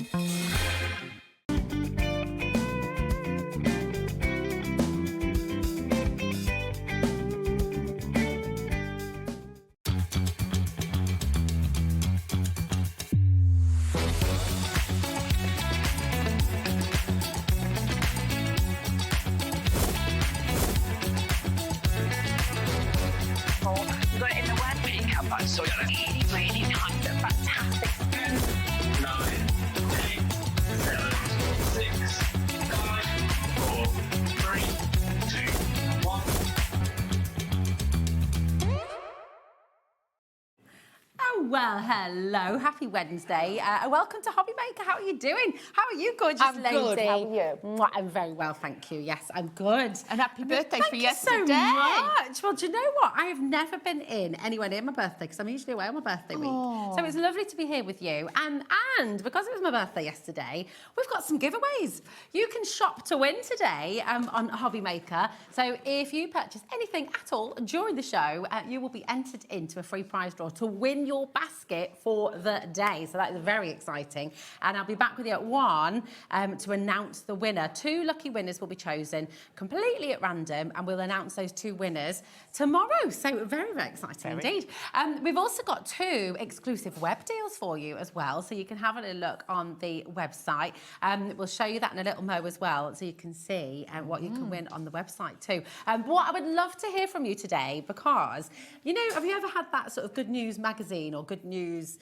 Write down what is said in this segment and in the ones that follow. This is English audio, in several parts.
You've got it in the web makeup, but so you're really, really nice and fantastic. 9, 8, 7, 6, 5, 4, 3, 2, 1. Oh, well, hello. Happy Wednesday. Welcome to Hobby Maker. How are you doing? How are you, gorgeous I'm lady? good. How are you? Mwah, I'm very well, thank you. Yes, I'm good. And happy birthday Thank for you yesterday. so much. Well, do you know what? I have never been in anywhere near my birthday because I'm usually away on my birthday week. So it's lovely to be here with you. And because it was my birthday yesterday, we've got some giveaways. You can shop to win today on Hobby Maker. So if you purchase anything at all during the show, you will be entered into a free prize draw to win your basket for the day. So that is very exciting. And I'll be back with you at 1 to announce the winner. 2 lucky winners will be chosen completely at random, and we'll announce those 2 winners tomorrow. So very, very exciting indeed. We've also got 2 exclusive web deals for you as well. So you can have a little look on the website. We'll show you that in a little mo as well, so you can see what you can win on the website too. What I would love to hear from you today, because, you know, have you ever had that sort of Good News magazine or Good News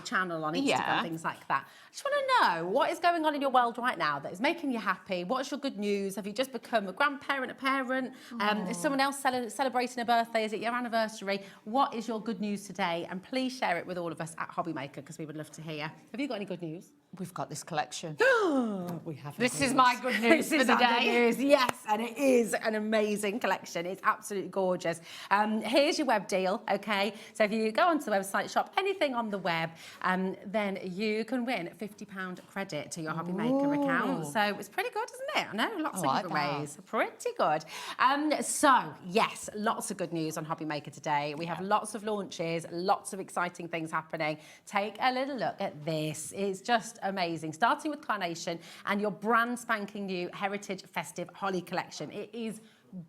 channel on Instagram, things like that? I just want to know what is going on in your world right now that is making you happy. What's your good news? Have you just become a grandparent, a parent? Is someone else celebrating a birthday? Is it your anniversary? What is your good news today? And please share it with all of us at Hobby Maker, because we would love to hear. Have you got any good news? We've got this collection. We have. This is my good news for the day. Good news. Yes, and it is an amazing collection. It's absolutely gorgeous. Here's your web deal, okay? So if you go onto the website, shop anything on the web, then you can win £50 credit to your Hobby Maker account. So it's pretty good, isn't it? I know, lots of giveaways. Pretty good. So, yes, lots of good news on Hobby Maker today. We have lots of launches, lots of exciting things happening. Take a little look at this. It's just amazing. Starting with Carnation and your brand spanking new Heritage Festive Holly collection. It is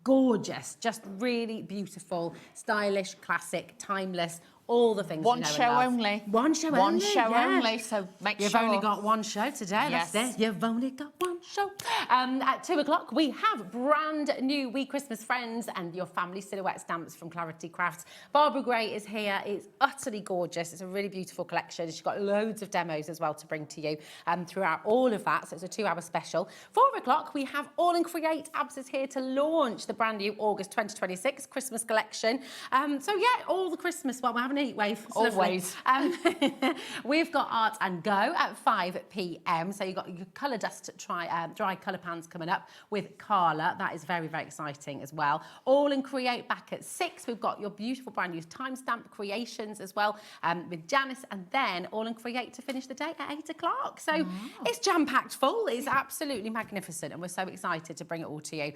gorgeous, just really beautiful, stylish, classic, timeless, all the things One you know show and love. only. One show only. One show only, so make You've sure. only got one show today. Yes. That's it. You've only got one show. At 2 o'clock, we have brand new We Christmas Friends and your family silhouette stamps from Carnation Crafts. Barbara Gray is here. It's utterly gorgeous. It's a really beautiful collection. She's got loads of demos as well to bring to you throughout all of that. So it's a 2-hour special. 4 o'clock, we have AALL Create. Abs is here to launch the brand new August 2026 Christmas collection. So yeah, all the Christmas. Well, we're having a heat wave. It's always. We've got Art and Go at 5 p.m. So you've got your Colourdust dry colour pans coming up with Carla. That is very, very exciting as well. AALL Create back at 6. We've got your beautiful brand new timestamp creations as well with Janice, and then AALL Create to finish the day at 8 o'clock. So it's jam-packed full. It's absolutely magnificent, and we're so excited to bring it all to you.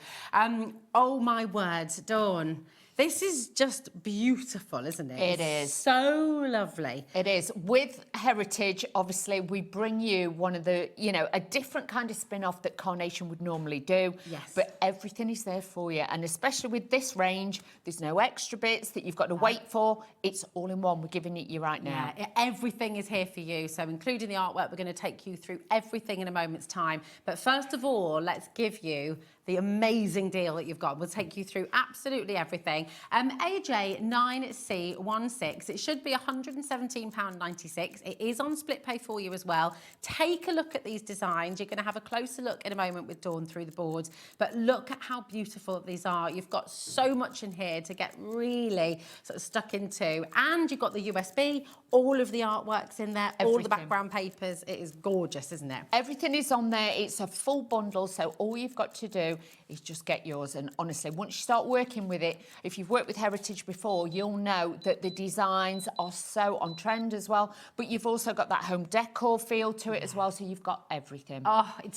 Oh my word, Dawn. This is just beautiful, isn't it? It is. So lovely. It is. With Heritage, obviously, we bring you one of the, you know, a different kind of spin-off that Carnation would normally do. Yes. But everything is there for you. And especially with this range, there's no extra bits that you've got to wait for. It's all in one. We're giving it you right now. Yeah, everything is here for you. So including the artwork, we're going to take you through everything in a moment's time. But first of all, let's give you the amazing deal that you've got. We'll take you through absolutely everything. AJ9C16, it should be £117.96. It is on split pay for you as well. Take a look at these designs. You're going to have a closer look in a moment with Dawn through the boards, but look at how beautiful these are. You've got so much in here to get really sort of stuck into, and you've got the USB, all of the artworks in there, all the background papers. It is gorgeous, isn't it? Everything is on there. It's a full bundle, so all you've got to do is just get yours. And honestly, once you start working with it, if you've worked with Heritage before, you'll know that the designs are so on trend as well, but you've also got that home decor feel to it as well, so you've got everything. Oh, and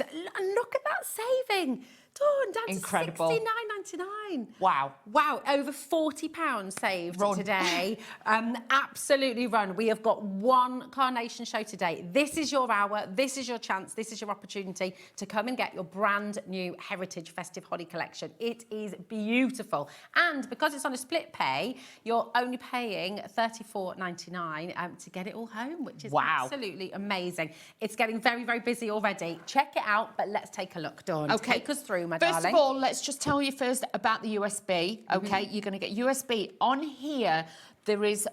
look at that saving. done. Down Incredible. to £69.99. Wow. Wow, over £40 saved Run. today. Absolutely run. We have got one Carnation show today. This is your hour, this is your chance, this is your opportunity to come and get your brand new Heritage Festive Holly collection. It is beautiful. And because it's on a split pay, you're only paying $34.99 to get it all home, which is absolutely amazing. It's getting very, very busy already. Check it out, but let's take a look, Dawn. Okay. Take us through, my First darling. of all, let's just tell you first about the USB, okay? You're going to get USB. On here, there is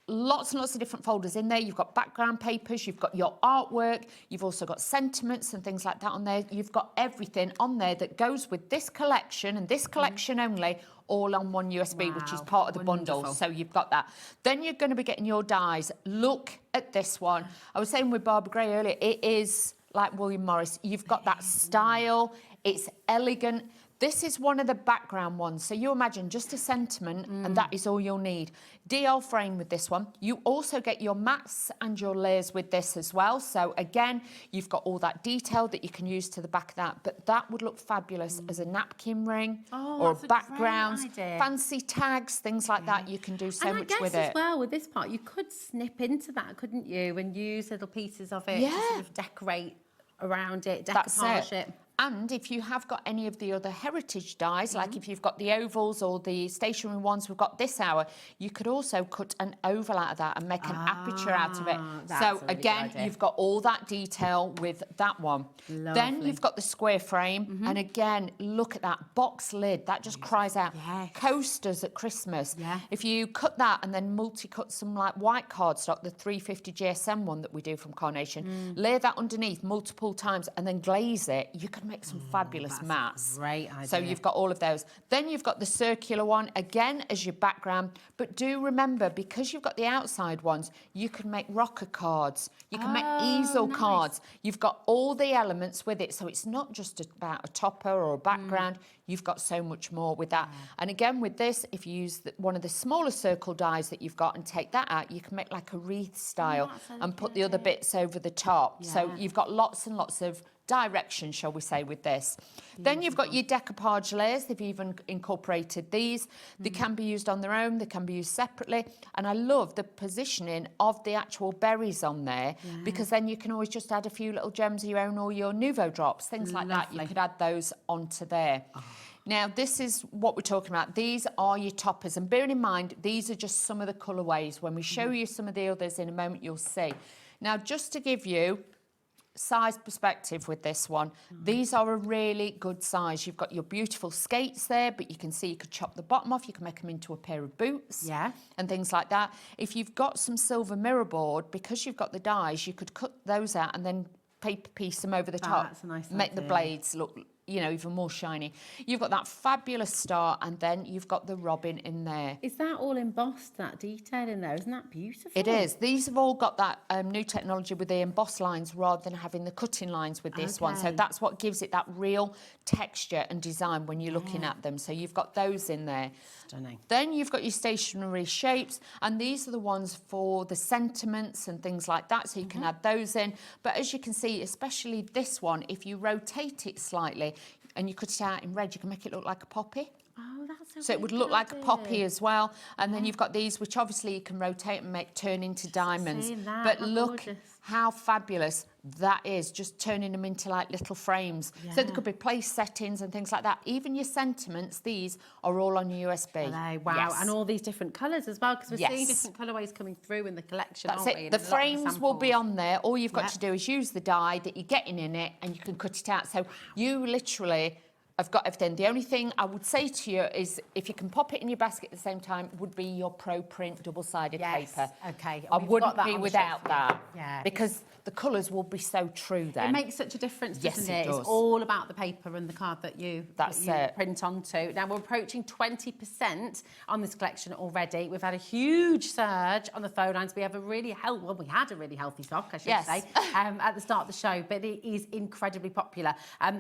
lots and lots of different folders in there. You've got background papers, you've got your artwork, you've also got sentiments and things like that on there. You've got everything on there that goes with this collection and this collection only, all on one USB, which is part of the bundle. So you've got that. Then you're going to be getting your dies. Look at this one. I was saying with Barbara Gray earlier, it is like William Morris. You've got that style. It's elegant. This is one of the background ones. So you imagine just a sentiment and that is all you'll need. DL frame with this one. You also get your mattes and your layers with this as well. So again, you've got all that detail that you can use to the back of that. But that would look fabulous as a napkin ring or a background. Fancy tags, things like that. You can do so much with it. And I guess as well with this part, you could snip into that, couldn't you? And use little pieces of it to sort of decorate around it, decoupage it. And if you have got any of the other heritage dies, like if you've got the ovals or the stationary ones we've got this hour, you could also cut an oval out of that and make an aperture out of it. So again, you've got all that detail with that one. Then you've got the square frame. And again, look at that box lid. That just cries out. Coasters at Christmas. If you cut that and then multi-cut some like white cardstock, the 350 GSM one that we do from Carnation, lay that underneath multiple times and then glaze it, you can make some fabulous mattes. Great idea. So you've got all of those. Then you've got the circular one, again, as your background. But do remember, because you've got the outside ones, you can make rocker cards. You can make easel cards. You've got all the elements with it. So it's not just about a topper or a background. You've got so much more with that. And again, with this, if you use one of the smaller circle dies that you've got and take that out, you can make like a wreath style and put the other bits over the top. So you've got lots and lots of direction, shall we say, with this. Then you've got your decoupage layers. They've even incorporated these. They can be used on their own. They can be used separately. And I love the positioning of the actual berries on there because then you can always just add a few little gems of your own or your Nouveau drops, things like that. You could add those onto there. Now, this is what we're talking about. These are your toppers. And bearing in mind, these are just some of the colourways. When we show you some of the others in a moment, you'll see. Now, just to give you size perspective with this one, these are a really good size. You've got your beautiful skates there, but you can see you could chop the bottom off. You can make them into a pair of boots and things like that. If you've got some silver mirror board, because you've got the dies, you could cut those out and then paper piece them over the top. That's a nice make the blades look, you know, even more shiny. You've got that fabulous star, and then you've got the robin in there. Is that all embossed, that detail in there? Isn't that beautiful? It is. These have all got that new technology with the embossed lines rather than having the cutting lines with this one. So that's what gives it that real texture and design when you're looking at them. So you've got those in there. Stunning. Then you've got your stationary shapes, and these are the ones for the sentiments and things like that, so you can add those in. But as you can see, especially this one, if you rotate it slightly and you cut it out in red, you can make it look like a poppy. Oh, that's So it would look like a poppy as well. And then you've got these, which obviously you can rotate and turn into diamonds. But look how fabulous that is, just turning them into like little frames. So there could be place settings and things like that. Even your sentiments, these are all on your USB. Wow, and all these different colours as well, because we're seeing different colourways coming through in the collection, That's aren't it. we? The frames will be on there. All you've got to do is use the die that you're getting in it, and you can cut it out. So you literally have got everything. The only thing I would say to you is if you can pop it in your basket at the same time, would be your Pro Print double-sided paper. Okay. I wouldn't be without that. Because the colours will be so true then. It makes such a difference, doesn't it? does. It's all about the paper and the card that you it. print onto. Now, we're approaching 20% on this collection already. We've had a huge surge on the phone lines. We have a really we had a really healthy stock, I should say, at the start of the show, but it is incredibly popular.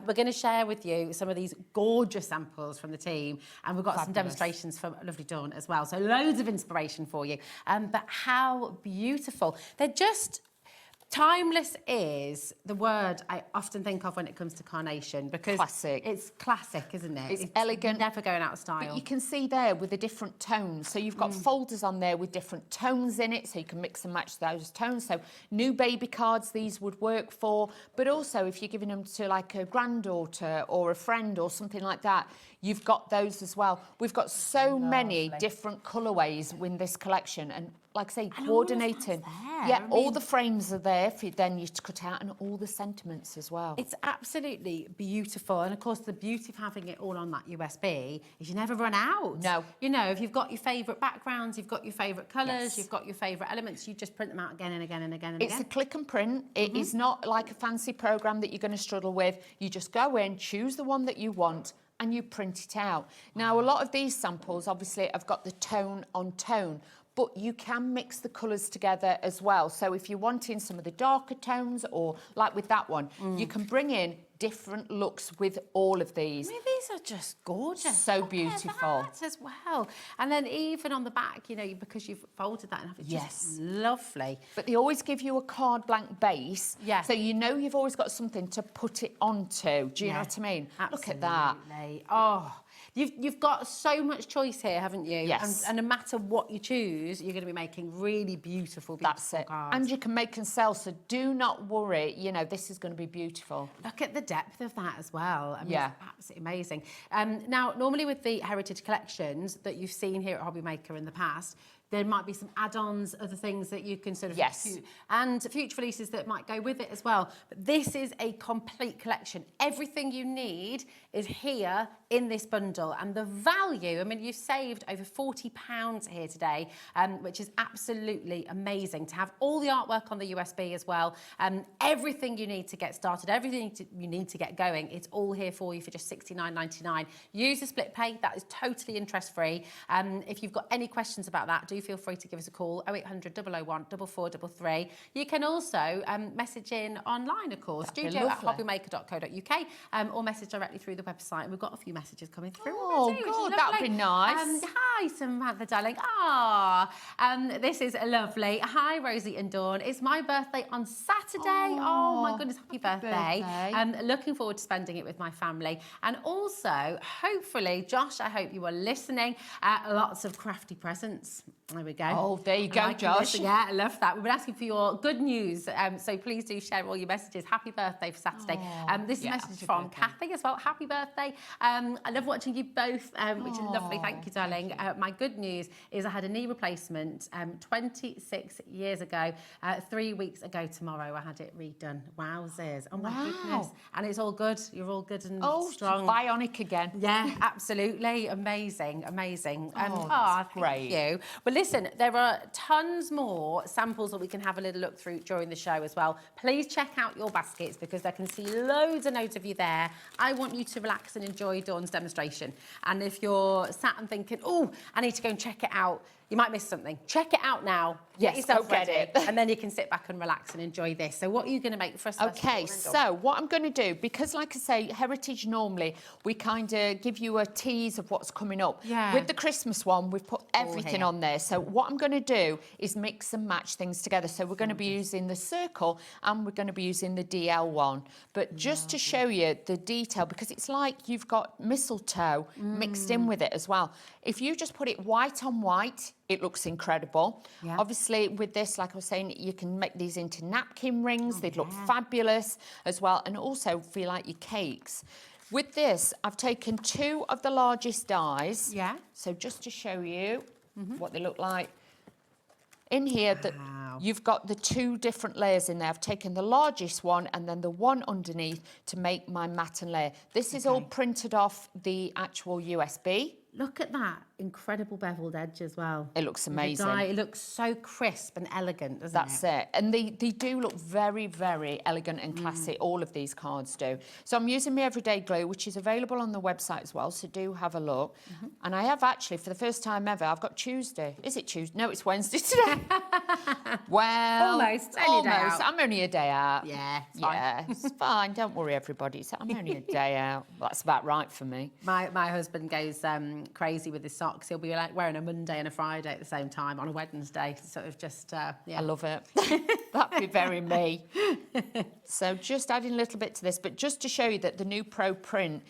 We're going to share with you some of these gorgeous samples from the team, and we've got some demonstrations from lovely Dawn as well. So loads of inspiration for you. But how beautiful. They're just Timeless is the word I often think of when it comes to carnation because Classic. it's classic, isn't it? It's elegant. Never going out of style. But you can see there with the different tones. So you've got folders on there with different tones in it, so you can mix and match those tones. So new baby cards these would work for, but also if you're giving them to like a granddaughter or a friend or something like that, you've got those as well. We've got so many different colourways in this collection, and like I say, coordinating. Yeah, all the frames are there for then you to cut out, and all the sentiments as well. It's absolutely beautiful. And of course, the beauty of having it all on that USB is you never run out. No. You know, if you've got your favourite backgrounds, you've got your favourite colours, you've got your favourite elements, you just print them out again and again and again and again. It's a click and print. It is not like a fancy program that you're going to struggle with. You just go in, choose the one that you want, and you print it out. Now, a lot of these samples, obviously, have got the tone on tone, but you can mix the colours together as well. So if you're wanting some of the darker tones, or like with that one, you can bring in different looks with all of these. I mean, these are just gorgeous. So Look at beautiful. that as well. And then even on the back, you know, because you've folded that enough, it's just lovely. But they always give you a card blank base. Yeah. So you know you've always got something to put it onto. Do you know what I mean? Absolutely. Look at that. Oh, you've got so much choice here, haven't you? Yes. And no matter what you choose, you're going to be making really beautiful That's it. cards. And you can make and sell, so do not worry. You know, this is going to be beautiful. Look at the depth of that as well. I mean, Yeah. it's absolutely amazing. Now, normally with the heritage collections that you've seen here at Hobby Maker in the past, there might be some add-ons, other things that you can sort of... Yes. And future releases that might go with it as well. But this is a complete collection. Everything you need is here in this bundle. And the value, I mean, you've saved over £40 here today, which is absolutely amazing. To have all the artwork on the USB as well, everything you need to get started, everything you need to get going, it's all here for you for just $69.99. Use the split pay, that is totally interest-free. If you've got any questions about that, do feel free to give us a call, 0800 001 4433. You can also message in online, of course, studio@hobbymaker.co.uk, or message directly through the website. And we've got a few messages coming through. Oh, already, which is God, that'd lovely. be nice. Hi, Samantha, darling. This is lovely. Hi, Rosie and Dawn. It's my birthday on Saturday. Oh my goodness, happy birthday. Looking forward to spending it with my family. And also, hopefully, Josh, I hope you are listening. Lots of crafty presents. There we go. Oh, there you go, Josh. Yeah, I love that. We've been asking for your good news, so please do share all your messages. Happy birthday for Saturday. This is a message from Kathy as well. Happy birthday. I love watching you both, which is lovely. Thank you, darling. My good news is I had a knee replacement 26 years ago. 3 weeks ago tomorrow, I had it redone. Wowzers. Oh, my goodness. And it's all good. You're all good and strong. Bionic again. Yeah, absolutely. Amazing, amazing. That's great. Thank you. Well, listen, there are tons more samples that we can have a little look through during the show as well. Please check out your baskets because I can see loads and loads of you there. I want you to relax and enjoy Dawn's demonstration. And if you're sat and thinking, oh, I need to go and check it out, you might miss something. Check it out now. Yes, get yourself go get ready, it. and then you can sit back and relax and enjoy this. So what are you going to make for us? Okay, so what I'm going to do, because like I say, Heritage normally, we kind of give you a tease of what's coming up. Yeah. With the Christmas one, we've put everything on there. So what I'm going to do is mix and match things together. So we're going to be using the circle and we're going to be using the DL one. But just to show you the detail, because it's like you've got mistletoe mixed in with it as well. If you just put it white on white, it looks incredible. Yeah. Obviously, with this, like I was saying, you can make these into napkin rings. They'd look fabulous as well, and also feel like your cakes. With this, I've taken 2 of the largest dies. Yeah. So just to show you what they look like. In here, you've got the 2 different layers in there. I've taken the largest one and then the one underneath to make my matten layer. This is all printed off the actual USB. Look at that incredible beveled edge as well. It looks With the amazing. die, it looks so crisp and elegant, doesn't That's it? it. And they do look very, very elegant and classy. All of these cards do. So I'm using my Everyday Glue, which is available on the website as well. So do have a look. And I have actually, for the first time ever, I've got Tuesday. Is it Tuesday? No, it's Wednesday today. Well, Almost. Only a day out. I'm only a day out. Yeah, it's fine. Yeah, it's fine. Don't worry, everybody. I'm only a day out. That's about right for me. My husband goes crazy with this song. socks. He'll be like wearing a Monday and a Friday at the same time on a Wednesday. Sort of just, I yeah. love it. That'd be very me. So just adding a little bit to this, but just to show you that the new Pro print,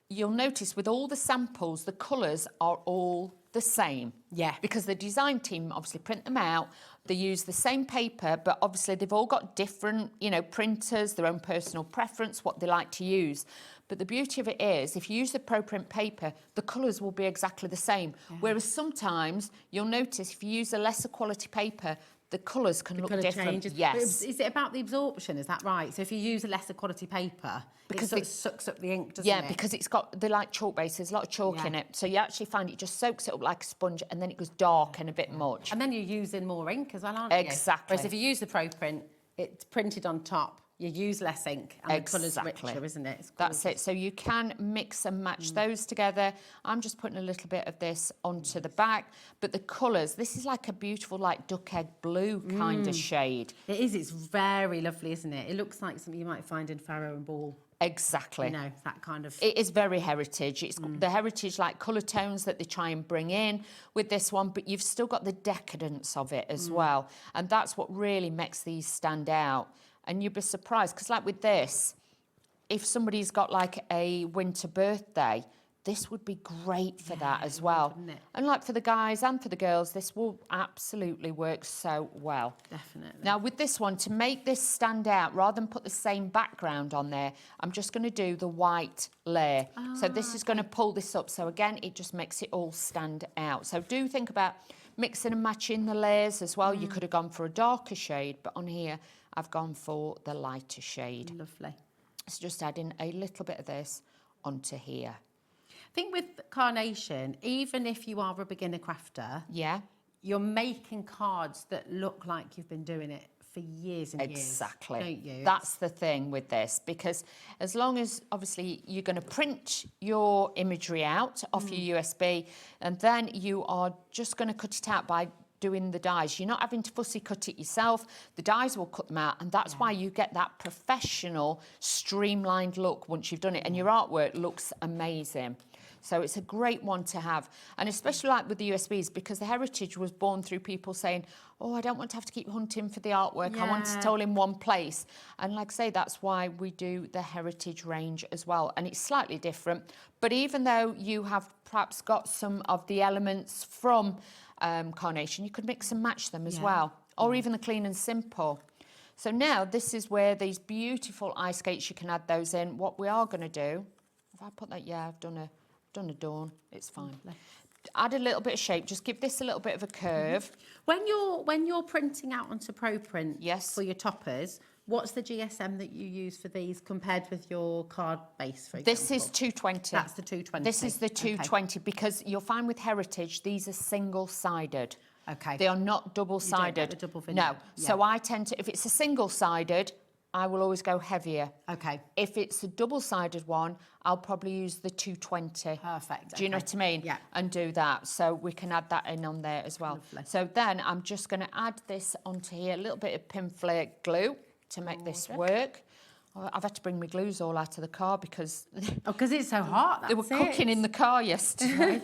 you'll notice with all the samples, the colours are all the same. Yeah. Because the design team obviously print them out. They use the same paper, but obviously they've all got different, you know, printers, their own personal preference, what they like to use. But the beauty of it is, if you use the Pro print paper, the colours will be exactly the same. Yeah. Whereas sometimes you'll notice if you use a lesser quality paper, the colours can look different. Changes. Yes. Is it about the absorption? Is that right? So if you use a lesser quality paper, because it sort of sucks up the ink, doesn't it? Yeah, because it's got, they're like chalk bases, there's a lot of chalk in it. So you actually find it just soaks it up like a sponge and then it goes dark and a bit much. And then you're using more ink as well, aren't you? Exactly. Whereas if you use the Pro print, it's printed on top. You use less ink and the colour's richer, isn't it? That's it. So you can mix and match those together. I'm just putting a little bit of this onto the back. But the colours, this is like a beautiful, like duck egg blue kind of shade. It is. It's very lovely, isn't it? It looks like something you might find in Farrow and Ball. Exactly. You know, that kind of... It is very heritage. It's the heritage, like colour tones that they try and bring in with this one, but you've still got the decadence of it as well. And that's what really makes these stand out. And you'd be surprised, because like with this, if somebody's got like a winter birthday, this would be great for that as well. Wouldn't it? And like for the guys and for the girls, this will absolutely work so well. Definitely. Now with this one, to make this stand out, rather than put the same background on there, I'm just going to do the white layer. So this is going to pull this up. So again, it just makes it all stand out. So do think about mixing and matching the layers as well. You could have gone for a darker shade, but on here, I've gone for the lighter shade. Lovely. So just adding a little bit of this onto here. I think with Carnation, even if you are a beginner crafter, Yeah. you're making cards that look like you've been doing it for years and Exactly. years, don't you? That's the thing with this, because as long as obviously you're going to print your imagery out off your USB, and then you are just going to cut it out by doing the dies. You're not having to fussy cut it yourself. The dies will cut them out, and that's why you get that professional, streamlined look once you've done it, and your artwork looks amazing. So it's a great one to have, and especially like with the USBs, because the heritage was born through people saying, oh, I don't want to have to keep hunting for the artwork. I want it all in one place. And like I say, that's why we do the heritage range as well. And it's slightly different. But even though you have perhaps got some of the elements from Carnation, you could mix and match them as well, or even the clean and simple. So now this is where these beautiful eye skates, you can add those in. What we are going to do, have I put that? Yeah, I've done a dawn. It's fine. Add a little bit of shape. Just give this a little bit of a curve. When you're printing out onto Pro Print for your toppers, what's the GSM that you use for these compared with your card base, for example? This is 220. That's the 220. This is the 220 because you'll find with Heritage, these are single-sided. Okay. They are not double-sided. You don't get the double vinyl. No. Yeah. So I tend to, if it's a single-sided, I will always go heavier. Okay. If it's a double-sided one, I'll probably use the 220. Perfect. Do you know what I mean? Yeah. And do that. So we can add that in on there as well. Lovely. So then I'm just going to add this onto here, a little bit of Pinflair glue to make this work. I've had to bring my glues all out of the car because because it's so hot. they were cooking in the car yesterday.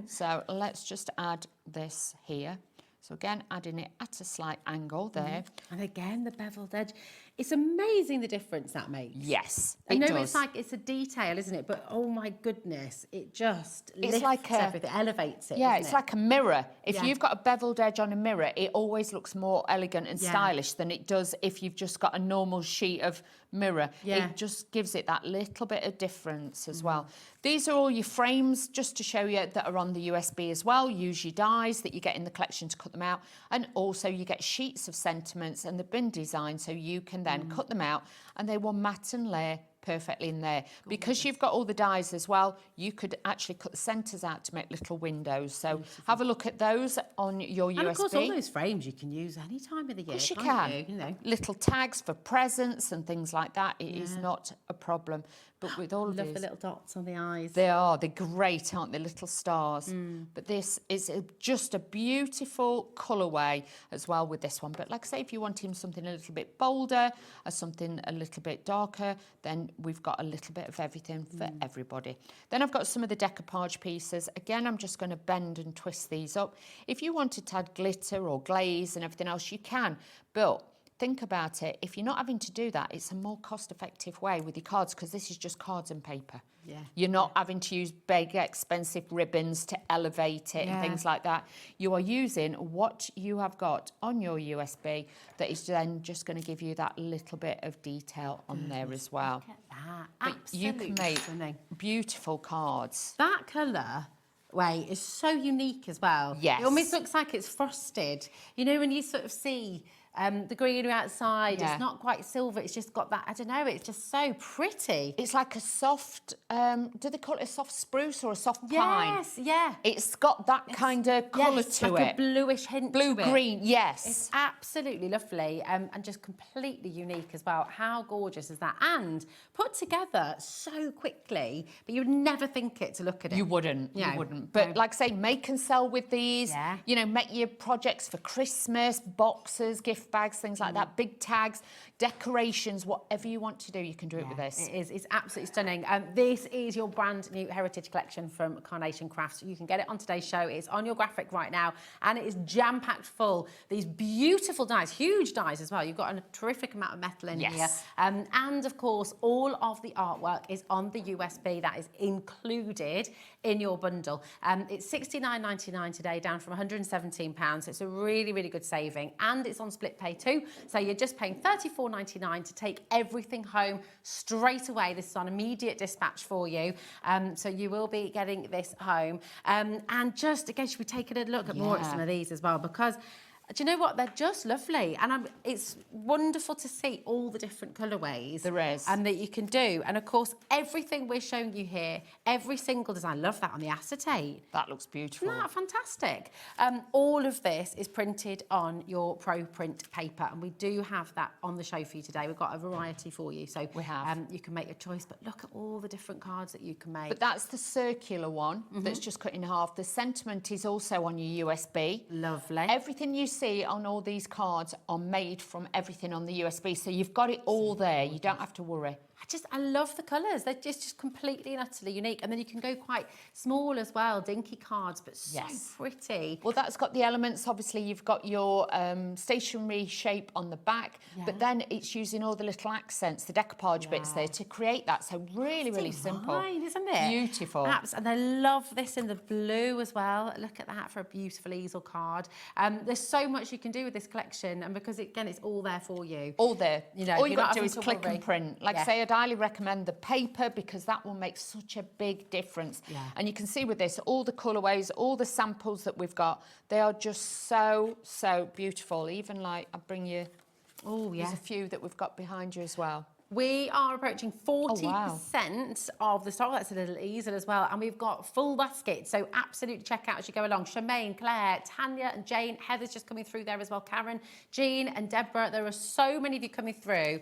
So let's just add this here. So again, adding it at a slight angle there. And again, the beveled edge. It's amazing the difference that makes. Yes, I it know does. it's like, it's a detail, isn't it? But oh my goodness, it just It's lifts like everything, elevates it. Yeah, doesn't it's it? like a mirror. If Yeah. you've got a beveled edge on a mirror, it always looks more elegant and Yeah. stylish than it does if you've just got a normal sheet of mirror. Yeah. It just gives it that little bit of difference as well. These are all your frames, just to show you, that are on the USB as well. Use your dies that you get in the collection to cut them out. And also you get sheets of sentiments and the bin design, so you can then cut them out and they will matte and layer perfectly in there. Because you've got all the dies as well, you could actually cut the centres out to make little windows. So have a look at those on your USB. And of course, all those frames you can use any time of the year. Of course you can't can. You know. Little tags for presents and things like that. It is not a problem. But with all of Love these, the little dots on the eyes. they're great, aren't they? Little stars. But this is just a beautiful colourway as well with this one. But like I say, if you want him something a little bit bolder or something a little bit darker, then then we've got a little bit of everything for everybody. Then I've got some of the decoupage pieces. Again, I'm just going to bend and twist these up. If you wanted to add glitter or glaze and everything else, you can, but think about it. If you're not having to do that, it's a more cost-effective way with your cards, because this is just cards and paper. Yeah. You're not having to use big, expensive ribbons to elevate it and things like that. You are using what you have got on your USB that is then just going to give you that little bit of detail on there as well. Look at that. But you can make Stunning. beautiful cards. That colour way is so unique as well. Yes. It almost looks like it's frosted. You know, when you sort of see the greenery outside, it's not quite silver, it's just got that, I don't know, it's just so pretty. It's like a soft, do they call it a soft spruce or a soft pine? Yes, yeah. It's got that kind of colour to like it. a bluish hint to it. Blue-green, yes. It's absolutely lovely and just completely unique as well. How gorgeous is that? And put together so quickly, but you would never think it to look at it. You wouldn't, No, you wouldn't. But no. like I say, make and sell with these. Yeah. You know, make your projects for Christmas, boxes, gift bags, things like that, big tags, decorations, whatever you want to do, you can do it with this. It is. It's absolutely stunning. This is your brand new heritage collection from Carnation Crafts. You can get it on today's show. It's on your graphic right now, and it is jam-packed full. These beautiful dies, huge dies as well. You've got a terrific amount of metal in here. And of course, all of the artwork is on the USB. That is included in your bundle. It's £69.99 today, down from £117. So it's a really, really good saving. And it's on split pay too. So you're just paying £34.99 to take everything home straight away. This is on immediate dispatch for you. So you will be getting this home. And just again, should we take a look at more at some of these as well? Because do you know what? They're just lovely. And it's wonderful to see all the different colourways. There is. And that you can do. And of course, everything we're showing you here, every single design, I love that on the acetate. That looks beautiful. Isn't that fantastic? All of this is printed on your Pro Print paper, and we do have that on the show for you today. We've got a variety for you, so we have. You can make your choice. But look at all the different cards that you can make. But that's the circular one that's just cut in half. The sentiment is also on your USB. Lovely. Everything you see on all these cards are made from everything on the USB, so you've got it all there. You don't have to worry. I love the colours. They're just completely and utterly unique. And then you can go quite small as well, dinky cards, but so pretty. Well, that's got the elements. Obviously, you've got your stationery shape on the back, but then it's using all the little accents, the decoupage bits there to create that. So really, really simple. Isn't it? Beautiful. And I love this in the blue as well. Look at that for a beautiful easel card. There's so much you can do with this collection, and because, again, it's all there for you. All there. You know, all you've you're got to not do is having to click worry. and print. Like I say, I'd highly recommend the paper, because that will make such a big difference. And you can see with this, all the colourways, all the samples that we've got, they are just so, so beautiful. Even like, I'll bring you, there's a few that we've got behind you as well. We are approaching 40% of the stock. That's a little easel as well. And we've got full baskets. So absolutely check out as you go along. Charmaine, Claire, Tanya and Jane. Heather's just coming through there as well. Karen, Jean and Deborah. There are so many of you coming through.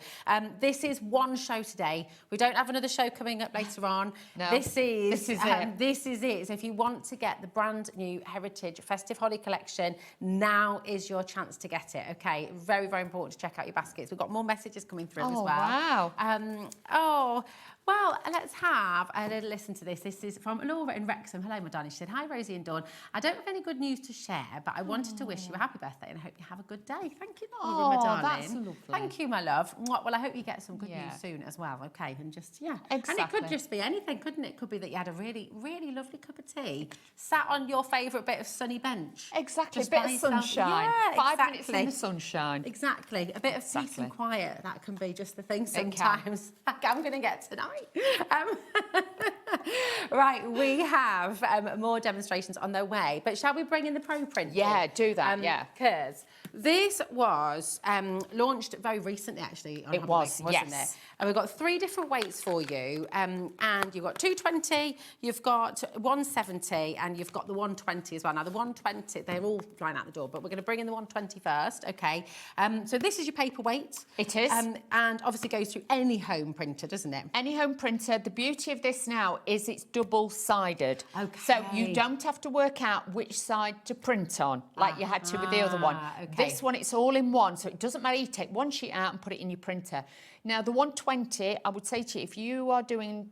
This is one show today. We don't have another show coming up later on. No, This is it. This is it. So if you want to get the brand new Heritage Festive Holly collection, now is your chance to get it. Okay, very, very important to check out your baskets. We've got more messages coming through as well. Wow. Well, let's have a little listen to this. This is from Laura in Wrexham. Hello, my darling. She said, hi, Rosie and Dawn. I don't have any good news to share, but I wanted to wish you a happy birthday and I hope you have a good day. Thank you, Laura, my darling. That's lovely. Thank you, my love. Well, I hope you get some good news soon as well, okay? And just, Exactly. And it could just be anything, couldn't it? It could be that you had a really, really lovely cup of tea, sat on your favourite bit of sunny bench. Exactly, Just a bit by of yourself. sunshine. Yeah, 5 minutes exactly. in the sunshine. Exactly. A bit of peace and quiet. That can be just the thing can. sometimes. Like I'm going to get tonight. Right, we have more demonstrations on their way. But shall we bring in the Pro Print? Yeah, do that, Because this was launched very recently, actually. On It Hobby was, Making, wasn't yes. it? And we've got 3 different weights for you. And you've got 220, you've got 170, and you've got the 120 as well. Now, the 120, they're all flying out the door, but we're going to bring in the 120 first, okay? So this is your paperweight. It is. And obviously goes through any home printer, doesn't it? Any home printer. The beauty of this now is it's double-sided. Okay. So you don't have to work out which side to print on, like you had to with the other one. Okay. This one, it's all in one, so it doesn't matter. You take one sheet out and put it in your printer. Now, the 120, I would say to you, if you are doing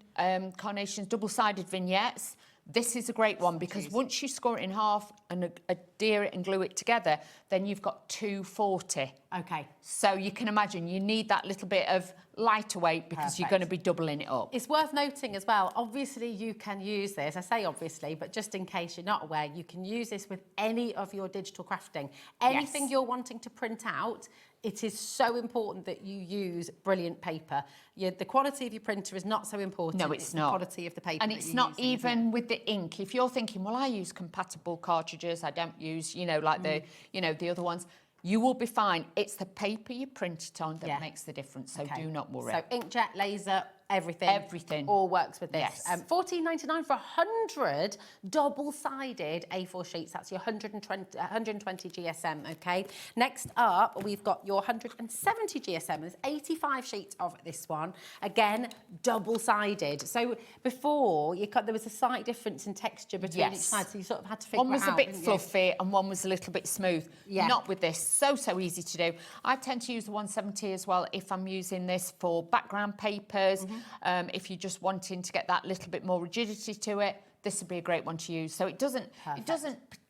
Carnation's double-sided vignettes, this is a great one because once you score it in half and adhere it and glue it together, then you've got 240. Okay. So you can imagine you need that little bit of lighter weight because you're going to be doubling it up. It's worth noting as well, obviously you can use this, I say obviously, but just in case you're not aware, you can use this with any of your digital crafting. Anything you're wanting to print out, it is so important that you use brilliant paper. The quality of your printer is not so important. No, it's not. The quality of the paper. And it's not even with the ink. If you're thinking, well, I use compatible cartridges, I don't use, like the other ones, you will be fine. It's the paper you print it on that makes the difference. So do not worry. So inkjet, laser, everything. Everything. All works with this. Yes. $14.99 for 100 double-sided A4 sheets. That's your 120 GSM, okay? Next up, we've got your 170 GSM. There's 85 sheets of this one. Again, double-sided. So before, there was a slight difference in texture between each side, so you sort of had to figure it out. One was a bit fluffy and one was a little bit smooth. Yeah. Not with this. So easy to do. I tend to use the 170 as well if I'm using this for background papers. If you're just wanting to get that little bit more rigidity to it, this would be a great one to use. So it doesn't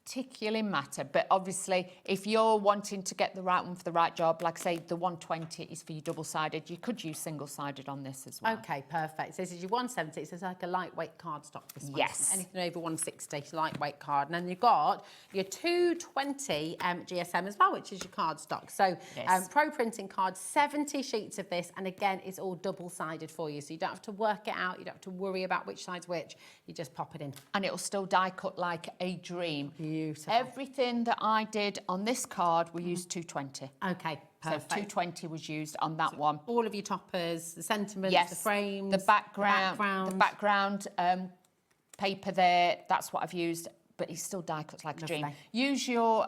particularly matter, but obviously if you're wanting to get the right one for the right job, like say the 120 is for your double-sided, you could use single-sided on this as well. Okay, perfect. So this is your 170, so it's like a lightweight cardstock, this one. Yes. Anything over 160, lightweight card. And then you've got your 220 GSM as well, which is your cardstock. So pro printing card, 70 sheets of this, and again, it's all double-sided for you, so you don't have to work it out, you don't have to worry about which side's which, you just pop it in. And it'll still die cut like a dream. Beautiful. Everything that I did on this card, we used 220. Okay, perfect. So 220 was used on that one. All of your toppers, the sentiments, the frames, the background paper there, that's what I've used, but it still die cuts like a dream. Use your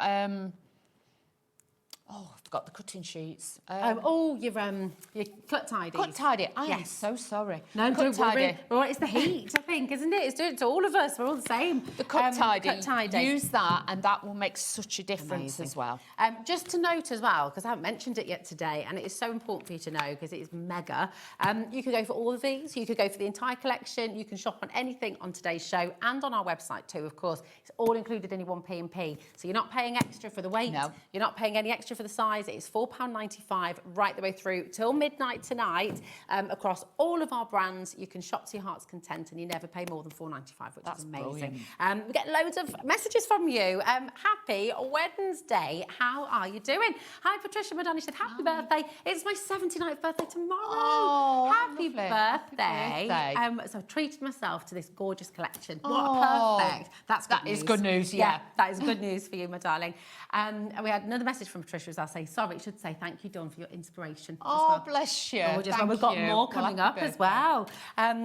I've forgot the cutting sheets. Your cut tidy. Cut tidy. I am so sorry. No, cut tidy. Right, it's the heat, I think, isn't it? It's doing it to all of us. We're all the same. The cut tidy. Use that, and that will make such a difference as well. Just to note as well, because I haven't mentioned it yet today, and it is so important for you to know because it is mega. You could go for all of these. You could go for the entire collection. You can shop on anything on today's show and on our website too. Of course, it's all included in your 1P&P. So you're not paying extra for the weight. No. You're not paying any extra for the size. It's £4.95 right the way through till midnight tonight across all of our brands. You can shop to your heart's content and you never pay more than £4.95, which is amazing. We get loads of messages from you. Happy Wednesday. How are you doing? Hi, Patricia Madani said, happy birthday. It's my 79th birthday tomorrow. Oh, happy birthday. So I've treated myself to this gorgeous collection. What a perfect. That is good news, yeah. That is good news for you, my darling. And we had another message from Patricia as I'll say, sorry, it should say thank you, Dawn, for your inspiration. Bless you. We've got more coming up as well,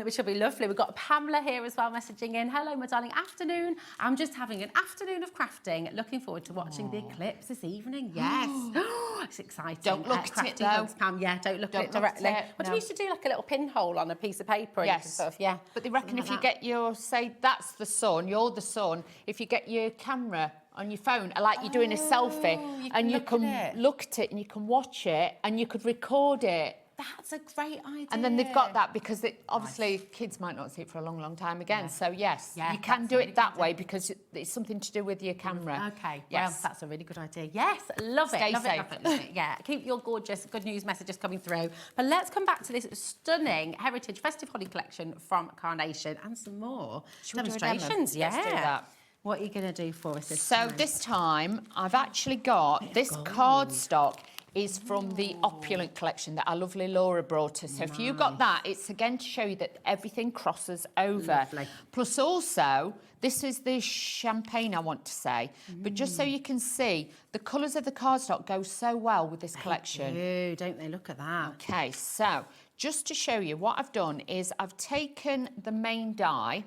which will be lovely. We've got Pamela here as well messaging in. Hello, my darling. Afternoon. I'm just having an afternoon of crafting. Looking forward to watching the eclipse this evening. Yes. It's exciting. Don't look at it, though. Pam. Yeah, don't look at it directly. What do we used to do, like a little pinhole on a piece of paper? Yes. And stuff, But they reckon if you get your, say, that's the sun, you're the sun, if you get your camera on your phone, like you're doing a selfie, and you can look at it and you can watch it and you could record it. That's a great idea. And then they've got that because obviously kids might not see it for a long, long time again. So yes, you can do it that way because it's something to do with your camera. Okay, yes. Well, that's a really good idea. Yes, love it. Stay love safe. it. Yeah, keep your gorgeous good news messages coming through. But let's come back to this stunning Heritage Festive Holly collection from Carnation and some more demonstrations. Let's do that. What are you going to do for us this time? So this time I've actually got this cardstock is from the Opulent collection that our lovely Laura brought us. So if you've got that, it's again to show you that everything crosses over. Lovely. Plus also, this is the champagne, I want to say, but just so you can see, the colours of the cardstock go so well with this collection. They do, don't they? Look at that. Okay, so just to show you, what I've done is I've taken the main die,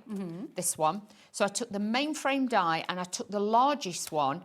this one. So I took the mainframe die and I took the largest one,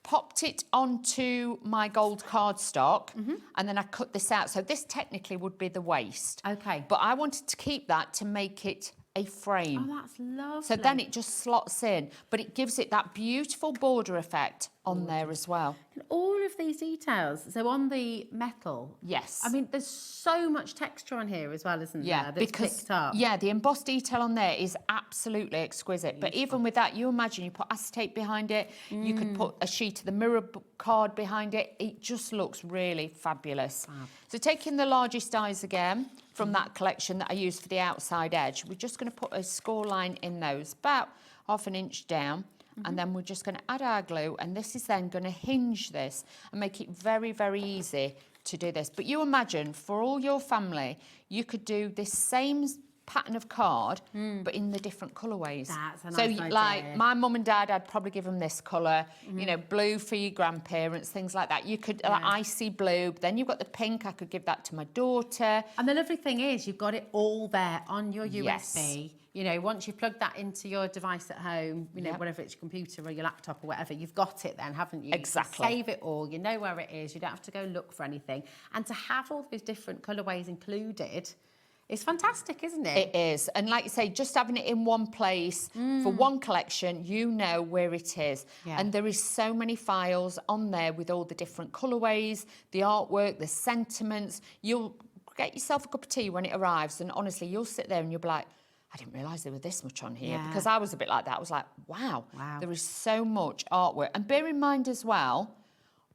popped it onto my gold cardstock, and then I cut this out. So this technically would be the waist. Okay. But I wanted to keep that to make it a frame. Oh, that's lovely. So then it just slots in, but it gives it that beautiful border effect on there as well. And all of these details, so on the metal. Yes. I mean, there's so much texture on here as well, isn't there? That's because picked up. the embossed detail on there is absolutely exquisite. But even with that, you imagine you put acetate behind it, you could put a sheet of the mirror card behind it. It just looks really fabulous. Fab. So taking the largest dies again from that collection that I used for the outside edge, we're just going to put a score line in those, about 1/2 inch down. And then we're just going to add our glue, and this is then going to hinge this and make it very, very easy to do this. But you imagine, for all your family, you could do this same pattern of card, but in the different colourways. That's a nice so, idea. like, my mum and dad, I'd probably give them this colour, you know, blue for your grandparents, things like that. You could, like, icy blue, but then you've got the pink, I could give that to my daughter. And the lovely thing is, you've got it all there on your Yes. USB. You know, once you've plugged that into your device at home, you know, whatever it's your computer or your laptop or whatever, you've got it then, haven't you? Exactly. You can save it all, you know where it is, you don't have to go look for anything. And to have all those different colourways included is fantastic, isn't it? It is. And like you say, just having it in one place for one collection, you know where it is. Yeah. And there is so many files on there with all the different colourways, the artwork, the sentiments. You'll get yourself a cup of tea when it arrives, and honestly, you'll sit there and you'll be like, I didn't realise there was this much on here, because I was a bit like that. I was like, wow, there is so much artwork. And bear in mind as well,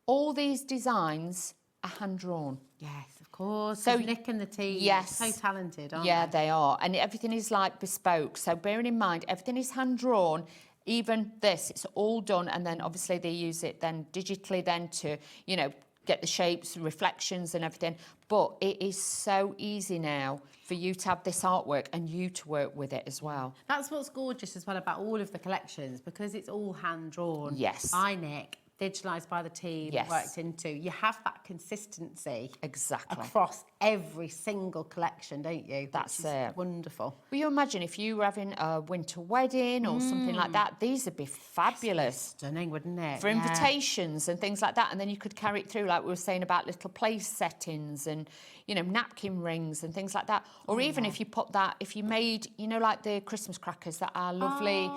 all these designs are hand-drawn. Yes, of course. So, Nick and the team, yes. so talented, aren't Yeah, they? they are. And everything is like bespoke. So bearing in mind, everything is hand-drawn. Even this, it's all done. And then obviously they use it then digitally then to, you know, get the shapes, reflections and everything. But it is so easy now for you to have this artwork and you to work with it as well. That's what's gorgeous as well about all of the collections, because it's all hand-drawn. Yes. By Nick, digitalised by the team, Yes. worked into. You have that consistency Exactly. across every single collection, don't you? That's Which is it. Wonderful. Well, you imagine if you were having a winter wedding or something like that, these would be fabulous. Stunning, wouldn't it? For invitations and things like that. And then you could carry it through, like we were saying about little place settings and, you know, napkin rings and things like that. Or even if you put that, if you made, you know, like the Christmas crackers that our lovely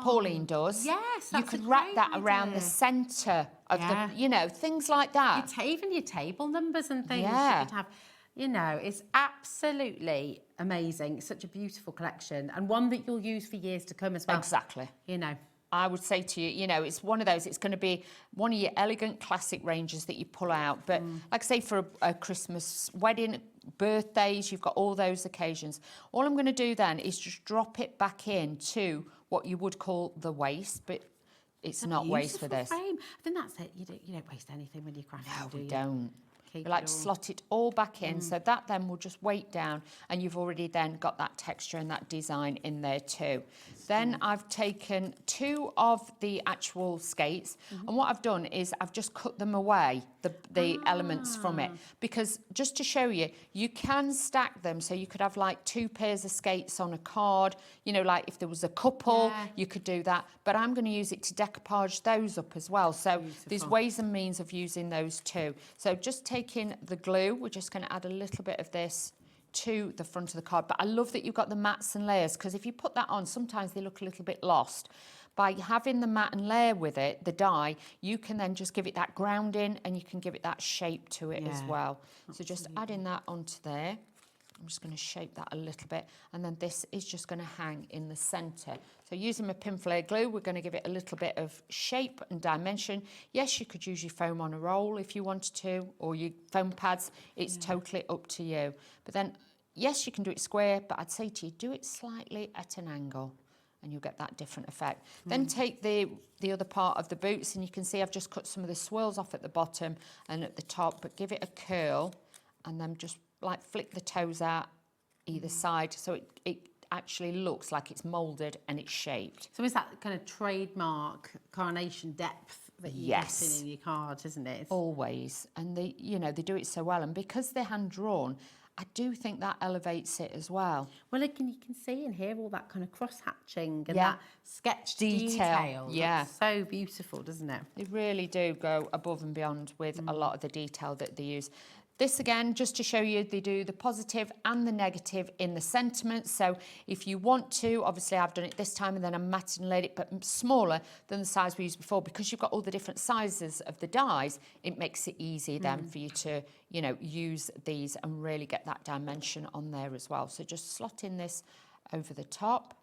Pauline does. Yes, you that's a could wrap great that around the idea. centre of the, you know, things like that. Even your table numbers and things Yeah. you could have. You know, it's absolutely amazing. It's such a beautiful collection, and one that you'll use for years to come as well. Exactly. You know. I would say to you, you know, it's one of those, it's going to be one of your elegant classic ranges that you pull out. But like I say, for a Christmas wedding, birthdays, you've got all those occasions. All I'm going to do then is just drop it back into what you would call the waste, but it's not waste for this. Frame. I think that's it. You don't waste anything when you're crafting, No, do we you? don't. Keep We like it to all. slot it all back in, so that then will just weight down, and you've already then got that texture and that design in there too. Then I've taken 2 of the actual skates, and what I've done is I've just cut them away, the elements from it, because just to show you, you can stack them, so you could have like 2 pairs of skates on a card, you know, like if there was a couple, you could do that, but I'm going to use it to decoupage those up as well. So there's ways and means of using those too. So just taking the glue, we're just going to add a little bit of this to the front of the card. But I love that you've got the mats and layers, because if you put that on, sometimes they look a little bit lost. By having the mat and layer with it, the die, you can then just give it that grounding and you can give it that shape to it as well. So just adding that onto there. I'm just going to shape that a little bit, and then this is just going to hang in the centre. So using my pin flare glue, we're going to give it a little bit of shape and dimension. Yes, you could use your foam on a roll if you wanted to, or your foam pads. It's totally up to you. But then, yes, you can do it square, but I'd say to you, do it slightly at an angle, and you'll get that different effect. Then take the other part of the boots, and you can see I've just cut some of the swirls off at the bottom and at the top, but give it a curl, and then just like flick the toes out either side, so it actually looks like it's moulded and it's shaped. So is that kind of trademark carnation depth that you get in your cards, isn't it? Always. And they, you know, they do it so well, and because they're hand drawn, I do think that elevates it as well. Well, you can see and hear all that kind of cross hatching and that sketch Detail. detail. It's so beautiful, doesn't it? They really do go above and beyond with a lot of the detail that they use. This again, just to show you, they do the positive and the negative in the sentiments. So if you want to, obviously I've done it this time and then I matted and laid it, but smaller than the size we used before, because you've got all the different sizes of the dies, it makes it easy then for you to, you know, use these and really get that dimension on there as well. So just slot in this over the top,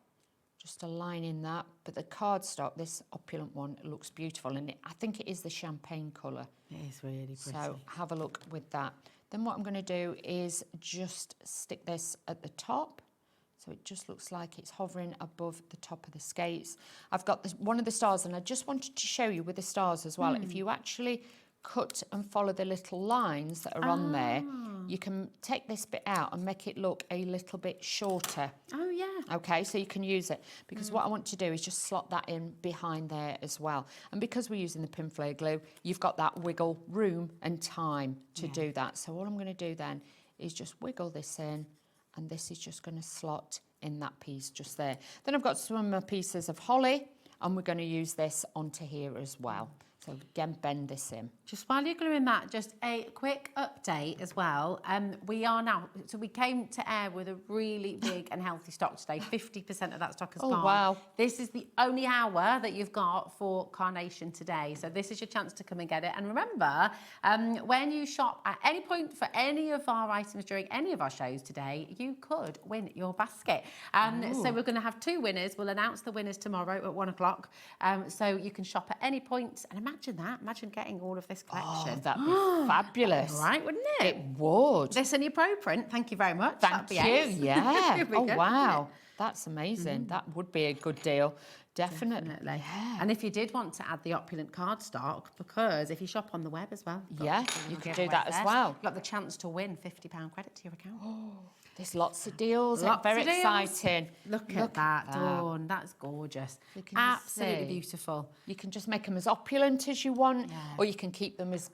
just aligning that. But the cardstock, this opulent one, looks beautiful, and I think it is the champagne colour. It is really pretty. So have a look with that. Then what I'm going to do is just stick this at the top. So it just looks like it's hovering above the top of the skates. I've got this, one of the stars, and I just wanted to show you with the stars as well. If you actually cut and follow the little lines that are on there, you can take this bit out and make it look a little bit shorter. Oh, yeah. Okay, so you can use it, because what I want to do is just slot that in behind there as well. And because we're using the pin flare glue, you've got that wiggle room and time to do that. So all I'm going to do then is just wiggle this in, and this is just going to slot in that piece just there. Then I've got some more pieces of holly, and we're going to use this onto here as well. So again, bend this in. Just while you're gluing that, just a quick update as well. We are now, so we came to air with a really big and healthy stock today. 50% of that stock has gone. Wow. This is the only hour that you've got for Carnation today. So this is your chance to come and get it. And remember, when you shop at any point for any of our items during any of our shows today, you could win your basket. So we're going to have 2 winners. We'll announce the winners tomorrow at 1 o'clock. So you can shop at any point. And imagine that. Imagine getting all of this collection. Oh, that'd be fabulous. Right, wouldn't it? It would. This in your pro print. Thank you very much. Thank you. ace. Yeah. Here we Oh, go, wow. That's amazing. That would be a good deal. Definitely. Yeah. And if you did want to add the opulent cardstock, because if you shop on the web as well, You can do that as well. You've got the chance to win £50 credit to your account. There's lots of deals. Lots Very of deals. exciting. Look at that, Dawn. That's gorgeous. You can Absolutely see. beautiful. You can just make them as opulent as you want, or you can keep them as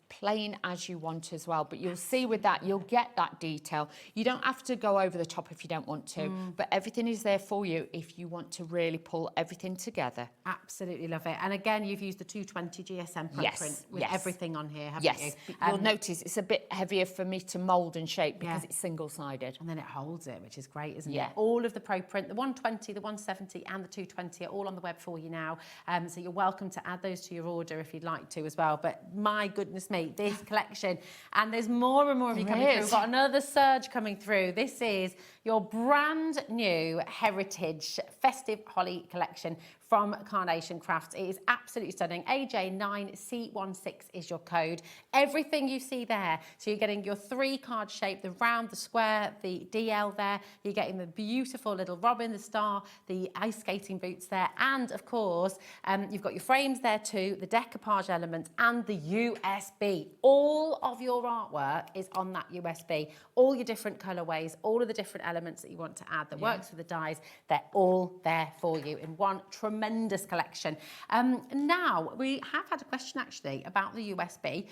plain as you want as well. But you'll see with that, you'll get that detail. You don't have to go over the top if you don't want to, but everything is there for you if you want to really pull everything together. Absolutely love it. And again, you've used the 220 GSM print with everything on here, haven't you? You'll notice it's a bit heavier for me to mould and shape because it's single-sided. And then it holds it, which is great, isn't it? All of the pro print, the 120, the 170 and the 220 are all on the web for you now. So you're welcome to add those to your order if you'd like to as well. But my goodness me, this collection, and there's more and more of you coming through. We've got another surge coming through. This is your brand new Heritage Festive Holly collection from Carnation Crafts. It is absolutely stunning. AJ9C16 is your code. Everything you see there, so you're getting your 3-card shape, the round, the square, the DL there. You're getting the beautiful little robin, the star, the ice skating boots there, and of course, you've got your frames there too, the decoupage element, and the USB. All of your artwork is on that USB. All your different colorways, all of the different elements that you want to add that works with the dies, they're all there for you in one tremendous collection. Now, we have had a question actually about the USB.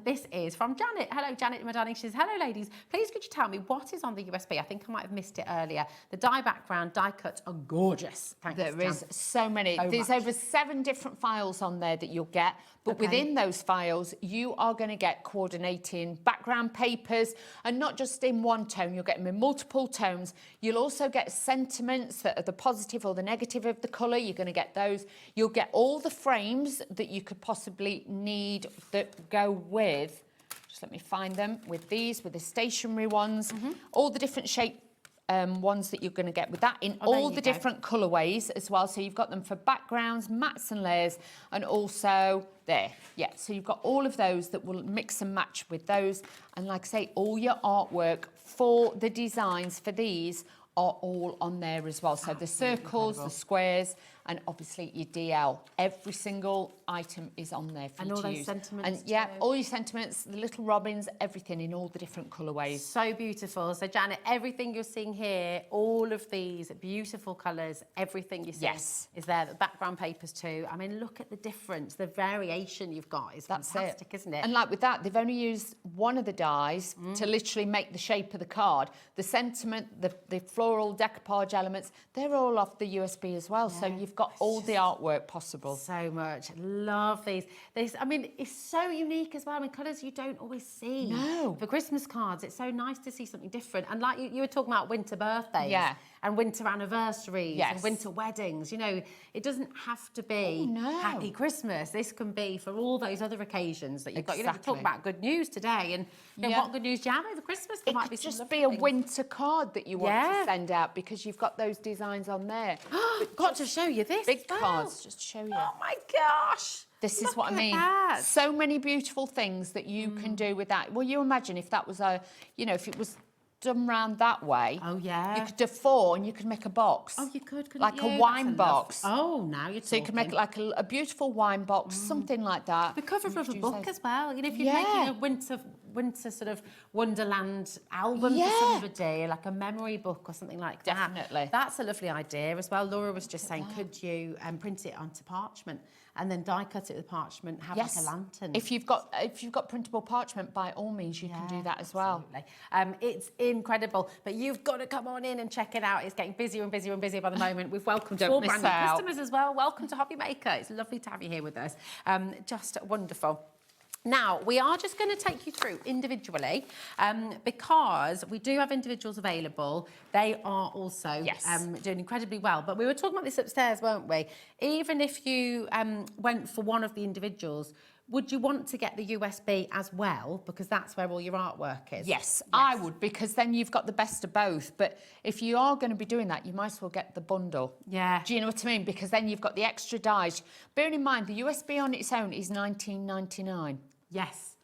This is from Janet. Hello, Janet, my darling. She says, hello, ladies. Please could you tell me what is on the USB? I think I might have missed it earlier. The die background, die cuts are gorgeous. Thanks, There is so many. There's over 7 different files on there that you'll get. But within those files, you are going to get coordinating background papers, and not just in one tone, you'll get them in multiple tones. You'll also get sentiments that are the positive or the negative of the colour. You're going to get those. You'll get all the frames that you could possibly need that go with, just let me find them, with these, with the stationary ones, all the different shape ones that you're going to get with that in all the different colourways as well. So you've got them for backgrounds, mats and layers, and also there. Yeah, so you've got all of those that will mix and match with those. And like I say, all your artwork for the designs for these are all on there as well. So the circles, the squares, and obviously your DL. Every single item is on there for you to use. And all those sentiments. And all your sentiments, the little robins, everything in all the different colourways. So beautiful. So Janet, everything you're seeing here, all of these beautiful colours, everything you see is there. The background papers too. I mean, look at the difference, the variation you've got is fantastic, isn't it? And like with that, they've only used one of the dies to literally make the shape of the card. The sentiment, the floral decoupage elements, they're all off the USB as well. So you've got all the artwork possible. So much. Love these. This, I mean, it's so unique as well. I mean, colours you don't always see. No. For Christmas cards, it's so nice to see something different. And like you were talking about winter birthdays. Yeah. And winter anniversaries. Yes. And winter weddings. You know, it doesn't have to be Happy Christmas. This can be for all those other occasions that you've got. You know, we talk about good news today. And you know, what good news do you have over Christmas? There It might could be some just lovely be a things. winter card that you want to send out because you've got those designs on there. Got to show you this Big as well. cards, just to show you. Oh my gosh. This is Look what I at mean. that. So many beautiful things that you can do with that. Well, you imagine if that was a, you know, if it was done round that way. Oh, yeah. You could do 4 and you could make a box. Oh, you could, couldn't like you? a wine box. Oh, now you're talking. So you could make like a beautiful wine box, something like that. The cover You of a could book use those. as well. You know, if you're making a winter sort of Wonderland album for somebody, like a memory book or something like that. Definitely. That's a lovely idea as well. Laura was just saying, could you print it onto parchment and then die cut it with parchment, have like a lantern? If you've got printable parchment, by all means you can do that as well. Absolutely. It's incredible, but you've got to come on in and check it out. It's getting busier and busier and busier by the moment. We've welcomed 4 brand new customers as well. Welcome to Hobby Maker. It's lovely to have you here with us. Just wonderful. Now, we are just going to take you through individually because we do have individuals available. They are also doing incredibly well. But we were talking about this upstairs, weren't we? Even if you went for one of the individuals, would you want to get the USB as well? Because that's where all your artwork is. Yes, I would, because then you've got the best of both. But if you are going to be doing that, you might as well get the bundle. Yeah. Do you know what I mean? Because then you've got the extra dies. Bearing in mind, the USB on its own is $19.99. Yes.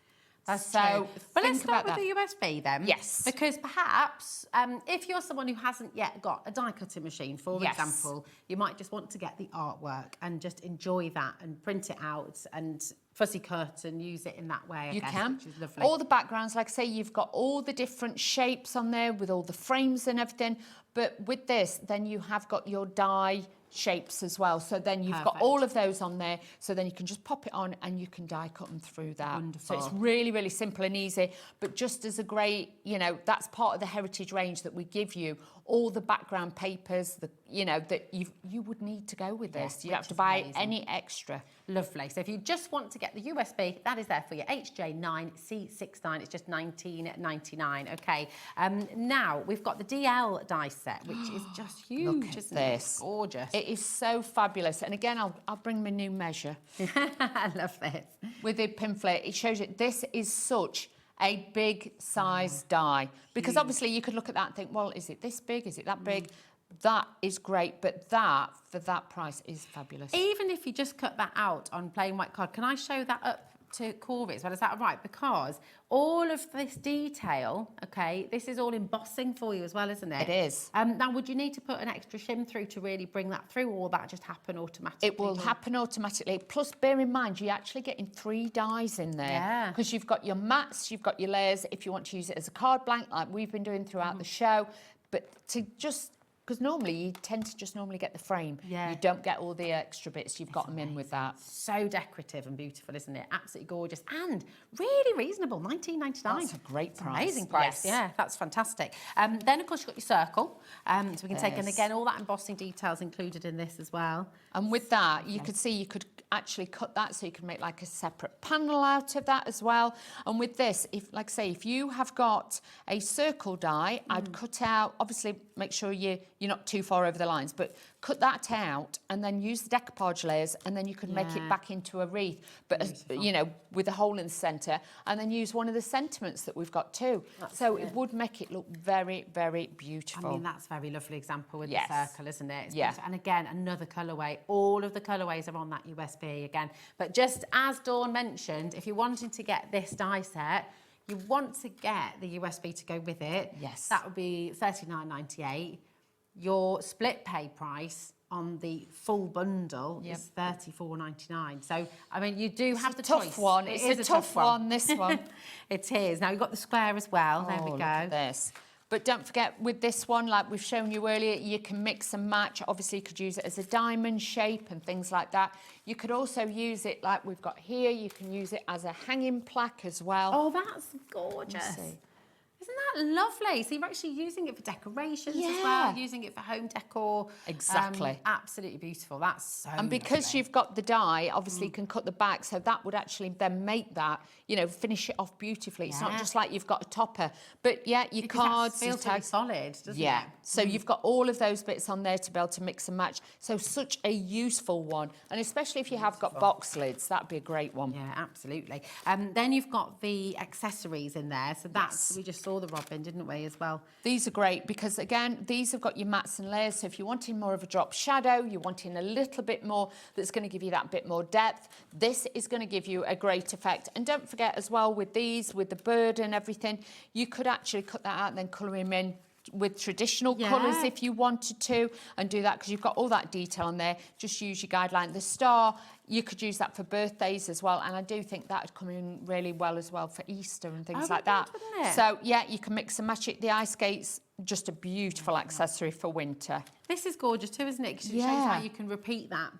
That's So true. But let's think start about with the USB then. Yes. Because perhaps if you're someone who hasn't yet got a die cutting machine, for example, you might just want to get the artwork and just enjoy that and print it out and fussy cut and use it in that way. You I guess, can. which is lovely. All the backgrounds, like I say, you've got all the different shapes on there with all the frames and everything. But with this, then you have got your die shapes as well. So then you've got all of those on there. So then you can just pop it on and you can die cut them through that. Wonderful. So it's really, really simple and easy. But just as a great, you know, that's part of the heritage range that we give you. All the background papers, you know, that you would need to go with this. You don't have to buy any extra. Lovely. So if you just want to get the USB, that is there for you. HJ9C69. It's just $19.99. Okay. Now we've got the DL die set, which is just huge. Look at isn't this. It? It's gorgeous. It is so fabulous. And again, I'll bring my new measure. I love this. With the pamphlet, it shows you this is such a big size die. Because obviously you could look at that and think, well, is it this big? Is it that big? That is great, but that, for that price, is fabulous. Even if you just cut that out on plain white card, can I show that up to Corey as well? Is that right? Because all of this detail, okay, this is all embossing for you as well, isn't it? It is. Now, would you need to put an extra shim through to really bring that through, or will that just happen automatically? It will happen automatically. Plus, bear in mind, you're actually getting 3 dies in there. Yeah. Because you've got your mats, you've got your layers, if you want to use it as a card blank, like we've been doing throughout the show. But to just... Because normally you tend to just normally get the frame. Yeah. You don't get all the extra bits. You've got them in with that. So decorative and beautiful, isn't it? Absolutely gorgeous and really reasonable. $19.99. That's a great price. Amazing price. Yes. Yeah, that's fantastic. Then of course you've got your circle. So we can take, and again, all that embossing details included in this as well. And with that, you could see you could actually cut that so you can make like a separate panel out of that as well. And with this, if, like say, if you have got a circle die, I'd cut out, obviously make sure you're not too far over the lines, but cut that out and then use the decoupage layers, and then you could make it back into a wreath, but you know, with a hole in the centre, and then use one of the sentiments that we've got too. So it would make it look very, very beautiful. I mean, that's a very lovely example with the circle, isn't it? It's beautiful. And again, another colourway. All of the colourways are on that USB again. But just as Dawn mentioned, if you're wanting to get this die set, you want to get the USB to go with it. Yes. That would be $39.98. Your split pay price on the full bundle is $34.99. So, I mean, you do have the choice. Tough one. It's a tough one, this one. It is. Now, you've got the square as well. There we go. Look at this. But don't forget, with this one, like we've shown you earlier, you can mix and match. Obviously, you could use it as a diamond shape and things like that. You could also use it like we've got here. You can use it as a hanging plaque as well. Oh, that's gorgeous. Isn't that lovely? So you're actually using it for decorations as Yeah. well, using it for home decor. Exactly. Absolutely beautiful. That's so And because lovely. you've got the die, obviously you can cut the back, so that would actually then make that, you know, finish it off beautifully. It's not Yeah. just like you've got a topper, but yeah, your Because that cards, your feels really tags. solid, doesn't Yeah, it? so you've got all of those bits on there to be able to mix and match. So such a useful one, and especially if you have got box lids, that'd be a great one. Yeah, absolutely. Then you've got the accessories in there. So that's, we just saw the robin, didn't we, as well? These are great because, again, these have got your mats and layers. So if you're wanting more of a drop shadow, you're wanting a little bit more that's going to give you that bit more depth, this is going to give you a great effect. And don't forget as well with these, with the bird and everything, you could actually cut that out and then colour him in with traditional colours if you wanted to, and do that because you've got all that detail on there. Just use your guideline. The star, you could use that for birthdays as well, and I do think that would come in really well as well for Easter and things like that. Wouldn't it? So yeah, you can mix and match it. The ice skates, just a beautiful accessory for winter. This is gorgeous too, isn't it? Because it shows how you can repeat that,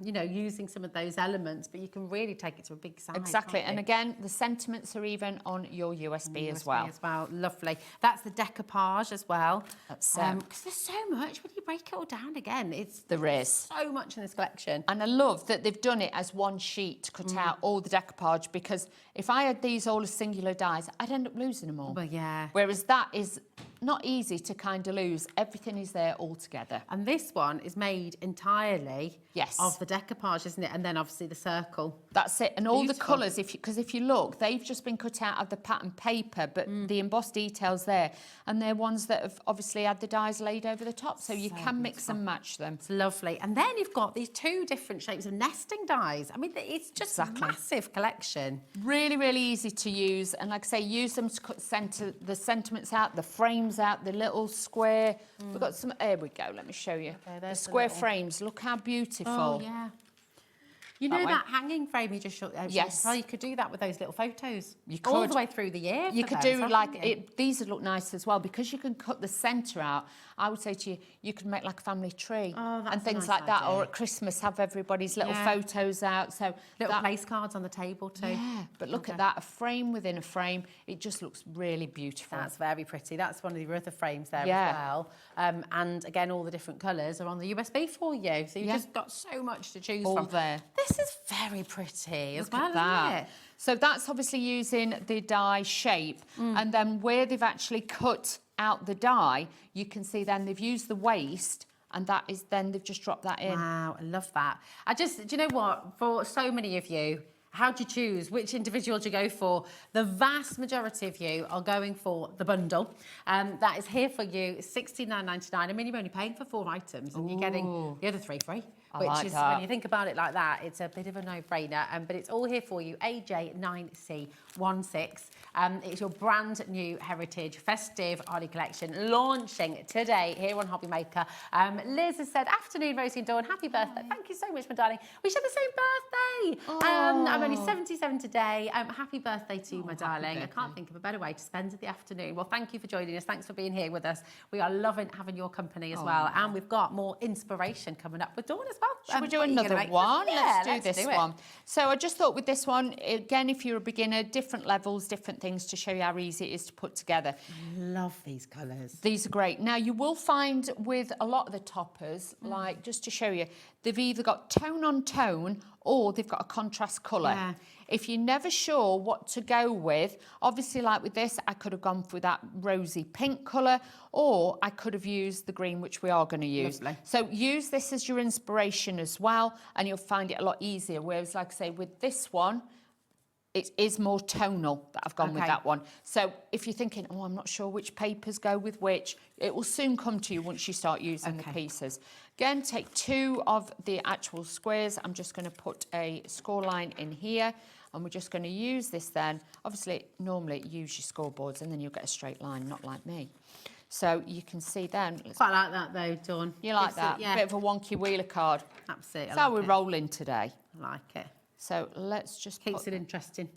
you know, using some of those elements, but you can really take it to a big size. Exactly, can't and you? again, the sentiments are even on your USB as well. Lovely. That's the decoupage as well. That's because there's so much when you break it all down again. There is. So much in this collection. And I love that they've done it as one sheet to cut out all the decoupage, because if I had these all as singular dies, I'd end up losing them all. Well, yeah. Whereas that is not easy to kind of lose. Everything is there all together. And this one is made entirely Yes. of the decoupage, isn't it? And then obviously the circle. That's it. And all the Beautiful. colours, because if you look, they've just been cut out of the pattern paper, but the embossed details there. And they're ones that have obviously had the dies laid over the top, so you can mix and match them. It's lovely. And then you've got these two different shapes of nesting dies. I mean, it's just a massive collection. Really, really easy to use. And like I say, use them to cut the sentiments out, the frames out, the little square. We've got some, there we go, let me show you. Okay, The there's the square little- frames, look how beautiful. Oh, yeah. You know That way. that hanging frame you just showed? Yes. Well, you could do that with those little photos. You All could. the way through the year. You for could those, do like haven't you? it. These would look nice as well because you can cut the centre out. I would say to you, you could make like a family tree Oh, that's and a things nice like that. idea. Or at Christmas, have everybody's little Yeah. photos out. So Little that, place cards on the table too. yeah. But look Okay. at that, a frame within a frame. It just looks really beautiful. That's very pretty. That's one of the other frames there Yeah. as well. And again, all the different colours are on the USB for you. So you've Yeah. just got so much to choose All from. there. This is very pretty as Look well, at that. isn't it? So that's obviously using the die shape, and then where they've actually cut out the die, you can see then they've used the waste, and that is then they've just dropped that in. Wow, I love that. Do you know what? For so many of you, how do you choose? Which individual do you go for? The vast majority of you are going for the bundle. That is here for you, $69.99. I mean, you're only paying for 4 items and you're getting the other 3 free. I Which like is, that. when you think about it like that, it's a bit of a no-brainer. But it's all here for you, AJ9C16. It's your brand new Heritage Festive Holly collection launching today here on Hobby Maker. Liz has said, afternoon, Rosie and Dawn, happy birthday. Thank you so much, my darling. We share the same birthday. I'm only 77 today. Happy birthday to you, my darling. I can't think of a better way to spend the afternoon. Well, thank you for joining us. Thanks for being here with us. We are loving having your company as well. And we've got more inspiration coming up with Dawn as well. Should we do What are you gonna another make? one? Yeah, Let's do this it. one. So I just thought with this one, again, if you're a beginner, different levels, different things to show you how easy it is to put together. Love these colours. These are great. Now, you will find with a lot of the toppers, like just to show you, they've either got tone on tone or they've got a contrast colour. Yeah. If you're never sure what to go with, obviously like with this, I could have gone for that rosy pink colour, or I could have used the green, which we are going to use. Lovely. So use this as your inspiration as well, and you'll find it a lot easier. Whereas, like I say, with this one, it is more tonal that I've gone with Okay. that one. So if you're thinking, oh, I'm not sure which papers go with which, it will soon come to you once you start using the pieces. Again, take 2 of the actual squares. I'm just going to put a score line in here, and we're just going to use this then. Obviously, normally use your scoreboards and then you'll get a straight line, not like me. So you can see then. Quite like that though, Dawn. You like Gives it- that? yeah, Bit of a wonky wheeler card. absolutely. That's how we're rolling today. I like it. So let's just Keeps put it interesting.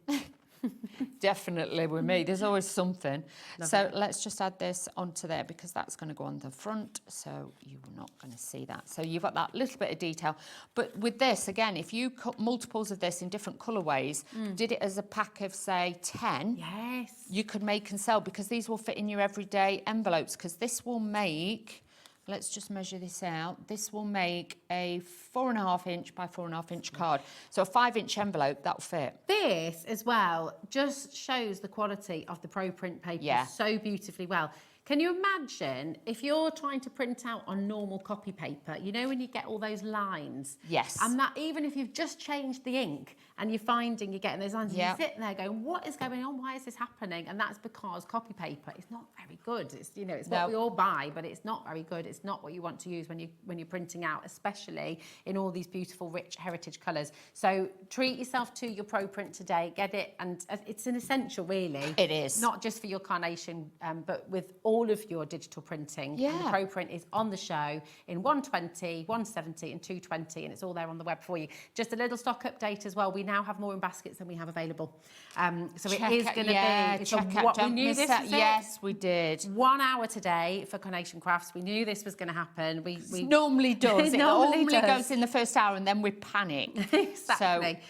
Definitely with me. There's always something. So let's just add this onto there because that's going to go on the front. So you're not going to see that. So you've got that little bit of detail. But with this, again, if you cut multiples of this in different colourways, did it as a pack of, say, 10, Yes. you could make and sell because these will fit in your everyday envelopes because this will make... Let's just measure this out. This will make a 4.5 inch by 4.5 inch card. So a 5-inch envelope, that'll fit. This as well just shows the quality of the Pro Print paper so beautifully well. Can you imagine if you're trying to print out on normal copy paper, you know when you get all those lines? Yes. And that even if you've just changed the ink and you're finding you're getting those lines, and you're sitting there going, what is going on? Why is this happening? And that's because copy paper is not very good. It's, you know, it's what we all buy, but it's not very good. It's not what you want to use when you're printing out, especially in all these beautiful, rich heritage colours. So treat yourself to your Pro Print today. Get it, and it's an essential, really. It is. Not just for your Carnation, but with all of your digital printing. Yeah. And the Pro Print is on the show in 120, 170 and 220, and it's all there on the web for you. Just a little stock update as well. We now have more in baskets than we have available. So it is going to be... Check out. Don't miss that. Yes, we did. 1 hour today for Carnation Crafts. We knew this was going to happen. We normally does. It normally does. goes in the first hour and then we panic. Exactly.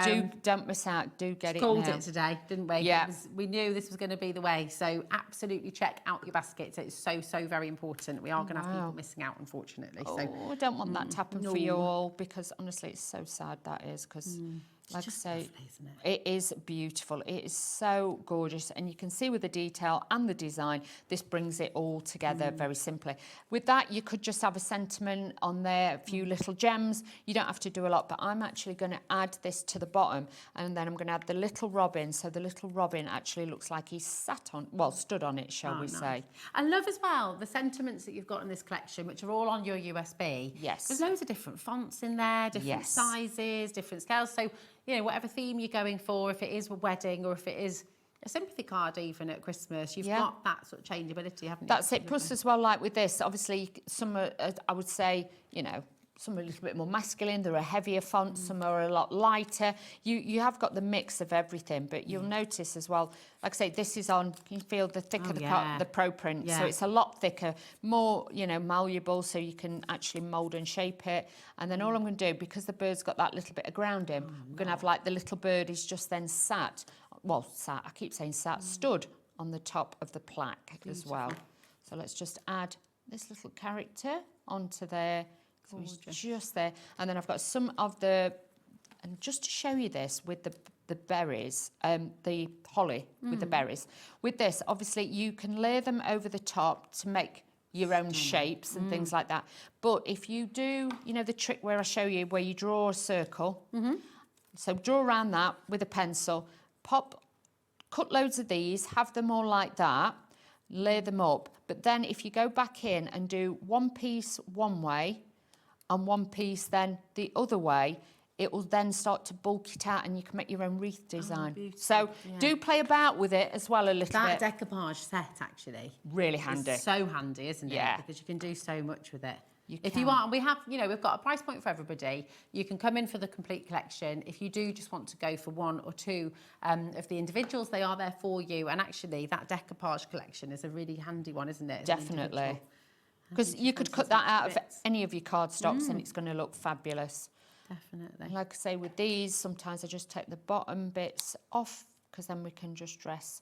So don't miss out. Do get it now. Called it today, didn't we? Yeah. We knew this was going to be the way. So absolutely check out your baskets. It's so very important. We are going to have people missing out, unfortunately. Oh, So I don't want that to happen for you all because honestly, it's so sad that is because. Like I say, lovely, isn't it? it is beautiful. It is so gorgeous. And you can see with the detail and the design, this brings it all together very simply. With that, you could just have a sentiment on there, a few little gems. You don't have to do a lot, but I'm actually going to add this to the bottom. And then I'm going to add the little robin. So the little robin actually looks like he's stood on it, shall we say. I love as well the sentiments that you've got in this collection, which are all on your USB. Yes. There's loads of different fonts in there, different sizes, different scales. So, you know, whatever theme you're going for, if it is a wedding or if it is a sympathy card even at Christmas, you've got that sort of changeability, haven't you? That's it. Plus as well, like with this, obviously some are, I would say, you know, some are a little bit more masculine, there are heavier fonts, some are a lot lighter. You have got the mix of everything, but you'll notice as well, like I say, this is on, you can feel the thicker the Pro Print, so it's a lot thicker, more, you know, malleable, so you can actually mould and shape it. And then all I'm going to do, because the bird's got that little bit of grounding, we're going to have like the little bird is just then sat, I keep saying sat, stood on the top of the plaque as well. So let's just add this little character onto there. So it's just there. And then I've got some of the, and just to show you this with the berries, the holly with the berries. With this, obviously, you can layer them over the top to make your own shapes and things like that. But if you do, you know, the trick where I show you where you draw a circle, so draw around that with a pencil, cut loads of these, have them all like that, lay them up. But then if you go back in and do one piece one way, and one piece then the other way, it will then start to bulk it out and you can make your own wreath design. So do play about with it as well a little bit. That decoupage set, actually. Really handy. It's so handy, isn't it? Yeah. Because you can do so much with it. If you want, we have, you know, we've got a price point for everybody. You can come in for the complete collection. If you do just want to go for one or two of the individuals, they are there for you. And actually, that decoupage collection is a really handy one, isn't it? Definitely. Because you could cut that out of any of your cardstocks and it's going to look fabulous. Definitely. Like I say, with these, sometimes I just take the bottom bits off because then we can just dress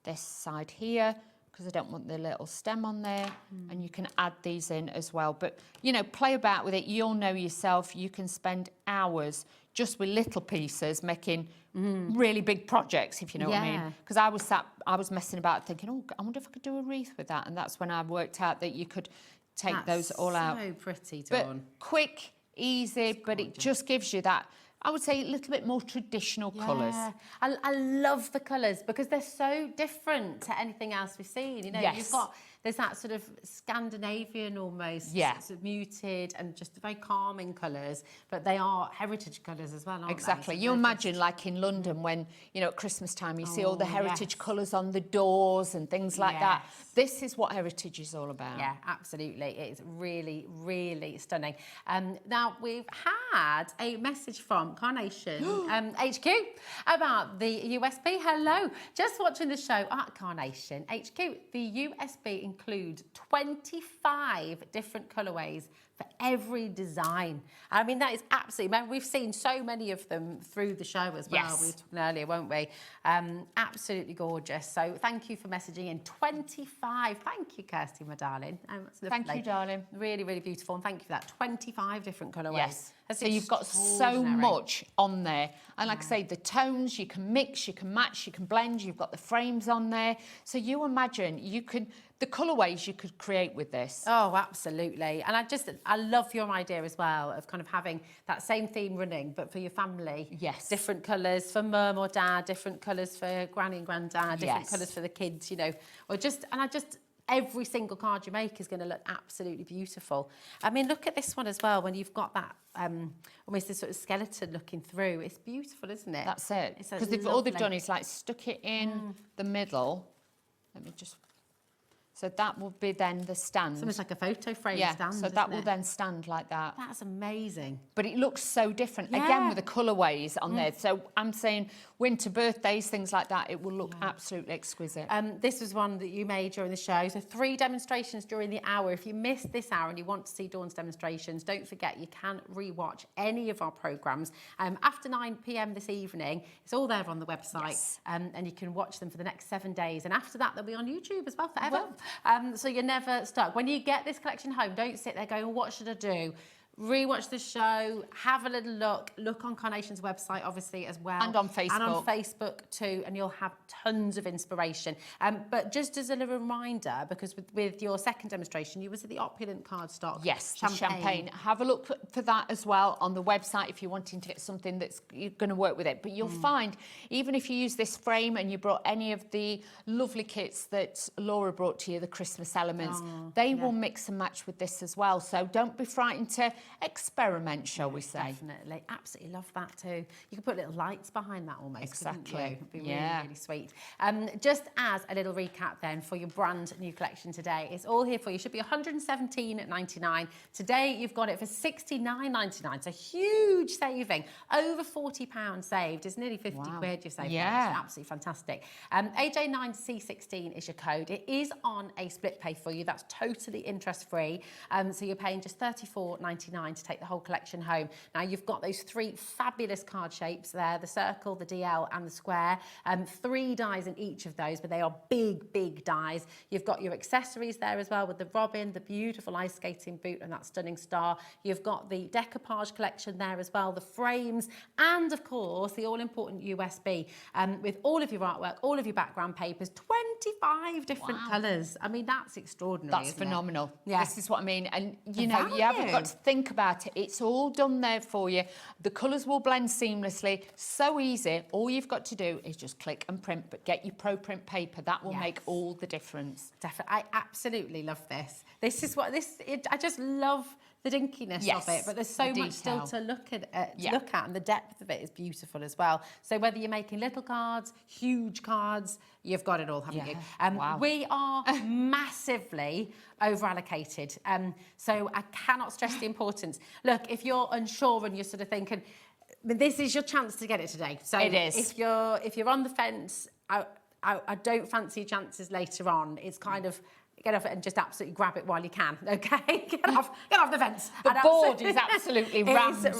this side here because I don't want the little stem on there. And you can add these in as well. But, you know, play about with it. You'll know yourself. You can spend hours just with little pieces making really big projects, if you know what I mean. Because I was messing about thinking, oh, I wonder if I could do a wreath with that. And that's when I worked out that you could take those all out. So pretty, But Dawn. quick, easy, but it just gives you that, I would say, a little bit more traditional colours. I love the colours because they're so different to anything else we've seen. You know, you've got there's that sort of Scandinavian almost, sort of muted and just very calming colours, but they are heritage colours as well, aren't Exactly. they? You imagine like in London when, you know, at Christmas time you see all the heritage colours on the doors and things like that. This is what heritage is all about. Yeah, absolutely. It is really, really stunning. Now, we've had a message from Carnation HQ about the USB. Hello. Just watching the show at Carnation HQ. The USB includes 25 different colourways for every design. I mean, that is absolutely, remember, we've seen so many of them through the show as well. We were talking earlier, won't we? Absolutely gorgeous. So thank you for messaging in. 25. Thank you, Kirsty, my darling. That's lovely. Thank you, darling. Really, really beautiful. And thank you for that. 25 different colourways. Yes. That's so you've got so much on there. And like I say, the tones, you can mix, you can match, you can blend. You've got the frames on there. So you imagine you could, the colourways you could create with this. Oh, absolutely. And I love your idea as well of kind of having that same theme running, but for your family. Yes. Different colours for mum or dad, different colours for granny and granddad, different colours for the kids, you know, or just, every single card you make is going to look absolutely beautiful. I mean, look at this one as well, when you've got that almost this sort of skeleton looking through. It's beautiful, isn't it? That's it. Because all they've done is like stuck it in the middle. Let me just... So that will be then the stand. It's almost like a photo frame stand, so that will then stand like that. That's amazing. But it looks so different, again, with the colourways on there. So I'm saying winter birthdays, things like that, it will look absolutely exquisite. This was one that you made during the show. So 3 demonstrations during the hour. If you missed this hour and you want to see Dawn's demonstrations, don't forget you can rewatch any of our programmes. After 9 p.m. this evening, it's all there on the website. And you can watch them for the next 7 days. And after that, they'll be on YouTube as well forever. So you're never stuck. When you get this collection home, don't sit there going, what should I do? Rewatch the show, have a little look on Carnation's website, obviously, as well. And on Facebook. And on Facebook, too, and you'll have tons of inspiration. But just as a little reminder, because with your second demonstration, you was at the opulent cardstock. Yes, champagne. Have a look for that as well on the website if you're wanting to get something that's you're going to work with it. But you'll find, even if you use this frame and you brought any of the lovely kits that Laura brought to you, the Christmas elements, they will mix and match with this as well. So don't be frightened to experiment, shall we say. Definitely. Absolutely love that too. You could put little lights behind that almost. Exactly. It'd be really, really sweet. Just as a little recap then for your brand new collection today, it's all here for you. It should be $117.99. Today you've got it for $69.99. It's a huge saving. Over £40 saved. It's nearly 50 quid you've saved. Yeah. It's absolutely fantastic. AJ9C16 is your code. It is on a split pay for you. That's totally interest free. So you're paying just $34.99 to take the whole collection home. Now you've got those 3 fabulous card shapes there, the circle, the DL and the square. 3 dies in each of those, but they are big, big dies. You've got your accessories there as well with the robin, the beautiful ice skating boot and that stunning star. You've got the decoupage collection there as well, the frames, and of course the all-important USB with all of your artwork, all of your background papers, 25 different colours. I mean, that's extraordinary. That's phenomenal. Yeah. This is what I mean. And you know, you haven't got to think about it. It's all done there for you. The colours will blend seamlessly. So easy. All you've got to do is just click and print, but get your pro print paper. That will make all the difference. Definitely. I absolutely love this. This is what I just love the dinkiness of it, but there's so much still to look at, and the depth of it is beautiful as well. So whether you're making little cards, huge cards, you've got it all, haven't you? We are massively over allocated. So I cannot stress the importance. Look, if you're unsure and you're sort of thinking, this is your chance to get it today. So it is. If you're on the fence, I don't fancy your chances later on. It's kind of get off it and just absolutely grab it while you can, okay? Get off the fence. The board is absolutely rammed,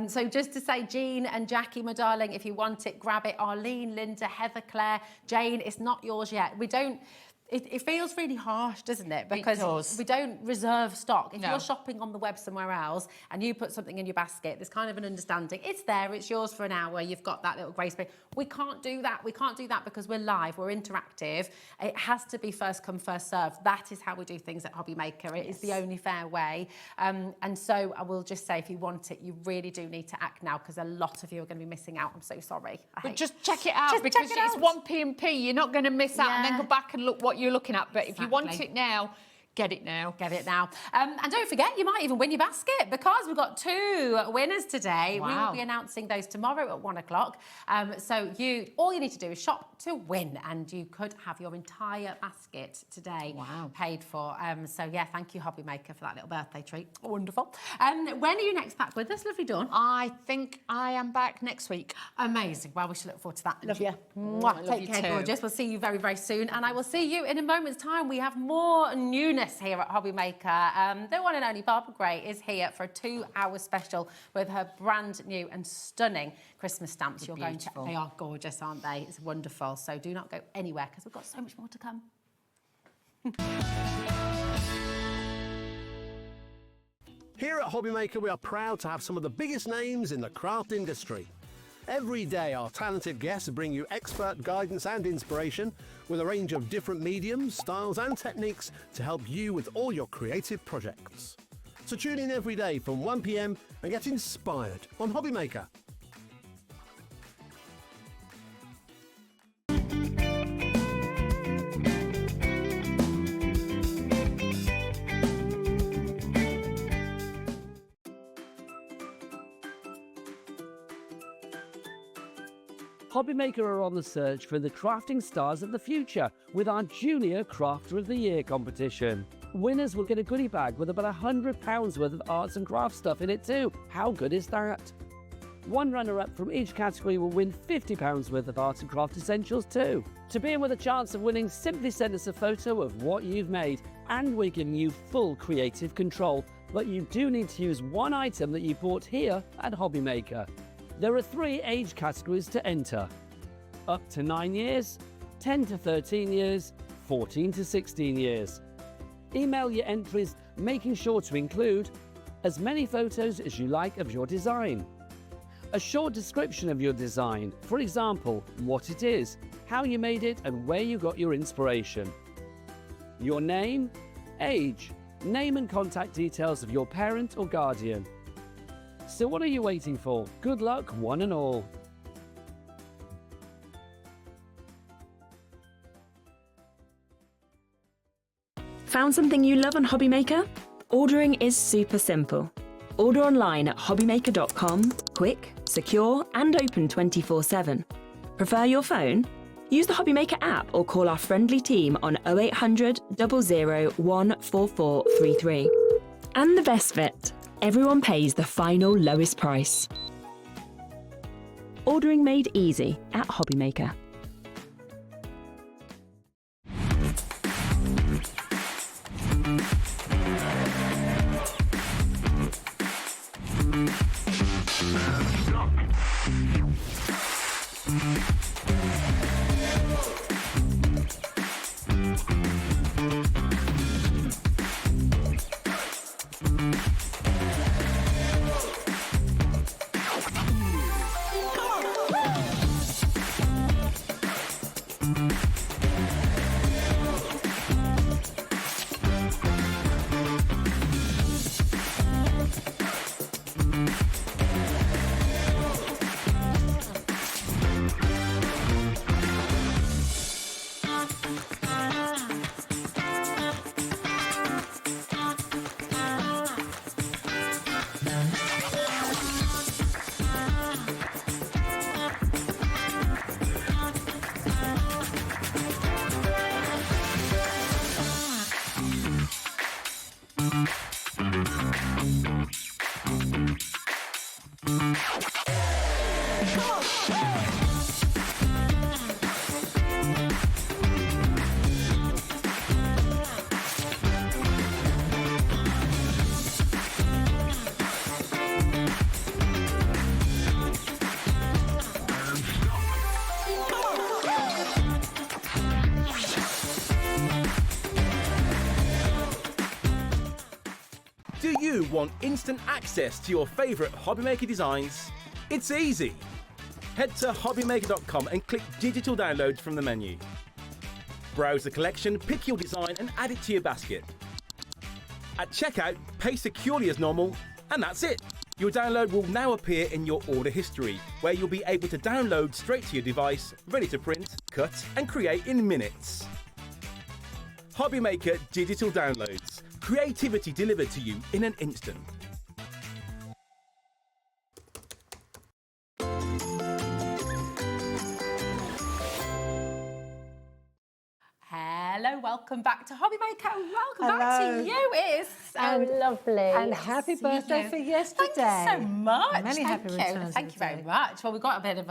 so just to say, Jean and Jackie, my darling, if you want it, grab it. Arlene, Linda, Heather, Claire, Jane, it's not yours yet. We don't... It feels really harsh, doesn't it? Because we don't reserve stock. If you're shopping on the web somewhere else and you put something in your basket, there's kind of an understanding. It's there, it's yours for an hour, you've got that little grace period. We can't do that. We can't do that because we're live, we're interactive. It has to be first come, first served. That is how we do things at Hobby Maker. It is the only fair way. And so I will just say, if you want it, you really do need to act now because a lot of you are going to be missing out. I'm so sorry. But just check it out because it's 1p and P. You're not going to miss out and then go back and look what what you're looking at. But if you want Exactly. it now, get it now. Get it now. And don't forget, you might even win your basket because we've got 2 winners today. Wow. We will be announcing those tomorrow at 1 o'clock. So all you need to do is shop to win, and you could have your entire basket today paid for. So yeah, thank you, Hobby Maker, for that little birthday treat. Wonderful. When are you next back with us, lovely Dawn? I think I am back next week. Amazing. Well, we should look forward to that. Love you. Mwah. Love Take you care, too. gorgeous. We'll see you very, very soon. And I will see you in a moment's time. We have more newness here at Hobby Maker. The one and only Barbara Gray is here for a 2-hour special with her brand new and stunning Christmas stamps. You're going to, they are gorgeous, aren't they? It's wonderful. So do not go anywhere because we've got so much more to come. Here at Hobby Maker, we are proud to have some of the biggest names in the craft industry. Every day, our talented guests bring you expert guidance and inspiration with a range of different mediums, styles and techniques to help you with all your creative projects. So tune in every day from 1 p.m. and get inspired on Hobby Maker. Hobby Maker are on the search for the crafting stars of the future with our Junior Crafter of the Year competition. Winners will get a goodie bag with about £100 worth of arts and crafts stuff in it too. How good is that? One runner-up from each category will win £50 worth of art and craft essentials too. To be in with a chance of winning, simply send us a photo of what you've made, and we're giving you full creative control. But you do need to use one item that you bought here at Hobby Maker. There are 3 age categories to enter: up to 9 years, 10 to 13 years, 14 to 16 years. Email your entries, making sure to include as many photos as you like of your design, a short description of your design, for example, what it is, how you made it and where you got your inspiration, your name, age, name and contact details of your parent or guardian. So what are you waiting for? Good luck, one and all. Found something you love on Hobby Maker? Ordering is super simple. Order online at hobbymaker.com, quick, secure and open 24/7. Prefer your phone? Use the Hobby Maker app or call our friendly team on 0800 00 14433. And the best bit, everyone pays the final lowest price. Ordering made easy at Hobby Maker. Do you want instant access to your favourite Hobby Maker designs? It's easy. Head to hobbymaker.com and click Digital Downloads from the menu. Browse the collection, pick your design and add it to your basket. At checkout, pay securely as normal, and that's it. Your download will now appear in your order history, where you'll be able to download straight to your device, ready to print, cut and create in minutes. Hobbymaker digital downloads. Creativity delivered to you in an instant. Hello, welcome back to Hobbymaker. Welcome back to you. It's so lovely. And to happy see birthday you. for yesterday. Thank you so much. Many happy returns. Thank you very much. Well, we've got a bit of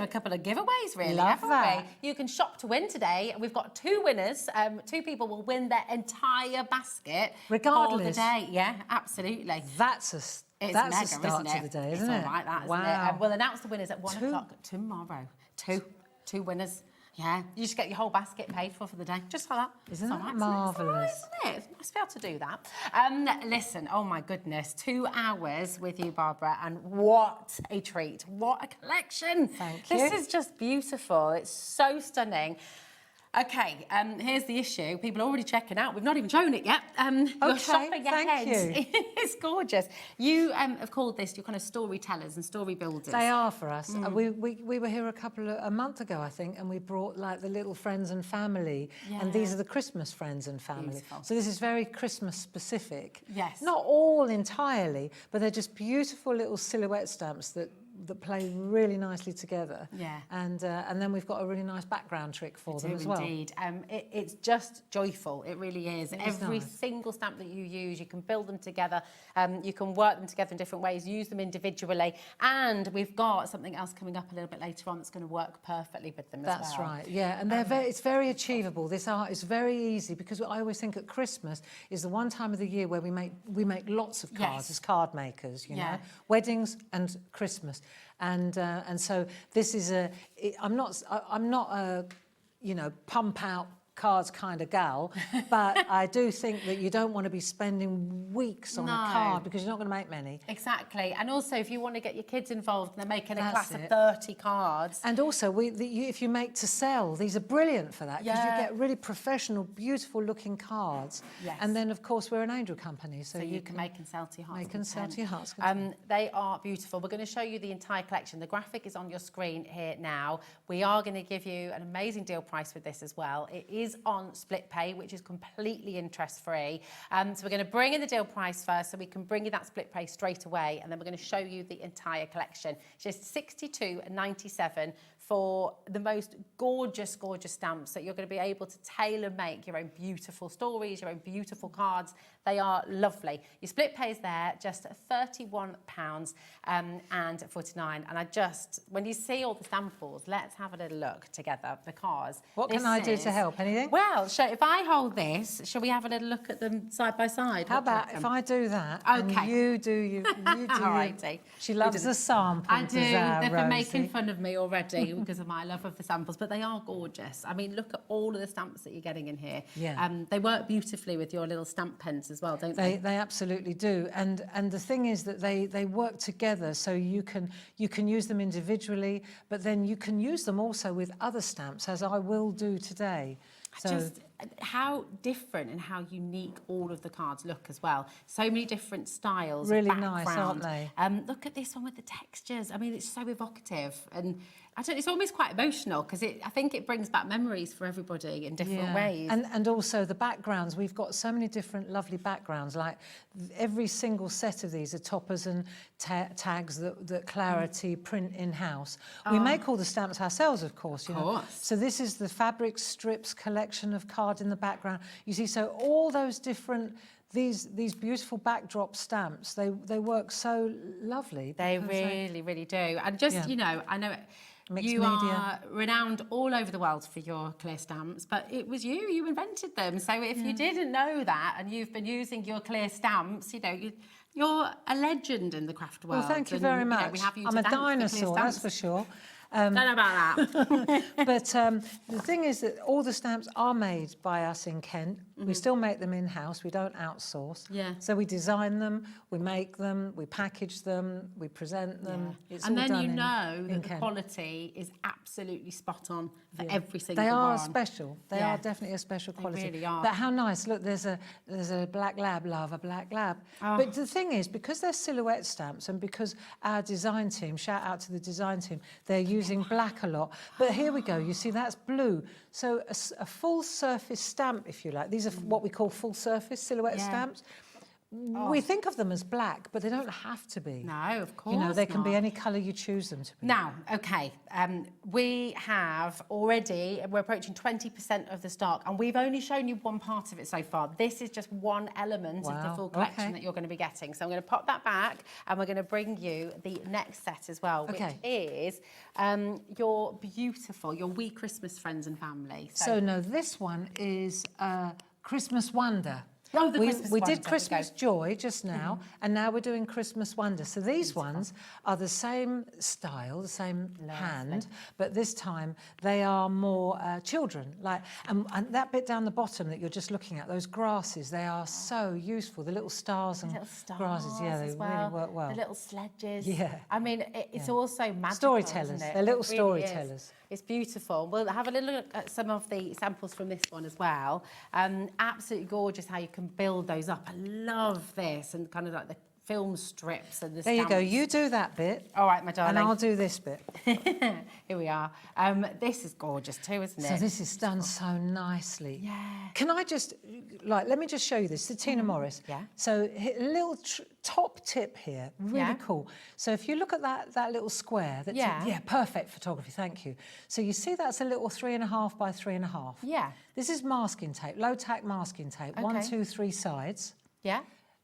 a couple of giveaways, really, Love haven't that. we? You can shop to win today. We've got 2 winners. 2 people will win their entire basket Regardless. for the day. Yeah, absolutely. That's a It's mega, mega, start isn't to it? the day, It's isn't it? all right, that, isn't Wow. it? We'll announce the winners at 1 2? o'clock tomorrow. Two winners. Yeah, you just get your whole basket paid for the day, just like that. Isn't It's that all right, It's all right, marvellous? isn't it? It's nice to be able to do that. Listen, oh my goodness, 2 hours with you, Barbara, and what a treat. What a collection. Thank This you. is just beautiful. It's so stunning. Okay, here's the issue. People are already checking out. We've not even shown it yet. You're shopping thank ahead. you. It's gorgeous. You have called this your kind of storytellers and story builders. They are for us. We were here a month ago, I think, and we brought like the little friends and family, and these are the Christmas friends and family. Beautiful. So this is very Christmas specific. Yes. Not all entirely, but they're just beautiful little silhouette stamps that play really nicely together. Yeah. And then we've got a really nice background trick for them as well. Indeed. It's just joyful. It really is. Every nice. single stamp that you use, you can build them together. You can work them together in different ways, use them individually. And we've got something else coming up a little bit later on that's going to work perfectly with them as well. That's right, yeah, and it's very achievable. This art is very easy because I always think at Christmas is the one time of the year where we make lots of cards Yes. as card makers, you Yeah. know, weddings and Christmas, and so this is I'm not a pump out cards kind of gal, but I do think that you don't want to be spending weeks on a card because you're not going to make many. Exactly. And also, if you want to get your kids involved and they're making a That's class of it. 30 cards. And also, if you make to sell, these are brilliant for that because Yeah. you get really professional, beautiful-looking cards. Yes. And then, of course, we're an angel company, so you can make and sell to your heart's make and sell content. to your heart's content. They are beautiful. We're going to show you the entire collection. The graphic is on your screen here now. We are going to give you an amazing deal price with this as well. It is on split pay, which is completely interest-free. So we're going to bring in the deal price first so we can bring you that split pay straight away, and then we're going to show you the entire collection. It's just $62.97 for the most gorgeous, gorgeous stamps that you're going to be able to tailor-make your own beautiful stories, your own beautiful cards. They are lovely. Your split pay is there, just £31.49. And when you see all the samples, let's have a little look together because What can I do to help? Anything? Well, if I hold this, shall we have a little look at them side by side? How What do you about reckon? if I do that Okay. and you do you do All righty. She loves the sample. I do. They've been making Rosie. fun of me already because of my love of the samples, but they are gorgeous. I mean, look at all of the stamps that you're getting in here. Yeah. They work beautifully with your little stamp pens as well, don't they? They absolutely do, and the thing is that they work together, so you can use them individually, but then you can use them also with other stamps, as I will do today. So Just how different and how unique all of the cards look as well. So many different styles. Really of nice, aren't background. Look at this one with the textures. I mean, it's so evocative, and it's almost quite emotional because I think it brings back memories for everybody in different ways. And also the backgrounds. We've got so many different lovely backgrounds. Like every single set of these are toppers and tags that Clarity print in-house. We make all the stamps ourselves, of course. You know. So this is the fabric strips collection of cards in the background. You see, so all those different these beautiful backdrop stamps, they work so lovely. They really do. And just I know. Mixed you media. are renowned all over the world for your clear stamps, but it was you invented them. So if you didn't know that and you've been using your clear stamps, you're a legend in the craft world. Well, thank you And, very much. we have you I'm to a thank for clear dinosaur, that's stamps. for sure. Don't know about that. But the thing is that all the stamps are made by us in Kent. We still make them in-house. We don't outsource. Yeah. So we design them, we make them, we package them, we present them. It's And all then done you in know that the Kent. quality is absolutely spot on for every single They one. are special. They are definitely a special quality. really are. But how nice! Look, there's a black lab, love a black lab. But the thing is, because they're silhouette stamps, and because our design team, shout out to the design team, they're using using black a lot. But here we go, you see that's blue. So a full surface stamp, if you like. These are what we call full surface silhouette stamps. We think of them as black, but they don't have to be. No, of course You know, they can be not. any colour you choose them to be. Now, okay, we have already, we're approaching 20% of the stock, and we've only shown you one part of it so far. This is just one element of the full collection that you're going to be getting. So I'm going to pop that back, and we're going to bring you the next set as well, which is your beautiful, your wee Christmas friends and family. So no, this one is Christmas Wonder. Oh, the we Christmas we Wonder, did Christmas Joy just now, and now we're doing Christmas Wonder. So these ones are the same style, the same hand, but this time they are more children. Like, and that bit down the bottom that you're just looking at, those grasses, they are so useful. The little stars and grasses, yeah, they really work well. The little sledges. Yeah. I mean, it's also magical, Storytellers. isn't it? They're little It really is. storytellers. It's beautiful. We'll have a little look at some of the samples from this one as well. Absolutely gorgeous how you can build those up. I love this, and kind of like the film strips and the There you go. stamps. You do that bit. All right, my darling. And I'll do this bit. Here we are. This is gorgeous too, isn't it? So this is done so nicely. Yeah. Can I just, like, let me just show you this. The Tina Morris. Yeah. So a little top tip here, really cool. So if you look at that little square, that's perfect photography, thank you. So you see that's a little 3.5 by 3.5. Yeah. This is masking tape, low tack masking tape. 1, 2, 3 sides. Yeah.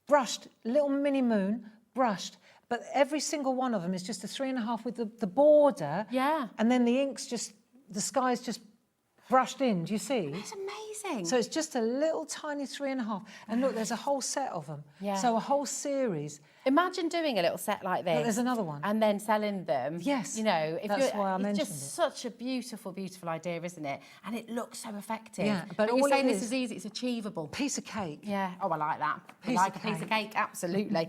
Brushed, little mini moon, brushed. But every single one of them is just a 3.5 with the border. Yeah. And then the ink's just, the sky's just brushed in, do you see? It's amazing. So it's just a little tiny 3.5. And look, there's a whole set of them. Yeah. So a whole series. Imagine doing a little set like this. Look, there's another one. And then selling them. Yes. You know, if That's you're, why I it's mentioned just it. such a beautiful, beautiful idea, isn't it? And it looks so effective. Yeah, but you're all it saying this is- is easy, it's achievable. Piece of cake. Yeah. Oh, I like that. Piece I like of a piece of cake. cake, absolutely.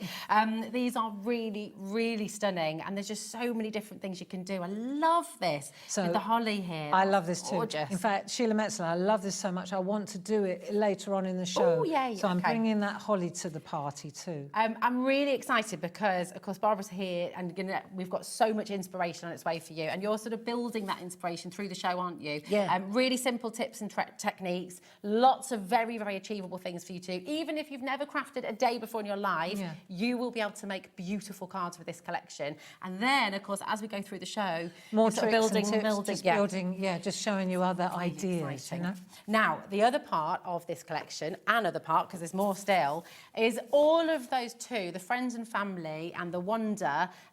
These are really, really stunning, and there's just so many different things you can do. I love this. So with the holly here. I love this too. Gorgeous. In fact, Sheila Metzler, I love this so much. I want to do it later on in the show. Oh, yeah, So I'm okay. bringing that holly to the party too. I'm really excited because, of course, Barbara's here and we've got so much inspiration on its way for you. And you're sort of building that inspiration through the show, aren't you? Yeah. Really simple tips and techniques. Lots of very, very achievable things for you to do. Even if you've never crafted a day before in your life, you will be able to make beautiful cards with this collection. And then, of course, as we go through the show, More you're sort of tricks and tips, building, just building, just showing you other ideas, you exciting. know? Now, the other part of this collection, another part, because there's more still, is all of those two, the friends and family and the wonder,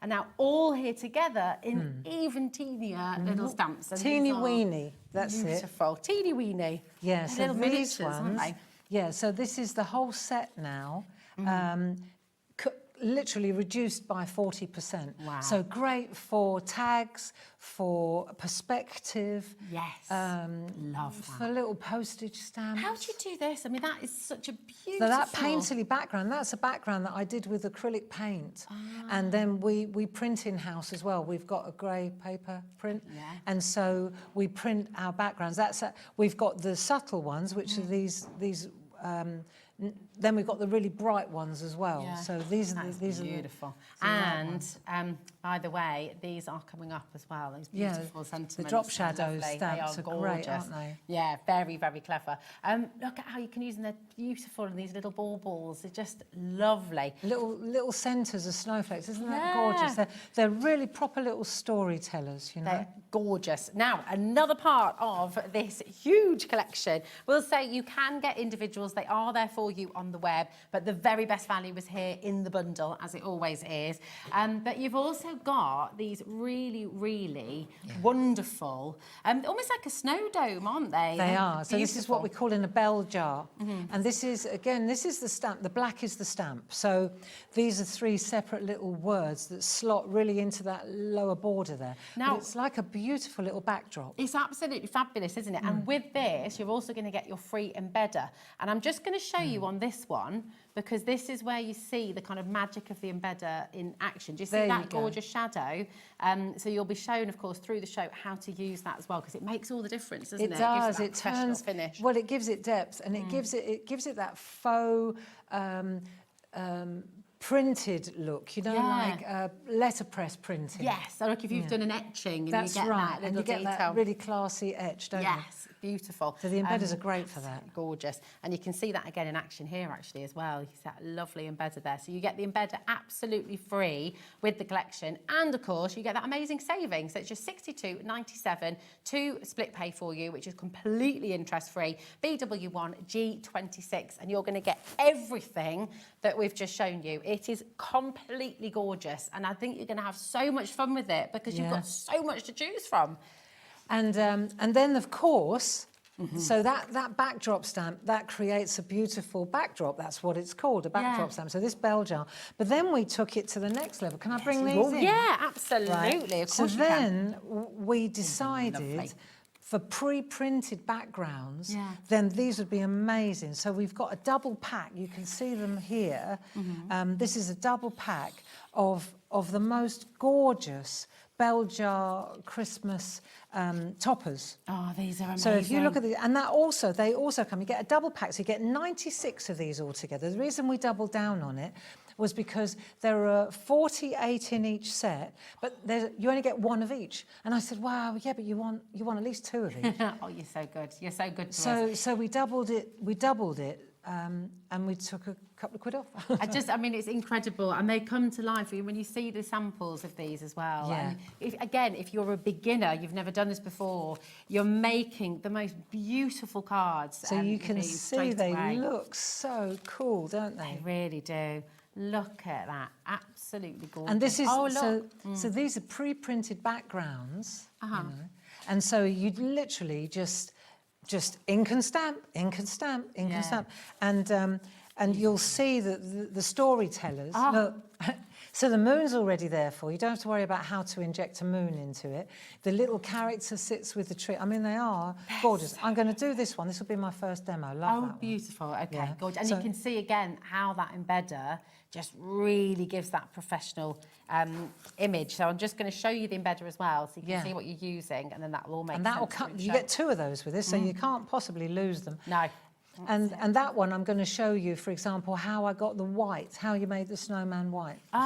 are now all here together in even teenier little stamps. And Teeny these are weeny, that's it. beautiful. Teeny weeny. Yeah, They're so little these miniatures, aren't ones, they? yeah, so this is the whole set now, literally reduced by 40%. Wow. So great for tags, for perspective. Yes. Love For that. little postage stamps. How do you do this? I mean, that is such a beautiful... So that painterly background, that's a background that I did with acrylic paint. And then we print in-house as well. We've got a grey paper print. Yeah. And so we print our backgrounds. We've got the subtle ones, which are these then we've got the really bright ones as well. Yeah. So these are That's these beautiful. are the And by the way, these are coming up as well. These Yeah, beautiful sentiments. the drop shadows Lovely. stamps they are are great, gorgeous. aren't they? Yeah, very, very clever. Look at how you can use them. They're beautiful, and these little baubles. They're just lovely. little centres of snowflakes. Isn't that Yeah. gorgeous? They're really proper little storytellers, you know. They're gorgeous. Now, another part of this huge collection, we'll say you can get individuals. They are there for you on the web, but the very best value is here in the bundle, as it always is. But you've also got these really, really wonderful, almost like a snow dome, aren't they? They They're are. So this is what we beautiful. call in a bell jar. And this is, again, this is the stamp. The black is the stamp. So these are 3 separate little words that slot really into that lower border there. Now- But it's like a beautiful little backdrop. It's absolutely fabulous, isn't it? And with this, you're also going to get your free embedder. And I'm just going to show you on this one, because this is where you see the kind of magic of the embedder in action. Do you see There you that go. gorgeous shadow? So you'll be shown, of course, through the show how to use that as well, because it makes all the difference, doesn't it? It does. Gives It that professional turns. finish. Well, it gives it depth, and it gives it that faux. printed look, you know, Yeah. like letterpress printing. Yes, so like if you've done an etching and That's you get right, that and little you get detail. that really classy etch, don't you? Yes, beautiful. So the embedders are great for that. Gorgeous. And you can see that again in action here actually as well. You see that lovely embedder there. So you get the embedder absolutely free with the collection. And of course, you get that amazing saving. So it's just $62.97 to split pay for you, which is completely interest-free. BW1 G26. And you're going to get everything that we've just shown you. It is completely gorgeous. And I think you're going to have so much fun with it because you've got so much to choose from. And then, of course, so that backdrop stamp, that creates a beautiful backdrop. That's what it's called, a backdrop stamp. So this bell jar. But then we took it to the next level. Can I bring these in? Yeah, absolutely. Right. Of course so you can. then we decided Lovely. for pre-printed backgrounds, then these would be amazing. So we've got a double pack. You can see them here. This is a double pack of the most gorgeous bell jar Christmas toppers. Oh, these are amazing. So if you look at these, and that also, they also come, you get a double pack, so you get 96 of these altogether. The reason we doubled down on it was because there are 48 in each set, but you only get one of each. And I said, wow, yeah, but you want at least two of each. Oh, you're so good. You're so good to us. So we doubled it, and we took a couple of quid off. I mean, it's incredible. And they come to life when you see the samples of these as well. Yeah. And if you're a beginner, you've never done this before, you're making the most beautiful cards. So you with can these see straight they away. look so cool, don't they? They really do. Look at that. Absolutely gorgeous. And this is, oh, look. so these are pre-printed backgrounds, you know? And so you'd literally just ink and stamp, ink and stamp, ink and stamp. And you'll see that the storytellers, look, so the moon's already there for you. You don't have to worry about how to inject a moon into it. The little character sits with the tree. I mean, they are gorgeous. I'm going to do this one. This will be my first demo. Love that one. Beautiful. Okay, Yeah. gorgeous. And So- you can see again how that embedder just really gives that professional image. So I'm just going to show you the embedder as well, so you can see what you're using, and then that will all make And that will sense cut. through You the get two of those with this, so you can't possibly lose them. show. No. And that one, I'm going to show you, for example, how I got the white, how you made the snowman white. Oh,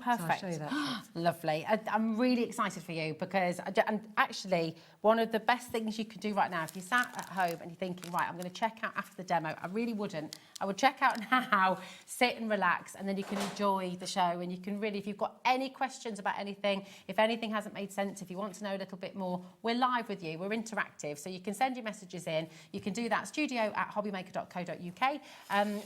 So I'll perfect. show you that. Lovely. I'm really excited for you because, and actually, one of the best things you could do right now, if you sat at home and you're thinking, right, I'm going to check out after the demo, I really wouldn't. I would check out now, sit and relax, and then you can enjoy the show. And you can really, if you've got any questions about anything, if anything hasn't made sense, if you want to know a little bit more, we're live with you. We're interactive. So you can send your messages in. You can do that studio@hobbymaker.co.uk.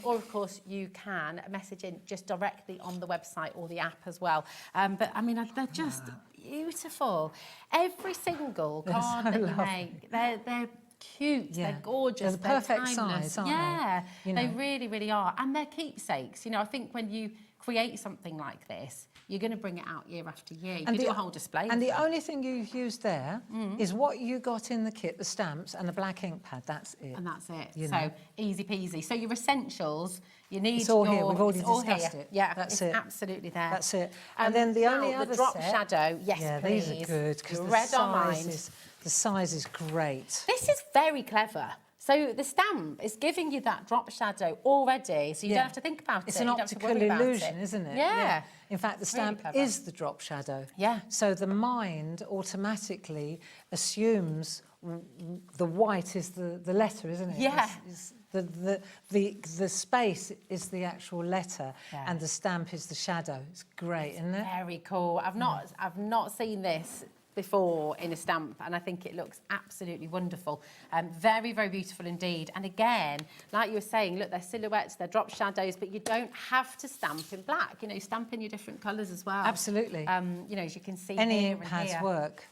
Or, of course, you can message in just directly on the website or the app as well. But, I mean, they're just beautiful. Every single card so that you lovely. make, they're cute, Yeah. they're gorgeous, They're the perfect timeless. size, aren't they? Yeah, You they know. really, really are. And they're keepsakes. You know, I think when you create something like this, you're going to bring it out year after year. You can do a whole display. And of the them. only thing you've used there is what you got in the kit, the stamps and the black ink pad. That's it. And that's it. You So know. easy peasy. So your essentials, you need It's all your... here. We've already it's all discussed here. it. Yeah, That's it's it. absolutely there. That's it. And then the only now, other the drop set- shadow. Yes, yeah, please. these are good because the Red on mine. size is great. This is very clever. So the stamp is giving you that drop shadow already, so you don't have to think about It's it. an You don't have to optical worry about illusion, it. isn't it? Yeah. In fact, the Really stamp clever. is the drop shadow. Yeah. So the mind automatically assumes the white is the letter, isn't it? Yeah. The space is the actual letter, Yeah. and the stamp is the shadow. It's great, isn't it? Very cool. I've not seen this before in a stamp, and I think it looks absolutely wonderful. Very, very beautiful indeed. And again, like you were saying, look, they're silhouettes, they're drop shadows, but you don't have to stamp in black. You know, stamp in your different colours as well. Absolutely. You know, as you can see Any here ink and pads here. work.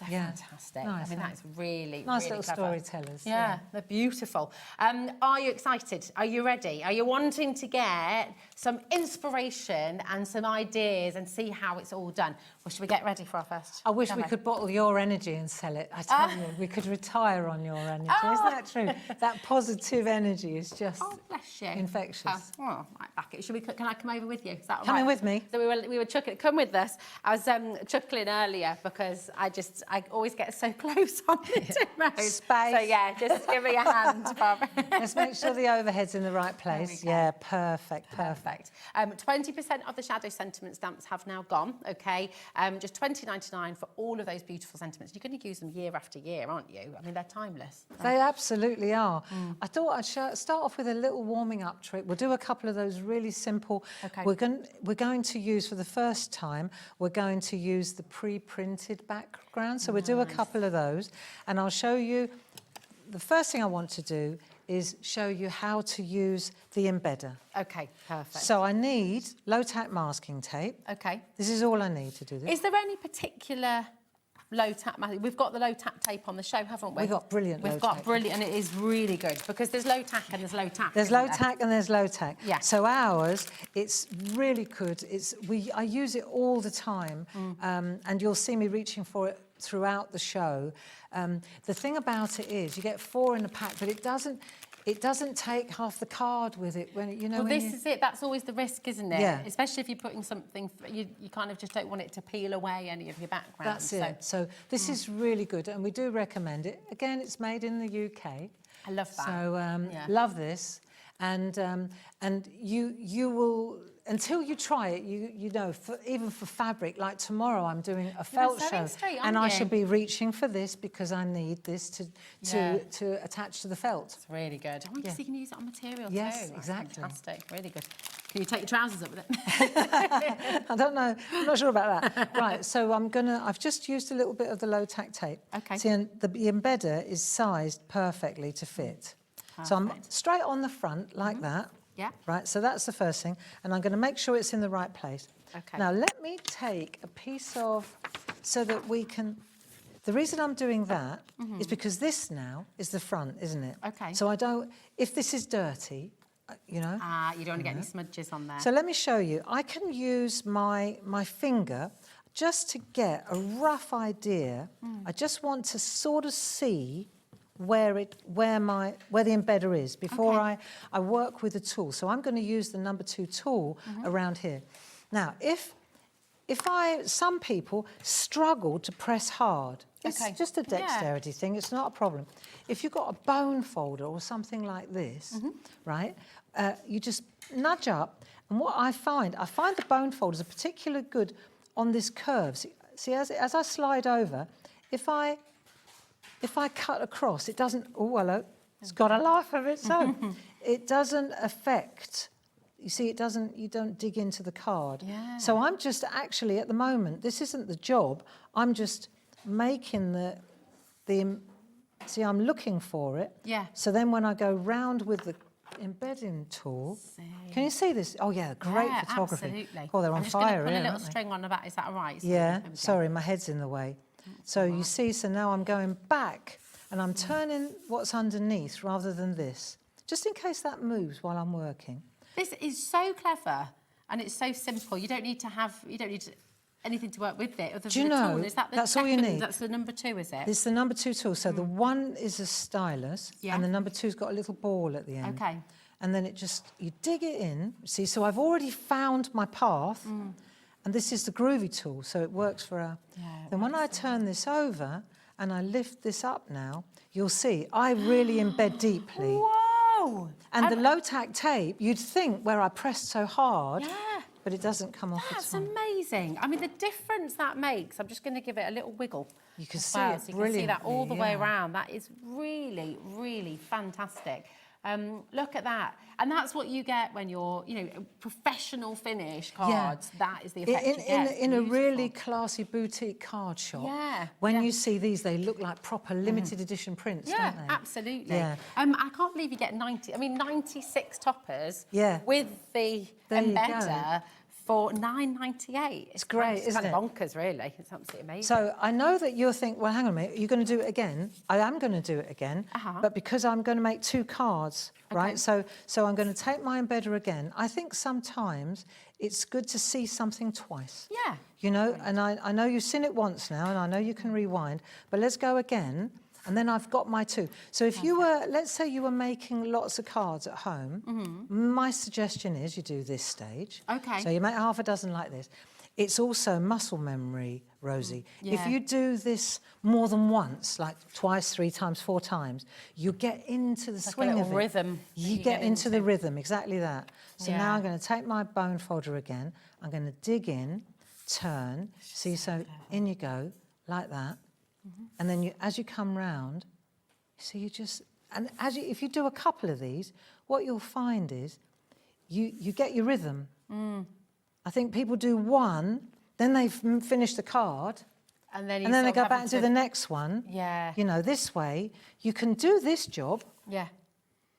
They're fantastic. Nice, I mean, huh? that's really, Nice really little clever. storytellers. Yeah, they're beautiful. Are you excited? Are you ready? Are you wanting to get some inspiration and some ideas and see how it's all done? Well, should we get ready for our first I wish we demo? could bottle your energy and sell it. I tell you, we could retire on your energy. Isn't that true? That positive energy is just Oh, bless you. infectious. Oh, right back it. Can I come over with you? Is that all Coming right? with me. So we were chuckling. Come with us. I was chuckling earlier because I I always get so close on the demos. Space. So yeah, just give me a hand, Bob. Let's make sure the overhead's in the right place. go. Yeah, perfect, perfect. 20% of the shadow sentiment stamps have now gone, okay? Just $20.99 for all of those beautiful sentiments. You're going to use them year after year, aren't you? I mean, they're timeless. They absolutely are. I thought I'd start off with a little warming up trick. We'll do a couple of those really simple. Okay. We're going to use, for the first time, we're going to use the pre-printed background. So we'll do a couple of those. And I'll show you, the first thing I want to do is show you how to use the embedder. Okay, perfect. So I need low-tack masking tape. Okay. This is all I need to do this. Is there any particular low-tack? We've got the low-tack tape on the show, haven't we? We've got brilliant We've low-tack. got brilliant, and it is really good because there's low-tack and there's low-tack. There's isn't there? low-tack and there's low-tack. Yeah. So ours, it's really good. I use it all the time, and you'll see me reaching for it throughout the show. The thing about it is, you get 4 in a pack, but it doesn't take half the card with it when you know. Well, when this is it. That's always the risk, isn't it? Yeah. Especially if you're putting something, you kind of just don't want it to peel away any of your background. That's it. So this is really good, and we do recommend it. Again, it's made in the UK. I love that. So Yeah. love this, and you will. Until you try it, you know, even for fabric, like tomorrow I'm doing a felt Sewing show, Street, and aren't I you? should be reaching for this because I need this to attach to the felt. It's really good. Oh, Yeah. you can use it on material Yes, too. That's exactly. Fantastic. Really good. Can you take your trousers up with it? I don't know, I'm not sure about that. Right, so I've just used a little bit of the low tack tape. Okay. See, and the embedder is sized perfectly to fit. So I'm Perfect. straight on the front like that. Yeah. Right, so that's the first thing. And I'm going to make sure it's in the right place. Okay. Now, let me take a piece of, so that we can, the reason I'm doing that is because this now is the front, isn't it? Okay. So I don't, if this is dirty, you know. You don't want to get any smudges on there. So let me show you. I can use my finger just to get a rough idea. I just want to sort of see where the embedder is before Okay. I work with the tool. So I'm going to use the number 2 tool around here. Now, some people struggle to press hard. It's Okay. just a dexterity thing. It's not a problem. If you've got a bone folder or something like this, right, you just nudge up. And what I find the bone folders are particularly good on this curve. See, as I slide over, if I cut across, it doesn't. Oh, hello! It's got a life of its own. It doesn't affect. You see, it doesn't. You don't dig into the card. Yeah. So I'm just actually at the moment. This isn't the job. I'm just making the. See, I'm looking for it. Yeah. So then when I go round with the embedding tool, can you see this? Oh yeah, great Yeah, photography. absolutely. Oh, they're on I'm just going to fire put here, a little aren't they? string on the back. Is that all right? Yeah, There we go. sorry, my head's in the way. So you see, so now I'm going back and I'm turning what's underneath rather than this, just in case that moves while I'm working. This is so clever and it's so simple. You don't need anything to work with it other Do you than the know, tool. Is that the that's all you second- need. That's the number 2, is it? This is the number 2 tool. So the 1 is a stylus Yeah. and the number 2's got a little ball at the end. Okay. And then you dig it in. See, so I've already found my path. And this is the groovy tool, so it works for a... Then when I turn this over and I lift this up now, you'll see I really embed deeply. Whoa! And the low-tack tape, you'd think where I pressed so hard, Yeah. but it doesn't come off That's at all. amazing. I mean, the difference that makes, I'm just going to give it a little wiggle. You can as see well, it so you can see that all the way brilliantly, yeah. around. That is really, really fantastic. Look at that. And that's what you get when you're, professional finish cards. That is the effect you get. In a Beautiful. really classy boutique card shop, Yeah, when yeah. you see these, they look like proper limited edition prints, Yeah, don't they? absolutely. Yeah. I can't believe you get 96 toppers Yeah. with the There you go. embedder for £9.98. It's great, It's isn't kind it? of bonkers, really. It's absolutely amazing. So I know that you'll think, well, hang on a minute, you're going to do it again. I am going to do it again, but because I'm going to make 2 cards, right? So I'm going to take my embedder again. I think sometimes it's good to see something twice. Yeah. And I know you've seen it once now, and I know you can rewind, but let's go again. And then I've got my 2. So if you were, let's say you were making lots of cards at home, my suggestion is you do this stage. Okay. So you make half a dozen like this. it's also muscle memory, Rosie. If Yeah. you do this more than once, like twice, 3 times, 4 times, you get into the like a swing little of it. rhythm that You you get get into the into. rhythm, exactly that. So now Yeah. I'm going to take my bone folder again. I'm going to dig in, turn. See, so in you go, like that. And then you, as you come round, so you just, and if you do a couple of these, what you'll find is you get your rhythm. I think people do one, then they've finished the card, And then, and then they go back and do the next one. Yeah. You know, this way, you can do this job. Yeah.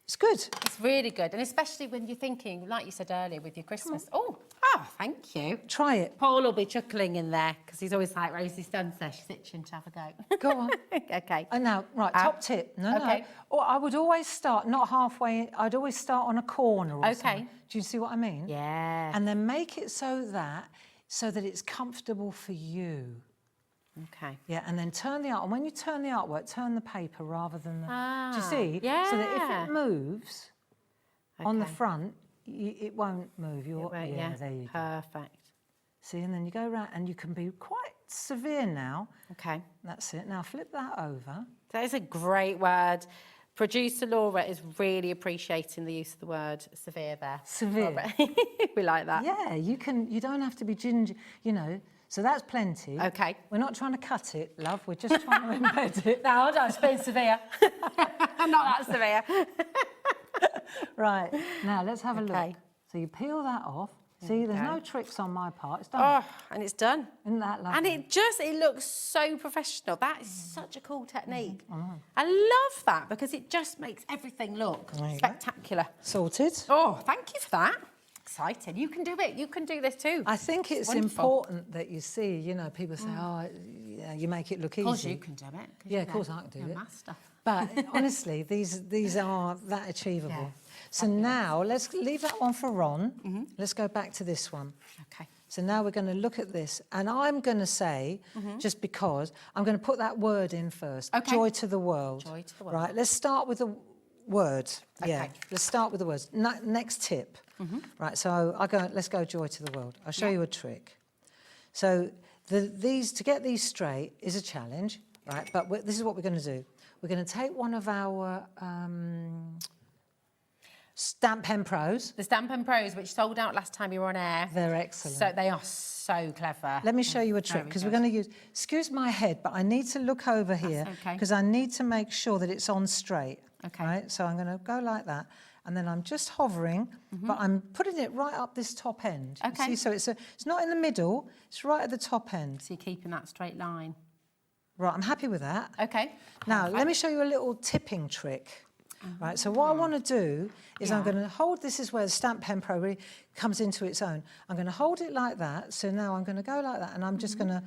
It's good. It's really good. And especially when you're thinking, like you said earlier, with your Christmas. Oh, thank you. Try it. Paul will be chuckling in there because he's always like, Rosie's done so. She's itching to have a go. Go on. Okay. And now, right, top tip. No, okay. no. Or I would always start, not halfway, I'd always start on a corner or Okay. something. Do you see what I mean? Yeah. And then make it so that it's comfortable for you. Okay. Yeah, and then turn the art. And when you turn the artwork, turn the paper rather than the... do you see? Yeah. So that if it moves on the Okay. front, it won't move. Yeah, there you go. Perfect. See, and then you go around, and you can be quite severe now. Okay. That's it. Now flip that over. That is a great word. Producer Laura is really appreciating the use of the word severe there. Severe. We like that. Yeah, you don't have to be ginger, you know. So that's plenty. Okay. We're not trying to cut it, love. We're just trying to embed it. No, it's been severe. I'm not that severe. Right. Now let's have a Okay. look. So you peel that off. See, there's no tricks on my part. It's done. Oh, and it's done. Isn't that lovely? And it looks so professional. That is such a cool technique. I love that because it just makes everything look There you go. spectacular. Sorted. Oh, thank you for that. Exciting. You can do it. You can do this too. I think it's wonderful. important that you see, you know, people say, oh, yeah, you make it look easy. Of course you can do it. Yeah, of course I can do You're it. a master. But honestly, these are that achievable. Yeah. So now let's leave that one for Ron. Let's go back to this one. Okay. So now we're going to look at this, and I'm going to say, just because, I'm going to put that word in first. Okay. Joy to the world. Joy to the world. Right, let's start with the word. Yeah, Okay. let's start with the words. Next tip. Right, so let's go joy to the world. I'll show you a trick. So to get these straight is a challenge, right? But this is what we're going to do. We're going to take one of our Stamp Pen Pros. The Stamp Pen Pros, which sold out last time you were on air. They're excellent. So they are so clever. Let me show you a trick, Very because we're good. going to use, excuse my head, but I need to look over here, okay. because I need to make sure that it's on straight. Okay. Right, so I'm going to go like that, and then I'm just hovering, but I'm putting it right up this top end. You Okay. See, so it's not in the middle, it's right at the top end. So you're keeping that straight line. Right, I'm happy with that. Okay. Now, let me show you a little tipping trick. Right, so what I want to do is I'm going to hold, this is where the Stamp Pen Pro really comes into its own. I'm going to hold it like that, so now I'm going to go like that, and I'm just going to,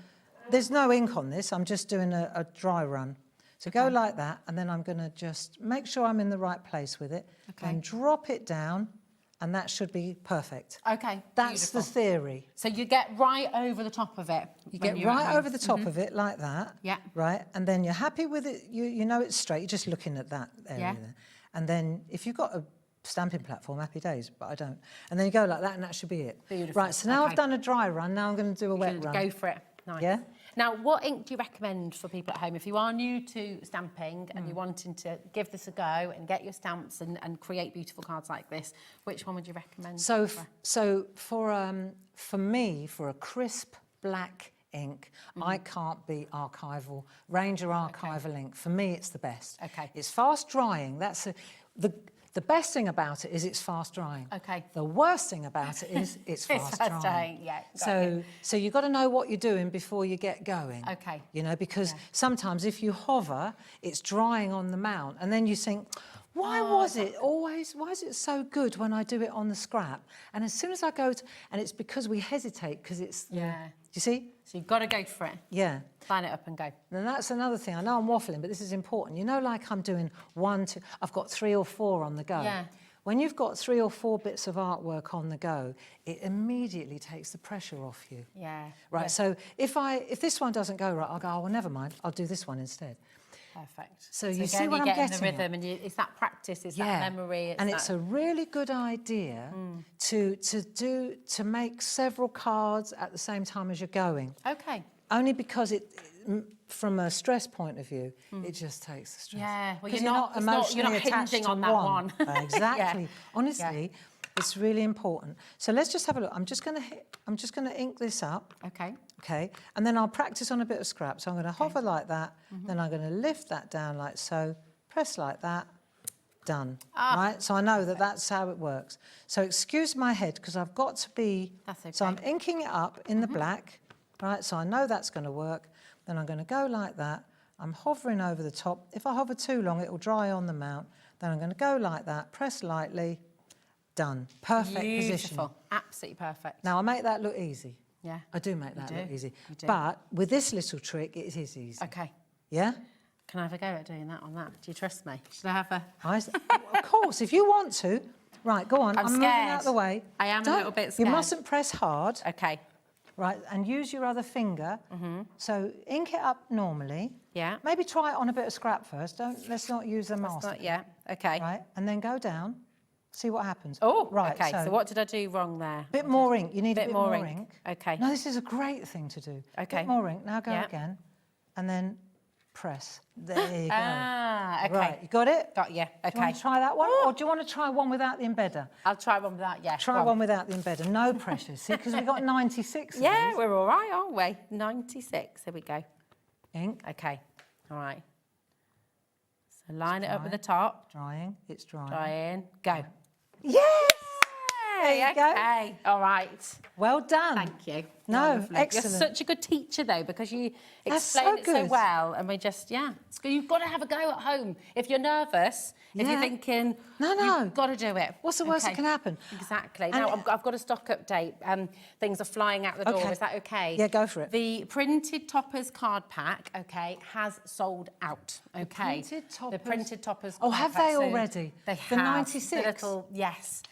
there's no ink on this, I'm just doing a dry run. So go like that, and then I'm going to just make sure I'm in the right place with it, and drop it down, and that should be perfect. Okay. That's beautiful. the theory. So you get right over the top of it. You get right over the top of it like that. Yeah. Right, and then you're happy with it. You know it's straight. You're just looking at that area there. And then if you've got a stamping platform, happy days. But I don't. And then you go like that, and that should be it. Beautiful. Right. So now Okay. I've done a dry run. Now I'm going to do a wet run. Go for it. Nice. Yeah? Now, what ink do you recommend for people at home? If you are new to stamping and you're wanting to give this a go and get your stamps and create beautiful cards like this, which one would you recommend? So for me, for a crisp black ink, I can't beat archival, Ranger archival ink. For me, it's the best. Okay. It's fast drying. That's the best thing about it is it's fast drying. Okay. The worst thing about it is it's fast drying. drying, yeah, got So you've got to know what you're doing before you get going. Okay. You know, because sometimes if you hover, it's drying on the mount, and then you think, why is it so good when I do it on the scrap? And as soon as I go and it's because we hesitate, because it's, do you see? So you've got to go for it. Yeah. Line it up and go. And that's another thing. I know I'm waffling, but this is important. You know, like I'm doing 1, 2, I've got 3 or 4 on the go. Yeah. When you've got 3 or 4 bits of artwork on the go, it immediately takes the pressure off you. Yeah. Right, so if this one doesn't go right, I'll go, oh, well, never mind, I'll do this one instead. Perfect. So you see again, what you're I'm getting getting the at? rhythm, and it's that practice, it's that memory. And it's a really good idea to make several cards at the same time as you're going. Okay. Only because from a stress point of view, it just takes the stress. Yeah, well, 'Cause you're not emotionally attached hinging to on that one. Exactly. Yeah. Honestly, it's really important. So let's just have a look. I'm just going to ink this up. Okay. Okay, and then I'll practice on a bit of scrap. So I'm going to hover like that, then I'm going to lift that down like so, press like that, done. Right, so I know that that's how it works. So excuse my head because I've got to be. That's okay. So I'm inking it up in the black, right? So I know that's going to work. Then I'm going to go like that. I'm hovering over the top. If I hover too long, it will dry on the mount. Then I'm going to go like that, press lightly, done. Perfect position. Beautiful, absolutely perfect. Now I make that look easy. Yeah. I do make that look easy. You do. But with this little trick, it is easy. Okay. Yeah? Can I have a go at doing that on that? Do you trust me? Should I have a... Of course, if you want to. Right, go on. I'm moving scared. out the way. I am a little bit You scared. mustn't press hard. Okay. Right, and use your other finger. So ink it up normally. Yeah. Maybe try it on a bit of scrap first. Let's not use the master. Not yet. Okay. Right, and then go down. See what happens. Oh, right. Okay, so what did I do wrong there? Bit more ink. You need a bit more ink. ink. Okay. No, this is a great thing to do. Okay. Bit more ink. Now go Yeah. again, and then press. There you go. Ah, okay. Right, you got it? Got you. Do you Okay. want to try that one, or do you want to try one without the embedder? I'll try one with that, yeah. Try go on. one without the embedder. No pressure. See, because we've got 96 of Yeah, these. we're all right, aren't we? 96. Here we go. Ink. Okay. All right. So line it up dry. with the top. Drying. It's drying. Dry in. Go. Yes! Hey, you go. okay. All right. Well done. Thank you. No, Lovely. excellent. You're such a good teacher, though, because you That's explain so it so good. well, and we just, it's good. You've got to have a go at home. If you're nervous, if you're Yeah. thinking, No. you've got to do it. What's the worst that Okay. can happen? Exactly. And Now, I've got a stock update. Things are flying out the door. Okay. Is that okay? Yeah, go for it. The printed toppers card pack, okay, has sold out. Okay. printed The toppers? printed toppers. Oh, card have pack. they So already? They The have. 96? The little, yes.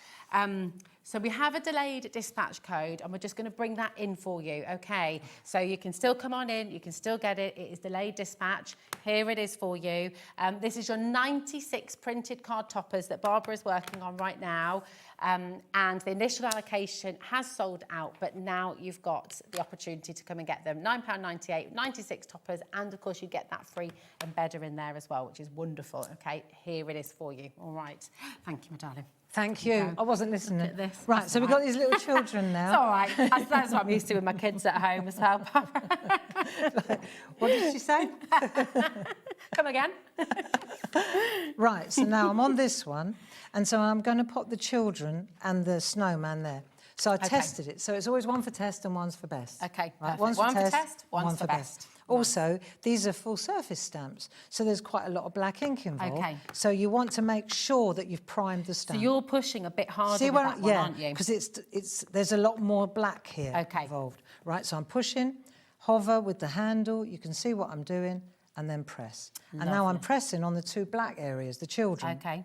So we have a delayed dispatch code, and we're just going to bring that in for you, okay? So you can still come on in, you can still get it. It is delayed dispatch. Here it is for you. This is your 96 printed card toppers that Barbara is working on right now. And the initial allocation has sold out, but now you've got the opportunity to come and get them. £9.98, 96 toppers, and of course you get that free embedder in there as well, which is wonderful, okay? Here it is for you, all right? Thank you, my darling. Thank you. I wasn't listening. Look at this. Right, That's so we've all got these little children now. It's all right. That's what I'm used to with my kids at home as well. What did she say? Come again. Right, so now I'm on this one, and so I'm going to put the children and the snowman there. So I tested it. So it's always one for test and one's for best. Okay, Right, perfect. one's One for for test, test, one's for best. Also, these are full surface stamps, so there's quite a lot of black ink involved. Okay. So you want to make sure that you've primed the So stamp. you're pushing a bit harder See with where that one, aren't you? because there's a lot more black here Okay. involved. Right, so I'm pushing, hover with the handle. You can see what I'm doing, and then press. And now I'm pressing on the two black areas, the children. Okay.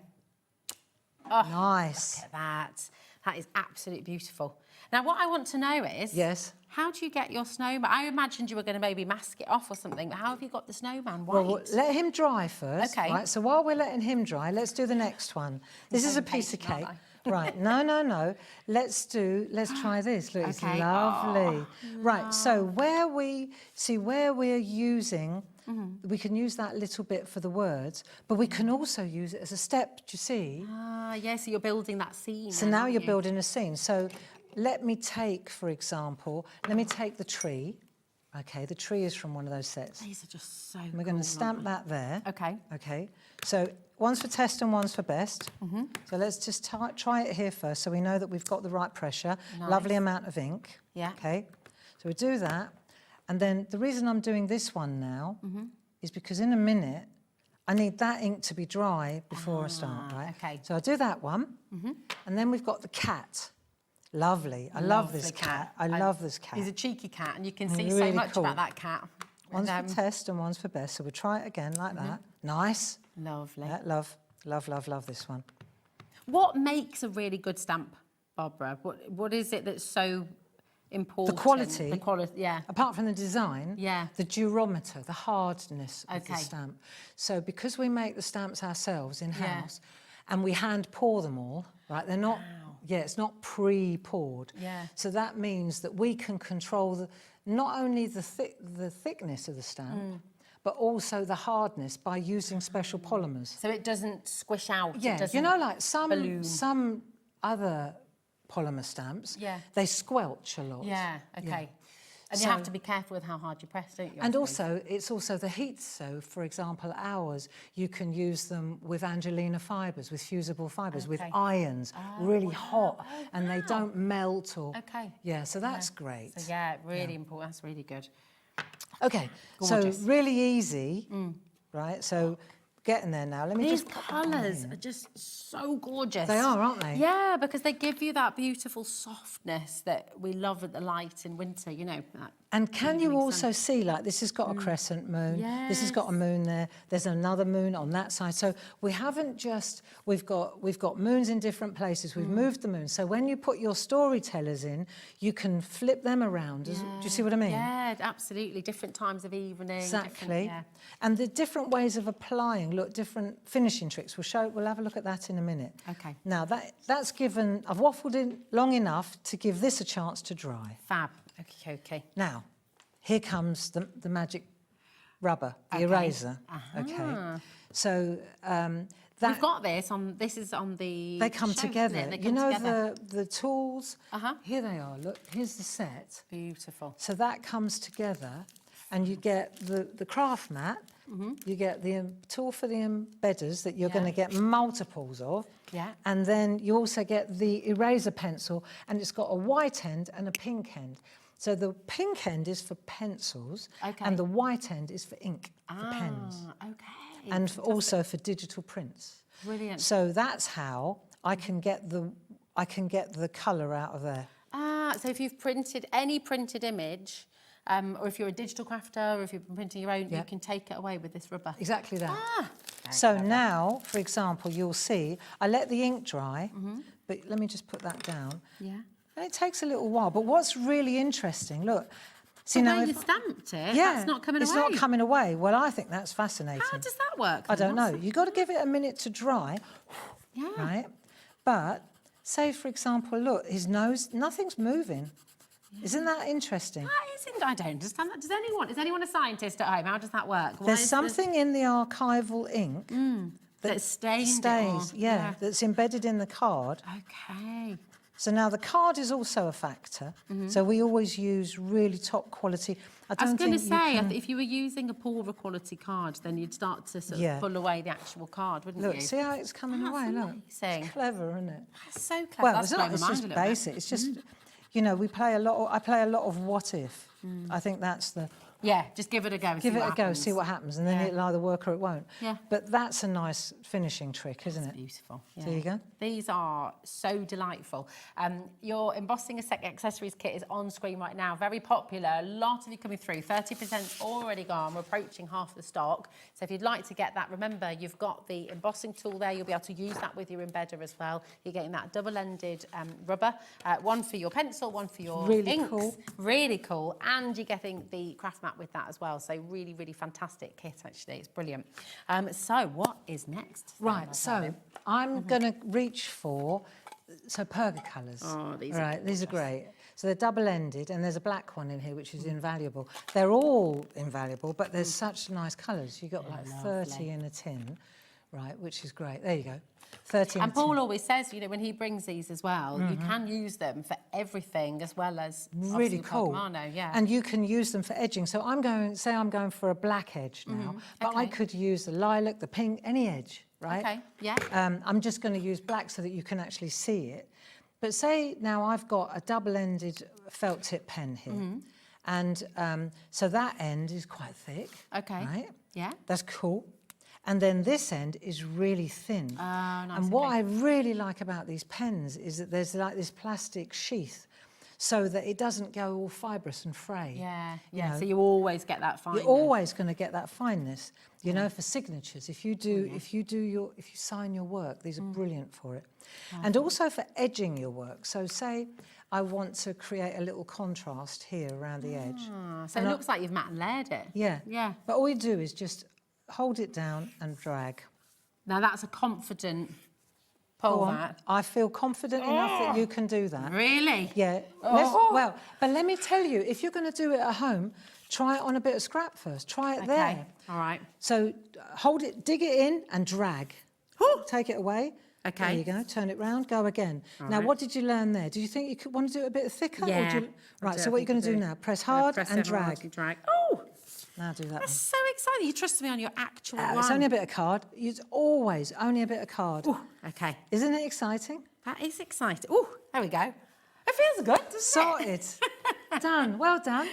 Nice. Look at that. That is absolutely beautiful. Now, what I want to know is... Yes. How do you get your snowman? I imagined you were going to maybe mask it off or something, but how have you got the snowman white? Well, let him dry first. Okay. Right, so while we're letting him dry, let's do the next one. This is a piece of cake. patient, Right, no. Let's try this. Look, it's Okay. lovely. Right, so where we're using, we can use that little bit for the words, but we can also use it as a step, do you see? Ah, yeah, so you're building that scene. So now you're building a scene. So let me take, for example, the tree. Okay, the tree is from one of those sets. These are just so We're going to stamp that there. Okay. Okay, so one's for test and one's for best. So let's just try it here first so we know that we've got the right pressure. Nice. Lovely amount of ink. Yeah. Okay, so we do that. And then the reason I'm doing this one now is because in a minute, I need that ink to be dry before I start, right? okay. So I do that one. And then we've got the cat. Lovely. I love this cat. I love this cat. He's a cheeky cat, and you can see so Really much cool. about that cat. One's And, for test and one's for best. So we'll try it again like that. Nice. Lovely. Yeah, love this one. What makes a really good stamp, Barbara? What is it that's so important. The quality. The quality, yeah. Apart from the design, Yeah. the durometer, the hardness of the Okay. stamp. So because we make the stamps ourselves in-house and we hand pour them all, right, they're not, it's not pre-poured. Yeah. So that means that we can control not only the thickness of the stamp, but also the hardness by using special polymers. So it doesn't squish out. Yeah, it doesn't you know, like balloon. some other polymer stamps, they squelch a lot. Yeah, okay. Yeah. And you have to be careful with how hard you press, don't you? And also, it's also the heat. So, for example, ours, you can use them with Angelina fibres, with fusible fibres, with irons, really hot, and they don't melt or... Okay. Yeah, so that's great. So yeah, really important. That's really good. Okay, Gorgeous. so really easy, right? So getting there now. Let me These just put that down colours here. are just so gorgeous. They are, aren't they? Yeah, because they give you that beautiful softness that we love at the light in winter, you know. That And can you evening also sun. see, like, this has got a crescent moon, this has got a moon there, there's another moon on that side. So we haven't just, we've got moons in different places, we've moved the moon. So when you put your storytellers in, you can flip them around. Do you see what I mean? Yeah, absolutely. Different times of evening. Exactly. Yeah. And the different ways of applying, look, different finishing tricks. We'll have a look at that in a minute. Okay. Now, that's given, I've waffled in long enough to give this a chance to dry. Fab. Okay. Now, here comes the magic rubber, the eraser. Okay. So We've got this on. This is on the. they come shelf, isn't together. it? They You come know together. the tools? Uh-huh. Here they are. Look, here's the set. Beautiful. So that comes together, and you get the craft mat. You get the tool for the embedders that you're going to get multiples of. Yeah. And then you also get the eraser pencil, and it's got a white end and a pink end. So the pink end is for pencils, and the white end is for ink, for pens. Okay. And also for digital prints. Brilliant. So that's how I can get the colour out of there. So if you've printed any printed image, or if you're a digital crafter, or if you've been printing your own, you can take it away with this rubber. Exactly that. So now, for example, you'll see, I let the ink dry, but let me just put that down. Yeah. And it takes a little while, but what's really interesting, look, see So now where if, you stamped it, yeah, that's not coming it's away. not coming away. Well, I think that's fascinating. How does that work? I then? don't know. You've got to give it a minute to dry, Yeah. right? But say, for example, look, his nose, nothing's moving. Isn't that interesting? I don't understand that. Is anyone a scientist at home? How does that work? Why There's is something in the archival ink that stained it stays, or- yeah, that's embedded in the card. Okay. So now the card is also a factor. So we always use really top quality. I was going to say, if you were using a poorer quality card, then you'd start to sort of pull away the actual card, wouldn't you? Look, see how it's coming away, look. Amazing. It's clever, isn't it? That's so clever. Well, That's it's not, blown it's my mind just a little bit. basic. It's just, you know, I play a lot of what if. I think that's the... Yeah, just give it a go. Give it a go, see what happens, and then it'll either work or it won't. Yeah. But that's a nice finishing trick, isn't it? Beautiful. There you go. These are so delightful. Your embossing accessories kit is on screen right now. Very popular. A lot of you coming through. 30% already gone. We're approaching half the stock. So if you'd like to get that, remember you've got the embossing tool there. You'll be able to use that with your embedder as well. You're getting that double-ended rubber. One for your pencil, one for your Really inks. cool. Really cool. And you're getting the craft mat with that as well. So really, really fantastic kit, actually. It's brilliant. So what is next? Right, so I'm going to reach for, perga colours. Oh, these are right, these are great. So they're double-ended, and there's a black one in here, which is invaluable. They're all invaluable, but there's such nice colours. You've got like 30 in a tin, right, which is great. There you go. 30 in And a tin. Paul always says, you know, when he brings these as well, you can use them for everything as well as Really cool. yeah. And you can use them for edging. So I'm going for a black edge now, but I Okay. could use the lilac, the pink, any edge, right? Okay, yeah. I'm just going to use black so that you can actually see it. But say now I've got a double-ended felt tip pen here. And so that end is quite thick. Okay. Right? Yeah. That's cool. And then this end is really thin. Nice, and what I really like about these pens is that there's like this plastic sheath so that it doesn't go all fibrous and fray. Yeah, you yeah. know. So you always get that fineness. You're always going to get that fineness, you know, for signatures. If you sign your work, these are brilliant for it. And also for edging your work. So say I want to create a little contrast here around the edge. So it looks like you've matte and layered it. Yeah. Yeah. But all you do is just hold it down and drag. Now that's a confident Go pull on. that. I feel confident enough that you can do that. Really? Yeah. Well, but let me tell you, if you're going to do it at home, try it on a bit of scrap first. Try it there. All right. So hold it, dig it in and drag. Take it away. Okay. There you go. Turn it round. Go again. Now, what did you learn there? Do you think you could want to do it a bit thicker? Yeah. Right. So what are you going to do now? Press hard and drag. Oh, Now do that. that's so exciting. You trusted me on your actual one. It's only a bit of card. It's always only a bit of card. Ooh, okay. Isn't it exciting? That is exciting. Oh, there we go. It feels good, doesn't Sorted. Done. Well done.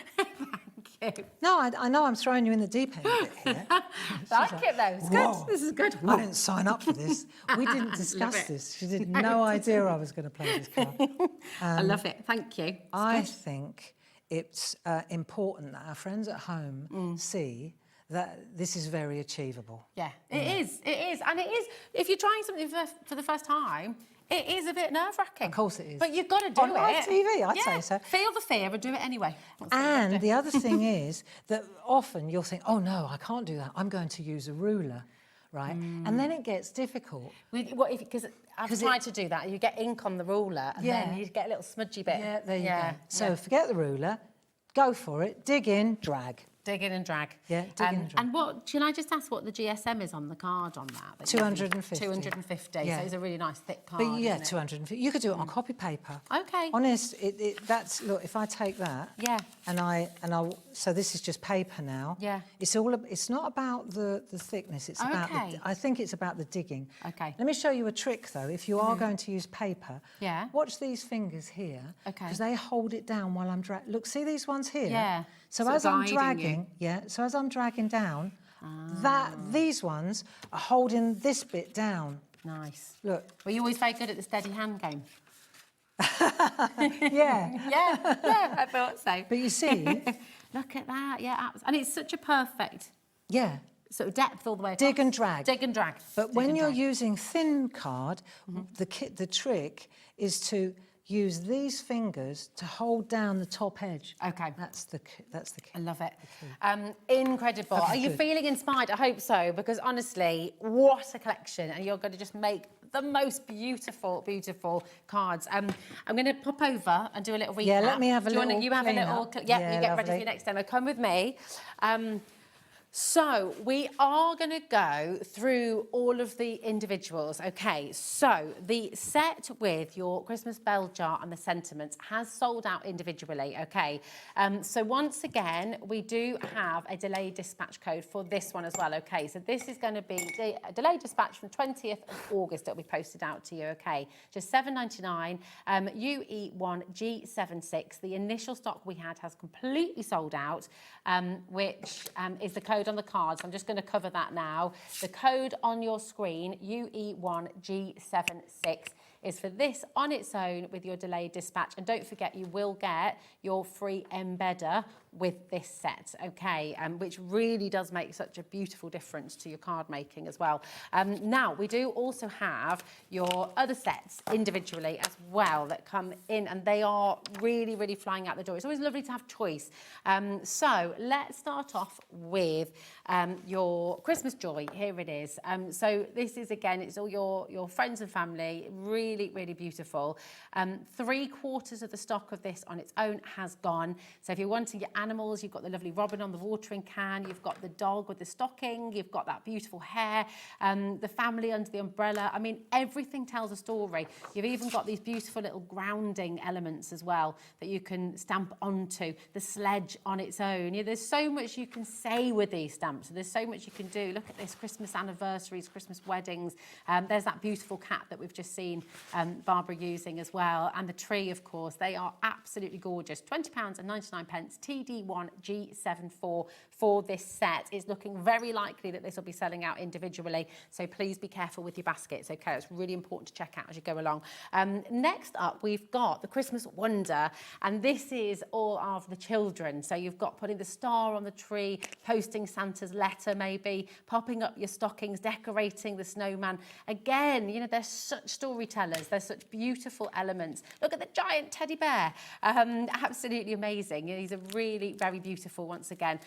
Thank you. No, I know I'm throwing you in the deep end a bit here. Like it though. It's Whoa. good. This is good. I didn't sign up for this. We didn't discuss it. this. She had no idea I was going to play this card. I love it. Thank you. It's I good. think it's important that our friends at home see that this is very achievable. Yeah, it is. It is. And it is, if you're trying something for the first time, it is a bit nerve-wracking. Of course it is. But you've got to do On it. live TV, I'd say so. Feel the fear and do it anyway. That's what you've got to And do. the other thing is that often you'll think, oh no, I can't do that. I'm going to use a ruler, right? And then it gets difficult. Because I've tried to do that. You get ink on the ruler and then you get a little smudgy bit. Yeah, there you go. So forget the ruler, go for it, dig in, drag. Dig in and drag. Yeah, dig in and drag. And what, can I just ask what the GSM is on the card on that? 250. 250. Yeah. So it's a really nice thick card. But yeah, isn't it? 250. You could do it on copy paper. Okay. Honest, that's, look, if I take that. Yeah. So this is just paper now. Yeah. It's not about the thickness, it's about, Okay. I think it's about the digging. Okay. Let me show you a trick though. If you are going to use paper, Yeah. watch these fingers here. Okay. Because they hold it down while I'm dragging. Look, see these ones here? Yeah. So Sort as of I'm guiding dragging, so as I'm dragging down, these ones are holding this bit down. Nice. Look. Were you always very good at the steady hand game? Yeah. yeah, I thought so. But you see, Look at that, yeah. And it's such a perfect yeah. sort of depth all the way across. Dig and drag. Dig and drag. But Dig when and you're drag. using thin card, the trick is to use these fingers to hold down the top edge. Okay. That's the key. I love it. Incredible. Okay, Are you good. feeling inspired? I hope so, because honestly, what a collection. And you're going to just make the most beautiful, beautiful cards. I'm going to pop over and do a little recap. Yeah, let me have a Do you little You have a clean little... up. Yeah, Yeah, you get ready for lovely. your next demo. Come with me. So we are going to go through all of the individuals. Okay, so the set with your Christmas bell jar and the sentiments has sold out individually. Okay, so once again, we do have a delayed dispatch code for this one as well. Okay, so this is going to be a delayed dispatch from 20th of August that will be posted out to you. Okay, just $7.99. UE1G76. The initial stock we had has completely sold out, which is the code on the card. So I'm just going to cover that now. The code on your screen, UE1G76, is for this on its own with your delayed dispatch. And don't forget, you will get your free embedder with this set, okay, which really does make such a beautiful difference to your card making as well. Now, we do also have your other sets individually as well that come in, and they are really, really flying out the door. It's always lovely to have choice. So let's start off with your Christmas joy. Here it is. So this is, again, it's all your friends and family, really, really beautiful. 3/4 of the stock of this on its own has gone. So if you're wanting your animals, you've got the lovely robin on the watering can, you've got the dog with the stocking, you've got that beautiful hair, the family under the umbrella. I mean, everything tells a story. You've even got these beautiful little grounding elements as well that you can stamp onto, the sledge on its own. Yeah, there's so much you can say with these stamps. There's so much you can do. Look at this, Christmas anniversaries, Christmas weddings. There's that beautiful cat that we've just seen Barbara using as well. And the tree, of course, they are absolutely gorgeous. £20.99, TD BE1G74 for this set. It's looking very likely that this will be selling out individually, so please be careful with your baskets, okay? It's really important to check out as you go along. Next up, we've got the Christmas Wonder, and this is all of the children. So you've got putting the star on the tree, posting Santa's letter maybe, popping up your stockings, decorating the snowman. Again, you know, they're such storytellers. They're such beautiful elements. Look at the giant teddy bear. Absolutely amazing. These are really very beautiful once again.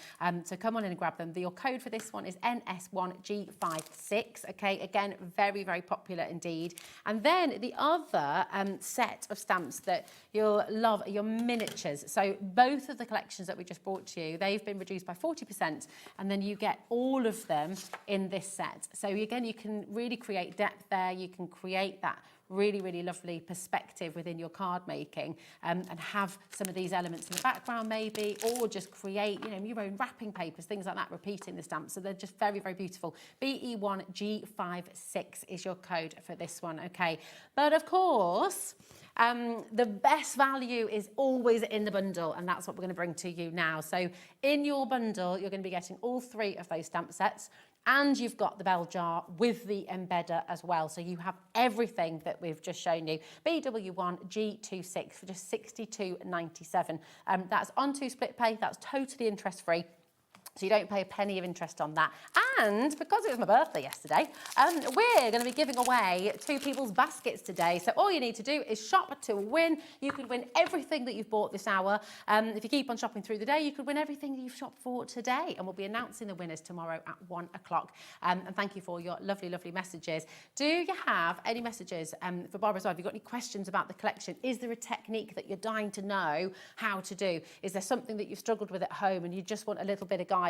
So come on in and grab them. Your code for this one is NS1G56. Okay, again, very, very popular indeed. And then the other set of stamps that you'll love are your miniatures. So both of the collections that we just brought to you, they've been reduced by 40%, and then you get all of them in this set. So again, you can really create depth there. You can create that really, really lovely perspective within your card making, and have some of these elements in the background maybe, or just create, you know, your own wrapping papers, things like that, repeating the stamps. So they're just very, very beautiful. BE1G56 is your code for this one, okay? But of course, the best value is always in the bundle, and that's what we're going to bring to you now. So in your bundle, you're going to be getting all 3 of those stamp sets, and you've got the bell jar with the embedder as well. So you have everything that we've just shown you. BW1G26 for just £62.97. That's on-to split pay. That's totally interest-free. So you don't pay a penny of interest on that. And because it was my birthday yesterday, we're going to be giving away 2 people's baskets today. So all you need to do is shop to win. You can win everything that you've bought this hour. If you keep on shopping through the day, you could win everything that you've shopped for today. And we'll be announcing the winners tomorrow at 1 o'clock. And thank you for your lovely, lovely messages. Do you have any messages for Barbara as well? Have you got any questions about the collection? Is there a technique that you're dying to know how to do? Is there something that you've struggled with at home and you just want a little bit of guidance?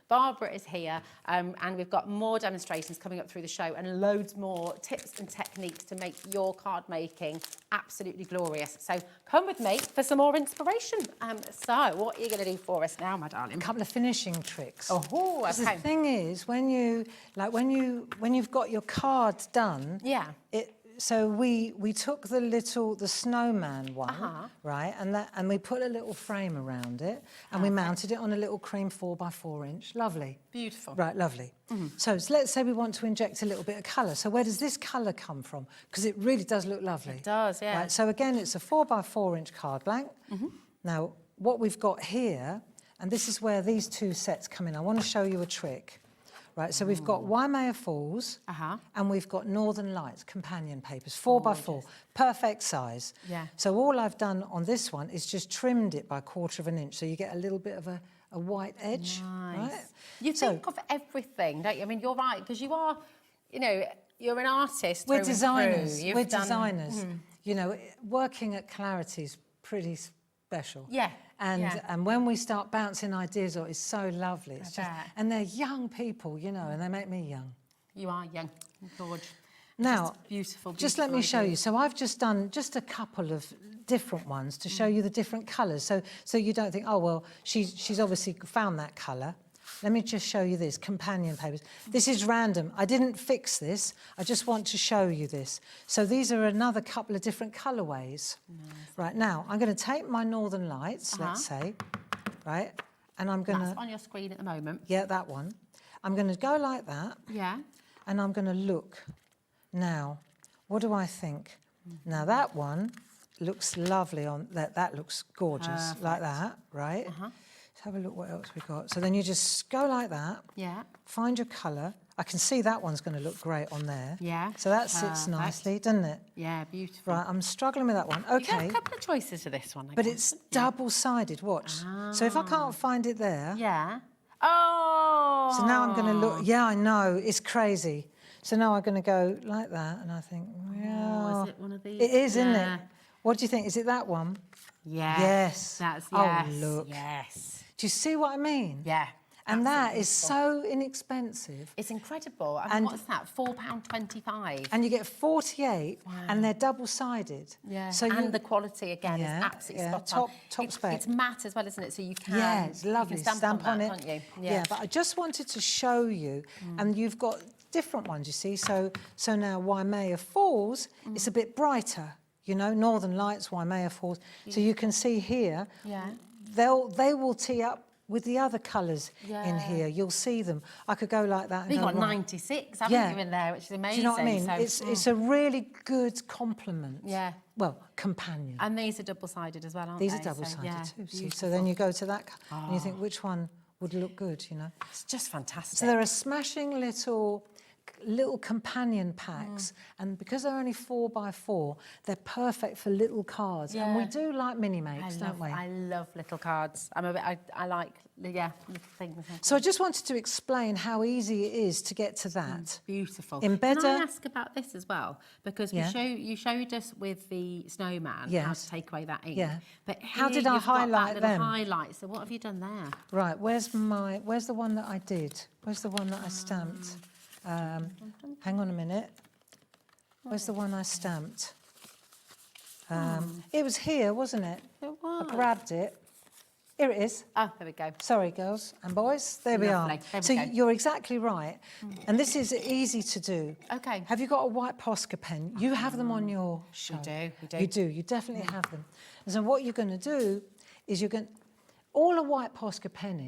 Barbara is here, and we've got more demonstrations coming up through the show and loads more tips and techniques to make your card making absolutely glorious. So come with me for some more inspiration. So what are you going to do for us now, my darling? A couple of finishing tricks. Oh, okay. The thing is, when you've got your card done, Yeah. So we took the snowman one, right, and we put a little frame around it, and we mounted it on a little cream 4x4 inch. Lovely. Beautiful. Right, lovely. So let's say we want to inject a little bit of colour. So where does this colour come from? Because it really does look lovely. It does, yeah. Right, so again, it's a 4x4 inch card blank. Now, what we've got here, and this is where these 2 sets come in. I want to show you a trick. Right, so we've got Waimea Falls, and we've got Northern Lights companion papers, 4x4, perfect size. Yeah. So all I've done on this one is just trimmed it by 1/4 of an inch, so you get a little bit of a white edge. Nice. Right? You think of everything, don't you? I mean, you're right, because you are, you know, you're an artist. We're designers. You've We're done, designers. You know, working at Clarity is pretty special. Yeah. And when we start bouncing ideas, it's so lovely. It's just, bet. and they're young people, you know, and they make me young. You are young, George. Now, just beautiful. Just let me show you. So I've just done just a couple of different ones to show you the different colours. So you don't think, oh, well, she's obviously found that colour. Let me just show you this, companion papers. This is random. I didn't fix this. I just want to show you this. So these are another couple of different colourways. Right, now, I'm going to take my Northern Lights, let's say, right, and I'm going to... That's on your screen at the moment. Yeah, that one. I'm going to go like that. Yeah. And I'm going to look. Now, what do I think? Now, that one looks lovely on... That looks gorgeous, like that, right? Let's have a look what else we got. So then you just go like that. Yeah. Find your colour. I can see that one's going to look great on there. Yeah. So that sits nicely, doesn't it? Yeah, beautiful. Right, I'm struggling with that one. You've got Okay. a couple of choices for this one. But it's double-sided, watch. So if I can't find it there... Yeah. Oh! So now I'm going to look... Yeah, I know, it's crazy. So now I'm going to go like that, and I think, Oh, is it one of these? It is, isn't it? What do you think? Is it that one? Yeah. Yes. That's, Oh, yes. look. Yes. Do you see what I mean? Yeah. And that is beautiful. so inexpensive. It's incredible. I mean, And- what's that? £4.25. And you get 48, and they're double-sided. Yeah. So and the quality again Yeah, is absolutely yeah, spot on. top spec. It's matte as well, isn't it? So you can. Yeah, it's lovely. You can stamp on it. that, can't you? Yeah, but I just wanted to show you, and you've got different ones, you see. So now Waimea Falls, it's a bit brighter, you know, Northern Lights, Waimea Falls. So you can see here, Yeah. they will tee up with the other colours in Yeah. here. You'll see them. I could go like that and You've go, got right. 96, haven't Yeah. you, in there, which is amazing. Do you know what I mean? So, It's a really good complement. Yeah. Well, companion. And these are double-sided as well, aren't These they? are double-sided yeah, too. See? So beautiful. then you go to that and you think, which one would look good, you know? It's just fantastic. So there are smashing little companion packs, and because they're only 4x4, they're perfect for little cards. And we Yeah. do like mini makes, don't we? I love little cards. I like, little things. So I just wanted to explain how easy it is to get to that. Beautiful. Embedder. Can I ask about this as well? Because Yeah. you showed us with the snowman how Yes. to take away that ink. Yeah. But How here did I you've got highlight that little them? highlight. So what have you done there? Right, where's the one that I did? Where's the one that I stamped? Hang on a minute. Where's the one I stamped? It was here, wasn't it? It was. I grabbed it. Here it is. Oh, there we go. Sorry, girls and boys. There we are. Lovely. There we So go. you're exactly right. And this is easy to do. Okay. Have you got a white Posca pen? You have them on your show. we do. You do. You definitely have them. And so what you're going to do is all a white Posca pen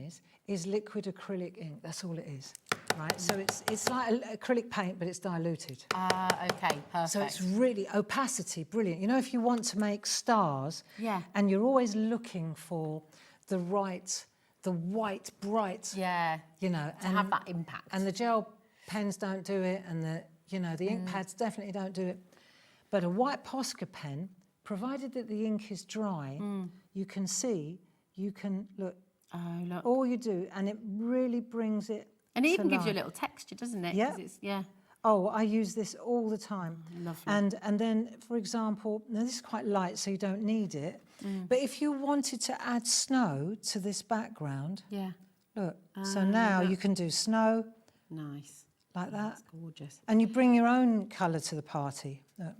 is liquid acrylic ink. That's all it is, right? So it's like acrylic paint, but it's diluted. Okay, perfect. So it's really opacity, brilliant. You know, if you want to make stars, Yeah. and you're always looking for the white, bright, yeah. you know, To have that impact. And the gel pens don't do it, and the ink pads definitely don't do it. But a white Posca pen, provided that the ink is dry, you can see, you can look. Oh, look. All you do, and it really brings it. And it even to gives you a life. little texture, doesn't it? Yeah. 'Cause it's, yeah. Oh, I use this all the time. Lovely. And then, for example, now this is quite light, so you don't need it. But if you wanted to add snow to this background, Yeah. look. So now you can do snow Nice. like that, That's gorgeous. and you bring your own colour to the party. Look.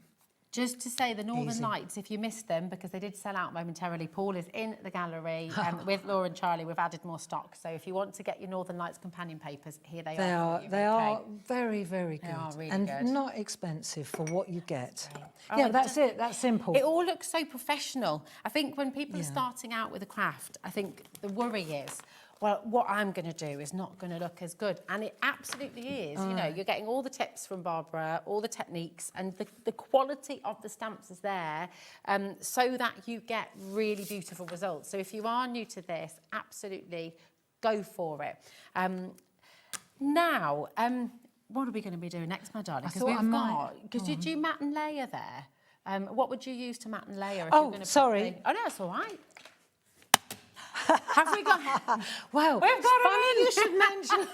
Just to say, the Northern Easy. Lights, if you missed them, because they did sell out momentarily, Paul is in the gallery with Laura and Charlie. We've added more stock. So if you want to get your Northern Lights companion papers, here they are. for you, They okay? are very, very good. They are really and good. not expensive for what you get. Oh, Yeah, it that's just- it. That's simple. It all looks so professional. I think when people are Yeah. starting out with a craft, I think the worry is, well, what I'm going to do is not going to look as good. And it absolutely is. You know, you're getting all the tips from Barbara, all the techniques, and the quality of the stamps is there so that you get really beautiful results. So if you are new to this, absolutely go for it. Now, what are we going to be doing next, my darling? I thought I might- Because you do matte and layer there. What would you use to matte and layer? If Oh, you're going to sorry. Oh, no, it's all right. Have we got... Well, We've got funny it. you should mention.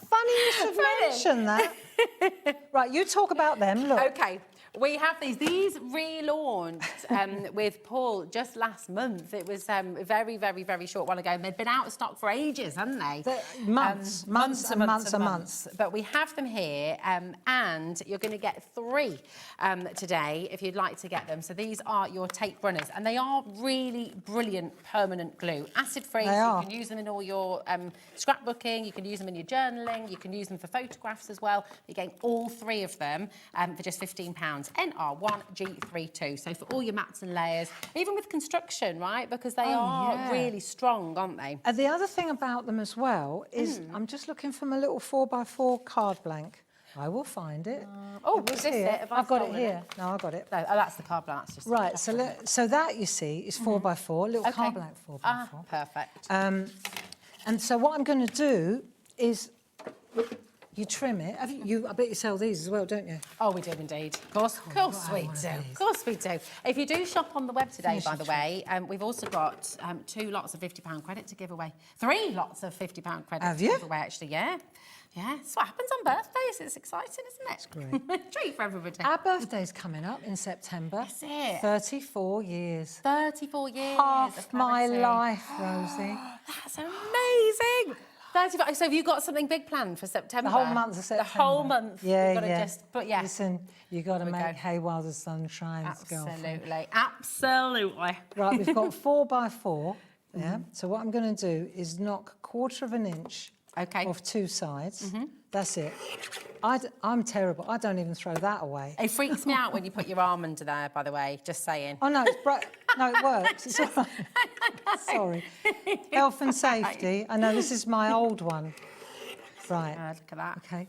Funny you should mention that. Right, you talk about them. Look. Okay, we have these. These relaunched with Paul just last month. It was a very, very, very short while ago. And they'd been out of stock for ages, hadn't they? Months and months. But we have them here, and you're going to get 3 today if you'd like to get them. So these are your tape runners, and they are really brilliant permanent glue. Acid-free, They so are. you can use them in all your scrapbooking, you can use them in your journaling, you can use them for photographs as well. You're getting all 3 of them for just £15. NR1G32. So for all your mats and layers, even with construction, right? Because they are yeah. really strong, aren't they? And the other thing about them as well is I'm just looking for my little 4x4 card blank. I will find it. Oh, It was is this here. it? Have I I've got it stolen here. No, I've got it. No, oh, that's the card blank. That's just Right, so that you see is 4x4, little Okay. card blank 4x4. Ah, perfect. And so what I'm going to do is you trim it. I bet you sell these as well, don't you? Oh, we do indeed. Of course we do. Of course we do. If you do shop on the web today, Finish by the the way, we've also got 2 lots of £50 credit to give away. 3 lots of £50 credit Have to you? give away, actually, yeah. Yeah, that's what happens on birthdays. It's exciting, isn't it? It's great. Treat for everybody. Our birthday's coming up in September. That's it. 34 years. 34 years Half of my clarity. life, Rosie. That's amazing. 35. So have you got something big planned for September? The whole month of September. The whole month. Yeah, You've got to yeah. but yeah. Listen, you got to we make go. hay while the sun shines, girlfriend. Absolutely. Absolutely. Right, we've got 4x4. Yeah. So what I'm going to do is knock 1/4 of an inch Okay. off 2 sides. That's it. I'm terrible. I don't even throw that away. It freaks me out when you put your arm under there, by the way, just saying. Oh, no, it's no, it works. It's all right. Sorry. Health and safety. I know this is my old one. Right. Look at that. Okay.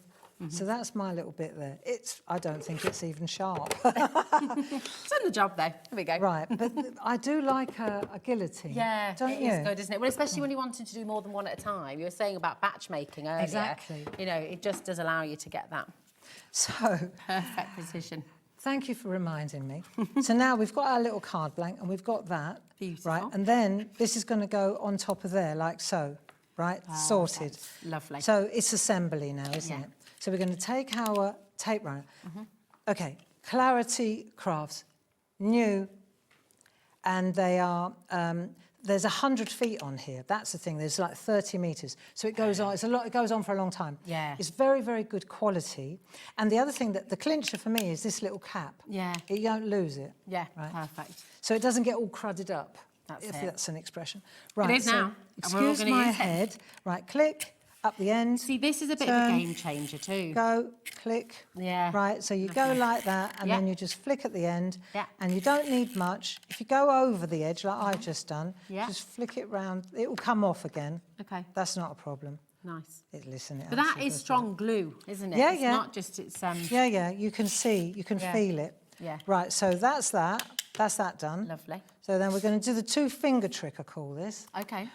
So that's my little bit there. I don't think it's even sharp. It's done the job, though. Here we go. Right, but I do like a guillotine. Yeah, don't it you? is good, isn't it? Well, especially when you're wanting to do more than one at a time. You were saying about batch making earlier. Exactly. You know, it just does allow you to get that So, perfect precision. thank you for reminding me. So now we've got our little card blank and we've got that. Beautiful. Right, and then this is going to go on top of there like so. Right, sorted. Lovely. So it's assembly now, isn't Yeah. it? So we're going to take our tape runner. Okay, Clarity Crafts, new, and they are. There's 100 feet on here. That's the thing. There's like 30 meters, so it goes on. It's a lot. It goes on for a long time. Yeah. It's very, very good quality. And the other thing that the clincher for me is this little cap. Yeah. You don't lose it. Yeah, Right. perfect. So it doesn't get all crudded up. That's if it. that's an expression. Right. is now, and we're all Excuse gonna my use it. head. Right. Click up the end. See, this is a bit of a Turn. game changer too. Go, click. Yeah. Right, so you go like that, and Yeah. then you just flick at the end, Yeah. and you don't need much. If you go over the edge, like I've just done, Yeah. just flick it round. It will come off again. Okay, That's not a problem. nice. Listen, But that is strong glue, isn't it? Yeah, it's yeah. not just Yeah, yeah, you can see, you can Yeah. feel it. Yeah. Right, so that's that. That's that done. Lovely. So then we're going to do the 2-finger trick, I call this. Okay.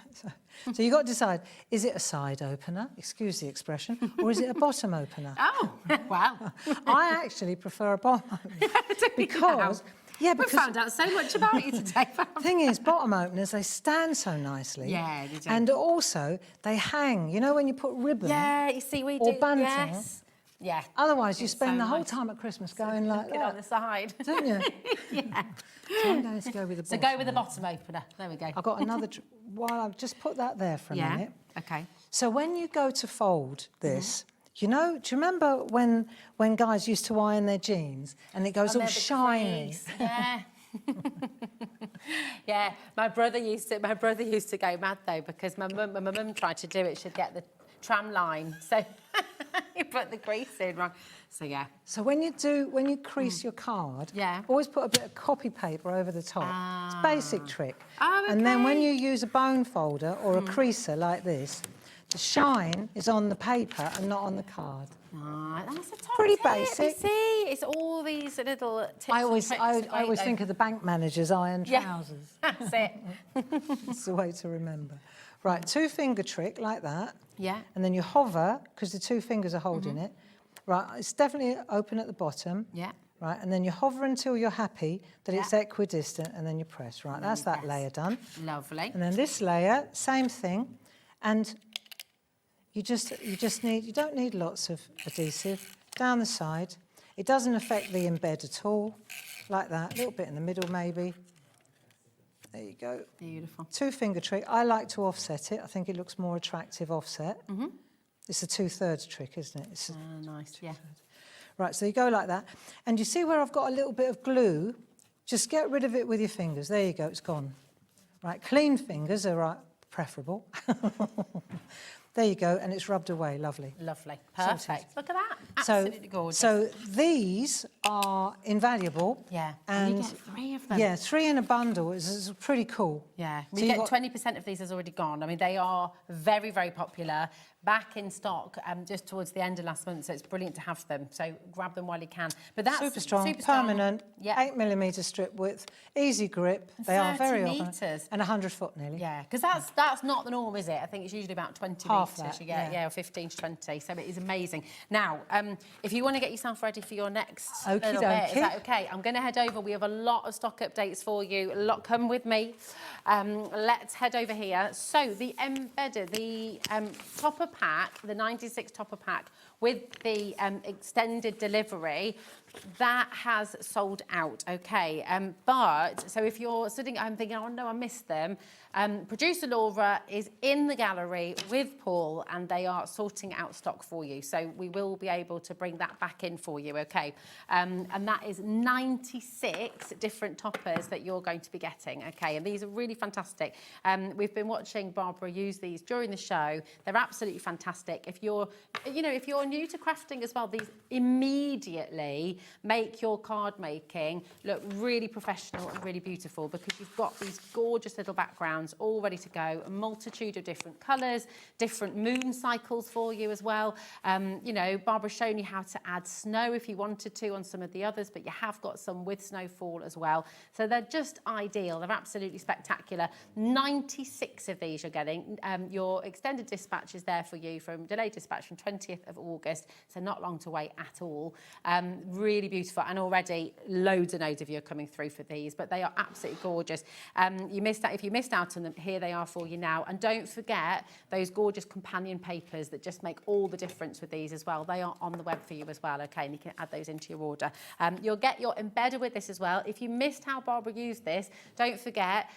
So you've got to decide, is it a side opener, excuse the expression, or is it a bottom opener? Oh, wow. I actually prefer a bottom opener. because, yeah, We because found out so much about you today. the thing is, bottom openers, they stand so nicely. Yeah, they do. And also, they hang. You know when you put ribbon? Yeah, you see, we Or do. bunting. Yes. Yeah. Otherwise, you It's spend so the whole nice. time at Christmas going like Get on the that, side. don't you? Yeah. So I'm going to go with the So bottom. go with the bottom opener. There we go. I've got another... While I've just put that there for a Yeah. minute. Okay. So when you go to fold this, you know, do you remember when guys used to iron their jeans and it goes all And they're the shiny? crease. Yeah. Yeah, my brother used to go mad though because when my mum tried to do it, she'd get the tram line, so you put the crease in wrong. So yeah. So when you crease your card, Yeah. always put a bit of copy paper over the top. It's a basic trick. Oh, And then when okay. you use a bone folder or a creaser like this, the shine is on the paper and not on the card. Ah, that's a top Pretty tip. basic. See, it's all these little tips I always and think of the bank manager's iron Yeah. trousers. That's it. It's the way to remember. Right, 2-finger trick like that. Yeah. And then you hover, because the 2 fingers are holding it. Right, it's definitely open at the bottom. Yeah. Right, and then you hover until you're happy that it's Yeah. equidistant, and then you press. Right, that's that press. layer done. Lovely. And then this layer, same thing. And you don't need lots of adhesive. Down the side. It doesn't affect the embed at all. Like that, a little bit in the middle maybe. There you go. Beautiful. 2-finger trick. I like to offset it. I think it looks more attractive offset. It's a 2/3 trick, isn't it? It's Nice. Yeah. right, so you go like that. And you see where I've got a little bit of glue? Just get rid of it with your fingers. There you go, it's gone. Right, clean fingers are preferable. There you go, and it's rubbed away, lovely. Lovely. Perfect. Look at that. So, Absolutely gorgeous. so these are invaluable. Yeah. And you get 3 of them. Yeah, 3 in a bundle is pretty cool. Yeah, So we you get got- 20% of these has already gone. I mean, they are very, very popular. Back in stock just towards the end of last month, so it's brilliant to have them. So grab them while you can. But that's Super strong, permanent, Yeah. 8mm strip width, easy grip. They are 30 very metres. often. And 100 foot nearly. Yeah, because that's not the norm, is it? I think it's usually about 20 Half metres that, you get, yeah. or 15 to 20. So it is amazing. Now, if you want to get yourself ready for your next Okie little bit, is dokie. that okay? I'm going to head over. We have a lot of stock updates for you. A lot, come with me. Let's head over here. So the embedded, the topper pack, the 96 topper pack with the extended delivery, that has sold out, okay? But, so if you're sitting at home thinking, oh no, I missed them, producer Laura is in the gallery with Paul and they are sorting out stock for you. So we will be able to bring that back in for you, okay? And that is 96 different toppers that you're going to be getting, okay? And these are really fantastic. We've been watching Barbara use these during the show. They're absolutely fantastic. If you're, you know, if you're new to crafting as well, these immediately make your card making look really professional and really beautiful because you've got these gorgeous little backgrounds all ready to go, a multitude of different colours, different moon cycles for you as well. You know, Barbara's shown you how to add snow if you wanted to on some of the others, but you have got some with snowfall as well. So they're just ideal. They're absolutely spectacular. 96 of these you're getting. Your extended dispatch is there for you from delayed dispatch from 20th of August, so not long to wait at all. Really beautiful, and already loads and loads of you are coming through for these, but they are absolutely gorgeous. You missed out, if you missed out on them, here they are for you now. And don't forget those gorgeous companion papers that just make all the difference with these as well. They are on the web for you as well, okay, and you can add those into your order. You'll get your embedder with this as well. If you missed how Barbara used this, don't forget,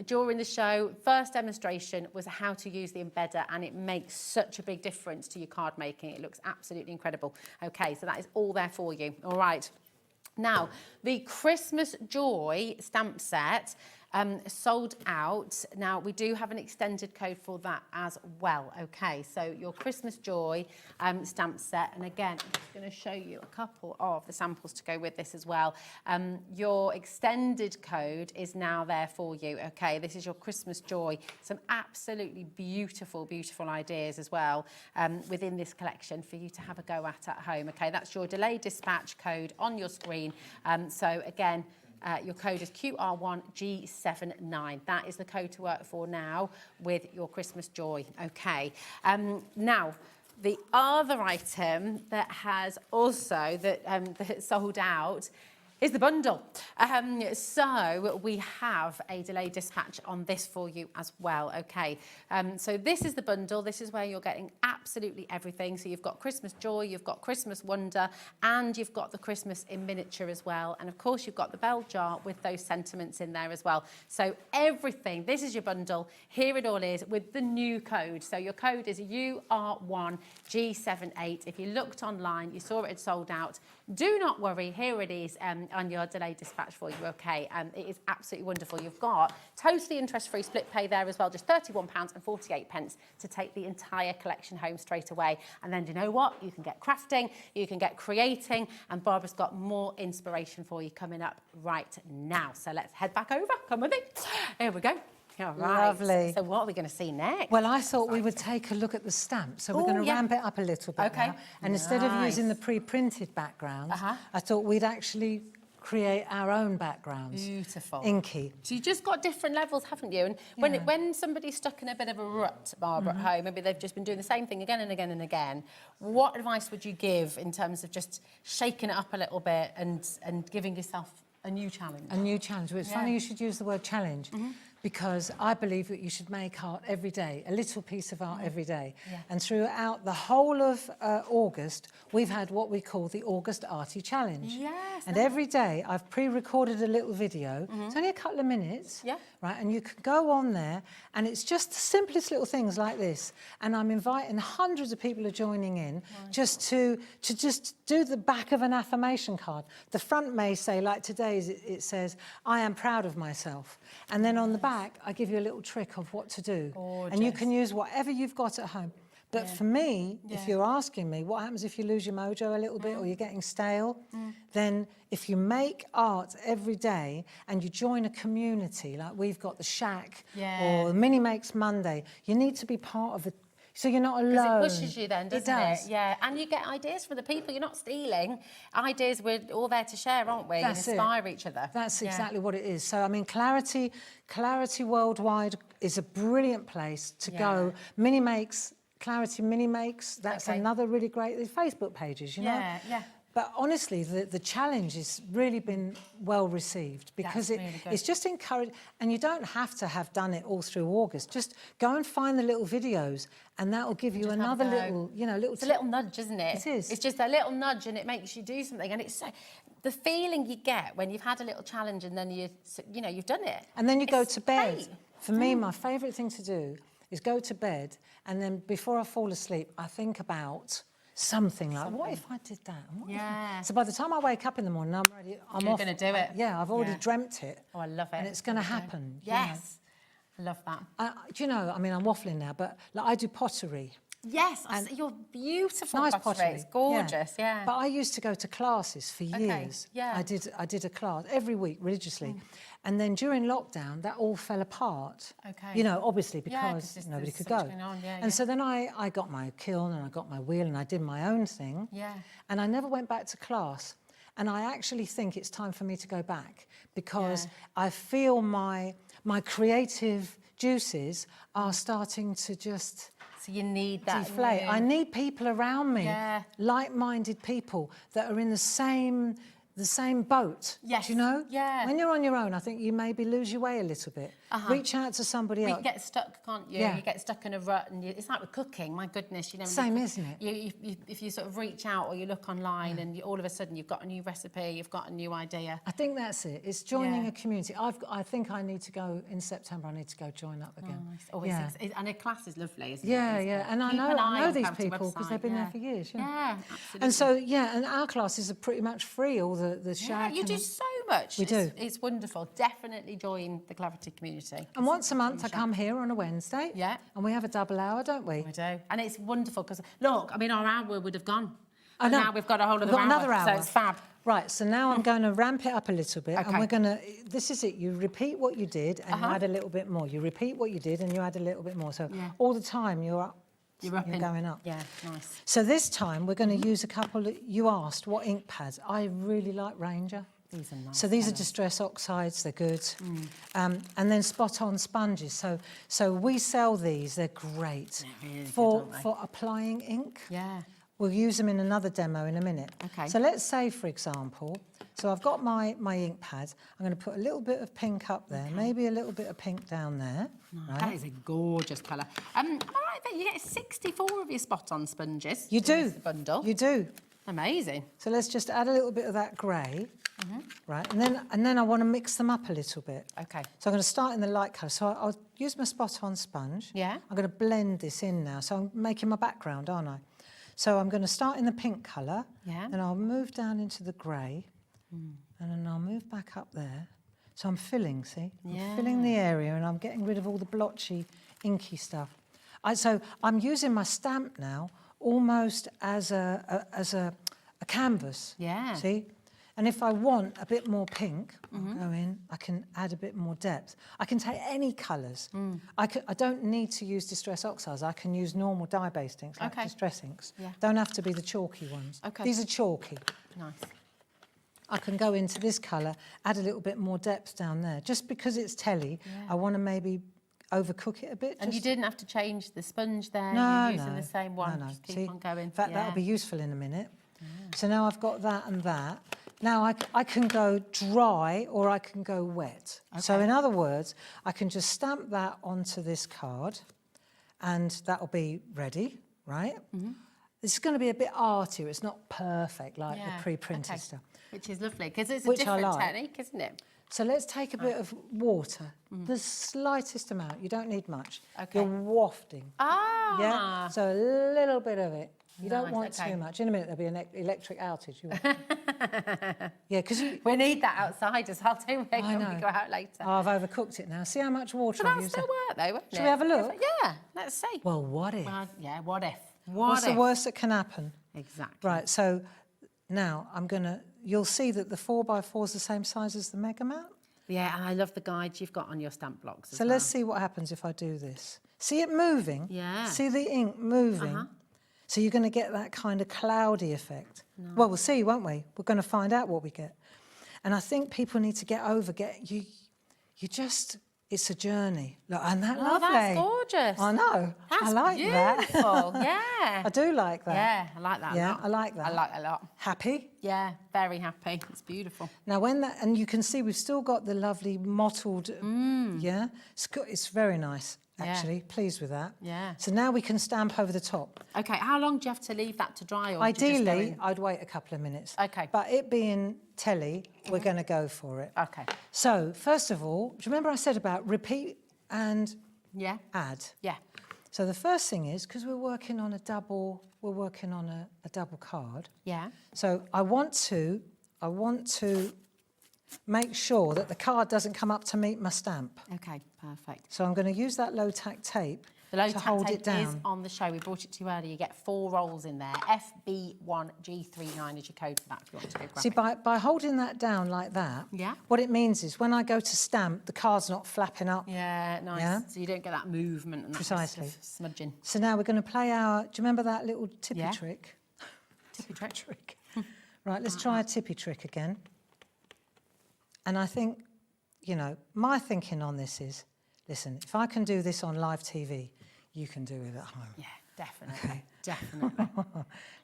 during the show, first demonstration was how to use the embedder, and it makes such a big difference to your card making. It looks absolutely incredible. Okay, so that is all there for you. All right. Now, the Christmas Joy stamp set sold out. Now, we do have an extended code for that as well. Okay, so your Christmas Joy stamp set, and again, I'm just going to show you a couple of the samples to go with this as well. Your extended code is now there for you. Okay, this is your Christmas Joy. Some absolutely beautiful, beautiful ideas as well within this collection for you to have a go at home. Okay, that's your delayed dispatch code on your screen. So again, your code is QR1G79. That is the code to work for now with your Christmas Joy. Okay. Now, the other item that has also that sold out is the bundle. So we have a delayed dispatch on this for you as well, okay? So this is the bundle. This is where you're getting absolutely everything. So you've got Christmas Joy, you've got Christmas Wonder, and you've got the Christmas in miniature as well. And of course, you've got the bell jar with those sentiments in there as well. So everything, this is your bundle. Here it all is with the new code. So your code is UR1G78. If you looked online, you saw it had sold out. Do not worry, here it is on your delayed dispatch for you, okay? It is absolutely wonderful. You've got totally interest-free split pay there as well, just £31.48 to take the entire collection home straight away. And then, do you know what? You can get crafting, you can get creating, and Barbara's got more inspiration for you coming up right now. So let's head back over. Come with me. Here we go. All right. Lovely. So what are we going to see next? Well, I thought we would take a look at the stamp. So we're going to ramp it up a little bit now. And instead of using the pre-printed backgrounds, I thought we'd actually create our own backgrounds. Beautiful. Inky. So you've just got different levels, haven't you? And when somebody's stuck in a bit of a rut, Barbara, at home, maybe they've just been doing the same thing again and again and again, what advice would you give in terms of just shaking it up a little bit and giving yourself a new challenge? A new challenge. Well, it's funny you should use the word challenge. Because I believe that you should make art every day, a little piece of art every day. And throughout the whole of August, we've had what we call the August Arty Challenge. Yes. And every day I've pre-recorded a little video. It's only a couple of minutes, right? And you can go on there, and it's just the simplest little things like this. And I'm inviting hundreds of people are joining in just to just do the back of an affirmation card. The front may say, like today's, it says, I am proud of myself. And then on the back, I give you a little trick of what to do. Gorgeous. And you can use whatever you've got at home. But for me, if you're asking me, what happens if you lose your mojo a little bit or you're getting stale? Then if you make art every day and you join a community, like we've got the Shack or Mini Makes Monday, you need to be part of it. So you're not alone. Because it pushes you then, doesn't it? Yeah, and you get ideas from the people. You're not stealing. Ideas, we're all there to share, aren't we? That's and inspire each other. That's exactly what it is. So, I mean, Clarity Worldwide is a brilliant place to go. Clarity Mini Makes, that's another really great, there's Facebook pages, you know? But honestly, the challenge has really been well received because That's really good. it's just encouraged, and you don't have to have done it all through August. Just go and find the little videos, and that will give you Just have another a go. little, you know, little. It's a little nudge, isn't it? It is. It's just a little nudge, and it makes you do something. And it's so, the feeling you get when you've had a little challenge, and then you've done it. And then you go It's to bed. great. For me, my favourite thing to do is go to bed, and then before I fall asleep, I think about something like, what if I did that? And what if I-" Yeah. So by the time I wake up in the morning, I'm ready. You're off. gonna do it. Yeah, I've already Yeah. dreamt it. Oh, I love it. And it's going to happen. you know. Yes. I love that. Do you know, I mean, I'm waffling now, but like, I do pottery. Yes, I see your beautiful Nice pottery. pottery. It's gorgeous, yeah. But I used to go to classes for years. yeah. I did a class every week religiously. And then during lockdown, that all fell apart. Okay. You know, obviously Yeah, 'cause because there's nobody could so much go. going on, yeah, and yeah. so then I got my kiln and I got my wheel and I did my own thing. Yeah. And I never went back to class. And I actually think it's time for me to go back because I feel my creative juices are starting to just So you need that. deflate. I need people around me, Yeah. like-minded people that are in the same boat. Yes, Do you know? yeah. When you're on your own, I think you maybe lose your way a little bit. Reach out to somebody You else. get stuck, can't you? Yeah. You get stuck in a rut, and it's like with cooking. My goodness, you know. when Same, you cook, isn't it? If you sort of reach out or you look online, and all of a sudden you've got a new recipe, you've got a new idea. I think that's it. It's joining Yeah. a community. I think I need to go in September. I need to go join up again. Nice. Oh, yeah. and a class is lovely, isn't Yeah, it? yeah, and I Keep know an eye on these Crafty people because website, they've been yeah. there for years. Yeah, absolutely. And so, and our classes are pretty much free. All the yeah, shack. you and do so much. We do. It's wonderful. Definitely join the Clarity community. And once a month, I come here on a Wednesday. Yeah. And we have a double hour, don't we? We do. And it's wonderful because, look, I mean, our hour would have gone. I And know. now we've got a whole We've other got another hour. So it's fab. Right, so now I'm going to ramp it up a little bit. Okay. And we're going to, this is it, you repeat what you did and you add a little bit more. You repeat what you did and you add a little bit more. So all the time you're up. You're up. going up. Yeah, nice. So this time we're going to use a couple, you asked, what ink pads? I really like Ranger. These are nice. So these are Distress Oxides, they're good. And then Spot On sponges. So we sell these, they're great They're really good, for aren't they? for applying ink. Yeah. We'll use them in another demo in a minute. Okay. So let's say, for example, so I've got my ink pad. I'm going to put a little bit of pink up there, maybe a little bit of pink down there. That is a gorgeous colour. Am I right that you get 64 of your spot-on sponges? You in do. this bundle. You do. Amazing. So let's just add a little bit of that grey, right? And then I want to mix them up a little bit. Okay. So I'm going to start in the light colour. So I'll use my Spot-On sponge. Yeah. I'm going to blend this in now. So I'm making my background, aren't I? So I'm going to start in the pink colour. Yeah. Then I'll move down into the grey. And then I'll move back up there. So I'm filling, see? I'm filling the area and I'm getting rid of all the blotchy, inky stuff. So I'm using my stamp now almost as a canvas. Yeah. See? And if I want a bit more pink, I'll go in, I can add a bit more depth. I can take any colours. I don't need to use Distress Oxides. I can use normal dye-based inks, like Okay. Distress inks. Yeah. Don't have to be the chalky ones. Okay. These are chalky. Nice. I can go into this colour, add a little bit more depth down there. Just because it's telly, I want to maybe overcook it a bit. And you just- didn't have to change the sponge there. No, You're using no, the same one. No, no. Just keep See, on going. In fact, that'll be useful in a minute. So now I've got that and that. Now I can go dry or I can go wet. So in other words, I can just stamp that onto this card and that'll be ready, right? This is going to be a bit artier. It's not perfect like the pre-printed stuff. Which is lovely, because it's a Which I different like. technique, isn't it? So let's take a bit of water, the slightest amount. You don't need much. Okay. You're wafting. Ah. Yeah, so a little bit of it. You don't Nice, want okay. too much. In a minute, there'll be an electric outage. You won't. Yeah, because We need that outside as well, don't we? I When know. we go out later. I've overcooked it now. See how much water But I've that'll used. still work, though, won't it? Shall we have a look? Yeah, let's see. Well, what if? Yeah, what if? What's the worst that can happen? Exactly. Right, so now you'll see that the 4x4 is the same size as the Mega Mount. Yeah, and I love the guides you've got on your stamp blocks as So well. let's see what happens if I do this. See it moving? Yeah. See the ink moving? So you're going to get that kind of cloudy effect. Well, we'll see, won't we? We're going to find out what we get. And I think people need to you just, it's a journey. Look, isn't that lovely? That's gorgeous. I know. That's I like that. beautiful. Yeah. I do like that. Yeah, I like that a Yeah, lot. I like that. I like it a lot. Happy? Yeah, very happy. It's beautiful. Now and you can see we've still got the lovely mottled, yeah? It's very nice, actually. Pleased with that. Yeah. So now we can stamp over the top. Okay, how long do you have to leave that to dry? Or Ideally, I'd wait a couple of minutes. Okay. But it being telly, we're going to go for it. Okay. So, first of all, do you remember I said about repeat and add? Yeah. So the first thing is, because we're working on a double card. Yeah. So I want to make sure that the card doesn't come up to meet my stamp. Okay, perfect. So I'm going to use that low tack tape The low to tack hold tape it down. is on the show. We brought it to you earlier. You get 4 rolls in there. FB1G39 is your code for that if you want to go grab See, it. by holding that down like that, what it means is when I go to stamp, the card's not flapping up. Yeah, nice. Yeah? So you don't get that movement and that Precisely. sort of smudging. So now we're going to play our... Do you remember that little tippy trick? Tippy trick. Right, let's try a tippy trick again. And I think, you know, my thinking on this is, listen, if I can do this on live TV, you can do it at home. Yeah, definitely. Okay. Definitely.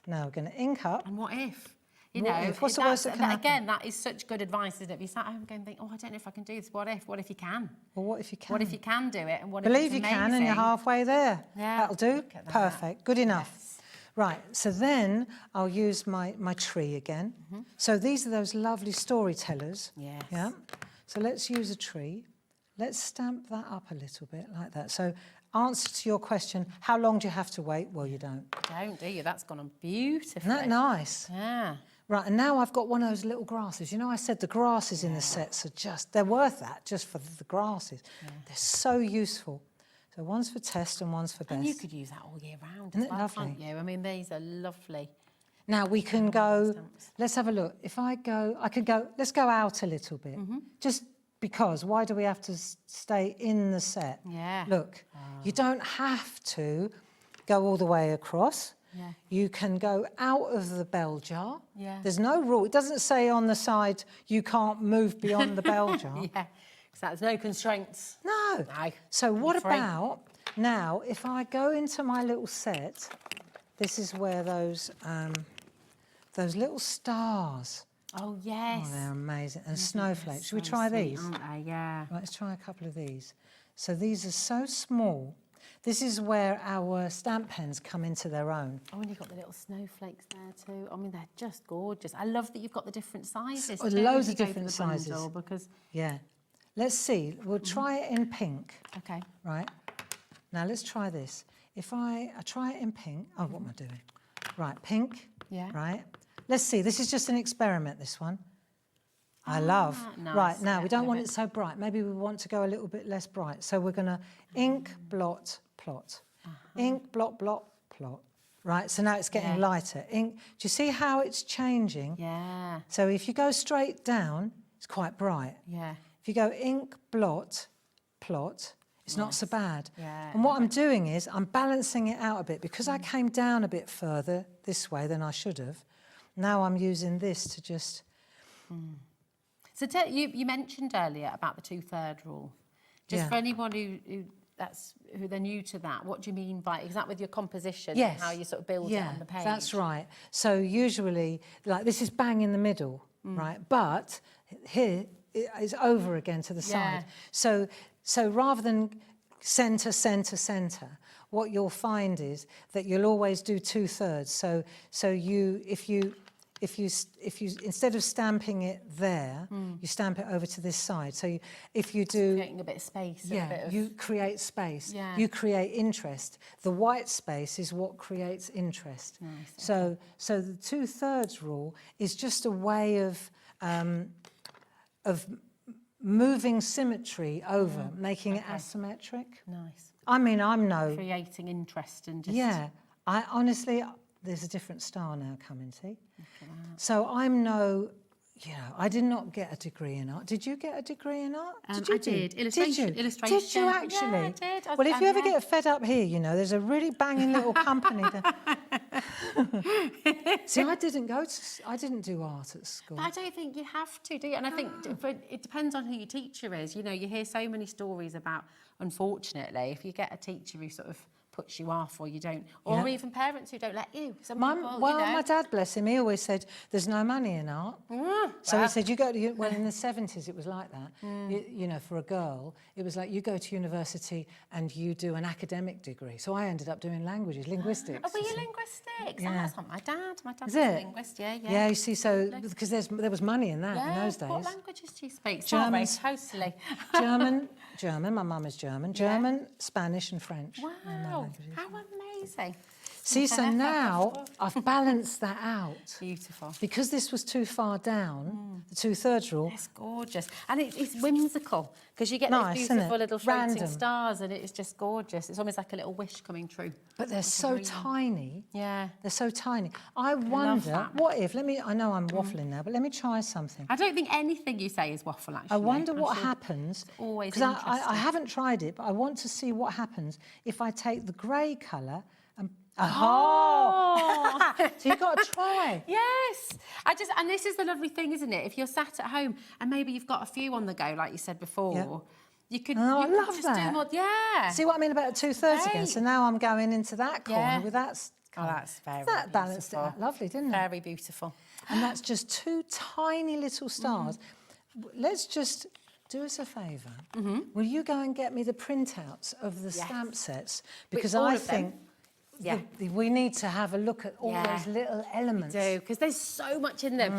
Now we're going to ink up. And what if? You What know, if? What's the worst that can happen? again, that is such good advice, isn't it? If you sat home going, think, oh, I don't know if I can do this. What if? What if you can? Well, what if you can? What if you can do it? And what Believe if you it's can and you're amazing? halfway there. Yeah, That'll do. look at that. Perfect. Good enough. Yes. Right, so then I'll use my tree again. So these are those lovely storytellers. Yes. Yeah. So let's use a tree. Let's stamp that up a little bit like that. So answer to your question, how long do you have to wait? Well, you don't. Don't, do you? That's gone on beautifully. Isn't that nice? Yeah. Right, and now I've got one of those little grasses. You know, I said the grasses in the sets are they're worth that just for the grasses. Yeah. They're so useful. So one's for test and one's for best. And you could use that all year round Isn't as it well, lovely? can't you? I mean, these are lovely. Now we can go, let's have a look. If I could go, let's go out a little bit. Just because, why do we have to stay in the set? Yeah. Look, you don't have to go all the way across. Yeah. You can go out of the bell jar. Yeah. There's no rule. It doesn't say on the side you can't move beyond the bell jar. Yeah, because there's no constraints. No. No. So what Free. about, now, if I go into my little set, this is where those little stars, Oh, yes. oh, they're amazing, and snowflakes. Should we So try sweet, these? aren't they? Yeah. Right, let's try a couple of these. So these are so small. This is where our stamp pens come into their own. Oh, and you've got the little snowflakes there too. I mean, they're just gorgeous. I love that you've got the different sizes too. Loads if of you go for different the bundle, sizes. Because, Yeah. Let's see. We'll try it in pink. okay. Right. Now let's try this. If I try it in pink. Oh, what am I doing? Right, pink. Yeah. Right. Let's see. This is just an experiment, this one. I love. nice. Right, now Yeah, we don't love want it. it so bright. Maybe we want to go a little bit less bright. So we're going to ink, blot, plot. Ink, blot, blot, plot. Right, so now it's getting lighter. Ink. Do you see how it's changing? Yeah. So if you go straight down, it's quite bright. Yeah. If you go ink, blot, plot, it's not so bad. Yeah, And what I'm doing is I'm balancing it out a bit. Because I came down a bit further this way than I should have, now I'm using this to just... So you mentioned earlier about the 2/3 rule. Just Yeah. for anyone who they're new to that, what do you mean by, is that with your composition? Yes. And how you sort of build it on the page? That's right. So usually, like this is bang in the middle, right? But here it is over again to the side. So rather than centre, centre, centre, what you'll find is that you'll always do 2/3. So if you instead of stamping it there, you stamp it over to this side. So if you do, Creating a bit of space. And a bit of, you create space. Yeah. You create interest. The white space is what creates interest. Nice, So the 2/3 rule is just a way of moving symmetry over, making it asymmetric. Nice. I mean, I'm no. Creating interest and just... Yeah, I honestly, there's a different star now coming, see? So I'm no, you know, I did not get a degree in art. Did you get a degree in art? Did you I did. Did Illustration. you? Illustration. Did you actually? Yeah, I did. Well, if you ever get fed up here, you know, there's a really banging little company. See, I didn't do art at school. But I don't think you have to, do you? And I think it depends on who your teacher is. You know, you hear so many stories about, unfortunately, if you get a teacher who sort of puts you off or you don't, or Yeah. even parents who don't let you. Some My, people, well, you know. my dad, bless him, he always said, there's no money in art. So he said, you go to, well, in the 70s it was like that. You know, for a girl, it was like you go to university and you do an academic degree. So I ended up doing languages, linguistics. Oh, were you see. linguistics? Yeah. Oh, that's not my dad. My dad's Is a it? linguist, yeah. Yeah, you see, so, because there was money in that in those days. What languages do you speak? German. Sorry, totally. German, my mum is German. German, Spanish and French. They're my Wow, languages. how amazing. See, so now I've balanced that out. Beautiful. Because this was too far down, the 2/3 rule, It's gorgeous. And it's whimsical because you get Nice, these isn't beautiful it? little floating Random. stars and it's just gorgeous. It's almost like a little wish coming true. but they're so tiny. Yeah. They're so tiny. I wonder, that. what if, I know I'm waffling now, but let me try something. I don't think anything you say is waffle, actually. I wonder I'm what sure happens, always because I interesting. haven't tried it, but I want to see what happens if I take the grey colour and... Oh! So you've got to try. Yes. And this is the lovely thing, isn't it? If you're sat at home and maybe you've got a few on the go, like you said before, Yeah. you could, Oh, I you could love just that. do more. Yeah. See what I mean about 2/3 again? Great. So now I'm going into that corner Yeah. with that... Oh, that's very That balanced it beautiful. out lovely, didn't it? Very beautiful. And that's just 2 tiny little stars. Let's just do us a favour. Will you go and get me the printouts of the stamp sets? Because all I of them? think Yeah. we need to have a look at all those little elements. Do, because there's so much in them.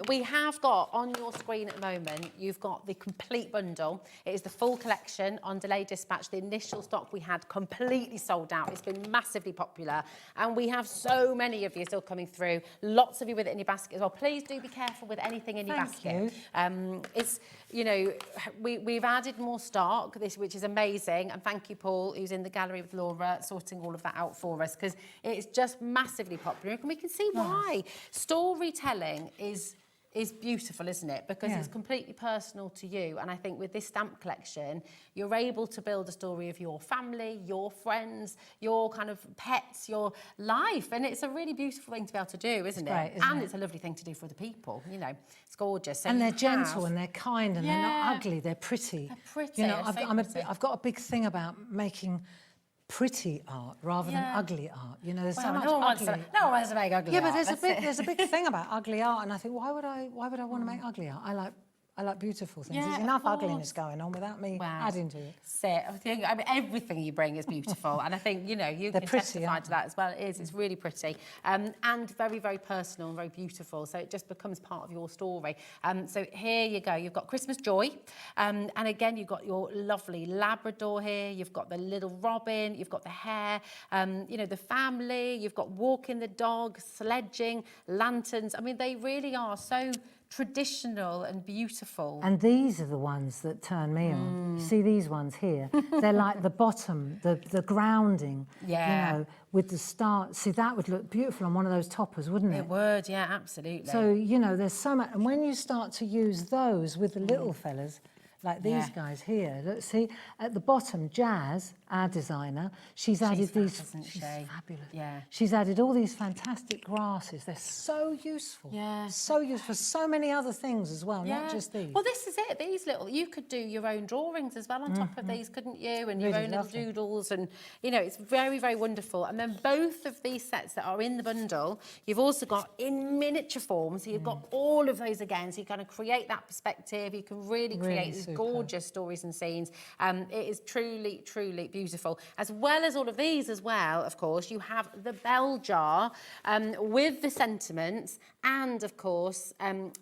We have got on your screen at the moment, you've got the complete bundle. It is the full collection on Delayed Dispatch. The initial stock we had completely sold out. It's been massively popular. And we have so many of you still coming through. Lots of you with it in your basket as well. Please do be careful with anything in your basket. It's, you know, we've added more stock, which is amazing. And thank you, Paul, who's in the gallery with Laura, sorting all of that out for us, because it's just massively popular and we can see why. Storytelling is beautiful, isn't it? Because it's completely personal to you. And I think with this stamp collection, you're able to build a story of your family, your friends, your kind of pets, your life. And it's a really beautiful thing to be able to do, isn't it? great, isn't And it? it's a lovely thing to do for the people, you know. It's gorgeous. So And you they're gentle have- and they're kind and they're not ugly, they're pretty. They're pretty, You know, they're so pretty. I've got a big thing about making pretty art rather than ugly art. You know, there's so Well, much no one wants ugly. to- no one wants to make ugly Yeah, but art, there's that's it. there's a big thing about ugly art, and I think why would I want to make ugly art? I like beautiful things. Yeah, There's of enough course. ugliness going on without me Wow. adding to it. I mean, everything you bring is beautiful, and I think you know you They're can pretty, testify aren't to that as well. It is. It's really pretty, and very, very personal and very beautiful. So it just becomes part of your story. So here you go. You've got Christmas joy, and again you've got your lovely Labrador here. You've got the little robin. You've got the hare. You know, the family. You've got walking the dog, sledging, lanterns. I mean, they really are so traditional and beautiful. And these are the ones that turn me on. You see these ones here? They're like the bottom, the grounding, Yeah. you know, with the start. See, that would look beautiful on one of those toppers, wouldn't it? It would, yeah, absolutely. So, you know, there's so much. And when you start to use those with the little fellas, like these guys here, look, see, at the bottom, Jazz, our designer, she's added fab, these... isn't She's she? fabulous. Yeah. She's added all these fantastic grasses. They're so useful. Yeah. So useful for so many other things as well, not just these. Well, this is it. These little, you could do your own drawings as well on top of these, couldn't you? And your Really own little lovely. doodles, and you know, it's very, very wonderful. And then both of these sets that are in the bundle, you've also got in miniature form. So you've got all of those again. So you kind of create that perspective. You can really create these superb. gorgeous stories and scenes. It is truly, truly beautiful. As well as all of these as well, of course, you have the bell jar with the sentiments, and of course,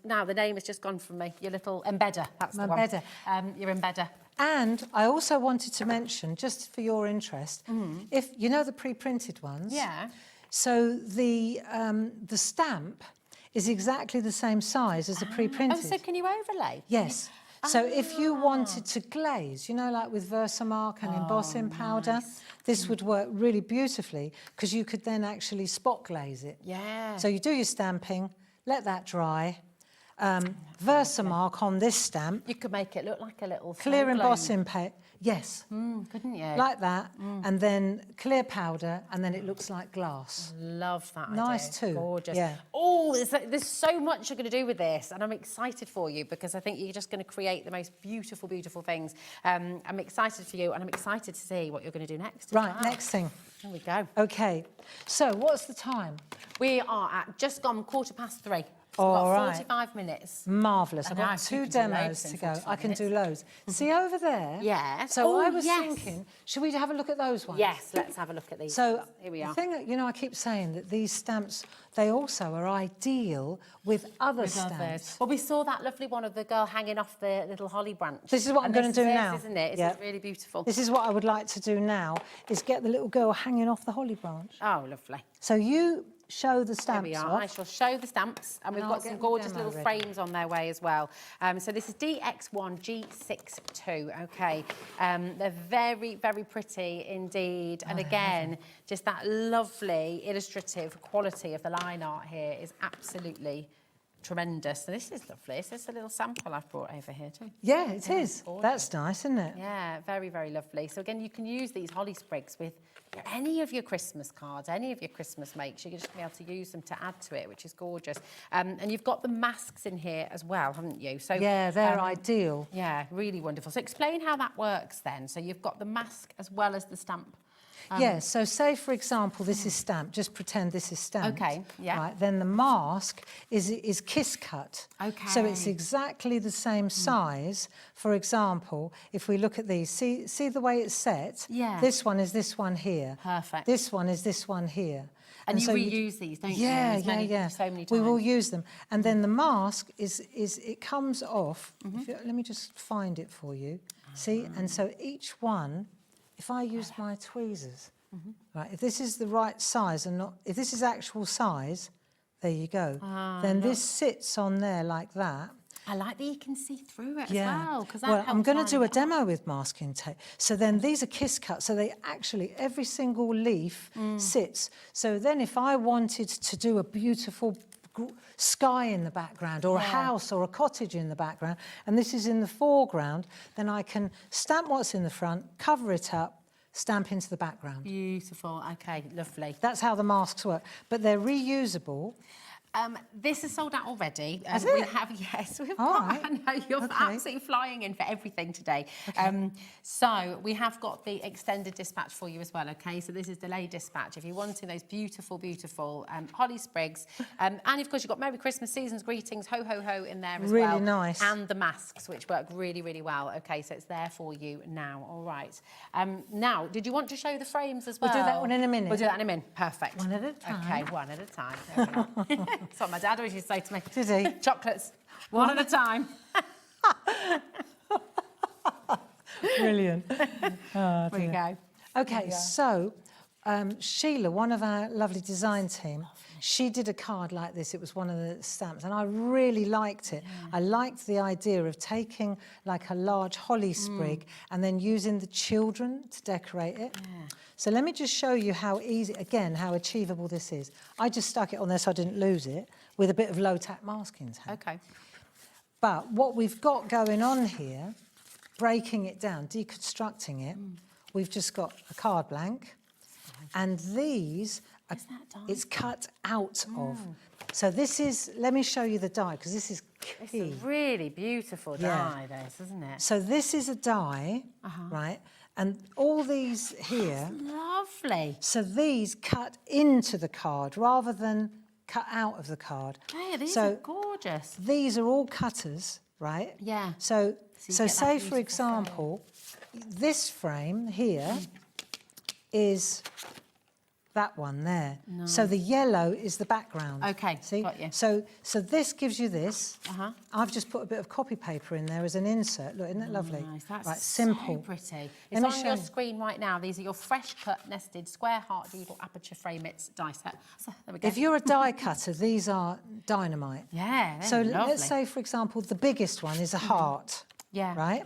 now the name has just gone from me, your little embedder, that's My the embedder. one. Your embedder. And I also wanted to mention, just for your interest, if you know the pre-printed ones. Yeah. So the stamp is exactly the same size as the pre-printed. Oh, so can you overlay? Yes. So if you wanted to glaze, you know, like with Versamark and embossing powder, this would work really beautifully because you could then actually spot glaze it. Yeah. So you do your stamping, let that dry. Versamark on this stamp, You could make it look like a little clear snow globe. embossing Yes. Couldn't you? Like that, and then clear powder, and then it looks like glass. Love that Nice idea. too. Gorgeous. Yeah. Oh, there's so much you're going to do with this, and I'm excited for you because I think you're just going to create the most beautiful, beautiful things. I'm excited for you, and I'm excited to see what you're going to do next. as Right, well. next thing. There we go. Okay, so what's the time? We are at just gone 3:15. So All we've got right. 45 minutes. Marvellous. I've got Nice, you 2 can do demos loads in to go. 45 I can do minutes. loads. See over there? Yes. So Oh, I was yes. thinking, should we have a look at those ones? Yes, let's have a look at these. So Here we the are. thing that, you know, I keep saying that these stamps, they also are ideal with other With stamps. others. Well, we saw that lovely one of the girl hanging off the little holly branch. This is what I'm And gonna this do is it, now. isn't it? Yeah. It's really beautiful. This is what I would like to do now, is get the little girl hanging off the holly branch. Oh, lovely. So you show the There stamps we are. off. I shall show the stamps, and we've I'll got get some the gorgeous demo little ready. frames on their way as well. So this is DX1G62. Okay, they're very, very pretty indeed. And again, just that lovely illustrative quality of the line art here is absolutely tremendous. So this is lovely. This is a little sample I've brought over here too. Yeah, it is. gorgeous. That's nice, isn't it? Yeah, very, very lovely. So again, you can use these holly sprigs with any of your Christmas cards, any of your Christmas makes. You're just going to be able to use them to add to it, which is gorgeous. And you've got the masks in here as well, haven't you? So Yeah, they're ideal. yeah, really wonderful. So explain how that works then. So you've got the mask as well as the stamp. Yeah, so say, for example, this is stamped. Just pretend this is stamped. Okay, yeah. Right, then the mask is kiss cut. So it's Okay. exactly the same size. For example, if we look at these, see the way it's set? Yeah. This one is this one here. Perfect. This one is this one here. And you so reuse these, don't you? Yeah, As many- yeah. so many We will times. use them. And then the mask is it comes off. Let me just find it for you. See? And so each one, if I use my tweezers, right, if this is the right size and not, if this is actual size, there you go. Then this sits on there like that. I like that you can see through it as Yeah. well. 'Cause that Well, I'm helps going to line do a it up. demo with masking tape. So then these are kiss cuts. So they actually, every single leaf sits. So then if I wanted to do a beautiful sky in the background or a house or a cottage in the background, and this is in the foreground, then I can stamp what's in the front, cover it up, stamp into the background. Beautiful. Okay, lovely. That's how the masks work. But they're reusable. This is sold out already. Has We it? have, yes, we've All got. right. I know you're Okay. absolutely flying in for everything today. So we have got the extended dispatch for you as well. Okay, so this is delayed dispatch. If you're wanting those beautiful, beautiful holly sprigs, and of course you've got Merry Christmas, season's greetings, ho ho ho in there as Really well. nice. And the masks, which work really, really well. Okay, so it's there for you now. All right. Now, did you want to show the frames as well? We'll do that one in a minute. We'll do that in a minute. Perfect. One at a time. Okay, one at a time. There we go. That's what my dad always used to say to me. Did he? Chocolates, one at a time. Brilliant. There you go. Okay, so Sheila, one of our lovely design team, she did a card like this. It was one of the stamps, and I really liked it. I liked the idea of taking like a large holly sprig and then using the children to decorate it. So let me just show you how easy, again, how achievable this is. I just stuck it on there so I didn't lose it with a bit of low-tack masking tape. Okay. But what we've got going on here, breaking it down, deconstructing it, we've just got a card blank, and these are, Is that die? it's cut out of. So this is, let me show you the die, because this is It's key. a really beautiful die, this, isn't it? So this is a die, right? And all these here, Lovely. so these cut into the card rather than cut out of the card. Hey, these So are gorgeous. these are all cutters, right? Yeah. So, you so get that say, for beautiful example, this frame here is that one there. So the yellow is the background. Okay, See? got you. So this gives you this. Uh-huh. I've just put a bit of copy paper in there as an insert. Look, isn't that lovely? Nice. That's right, so simple. pretty. Let It's me on show your you. screen right now. These are your fresh cut, nested, square heart doodle aperture frame it's die set. So there we go. If you're a die cutter, these are dynamite. Yeah, they're So lovely. let's say, for example, the biggest one is a heart. Yeah. Right?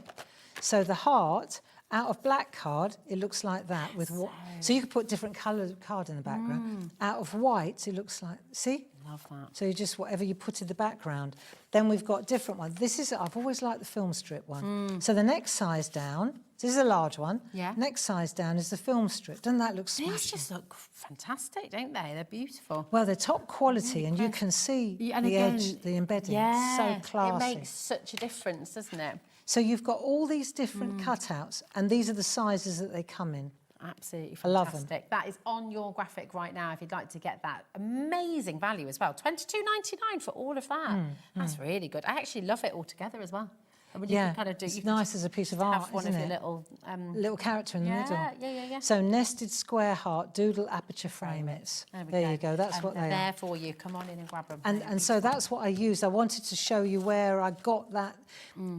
So the heart, out of black card, it looks like that with what? So you could put different coloured card in the background. Out of white, it looks like, see? Love that. So you just, whatever you put in the background. Then we've got different ones. This is, I've always liked the film strip one. So the next size down, So this is a large one. Yeah. Next size down is the film strip. Doesn't that look smashing? These just look fantastic, don't they? They're beautiful. Well, they're top quality, and you can see Yeah, and the again, edge, the embedding. Yeah, So classy. it makes such a difference, doesn't it? So you've got all these different cutouts, and these are the sizes that they come in. Absolutely I love them. fantastic. That is on your graphic right now if you'd like to get that amazing value as well. $22.99 for all of that. That's really good. I actually love it all together as well. I mean, you Yeah, can kind of do, it's you can nice just as a piece of have art, one isn't of your it? little Little character in the middle. Yeah. So nested square heart, doodle aperture frame it. There you go, that's what they they're are. there for you. Come on in and grab them. And so that's what I used. I wanted to show you where I got that.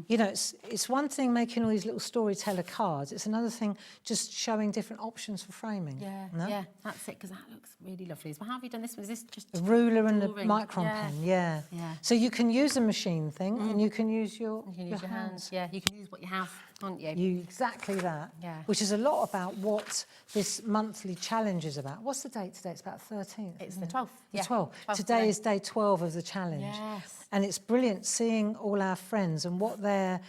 You know, it's one thing making all these little storyteller cards. It's another thing just showing different options for framing. Yeah, that's it, because that looks really lovely. So how have you done this one? Is this just A ruler and a drawing? micron pen, yeah. So you can use a machine thing, and you can use your You can use your hands. Yeah, you can use what you have, can't you? Exactly that. Yeah. Which is a lot about what this monthly challenge is about. What's the date today? It's about 13th. It's isn't the it? 12th. The Yeah, 12th. 12th Today today. is day 12 of the challenge. Yes. And it's brilliant seeing all our friends and what they're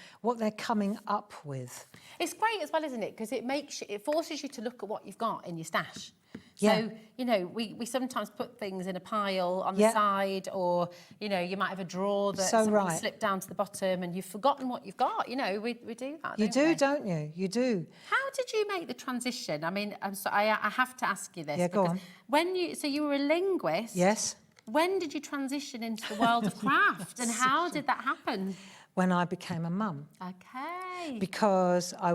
coming up with. It's great as well, isn't it? Because it forces you to look at what you've got in your stash. Yeah. So, you know, we sometimes put things in a pile on the side, or, you know, you might have a drawer that So something right. slipped down to the bottom and you've forgotten what you've got. You know, we do that, You don't do, we? don't you? You do. How did you make the transition? I mean, I'm sorry, I have to ask you this. Yeah, go because on. So you were a linguist. Yes. When did you transition into the world of craft, and how did that happen? When I became a mum. Okay. Because I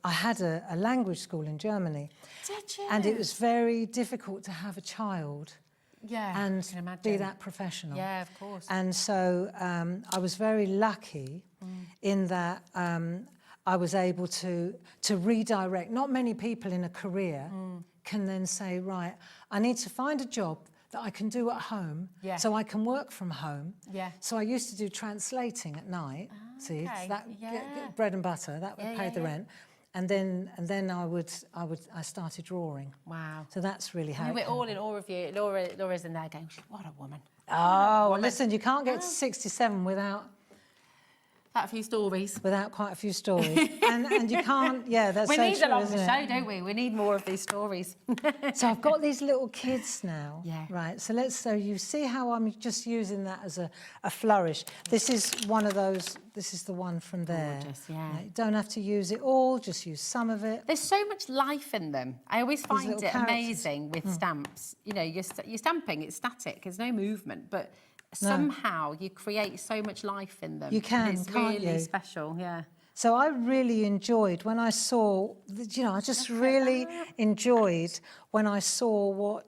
had a language school in Germany. Did you? And it was very difficult to have a child Yeah, I and can imagine. be that professional. Yeah, of course. And so I was very lucky in that I was able to redirect. Not many people in a career can then say, right, I need to find a job that I can do at home, Yeah. so I can work from home. Yeah. So I used to do translating at night. See, okay. that Yeah. bread and butter, that would pay the rent. And then I started drawing. Wow. So that's really how. And it we're came. all in awe of you. Laura's in there going, what a woman. Oh, well, listen, you can't get to 67 without Had a few stories. quite a few stories. and you can't, that's We so need true, a longer isn't it? show, don't we? We need more of these stories. So I've got these little kids now. Yeah. Right, so you see how I'm just using that as a flourish. This is one of those, this is the one from there. Gorgeous, yeah. You don't have to use it all, just use some of it. There's so much life in them. I always find little it characters. amazing with stamps. You know, you're stamping, it's static, there's no movement, but somehow you create so much life in them. You can, It's can't really you? special, yeah. So I really enjoyed when I saw, I just really enjoyed when I saw what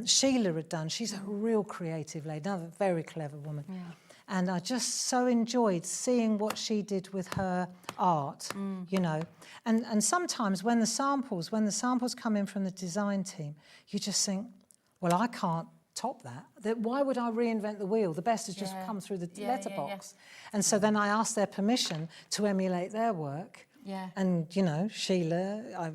Sheila had done. She's a real creative lady, another very clever woman. Yeah. And I just so enjoyed seeing what she did with her art, And sometimes when the samples come in from the design team, you just think, well, I can't top that. Why would I reinvent the wheel? The best has just come through the letterbox. And so then I asked their permission to emulate their work. Yeah. And, Sheila,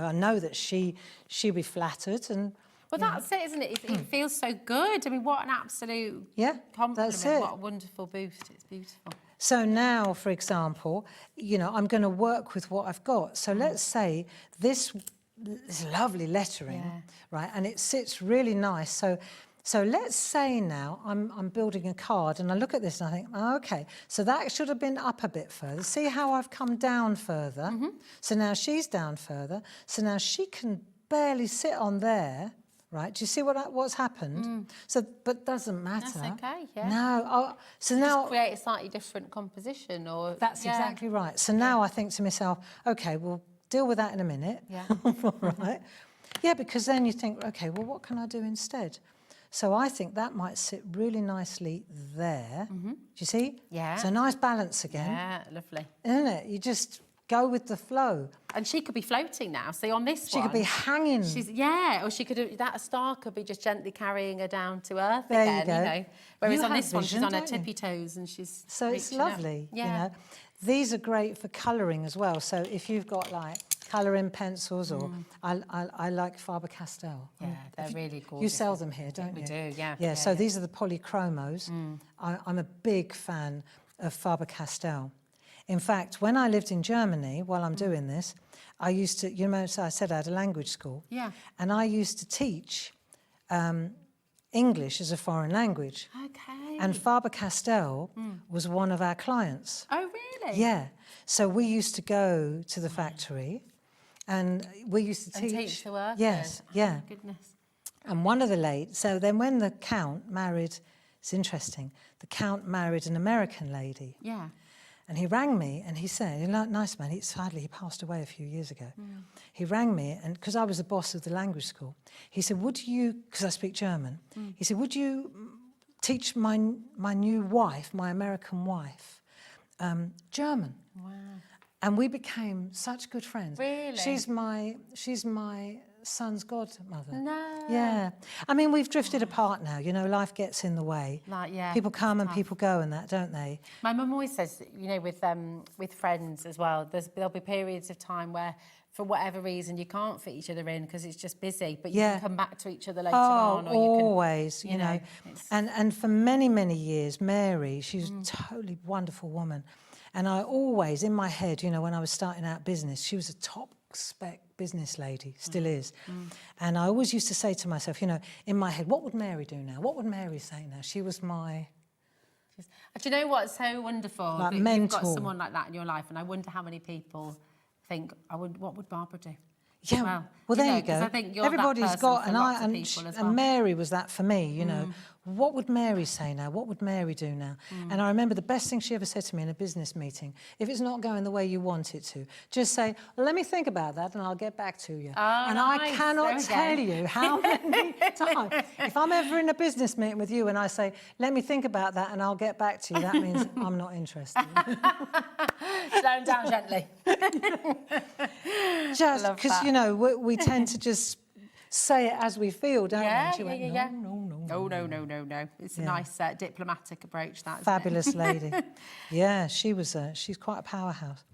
I know that she'd be flattered and... Well, that's it, isn't it? It feels so good. I mean, what an absolute compliment. that's it. What a wonderful boost. It's beautiful. So now, for example, I'm going to work with what I've got. So let's say this lovely lettering, right? And it sits really nice. So let's say now I'm building a card and I look at this and I think, oh, okay, so that should have been up a bit further. See how I've come down further? So now she's down further. So now she can barely sit on there. Right? Do you see what's happened? So, but doesn't matter. That's okay, yeah. No. So now create a slightly different composition, or that's exactly right. So now I think to myself, okay, we'll deal with that in a minute. Yeah. Right? Yeah, because then you think, okay, well, what can I do instead? So I think that might sit really nicely there. Do you see? Yeah. It's a nice balance again. Yeah, lovely. Isn't it? You just go with the flow. And she could be floating now. See, on this She one... could be hanging. Or she could... That star could be just gently carrying her down to earth There again, you go. Whereas You on have this one, she's vision, on her don't you? tippy toes and she's So it's reaching out. lovely, Yeah. These are great for colouring as well. So if you've got like colouring pencils or I like Faber-Castell. Yeah, they're really gorgeous. You sell them here, don't We you? do, yeah. Yeah, so these are the polychromos. I'm a big fan of Faber-Castell. In fact, when I lived in Germany, while I'm doing this, I used to, you know, so I said I had a language school. Yeah. And I used to teach English as a foreign language. Okay. And Faber-Castell was one of our clients. Oh, really? Yeah. So we used to go to the factory and we used to teach. And teach the workers. Yes, Oh, yeah. my goodness. And one of the ladies, so then when the Count married, it's interesting, the Count married an American lady. Yeah. And he rang me and he said, "You're a nice man, sadly he passed away a few years ago." He rang me, and because I was the boss of the language school, he said, "Would you," because I speak German, he said, "Would you teach my new wife, my American wife, German?" Wow. And we became such good friends. Really? She's my son's godmother. No. Yeah. I mean, we've drifted apart now. You know, life gets in the way. Like, yeah, People come and tough. people go and that, don't they? My mum always says, you know, with friends as well, there'll be periods of time where, for whatever reason, you can't fit each other in because it's just busy, but you Yeah. can come back to each other later on. Or you can, always, you know. it's- And for many, many years, Mary, she's a totally wonderful woman. And I always, in my head, you know, when I was starting out business, she was a top spec business lady, still is. And I always used to say to myself, you know, in my head, what would Mary do now? What would Mary say now? She was my... Do you know what's so wonderful? Like that you've got mentor. someone like that in your life, and I wonder how many people think, what would Barbara do? Yeah, well there you go. 'cause I think you're that Everybody's person got, for and lots of people as well. and Mary was that for me, you know. What would Mary say now? What would Mary do now? And I remember the best thing she ever said to me in a business meeting, if it's not going the way you want it to, just say, well, let me think about that and I'll get back to you. And I nice. cannot There we tell go. you how many times, if I'm ever in a business meeting with you and I say, let me think about that and I'll get back to you, that means I'm not interested. Slow down gently. Just Love because, that. you know, we tend to just say it as we feel, don't we? Yeah, And she yeah, went, yeah. no. It's a Yeah. nice diplomatic approach, that, isn't Fabulous it? lady. Yeah, she's quite a powerhouse.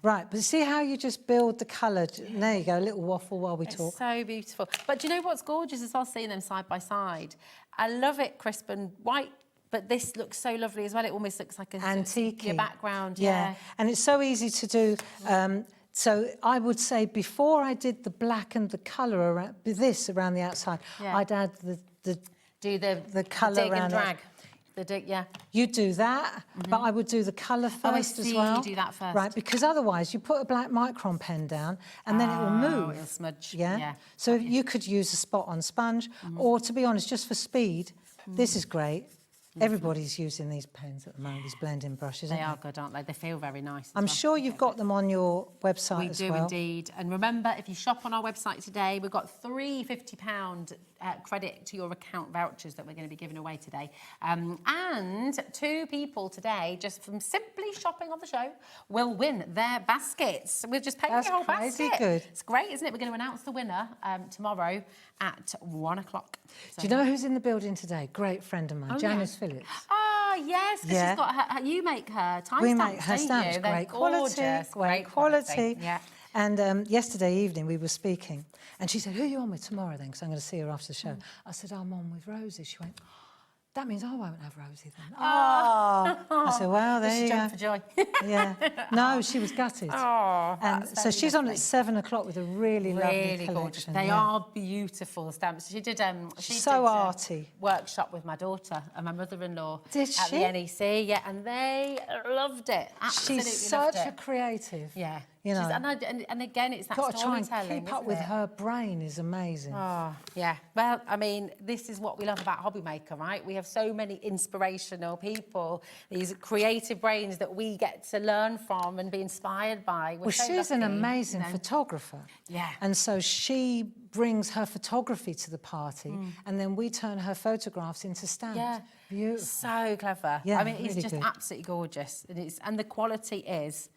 Right, but see how you just build the colour. There you go, a little waffle while we talk. It's so beautiful. But do you know what's gorgeous as well, seeing them side by side? I love it crisp and white, but this looks so lovely as well. It almost looks like a Antique. your background. Yeah, and it's so easy to do. So I would say before I did the black and the colour around around the outside, Yeah. I'd add Do the colour dig around and it. drag. The dig, yeah. You do that, but I would do the colour first as see, well. you do that first. Right, because otherwise you put a black micron pen down and then it will move. It'll smudge. Yeah. So you could use a spot on sponge, or to be honest, just for speed, this is great. Everybody's using these pens at the moment, these blending brushes. They aren't are good, aren't they? They feel very nice. as I'm well. sure you've got them on your website We as do well. indeed. And remember, if you shop on our website today, we've got three £50 credit to your account vouchers that we're going to be giving away today. And 2 people today, just from simply shopping on the show, will win their baskets. We're just paying That's your whole crazy basket. good. It's great, isn't it? We're going to announce the winner tomorrow at 1 o'clock. Do you know who's in the building today? Great friend of mine, Oh, Janice yeah. Phillips. Oh, yes, because Yeah. she's got her, you make her time We stamps, make her don't stamps, you? They're great quality, gorgeous, great quality. Yeah. And yesterday evening we were speaking, and she said, "Who are you on with tomorrow then? Because I'm going to see her after the show." I said, "I'm on with Rosie." She went, "That means I won't have Rosie then." Oh. I said, "Well, there She you go." jumped for joy. Yeah. No, she was gutted. Oh, And that's so very she's on lovely. at 7 o'clock with a really lovely Really gorgeous. collection. They yeah. are beautiful stamps. She did She's so arty. workshop with my daughter and my mother-in-law Did at she? the NEC, yeah, and they loved it. Absolutely She's loved such it. a creative. Yeah. You know. And again, it's that Got to try and storytelling. keep up isn't with it? her brain is amazing. Oh, yeah. Well, I mean, this is what we love about Hobby Maker, right? We have so many inspirational people, these creative brains that we get to learn from and be inspired by. We're Well, so she's an lucky, amazing you know. photographer. Yeah. And so she brings her photography to the party, and then we turn her photographs into stamps. Yeah. Beautiful. So clever. Yeah, I mean, it's really just good. absolutely gorgeous. And the quality is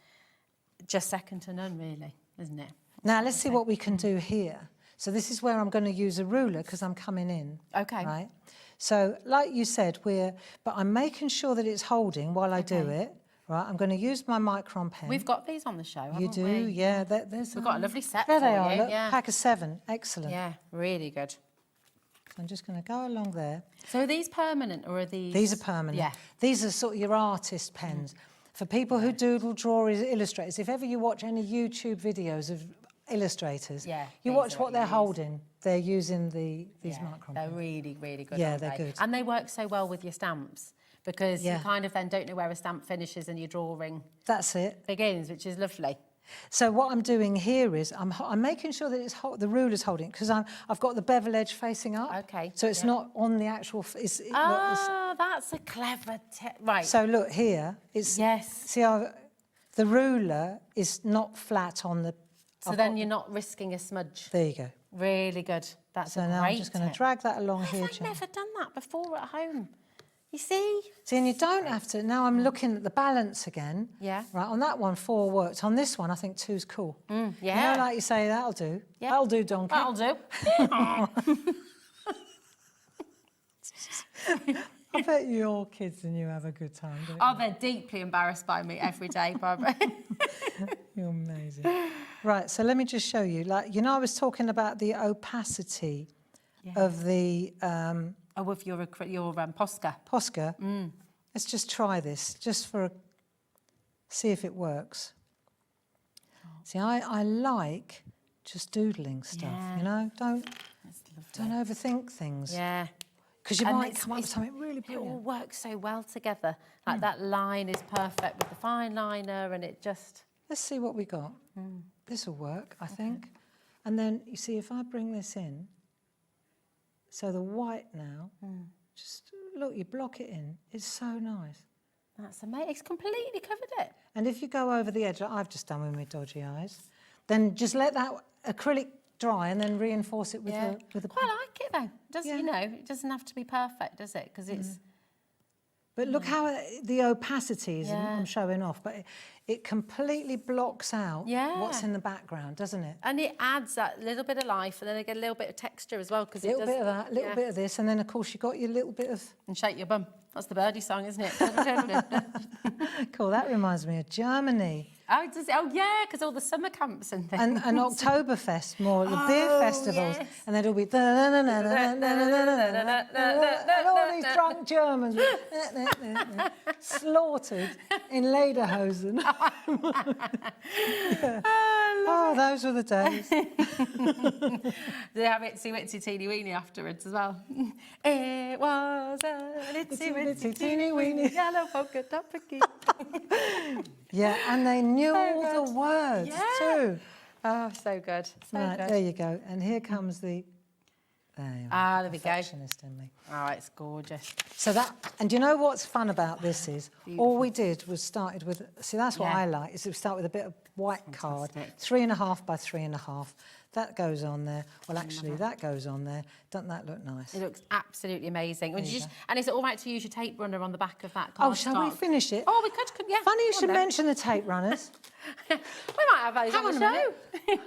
just second to none, really, isn't it? Now, let's see what we can do here. So this is where I'm going to use a ruler because I'm coming in. Okay. Right? So, like you said, but I'm making sure that it's holding while I do it. Right? I'm going to use my micron pen. We've got these on the show, haven't You do, we? yeah. There's We've got a lovely set There they for are, you, look, yeah. pack of 7. Excellent. Yeah, really good. So I'm just going to go along there. So are these permanent or are these... These are permanent. Yeah. These are sort of your artist pens. For people who doodle, draw, illustrators, if ever you watch any YouTube videos of illustrators, you watch what they're holding. They're using these micron. They're really, really good. Yeah, they're good. And they work so well with your stamps because you kind of then don't know where a stamp finishes and your drawing That's it. begins, which is lovely. So what I'm doing here is I'm making sure that it's the ruler's holding it because I've got the bevel edge facing up. Okay. So it's not on the actual. That's a clever tip. Right. So look here. It's See how the ruler is not flat on the. So then you're not risking a smudge. There you go. Really good. That's So a now great I'm just going to tip. drag that along here. I've never done that before at home. You see? See, and you don't have to. Now I'm looking at the balance again. Yeah. Right, on that one, 4 worked. On this one, I think 2's cool. Yeah. You know, like you say, that'll do. Yeah. That'll do, donkey. That'll do. I bet your kids and you have a good time, don't you? Oh, they're deeply embarrassed by me every day, Barbara. You're amazing. Right, so let me just show you. Like, you know, I was talking about the opacity of the with your Posca. Posca. Let's just try this, just for see if it works. See, I like just doodling stuff. You know, don't overthink things. Yeah. Because you might come up with something really brilliant. It all works so well together. Like that line is perfect with the fine liner, and it just. Let's see what we got. This will work, I think. And then you see, if I bring this in, so the white now, just look, you block it in. It's so nice. That's amazing. It's completely covered it. And if you go over the edge, like I've just done with my dodgy eyes, then just let that acrylic dry and then reinforce it with the. Quite like it though. You know, it doesn't have to be perfect, does it? Because it's. But look how the opacity is. I'm showing off, but it completely blocks out what's in the background, doesn't it? And it adds that little bit of life, and then they get a little bit of texture as well. Because a little bit of that, a little bit of this, and then of course you got your little bit of. And shake your bum. That's the birdie song, isn't it? Cool. That reminds me of Germany. Oh, does it? Oh, yeah, because all the summer camps and things. And Oktoberfest, more the beer festivals, and there'll be and all these drunk Germans slaughtered in lederhosen. Oh, those were the days. They have itsy witsy teeny weeny afterwards as well. It was an itsy witsy teeny weeny yellow polka dot bikini. Yeah, and they knew all the words too. Oh, so good. So right, good. there you go. And here comes the. There we go. Perfectionist in me. Oh, it's gorgeous. So that, and you know what's fun about this is, all we did was started with, see that's what I like, is we start with a bit of white card, 3.5 by 3.5. That goes on there. Well, actually, that goes on there. Doesn't that look nice? It looks absolutely amazing. And is it all right to use your tape runner on the back of that Oh, cardstock? shall we finish it? Oh, we could, yeah. Funny you should mention the tape runners. We might have those on the show.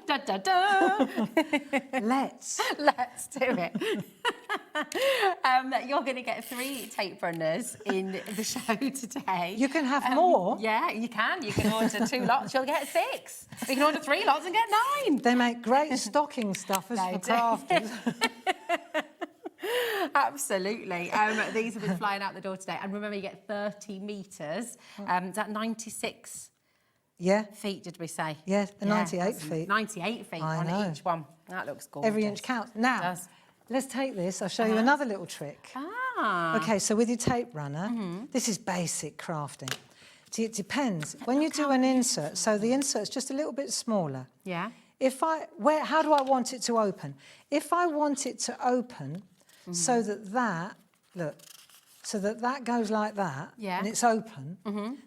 Da, da, da. Let's do it. You're going to get 3 tape runners in the show today. You can have more. Yeah, you can. You can order 2 lots. You'll get 6. You can order 3 lots and get 9. They make great stocking stuffers for crafters. Absolutely. These have been flying out the door today. And remember, you get 30 metres. Is that 96 feet, did we say? Yes, 98 feet. 98 feet on each one. That looks gorgeous. Every inch counts. Now, let's take this. I'll show you another little trick. Okay, so with your tape runner, this is basic crafting. See, it depends. When you do an insert, so the insert's just a little bit smaller. Yeah. How do I want it to open? If I want it to open so that goes like that, and it's open,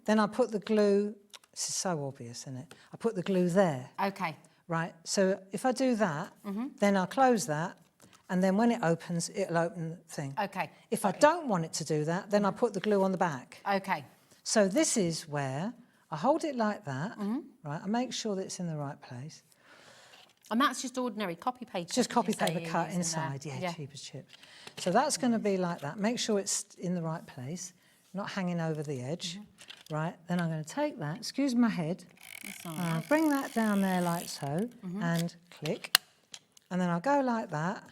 then I put the glue, this is so obvious, isn't it? I put the glue there. Okay. Right, so if I do that, then I'll close that, and then when it opens, it'll open the thing. Okay. If I don't want it to do that, then I put the glue on the back. Okay. So this is where I hold it like that, right? I make sure that it's in the right place. And that's just ordinary copy paper. Just copy paper cut inside, cheap as chips. So that's going to be like that. Make sure it's in the right place, not hanging over the edge, right? Then I'm going to take that, excuse my head, bring that down there like so, and click. And then I'll go like that,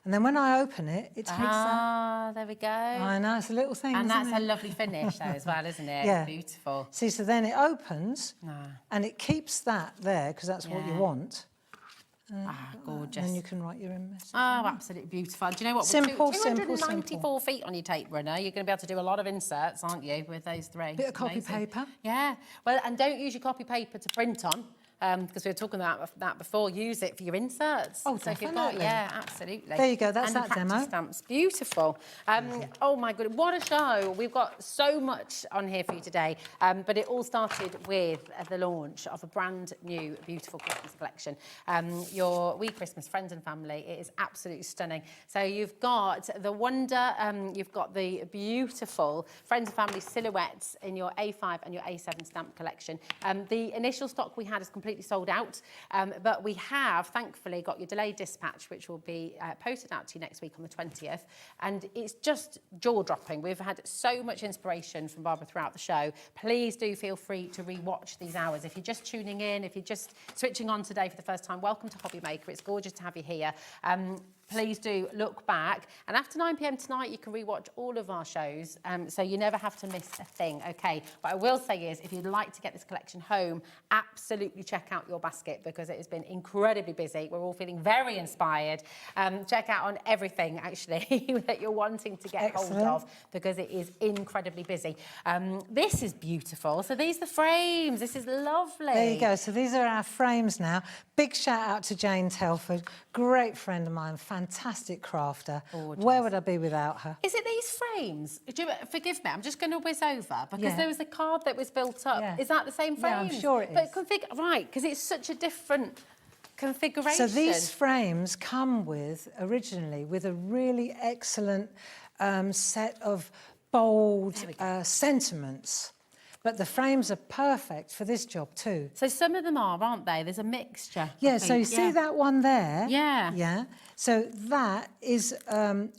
and And then when I open it, it takes that. Ah, there we go. I know, it's a little thing, And isn't that's it? a lovely finish though as well, isn't it? Yeah. Beautiful. See, so then it opens and it keeps that there because that's what you Yeah. want. Gorgeous. Then you can write your own message. Oh, absolutely beautiful. Do you know what? Simple, With simple, 294 feet on your tape runner, you're going to be able to do a lot of inserts, aren't you, with those three? Bit of copy Amazing. paper. Yeah. Well, and don't use your copy paper to print on. Because we were talking about that before, use it for your inserts. Oh, so if you've got, definitely. yeah, absolutely. There you go, that's and that practice demo. Stamps, beautiful. Oh my goodness, what a show! We've got so much on here for you today, but it all started with the launch of a brand new, beautiful Christmas collection. Your Wee Christmas Friends and Family. It is absolutely stunning. So you've got the Wonder, you've got the beautiful Friends and Family silhouettes in your A5 and your A7 stamp collection. The initial stock we had is completely sold out, but we have thankfully got your delayed dispatch, which will be posted out to you next week on the 20th, and it's just jaw-dropping. We've had so much inspiration from Barbara throughout the show. Please do feel free to re-watch these hours. If you're just tuning in, if you're just switching on today for the first time, welcome to Hobby Maker. It's gorgeous to have you here. Please do look back, and after 9 p.m. tonight you can rewatch all of our shows, so you never have to miss a thing. Okay, what I will say is if you'd like to get this collection home, absolutely check out your basket because it has been incredibly busy. We're all feeling very inspired. Check out on everything actually that you're wanting to get hold of because it is incredibly busy. This is beautiful. So these are the frames. This is lovely. There you go. So these are our frames now. Big shout out to Jane Telford, great friend of mine, fantastic crafter. Gorgeous. Where would I be without her? Is it these frames? Forgive me, I'm just going to whiz over because Yeah. there was a card that was built up. Yeah. Is that the same frame? Yeah, I'm sure it is. But right, because it's such a different configuration. So these frames come originally with a really excellent set of bold sentiments. But the frames are perfect for this job too. So some of them are, aren't they? There's a mixture. I Yeah, so you think. see that one there? Yeah. Yeah. So that is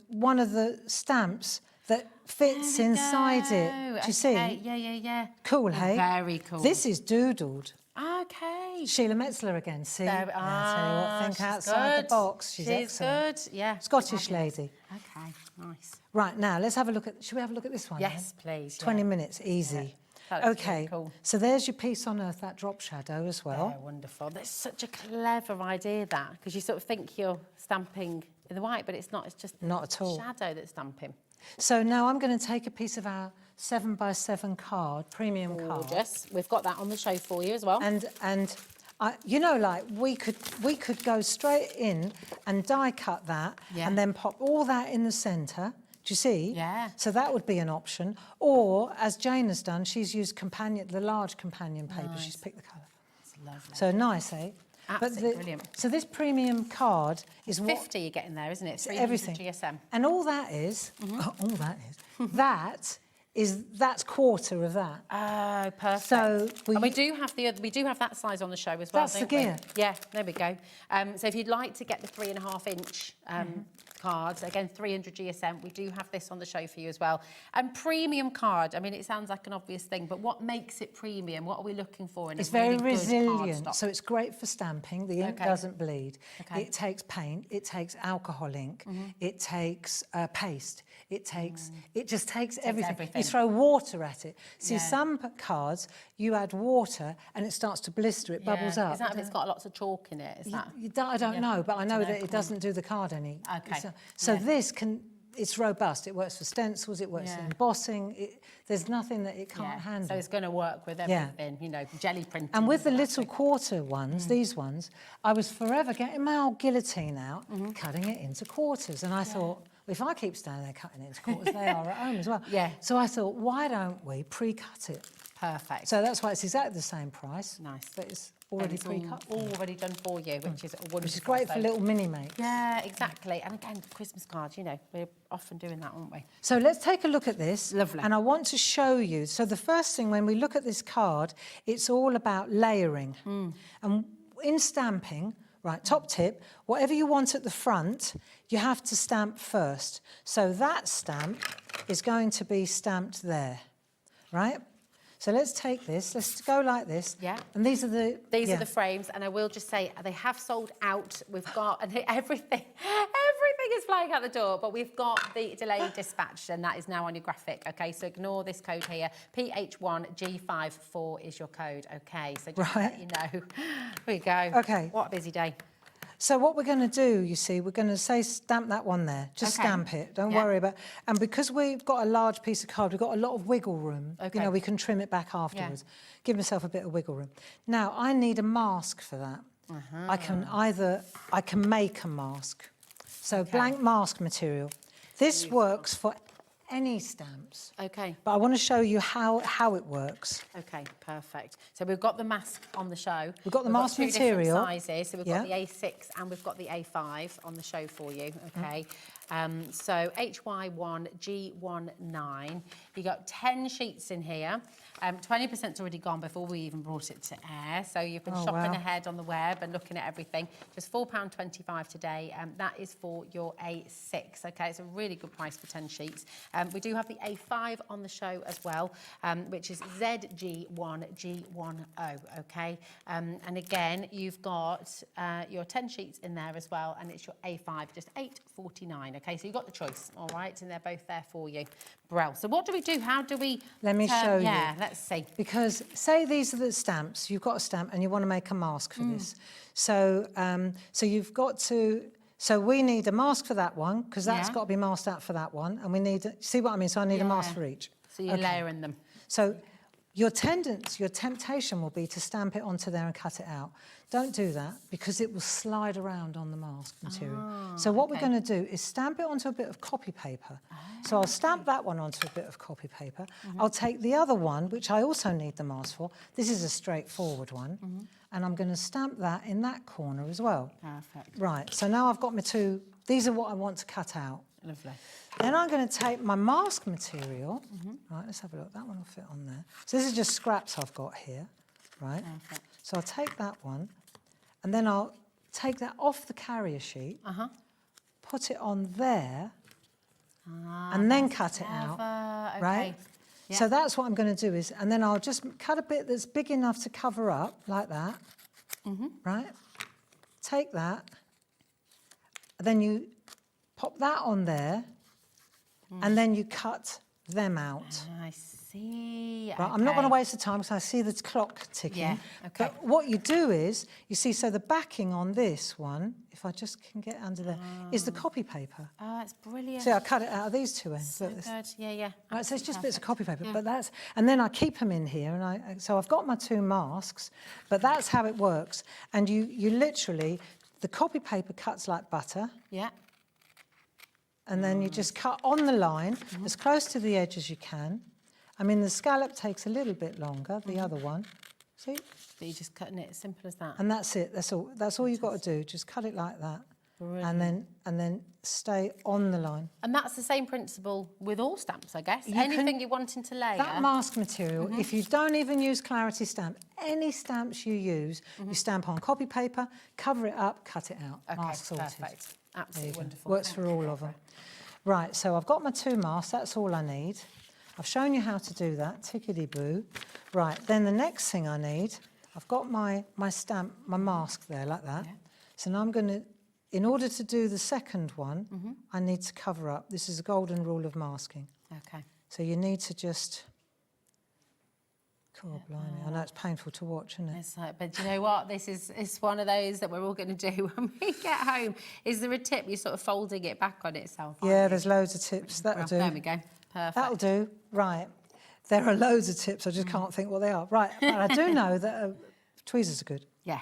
one of the stamps that fits There we inside go. it. Do you see? Yeah. Cool, hey? Very cool. This is doodled. Okay. Sheila Metzler again, see? There, I tell you what, think she's outside good. the box. She's excellent. Good, yeah. Scottish Fabulous. lady. Okay, nice. Right, now let's have a look at, should we have a look at this one? Yes, then? please. 20 minutes, easy. That looks Okay, really cool. so there's your piece on earth, that drop shadow as well. Oh, wonderful. That's such a clever idea, that, because you sort of think you're stamping in the white, but it's not. It's just Not at all. shadow that's stamping. So now I'm going to take a piece of our 7x7 card, premium card. Gorgeous. We've got that on the show for you as well. And you know, like we could go straight in and die cut that and then pop all that in the centre. Do you see? Yeah. So that would be an option. Or, as Jane has done, she's used the large companion paper. Nice. She's picked the colour. It's lovely. So nice, eh? Absolutely brilliant. So this premium card is 50 you're getting there, isn't it? It's 300 everything. GSM. And all that is, that's quarter of that. Oh, perfect. So and we do have that size on the show as well. That's the don't we? gear. Yeah, there we go. So if you'd like to get the 3.5 inch cards, again 300 GSM, we do have this on the show for you as well. And premium card. I mean, it sounds like an obvious thing, but what makes it premium? What are we looking for in It's a very really good resilient, cardstock? so it's great for stamping. The ink Okay. doesn't bleed. Okay. It takes paint. It takes alcohol ink. It takes paste. It just takes everything. everything. You throw water at it. See, Yeah. some cards you add water and it starts to blister. It bubbles up. Is that if it's got lots of chalk in it? Is that? I don't know, but I know know. that it doesn't do the card any. Okay. So Yeah. this it's robust. It works for stencils. It works for embossing. There's nothing that it can't handle. So it's going to work with Yeah. everything, you know, jelly printing. And with the all that little quarter ones, these ones, I was forever getting my old guillotine out, cutting it into quarters. And I thought, well, if I keep standing there cutting it into quarters, they are at home as well. Yeah. So I thought, why don't we pre-cut it? Perfect. So that's why it's exactly the same price. Nice. But it's already it's pre-cut. already done for you, which is wonderful. Which is great for So- little mini-makes. Yeah, exactly. And again, Christmas cards, you know, we're often doing that, aren't we? So let's take a look at this. Lovely. And I want to show you. So the first thing, when we look at this card, it's all about layering. And in stamping, right, top tip, whatever you want at the front, you have to stamp first. So that stamp is going to be stamped there, right? So let's take this, let's go like this. Yeah. And these are the... These are the frames, and I will just say they have sold out. We've got and everything is is flying out the door, but we've got the delayed dispatch, and that is now on your graphic, okay? So ignore this code here. PH1G54 is your code, okay? So just to let you know. Here we go. Okay. What a busy day. So what we're going to do, you see, we're going to say stamp that one there. Just Okay. stamp it. Don't Yeah. worry about. And because we've got a large piece of card, we've got a lot of wiggle room. Okay. You know, we can trim it back afterwards. Give myself a bit of wiggle room. Now I need a mask for that. I can make a mask. So blank mask material. This works for any stamps. Okay. But I want to show you how it works. Okay, perfect. So we've got the mask on the show. We've got the mask two material. different sizes. So we've got the A6 and we've got the A5 on the show for you. Okay. So HY1G19. You got 10 sheets in here. 20%'s already gone before we even brought it to air. So you've been shopping ahead on the web and looking at everything. Just £4.25 today. That is for your A6. Okay, it's a really good price for 10 sheets. We do have the A5 on the show as well, which is ZG1G10. Okay, and again, you've got your 10 sheets in there as well, and it's your A5, just £8.49. Okay, so you've got the choice, all right, and they're both there for you. Brill. So what do we do? How do we? Let me show you. Yeah, let's see. Because say these are the stamps, you've got a stamp and you want to make a mask for this. So, so you've got to. So we need a mask for that one because that's got to be masked out for that one, and we need. See what I mean? So I need a mask for each. So you're layering them. So your temptation will be to stamp it onto there and cut it out. Don't do that because it will slide around on the mask material. So what we're going to do is stamp it onto a bit of copy paper. So I'll stamp that one onto a bit of copy paper. I'll take the other one, which I also need the mask for. This is a straightforward one. And I'm going to stamp that in that corner as well. Perfect. Right, so now I've got my two. These are what I want to cut out. Lovely. Then I'm going to take my mask material. Right, let's have a look. That one will fit on there. So this is just scraps I've got here, right? Perfect. So I'll take that one, and then I'll take that off the carrier sheet, put it on there, and then cut it out, right? Yeah. So that's what I'm going to do is, and then I'll just cut a bit that's big enough to cover up, like that, right? Take that, and then you pop that on there, and then you cut them out. I see. Right, I'm not going to waste the time because I see the clock ticking. Yeah, okay. But what you do is, you see, so the backing on this one, if I just can get under there, is the copy paper. Oh, that's brilliant. See, I cut it out of these two ends. So Look, good. Yeah. Right, so it's just bits of copy paper, but that's, and then I keep them in here, and so I've got my two masks, but that's how it works. And you literally, the copy paper cuts like butter, Yeah. and then you just cut on the line as close to the edge as you can. I mean, the scallop takes a little bit longer, the other one. See? But you're just cutting it as simple as that. And that's it. That's all. That's all you've got to do. Just cut it like that, and then stay on the line. And that's the same principle with all stamps, I guess. Anything you're wanting to layer. That mask material, if you don't even use clarity stamp, any stamps you use, you stamp on copy paper, cover it up, cut it out. Okay, Mask sorted. perfect. Absolutely wonderful. Works for all of them. Right, so I've got my two masks. That's all I need. I've shown you how to do that, tickety-boo. Right, then the next thing I need, I've got my stamp, my mask there, like that. Yeah. So now I'm going to, in order to do the second one, I need to cover up. This is a golden rule of masking. Okay. So you need to just, God blimey, I know it's painful to watch, isn't it? It's like, but do you know what? It's one of those that we're all going to do when we get home. Is there a tip? You're sort of folding it back on itself, aren't Yeah, you? there's loads of tips. That'll do. There we go. Perfect. That'll do. Right. There are loads of tips. I just can't think what they are. Right. But I do know that tweezers are good. Yeah,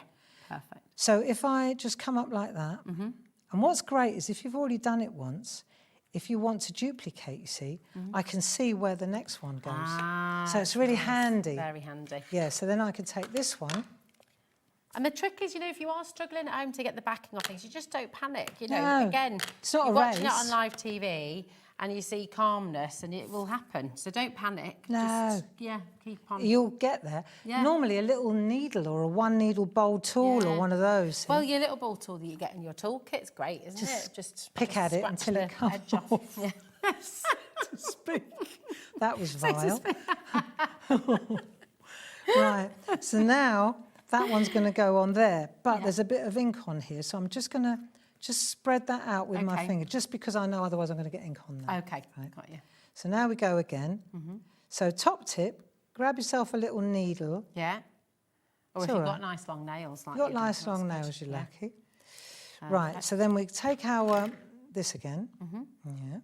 perfect. So if I just come up like that, and what's great is if you've already done it once, if you want to duplicate, you see, I can see where the next one goes. So it's really handy. Very handy. Yeah, so then I can take this one. And the trick is, you know, if you are struggling at home to get the backing of things, you just don't panic. You know, No, again, it's not you're a watching it race. on live TV and you see calmness and it will happen. So don't panic. No. Just, yeah, keep on. You'll get there. Yeah. Normally a little needle or a one needle bowl tool or one of those. Well, your little ball tool that you get in your toolkit's great, isn't it? Just pick at it scratch until the it comes edge off. off. Yeah. To speak. That was vile. Right, so now that one's going to go on there, but there's a bit of ink on here, so I'm just going to just spread that out with my Okay. finger, just because I know otherwise I'm going to get ink on there. Okay, got you. So now we go again. So top tip, grab yourself a little needle. Yeah. Or It's if all you've got right. nice long nails like You've got you do, nice that's long good. nails, you're Yeah. lucky. Right, so then we take our, this again. Yeah.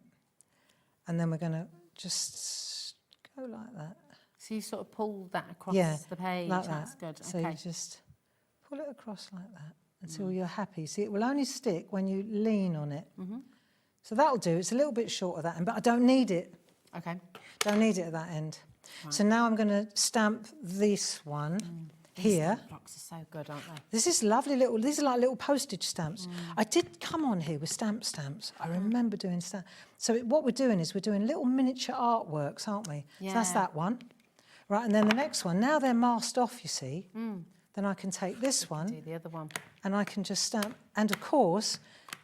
And then we're going to just go like that. So you sort of pull that across Yeah, the page. like That's that. good. So Okay. you just pull it across like that until you're happy. See, it will only stick when you lean on it. So that'll do. It's a little bit short of that end, but I don't need it. Okay. Don't need it at that end. So now I'm going to stamp this one here. These blocks are so good, aren't they? This is lovely little, these are like little postage stamps. I did come on here with stamps. I remember doing stamps. So what we're doing is we're doing little miniature artworks, aren't we? So that's Yeah. that one. Right, and then the next one, now they're masked off, you see, then I can take this Do one the other one. and I can just stamp. And of course,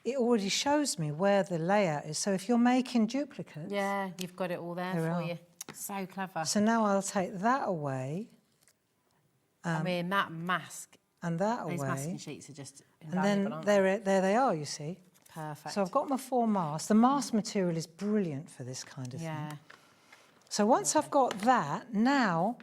it already shows me where the layout is. So if you're making duplicates, Yeah, you've got it all there There we for are. you. So clever. so now I'll take that away I mean, that mask, and that these away. masking sheets are just And invaluable, then aren't there they are, you see. they? Perfect. So I've got my 4 masks. The mask material is brilliant for this kind of yeah. thing. So once I've got that, now,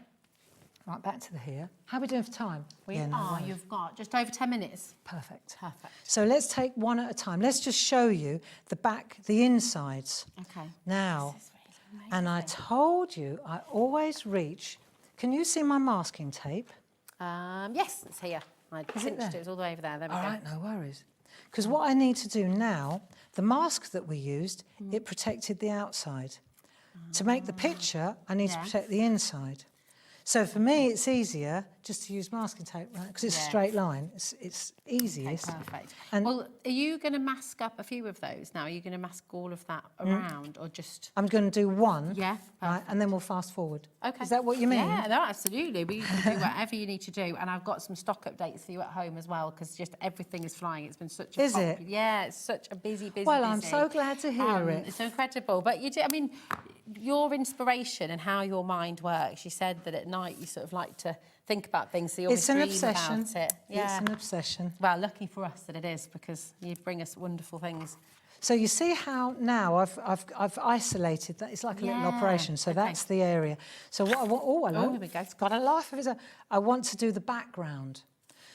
right, back to the here. How are we doing for time? We no are. worries. You've got just over 10 minutes. Perfect. Perfect. So let's take one at a time. Let's just show you the back, the insides. Okay. Now, This is really and I told you I always reach. Can you see my masking tape? Yes, it's here. I it cinched there? it. It was all the way over there. There we All go. right, no worries. Because what I need to do now, the mask that we used, it protected the outside. To make the picture, I need to Yeah. protect the inside. So for me, it's easier just to use masking tape, right? Because it's a Yeah. straight line. It's Okay, easiest. perfect. And- well, are you going to mask up a few of those now? Are you going to mask all of that around or just... I'm going to do one, Yeah, right, and then we'll fast forward. Okay. Is that what you mean? Yeah, no, absolutely. We can do whatever you need to do. And I've got some stock updates for you at home as well, because just everything is flying. It's been such a... Is it? Yeah, it's such a busy. Well, I'm so glad to hear it. It's incredible. But you do, I mean, your inspiration and how your mind works, you said that at night you sort of like to think about things, so you always It's an dream obsession. about it. Yeah. It's an obsession. Well, lucky for us that it is, because you bring us wonderful things. So you see how now I've isolated that. It's like a little Yeah, operation. So okay. that's the area. So what I want, oh, hello. Oh, here we go. It's got a life of its own. I want to do the background.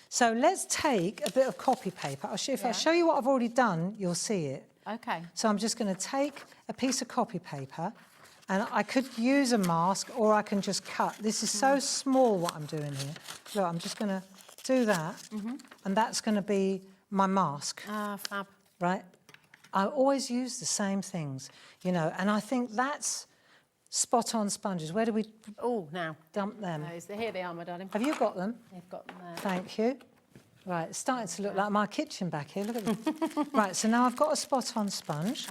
So let's take a bit of copy paper. If I show you what I've already done, you'll see it. Okay. So I'm just going to take a piece of copy paper, and I could use a mask or I can just cut. This is so small what I'm doing here. Look, I'm just going to do that, and that's going to be my mask. Ah, fab. Right? I always use the same things, you know, and I think that's spot on sponges. Where do we Oh, now. dump them? Here they are, my darling. Have you got them? You've got them there. Thank you. Right, it's starting to look like my kitchen back here. Look at this. Right, so now I've got a spot on sponge.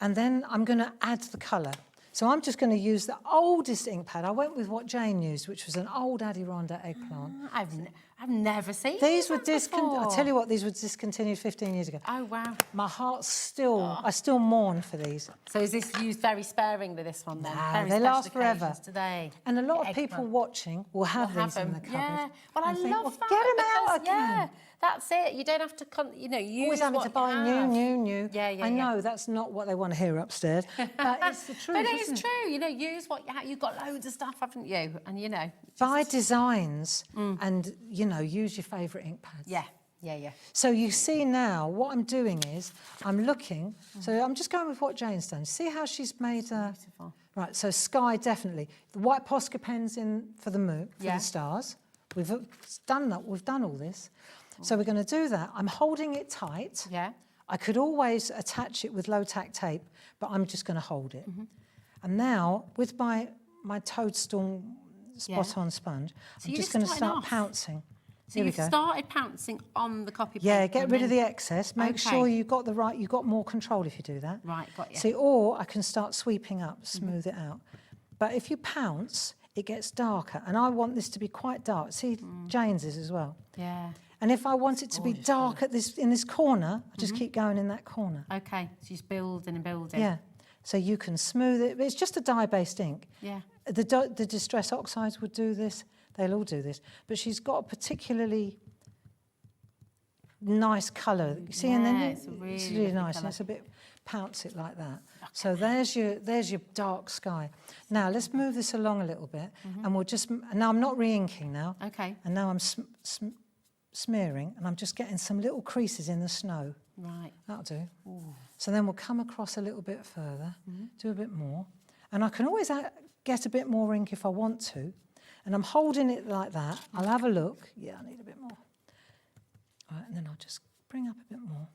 And then I'm going to add the colour. So I'm just going to use the oldest ink pad. I went with what Jane used, which was an old Adirondack eggplant. I've never seen These were ones discontinued. before. I tell you what, these were discontinued 15 years ago. Oh, wow. My heart's still, I still mourn for these. So is this used very sparingly, this one, then? No, Very they special last forever. occasions today. And a lot The of people eggplant. watching will have We'll these in the cupboard. Yeah. Well, I and think, love well, that. get them out because, Yeah, again. that's it. You don't have to, use Always having what to you buy have. new. Yeah, yeah, I yeah. know that's not what they want to hear upstairs, but it's the truth. But it isn't is true. Use what you have. You've got loads of stuff, haven't you? And, Buy designs and, use your favourite ink pads. Yeah. So you see now, what I'm doing is, I'm looking, so I'm just going with what Jane's done. See how she's made Beautiful. Right, so sky, definitely. The white Posca pens in for the moon, for Yeah. the stars. We've done that, we've done all this. So we're going to do that. I'm holding it tight. Yeah. I could always attach it with low-tack tape, but I'm just going to hold it. And now, with my toadstool spot-on sponge, I'm you're just just going to starting start off. pouncing. So Here we you've go. started pouncing on the copy paper. Yeah, get and rid of then- the excess. Make Okay. sure you've got more control if you do that. Right, got you. See, or I can start sweeping up, smooth it out. But if you pounce, it gets darker. And I want this to be quite dark. See, Jane's is as well. Yeah. And if I want it to be dark in this corner, I just keep going in that corner. Okay, so you're building and building. Yeah. So you can smooth it. It's just a dye-based ink. Yeah. The Distress Oxides would do this. They'll all do this. But she's got a particularly nice colour. You see, and then it's a really it's really lovely nice, colour. and it's a bit pounce it like that. So there's your dark sky. Now let's move this along a little bit, and we'll just. Now I'm not re-inking now. Okay. And now I'm smearing, and I'm just getting some little creases in the snow. Right. That'll do. So then we'll come across a little bit further, do a bit more, and I can always get a bit more ink if I want to. And I'm holding it like that. I'll have a look. Yeah, I need a bit more. All right, and then I'll just bring up a bit more.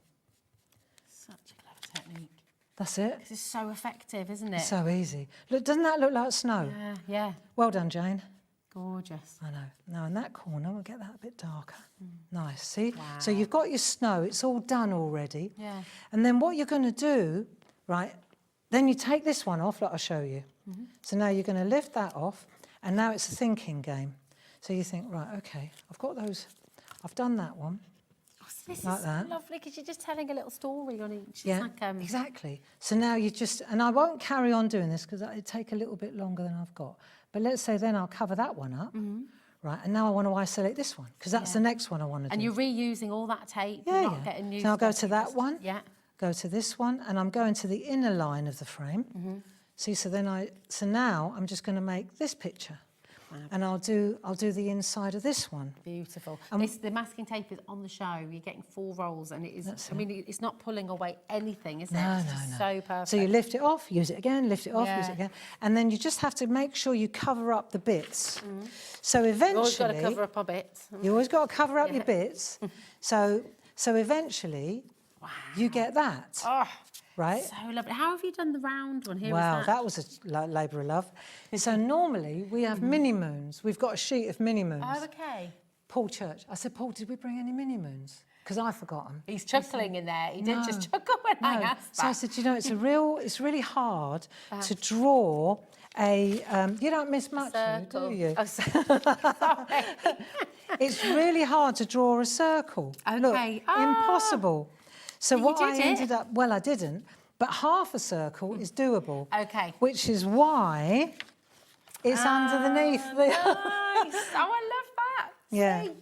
Such a clever technique. That's it. This is so effective, isn't it? So easy. Look, doesn't that look like snow? Yeah, yeah. Well done, Jane. Gorgeous. I know. Now in that corner, we'll get that a bit darker. Nice, see? So you've got your snow, it's all done already. Yeah. And then what you're going to do, right, then you take this one off, like I'll show you. So now you're going to lift that off, and now it's a thinking game. So you think, right, okay, I've got those, I've done that one. This Like is that. lovely because you're just telling a little story on each. It's Yeah, like, exactly. So now you just, and I won't carry on doing this because it'll take a little bit longer than I've got. But let's say then I'll cover that one up, right? And now I want to isolate this one because that's the next one I want to do. And you're reusing all that tape. Yeah, you're not getting new So I'll go stuff, to you that just- one, Yeah. go to this one, and I'm going to the inner line of the frame. See, so then so now I'm just going to make this picture. And I'll do the inside of this one. Beautiful. The masking tape is on the show. You're getting 4 rolls, and it is. That's I mean, it's not pulling away anything, is it? No, It's no, just no. So perfect. So you lift it off, use it again, lift it off, use Yeah. it again, and then you just have to make sure you cover up the bits. So You've eventually, always got to cover up our bits. you always got to cover up your bits. So eventually, you get that, right? So lovely. How have you done the round one? Here Wow, is that was a labour of love. So normally we have mini moons. We've got a sheet of mini moons. Oh, okay. Paul Church. I said, Paul, did we bring any mini moons? Because I forgot them. He's chuckling in there. He did just No. chuckle when I No. asked So I that. said, you know, it's really hard to draw a. You don't miss much, do you? Oh, sorry. It's really hard to draw a circle. Look, Okay. impossible. So But you what I did it. ended up, well, I didn't, but half a circle is doable. Okay. Which is why it's underneath the. Nice. Oh, I love that. Yeah. See?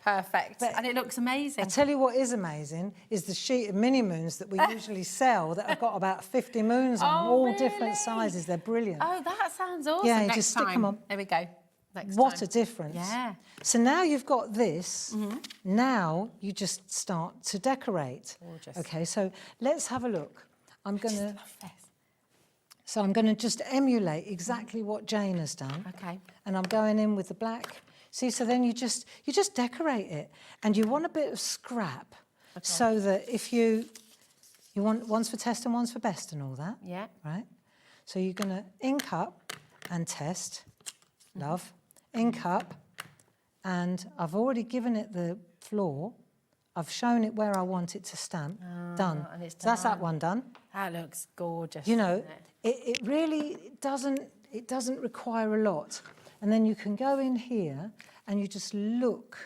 Perfect. And it looks amazing. I tell you what is amazing is the sheet of mini moons that we usually sell that have got about 50 moons on, Oh, all really? different sizes. They're brilliant. Oh, that sounds awesome. Yeah, you Next just stick 'em time. on. There we go. Next What time. a difference. Yeah. So now you've got this, now you just start to decorate. Gorgeous. Okay, so let's have a look. I'm going to, Love this. so I'm going to just emulate exactly what Jane has done. Okay. And I'm going in with the black. See, so then you just decorate it. And you want a bit of scrap so that if you want one's for test and one's for best and all that. Yeah. Right? So you're going to ink up and test, love, ink up, and I've already given it the floor. I've shown it where I want it to stamp. Done. and it's So that's that done. one done. That looks gorgeous. You know, doesn't it? it really doesn't require a lot. And then you can go in here and you just look.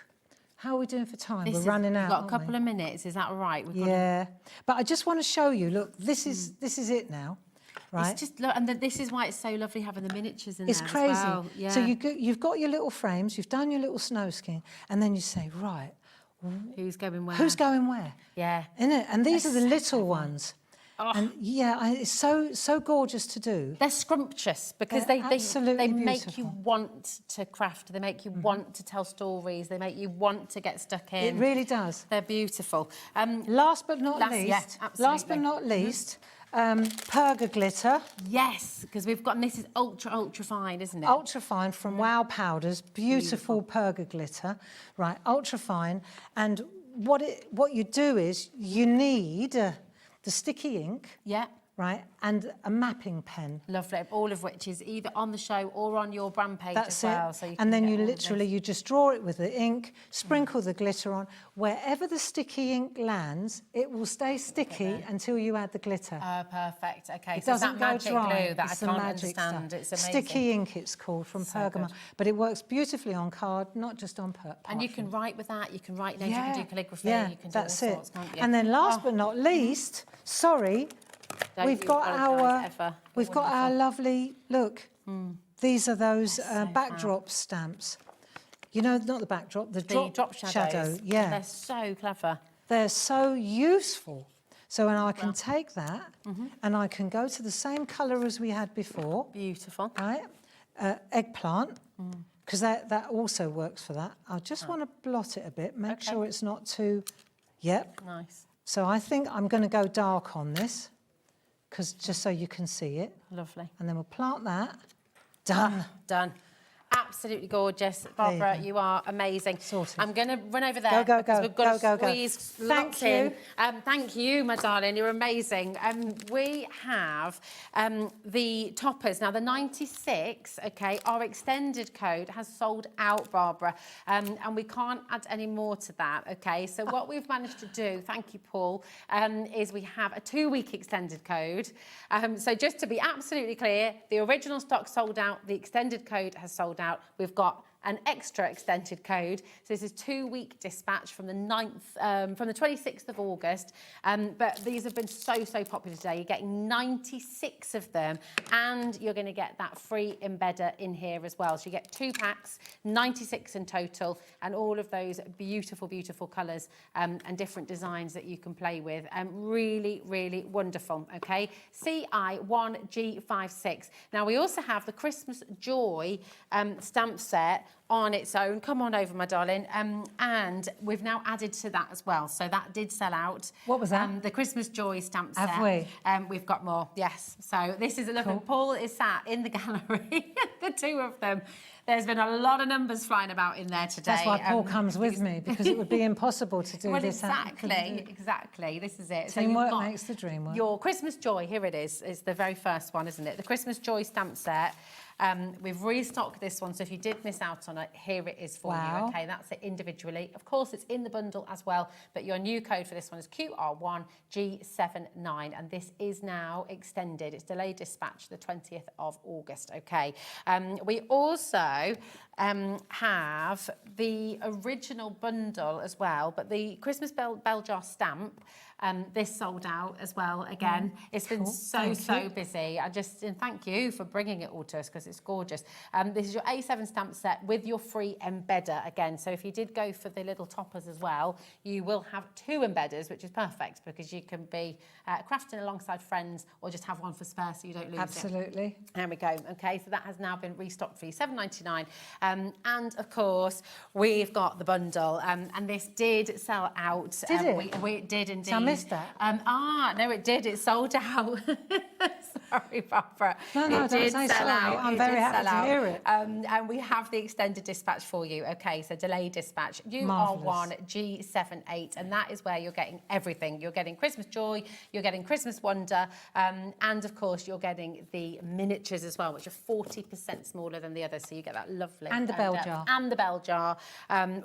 How are we doing for time? We're running out. We've got a aren't couple we? of minutes. Is that all right? We've got Yeah, but I just want to show you. Look, this is it now, right? It's just, and this is why it's so lovely having the miniatures in It's there crazy. as well. Yeah. So you've got your little frames, you've done your little snow skin, and then you say, right, Who's going where? who's going where? Yeah. Innit? And these are the so little ones. And yeah, it's so gorgeous to do. They're scrumptious because They're they absolutely make you beautiful. want to craft. They make you want to tell stories. They make you want to get stuck in. It really does. They're beautiful. Last but not least, yeah, last but absolutely. not least, Perga glitter. Yes, because we've got, and this is ultra fine, isn't it? Ultra fine from Wow Powders, beautiful Perga glitter, right? Ultra fine, and what you do is you need the sticky ink, Yeah. right, and a mapping pen. Lovely. All of which is either on the show or on your brand page That's as well. it. So you can And then get you all of literally you just draw it with the ink, sprinkle the glitter on. Wherever the sticky ink lands, it will stay sticky until you add the glitter. Perfect. Okay. It so it's doesn't that go magic dry. glue that It's I the can't magic understand. stuff. It's amazing. Sticky ink, it's called, from So Pergamon. good. But it works beautifully on card, not just on And you can write with that. You can write names. You can do calligraphy. Yeah, You can do that's all it. sorts, can't you? And then last but not least, sorry, Don't we've you got apologise ever. we've got our lovely look. These are those so backdrop stamps. You know, not the backdrop, the The drop shadows. Yeah, They're so clever. they're so useful. So and I can take that and I can go to the same colour as we had before. Beautiful. Right? Eggplant, because that also works for that. I just want to blot it a bit, make sure it's not too... Yep. Nice. So I think I'm going to go dark on this, because just so you can see it. Lovely. And then we'll plant that. Done. Done. Absolutely gorgeous. Barbara, you are amazing. Sorted. I'm going to run over there. Go, because we've got go, to squeeze Thank lots you. in. Thank you, my darling. You're amazing. We have the toppers. Now, the 96, OK, our extended code has sold out, Barbara, and we can't add any more to that, OK? So what we've managed to do, thank you, Paul, is we have a 2-week extended code. So just to be absolutely clear, the original stock sold out, the extended code has sold out. We've got an extra extended code. So this is 2-week dispatch from the 26th of August. But these have been so popular today. You're getting 96 of them, and you're going to get that free embedder in here as well. So you get 2 packs, 96 in total, and all of those beautiful colours and different designs that you can play with. Really wonderful, okay? CI1G56. Now, we also have the Christmas Joy stamp set on its own. Come on over, my darling. And we've now added to that as well. So that did sell out. What was that? The Christmas Joy stamp set. Have we? We've got more, yes. So this is, look, Paul is sat in the gallery, the 2 of them. There's been a lot of numbers flying about in there today. That's why Paul comes with me, because it would be impossible to do well, this. Exactly. This is it. Teamwork so makes the dream work. Your Christmas Joy, here it is. It's the very first one, isn't it? The Christmas Joy stamp set. We've restocked this one, so if you did miss out on it, here it is for you, okay? That's it individually. Of course, it's in the bundle as well, but your new code for this one is QR1G79, and this is now extended. It's delayed dispatch the 20th of August, okay? We also have the original bundle as well, but the Christmas bell jar stamp, this sold out as well again. It's been so busy. And thank you for bringing it all to us, because it's gorgeous. This is your A7 stamp set with your free embedder again. So if you did go for the little toppers as well, you will have 2 embedders, which is perfect, because you can be crafting alongside friends, or just have one for spare so you don't lose it. Absolutely. There we go. Okay, so that has now been restocked for you, £7.99. And of course, we've got the bundle, and this did sell out. Did it? We did indeed. So I missed that. No, it did. It sold out. Sorry, Barbara. No, it did don't say sell sorry. out. I'm very happy to hear it. And we have the extended dispatch for you. Okay, so delayed dispatch. UR1G78, and that is where you're getting everything. You're getting Christmas Joy, you're getting Christmas Wonder, and of course you're getting the miniatures as well, which are 40% smaller than the others. So you get that lovely And the bell jar. And the bell jar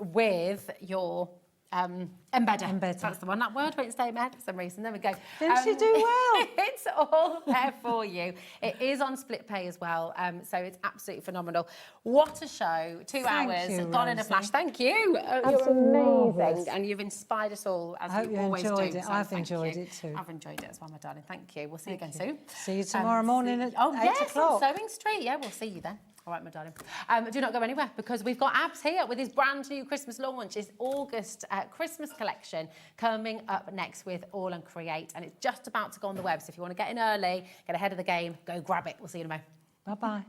with your embedder. That's the one. That word won't stay in my head for some reason. There we go. Didn't she do well? It's all there for you. It is on split pay as well, so it's absolutely phenomenal. What a show. 2 hours, you, gone in a Rosie. flash. Thank you. You're amazing. And you've inspired us all, as you always do. I hope you enjoyed it. So I've thank enjoyed you. it too. I've enjoyed it as well, my darling. Thank you. We'll see you again soon. See you tomorrow morning at 8 o'clock. On Sewing Street. Yeah, we'll see you then. All right, my darling. Do not go anywhere, because we've got Abs here with his brand new Christmas launch, his August Christmas collection coming up next with AALL Create, and it's just about to go on the web. So if you want to get in early, get ahead of the game, go grab it. We'll see you in a moment. Bye-bye.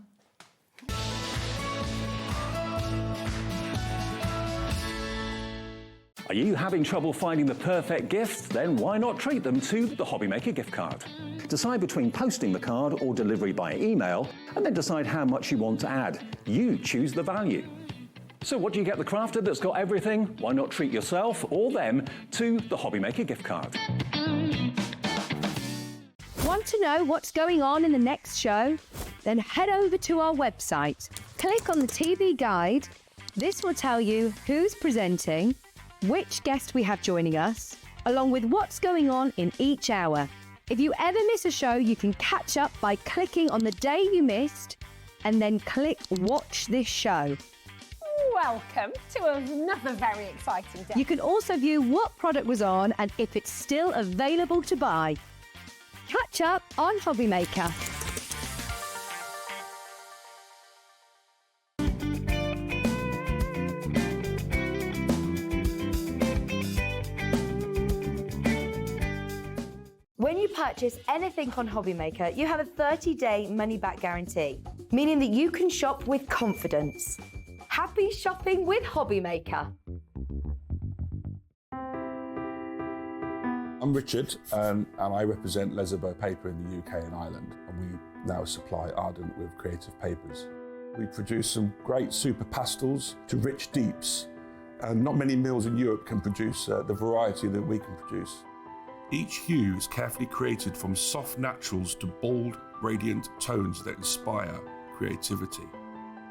Are you having trouble finding the perfect gift? Then why not treat them to the Hobbymaker gift card? Decide between posting the card or delivery by email, and then decide how much you want to add. You choose the value. So what do you get the crafter that's got everything? Why not treat yourself or them to the Hobbymaker gift card? Want to know what's going on in the next show? Then head over to our website. Click on the TV guide. This will tell you who's presenting, which guest we have joining us, along with what's going on in each hour. If you ever miss a show, you can catch up by clicking on the day you missed and then click Watch This Show. Welcome to another very exciting day. You can also view what product was on and if it's still available to buy. Catch up on Hobbymaker. purchase anything on Hobbymaker, you have a 30-day money-back guarantee, meaning that you can shop with confidence. Happy shopping with Hobbymaker. I'm Richard, and I represent Lesabo Paper in the UK and Ireland, and we now supply Ardent with creative papers. We produce some great super pastels to rich deeps, and not many mills in Europe can produce the variety that we can produce. Each hue is carefully created from soft naturals to bold, radiant tones that inspire creativity.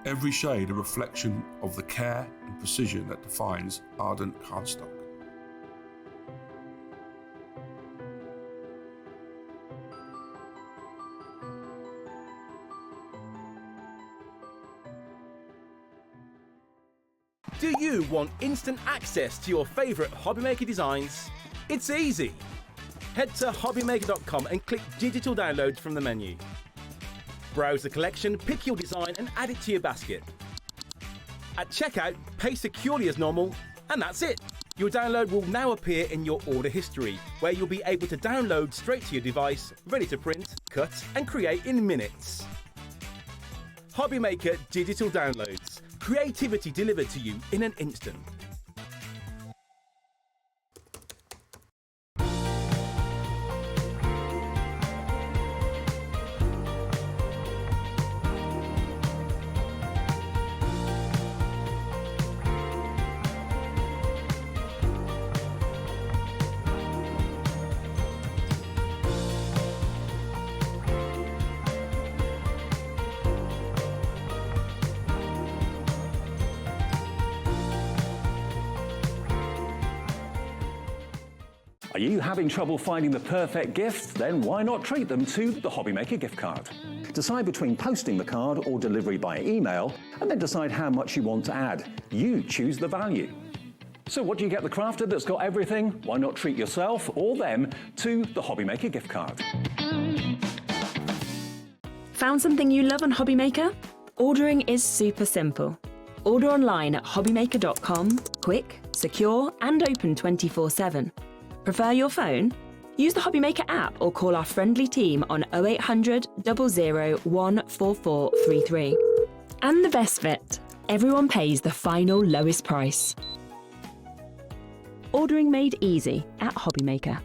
Every shade a reflection of the care and precision that defines Ardent cardstock. Do you want instant access to your favourite Hobbymaker designs? It's easy. Head to hobbymaker.com and click digital downloads from the menu. Browse the collection, pick your design and add it to your basket. At checkout, pay securely as normal, and that's it. Your download will now appear in your order history, where you'll be able to download straight to your device, ready to print, cut and create in minutes. Hobbymaker Digital Downloads. Creativity delivered to you in an instant. Are you having trouble finding the perfect gift? Then why not treat them to the Hobbymaker gift card? Decide between posting the card or delivery by email, and then decide how much you want to add. You choose the value. So what do you get the crafter that's got everything? Why not treat yourself or them to the Hobbymaker gift card? Found something you love on Hobbymaker? Ordering is super simple. Order online at hobbymaker.com, quick, secure, and open 24/7. Prefer your phone? Use the Hobbymaker app or call our friendly team on 0800 00 14433. And the best bit, everyone pays the final lowest price. Ordering made easy at Hobbymaker.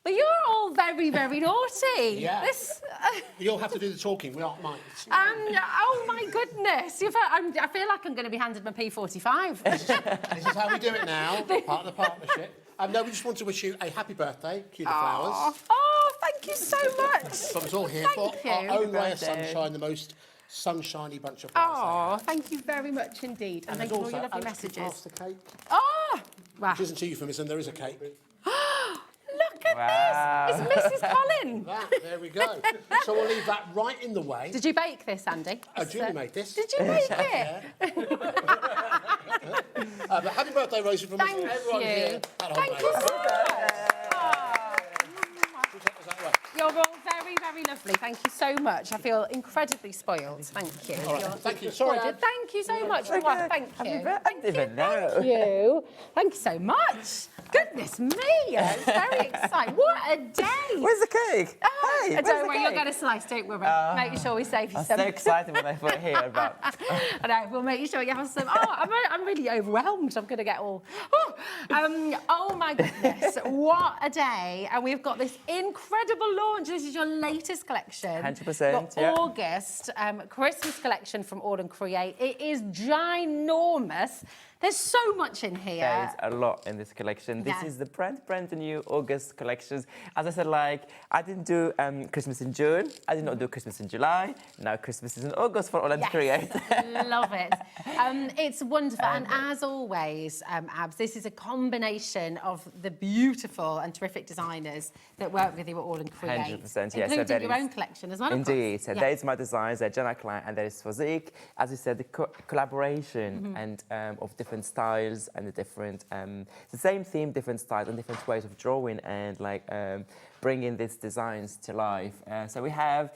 But you're all very, very naughty. Yeah. This, You'll have to do the talking, we aren't mine. oh my goodness. I feel like I'm going to be handed my P45. This is how we do it now, part of the partnership. No, we just want to wish you a happy birthday, cue the flowers. Oh, thank you so much. That's what it's all here for. Thank you. Our own ray of sunshine, the most sunshiny bunch of flowers. Oh, thank you very much indeed. And thank you for all your lovely Alex, messages. pass the cake. Oh, wow. Which isn't a euphemism, there is a cake. Look at this. It's Mrs. Collin. There we go. So we'll leave that right in the way. Did you bake this, Andy? Julie made this. Did you make it? But happy birthday, Rosie, from us, everyone here at Thank you so much. You're all very, very lovely. Thank you so much. I feel incredibly spoiled. Thank you. All right, thank you. Sorry, Dad. Thank you so much. Thank you. I didn't even know. Thank you. Thank you so much. Goodness me. It's very exciting. What a day. Where's the cake? Oh, Hey, don't where's the worry, you'll cake? get a slice, don't worry. Make sure we save you I'm some. so excited when I put it here. But I know, we'll make sure you have some. Oh, I'm really overwhelmed. I'm going to get all... Oh, my goodness. What a day. And we've got this incredible launch. This is your latest collection. 100%, Your August Christmas collection from AALL Create. It is ginormous. There's so much in here. there's a lot in this collection. This is the brand new August collections. As I said, like, I didn't do Christmas in June. I did not do Christmas in July. Now Christmas is in August for AALL Create. Love it. It's wonderful. And as always, Abs, this is a combination of the beautiful and terrific designers that work with you at AALL Create. 100%, yes. Including your own collection as well, of course. Indeed. So there's my designs, there's Jenna Klein, and there is Fozik. As you said, the collaboration and of different styles and the different, the same theme, different styles and different ways of drawing and like bringing these designs to life. So we have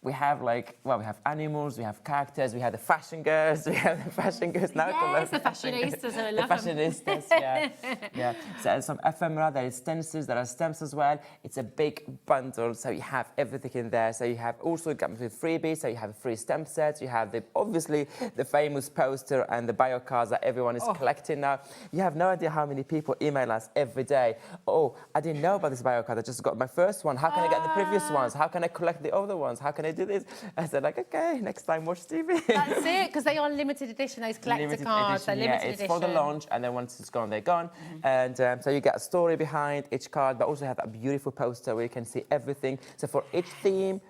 we have like, well, we have animals, we have characters, we have the fashion girls, we have the fashion girls now. Yes, the fashionistas, I love the fashionistas, yeah. Yeah. So there's some ephemera, there is stencils, there are stamps as well. It's a big bundle, so you have everything in there. So you have also got with freebies, so you have a free stamp set, you have obviously the famous poster and the bio cards that everyone is collecting now. You have no idea how many people email us every day. Oh, I didn't know about this bio card, I just got my first one. How can I get the previous ones? How can I collect the other ones? How can I do this? I said, like, okay, next time watch TV. That's it, because they are limited edition, those collector cards. They're limited edition. It's for the launch, and then once it's gone, they're gone. And so you get a story behind each card, but also have a beautiful poster where you can see everything. So for each theme,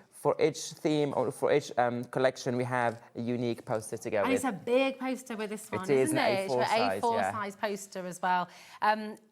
or for each collection, we have a unique poster to go with. And it's a big poster with this one, it is isn't it? An A4 size, A4 size poster as well.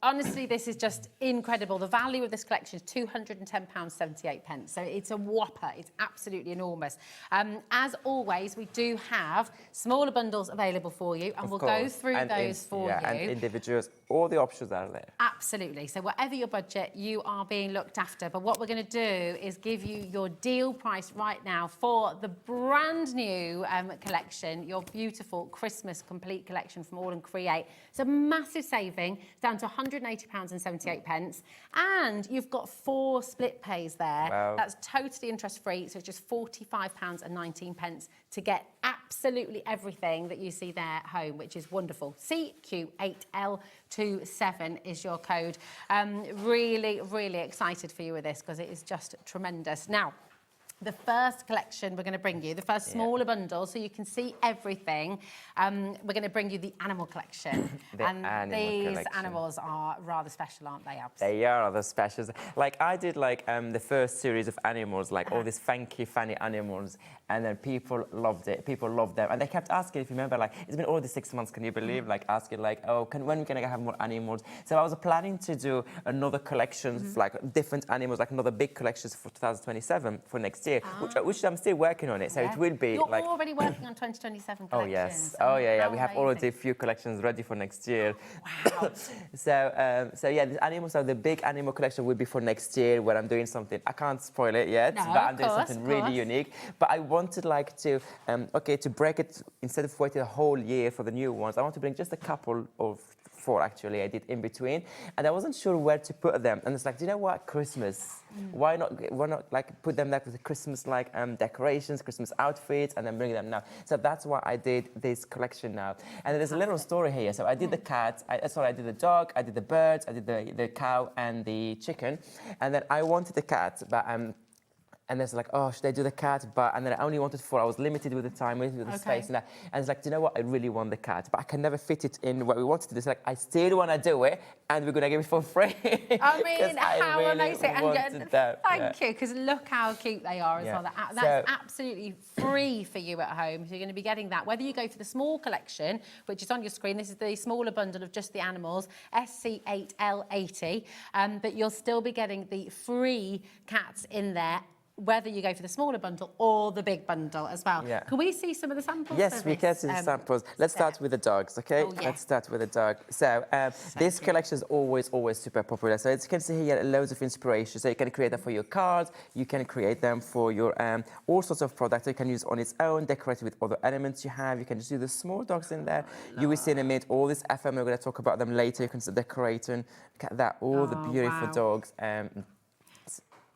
Honestly, this is just incredible. The value of this collection is £210.78. So it's a whopper. It's absolutely enormous. As always, we do have smaller bundles available for you, and we'll go through those for you. And individuals, all the options are there. Absolutely. So whatever your budget, you are being looked after. But what we're going to do is give you your deal price right now for the brand new collection, your beautiful Christmas complete collection from AALL Create. It's a massive saving, down to £180.78. And you've got 4 split pays there. Wow. That's totally interest-free, so it's just £45.19 to get absolutely everything that you see there at home, which is wonderful. CQ8L27 is your code. Really, really excited for you with this because it is just tremendous. Now, the first collection we're going to bring you, the first smaller bundle, so you can see everything. We're going to bring you the animal collection. These animals are rather special, aren't they, Abs? They are rather special. Like, I did, like, the first series of animals, like all these funky, funny animals, and then people loved it. People loved them. And they kept asking, if you remember, like, it's been already 6 months, can you believe? Like, asking, like, oh, when can I have more animals? So I was planning to do another collection, like, different animals, like another big collection for 2027, for next year, which I'm still working on it. So it will be You're like... already working on 2027 collections. Oh, yes. Oh, yeah. We have already a few collections ready for next year. Wow. So yeah, the animals, so the big animal collection will be for next year, where I'm doing something. I can't spoil it yet, but I'm doing something really unique. But I wanted, like, to to break it, instead of waiting a whole year for the new ones, I want to bring just a couple of 4 actually I did in between, and I wasn't sure where to put them. And it's like, do you know what, Christmas? Why not like put them like with the Christmas like decorations, Christmas outfits, and then bring them now. So that's why I did this collection now. And there's a little story here. So I did the cat, I did the dog, I did the birds, I did the cow and the chicken, and then I wanted the cat, but and it's like, oh, should I do the cat? And then I only wanted 4. I was limited with the time, limited with the space, and it's like, do you know what? I really want the cat, but I can never fit it in what we wanted to do. It's like, I still want to do it, and we're going to give it for free. I mean, how really amazing. And thank you, because look how cute they are as well. That's absolutely free for you at home. So you're going to be getting that. Whether you go for the small collection, which is on your screen, this is the smaller bundle of just the animals, SC8L80, but you'll still be getting the free cats in there, whether you go for the smaller bundle or the big bundle as well. Yeah. Can we see some of the samples? Yes, we can see the samples. Let's start with the dogs, okay? Oh, yeah. Let's start with the dog. So this collection is always super popular. So as you can see here, loads of inspiration. So you can create them for your cards, you can create them for your all sorts of products. You can use on its own, decorate it with other elements you have. You can just do the small dogs in there. You will see in a minute all this FM. We're going to talk about them later. You can decorate and look at that, all the beautiful dogs.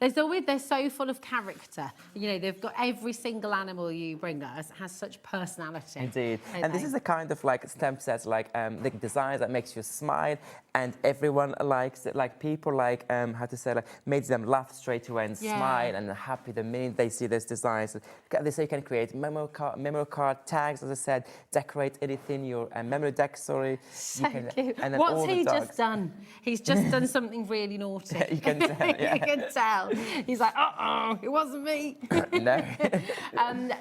They're so full of character. You know, they've got every single animal you bring us has such personality. Indeed. And this is the kind of like stamp sets, like the designs that makes you smile, and everyone likes it. Like people like how to say, like makes them laugh straight away and smile and happy the minute they see those designs. Look at this, so you can create memo card tags, as I said, decorate anything, your memory deck, sorry. So cute. And then what's he just done? He's just done something really naughty. You can tell, yeah. You can tell. He's like, uh-oh, it wasn't me. No.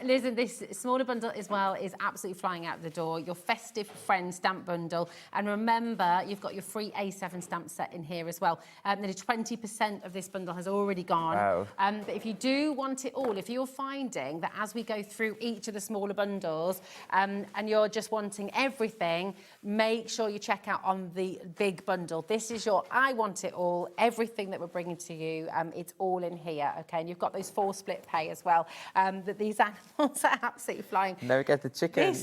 Listen, this smaller bundle as well is absolutely flying out the door. Your festive friend stamp bundle. And remember, you've got your free free A7 stamp set in here as well. Nearly 20% of this bundle has already gone. Wow. But if you do want it all, if you're finding that as we go through each of the smaller bundles and you're just wanting everything, make sure you check out on the big bundle. This is your I want it all, everything that we're bringing to you, it's all in here, okay? And you've got those 4 split pay as well. That these animals are absolutely flying. Now we get the chicken.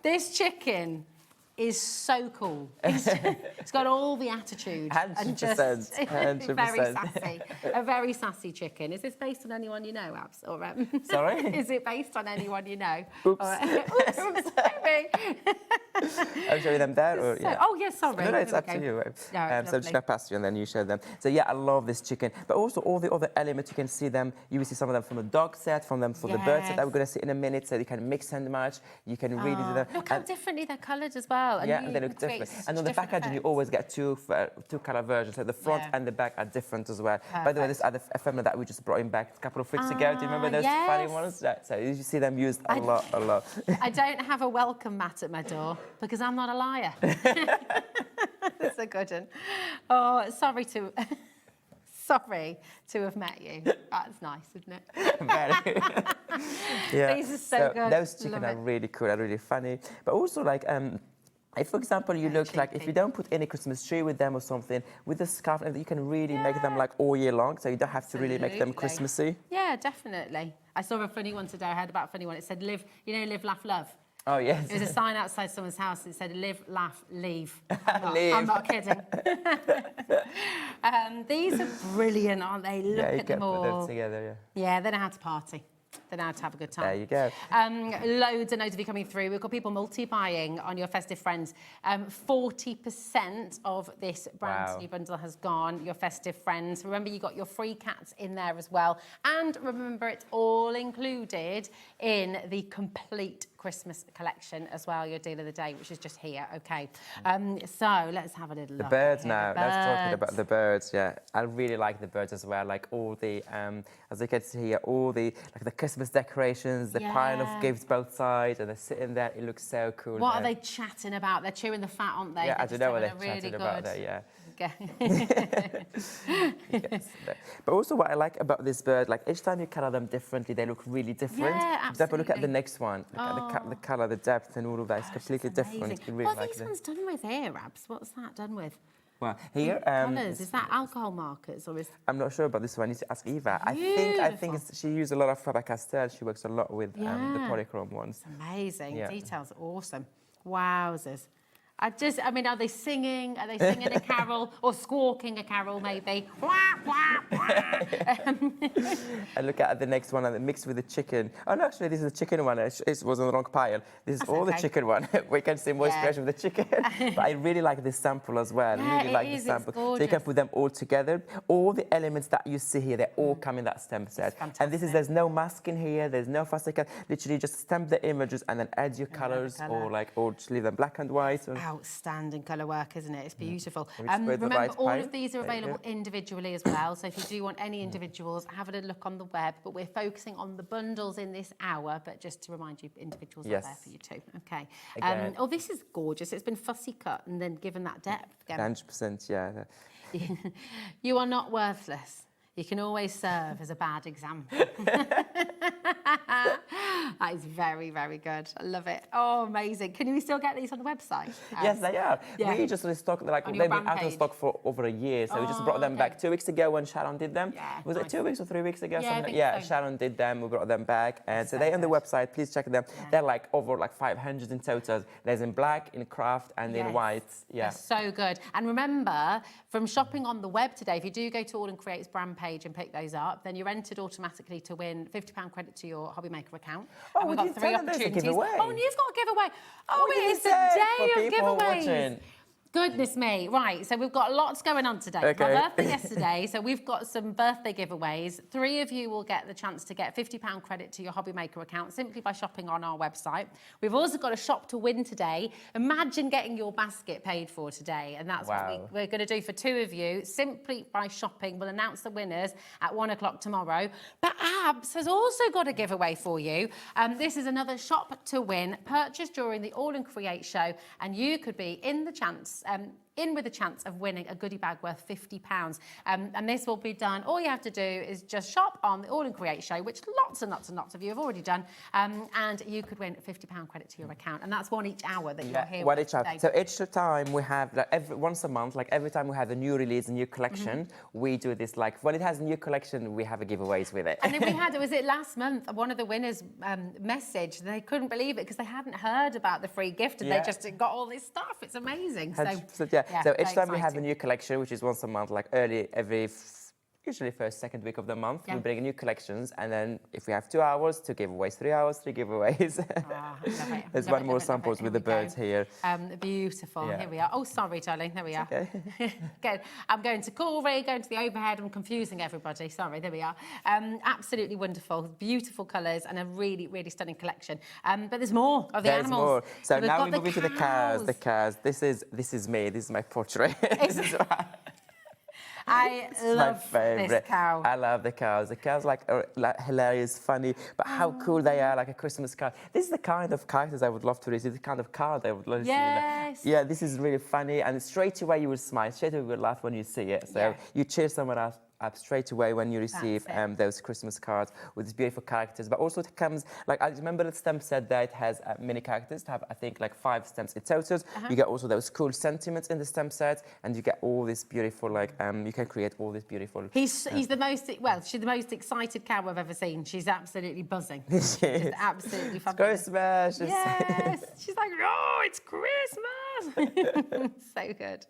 This chicken is so cool. It's got all the attitude. 100%, and just 100%. very sassy. A very sassy chicken. Is this based on anyone you know, Abs? Or, Sorry? Is it based on anyone you know? Oops. Oops, maybe. I'll show you them there. Or, So, oh, yeah, sorry. No, it's up to you. So I'm just going to pass you and then you show them. So yeah, I love this chicken. But also all the other elements, you can see them. You will see some of them from the dog set, from them for the bird set that we're going to see in a minute. So you can mix and match. You can really do them. Look how differently they're coloured as well. And yeah, they look different. And on the packaging, you always get two colour versions. So the front and the back are different as well. Perfect. By the way, this other ephemera that we just brought in back a couple of weeks ago. Do you remember those funny ones? Yeah, so you see them used a lot. I don't have a welcome mat at my door because I'm not a liar. That's a good one. Oh, sorry to have met you. That's nice, isn't it? Very. Yeah. These are so good. Those chicken are really cool, are really funny. But also like if, for example, you look like, if you don't put any Christmas tree with them or something, with the scarf, you can really make them like all year long, so you don't have to really make them Christmassy. Yeah, definitely. I saw a funny one today. I heard about a funny one. It said, live, laugh, love. Oh, yes. There was a sign outside someone's house that said, live, laugh, leave. Leave. I'm not kidding. These are brilliant, aren't they? Look at them all. Put them together, Yeah, they know how to party. They know how to have a good time. There you go. Loads and loads of you coming through. We've got people multi-buying on your festive friends. 40% of this brand new bundle has gone, your festive friends. Remember, you got your free cats in there as well. And remember, it's all included in the complete Christmas collection as well, your deal of the day, which is just here, okay. So let's have a little look. The birds now. Let's talk about the birds, yeah. I really like the birds as well, like all the, as you can see here, all the, like the Christmas decorations, the pile of gifts both sides, and they're sitting there, it looks so cool. What are they chatting about? They're chewing the fat, aren't they? Yeah, I don't know what they're really chatting about there, yeah. Yes. But also what I like about this bird, like each time you colour them differently, they look really different. Yeah, absolutely. For example, look at the next one. Look at the colour, the depth and all of that. It's completely different. Really what are these ones done with here, Abs? What's that done with? Well, here... colours, is that alcohol markers or is... I'm not sure about this one. I need to ask Eva. I think she used a lot of Faber-Castell. She works a lot with the polychrome ones. It's amazing. Yeah. Details are awesome. Wowzers. I mean, are they singing? Are they singing a carol or squawking a carol, maybe? And look at the next one, and mixed with the chicken. Oh, no, actually, this is the chicken one. It was on the wrong pile. This is all the chicken one. We can see more inspiration with the chicken. But I really like this sample as well. I really like the sample. So you can put them all together. All the elements that you see here, they all come in that stamp set. And there's no mask in here. There's no fussy cut. Literally, just stamp the images and then add your colours, or just leave them black and white. Outstanding colour work, isn't it? It's beautiful. Remember, all of these are available individually as well. So if you do want any individuals, have a look on the web. But we're focusing on the bundles in this hour. But just to remind you, individuals are there for you too. Okay. Oh, this is gorgeous. It's been fussy cut and then given that depth. 100%, yeah. You are not worthless. You can always serve as a bad example. That is very, very good. I love it. Oh, amazing. Can we still get these on the website? Yes, they are. Yeah. We just restocked, like, they've been out of stock for over a year, so we just brought them back 2 weeks ago when Sharon did them. Yeah, was it 2 weeks or 3 weeks ago? Yeah, Sharon did them. We brought them back. And so they're on the website. Please check them. Yeah. They're like over like 500 in total. There's in black, in craft, and in white. Yeah. They're so good. And remember, from shopping on the web today, if you do go to AALL Create's brand page and pick those up, then you're entered automatically to win £50 credit to your Hobby Maker account. Oh, and we've got 3 opportunities. Oh, and you've got a giveaway. Oh, it is the day of giveaways. Watching. Goodness me. Right, so we've got lots going on today. Okay. My birthday yesterday, so we've got some birthday giveaways. 3 of you will get the chance to get £50 credit to your Hobby Maker account simply by shopping on our website. We've also got a shop to win today. Imagine getting your basket paid for today, and that's what we're going to do for 2 of you simply by shopping. We'll announce the winners at 1 o'clock tomorrow. But Abs has also got a giveaway for you. This is another shop to win, purchased during the AALL Create show, and you could be in the chance in with a chance of winning a goodie bag worth £50. And this will be done. All you have to do is just shop on the AALL Create show, which lots and lots of you have already done. And you could win a £50 credit to your account. And that's one each hour that you're here one with each hour. today. So each time we have, like, once a month, like every time we have a new release, a new collection, we do this, like, when it has a new collection, we have a giveaways with it. And then we had, was it last month, one of the winners messaged, they couldn't believe it because they hadn't heard about the free gift and they just got all this stuff. It's amazing. So, so each time we have a new collection, which is once a month, like usually first, second week of the month, we bring new collections, and then if we have 2 hours, 2 giveaways, 3 hours, 3 giveaways. There's one more samples with the birds here. Beautiful. Yeah. Here we are. Oh, sorry, darling. There we are. Okay. Good. I'm going to Corey, going to the overhead. I'm confusing everybody. Sorry. There we are. Absolutely wonderful, beautiful colours, and a really, really stunning collection. But there's more of the animals. More. So we've now got we move into the cows. The cows. This is me. This is my portrait. I love this cow. I love the cows. The cows are like hilarious, funny, but how cool they are, like a Christmas card. This is the kind of characters I would love to receive, the kind of card I would love to see. Yeah, this is really funny, and straight away you will smile, straight away you will laugh when you see it. So you cheer someone else up straight away when you receive those Christmas cards with these beautiful characters. But also it comes, like, I remember the stamp set that it has many characters, to have, I think, like 5 stamps in total. You get also those cool sentiments in the stamp set, and you get all this beautiful, like, you can create all this beautiful... He's the most, well, she's the most excited cow I've ever seen. She's absolutely buzzing. She's absolutely fabulous. Christmas! Yes! She's like, oh, it's Christmas! So good.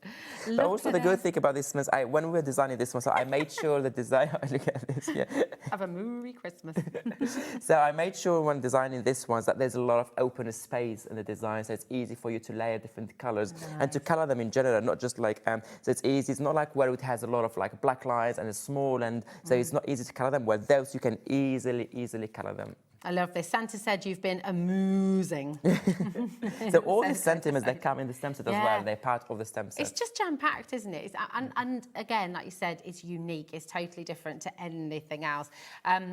But also the good thing about this one, when we were designing this one, so I made sure the design... Look at this, Have a Merry Christmas. So I made sure when designing this one that there's a lot of open space in the design, so it's easy for you to layer different colours and to colour them in general, not just like... so it's easy. It's not like where it has a lot of like black lines and it's small, and so it's not easy to colour them. Where those you can easily colour them. I love this. Santa said you've been amusing. So all the sentiments that come in the stem set as well, they're part of the stem set. It's just jam-packed, isn't it? And again, like you said, it's unique. It's totally different to anything else.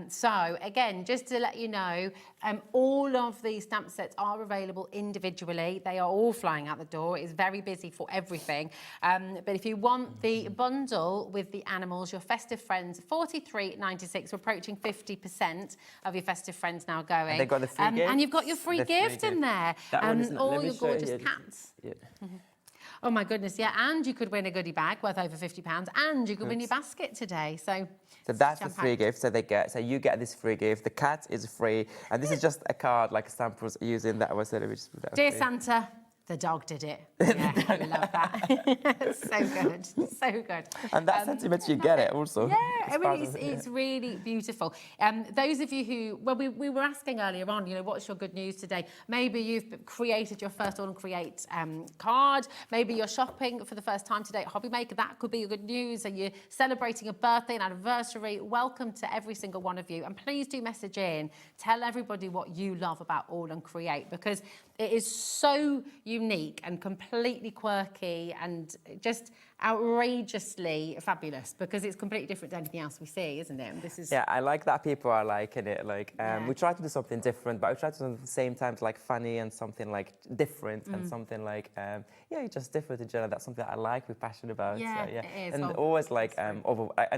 So again, just to let you know, all of these stamp sets are available individually. They are all flying out the door. It's very busy for everything. But if you want the bundle with the animals, your festive friends, $43.96. We're approaching 50% of your festive friends now going. And they got the free gift. And you've got your free gift in there. All your gorgeous cats. Yeah. Oh my goodness, yeah, and you could win a goodie bag worth over £50, and you could win your basket today. So that's the free gift. So they get. So you get this free gift. The cat is free, and this is just a card like Stamp was using that was. Dear Santa, the dog did it. Yeah, I love that. So good, so good. And that sentiment, you get it also. Yeah, I mean, it's really beautiful. Those of you who, well, we were asking earlier on, you know, what's your good news today? Maybe you've created your first AALL Create card. Maybe you're shopping for the first time today at Hobby Maker. That could be your good news. Are you celebrating a birthday, an anniversary? Welcome to every single one of you. And please do message in. Tell everybody what you love about AALL Create, because it is so unique and completely quirky and just outrageously fabulous, because it's completely different to anything else we see, isn't it? And this is... Yeah, I like that people are liking it. Like, we try to do something different, but we try to do at the same time like funny and something like different and something like, yeah, just different in general. That's something I like, we're passionate about. Yeah, so, yeah. it is. And always like, I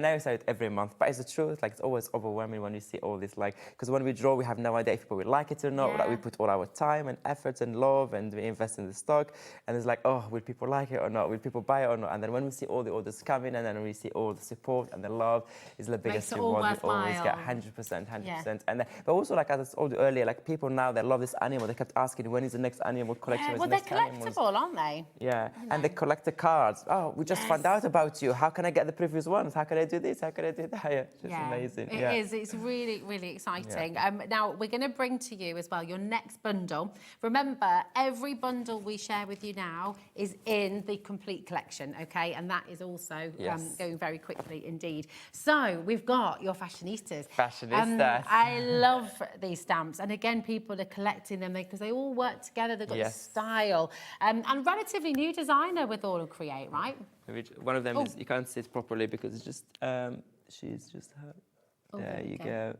know I say it every month, but it's the truth. Like, it's always overwhelming when you see all this, like, because when we draw, we have no idea if people will like it or not. Like, we put all our time and efforts and love, and we invest in the stock, and it's like, oh, will people like it or not? Will people buy it or not? And then when we see all the orders coming, and then we see all the support and the love, is the biggest reward we always get. 100%. And but also, like, as I told you earlier, like, people now, they love this animal. They kept asking, when is the next animal collection? Yeah, well, they're collectible, aren't they? Yeah, and they collect the cards. Oh, we just found out about you. How can I get the previous ones? How can I do this? How can I do that? Yeah, just amazing. It is. It's really, really exciting. Now, we're going to bring to you as well your next bundle. Remember, every bundle we share with you now is in the complete collection, okay? And that is also going very quickly indeed. So we've got your fashionistas. Fashionistas. I love these stamps. And again, people are collecting them because they all work together. They've got style. And relatively new designer with AALL Create, right? One of them is, you can't see it properly because it's just, she's just her. There you go.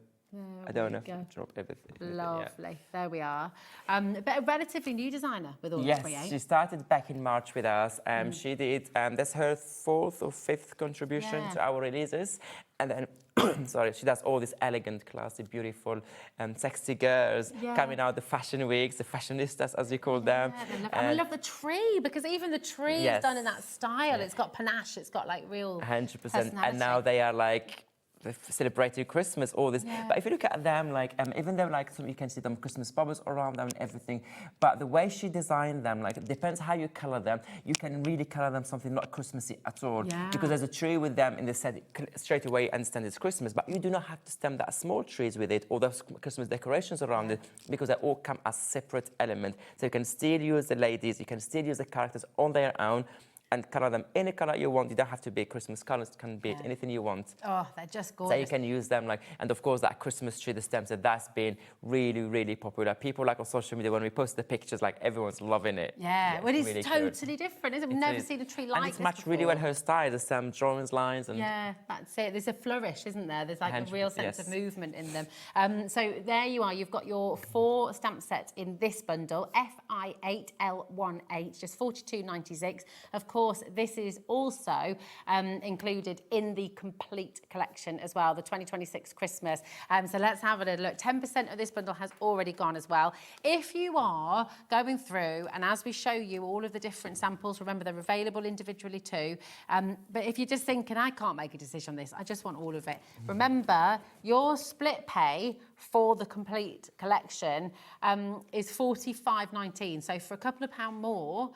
I don't know if I drop everything. Lovely. There we are. But a relatively new designer with AALL Create. Yes, she started back in March with us. She did, that's her 4th or 5th contribution to our releases. And then, sorry, she does all these elegant, classy, beautiful, sexy girls coming out the fashion weeks, the fashionistas, as you call them. And I love the tree, because even the tree is done in that style. It's got panache, it's got like real 100%. And now they are like, they've celebrated Christmas, all this. But if you look at them, like, even though like you can see them Christmas bubbles around them and everything, but the way she designed them, like, it depends how you color them. You can really color them something not Christmassy at all. Because there's a tree with them in the set, straight away understand it's Christmas, but you do not have to stem that small trees with it or those Christmas decorations around it, because they all come as separate elements. So you can still use the ladies, you can still use the characters on their own, and color them any color you want. You don't have to be Christmas colors, can be anything you want. Oh, they're just gorgeous. So you can use them, like, and of course that Christmas tree, the stems, that's been really, really popular. People like on social media, when we post the pictures, like everyone's loving it. Yeah, well, it's really totally different, isn't it? We've never seen a tree like this and it's matched really well her style, the drawings, lines, and yeah, that's it. There's a flourish, isn't there? There's like a real sense of movement in them. So there you are. You've got your 4 stamp sets in this bundle, FI8L18, just $42.96. Of course, this is also included in the complete collection as well, the 2026 Christmas. So let's have a little look. 10% of this bundle has already gone as well. If you are going through, and as we show you all of the different samples, remember they're available individually too, but if you're just thinking, I can't make a decision on this, I just want all of it. Remember, your split pay for the complete collection is $45.19. So for a couple of pounds more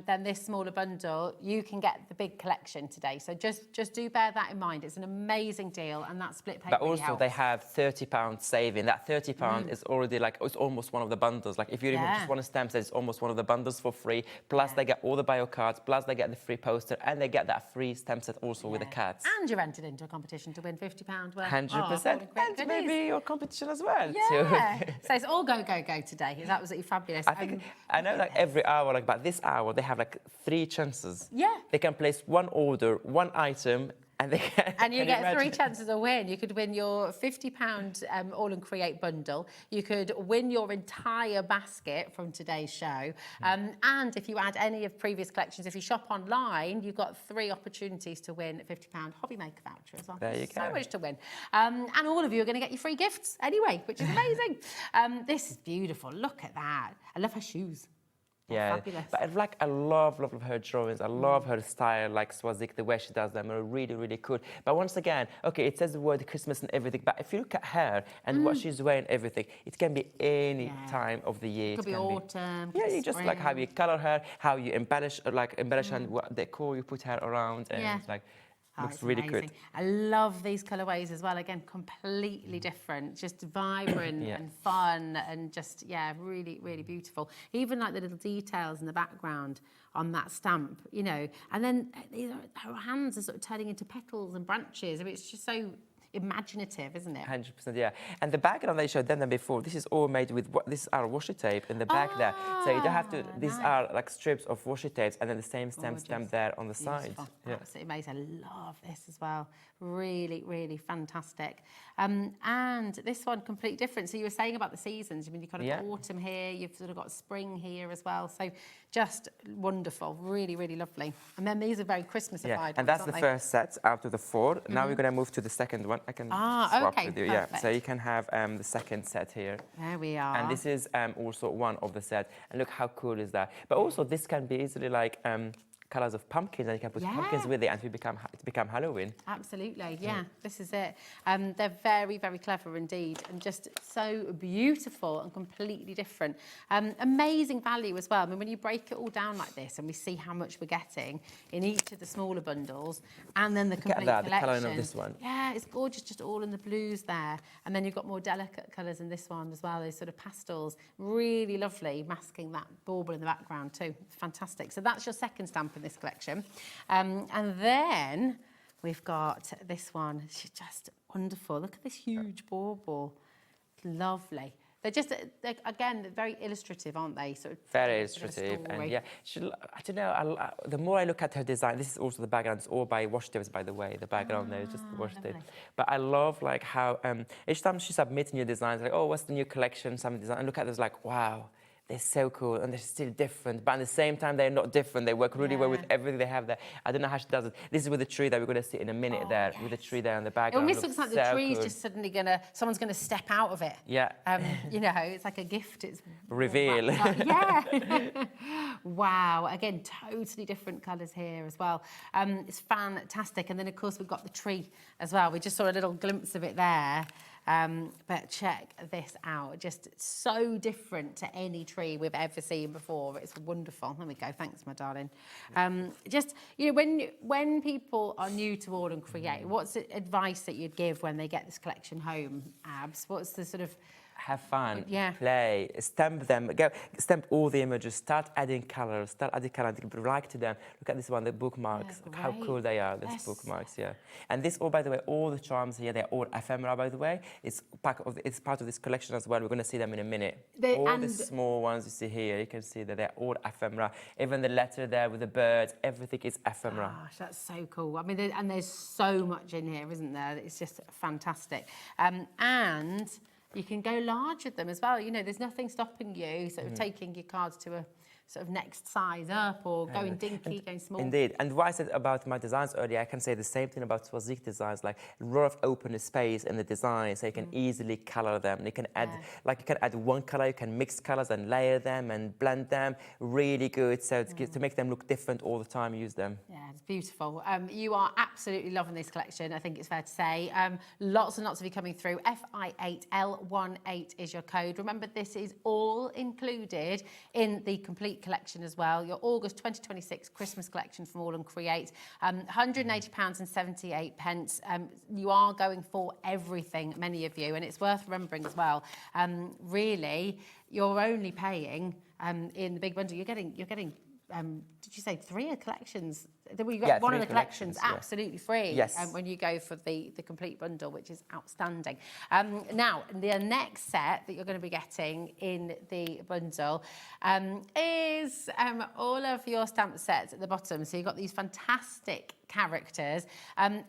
than this smaller bundle, you can get the big collection today. So just do bear that in mind. It's an amazing deal, and that split pay But really also helps. they have £30 saving. That £30 is already like, it's almost one of the bundles. Like if you even just want a stamp set, it's almost one of the bundles for free. Plus they get all the bio cards, plus they get the free poster, and they get that free stamp set also with the cats. And you're entered into a competition to win £50 worth. 100%. And maybe your competition as well. Yeah. So it's all go, go, go today. It's absolutely fabulous. I think, I know like every hour, like about this hour, they have like 3 chances. Yeah. They can place 1 order, 1 item, and they can. And you get 3 chances to win. You could win your £50 AALL Create bundle. You could win your entire basket from today's show. And if you add any of previous collections, if you shop online, you've got 3 opportunities to win a £50 Hobby Maker voucher as well. There you go. So much to win. And all of you are going to get your free gifts anyway, which is amazing. This is beautiful. Look at that. I love her shoes. Yeah, fabulous. But I love her drawings. I love her style, like Swazik, the way she does them are really, really cool. But once again, okay, it says the word Christmas and everything, but if you look at her and what she's wearing, everything, it can be any time of the year. It could be autumn. Yeah, you just like how you color her, how you embellish and what decor you put her around, and it's like. Looks really good. I love these colourways as well. Again, completely different, just vibrant and fun, and just, really, really beautiful. Even like the little details in the background on that stamp, you know. And then her hands are sort of turning into petals and branches. I mean, it's just so imaginative, isn't it? 100%, yeah. And the background they showed them before, this is all made with this is our washi tape in the back there. So you don't have to, these are like strips of washi tapes and then the same stamp there on the side. Yeah. Absolutely amazing. I love this as well. Really, really fantastic. And this one, completely different. So you were saying about the seasons. I mean, you've got autumn here, you've sort of got spring here as well. So just wonderful. Really, really lovely. And then these are very Christmasified. Yeah, and that's the first set out of the 4. Now we're going to move to the second one. I can swap with you. Perfect. Yeah, so you can have the second set here. There we are. And this is also one of the set. And look how cool is that. But also this can be easily like colours of pumpkins, and you can put pumpkins with it, and it become Halloween. Absolutely, this is it. They're very, very clever indeed, and just so beautiful and completely different. Amazing value as well. I mean, when you break it all down like this, and we see how much we're getting in each of the smaller bundles, and then the complete collection. The colouring of this one. Yeah, it's gorgeous, just all in the blues there. And then you've got more delicate colours in this one as well, those sort of pastels. Really lovely, masking that bauble in the background too. Fantastic. So that's your second stamp in this collection. And then we've got this one. She's just wonderful. Look at this huge bauble. Lovely. again, very illustrative, aren't they? Sort of very illustrative, and yeah, I don't know. The more I look at her design, this is also the background. It's all by washi tapes, by the way. The background there is just the washi tape. But I love like how each time she submits new designs, like, oh, what's the new collection? Some design, and look at this, like, wow. They're so cool and they're still different, but at the same time, they're not different. They work really well with everything they have there. I don't know how she does it. This is with the tree that we're going to see in a minute there, with the tree there in the background. It almost looks like the tree's just suddenly someone's going to step out of it. Yeah. You know, it's like a gift. It's reveal. Yeah. Wow. Again, totally different colours here as well. It's fantastic. And then, of course, we've got the tree as well. We just saw a little glimpse of it there. But check this out, just so different to any tree we've ever seen before. It's wonderful. There we go. Thanks, my darling. Just, you know, when people are new to AALL Create, what's the advice that you'd give when they get this collection home, Abs? What's the sort of... Have fun, play, stamp them, stamp all the images, start adding colors, like to them. Look at this one, the bookmarks, how cool they are, these bookmarks, And this, all, by the way, all the charms here, they're all ephemera, by the way. It's part of this collection as well. We're going to see them in a minute. All the small ones you see here, you can see that they're all ephemera. Even the letter there with the birds, everything is ephemera. Gosh, that's so cool. I mean, and there's so much in here, isn't there? It's just fantastic. And you can go large with them as well. You know, there's nothing stopping you sort of taking your cards to a sort of next size up or going dinky, going small. Indeed. And what I said about my designs earlier, I can say the same thing about Swazik designs, like a lot of open space in the design, so you can easily color them. You can add, like you can add one color, you can mix colors and layer them and blend them. Really good. So it's to make them look different all the time, use them. Yeah, it's beautiful. You are absolutely loving this collection, I think it's fair to say. Lots and lots of you coming through. FI8L18 is your code. Remember, this is all included in the complete collection as well. Your August 2026 Christmas collection from AALL Create. £180.78. You are going for everything, many of you, and it's worth remembering as well. Really, you're only paying in the big bundle. You're getting. Did you say 3 collections? We got one of the collections absolutely free. Yes. When you go for the complete bundle, which is outstanding. Now, the next set that you're going to be getting in the bundle is all of your stamp sets at the bottom. So you've got these fantastic characters.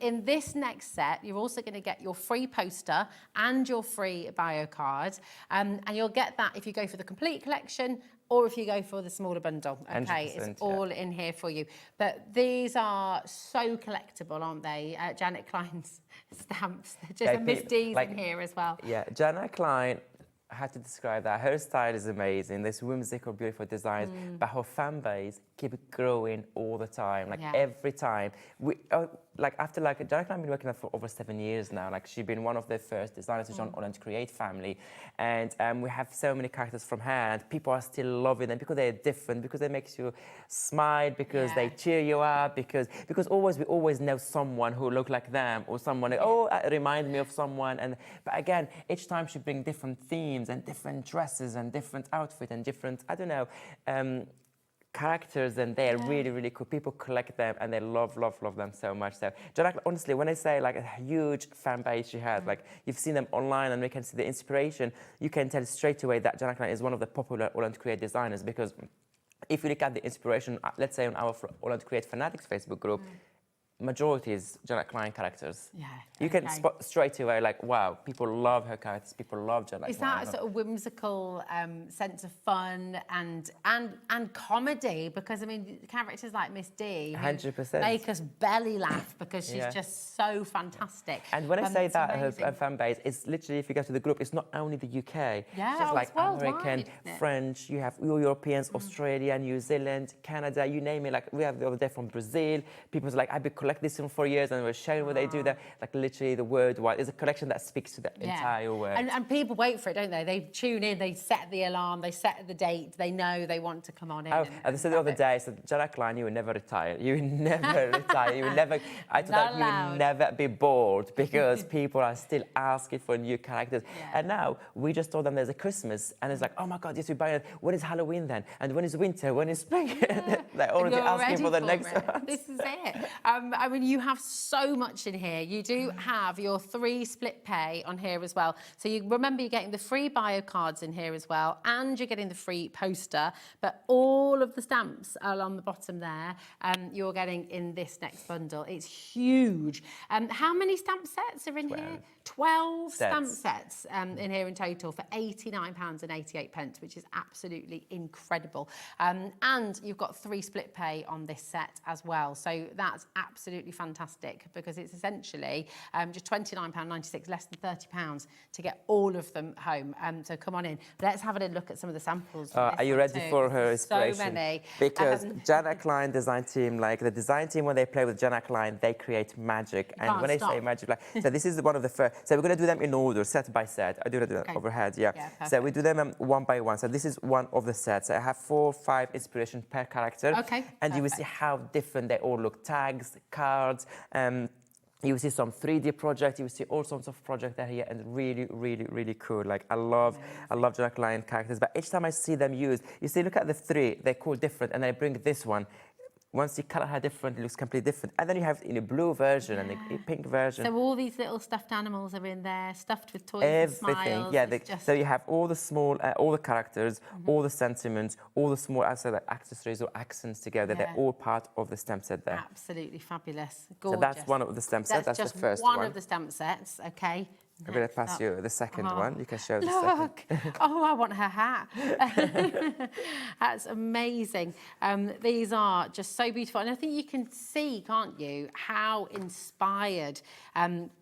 In this next set, you're also going to get your free poster and your free bio card. And you'll get that if you go for the complete collection or if you go for the smaller bundle. Okay, it's all in here for you. But these are so collectible, aren't they? Janet Klein's stamps. Just a Miss D's like, in here as well. Yeah, Janet Klein, I have to describe that. Her style is amazing. There's whimsical, beautiful designs, but her fan base keep growing all the time. Like every time. After Janet Klein, I've been working for over 7 years now. Like she's been one of the first designers to join AALL Create family, and we have so many characters from her, and people are still loving them because they're different, because they make you smile, because they cheer you up, because we always know someone who look like them, or someone remind me of someone. But again, each time she brings different themes and different dresses and different outfits and different characters, and they're really, really cool. People collect them and they love them so much. So, Janet, honestly, when I say like a huge fan base she has, like you've seen them online and we can see the inspiration, you can tell straight away that Janet Klein is one of the popular AALL Create designers, because if you look at the inspiration, let's say on our AALL Create Fanatics Facebook group, majority is Janet Klein characters. Yeah. You can spot straight away, like, wow, people love her characters, people love Janet Klein. Is that a sort of whimsical sense of fun and comedy? Because, I mean, characters like Miss D 100% make us belly laugh because she's just so fantastic. And when I say that, her fan base, it's literally, if you go to the group, it's not only the UK. Yeah, it's like American, French, you have Europeans, Australia, New Zealand, Canada, you name it. Like, we have the other day from Brazil. People's like, I've been collect this in 4 years, and we're showing what they do there. Like literally the worldwide. It's a collection that speaks to the entire world. And people wait for it, don't they? They tune in, they set the alarm, they set the date, they know they want to come on in. And I said the other day, I said, Janet Klein, you will never retire. You will never retire. You will never, I told her, you will never be bored, because people are still asking for new characters. And now we just told them there's a Christmas, and it's like, oh my God, yes, we buy it. When is Halloween then? And when is winter? When is spring? They're already asking for the next one. This is it. I mean, you have so much in here. You do have your 3 split pay on here as well. So you remember you're getting the free bio cards in here as well, and you're getting the free poster. But all of the stamps are on the bottom there. You're getting in this next bundle. It's huge. How many stamp sets are in here? 12 stamp sets in here in total for £89.88, which is absolutely incredible. And you've got 3 split pay on this set as well. So that's absolutely fantastic because it's essentially just £29.96, less than £30 to get all of them home. So come on in. Let's have a look at some of the samples. Are you ready for her inspiration? So many. Because Jana Klein design team, like the design team, when they play with Jana Klein, they create magic. And when I say magic, like, so this is one of the first. So we're going to do them in order, set by set. I do that overhead, yeah. So we do them one by one. So this is one of the sets. I have 4 or 5 inspirations per character. Okay. And you will see how different they all look. Tags, cards, you will see some 3D projects. You will see all sorts of projects there here, and really, really, really cool. Like I love Jana Klein characters. But each time I see them used, you see, look at the 3. They're cool, different, and I bring this one. Once you color her different, it looks completely different. And then you have in a blue version and a pink version. So all these little stuffed animals are in there, stuffed with toys Everything, and smiles. yeah. So you have all the small, all the characters, all the sentiments, all the small accessories or accents together. They're all part of the stamp set there. Absolutely fabulous. Gorgeous. So that's one of the stamp sets. That's just the first one. one of the stamp sets, okay. I'm going to pass you the second one. You can show the Look. second. Oh, I want her hat. That's amazing. These are just so beautiful. And I think you can see, can't you, how inspired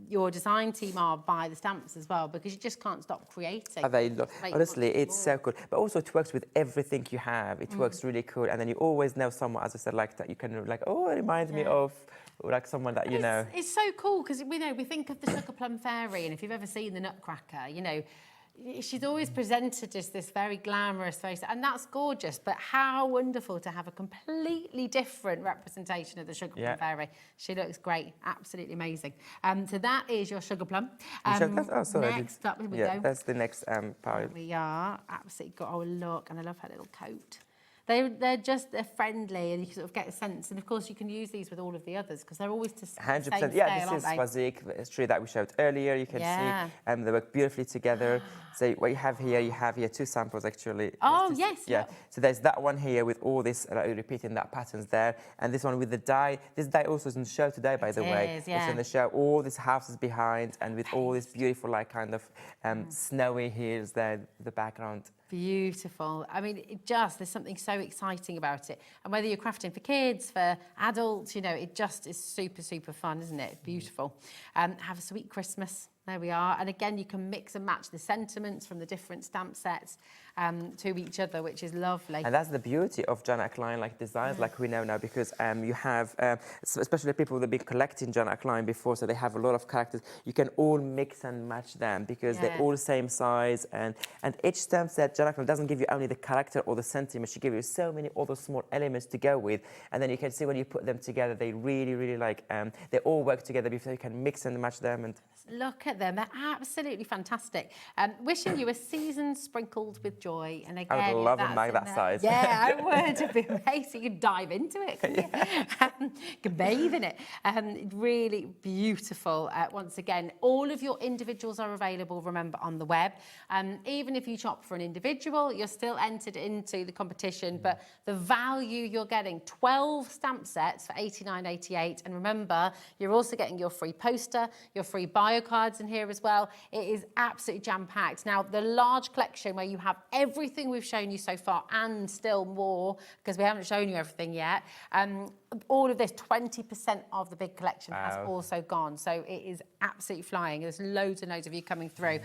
your design team are by the stamps as well, because you just can't stop creating. Honestly, it's so cool. But also it works with everything you have. It works really cool. And then you always know someone, as I said, like that you can like, oh, it reminds me of like someone that you know. It's so cool because we think of the Sugar Plum Fairy, and if you've ever seen the Nutcracker, you know, she's always presented as this very glamorous face, and that's gorgeous. But how wonderful to have a completely different representation of the Sugar Plum Fairy. She looks great, absolutely amazing. So that is your Sugar Plum. Next up we go. That's the next part. We are absolutely got. Oh look, and I love her little coat. They're friendly, and you can sort of get a sense. And of course, you can use these with all of the others because they're always to 100%. Yeah, this is Swazik, the tree that we showed earlier. You can see they work beautifully together. So what you have here 2 samples actually. Oh yes. Yeah. So there's that one here with all this repeating that patterns there, and this one with the dye. This dye also is in the show today, by the way. It's in the show. All these houses behind, and with all this beautiful like kind of snowy hills there, the background. Beautiful. I mean, there's something so exciting about it. And whether you're crafting for kids, for adults, you know, it just is super, super fun, isn't it? Beautiful. Have a sweet Christmas. There we are. And again, you can mix and match the sentiments from the different stamp sets to each other, which is lovely. And that's the beauty of Jana Klein like designs, like we know now, because you have, especially people that have been collecting Jana Klein before, so they have a lot of characters. You can all mix and match them because they're all the same size, and each stamp set, Jana Klein doesn't give you only the character or the sentiment, she gives you so many other small elements to go with, and then you can see when you put them together, they really, really like, they all work together because you can mix and match them. And look at them, they're absolutely fantastic. Wishing you a season sprinkled with joy. And again, I would love a mag that size. Yeah, I would. It'd be amazing. You could dive into it, couldn't you? You could bathe in it. Really beautiful. Once again, all of your individuals are available, remember, on the web. Even if you shop for an individual, you're still entered into the competition, but the value you're getting, 12 stamp sets for £89.88. And remember, you're also getting your free poster, your free bio cards in here as well. It is absolutely jam-packed. Now, the large collection where you have everything we've shown you so far and still more, because we haven't shown you everything yet, all of this, 20% of the big collection has also gone. So it is absolutely flying. There's loads and loads of you coming through.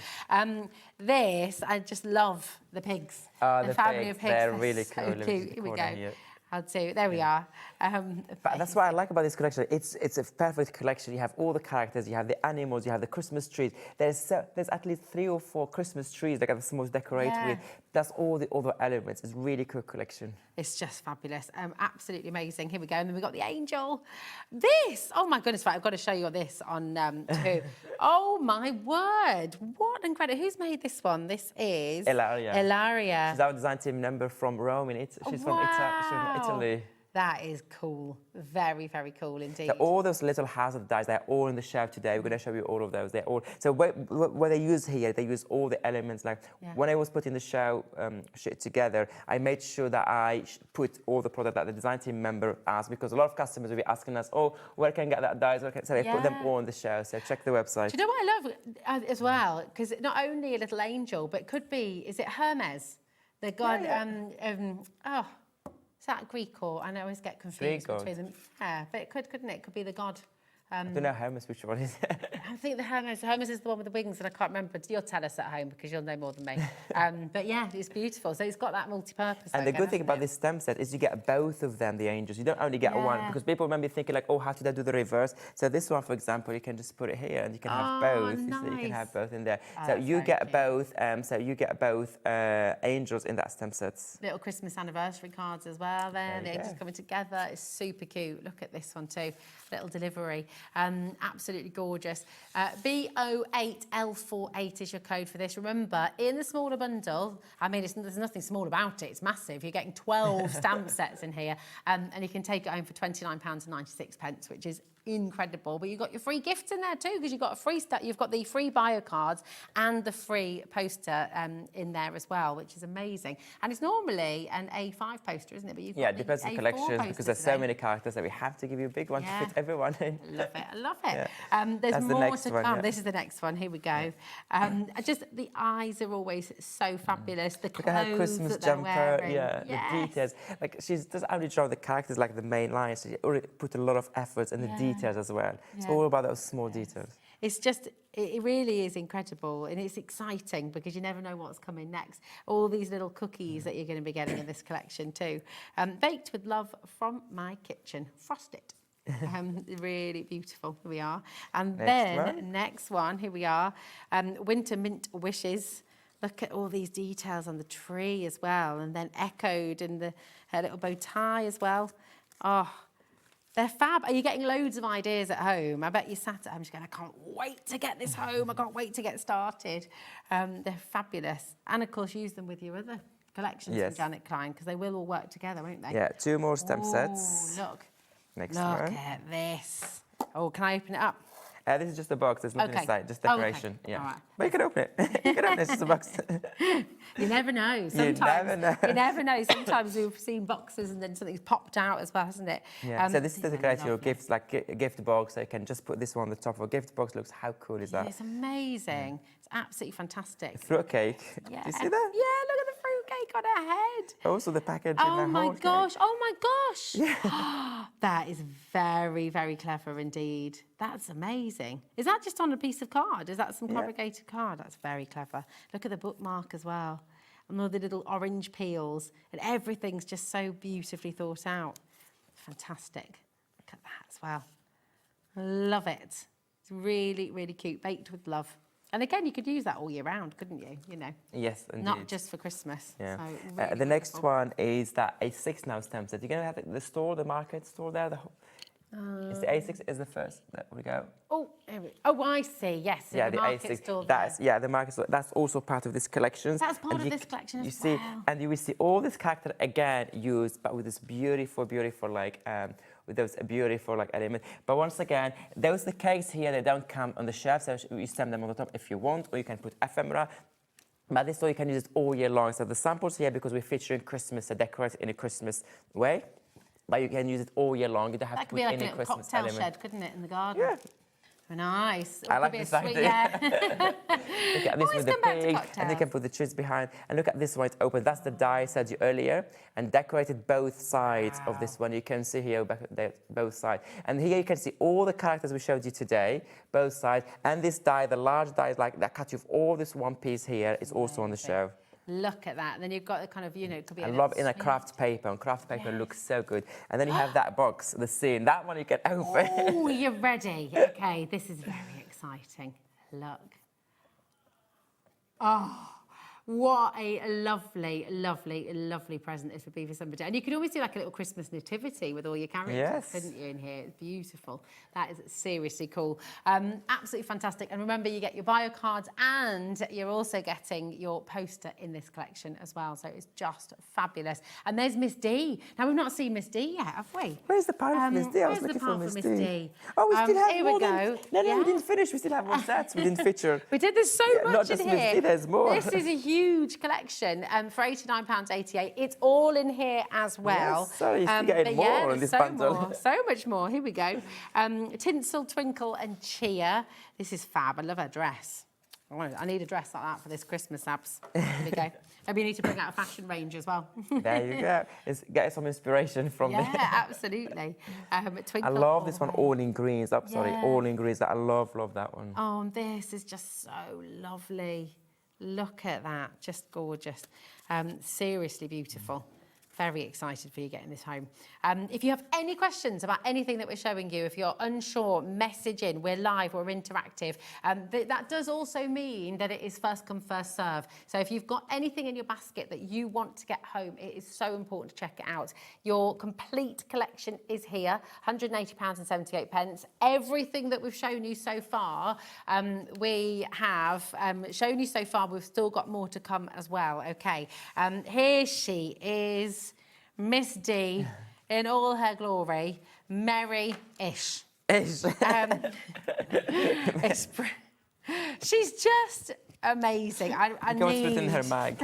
This, I just love the pigs. The family of pigs. They're really so cool. Cute. Here we go. There we are. But that's what I like about this collection. It's a perfect collection. You have all the characters, you have the animals, you have the Christmas trees. There's at least 3 or 4 Christmas trees that are the most decorated with. That's all the other elements. It's a really cool collection. It's just fabulous. Absolutely amazing. Here we go. And then we've got the angel. This, oh my goodness, right, I've got to show you this on too. Oh my word. What incredible. Who's made this one? This is Ilaria. Ilaria. She's our design team member from Rome. She's from Italy. That is cool. Very, very cool indeed. So all those little hazard dyes, they're all in the shelf today. We're going to show you all of those. They're all. So what they use here, they use all the elements. Like when I was putting the show shit together, I made sure that I put all the product that the design team member asked, because a lot of customers will be asking us, oh, where can I get that dyes? So I put them all on the show. So check the website. Do you know what I love as well? Because not only a little angel, but it could be, is it Hermes? The god, is that Greek or? I always get confused between them. Yeah, but it couldn't it? It could be the god. I don't know Hermes, which one is it? I think the Hermes is the one with the wings, and I can't remember. You'll tell us at home because you'll know more than me. But yeah, it's beautiful. So it's got that multi-purpose. And the good thing about this stem set is you get both of them, the angels. You don't only get one, because people may be thinking like, oh, how did I do the reverse? So this one, for example, you can just put it here, and you can have both. Nice. So you can have both in there. So you get both. So you get both angels in that stem set. Little Christmas anniversary cards as well. There, the angels coming together. It's super cute. Look at this one too. Little delivery. Absolutely gorgeous. B08L48 is your code for this. Remember, in the smaller bundle, I mean, there's nothing small about it. It's massive. You're getting 12 stamp sets in here, and you can take it home for £29.96, which is incredible. But you've got your free gifts in there too, because you've got you've got the free bio cards and the free poster in there as well, which is amazing. And it's normally an A5 poster, isn't it? But you've got it depends on the collection, because there's so many characters that we have to give you a big one to fit everyone in. Love it, I love it. There's more to come. This is the next one. Here we go. Just the eyes are always so fabulous. The clothes, look at her Christmas that they're jumper, wearing. the details. Like she doesn't only draw the characters like the main lines, she already put a lot of effort in the details as well. It's all about those small details. It's just, it really is incredible, and it's exciting because you never know what's coming next. All these little cookies that you're going to be getting in this collection too. Baked with love from my kitchen, frosted. Really beautiful. Here we are. And next one, here we are. Winter Mint Wishes. Look at all these details on the tree as well, and then echoed in the little bow tie as well. Oh, they're fab. Are you getting loads of ideas at home? I bet you sat at home just going, I can't wait to get this home. I can't wait to get started. They're fabulous. And of course, use them with your other collections from Janet Klein, because they will all work together, won't they? Yeah, 2 more stamp sets. Look. Next Look one. at this. Oh, can I open it up? This is just a box. There's nothing inside, just decoration. Okay. All right. But you can open it. You can open it. It's just a box. You never know. Sometimes, you never know. Sometimes we've seen boxes and then something's popped out as well, hasn't it? Yeah. So this is to decorate your gifts, like a gift box. So you can just put this one on the top of a gift box. Looks, how cool is that? It's amazing. It's absolutely fantastic. Fruitcake. Yeah. Do you see that? Yeah, look at the fruitcake on her head. Also the package. Oh my gosh. Cake. Oh my gosh. Yeah. That is very, very clever indeed. That's amazing. Is that just on a piece of card? Is that some corrugated card? That's very clever. Look at the bookmark as well. And all the little orange peels. And everything's just so beautifully thought out. Fantastic. Look at that as well. Love it. It's really, really cute. Baked with love. And again, you could use that all year round, couldn't you? You know. Yes, indeed. Not just for Christmas. Yeah. So really the next one is that A6 now stamp set. You're going to have the store, the market store there. It's the A6 is the first. There we go. Oh, I see. Yes. So yeah, the market A6. store. The market store. That's also part of this collection. That's part of this collection as well. well. And you will see all this character again used, but with this beautiful, like. With those beautiful like element. But once again, those the cakes here, they don't come on the shelf, so you stamp them on the top if you want, or you can put ephemera. But this way you can use it all year long. So the samples here, because we're featuring Christmas, so decorate in a Christmas way. But you can use it all year long. You don't have to put any Christmas element. That could be like a little cocktail shed, couldn't it, in the garden? Yeah. Nice. I like this idea. Look at this with the pig, and you can put the trees behind. And look at this one, it's open. That's the die I said you earlier, and decorated both sides of this one. You can see here both sides. And here you can see all the characters we showed you today, both sides. And this die, the large die, is like that cut you off all this one piece here. It's also on the show. Look at that. And then you've got the kind of, it could be. I love in a craft paper. On craft paper, it looks so good. And then you have that box, the scene. That one you can open. Oh, you're ready. Okay, this is very exciting. Look. Oh, What a lovely, lovely, lovely present this would be for somebody. And you could always do like a little Christmas nativity with all your characters, Yes. couldn't you, in here? It's beautiful. That is seriously cool. Absolutely fantastic. And remember, you get your bio cards and you're also getting your poster in this collection as well. So it's just fabulous. And there's Miss D. Now, we've not seen Miss D yet, have we? Where's the part of Miss D? I was Where's the looking for part Miss for D. Miss D? Oh, we still have here more we than... go. No, Yeah. we didn't finish. We still have more sets. We didn't feature. We did. There's so much not just in Miss here. D, there's more. This is a huge collection for £89.88. It's all in here as well. Yes, sorry, you're getting but more on there's this so bundle. More, so much more. Here we go. Tinsel, Twinkle and Cheer. This is fab. I love her dress. I need a dress like that for this Christmas, Abs. Here we go. Maybe you need to bring out a fashion range as well. There you go. Get some inspiration from me. Yeah, absolutely. Twinkle. I love this one, all in greens. I'm sorry, Yeah. all in greens. I love that one. Oh, and this is just so lovely. Look at that, just gorgeous. Seriously beautiful. Very excited for you getting this home. If you have any questions about anything that we're showing you, if you're unsure, message in. We're live, we're interactive. That does also mean that it is first come, first serve. So if you've got anything in your basket that you want to get home, it is so important to check it out. Your complete collection is here, £180.78. Everything that we've shown you so far, we have shown you so far. We've still got more to come as well. Okay, here she is. Miss D in all her glory, merry-ish. She's just amazing. I Go need... in her mag.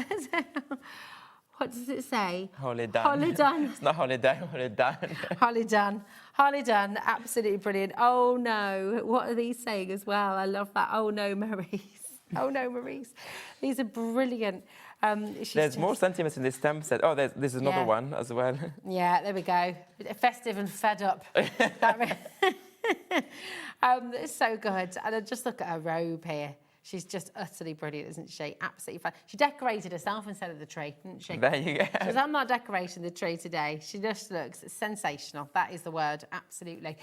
What does it say? Holly done. Holly done. It's not Holly done, Holly done. Holly done. Holly done. Absolutely brilliant. Oh no. What are these saying as well? I love that. Oh no, Maurice. Oh no, Maurice. These are brilliant. There's more sentiments in this stamp set. Oh, this is another one as well. Yeah, there we go. Festive and fed up. It's so good. And I just look at her robe here. She's just utterly brilliant, isn't she? Absolutely fun. She decorated herself instead of the tree, didn't she? There you go. She says, I'm not decorating the tree today. She just looks sensational. That is the word, absolutely.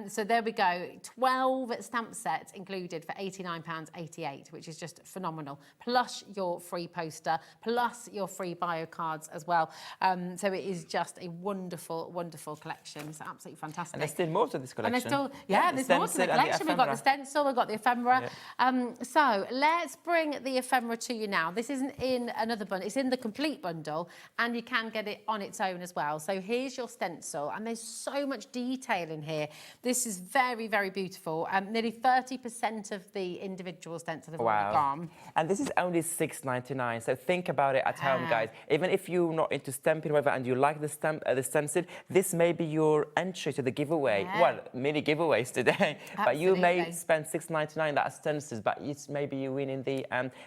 So there we go. 12 stamp sets included for £89.88, which is just phenomenal. Plus your free poster, plus your free bio cards as well. So it is just a wonderful, wonderful collection. It's absolutely fantastic. And there's still more to this collection. And there's still, there's more to the collection. We've got the stencil, we've got the ephemera. Yeah. So let's bring the ephemera to you now. This isn't in another bundle, it's in the complete bundle, and you can get it on its own as well. So here's your stencil, and there's so much detail in here. This is very, very beautiful. Nearly 30% of the individual stencil have already gone. And this is only £6.99, so think about it at home, guys. Even if you're not into stamping or whatever, and you like the stencil, this may be your entry to the giveaway. Yeah. Well, many giveaways today, but you may spend £6.99 that stencils, but it's maybe you winning the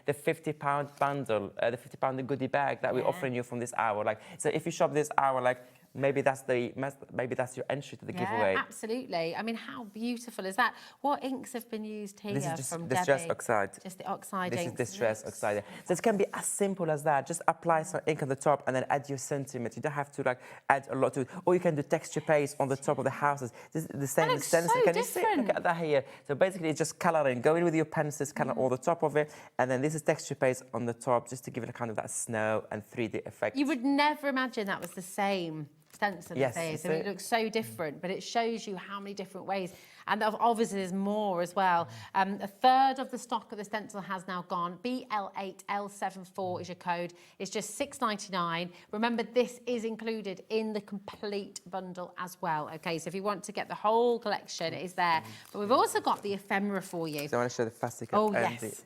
£50 bundle, the £50 goodie bag that we're offering you from this hour. Like, so if you shop this hour, like, maybe that's your entry to the giveaway. Absolutely. I mean, how beautiful is that? What inks have been used here? This is just from distress Debbie? oxide. Just the oxide This inks. is distress oxide. So it can be as simple as that. Just apply some ink on the top and then add your sentiment. You don't have to like add a lot to it. Or you can do texture paste on the top of the houses. This is the same stencil. So can you see? Look at that here. So basically, it's just colouring. Go in with your pencils, colour all the top of it, and then this is texture paste on the top, just to give it a kind of that snow and 3D effect. You would never imagine that was the same stencil. Yes, so it looks so different, but it shows you how many different ways. And obviously there's more as well. A third of the stock of the stencil has now gone. BL8L74 is your code. It's just £6.99. Remember, this is included in the complete bundle as well. Okay, so if you want to get the whole collection, it is there. But we've also got the ephemera for you. So I want to show the plastic. Oh, yes.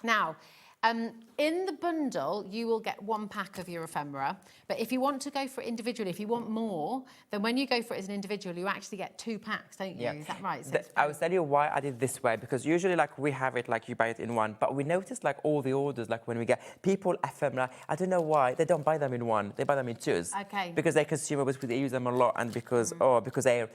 Now, in the bundle, you will get 1 pack of your ephemera. But if you want to go for it individually, if you want more, then when you go for it as an individual, you actually get 2 packs, don't you? Yeah. Is that right? So I will tell you why I did this way, because usually like we have it like you buy it in one, but we noticed like all the orders, like when we get people ephemera, I don't know why, they don't buy them in one, they buy them in 2s. Okay. Because they're consumables, because they use them a lot, and because they're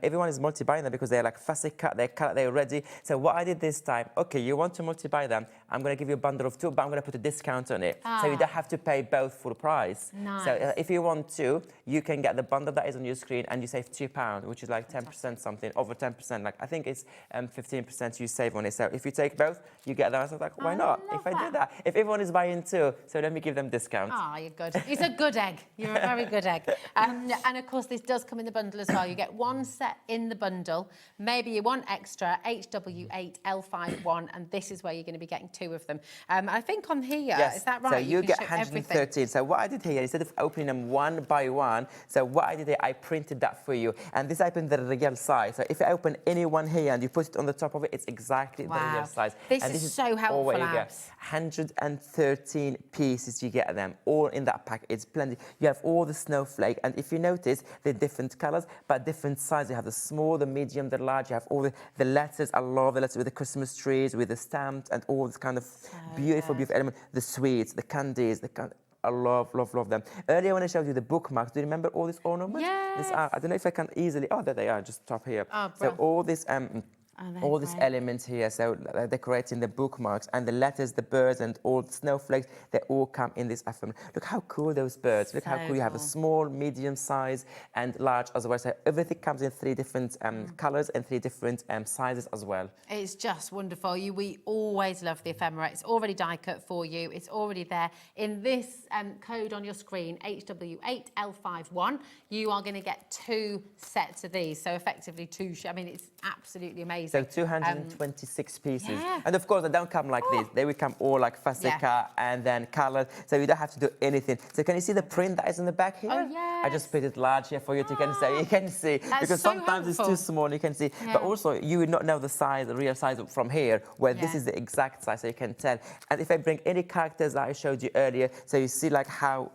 everyone is multi-buying them because they're like fussy cut, they're ready. So what I did this time, okay, you want to multi-buy buy them, I'm going to give you a bundle of 2, but I'm going to put a discount on it. So you don't have to pay both full price. Nice. So if you want to, you can get the bundle that is on your screen and you save £2, which is like 10% something, over 10%. Like I think it's 15% you save on it. So if you take both, you get that. So I was like, why not? If I do that, if everyone is buying 2, so let me give them discount. Ah, you're good. He's a good egg. You're a very good egg. And of course, this does come in the bundle as well. You get 1 set in the bundle. Maybe you want extra HW8L51, and this is where you're going to be getting 2 of them. I think on here, yes. Is that right? So you get show 113. everything. So what I did here, instead of opening them one by one, so what I did here, I printed that for you. And this I opened the real size. So if you open any one here and you put it on the top of it, it's exactly the real size. This and is so helpful, what you get. 113 pieces, you get them all in that pack. It's plenty. You have all the snowflake, and if you notice, they're different colors, but different sizes. You have the small, the medium, the large. You have all the letters. I love the letters with the Christmas trees, with the stamps, and all this kind of beautiful element. The sweets, the candies, I love them. Earlier when I showed you the bookmarks, do you remember all these ornaments? Yes. I don't know if I can easily. Oh, there they are, just top here. Oh, so all this. All these great. elements here, so decorating the bookmarks and the letters, the birds and all the snowflakes, they all come in this ephemera. Look how cool those birds, look how cool. You have a small, medium size and large as well. So everything comes in 3 different colours and 3 different sizes as well. It's just wonderful. We always love the ephemera. It's already die cut for you. It's already there. In this code on your screen, HW8L51, you are going to get 2 sets of these. So effectively 2, I mean, it's absolutely amazing. So 226 pieces. Yeah. And of course, they don't come like this. They will come all like fussy cut and then coloured. So you don't have to do anything. So can you see the print that is in the back here? Oh, yes. I just put it large here for you to you can see. Because so sometimes helpful. it's too small, you can see. Yeah. But also, you would not know the size, the real size from here, where this is the exact size, so you can tell. And if I bring any characters that I showed you earlier, so you see like how,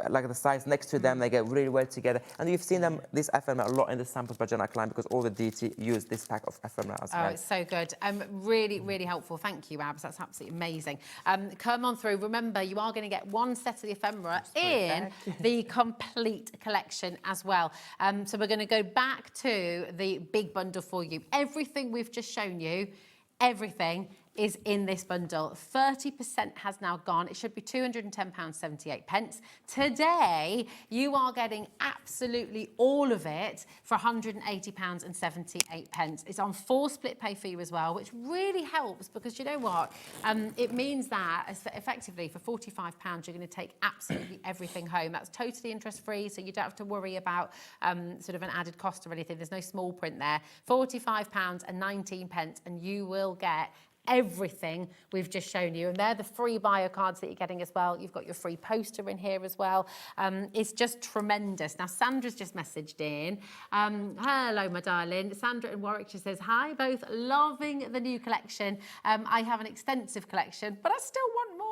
like the size next to them, they get really well together. And you've seen them, this ephemera, a lot in the samples by Jenna Klein, because all the DT use this pack of ephemera as well. Oh, it's so good. Really, really helpful. Thank you, Abs. That's absolutely amazing. Come on through. Remember, you are going to get 1 set of the ephemera in the complete collection as well. So we're going to go back to the big bundle for you. Everything we've just shown you, everything is in this bundle. 30% has now gone. It should be £210.78. Today, you are getting absolutely all of it for £180.78. It's on 4 split pay for you as well, which really helps because you know what? It means that effectively for £45, you're going to take absolutely everything home. That's totally interest-free, so you don't have to worry about sort of an added cost or anything. There's no small print there. £45.19, and you will get everything we've just shown you, and they're the free bio cards that you're getting as well. You've got your free poster in here as well. It's just tremendous. Now Sandra's just messaged in. Hello my darling. Sandra in Warwickshire says, hi both, loving the new collection. I have an extensive collection but I still want more.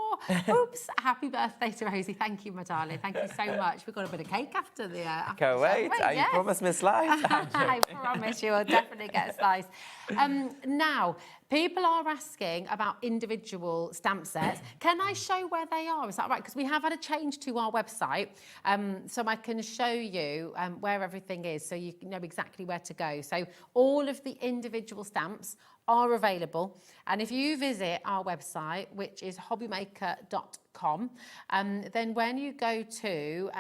Oops. Happy birthday to Rosie. Thank you my darling, thank you so much. We've got a bit of cake after the Can't wait. You promised me a slice. I promise you will definitely get a slice. Now people are asking about individual stamp sets. Can I show where they are? Is that right? Because we have had a change to our website, so I can show you where everything is so you know exactly where to go. So all of the individual stamps are available. And if you visit our website, which is hobbymaker.com, then when you go to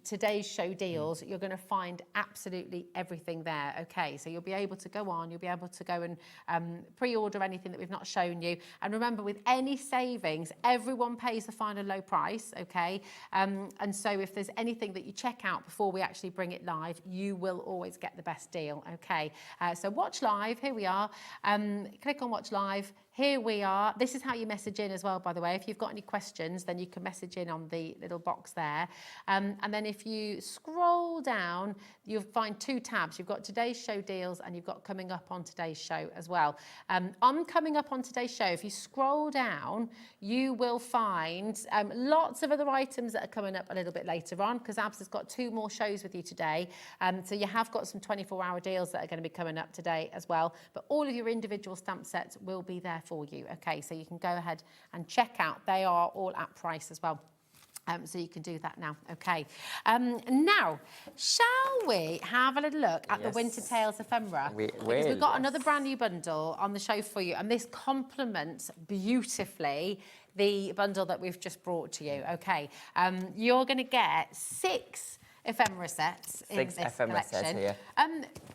today's show deals, you're going to find absolutely everything there. Okay, so you'll be able to go on, you'll be able to go and pre-order anything that we've not shown you. And remember, with any savings, everyone pays the final low price, okay? And so if there's anything that you check out before we actually bring it live, you will always get the best deal, okay? So watch live, here we are. Click on watch live. Here we are. This is how you message in as well, by the way. If you've got any questions, then you can message in on the little box there. And then if you scroll down, you'll find 2 tabs. You've got today's show deals and you've got coming up on today's show as well. On coming up on today's show, if you scroll down, you will find lots of other items that are coming up a little bit later on, because Abs has got 2 more shows with you today. So you have got some 24-hour deals that are going to be coming up today as well. But all of your individual stamp sets will be there for you. Okay, so you can go ahead and check out. They are all at price as well. So you can do that now. Okay. Now, shall we have a little look at the Winter Tales ephemera? Because we've got another brand new bundle on the show for you, and this complements beautifully the bundle that we've just brought to you. Okay. You're going to get 6 ephemera sets in this ephemera collection. sets here.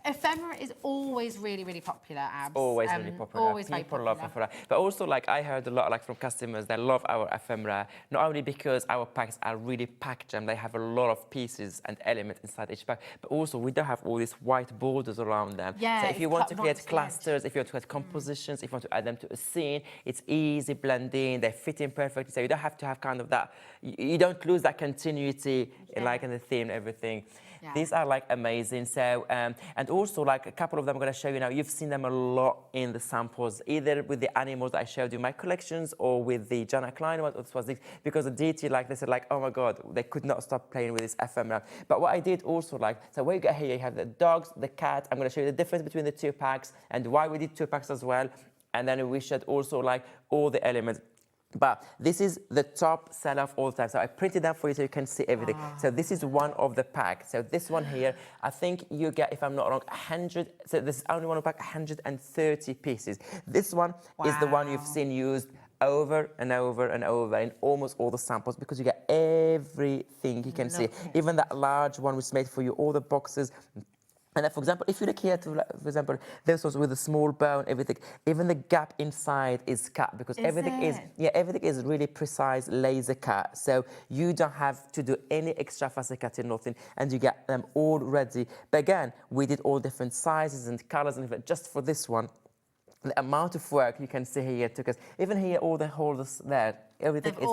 Ephemera is always really, really popular, Abs. Always really popular. Always People very love popular. ephemera. But also, like, I heard a lot, like, from customers, they love our ephemera, not only because our packs are really packed and they have a lot of pieces and elements inside each pack, but also we don't have all these white borders around them. Yeah, so if you want to create clusters, if you want to create compositions, if you want to add them to a scene, it's easy blending, they fit in perfectly, so you don't have to have kind of that, you don't lose that continuity, like, in the theme and everything. Yeah. These are like amazing. So, and also like a couple of them I'm going to show you now. You've seen them a lot in the samples, either with the animals that I showed you in my collections or with the Jana Klein one, because the detail, like they said, like, oh my God, they could not stop playing with this ephemera. But what I did also like, so what you got here, you have the dogs, the cat. I'm going to show you the difference between the 2 packs and why we did 2 packs as well. And then we showed also like all the elements. But this is the top seller of all time. So I printed that for you so you can see everything. So this is one of the packs. So this one here, I think you get, if I'm not wrong, 100. So this is only one pack, 130 pieces. This one is the one you've seen used over and over and over in almost all the samples, because you get everything you can see. Even that large one was made for you, all the boxes. And then, for example, if you look here, for example, this was with a small bow and everything, even the gap inside is cut, because everything is really precise laser cut. So you don't have to do any extra fussy cutting, nothing, and you get them all ready. But again, we did all different sizes and colors and everything just for this one. The amount of work you can see here took us, even here, all the holders there, everything is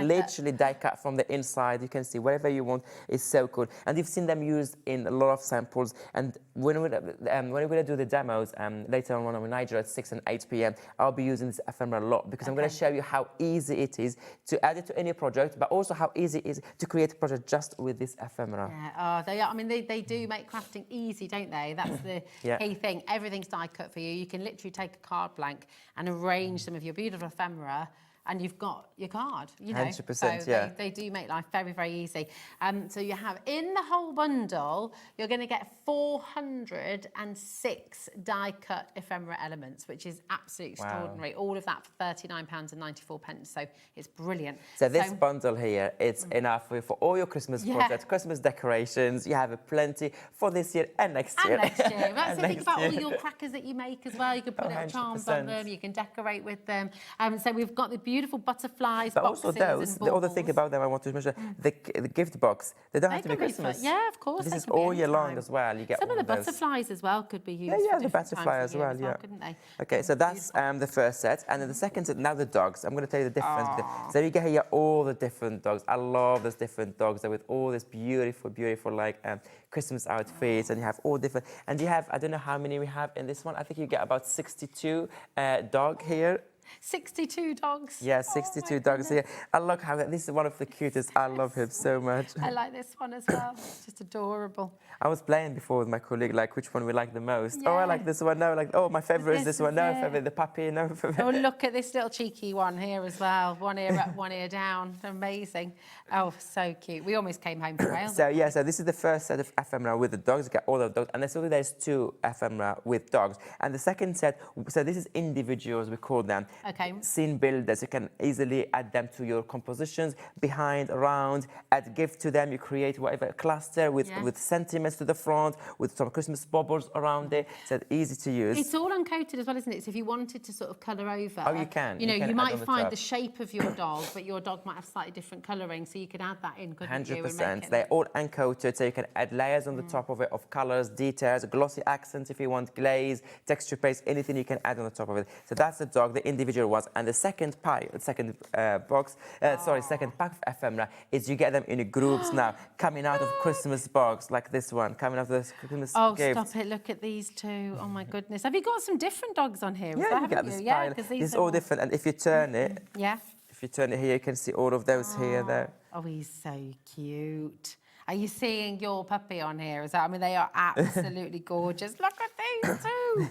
literally die cut from the inside. You can see whatever you want. Is so cool. And you've seen them used in a lot of samples. And when we're going to do the demos later on when I'm in Nigeria at 6 and 8 p.m., I'll be using this ephemera a lot, because I'm going to show you how easy it is to add it to any project, but also how easy it is to create a project just with this ephemera. Yeah, they are. I mean, they do make crafting easy, don't they? That's the key thing. Everything's die cut for you. You can literally take a card blank and arrange some of your beautiful ephemera, and you've got your card, you know. 100%, so they do make life very, very easy. So you have, in the whole bundle, you're going to get 406 die-cut ephemera elements, which is absolutely extraordinary. All of that for £39.94. So it's brilliant. So this bundle here, it's enough for all your Christmas projects, Christmas decorations. You have plenty for this year and next year. And next year. That's the thing about all your crackers that you make as well. You can put little charms on them. You can decorate with them. So we've got the beautiful butterflies, but also those, the other thing about them I want to mention, the gift box, they don't have to be Christmas. Yeah, of course. This is all year long as well. You get some of the butterflies as well could be used. Yeah, the butterfly as well, couldn't they? Okay, so that's the first set, and then the second set, now the dogs. I'm going to tell you the difference. So you get here all the different dogs. I love those different dogs with all this beautiful, beautiful like Christmas outfits, and you have all different. And you have, I don't know how many we have in this one. I think you get about 62 dog here. 62 dogs. Yeah, 62 dogs here. I love how this is one of the cutest. I love him so much. I like this one as well. It's just adorable. I was playing before with my colleague, like which one we like the most. Yeah. Oh, I like this one. No, like, oh, my favorite is this one. No, favorite, the puppy. No, favorite. Oh, look at this little cheeky one here as well. One ear up, one ear down. Amazing. Oh, so cute. We almost came home to Wales. So, yeah, so this is the first set of ephemera with the dogs. You get all the dogs. And there's 2 ephemera with dogs. And the second set, so this is individuals, we call them. Okay. Scene builders. You can easily add them to your compositions, behind, around, add gift to them. You create whatever cluster with sentiments to the front, with some Christmas bubbles around it. So it's easy to use. It's all uncoated as well, isn't it? So if you wanted to sort of colour over, oh, you can. You know, you might find the shape of your dog, but your dog might have slightly different colouring, so you could add that in, couldn't you? 100%. They're all uncoated, so you can add layers on the top of it of colours, details, glossy accents if you want, glaze, texture paste, anything you can add on the top of it. So that's the dog, the individual ones. And the second pack of ephemera is you get them in groups now, coming out of Christmas box, like this one, coming out of the Christmas gift. Stop it, look at these 2. Oh my goodness. Have you got some different dogs on here? Yeah, you get the spine. It's all different, and if you turn it, if you turn it here, you can see all of those here, there. Oh, he's so cute. Are you seeing your puppy on here? I mean, they are absolutely gorgeous. Look at these 2.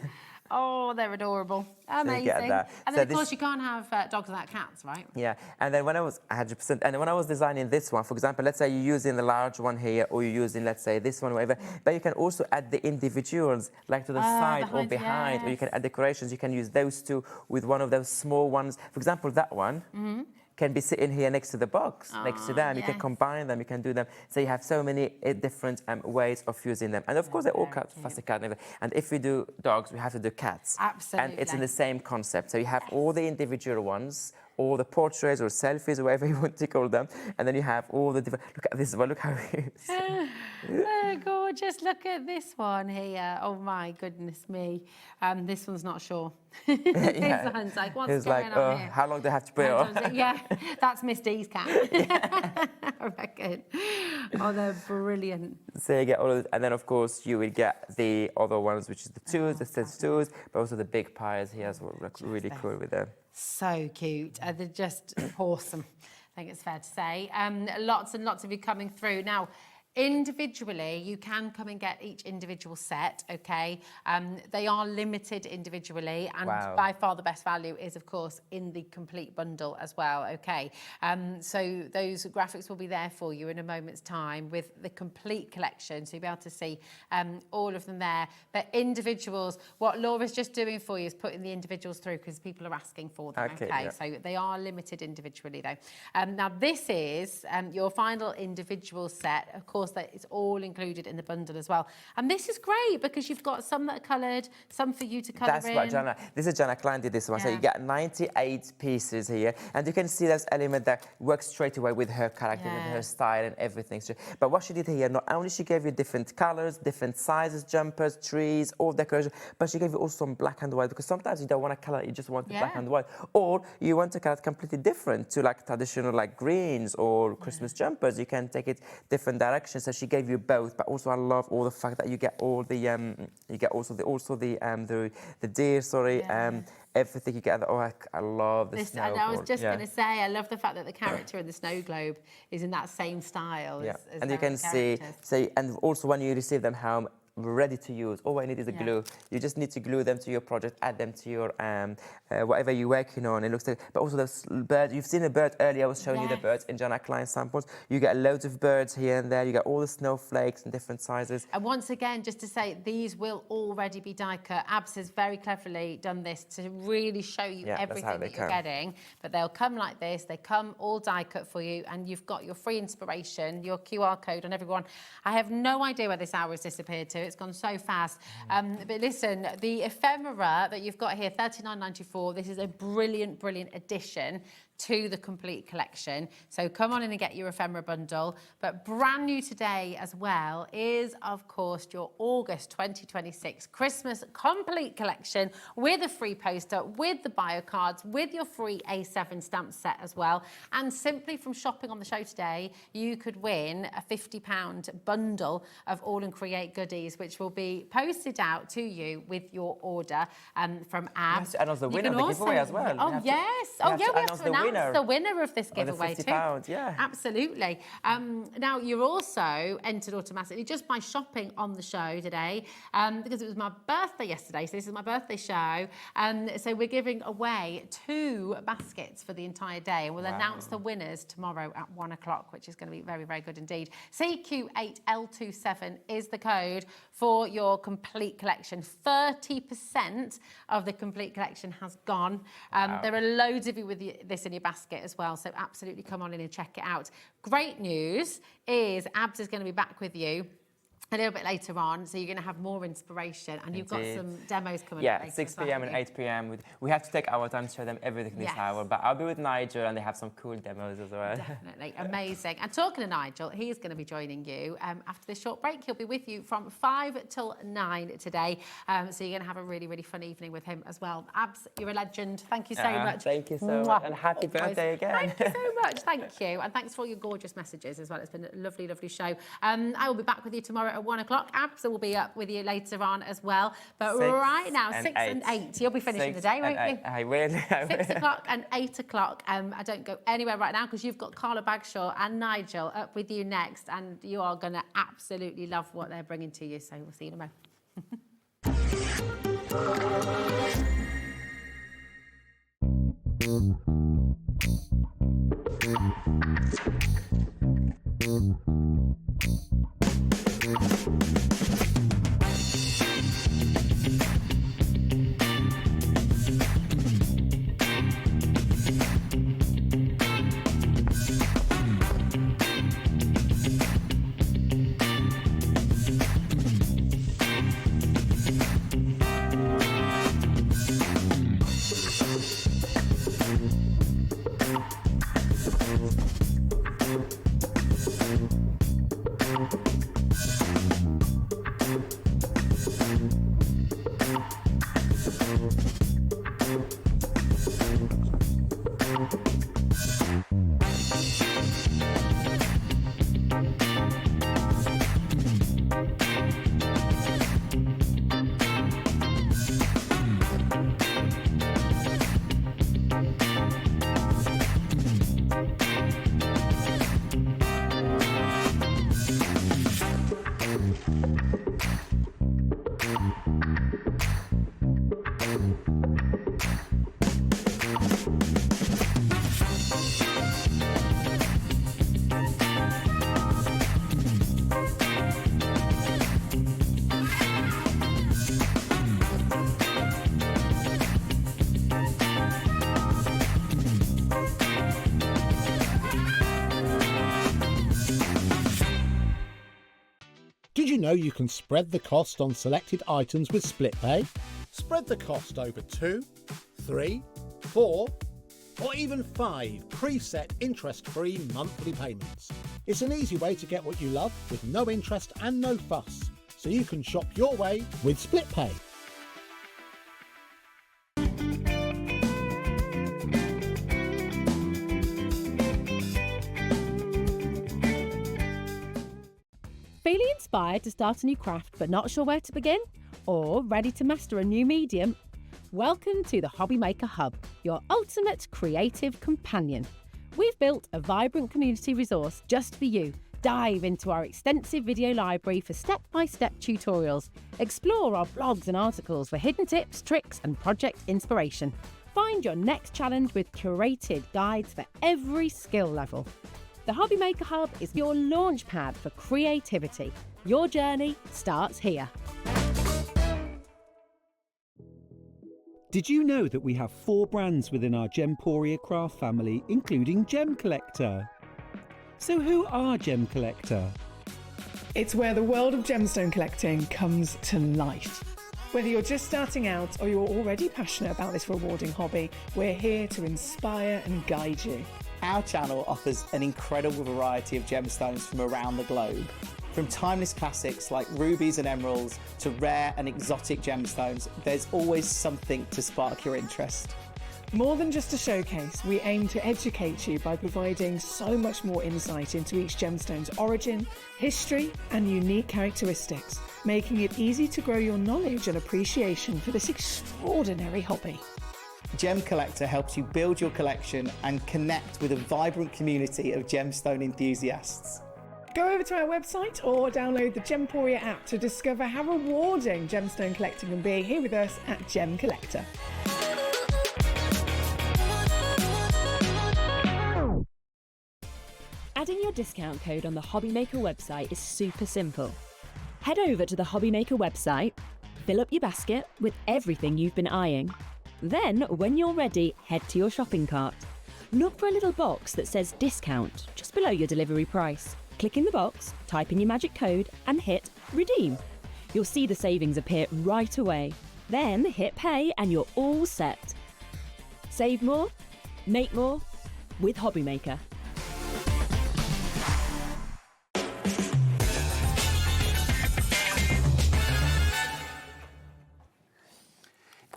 Oh, they're adorable. Amazing. that. And So then, of this- course, you can't have dogs without cats, right? Yeah, and then when I was 100%, and when I was designing this one, for example, let's say you're using the large one here, or you're using, let's say, this one, whatever, but you can also add the individuals, like to the side or behind, or you can add decorations. You can use those two with one of those small ones. For example, that one. Can be sitting here next to the box, next to them. You can combine them, you can do them. So you have so many different ways of using them. And of course, they're all cut, plastic cut. And if we do dogs, we have to do cats. Absolutely. And it's in the same concept. So you have all the individual ones, all the portraits or selfies or whatever you want to call them. And then you have all the different, look at this one, look how it is. Oh, gorgeous. Look at this one here. Oh, my goodness me. This one's not sure. This one's like, what's going on here? How long do I have to put it on? Yeah, that's Miss D's cat. I reckon. Oh, they're brilliant. So you get all of it. And then, of course, you will get the other ones, which is the twos, the set twos, but also the big pies here as well. Look really cool with them. So cute. They're just awesome. I think it's fair to say. Lots and lots of you coming through. Now, individually, you can come and get each individual set, okay? They are limited individually, and by far the best value is, of course, in the complete bundle as well, okay? So those graphics will be there for you in a moment's time with the complete collection, so you'll be able to see all of them there. But individuals, what Laura's just doing for you is putting the individuals through because people are asking for them, okay? So they are limited individually, though. Now, this is your final individual set, of course, that it's all included in the bundle as well. And this is great because you've got some that are coloured, some for you to colour in. That's what Jana, this is Jana Klein did this one. So you get 98 pieces here. And you can see those elements that work straight away with her character, with her style and everything. But what she did here, not only she gave you different colours, different sizes, jumpers, trees, all decoration, but she gave you also some black and white because sometimes you don't want to colour it, you just want the black and white. Or you want to colour it completely different to like traditional like greens or Christmas jumpers. You can take it different directions. So she gave you both, but also I love all the fact that you get all the you get also the deer, sorry, everything you get. Oh, I love this. And I was just going to say, I love the fact that the character in the snow globe is in that same style. As and you can see, and also when you receive them home, ready to use. All I need is a glue. You just need to glue them to your project, add them to your whatever you're working on. It looks like, but also those birds. You've seen a bird earlier. I was showing you the birds in Jana Klein samples. You get loads of birds here and there. You get all the snowflakes in different sizes. And once again, just to say, these will already be die cut. Abs has very cleverly done this to really show you everything that you're getting. But they'll come like this. They come all die cut for you, and you've got your free inspiration, your QR code on everyone. I have no idea where this hour has disappeared to. It's gone so fast. But listen, the ephemera that you've got here, $39.94. This is a brilliant, brilliant addition to the complete collection. So come on in and get your ephemera bundle. But brand new today as well is, of course, your August 2026 Christmas complete collection with a free poster, with the bio cards, with your free A7 stamp set as well. And simply from shopping on the show today, you could win a £50 bundle of AALL Create goodies, which will be posted out to you with your order from AB. Yes, and also the winner of the giveaway as well. Oh, yes. Oh, yeah, we have to announce the winner of this giveaway too. £50, yeah. Absolutely. Now, you're also entered automatically just by shopping on the show today because it was my birthday yesterday, so this is my birthday show. So we're giving away 2 baskets for the entire day, and we'll announce the winners tomorrow at 1 o'clock, which is going to be very, very good indeed. CQ8L27 is the code for your complete collection. 30% of the complete collection has gone. There are loads of you with this in your basket as well, so absolutely come on in and check it out. Great news is Abs is going to be back with you a little bit later on, so you're going to have more inspiration, and you've got some demos coming up later. 6 p.m. and 8 p.m. We have to take our time to show them everything this hour, but I'll be with Nigel, and they have some cool demos as well. Definitely. Amazing. And talking to Nigel, he's going to be joining you after this short break. He'll be with you from 5 till 9 today, so you're going to have a really, really fun evening with him as well. Abs, you're a legend. Thank you so much. Thank you so much, and happy birthday again. Thank you so much. Thank you. And thanks for all your gorgeous messages as well. It's been a lovely, lovely show. I will be back with you tomorrow at 1 o'clock. Abs will be up with you later on as well. But right now, 6 and 8. You'll be finishing the day, won't you? I will. 6 o'clock and 8 o'clock. I don't go anywhere right now because you've got Carla Bagshaw and Nigel up with you next, and you are going to absolutely love what they're bringing to you. So we'll see you in a moment. Did you know you can spread the cost on selected items with split pay? Spread the cost over 2, 3, 4, or even 5 preset interest-free monthly payments. It's an easy way to get what you love with no interest and no fuss, so you can shop your way with split pay. Feeling inspired to start a new craft but not sure where to begin? Or ready to master a new medium? Welcome to the Hobby Maker Hub, your ultimate creative companion. We've built a vibrant community resource just for you. Dive into our extensive video library for step-by-step tutorials. Explore our blogs and articles for hidden tips, tricks and project inspiration. Find your next challenge with curated guides for every skill level. The Hobby Maker Hub is your launch pad for creativity. Your journey starts here. Did you know that we have 4 brands within our Gemporia craft family, including Gem Collector? So who are Gem Collector? It's where the world of gemstone collecting comes to life. Whether you're just starting out or you're already passionate about this rewarding hobby, we're here to inspire and guide you. Our channel offers an incredible variety of gemstones from around the globe. From timeless classics like rubies and emeralds to rare and exotic gemstones, there's always something to spark your interest. More than just a showcase, we aim to educate you by providing so much more insight into each gemstone's origin, history, and unique characteristics, making it easy to grow your knowledge and appreciation for this extraordinary hobby. Gem Collector helps you build your collection and connect with a vibrant community of gemstone enthusiasts. Go over to our website or download the Gemporia app to discover how rewarding gemstone collecting can be here with us at Gem Collector. Adding your discount code on the Hobby Maker website is super simple. Head over to the Hobby Maker website, fill up your basket with everything you've been eyeing. Then, when you're ready, head to your shopping cart. Look for a little box that says discount just below your delivery price. Click in the box, type in your magic code and hit redeem. You'll see the savings appear right away. Then hit pay and you're all set. Save more, make more with Hobby Maker.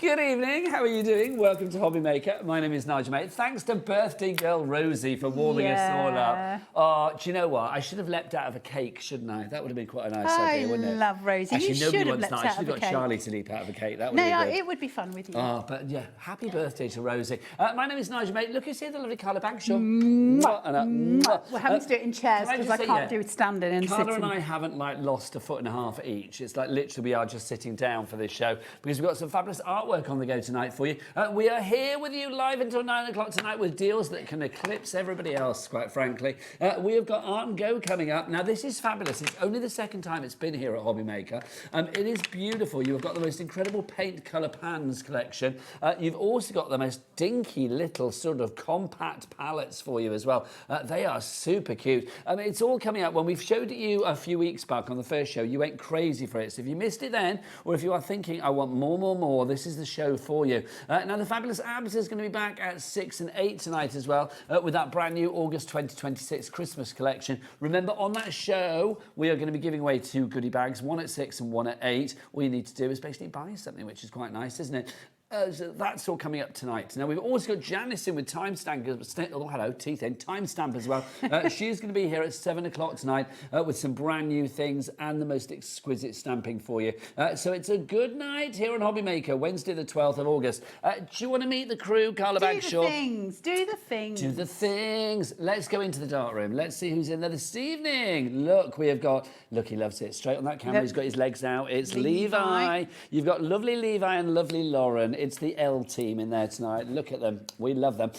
Good evening, how are you doing? Welcome to Hobby Maker. My name is Nigel, mate. Thanks to birthday girl Rosie for warming us all up. Oh, do you know what? I should have leapt out of a cake, shouldn't I? That would have been quite a nice idea, wouldn't it? I love Rosie. Actually, You nobody should have wants leapt that. I out should of have a got cake. Charlie to leap out of a cake. That would No, be good. it would be fun with you. Oh, but yeah, happy birthday to Rosie. My name is Nigel, mate. Look, you see the lovely Carla Bagshaw. We're having to do it in chairs because I can't do it standing and Carla sitting. and I haven't lost a foot and a half each. It's like literally we are just sitting down for this show because we've got some fabulous artwork on the go tonight for you. We are here with you live until 9 o'clock tonight with deals that can eclipse everybody else, quite frankly. We have got Art and Go coming up. Now, this is fabulous. It's only the second time it's been here at Hobby Maker. It is beautiful. You've got the most incredible paint colour pans collection. You've also got the most dinky little sort of compact palettes for you as well. They are super cute. It's all coming up. When we've showed it you a few weeks back on the first show, you went crazy for it. So if you missed it then, or if you are thinking, I want more, this is the show for you. Now, the Fabulous Abs is going to be back at 6 and 8 tonight as well with that brand new August 2026 Christmas collection. Remember, on that show, we are going to be giving away 2 goodie bags, one at 6 and one at 8. All you need to do is basically buy something, which is quite nice, isn't it? So that's all coming up tonight. Now, we've also got Janice in with Timestamp. Oh, hello, teeth in. Timestamp as well. She's going to be here at 7 o'clock tonight with some brand new things and the most exquisite stamping for you. So it's a good night here on Hobby Maker, Wednesday the 12th of August. Do you want to meet the crew, Carla Bagshaw? Do the things. Do the things. Let's go into the dark room. Let's see who's in there this evening. Look, we have got... Look, he loves it. Straight on that camera, he's got his legs out. It's Levi. You've got lovely Levi and lovely Lauren. It's the L team in there tonight. Look at them. We love them.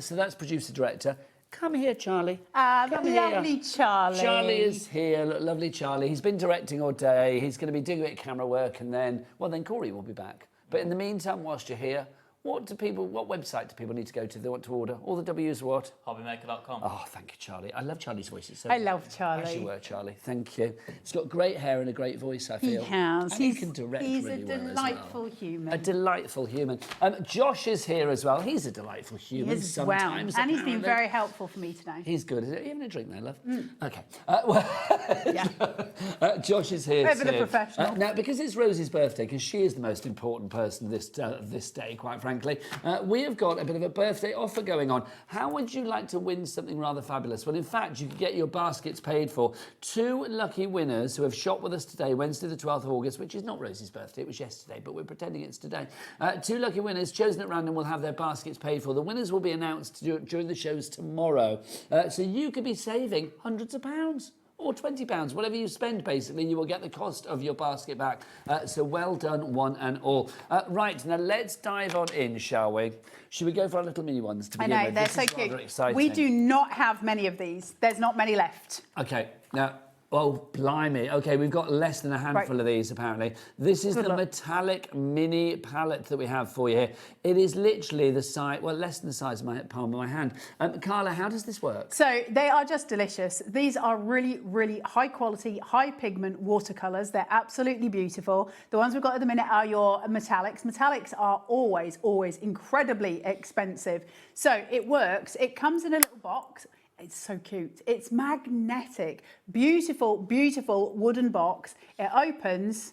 So that's producer-director. Come here, Charlie. Come here. Lovely Charlie. Charlie is here. Look, lovely Charlie. He's been directing all day. He's going to be doing a bit of camera work, and then Corey will be back. But in the meantime, whilst you're here, what website do people need to go to if they want to order? All the W's what? Hobbymaker.com. Oh, thank you, Charlie. I love Charlie's voice. It's so I love Charlie. As you were, Charlie. Thank you. He's got great hair and a great voice, I feel. He has. And he can direct He's really a well as delightful well. human. A delightful human. Josh is here as well. He's a delightful human He is sometimes. well. And he's been apparently. very helpful for me today. He's good. Are you having a drink there, love? Mm. Okay. Josh is here Over too. the professional. Now, because it's Rosie's birthday, because she is the most important person this day, quite frankly, we have got a bit of a birthday offer going on. How would you like to win something rather fabulous? Well, in fact, you could get your baskets paid for. 2 lucky winners who have shopped with us today, Wednesday the 12th of August, which is not Rosie's birthday, it was yesterday, but we're pretending it's today. 2 lucky winners chosen at random will have their baskets paid for. The winners will be announced during the shows tomorrow. So you could be saving hundreds of pounds. Or £20, whatever you spend, basically, you will get the cost of your basket back. So well done, one and all. Right, now let's dive on in, shall we? Should we go for our little mini ones to begin with? They're This so is rather cute. exciting. We do not have many of these. There's not many left. Okay, now... Oh, blimey. Okay, we've got less than a handful of these, apparently. This is the metallic mini palette that we have for you here. It is literally the size, well, less than the size of my palm of my hand. Carla, how does this work? So they are just delicious. These are really, really high quality, high pigment watercolours. They're absolutely beautiful. The ones we've got at the minute are your metallics. Metallics are always, always incredibly expensive. So it works. It comes in a little box. It's so cute. It's magnetic. Beautiful, beautiful wooden box. It opens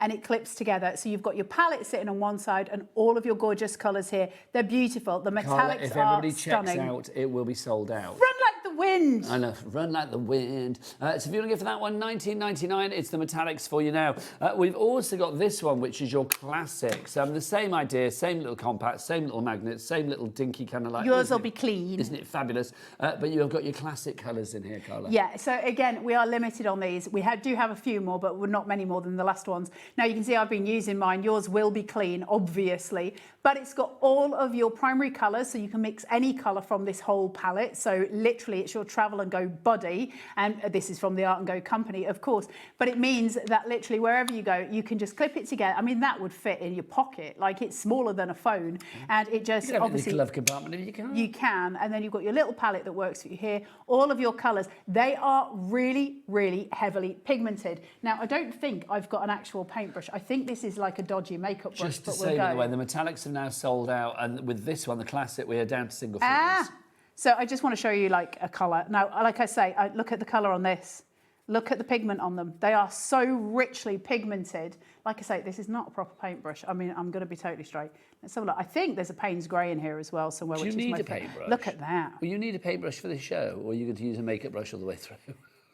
and it clips together. So you've got your palette sitting on one side and all of your gorgeous colours here. They're beautiful. The metallics Carla, if are everybody stunning. checks out, it will be sold out. Run like the wind. I know, run like the wind. So if you want to go for that one, $19.99, it's the metallics for you now. We've also got this one, which is your classics. The same idea, same little compact, same little magnet, same little dinky kind of like... Yours will be clean. Isn't it fabulous? But you have got your classic colours in here, Carla. Yeah, so again, we are limited on these. We do have a few more, but we're not many more than the last ones. Now, you can see I've been using mine. Yours will be clean, obviously, but it's got all of your primary colours, so you can mix any colour from this whole palette. So literally, it's your travel and go buddy, and this is from the Art and Go company, of course, but it means that literally wherever you go, you can just clip it together. I mean, that would fit in your pocket. Like, it's smaller than a phone, and it just you can obviously... have a glove compartment if you can. You can, and then you've got your little palette that works for you here. All of your colours, they are really, really heavily pigmented. Now, I don't think I've got an actual paintbrush. I think this is like a dodgy makeup brush. Just to say, by the way, the metallics have now sold out, and with this one, the classic, we are down to single figures. So I just want to show you like a colour. Now, like I say, look at the colour on this. Look at the pigment on them. They are so richly pigmented. Like I say, this is not a proper paintbrush. I mean, I'm going to be totally straight. Let's have a look. I think there's a Payne's Grey in here as well somewhere. Do you which need is a paintbrush? Look at that. Well, you need a paintbrush for the show, or are you going to use a makeup brush all the way through?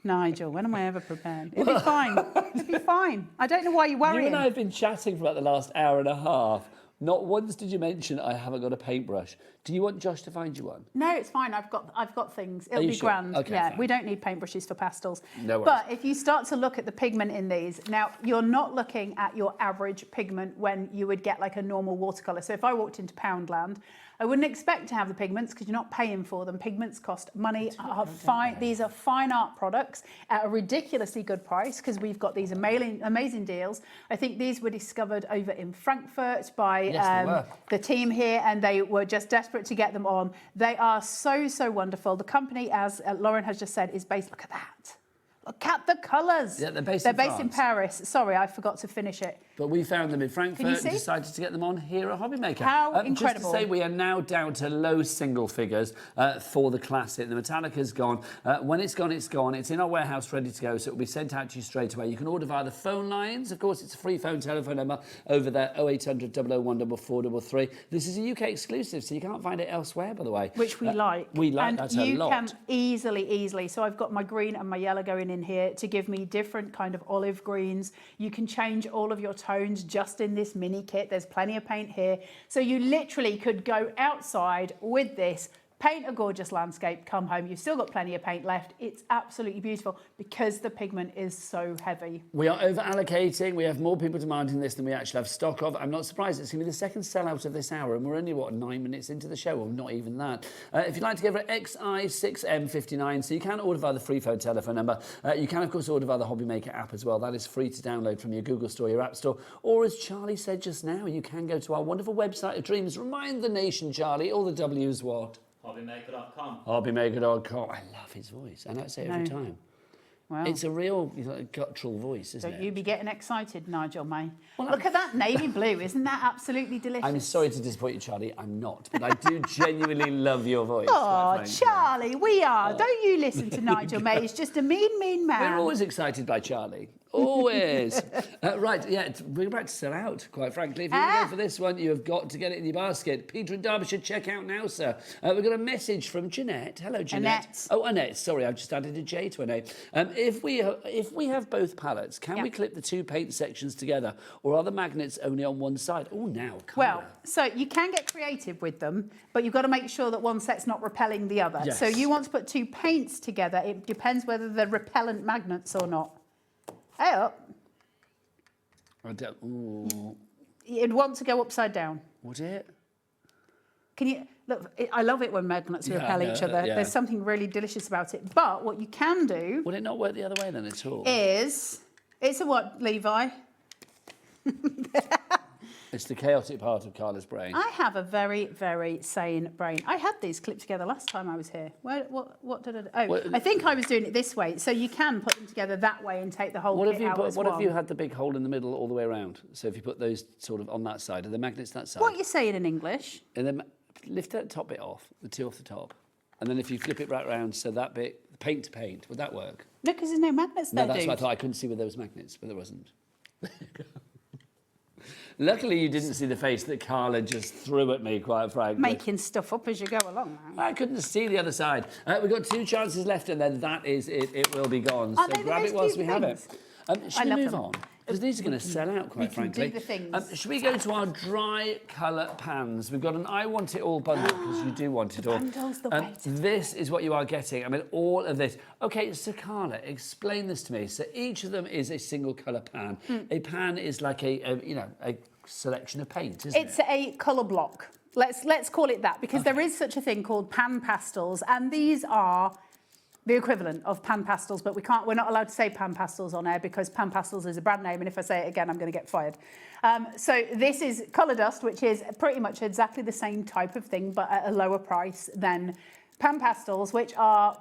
Nigel, when am I ever prepared? It'll be fine. It'll be fine. I don't know why you're worrying. You and I have been chatting for about the last hour and a half. Not once did you mention I haven't got a paintbrush. Do you want Josh to find you one? No, it's fine. I've got things. It'll you be sure? grand. Okay, yeah, fine. we don't need paintbrushes for pastels. No worries. But if you start to look at the pigment in these, now you're not looking at your average pigment when you would get like a normal watercolour. So if I walked into Poundland, I wouldn't expect to have the pigments because you're not paying for them. Pigments cost money. These are fine art products at a ridiculously good price because we've got these amazing deals. I think these were discovered over in Frankfurt by the team here, and they were just desperate to get them on. They are so wonderful. The company, as Lauren has just said, is based. Look at that. Look at the colours. Yeah, they're based in Paris. Sorry, I forgot to finish it. But we found them in Frankfurt and see? decided to get them on here at Hobbymaker. How Just incredible. to say, we are now down to low single figures for the Classic. The Metallica's gone. When it's gone, it's gone. It's in our warehouse ready to go, so it will be sent out to you straight away. You can order via the phone lines. Of course, it's a free phone telephone number over there, 0800 001 4433. This is a UK exclusive, so you can't find it elsewhere, by the way. Which we like. We like and that a lot. you can easily. So I've got my green and my yellow going in here to give me different kind of olive greens. You can change all of your tones just in this mini kit. There's plenty of paint here. So you literally could go outside with this, paint a gorgeous landscape, come home. You've still got plenty of paint left. It's absolutely beautiful because the pigment is so heavy. We are over allocating. We have more people demanding this than we actually have stock of. I'm not surprised. It's going to be the second sellout of this hour, and we're only, 9 minutes into the show, or not even that. If you'd like to go for XI6M59, so you can order via the free phone telephone number. You can, of course, order via the Hobbymaker app as well. That is free to download from your Google Store, your App Store. Or, as Charlie said just now, you can go to our wonderful website of dreams. Remind the nation, Charlie, all the W's what? Hobbymaker.com. Hobbymaker.com. I love his voice, and I say it every time. Well, it's a real guttural voice, isn't don't it? you be getting excited, Nigel May. Look at that navy blue. Isn't that absolutely delicious? I'm sorry to disappoint you, Charlie. I'm not, but I do genuinely love your voice. Oh, Charlie, we are. Don't you listen to Nigel May. He's just a mean man. We're always excited by Charlie. Always. Right, yeah, we're about to sell out, quite frankly. If you want to go for this one, you have got to get it in your basket. Peter in Derbyshire, check out now, sir. We've got a message from Jeanette. Hello, Jeanette. Annette. Oh, Annette. Sorry, I've just added a J to her name. If we have both palettes, can we clip the two paint sections together, or are the magnets only on one side? Oh, now. Well, so you can get creative with them, but you've got to make sure that one set's not repelling the other. Yes. So you want to put two paints together. It depends whether they're repellent magnets or not. Hey up. I don't. Ooh. You'd want to go upside down. Would it? Can you look? I love it when magnets repel each other. yeah. There's something really delicious about it. But what you can do Would it not work the other way then at all? is it's a what, Levi? It's the chaotic part of Carla's brain. I have a very sane brain. I had these clipped together last time I was here. What did I do? Oh, Well, I think I was doing it this way. So you can put them together that way and take the whole kit out as well. What if you had the big hole in the middle all the way around? So if you put those sort of on that side, are the magnets that side? What are you saying in English? And then lift that top bit off, the two off the top. And then if you flip it right round, so that bit, paint to paint, would that work? No, because there's no magnets there, No, that's dude. what I thought. I couldn't see where there was magnets, but there wasn't. Luckily, you didn't see the face that Carla just threw at me, quite frankly. Making stuff up as you go along. I couldn't see the other side. We've got 2 chances left, and then that is it. It will be gone. Aren't So they the grab most it whilst we cute have it. things? Should I we love move them. on? Because these are going to sell out, quite frankly. do the things. Should we go to our dry colour pans? We've got an I Want It All bundle, because you do want it all. bundle's the way to This is what you are getting. I mean, all of this. OK, so Carla, explain this to me. So each of them is a single colour pan. A pan is like a selection of paint, isn't it? It's a colour block. Let's call it that, because there is such a thing called pan pastels, and these are the equivalent of pan pastels, but we're not allowed to say pan pastels on air because pan pastels is a brand name, and if I say it again, I'm going to get fired. So this is Colourdust, which is pretty much exactly the same type of thing, but at a lower price than pan pastels, which are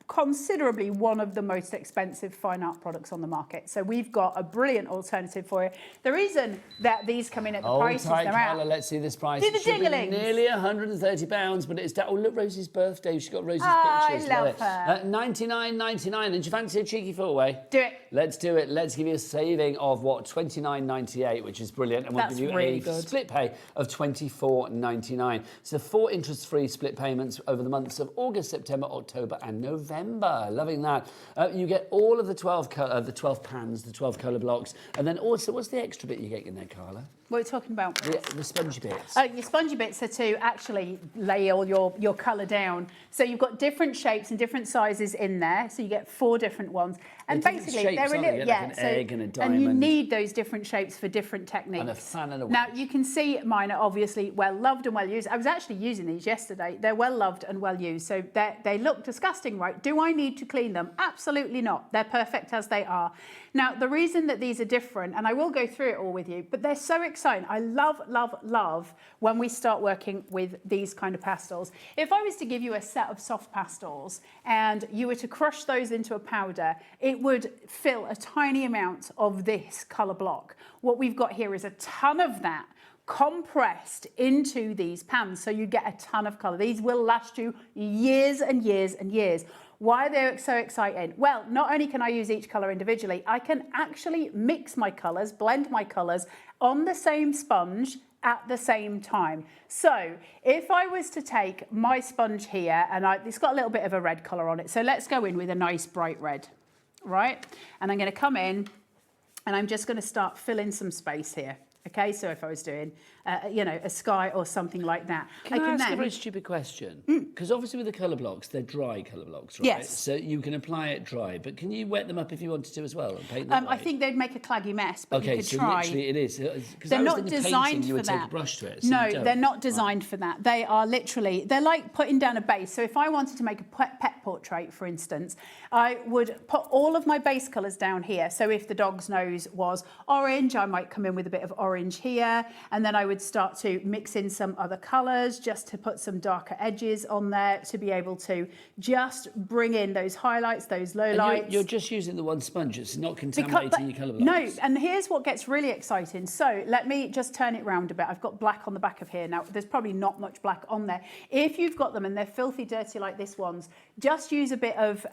considerably one of the most expensive fine art products on the market. So we've got a brilliant alternative for you. The reason that these come in at the prices tight, they're Carla, at... let's see this price. Do the It should be dinglings. nearly £130, but it's down. Oh, look, Rosie's birthday. She's got Rosie's pictures. I love her. $99.99. And do you fancy a cheeky footaway? Do it. Let's do it. Let's give you a saving of, what, $29.98, which is brilliant. And we'll That's give you really a good. split pay of $24.99. So 4 interest-free split payments over the months of August, September, October and November. Loving that. You get all of the 12 pans, the 12 colour blocks. And then also, what's the extra bit you get in there, Carla? What are you talking about? The spongy bits. Your spongy bits are to actually lay all your colour down. So you've got different shapes and different sizes in there. So you get 4 different ones. And They're different basically, shapes, they're a aren't little, they? Like an egg and a And diamond. you need those different shapes for different techniques. And a fan and a Now, you can see mine are obviously well loved and well used. I was actually using these yesterday. They're well loved and well used. So they look disgusting, right? Do I need to clean them? Absolutely not. They're perfect as they are. Now, the reason that these are different, and I will go through it all with you, but they're so exciting. I love, love, love when we start working with these kind of pastels. If I was to give you a set of soft pastels and you were to crush those into a powder, it would fill a tiny amount of this colour block. What we've got here is a ton of that compressed into these pans, so you get a ton of colour. These will last you years and years and years. Why are they so exciting? Well, not only can I use each colour individually, I can actually mix my colours, blend my colours on the same sponge at the same time. So if I was to take my sponge here, and it's got a little bit of a red colour on it, so let's go in with a nice bright red, right? And I'm going to come in and I'm just going to start filling some space here. Okay, so if I was doing, a sky or something like that. Can I ask a very stupid question? Because obviously with the colour blocks, they're dry colour blocks, right? Yes. So you can apply it dry, but can you wet them up if you wanted to as well and paint them I think they'd make a claggy mess, but you okay, could so try. literally it is. They're not designed you for would take a that. brush to it. So No, you don't. they're not designed for that. They are literally, they're like putting down a base. So if I wanted to make a pet portrait, for instance, I would put all of my base colours down here. So if the dog's nose was orange, I might come in with a bit of orange here, and then I would start to mix in some other colours just to put some darker edges on there to be able to just bring in those highlights, those lowlights. You're just using the one sponge. It's not contaminating your colour blocks. No, and here's what gets really exciting. So let me just turn it round a bit. I've got black on the back of here. Now, there's probably not much black on there. If you've got them and they're filthy dirty like this one's, just use a bit of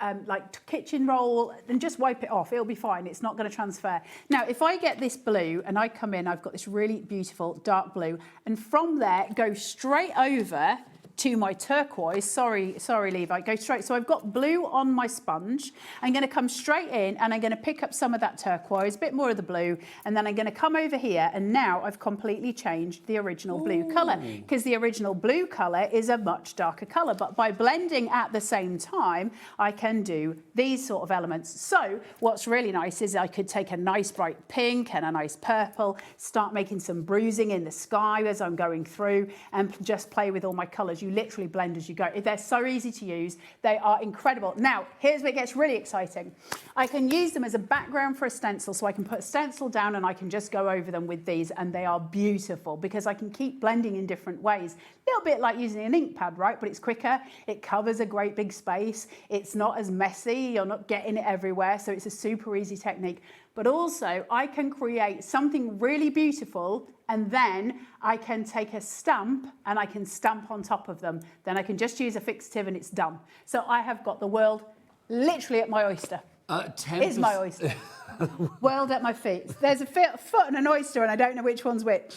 kitchen roll and just wipe it off. It'll be fine. It's not going to transfer. Now, if I get this blue and I come in, I've got this really beautiful dark blue, and from there go straight over to my turquoise. Sorry, Levi, go straight. So I've got blue on my sponge. I'm going to come straight in and I'm going to pick up some of that turquoise, a bit more of the blue, and then I'm going to come over here, and now I've completely changed the original blue colour, because the original blue colour is a much darker colour, but by blending at the same time, I can do these sort of elements. So what's really nice is I could take a nice bright pink and a nice purple, start making some bruising in the sky as I'm going through, and just play with all my colours. You literally blend as you go. They're so easy to use. They are incredible. Now, here's where it gets really exciting. I can use them as a background for a stencil, so I can put a stencil down and I can just go over them with these, and they are beautiful because I can keep blending in different ways. A little bit like using an ink pad, right? But it's quicker. It covers a great big space. It's not as messy. You're not getting it everywhere. So it's a super easy technique. But also I can create something really beautiful, and then I can take a stamp and I can stamp on top of them. Then I can just use a fixative and it's done. So I have got the world literally at my oyster. It's my oyster. World at my feet. There's a foot and an oyster, and I don't know which one's which.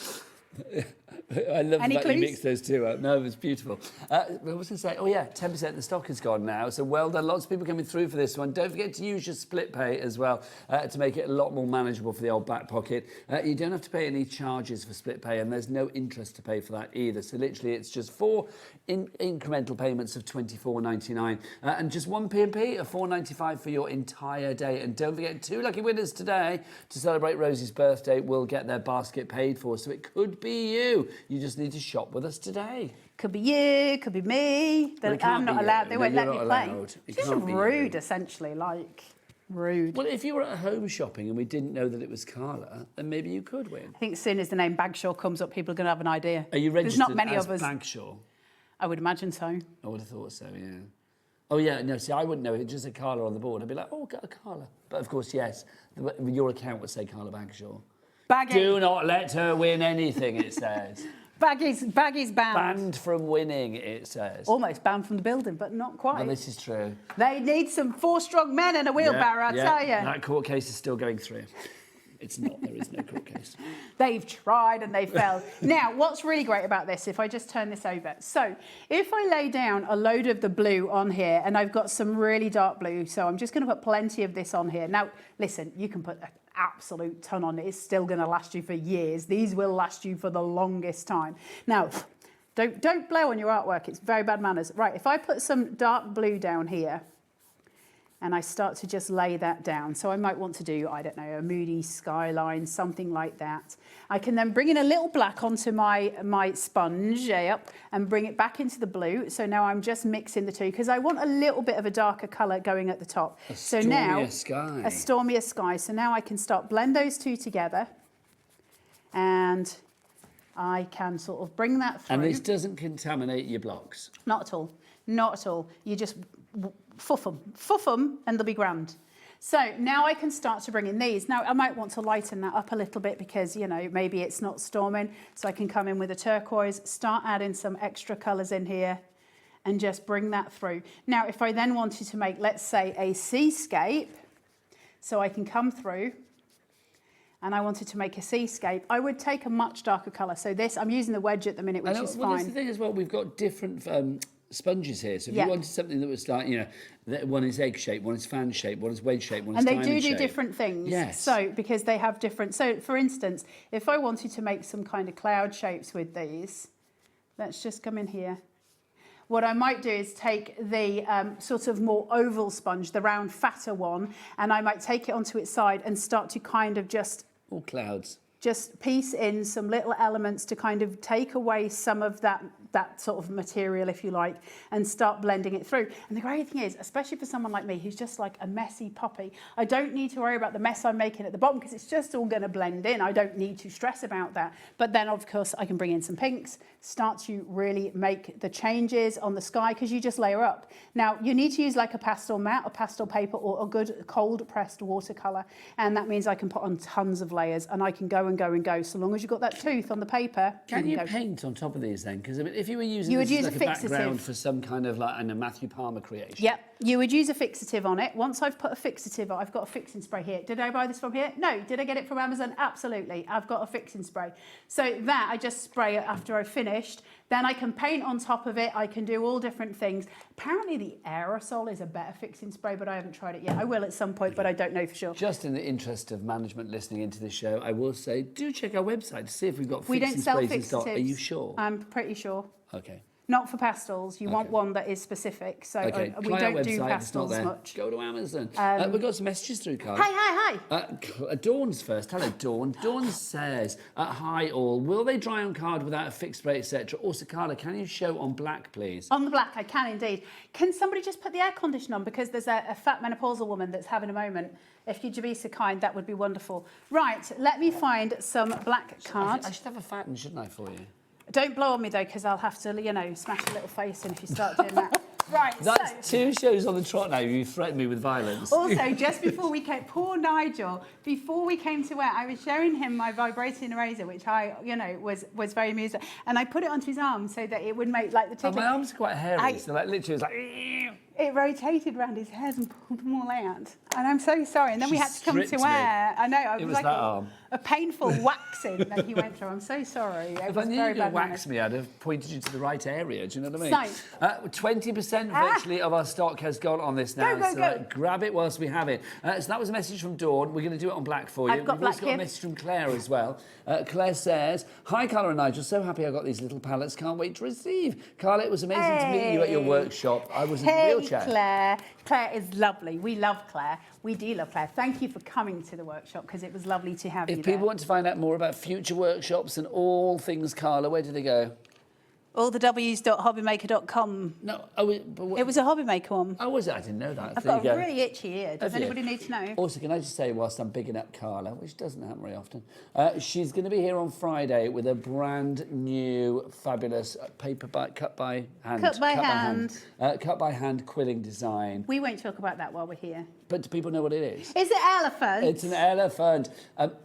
I love Any that clues? you mix those two up. No, it's beautiful. I was going to say, 10% of the stock is gone now, so well done. Lots of people coming through for this one. Don't forget to use your split pay as well to make it a lot more manageable for the old back pocket. You don't have to pay any charges for split pay, and there's no interest to pay for that either. So literally, it's just 4 incremental payments of $24.99 and just 1 P&P of $4.95 for your entire day. And don't forget, 2 lucky winners today to celebrate Rosie's birthday will get their basket paid for. So it could be you. You just need to shop with us today. Could be you, could be me. I'm not allowed. They won't let me play. It's just rude, essentially, rude. Well, if you were at home shopping and we didn't know that it was Carla, then maybe you could win. I think as soon as the name Bagshaw comes up, people are going to have an idea. Are you registered There's not many as of us. Bagshaw? I would imagine so. I would have thought so, yeah. Oh, yeah, no, see, I wouldn't know. It's just a Carla on the board. I'd be like, oh, got a Carla. But, of course, yes, your account would say Carla Bagshaw. Baggy. Do not let her win anything, it says. Baggy's banned. Banned from winning, it says. Almost banned from the building, but not quite. Well, this is true. They need some 4 strong men and a wheelbarrow, I tell you. That court case is still going through. It's not, there is no court case. They've tried and they failed. Now, what's really great about this, if I just turn this over. So, if I lay down a load of the blue on here, and I've got some really dark blue, so I'm just going to put plenty of this on here. Now, listen, you can put an absolute ton on it. It's still going to last you for years. These will last you for the longest time. Now, don't blow on your artwork. It's very bad manners. Right, if I put some dark blue down here, and I start to just lay that down. So I might want to do, I don't know, a moody skyline, something like that. I can then bring in a little black onto my sponge, yep, and bring it back into the blue. So now I'm just mixing the two because I want a little bit of a darker colour going at the top. A stormier sky. A stormier sky. So now I can start blend those two together, and I can sort of bring that through. And this doesn't contaminate your blocks? Not at all. Not at all. You just fuff them and they'll be grand. So now I can start to bring in these. Now I might want to lighten that up a little bit because, you know, maybe it's not storming. So I can come in with a turquoise, start adding some extra colours in here and just bring that through. Now, if I then wanted to make, let's say, a seascape, so I can come through and I wanted to make a seascape, I would take a much darker colour. So this, I'm using the wedge at the minute, which is fine. Well, that's the thing as well, we've got different sponges here. So if you wanted something that was like, you know, one is egg shaped, one is fan shaped, one is wedge shaped, one is diamond shaped. And they do different things. Yes. So, because they have different, so for instance, if I wanted to make some kind of cloud shapes with these, let's just come in here. What I might do is take the sort of more oval sponge, the round fatter one, and I might take it onto its side and start to kind of just... All clouds. Just piece in some little elements to kind of take away some of that sort of material, if you like, and start blending it through. And the great thing is, especially for someone like me who's just like a messy puppy, I don't need to worry about the mess I'm making at the bottom because it's just all going to blend in. I don't need to stress about that. But then, of course, I can bring in some pinks, start to really make the changes on the sky because you just layer up. Now, you need to use like a pastel mat, a pastel paper, or a good cold pressed watercolour. And that means I can put on tons of layers and I can go and go and go. So long as you've got that tooth on the paper. Can you paint on top of these then? Because I mean, if you were using you this would use as like a background for some kind of like a Matthew Palmer creation. Yep, you would use a fixative on it. Once I've put a fixative on, I've got a fixing spray here. Did I buy this from here? No. Did I get it from Amazon? Absolutely. I've got a fixing spray. So that I just spray it after I've finished. Then I can paint on top of it. I can do all different things. Apparently the aerosol is a better fixing spray, but I haven't tried it yet. I will at some point, but I don't know for sure. Just in the interest of management listening into this show, I will say, do check our website to see if we've got fixing We don't sell sprays in stock. fixatives. Are you sure? I'm pretty sure. Okay. Not for pastels. You want one that is specific. So we don't do pastels much. Go to Amazon. We've got some messages through, Carl. Hi. Dawn's first. Hello, Dawn. Dawn says, hi all. Will they dry on card without a fixed spray, etc.? Also, Carla, can you show on black, please? On the black, I can indeed. Can somebody just put the air conditioner on? Because there's a fat menopausal woman that's having a moment. If you'd be so kind, that would be wonderful. Right, let me find some black card. I should have a fat one, shouldn't I, for you? Don't blow on me, though, because I'll have to, you know, smash a little face in if you start doing that. Right, That's 2 shows on the trot now. You threatened me with violence. Also, just before we came, poor Nigel, before we came to work, I was showing him my vibrating eraser, which I, you know, was very amused at. And I put it onto his arm so that it would make, like, the tickling. My arms are quite hairy, so, like, literally, it was like... It rotated around his hairs and pulled them all out. And I'm so sorry. And then we had to come to wear. I know. It was like a painful waxing that he went through. I'm so sorry. If I knew you were going to wax me, I'd have pointed you to the right area. Do you know what I mean? 20% virtually of our stock has gone on this now. Go. Grab it whilst we have it. So that was a message from Dawn. We're going to do it on black for you. I've got We've also got a message from Claire as well. Claire says, hi, Carla and Nigel. So happy I got these little palettes. Can't wait to receive. Carla, it was amazing to meet you at your workshop. I was in a wheelchair. Claire. Claire is lovely. We love Claire. We do love Claire. Thank you for coming to the workshop because it was lovely to have you If there. people want to find out more about future workshops and all things Carla, where do they go? All the W's.hobbymaker.com. No, it was a Hobbymaker one. Oh, was it? I didn't know that. I've There got you a go. really itchy ear. Does Have you? anybody need to know? Also, can I just say, whilst I'm bigging up Carla, which doesn't happen very often, she's going to be here on Friday with a brand new, fabulous cut by hand quilling design. We won't talk about that while we're here. But do people know what it is? Is it elephant? It's an elephant.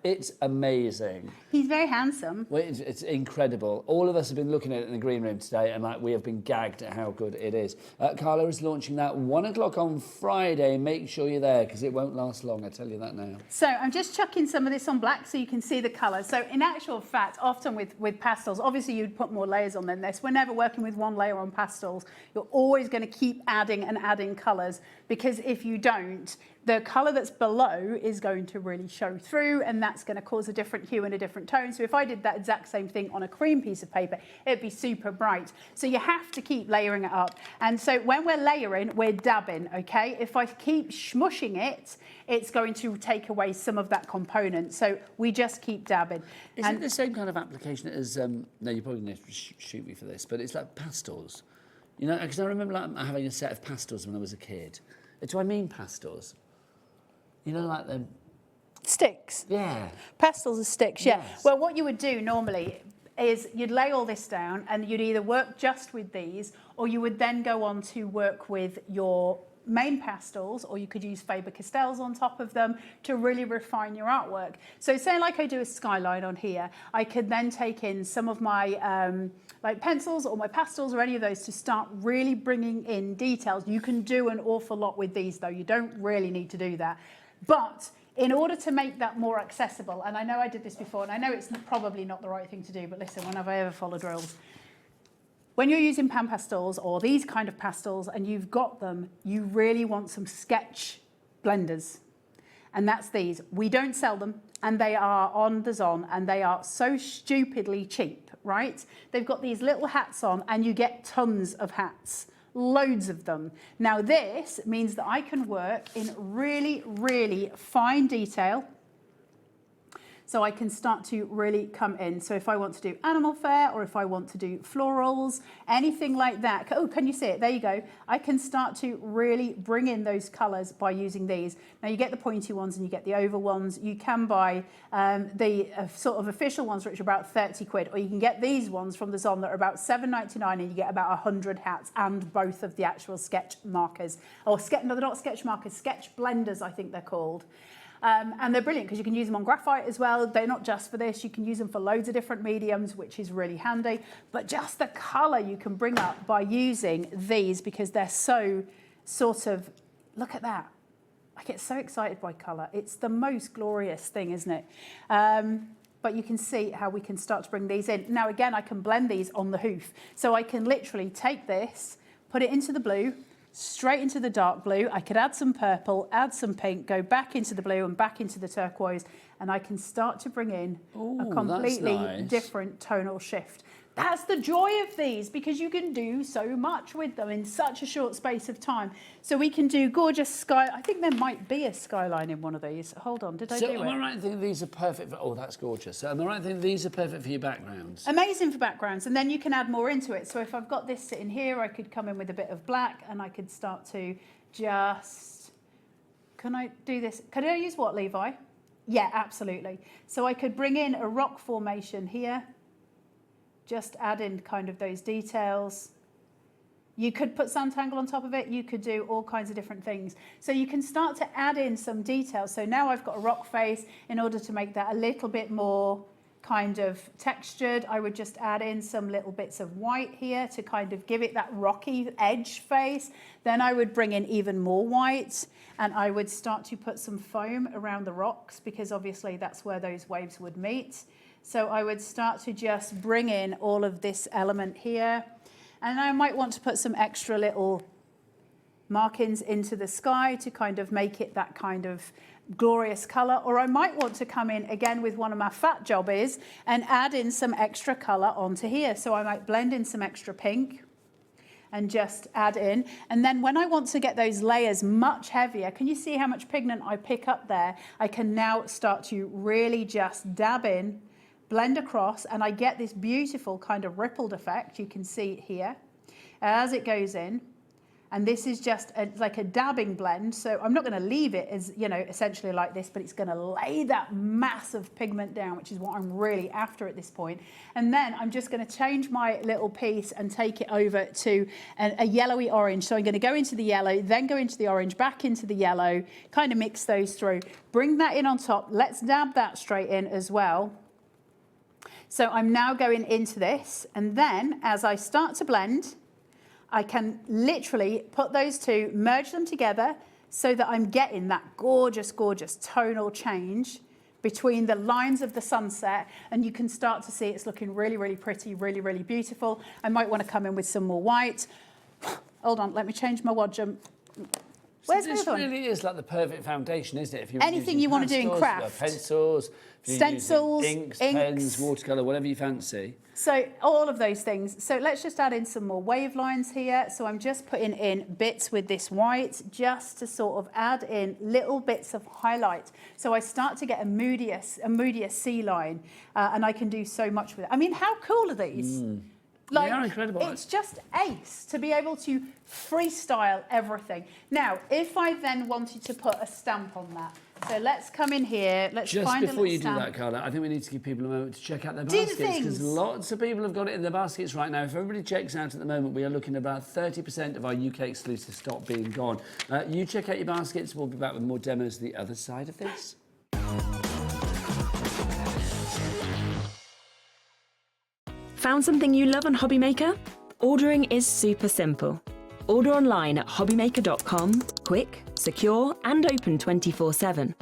It's amazing. He's very handsome. Well, it's incredible. All of us have been looking at it in the green room today, and we have been gagged at how good it is. Carla is launching that 1 o'clock on Friday. Make sure you're there because it won't last long. I tell you that now. So I'm just chucking some of this on black so you can see the colour. So in actual fact, often with pastels, obviously you'd put more layers on than this. We're never working with one layer on pastels. You're always going to keep adding and adding colours, because if you don't, the colour that's below is going to really show through, and that's going to cause a different hue and a different tone. So if I did that exact same thing on a cream piece of paper, it'd be super bright. So you have to keep layering it up. And so when we're layering, we're dabbing, okay? If I keep smushing it, it's going to take away some of that component. So we just keep dabbing. Is it the same kind of application as, no, you probably need to shoot me for this, but it's like pastels. You know, because I remember having a set of pastels when I was a kid. Do I mean pastels? You know, like them... Sticks? Yeah. Pastels are sticks, yeah. Yes. Well, what you would do normally is you'd lay all this down and you'd either work just with these, or you would then go on to work with your main pastels, or you could use Faber-Castells on top of them to really refine your artwork. So say like I do a skyline on here, I could then take in some of my like pencils or my pastels or any of those to start really bringing in details. You can do an awful lot with these though. You don't really need to do that. But in order to make that more accessible, and I know I did this before, and I know it's probably not the right thing to do, but listen, when have I ever followed rules? When you're using pan pastels or these kind of pastels and you've got them, you really want some sketch blenders. And that's these. We don't sell them, and they are on the Zon, and they are so stupidly cheap, right? They've got these little hats on, and you get tons of hats. Loads of them. Now this means that I can work in really, really fine detail. So I can start to really come in. So if I want to do animal fair, or if I want to do florals, anything like that. Oh, can you see it? There you go. I can start to really bring in those colours by using these. Now you get the pointy ones and you get the oval ones. You can buy the sort of official ones, which are about 30 quid, or you can get these ones from the Zon that are about £7.99, and you get about 100 hats and both of the actual sketch markers. Or no, they're not sketch markers, sketch blenders, I think they're called. And they're brilliant because you can use them on graphite as well. They're not just for this. You can use them for loads of different mediums, which is really handy. But just the colour you can bring up by using these, because they're so sort of, look at that. I get so excited by colour. It's the most glorious thing, isn't it? But you can see how we can start to bring these in. Now, again, I can blend these on the hoof. So I can literally take this, put it into the blue, straight into the dark blue. I could add some purple, add some pink, go back into the blue and back into the turquoise, and I can start to bring in a completely different tonal shift. That's the joy of these, because you can do so much with them in such a short space of time. So we can do gorgeous sky. I think there might be a skyline in one of these. Hold on, did I do it? So am I right in thinking these are perfect for... Oh, that's gorgeous. So am I right in thinking these are perfect for your backgrounds? Amazing for backgrounds, and then you can add more into it. So if I've got this sitting here, I could come in with a bit of black, and I could start to just... Can I do this? Can I use what, Levi? Yeah, absolutely. So I could bring in a rock formation here. Just add in kind of those details. You could put Sanntangle on top of it. You could do all kinds of different things. So you can start to add in some details. So now I've got a rock face. In order to make that a little bit more kind of textured, I would just add in some little bits of white here to kind of give it that rocky edge face. Then I would bring in even more white, and I would start to put some foam around the rocks, because obviously that's where those waves would meet. So I would start to just bring in all of this element here. And I might want to put some extra little markings into the sky to kind of make it that kind of glorious colour. Or I might want to come in again with one of my fat jobbies and add in some extra colour onto here. So I might blend in some extra pink and just add in. And then when I want to get those layers much heavier, can you see how much pigment I pick up there? I can now start to really just dab in, blend across, and I get this beautiful kind of rippled effect. You can see it here as it goes in. And this is just like a dabbing blend. So I'm not going to leave it as, you know, essentially like this, but it's going to lay that massive pigment down, which is what I'm really after at this point. And then I'm just going to change my little piece and take it over to a yellowy orange. So I'm going to go into the yellow, then go into the orange, back into the yellow, kind of mix those through. Bring that in on top. Let's dab that straight in as well. So I'm now going into this. And then as I start to blend, I can literally put those two, merge them together so that I'm getting that gorgeous, gorgeous tonal change between the lines of the sunset, and you can start to see it's looking really, really pretty, really, really beautiful. I might want to come in with some more white. Hold on, let me change my wadjum. Where's this really is like the perfect foundation, isn't it? If you're anything you want to do in craft. Pencils, stencils, inks, pens, watercolour, whatever you fancy. So all of those things. So let's just add in some more wave lines here. So I'm just putting in bits with this white just to sort of add in little bits of highlight. So I start to get a moodier sea line, and I can do so much with it. I mean, how cool are these? Like, they are incredible. It's just ace to be able to freestyle everything. Now, if I then wanted to put a stamp on that, so let's come in here, let's just find a before little you stamp. do that, Carla, I think we need to give people a moment to check out their Do the baskets, because things. lots of people have got it in their baskets right now. If everybody checks out at the moment, we are looking at about 30% of our UK exclusive stock being gone. You check out your baskets. We'll be back with more demos the other side of this. Found something you love on HobbyMaker? Ordering is super simple. Order online at hobbymaker.com, quick, secure, and open 24/7.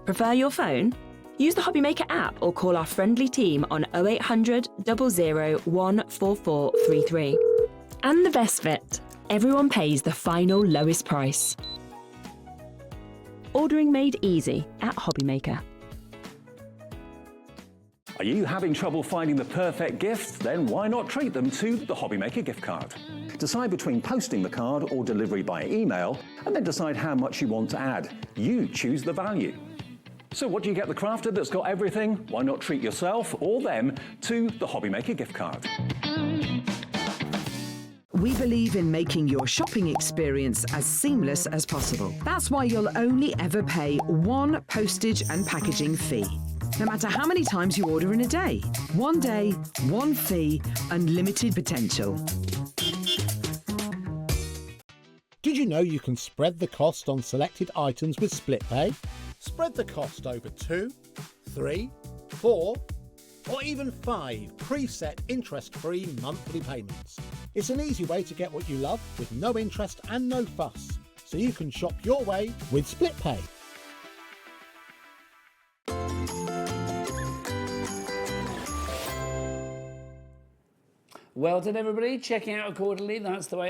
Prefer your phone? Use the HobbyMaker app or call our friendly team on 0800 00 14433. And the best bit, everyone pays the final lowest price. Ordering made easy at HobbyMaker. Are you having trouble finding the perfect gift? Then why not treat them to the HobbyMaker gift card? Decide between posting the card or delivery by email, and then decide how much you want to add. You choose the value. So what do you get the crafter that's got everything? Why not treat yourself or them to the HobbyMaker gift card? We believe in making your shopping experience as seamless as possible. That's why you'll only ever pay one postage and packaging fee. No matter how many times you order in a day. One day, one fee, unlimited potential. Did you know you can spread the cost on selected items with split pay? Spread the cost over 2, 3, 4, or even 5 preset interest-free monthly payments. It's an easy way to get what you love with no interest and no fuss, so you can shop your way with split pay. Well done, everybody. Checking out accordingly. That's the way.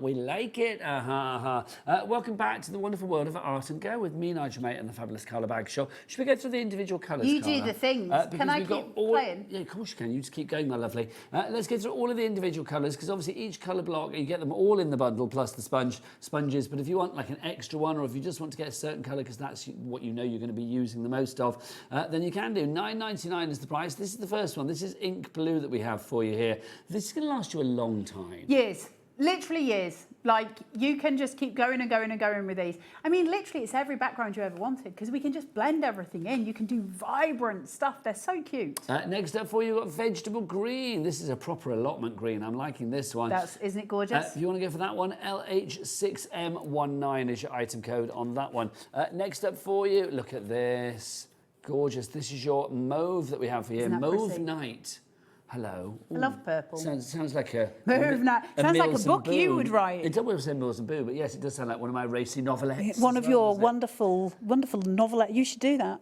We like it. Welcome back to the wonderful world of Art and Go with me, Nigel Mate, and the fabulous Carla Bagshaw. Should we go through the individual colours, You Carla? do the things. Can I keep playing? Yeah, of course you can. You just keep going, my lovely. Let's get through all of the individual colours, because obviously each colour block, you get them all in the bundle, plus the sponges. But if you want like an extra one, or if you just want to get a certain colour, because that's what you know you're going to be using the most of, then you can do. £9.99 is the price. This is the first one. This is ink blue that we have for you here. This is going to last you a long time. Years. Literally years. Like, you can just keep going and going and going with these. I mean, literally, it's every background you ever wanted, because we can just blend everything in. You can do vibrant stuff. They're so cute. Next up for you, we've got vegetable green. This is a proper allotment green. I'm liking this one. Isn't it gorgeous? If you want to go for that one, LH6M19 is your item code on that one. Next up for you, look at this. Gorgeous. This is your mauve that we have for you. Mauve pretty? Night. Hello. I love purple. Sounds like a... Mauve Night. Sounds like a book you would write. It doesn't say Mills and Boo, but yes, it does sound like one of my racy novelettes. One of your wonderful novelette. You should do that.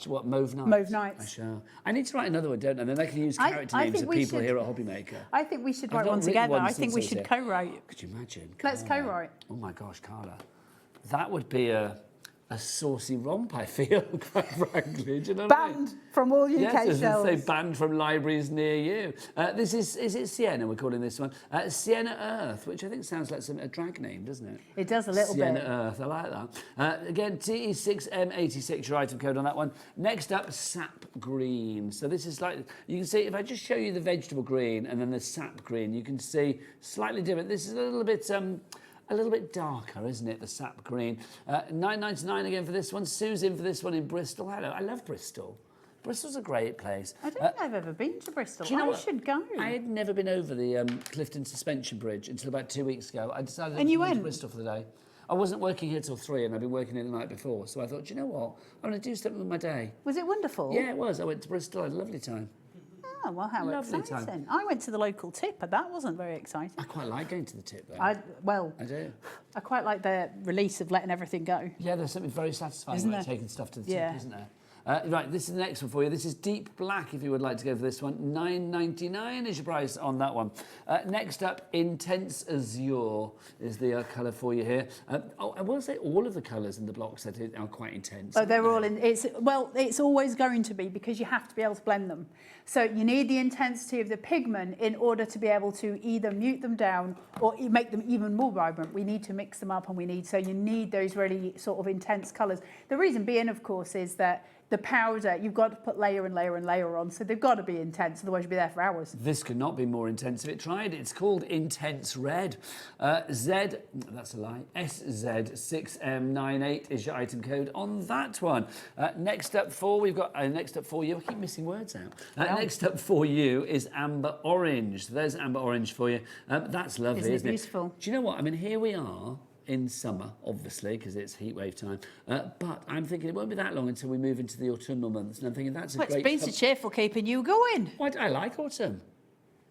What, Mauve Nights? Mauve Nights. I shall. I need to write another one, don't I? Then I can use character names of people here at Hobbymaker. I think we should I've write not one written together. one I think we since I should was co-write. Could you imagine? Let's co-write. Oh my gosh, Carla. That would be a a saucy romp, I feel, quite frankly. Do you know what I mean? Banned from all UK yes, shelves. Yes, say banned from libraries near you. This is it Sienna, we're calling this one? Sienna Earth, which I think sounds like a drag name, doesn't it? It does a little Sienna bit. Earth, I like that. Again, TE6M86, your item code on that one. Next up, sap green. So this is like, you can see, if I just show you the vegetable green and then the sap green, you can see slightly different. This is a little bit darker, isn't it, the sap green? £9.99 again for this one. Sue's in for this one in Bristol. Hello, I love Bristol. Bristol's a great place. I don't think I've ever been to Bristol. Do you know I what? should go. I had never been over the Clifton Suspension Bridge until about 2 weeks ago. I decided And to you go to went? Bristol for the day. I wasn't working here till 3 and I'd been working here the night before. So I thought, do you know what? I'm going to do something with my day. Was it wonderful? Yeah, it was. I went to Bristol. I had a lovely time. Oh, well, how Lovely exciting. time. I went to the local tip, but that wasn't very exciting. I quite like going to the tip, though. I do. I quite like the release of letting everything go. Yeah, there's something very satisfying Isn't about there? taking stuff to the tip, Yeah. isn't there? Right, this is the next one for you. This is deep black, if you would like to go for this one. $9.99 is your price on that one. Next up, intense azure is the colour for you here. I will say all of the colours in the block set are quite intense. Oh, they're all in. It's always going to be because you have to be able to blend them. So you need the intensity of the pigment in order to be able to either mute them down or make them even more vibrant. We need to mix them up, and so you need those really sort of intense colours. The reason being, of course, is that the powder, you've got to put layer and layer and layer on, so they've got to be intense, otherwise you'll be there for hours. This could not be more intense if it tried. It's called Intense Red. That's a lie, SZ6M98 is your item code on that one. Next up for you, I keep missing words out. Next up for you is Amber Orange. There's Amber Orange for you. That's lovely, isn't it? Beautiful? Do you know what? I mean, here we are in summer, obviously, because it's heat wave time. But I'm thinking it won't be that long until we move into the autumnal months, and I'm thinking that's a great... It's been so cheerful keeping you going. Why do I like autumn?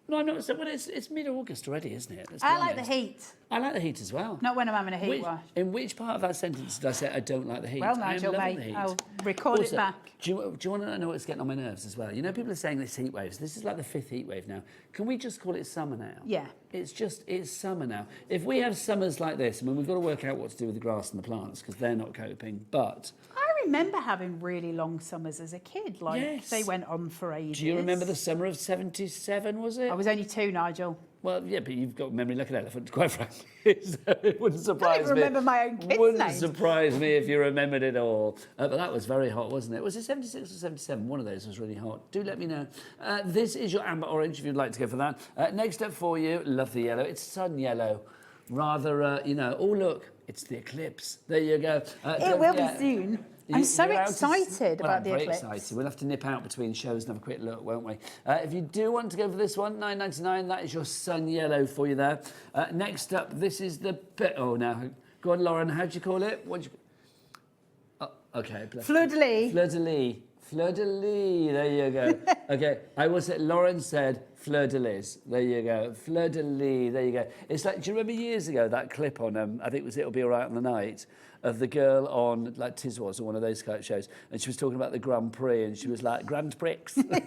No, I'm not. Well, it's mid-August already, isn't it? Let's be I like honest. the heat. I like the heat as well. Not when I'm having a heat wash. In which part of that sentence did I say I don't like the heat? Well, I am Nigel, loving mate, the heat. I'll record Also, it back. Do you want to know what's getting on my nerves as well? You know, people are saying this heat wave. So this is like the 5th heat wave now. Can we just call it summer now? Yeah. It's summer now. If we have summers like this, I mean, we've got to work out what to do with the grass and the plants because they're not coping, but... I remember having really long summers as a kid. Like, Yes. they went on for ages. Do you remember the summer of 77, was it? I was only 2, Nigel. Well, yeah, but you've got memory like an elephant, quite frankly. So it wouldn't surprise me. I don't even remember my own kids' Wouldn't names. surprise me if you remembered it all. But that was very hot, wasn't it? Was it 76 or 77? One of those was really hot. Do let me know. This is your Amber Orange, if you'd like to go for that. Next up for you, love the yellow. It's sun yellow. Rather, oh, look, it's the eclipse. There you go. It will be soon. I'm so excited about the eclipse. I'm very excited. We'll have to nip out between shows and have a quick look, won't we? If you do want to go for this one, $9.99, that is your sun yellow for you there. Next up, this is the... Oh, now, go on, Lauren, how do you call it? Okay. Fleur-de-lis. Fleur-de-lis. Fleur-de-lis, there you go. Okay, Lauren said fleur-de-lis. There you go. Fleur-de-lis, there you go. It's like, do you remember years ago that clip on, I think it was It'll Be Alright on the Night, of the girl on, like, Tiswas or one of those kind of shows, and she was talking about the Grand Prix, and she was like, Grand Prix.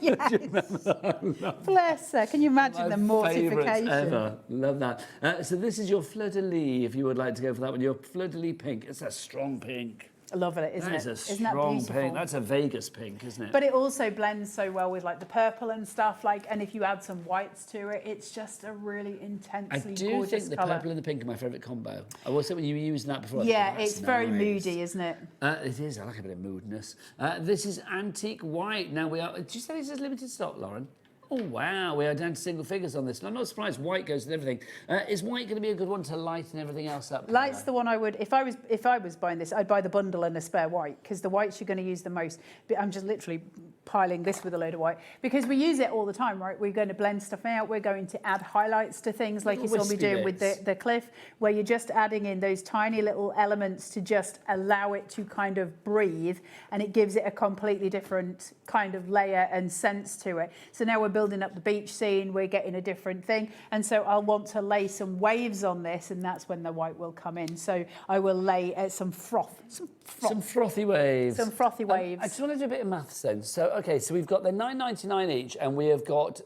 Yes. Do you remember that? Bless her. Can you imagine the My favourites mortification? ever. Love that. So this is your fleur-de-lis, if you would like to go for that one. Your fleur-de-lis pink. It's a strong pink. I love it, isn't it? That is a Isn't that strong beautiful? pink. That's a Vegas pink, isn't it? But it also blends so well with like the purple and stuff. And if you add some whites to it, it's just a really intensely I do gorgeous think the colour. purple and the pink are my favourite combo. I will say when you were using that before. Yeah, that's it's very nice. moody, isn't it? It is. I like a bit of moodiness. This is antique white. Now we are. Did you say this is limited stock, Lauren? Oh wow, we are down to single figures on this. And I'm not surprised white goes with everything. Is white going to be a good one to lighten everything else up? Light's the one I would, if I was buying this, I'd buy the bundle and a spare white because the whites you're going to use the most. But I'm just literally piling this with a load of white because we use it all the time, right? We're going to blend stuff out. We're going to add highlights to things like you saw me doing with the cliff, where you're just adding in those tiny little elements to just allow it to kind of breathe, and it gives it a completely different kind of layer and sense to it. So now we're building up the beach scene, we're getting a different thing, and so I'll want to lay some waves on this, and that's when the white will come in. So I will lay some froth. Some frothy waves. Some frothy waves. I just want to do a bit of maths then. So, okay, so we've got the $9.99 each, and we have got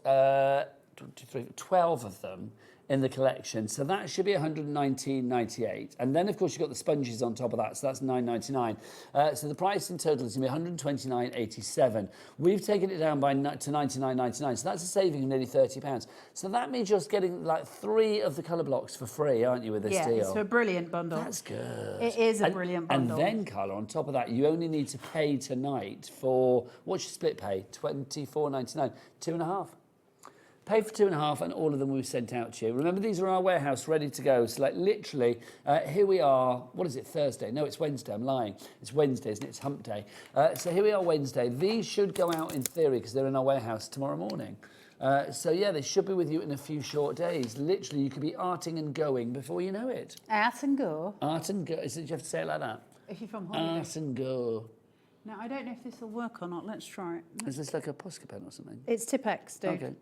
12 of them in the collection. So that should be $119.98. And then, of course, you've got the sponges on top of that, so that's $9.99. So the price in total is going to be $129.87. We've taken it down to $99.99, so that's a saving of nearly £30. So that means you're getting like 3 of the colour blocks for free, aren't you, with this deal? Yeah, it's a brilliant bundle. That's good. It is a brilliant bundle. And then, Carla, on top of that, you only need to pay tonight for, what's your split pay? $24.99, 2.5. Pay for 2.5 and all of them we've sent out to you. Remember, these are in our warehouse ready to go. So like literally, here we are, what is it, Thursday? No, it's Wednesday, I'm lying. It's Wednesday, isn't it? It's hump day. So here we are Wednesday. These should go out in theory because they're in our warehouse tomorrow morning. So yeah, they should be with you in a few short days. Literally, you could be arting and going before you know it. Art and go. Art and go. Do you have to say it like that? If you're from Hollywood. Art and go. Now, I don't know if this will work or not. Let's try it. Is this like a Posca pen or something? It's Tipex, dude. Okay.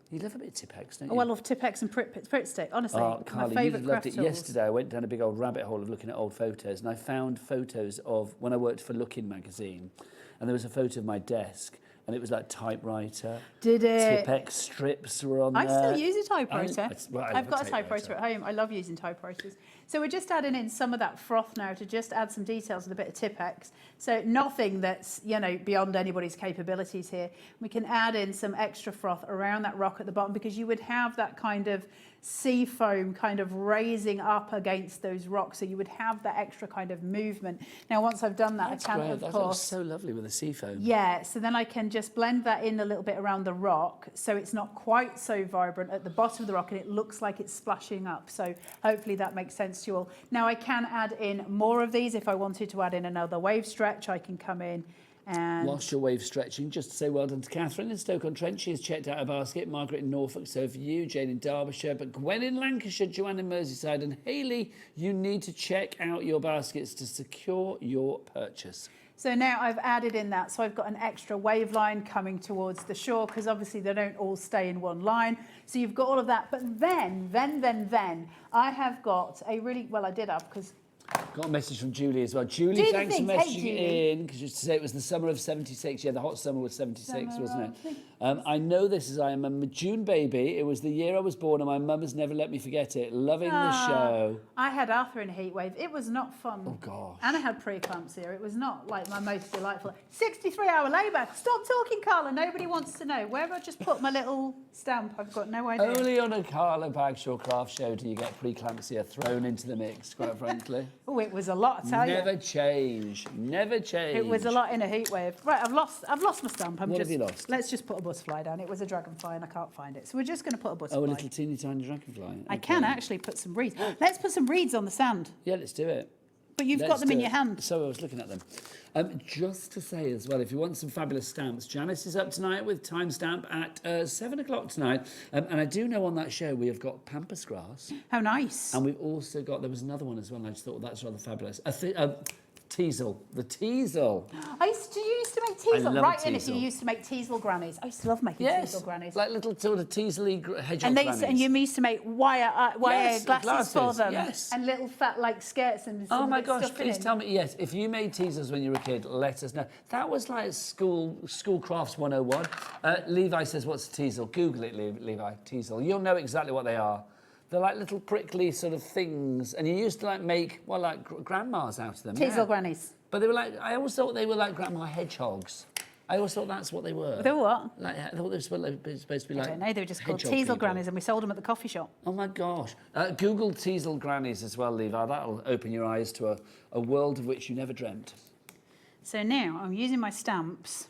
You love a bit of Tipex, don't you? Oh, I love Tipex and Pritt Stick, honestly. Carly, my you favourite loved craft it. tools. Yesterday, I went down a big old rabbit hole of looking at old photos, and I found photos of when I worked for Lookin' magazine, and there was a photo of my desk, and it was like typewriter. Did it? Tipex strips were on there. I still use a typewriter. I've got a typewriter at home. I love using typewriters. So we're just adding in some of that froth now to just add some details with a bit of Tipex. So nothing that's, you know, beyond anybody's capabilities here. We can add in some extra froth around that rock at the bottom because you would have that kind of sea foam kind of raising up against those rocks, so you would have that extra kind of movement. Now, once I've done that, That's I can, great. of That course... looks so lovely with the sea foam. Yeah, so then I can just blend that in a little bit around the rock, so it's not quite so vibrant at the bottom of the rock, and it looks like it's splashing up. So hopefully that makes sense to you all. Now, I can add in more of these. If I wanted to add in another wave stretch, I can come in and... Whilst you're wave stretching, just to say well done to Catherine in Stoke-on-Trent. She has checked out her basket. Margaret in Norfolk, so for you. Jane in Derbyshire, but Gwen in Lancashire, Joanne in Merseyside, and Hayley, you need to check out your baskets to secure your purchase. So now I've added in that, so I've got an extra wave line coming towards the shore, because obviously they don't all stay in one line. So you've got all of that, but then I have got a really, well, I did have, because... Got a message from Julie as well. Julie, thanks for messaging in, because just to say it was the summer of 76. Yeah, the hot summer was 76, wasn't it? I know this as I am a June baby. It was the year I was born, and my mum has never let me forget it. Loving the show. I had Arthur in a heat wave. It was not fun. Oh, gosh. And I had preeclampsia. It was not like my most delightful. 63-hour labour. Stop talking, Carla. Nobody wants to know. Where have I just put my little stamp? I've got no idea. Only on a Carla Bagshaw craft show do you get preeclampsia thrown into the mix, quite frankly. Oh, it was a lot, I tell you. Never change. Never change. It was a lot in a heat wave. Right, I've lost my stamp. What have you lost? Let's just put a butterfly down. It was a dragonfly and I can't find it. So we're just going to put a butterfly. Oh, a little teeny tiny dragonfly. I can actually put some reeds. Let's put some reeds on the sand. Yeah, let's do it. But you've got them in your hand. So I was looking at them. Just to say as well, if you want some fabulous stamps, Janice is up tonight with timestamp at 7 o'clock tonight. And I do know on that show we have got pampas grass. How nice. And we've also got, there was another one as well, and I just thought, well, that's rather fabulous. Teasel. The teasel. You used to make teasel. Right in if you teasel. used to make teasel grannies. I used to love making teasel grannies. Like little sort of teasely hedgehog And grannies. and you used to make wire glasses for them. Yes. And little fat like skirts and Oh my bits gosh, stuck please in. tell me, yes, if you made teasels when you were a kid, let us know. That was like school crafts 101. Levi says, what's a teasel? Google it, Levi, teasel. You'll know exactly what they are. They're like little prickly sort of things. And you used to like make, well, like grandmas out of them. Teasel grannies. But they were like, I always thought they were like grandma hedgehogs. I always thought that's what they were. They were what? Like, I thought they were supposed to be like I don't know, they were just called hedgehog teasel people. grannies and we sold them at the coffee shop. Oh my gosh. Google teasel grannies as well, Levi. That'll open your eyes to a world of which you never dreamt. So now I'm using my stamps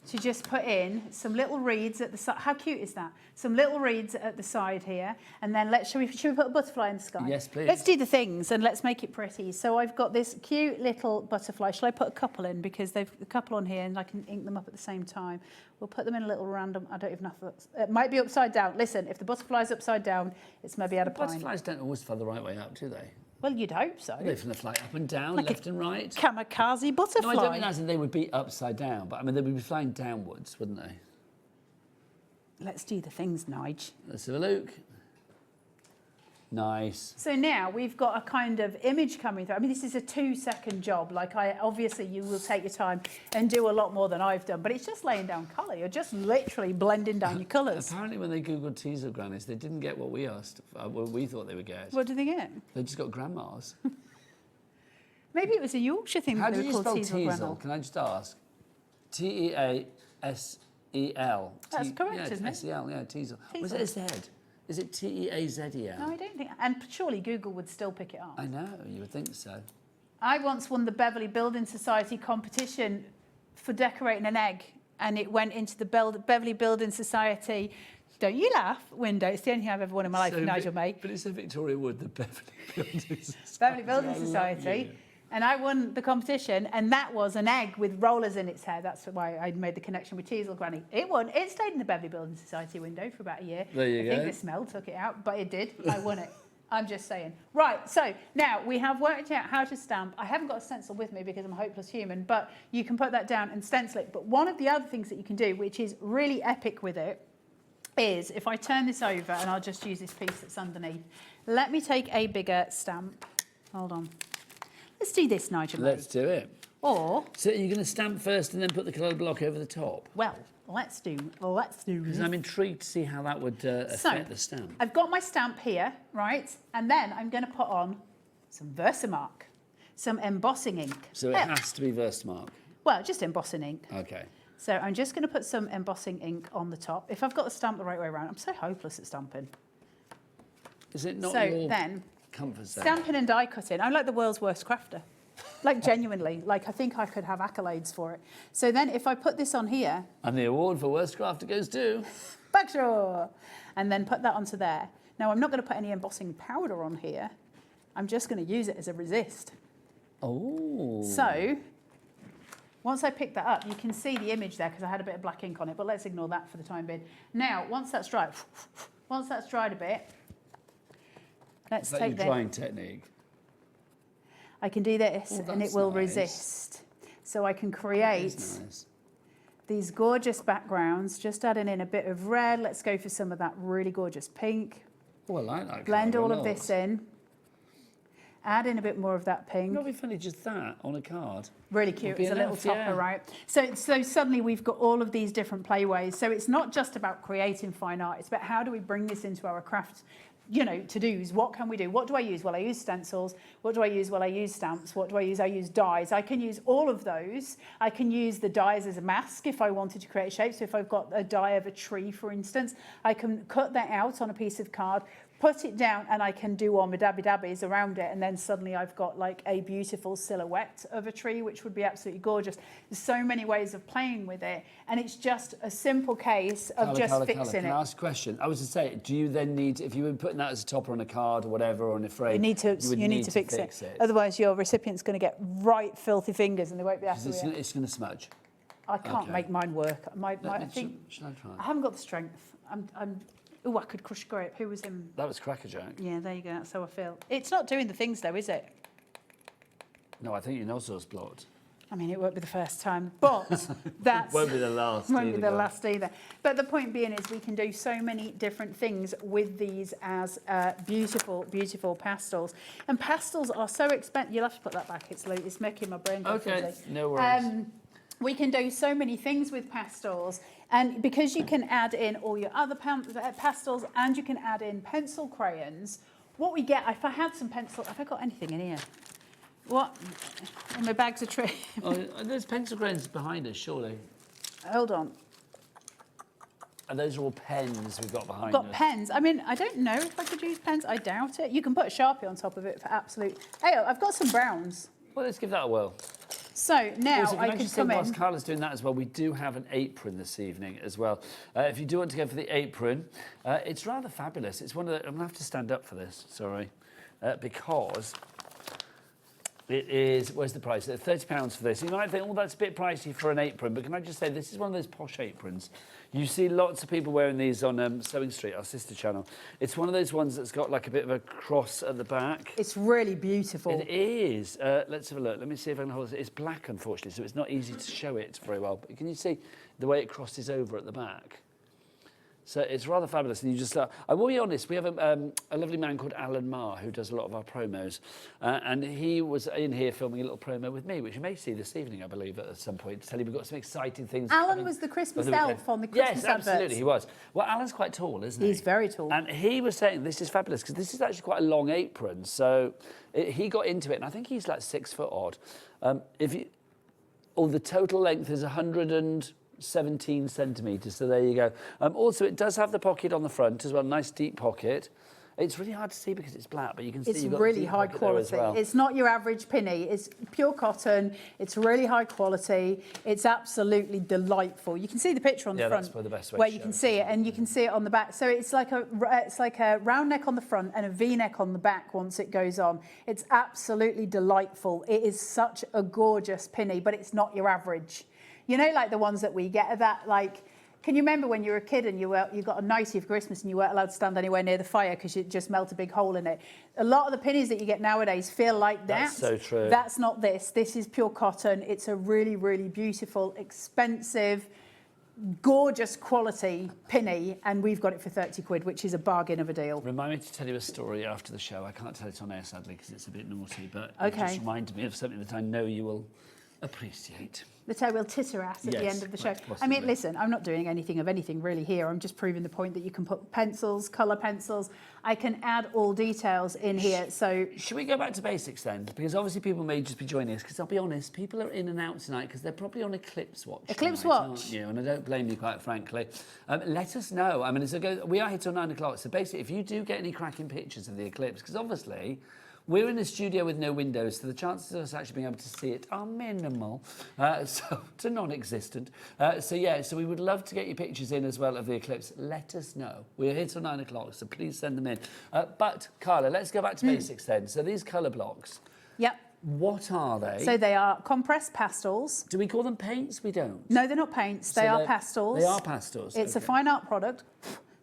to just put in some little reeds at the side. How cute is that? Some little reeds at the side here. And then should we put a butterfly in the sky? Yes, please. Let's do the things and let's make it pretty. So I've got this cute little butterfly. Shall I put a couple in? Because they've a couple on here and I can ink them up at the same time. We'll put them in a little random, I don't even know if it might be upside down. Listen, if the butterfly's upside down, it's maybe out of pine. Butterflies don't always fly the right way up, do they? Well, you'd hope so. They fly up and down, Like left and right. Kamikaze butterfly. No, I don't mean as in they would be upside down, but I mean they would be flying downwards, wouldn't they? Let's do the things, Nige. Let's have a look. Nice. So now we've got a kind of image coming through. I mean, this is a 2-second job. Like, obviously you will take your time and do a lot more than I've done, but it's just laying down colour. You're just literally blending down your colours. Apparently when they Googled teasel grannies, they didn't get what we asked, what we thought they would get. What did they get? They just got grandmas. Maybe it was a Yorkshire thing. How that do they you were spell called teasel? Can I just ask? T-E-A-S-E-L. That's correct, yeah, isn't it? S-E-L, yeah, teasel. Teasel. Was it a Z? Is it T-E-A-Z-E-L? No, I don't think. And surely Google would still pick it up. I know, you would think so. I once won the Beverley Building Society competition for decorating an egg, and it went into the Beverley Building Society. Don't you laugh? Window. It's the only thing I've ever won in my life, Nigel, mate. But it's a Victoria Wood, the Beverley Building Society. Beverley Building Society. And I won the competition, and that was an egg with rollers in its head. That's why I made the connection with Teasel Granny. It won. It stayed in the Beverley Building Society window for about a year. There you go. I think the smell took it out, but it did. I won it. I'm just saying. Right, so now we have worked out how to stamp. I haven't got a stencil with me because I'm a hopeless human, but you can put that down and stencil it. But one of the other things that you can do, which is really epic with it, is if I turn this over, and I'll just use this piece that's underneath. Let me take a bigger stamp. Hold on. Let's do this, Nigel. Let's do it. Or... So you're going to stamp first and then put the coloured block over the top? Well, let's do Because I'm intrigued to see how that would affect the stamp. I've got my stamp here, right? And then I'm going to put on some Versamark, some embossing ink. So it has to be Versamark? Well, just embossing ink. Okay. So I'm just going to put some embossing ink on the top. If I've got the stamp the right way around, I'm so hopeless at stamping. Is it not so your then, comfort zone? Stamping and die cutting, I'm like the world's worst crafter. Like, genuinely. Like, I think I could have accolades for it. So then if I put this on here... And the award for worst crafter goes to... Backshaw! And then put that onto there. Now, I'm not going to put any embossing powder on here. I'm just going to use it as a resist. Oh. So, once I pick that up, you can see the image there because I had a bit of black ink on it, but let's ignore that for the time being. Now, once that's dried a bit, let's take your drying technique? I can do this and it will nice. resist. So I can create these gorgeous backgrounds, just adding in a bit of red. Let's go for some of that really gorgeous pink. Oh, I like that. Blend all of this in. Add in a bit more of that pink. Not be funny, just that on a card. Really cute. It's a little topper, right? So suddenly we've got all of these different playways. So it's not just about creating fine art. It's about how do we bring this into our craft, you know, to-dos. What can we do? What do I use? Well, I use stencils. What do I use? Well, I use stamps. What do I use? I use dies. I can use all of those. I can use the dies as a mask if I wanted to create a shape. So if I've got a die of a tree, for instance, I can cut that out on a piece of card, put it down, and I can do all my dabbies around it, and then suddenly I've got like a beautiful silhouette of a tree, which would be absolutely gorgeous. There's so many ways of playing with it, and it's just a simple case of fixing Can I ask a question? I was to say, do you then need, if you were putting that as a topper on a card or whatever, or on a frame, you need to fix it. Otherwise, your recipient's going to get right filthy fingers, and they won't be able to. It's going to smudge. I can't make mine work. I think should I try? I haven't got the strength. Oh, I could crush a grape. Who was him? That was Crackerjack. Yeah, there you go. That's how I feel. It's not doing the things, though, is it? No, I think your nostrils blocked. I mean, it won't be the first time, but that's... won't be the last. Won't be the last either. But the point being is we can do so many different things with these as beautiful, beautiful pastels. And pastels are so expensive. You'll have to put that back. It's making my brain go Okay, fuzzy. no worries. We can do so many things with pastels, and because you can add in all your other pastels and you can add in pencil crayons, what we get, if I had some pencil, have I got anything in here? What? In my bags of tree. Oh, there's pencil crayons behind us, surely. Hold on. And those are all pens we've got behind I've got us. pens. I mean, I don't know if I could use pens. I doubt it. You can put a Sharpie on top of it for absolute... Hey, I've got some browns. Well, let's give that a whirl. So now also, I can come in. Whilst Carla's doing that as well, we do have an apron this evening as well. If you do want to go for the apron, it's rather fabulous. It's one of the... I'm going to have to stand up for this, sorry, because it is... Where's the price? £30 for this. You might think, oh, that's a bit pricey for an apron, but can I just say, this is one of those posh aprons. You see lots of people wearing these on Sewing Street, our sister channel. It's one of those ones that's got like a bit of a cross at the back. It's really beautiful. It is. Let's have a look. Let me see if I can hold it. It's black, unfortunately, so it's not easy to show it very well. But can you see the way it crosses over at the back? So it's rather fabulous. And you just, I will be honest, we have a lovely man called Alan Marr who does a lot of our promos. And he was in here filming a little promo with me, which you may see this evening, I believe, at some point, to tell you we've got some exciting things. Alan was the Christmas elf on the Christmas Yes, absolutely, he was. Well, Alan's quite tall, isn't he? He's very tall. And he was saying this is fabulous because this is actually quite a long apron. So he got into it, and I think he's like 6 foot odd. The total length is 117 centimetres, so there you go. Also, it does have the pocket on the front as well, nice deep pocket. It's really hard to see because it's black, but you can see it's you've got really deep high pocket there as quality. well. It's not your average pinny. It's pure cotton. It's really high quality. It's absolutely delightful. You can see the picture on the front, that's probably the best way where to you show can it, see it, and you can see it on the back. So it's like a round neck on the front and a V-neck on the back once it goes on. It's absolutely delightful. It is such a gorgeous pinny, but it's not your average. You know, like the ones that we get are that like. Can you remember when you were a kid and you got a nightie for Christmas and you weren't allowed to stand anywhere near the fire because you'd just melt a big hole in it? A lot of the pinnies that you get nowadays feel like that. That's so true. That's not this. This is pure cotton. It's a really, really beautiful, expensive, gorgeous quality pinny, and we've got it for 30 quid, which is a bargain of a deal. Remind me to tell you a story after the show. I can't tell it on air, sadly, because it's a bit naughty, but Okay. it just reminded me of something that I know you will appreciate. That I will titter at the Yes, end of the show. quite I mean, possibly. listen, I'm not doing anything of anything really here. I'm just proving the point that you can put pencils, colour pencils. I can add all details in here. So should we go back to basics then? Because obviously people may just be joining us, because I'll be honest, people are in and out tonight because they're probably on Eclipse Watch. Eclipse tonight, Watch. aren't you? And I don't blame you, quite frankly. Let us know. I mean, we are here till 9 o'clock. So basically, if you do get any cracking pictures of the eclipse, because obviously we're in a studio with no windows, so the chances of us actually being able to see it are minimal, so to non-existent. So we would love to get your pictures in as well of the eclipse. Let us know. We're here till 9 o'clock, so please send them in. But Carla, let's go back to basics then. So these colour blocks. Yep. What are they? So they are compressed pastels. Do we call them paints? We don't. No, they're not paints. They are pastels. They are pastels. It's a okay. fine art product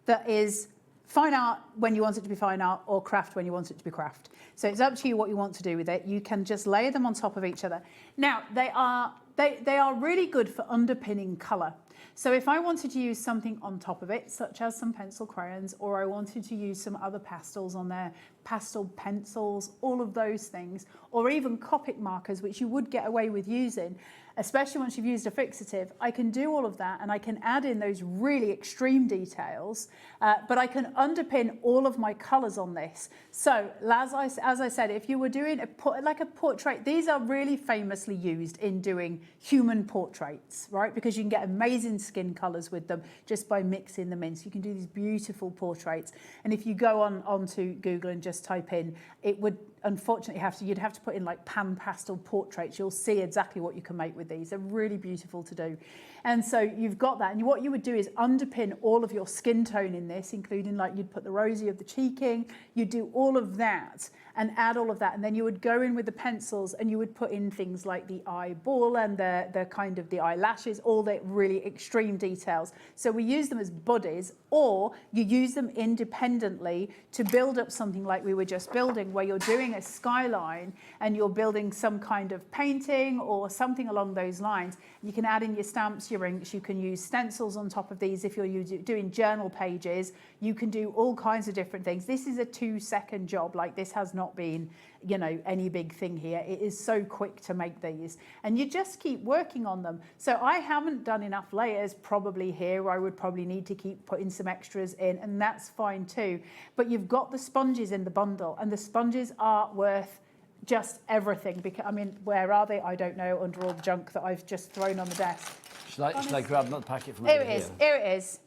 that is fine art when you want it to be fine art, or craft when you want it to be craft. So it's up to you what you want to do with it. You can just layer them on top of each other. Now, they are really good for underpinning colour. So if I wanted to use something on top of it, such as some pencil crayons, or I wanted to use some other pastels on there, pastel pencils, all of those things, or even Copic markers, which you would get away with using, especially once you've used a fixative, I can do all of that and I can add in those really extreme details, but I can underpin all of my colours on this. So as I said, if you were doing a portrait, these are really famously used in doing human portraits, right? Because you can get amazing skin colours with them just by mixing them in. So you can do these beautiful portraits. And if you go onto Google and just type in, it would unfortunately you'd have to put in like pan pastel portraits. You'll see exactly what you can make with these. They're really beautiful to do. And so you've got that. And what you would do is underpin all of your skin tone in this, including like you'd put the rosy of the cheeking, you'd do all of that and add all of that. And then you would go in with the pencils and you would put in things like the eyeball and the kind of the eyelashes, all the really extreme details. So we use them as bodies, or you use them independently to build up something like we were just building, where you're doing a skyline and you're building some kind of painting or something along those lines. You can add in your stamps, your inks, you can use stencils on top of these. If you're doing journal pages, you can do all kinds of different things. This is a 2-second job. Like, this has not been, you know, any big thing here. It is so quick to make these, and you just keep working on them. So I haven't done enough layers probably here. I would probably need to keep putting some extras in, and that's fine too. But you've got the sponges in the bundle, and the sponges are worth just everything. Because, I mean, where are they? I don't know, under all the junk that I've just thrown on the desk. Should I grab another packet from Here over it is. Here it is.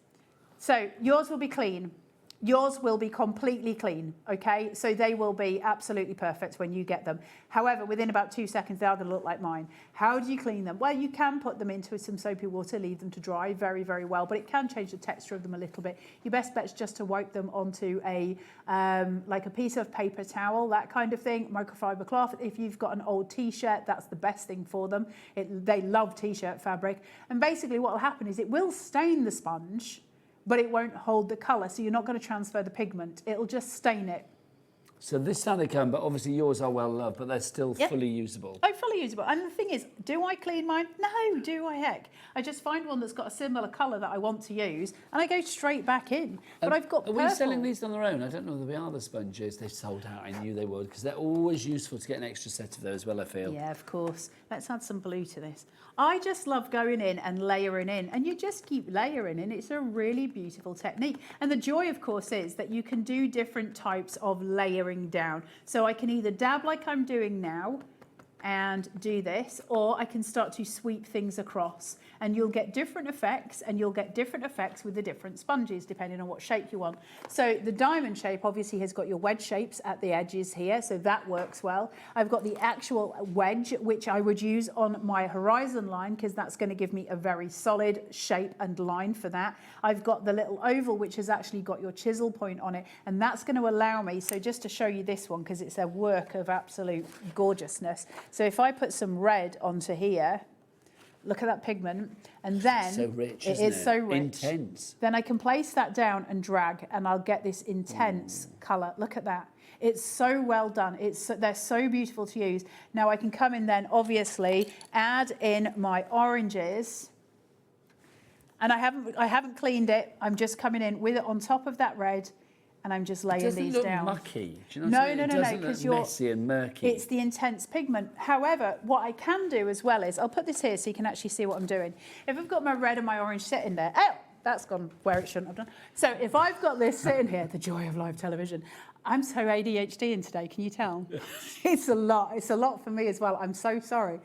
So yours will be clean. Yours will be completely clean, okay? So they will be absolutely perfect when you get them. However, within about 2 seconds, they are going to look like mine. How do you clean them? Well, you can put them into some soapy water, leave them to dry very, very well, but it can change the texture of them a little bit. Your best bet is just to wipe them onto like a piece of paper towel, that kind of thing, microfiber cloth. If you've got an old t-shirt, that's the best thing for them. They love t-shirt fabric. And basically what will happen is it will stain the sponge, but it won't hold the colour, so you're not going to transfer the pigment. It'll just stain it. So this time they come, but obviously yours are well loved, but they're still fully usable. Oh, fully usable. And the thing is, do I clean mine? No, do I heck? I just find one that's got a similar colour that I want to use, and I go straight back in. But I've got purple. Are we selling these on their own? I don't know whether we are the sponges. They've sold out. I knew they would, because they're always useful to get an extra set of those as well, I feel. Yeah, of course. Let's add some blue to this. I just love going in and layering in, and you just keep layering in. It's a really beautiful technique. And the joy, of course, is that you can do different types of layering down. So I can either dab like I'm doing now and do this, or I can start to sweep things across, and you'll get different effects, and you'll get different effects with the different sponges depending on what shape you want. So the diamond shape obviously has got your wedge shapes at the edges here, so that works well. I've got the actual wedge, which I would use on my horizon line, because that's going to give me a very solid shape and line for that. I've got the little oval, which has actually got your chisel point on it, and that's going to allow me, so just to show you this one, because it's a work of absolute gorgeousness. So if I put some red onto here, look at that pigment, and then it's so rich, it is so rich. Intense. Then I can place that down and drag, and I'll get this intense colour. Look at that. It's so well done. They're so beautiful to use. Now I can come in then, obviously, add in my oranges. And I haven't cleaned it. I'm just coming in with it on top of that red, and I'm just laying these down. It doesn't look mucky. Do you know what I mean? No, It doesn't because look messy and murky. It's the intense pigment. However, what I can do as well is, I'll put this here so you can actually see what I'm doing. If I've got my red and my orange sitting there, oh, that's gone where it shouldn't have done. So if I've got this sitting here, the joy of live television, I'm so ADHD in today, can you tell? It's a lot. It's a lot for me as well. I'm so sorry.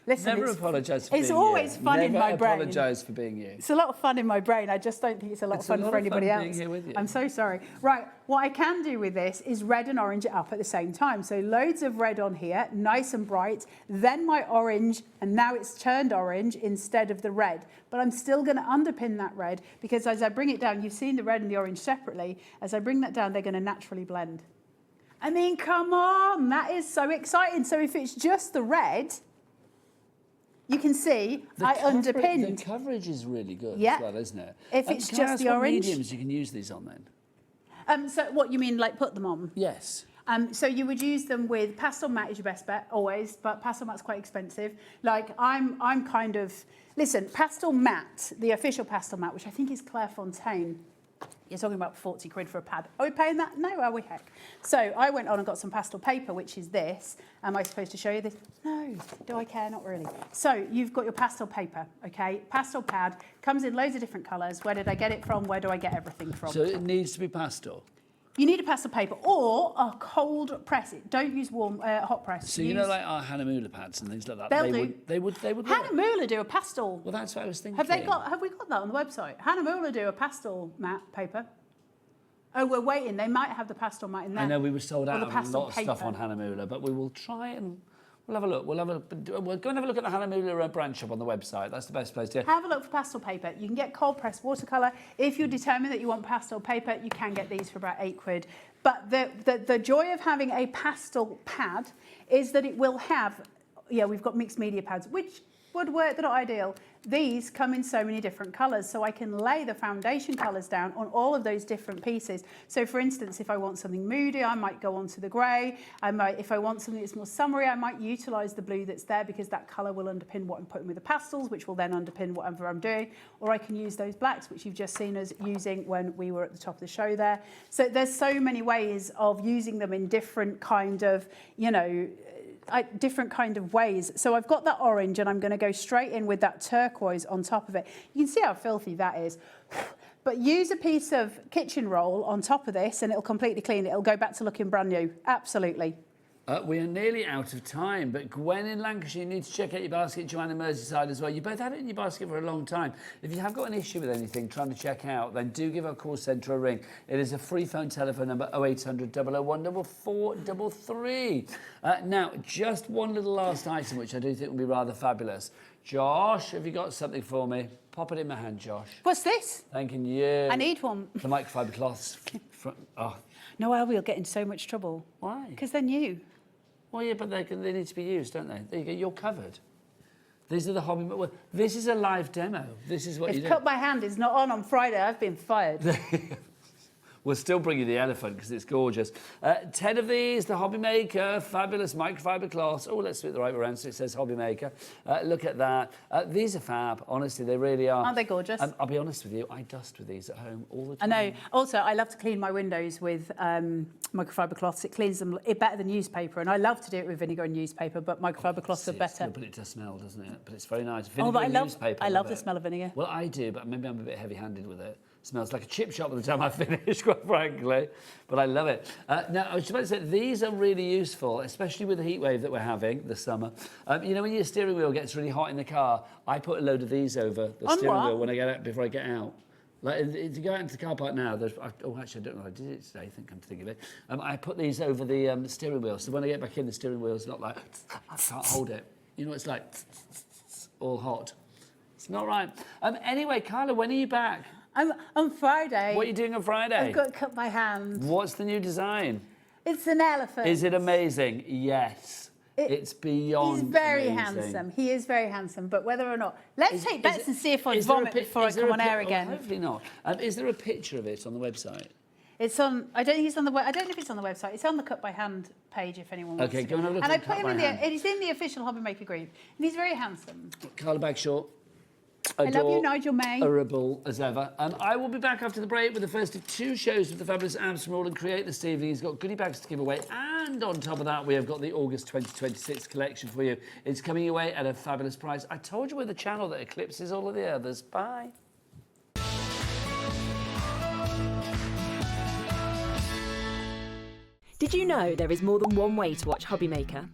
Listen, Never apologise for being It's always fun in my brain. Never apologise for being you. It's a lot of fun in my brain. I just don't think it's a lot of fun for anybody else. Being here with you. I'm so sorry. Right, what I can do with this is red and orange it up at the same time. So loads of red on here, nice and bright. Then my orange, and now it's turned orange instead of the red. But I'm still going to underpin that red, because as I bring it down, you've seen the red and the orange separately. As I bring that down, they're going to naturally blend. I mean, come on, that is so exciting. So if it's just the red, you can see underpinned. The coverage is really good Yeah. as well, isn't it? If it's can I just ask the what orange. mediums you can use these on then? So what you mean, like put them on? Yes. So you would use them with pastel matte is your best bet always, but pastel matte's quite expensive. Like I'm kind of, listen, pastel matte, the official pastel matte, which I think is Clairefontaine. You're talking about 40 quid for a pad. Are we paying that? No, are we heck? So I went on and got some pastel paper, which is this. Am I supposed to show you this? No. Do I care? Not really. So you've got your pastel paper, okay? Pastel pad, comes in loads of different colours. Where did I get it from? Where do I get everything from? So it needs to be pastel? You need a pastel paper or a cold press. Don't use warm, hot press. So you know, like our Hannah pads and things like that. They would. Hannah Muller do a pastel. Well, that's what I was thinking. Have we got that on the website? Hannah Muller do a pastel matte paper. Oh, we're waiting. They might have the pastel matte in there. I know we were sold out of of a lot of stuff on Hannah Muller, but we will try and we'll have a look. We'll go and have a look at the Hannah Muller brand shop on the website. That's the best place to. Have a look for pastel paper. You can get cold pressed watercolour. If you're determined that you want pastel paper, you can get these for about £8. But the joy of having a pastel pad is that it will have, we've got mixed media pads, which would work, they're not ideal. These come in so many different colours, so I can lay the foundation colours down on all of those different pieces. So for instance, if I want something moody, I might go on to the grey. If I want something that's more summery, I might utilise the blue that's there, because that colour will underpin what I'm putting with the pastels, which will then underpin whatever I'm doing. Or I can use those blacks, which you've just seen us using when we were at the top of the show there. So there's so many ways of using them in different kind of, different kind of ways. So I've got that orange, and I'm going to go straight in with that turquoise on top of it. You can see how filthy that is. But use a piece of kitchen roll on top of this, and it'll completely clean it. It'll go back to looking brand new. Absolutely. We are nearly out of time, but Gwen in Lancashire, you need to check out your basket. Joanne in Merseyside as well. You both had it in your basket for a long time. If you have got an issue with anything trying to check out, then do give our call centre a ring. It is a free phone telephone number, 0800 001 4433. Now, just one little last item, which I do think will be rather fabulous. Josh, have you got something for me? Pop it in my hand, Josh. What's this? Thanking you. I need one. The microfiber cloths. No, I will get in so much trouble. Why? Because they're new. Well, yeah, but they need to be used, don't they? There you go, you're covered. These are the hobby... Well, this is a live demo. This is what you do. Cut My Hand is not on Friday. I've been fired. We'll still bring you the elephant because it's gorgeous. 10 of these, the Hobby Maker, fabulous microfiber cloths. Oh, let's do it the right way around so it says Hobby Maker. Look at that. These are fab. Honestly, they really are. Aren't they gorgeous? I'll be honest with you, I dust with these at home all the I time. know. Also, I love to clean my windows with microfiber cloths. It cleans them better than newspaper, and I love to do it with vinegar and newspaper, but microfiber cloths are better. But it does smell, doesn't it? But it's very nice. Oh, but Newspaper, I love the smell of vinegar. Well, I do, but maybe I'm a bit heavy-handed with it. Smells like a chip shop by the time I finish, quite frankly. But I love it. Now, I was about to say, these are really useful, especially with the heat wave that we're having this summer. You know, when your steering wheel gets really hot in the car, I put a load of these over the steering wheel when I get out, before I get out. Like, if you go out into the car park now, actually, I don't know, I did it today, I think I'm thinking of it. I put these over the steering wheel, so when I get back in, the steering wheel's not like, I can't hold it. You know, it's like, all hot. It's not right. Anyway, Carla, when are you back? On Friday. What are you doing on Friday? I've got to cut my hand. What's the new design? It's an elephant. Is it amazing? Yes. It's beyond He's very amazing. handsome. He is very handsome, but whether or not... Let's take bets and see if I vomit before I come on air again. Hopefully not. Is there a picture of it on the website? It's on... I don't think it's on the... I don't know if it's on the website. It's on the Cut by Hand page if anyone wants to. Okay, go and have a look and at I put him in the... He's in the official Hobby Maker group, and he's very handsome. Carla Bagshaw. I love you, Nigel May. Adorable as ever. I will be back after the break with the first of 2 shows with the fabulous Abs from AALL Create this evening. He's got goodie bags to give away, and on top of that, we have got the August 2026 collection for you. It's coming your way at a fabulous price. I told you we're the channel that eclipses all of the others. Bye. Did you know there is more than one way to watch Hobby Maker?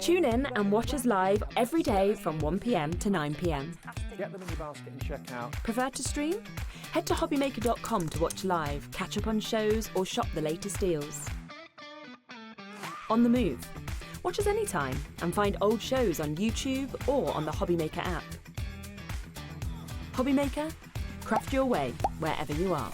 Tune in and watch us live every day from 1 p.m. to 9 p.m. Get them in your basket and check out. Prefer to stream? Head to hobbymaker.com to watch live, catch up on shows, or shop the latest deals. On the move. Watch us anytime and find old shows on YouTube or on the Hobby Maker app. Hobby Maker, craft your way wherever you are.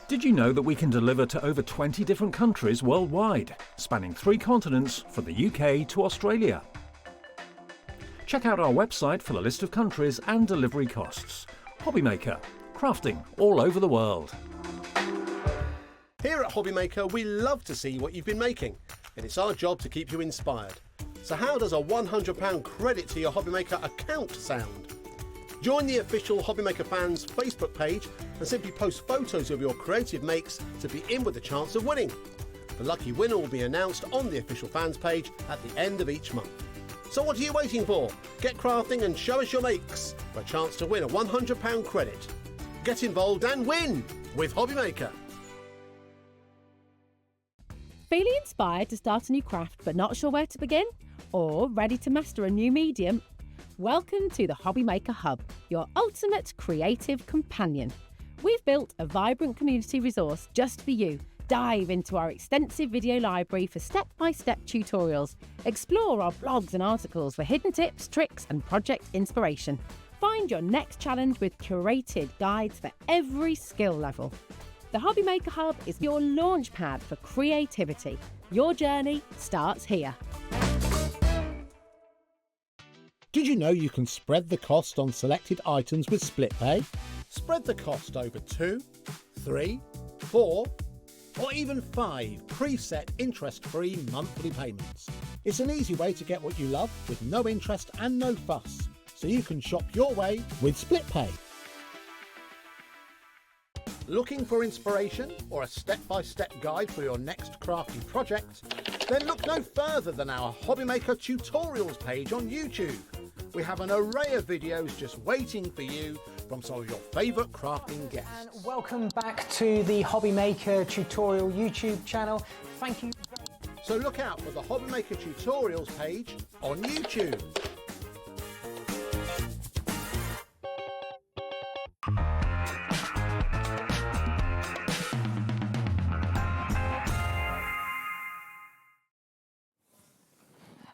Did you know that we can deliver to over 20 different countries worldwide, spanning 3 continents from the UK to Australia? Check out our website for the list of countries and delivery costs. Hobby Maker, crafting all over the world. Here at Hobby Maker, we love to see what you've been making, and it's our job to keep you inspired. So how does a £100 credit to your Hobby Maker account sound? Join the official Hobby Maker fans Facebook page and simply post photos of your creative makes to be in with a chance of winning. The lucky winner will be announced on the official fans page at the end of each month. So what are you waiting for? Get crafting and show us your makes for a chance to win a £100 credit. Get involved and win with Hobby Maker. Feeling inspired to start a new craft but not sure where to begin? Or ready to master a new medium? Welcome to the Hobby Maker Hub, your ultimate creative companion. We've built a vibrant community resource just for you Dive into our extensive video library for step-by-step tutorials. Explore our blogs and articles for hidden tips, tricks and project inspiration. Find your next challenge with curated guides for every skill level. The Hobby Maker Hub is your launch pad for creativity. Your journey starts here. Did you know you can spread the cost on selected items with split pay? Spread the cost over 2, 3, 4, or even 5 preset interest-free monthly payments. It's an easy way to get what you love with no interest and no fuss, so you can shop your way with split pay. Looking for inspiration or a step-by-step guide for your next crafty project? Then look no further than our Hobby Maker tutorials page on YouTube. We have an array of videos just waiting for you from some of your favourite crafting guests. And welcome back to the Hobby Maker tutorial YouTube channel. Thank you. So look out for the Hobby Maker tutorials page on YouTube.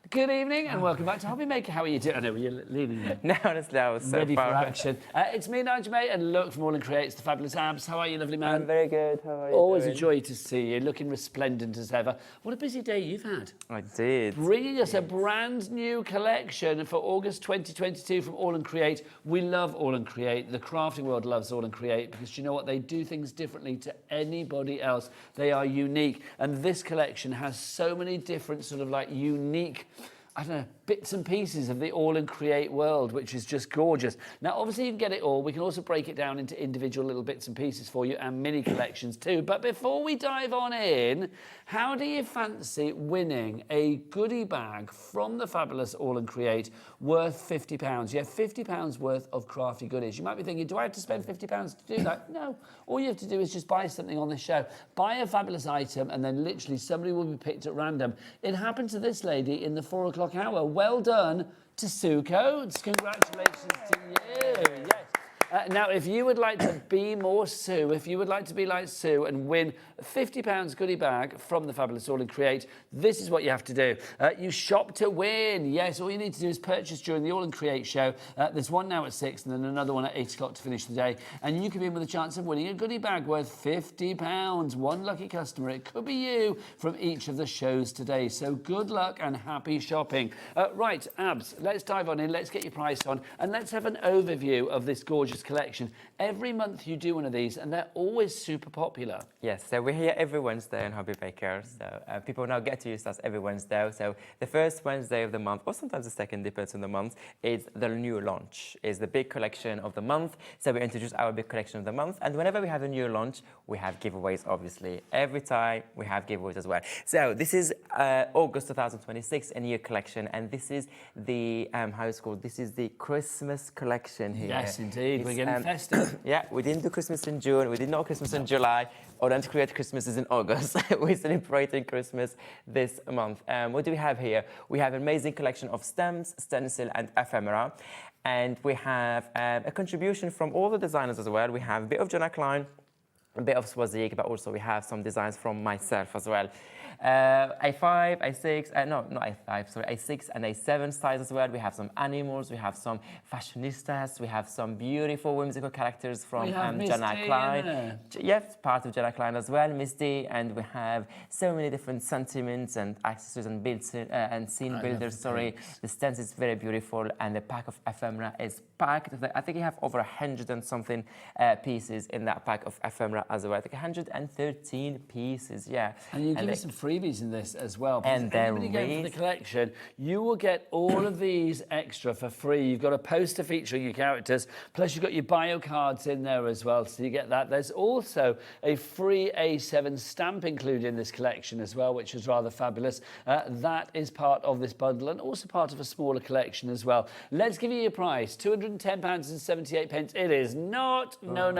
Good evening and welcome back to Hobby Maker. How are you doing? I know you're leaning there. No, honestly, I was so ready for far. action. It's me, Nigel, mate, and look from AALL Create. It's the fabulous Abs. How are you, lovely man? I'm very good. How are you Always doing? a joy to see you, looking resplendent as ever. What a busy day you've had. I did. Bringing us a brand new collection for August 2022 from AALL Create. We love AALL Create. The crafting world loves AALL Create because you know what? They do things differently to anybody else. They are unique. And this collection has so many different sort of like unique, I don't know, bits and pieces of the AALL Create world, which is just gorgeous. Now, obviously, you can get it all. We can also break it down into individual little bits and pieces for you and mini collections too. But before we dive on in, how do you fancy winning a goodie bag from the fabulous AALL Create worth £50? Yeah, £50 worth of crafty goodies. You might be thinking, do I have to spend £50 to do that? No. All you have to do is just buy something on this show. Buy a fabulous item and then literally somebody will be picked at random. It happened to this lady in the 4 o'clock hour. Well done to Sue Coates. Congratulations to you. Yes. Now, if you would like to be more Sue, if you would like to be like Sue and win a £50 goodie bag from the fabulous AALL Create, this is what you have to do. You shop to win. Yes, all you need to do is purchase during the AALL Create show. There's one now at 6 and then another one at 8 o'clock to finish the day. And you could be in with a chance of winning a goodie bag worth £50. One lucky customer. It could be you from each of the shows today. So good luck and happy shopping. Right, Abs, let's dive on in. Let's get your price on and let's have an overview of this gorgeous collection. Every month you do one of these and they're always super popular. Yes, so we're here every Wednesday on Hobby Maker. So people now get to use us every Wednesday. So the first Wednesday of the month, or sometimes the second, depends on the month, is the new launch, is the big collection of the month. So we introduce our big collection of the month. And whenever we have a new launch, we have giveaways, obviously. Every time we have giveaways as well. So this is August 2026, a new collection. And this is the, how it's called, this is the Christmas collection here. Yes, indeed. We're getting festive. Yeah, we didn't do Christmas in June. We did not Christmas in July. AALL Create Christmas is in August. We're celebrating Christmas this month. What do we have here? We have an amazing collection of stems, stencil, and ephemera. And we have a contribution from all the designers as well. We have a bit of Jenna Klein, a bit of Swazik, but also we have some designs from myself as well. A5, A6, not A5, sorry, A6 and A7 size as well. We have some animals, we have some fashionistas, we have some beautiful whimsical characters from Jenna Klein. Yes, part of Jenna Klein as well, Misty, and we have so many different sentiments and accessories and builds and scene builders. Sorry, the stencil is very beautiful, and the pack of ephemera is packed. I think you have over 100 and something pieces in that pack of ephemera as well. I think 113 pieces, yeah. And you give us some freebies in this as well. And they're anybody going for the collection, you will get all of these extra for free. You've got a poster featuring your characters, plus you've got your bio cards in there as well, so you get that. There's also a free A7 stamp included in this collection as well, which is rather fabulous. That is part of this bundle and also part of a smaller collection as well. Let's give you your price, £210.78. It is not. No.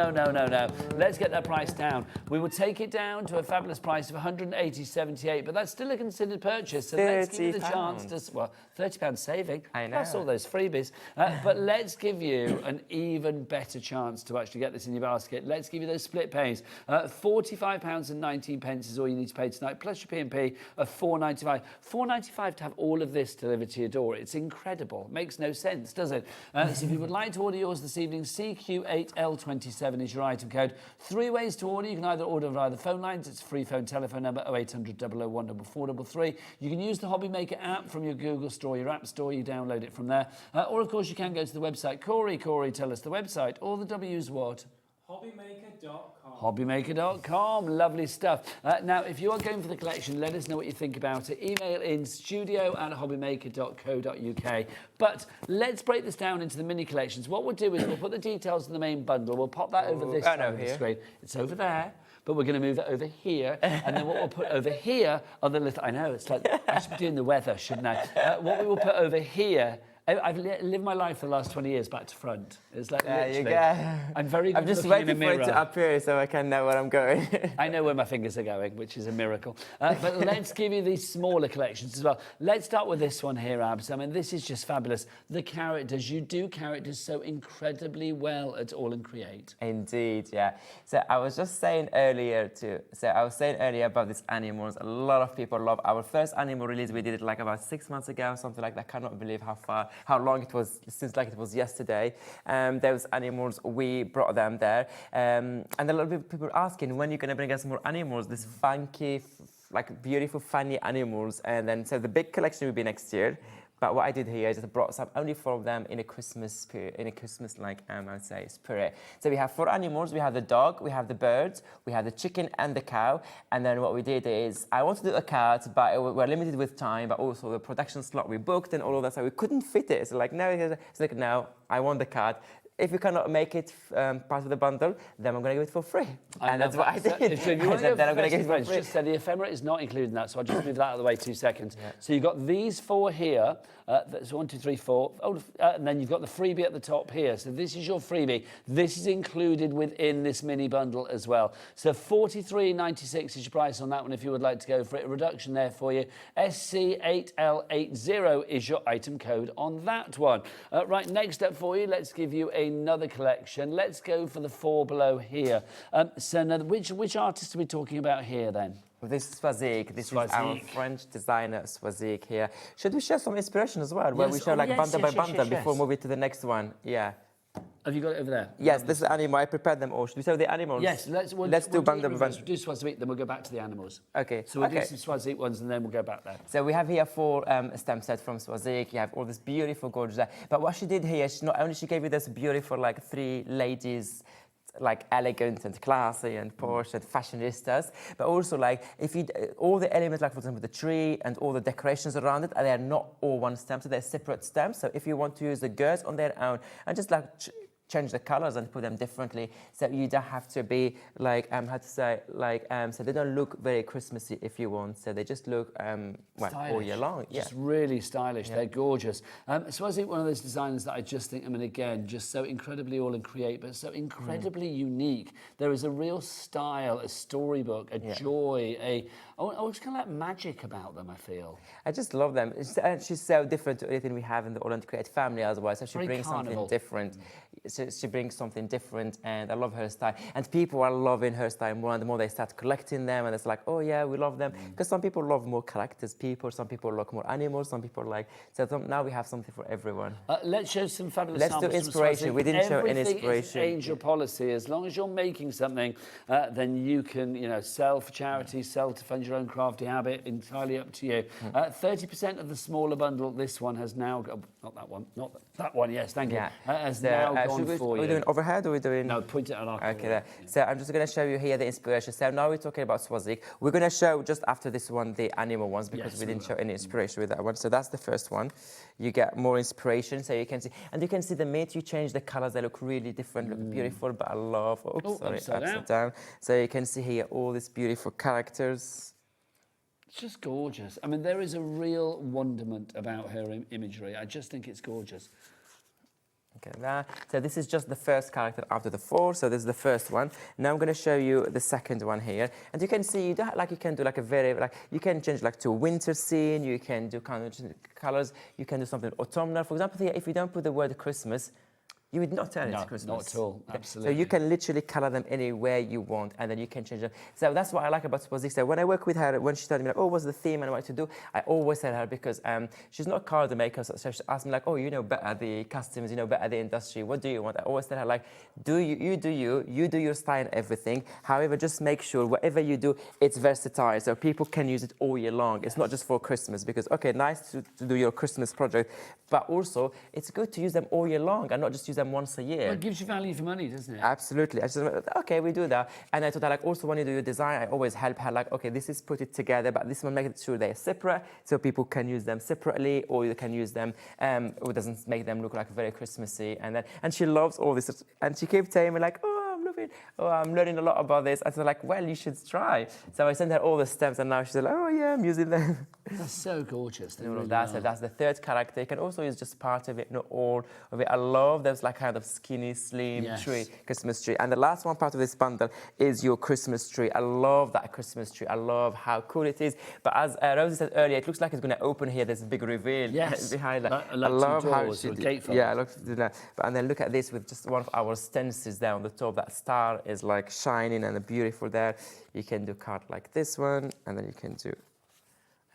Let's get that price down. We will take it down to a fabulous price of £187. £19.78, but that's still a considered purchase. So let's give you the chance to, well, £30 saving. I know. Plus all those freebies. But let's give you an even better chance to actually get this in your basket. Let's give you those split pays. £45.19 is all you need to pay tonight, plus your P&P of £4.95. £4.95 to have all of this delivered to your door. It's incredible. Makes no sense, does it? So if you would like to order yours this evening, CQ8L27 is your item code. 3 ways to order. You can either order via the phone lines. It's a free phone telephone number 0800 001 4433. You can use the Hobby Maker app from your Google Store, your App Store. You download it from there. Or, of course, you can go to the website. Corey, tell us the website. All the W's what? Hobbymaker.com. Hobbymaker.com. Lovely stuff. Now, if you are going for the collection, let us know what you think about it. Email in studio@hobbymaker.co.uk. But let's break this down into the mini collections. What we'll do is we'll put the details in the main bundle. We'll pop that over this side of the screen. It's over there. But we're going to move it over here. And then what we'll put over here are the little... I know, it's like... I should be doing the weather, shouldn't I? What we will put over here... I've lived my life for the last 20 years back to front. It's like literally... you go. I'm very good I'm just looking in a waiting for it mirror. to appear so I can know where I'm going. I know where my fingers are going, which is a miracle. But let's give you these smaller collections as well. Let's start with this one here, Abs. I mean, this is just fabulous. The characters. You do characters so incredibly well at AALL Create. Indeed, yeah. So I was just saying earlier about these animals. A lot of people love our first animal release. We did it like about 6 months ago or something like that. I cannot believe how long it was. It seems like it was yesterday. Those animals, we brought them there. And a lot of people are asking, when are you going to bring us more animals? These funky, like beautiful, funny animals. And then, so the big collection will be next year. But what I did here is I brought some only 4 of them in a Christmas spirit, I'd say, spirit. So we have 4 animals. We have the dog, we have the birds, we have the chicken and the cow. And then what we did is, I wanted to do a cat, but we're limited with time, but also the production slot we booked and all of that, so we couldn't fit it. So like, no, I want the cat. If you cannot make it part of the bundle, then I'm going to give it for free. And that's what I did. So you want to then I'm going to give it for free. Just say the ephemera is not included in that, so I'll just move that out of the way 2 seconds. Yeah. So you've got these 4 here. That's 1, 2, 3, 4. And then you've got the freebie at the top here. So this is your freebie. This is included within this mini bundle as well. So $43.96 is your price on that one if you would like to go for it. A reduction there for you. SC8L80 is your item code on that one. Right, next up for you, let's give you another collection. Let's go for the 4 below here. So now, which artist are we talking about here then? This is Swazik. This is our French designer, Swazik, here. Should we share some inspiration as well, where we show bundle by bundle before moving to the next one? Yeah. Have you got it over there? Yes, this is the animal. I prepared them all. Should we show the animals? Yes, let's do bundle by bundle. Do Swazik, then we'll go back to the animals. Okay. So we'll do some Swazik ones and then we'll go back there. So we have here 4 stem sets from Swazik. You have all this beautiful, gorgeous. But what she did here, she not only she gave you this beautiful, like 3 ladies, like elegant and classy and posh and fashionistas, but also like if you all the elements, like for example the tree and all the decorations around it, they are not all one stem, so they're separate stems. So if you want to use the girls on their own and just like change the colors and put them differently, so you don't have to be like so they don't look very Christmassy if you want, so they just look all year long. Just really stylish. They're gorgeous. So I think one of those designers that I just think, I mean, again, just so incredibly AALL Create, but so incredibly unique. There is a real style, a storybook, a joy, it's kind of like magic about them, I feel. I just love them. She's so different to anything we have in the AALL Create family as well, so she brings something different. So she brings something different, and I love her style. And people are loving her style more and the more they start collecting them, and it's like, oh yeah, we love them. Because some people love more characters, some people like more animals, some people like... So now we have something for everyone. Let's show some fabulous samples. Let's do inspiration. We didn't show any inspiration. Everything is angel policy. As long as you're making something, then you can, sell for charity, sell to fund your own crafty habit, entirely up to you. 30% of the smaller bundle, this one has now got... Not that one, yes, thank you. Has now gone for you. Are we doing overhead or are we doing... No, point it at our Okay, there. So I'm just going to show you here the inspiration. So now we're talking about Swazik. We're going to show just after this one the animal ones because we didn't show any inspiration with that one. So that's the first one. You get more inspiration, so you can see... And you can see the minute you change the colors, they look really different, look beautiful, but I love... upside down. So you can see here all these beautiful characters. It's just gorgeous. I mean, there is a real wonderment about her imagery. I just think it's gorgeous. Okay, that. So this is just the first character after the 4. So this is the first one. Now I'm going to show you the second one here, and you can see you can do like a very you can change like to a winter scene. You can do kind of colors. You can do something autumnal. For example, here if you don't put the word Christmas, you would not turn it to Christmas. Not at all. Absolutely. So you can literally color them anywhere you want, and then you can change them. So that's what I like about Swazik. So when I work with her, when she told me like, oh, what's the theme and what to do, I always tell her, because she's not a card maker, so she asks me like, oh, you know better the customs, you know better the industry. What do you want? I always tell her like, you do your style and everything. However, just make sure whatever you do, it's versatile, so people can use it all year long. It's not just for Christmas, because okay, nice to do your Christmas project, but also it's good to use them all year long and not just use them once a year. Well, it gives you value for money, doesn't it? Absolutely. I just went, okay, we do that. And I thought, like, also when you do your design, I always help her, like, okay, this is put it together, but this one, make sure they're separate, so people can use them separately, or you can use them, it doesn't make them look like very Christmassy. And she loves all this. And she kept telling me, like, I'm learning a lot about this. I was like, well, you should try. So I sent her all the stems, and now she's like, oh yeah, I'm using them. That's so gorgeous. So that's the third character. You can also use just part of it, not all of it. I love those like kind of skinny, slim tree, Christmas tree. And the last one part of this bundle is your Christmas tree. I love that Christmas tree. I love how cool it is. But as Rosie said earlier, it looks like it's going to open here. There's a big reveal behind that. I love how she did. Yeah, I love to do that. And then look at this with just one of our stencils there on the top. That star is like shining and beautiful there. You can do card like this one, and then you can do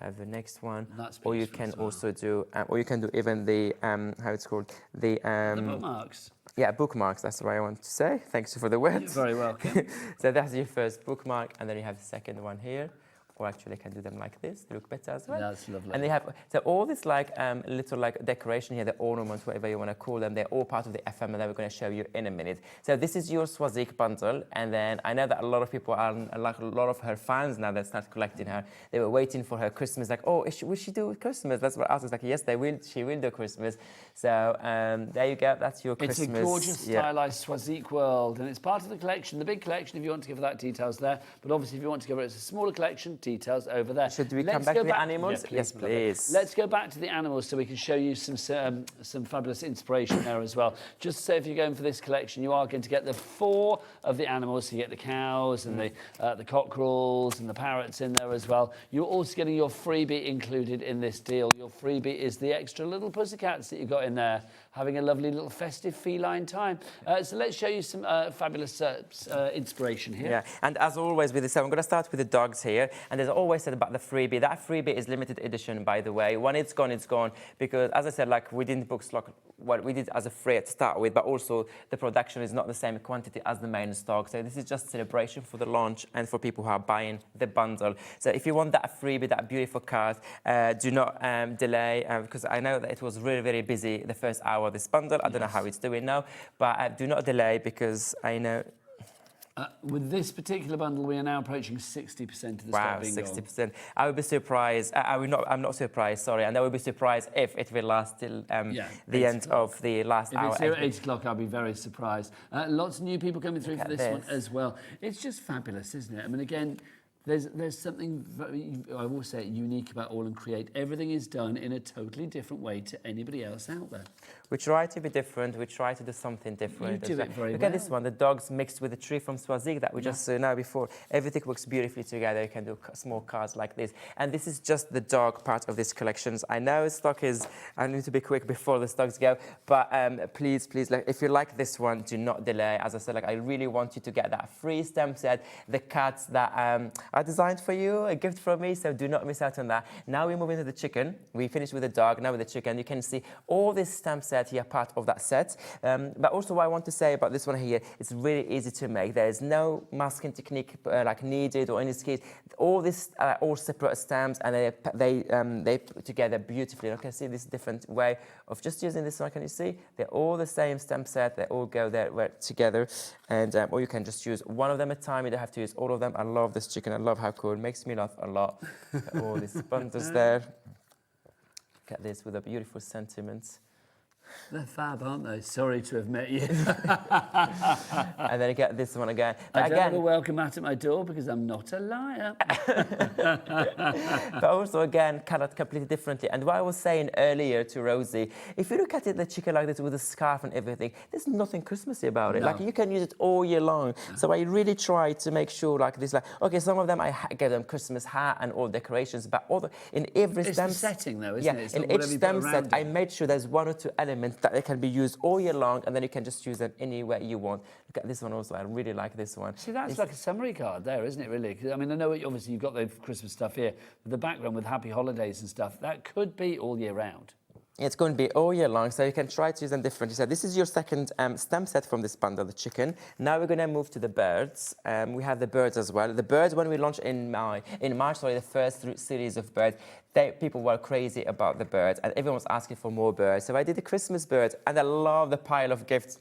have the next one, or you can also do, or you can do even the how it's called, the bookmarks. Yeah, bookmarks. That's what I want to say. Thanks for the words. You're very welcome. So that's your first bookmark, and then you have the second one here. Or actually, I can do them like this. They look better as well. That's lovely. And they have, so all this like little like decoration here, the ornaments, whatever you want to call them, they're all part of the FM that we're going to show you in a minute. So this is your Swazik bundle, and then I know that a lot of people are, like a lot of her fans now that start collecting her. They were waiting for her Christmas, like, oh, will she do Christmas? That's what I was like, yes, they will. She will do Christmas. So there you go. That's your Christmas. It's a gorgeous, stylized Swazik world, and it's part of the collection, the big collection. If you want to give that details there, but obviously if you want to give it, it's a smaller collection. Details over there. Should we come back to the animals? Yeah, yes, please. Let's go back to the animals so we can show you some fabulous inspiration there as well. Just so if you're going for this collection, you are going to get the 4 of the animals. So you get the cows and the cockerels and the parrots in there as well. You're also getting your freebie included in this deal. Your freebie is the extra little pussycats that you got in there, having a lovely little festive feline time. So let's show you some fabulous inspiration here. Yeah, and as always with this, I'm going to start with the dogs here. And there's always said about the freebie. That freebie is limited edition, by the way. When it's gone, it's gone. Because as I said, like we didn't book stock. Well, we did as a free to start with, but also the production is not the same quantity as the main stock. So this is just celebration for the launch and for people who are buying the bundle. So if you want that freebie, that beautiful card, do not delay, because I know that it was really, very busy the first hour of this bundle. I don't know how it's doing now, but do not delay, because I know. With this particular bundle, we are now approaching 60% of the stock being 60%. I would be surprised. I'm not surprised, sorry. And I would be surprised if it will last till the end of the last hour. If it's here at 8 o'clock, I'll be very surprised. Lots of new people coming through for this one as well. It's just fabulous, isn't it? I mean, again, there's something very, I will say, unique about AALL Create. Everything is done in a totally different way to anybody else out there. We try to be different. We try to do something different. You do it very well. Look at this one, the dogs mixed with the tree from Swazik that we just saw now before. Everything works beautifully together. You can do small cards like this. And this is just the dog part of this collection. I know stock is, I need to be quick before the stocks go, but please, like, if you like this one, do not delay. As I said, like, I really want you to get that free stamp set, the cards that are designed for you, a gift from me, so do not miss out on that. Now we move into the chicken. We finished with the dog, now with the chicken. You can see all this stamp set here, part of that set. But also what I want to say about this one here, it's really easy to make. There is no masking technique like needed or any skills. All this all separate stamps, and they put together beautifully. You can see this different way of just using this one. Can you see? They're all the same stamp set. They all go there together, and or you can just use one of them at a time. You don't have to use all of them. I love this chicken. I love how cool. It makes me laugh a lot. All these bundles there. Look at this with a beautiful sentiment. They're fab, aren't they? Sorry to have met you. And then you get this one again. But I don't again, have a welcome mat at my door because I'm not a liar. but also again, colored completely differently. And what I was saying earlier to Rosie, if you look at it, the chicken like this with a scarf and everything, there's nothing Christmassy about it. No. Like you can use it all year long. So I really try to make sure like this, like, okay, some of them I gave them Christmas hat and all decorations, but all in every It's stem the setting though, isn't it? It's in not each whatever you stem put set, around I it. made sure there's 1 or 2 elements that they can be used all year long, and then you can just use them anywhere you want. Look at this one also. I really like this one. See, that's like a summary card there, isn't it, really? 'Cause, I mean, I know obviously you've got the Christmas stuff here, but the background with happy holidays and stuff, that could be all year round. It's going to be all year long, so you can try to use them differently. So this is your second stem set from this bundle, the chicken. Now we're going to move to the birds. We have the birds as well. The birds, when we launched in March, the first series of birds, people were crazy about the birds, and everyone was asking for more birds. So I did the Christmas birds, and I love the pile of gifts.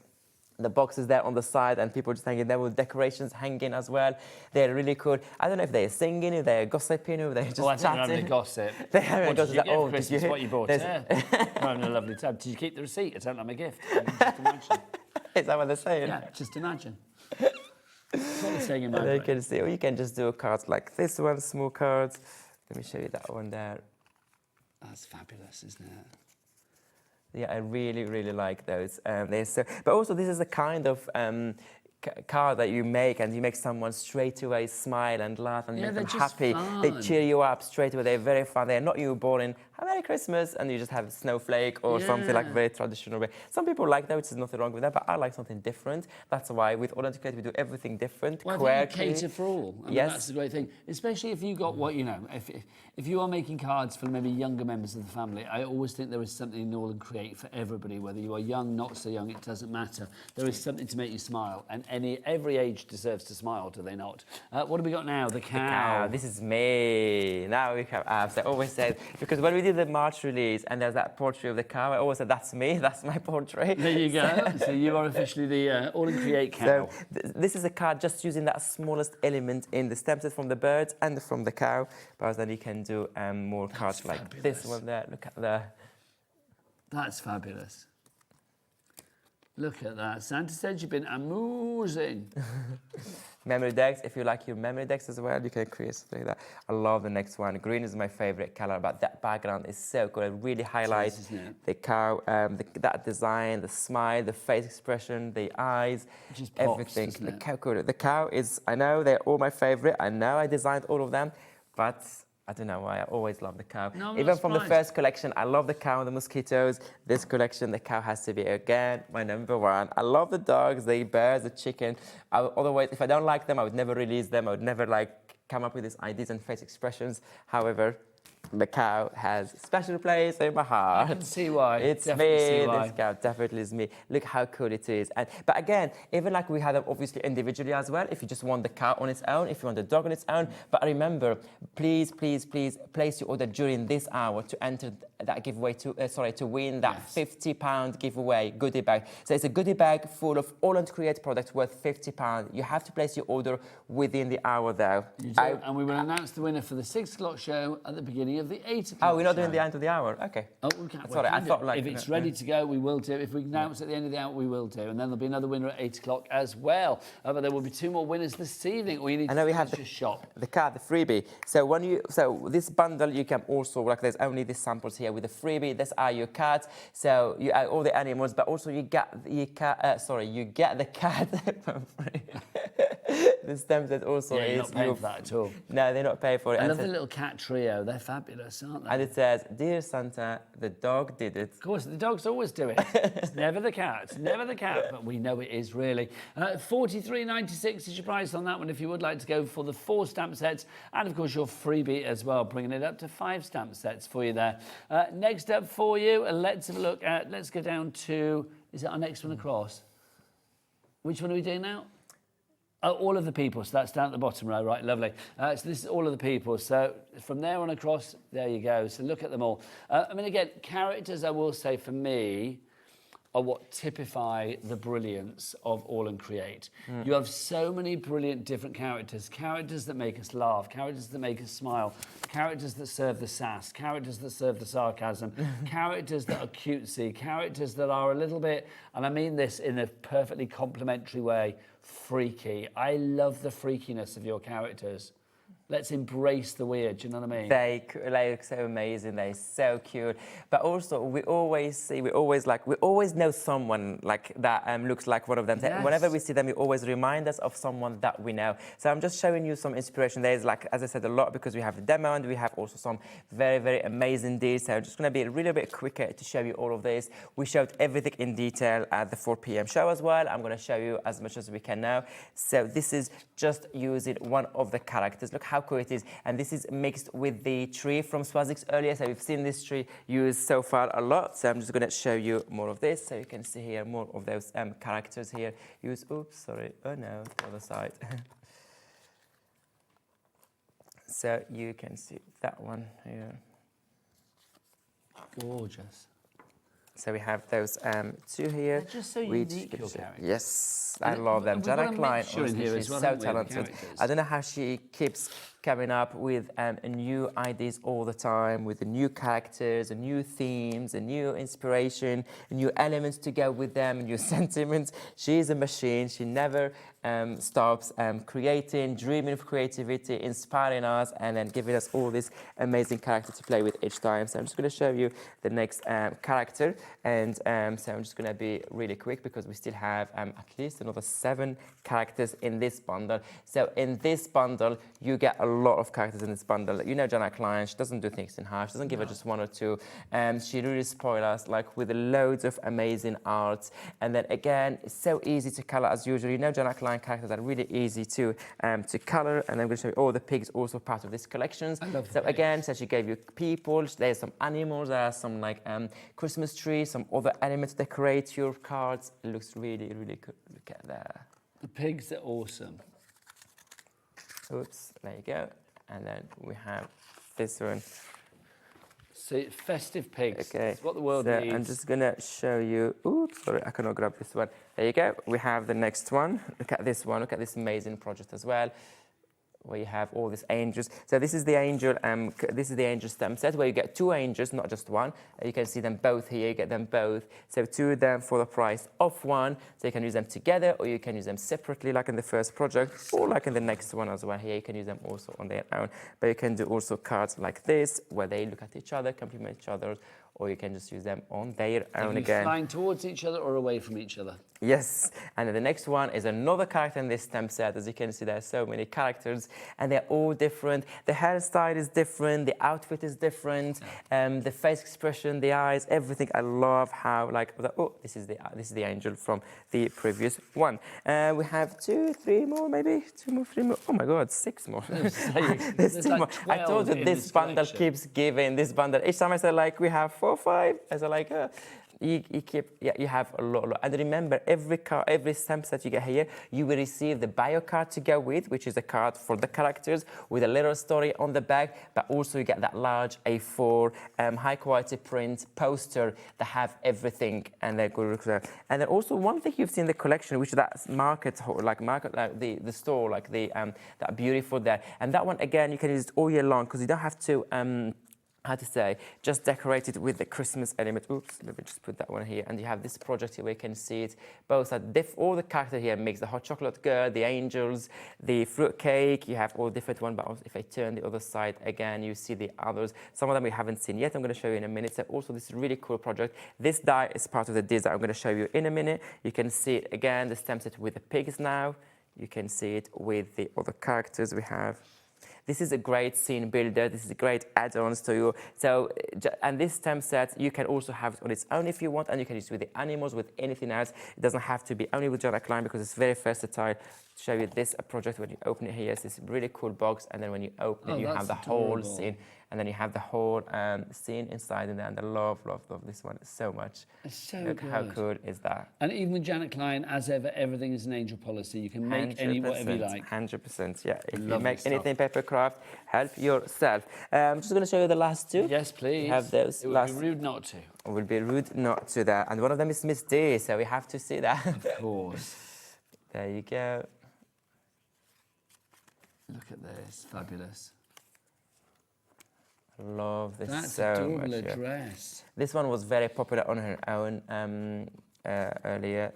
The boxes there on the side, and people just hanging there with decorations hanging as well. They're really cool. I don't know if they're singing, if they're gossiping, or they're just I think chatting. they're having a gossip. They're having a What did gossip. you get for Did Christmas? you- What you bought? There's- Yeah. Having a lovely time. Did you keep the receipt? I don't like my gift. Just imagine. Is that what they're saying? Yeah, just imagine. That's what they're saying in my And then you brain. can see, or you can just do cards like this one, small cards. Let me show you that one there. That's fabulous, isn't it? Yeah, I really, really like those. They're so, but also this is a kind of card that you make, and you make someone straight away smile and laugh and Yeah, make them they're just happy. They fun. cheer you up straight away. They're very fun. They're not you boring. Merry Christmas, and you just have a snowflake or something like Yeah. very traditional way. Some people like that, which is nothing wrong with that, but I like something different. That's why with AALL Create we do everything different. Well, I think quirky. you cater for all. I mean, Yes. that's the great thing. Especially if you got what, you know, if you are making cards for maybe younger members of the family, I always think there is something in AALL Create for everybody, whether you are young, not so young, it doesn't matter. There is something to make you smile, and every age deserves to smile, do they not? What have we got now? The cow. This is me. Now we have abs. I always said, because when we did the March release and there's that portrait of the cow, I always said, that's me, that's my portrait. There you go. So you are officially the AALL Create cow. So this is a card just using that smallest element in the stem set from the birds and from the cow. But then you can do more cards like this one there. Look at the... That's fabulous. Look at that. Santa said you've been amusing. Memory decks, if you like your memory decks as well, you can create something like that. I love the next one. Green is my favorite color, but that background is so cool. It really highlights the cow, that design, the smile, the face expression, the eyes, just pops, everything. doesn't The it? cow cool. The cow is, I know they're all my favorite. I know I designed all of them, but I don't know why, I always love the cow. No, I'm Even not from the surprised. first collection, I love the cow and the mosquitoes. This collection, the cow has to be, again, my #1. I love the dogs, the birds, the chicken. Otherwise, if I don't like them, I would never release them. I would never come up with these ideas and face expressions. However, the cow has a special place in my heart. I can see why. It's Definitely see me, why. this cow definitely is me. Look how cool it is. But again, even we have them obviously individually as well, if you just want the cow on its own, if you want the dog on its own. But remember, please, please, please place your order during this hour to enter that giveaway, to win that £50 giveaway goodie bag. So it's a goodie bag full of AALL Create products worth £50. You have to place your order within the hour though. You do, and we will announce the winner for the 6 o'clock show at the beginning of the 8 o'clock Oh, we're not show. doing the end of the hour? Okay. Oh, we can't. Sorry, I thought if it's ready to go, we will do. If we announce at the end of the hour, we will do. And then there'll be another winner at 8 o'clock as well. But there will be 2 more winners this evening. All you need I know to we do have is just shop. the card, the freebie. So this bundle, you can also, there's only these samples here with the freebie. These are your cards. So you add all the animals, but also you get the cat for free. The stem set also Yeah, you're is not paying for that at all. No, they're not paying for it. I And love so- the little cat trio. They're fabulous, aren't they? And it says, "Dear Santa, the dog did it." Of course, the dogs always do it. It's never the cat, never the cat, but we know it is really. $43.96 is your price on that one if you would like to go for the 4 stamp sets, and of course your freebie as well, bringing it up to 5 stamp sets for you there. Next up for you, let's have a look at, let's go down to, is it our next one across? Which one are we doing now? Oh, all of the people, so that's down at the bottom row, right, lovely. So this is all of the people, so from there on across, there you go, so look at them all. I mean, again, characters, I will say, for me, are what typify the brilliance of AALL Create. You have so many brilliant different characters that make us laugh, characters that make us smile, characters that serve the sass, characters that serve the sarcasm, characters that are cutesy, characters that are a little bit, and I mean this in a perfectly complimentary way, freaky. I love the freakiness of your characters. Let's embrace the weird, do you know what I mean? They look so amazing, they're so cute. But also, we always know someone like that looks like one of them. Yes. Whenever we see them, we always remind us of someone that we know. So I'm just showing you some inspiration. There's, like, as I said, a lot because we have the demo and we have also some very, very amazing deals. So I'm just gonna be a little bit quicker to show you all of this. We showed everything in detail at the 4 p.m. show as well. I'm gonna show you as much as we can now. So this is just using one of the characters. Look how cool it is, and this is mixed with the tree from Swazix earlier, so we've seen this tree used so far a lot, so I'm just going to show you more of this, so you can see here more of those characters here used. Oops, sorry, oh no, the other side. So you can see that one here. Gorgeous. So we have those two here. They're just so unique, your characters. Yes, I love them. Jana Klein, honestly, she's so talented. I don't know how she keeps coming up with new ideas all the time, with the new characters, and new themes, and new inspiration, new elements to go with them, new sentiments. She's a machine. She never stops creating, dreaming of creativity, inspiring us, and then giving us all this amazing character to play with each time. So I'm just going to show you the next character, and so I'm just going to be really quick because we still have at least another 7 characters in this bundle. So in this bundle, you get a lot of characters in this bundle. You know Jana Klein, she doesn't do things in half. She doesn't give her just 1 or 2. She really spoils us like with loads of amazing art. And then again, it's so easy to color as usual. You know Jana Klein characters are really easy to color. And I'm going to show you all the pigs also part of this collection. So again, so she gave you people. There's some animals. There are some like Christmas trees, some other elements to decorate your cards. It looks really, really good. Look at that. The pigs are awesome. Oops, there you go. And then we have this one. So festive pigs. Okay. It's what the world so needs. I'm just gonna show you. Oops, sorry, I cannot grab this one. There you go. We have the next one. Look at this one. Look at this amazing project as well, where you have all these angels. So this is the angel. This is the angel stem set where you get 2 angels, not just 1. You can see them both here. You get them both. So 2 of them for the price of 1. So you can use them together, or you can use them separately, like in the first project, or like in the next one as well. Here you can use them also on their own. But you can do also cards like this, where they look at each other, complement each other, or you can just use them on their own again. Flying towards each other or away from each other. Yes, and then the next one is another character in this stem set. As you can see, there are so many characters, and they're all different. The hairstyle is different, the outfit is different, the face expression, the eyes, everything. I love how, like, oh, this is the angel from the previous one. We have 2, 3 more, maybe 2 more, 3 more. Oh my God, 6 more. There's 2 more. I told you this bundle keeps giving. This bundle. Each time I say like we have 4, 5. I say like. You have a lot. And remember, every stamp set you get here, you will receive the bio card to go with, which is a card for the characters with a little story on the back, but also you get that large A4 high quality print poster that have everything, and they're good. And then also one thing you've seen in the collection, which is that the store, like that beautiful there. And that one again, you can use it all year long because you don't have to. How to say, just decorate it with the Christmas element. Oops, let me just put that one here. And you have this project here where you can see it. Both are all the character here mix, the hot chocolate girl, the angels, the fruit cake. You have all different ones, but also if I turn the other side again, you see the others. Some of them we haven't seen yet. I'm going to show you in a minute. So also this really cool project. This die is part of the design I'm going to show you in a minute. You can see it again, the stem set with the pigs now. You can see it with the other characters we have. This is a great scene builder. This is a great add-ons to you. So, and this stem set, you can also have it on its own if you want, and you can use it with the animals, with anything else. It doesn't have to be only with Jana Klein because it's very versatile. Show you this project when you open it here. It's this really cool box, and then when you open it, you have the whole scene, and then you have the whole scene inside in there. And I love this one so much. It's so Look good. how cool is that? And even with Jana Klein, as ever, everything is an angel policy. You can make whatever you like. 100%, yeah. If you Lovely make anything paper craft, craft, help yourself. I'm just going to show you the last two. Yes, please. We have those. It would be rude not to. It would be rude not to that. And one of them is Miss D, so we have to see that. Of course. There you go. Look at this, fabulous. Love this That's so adorable much. dress. This one was very popular on her own earlier.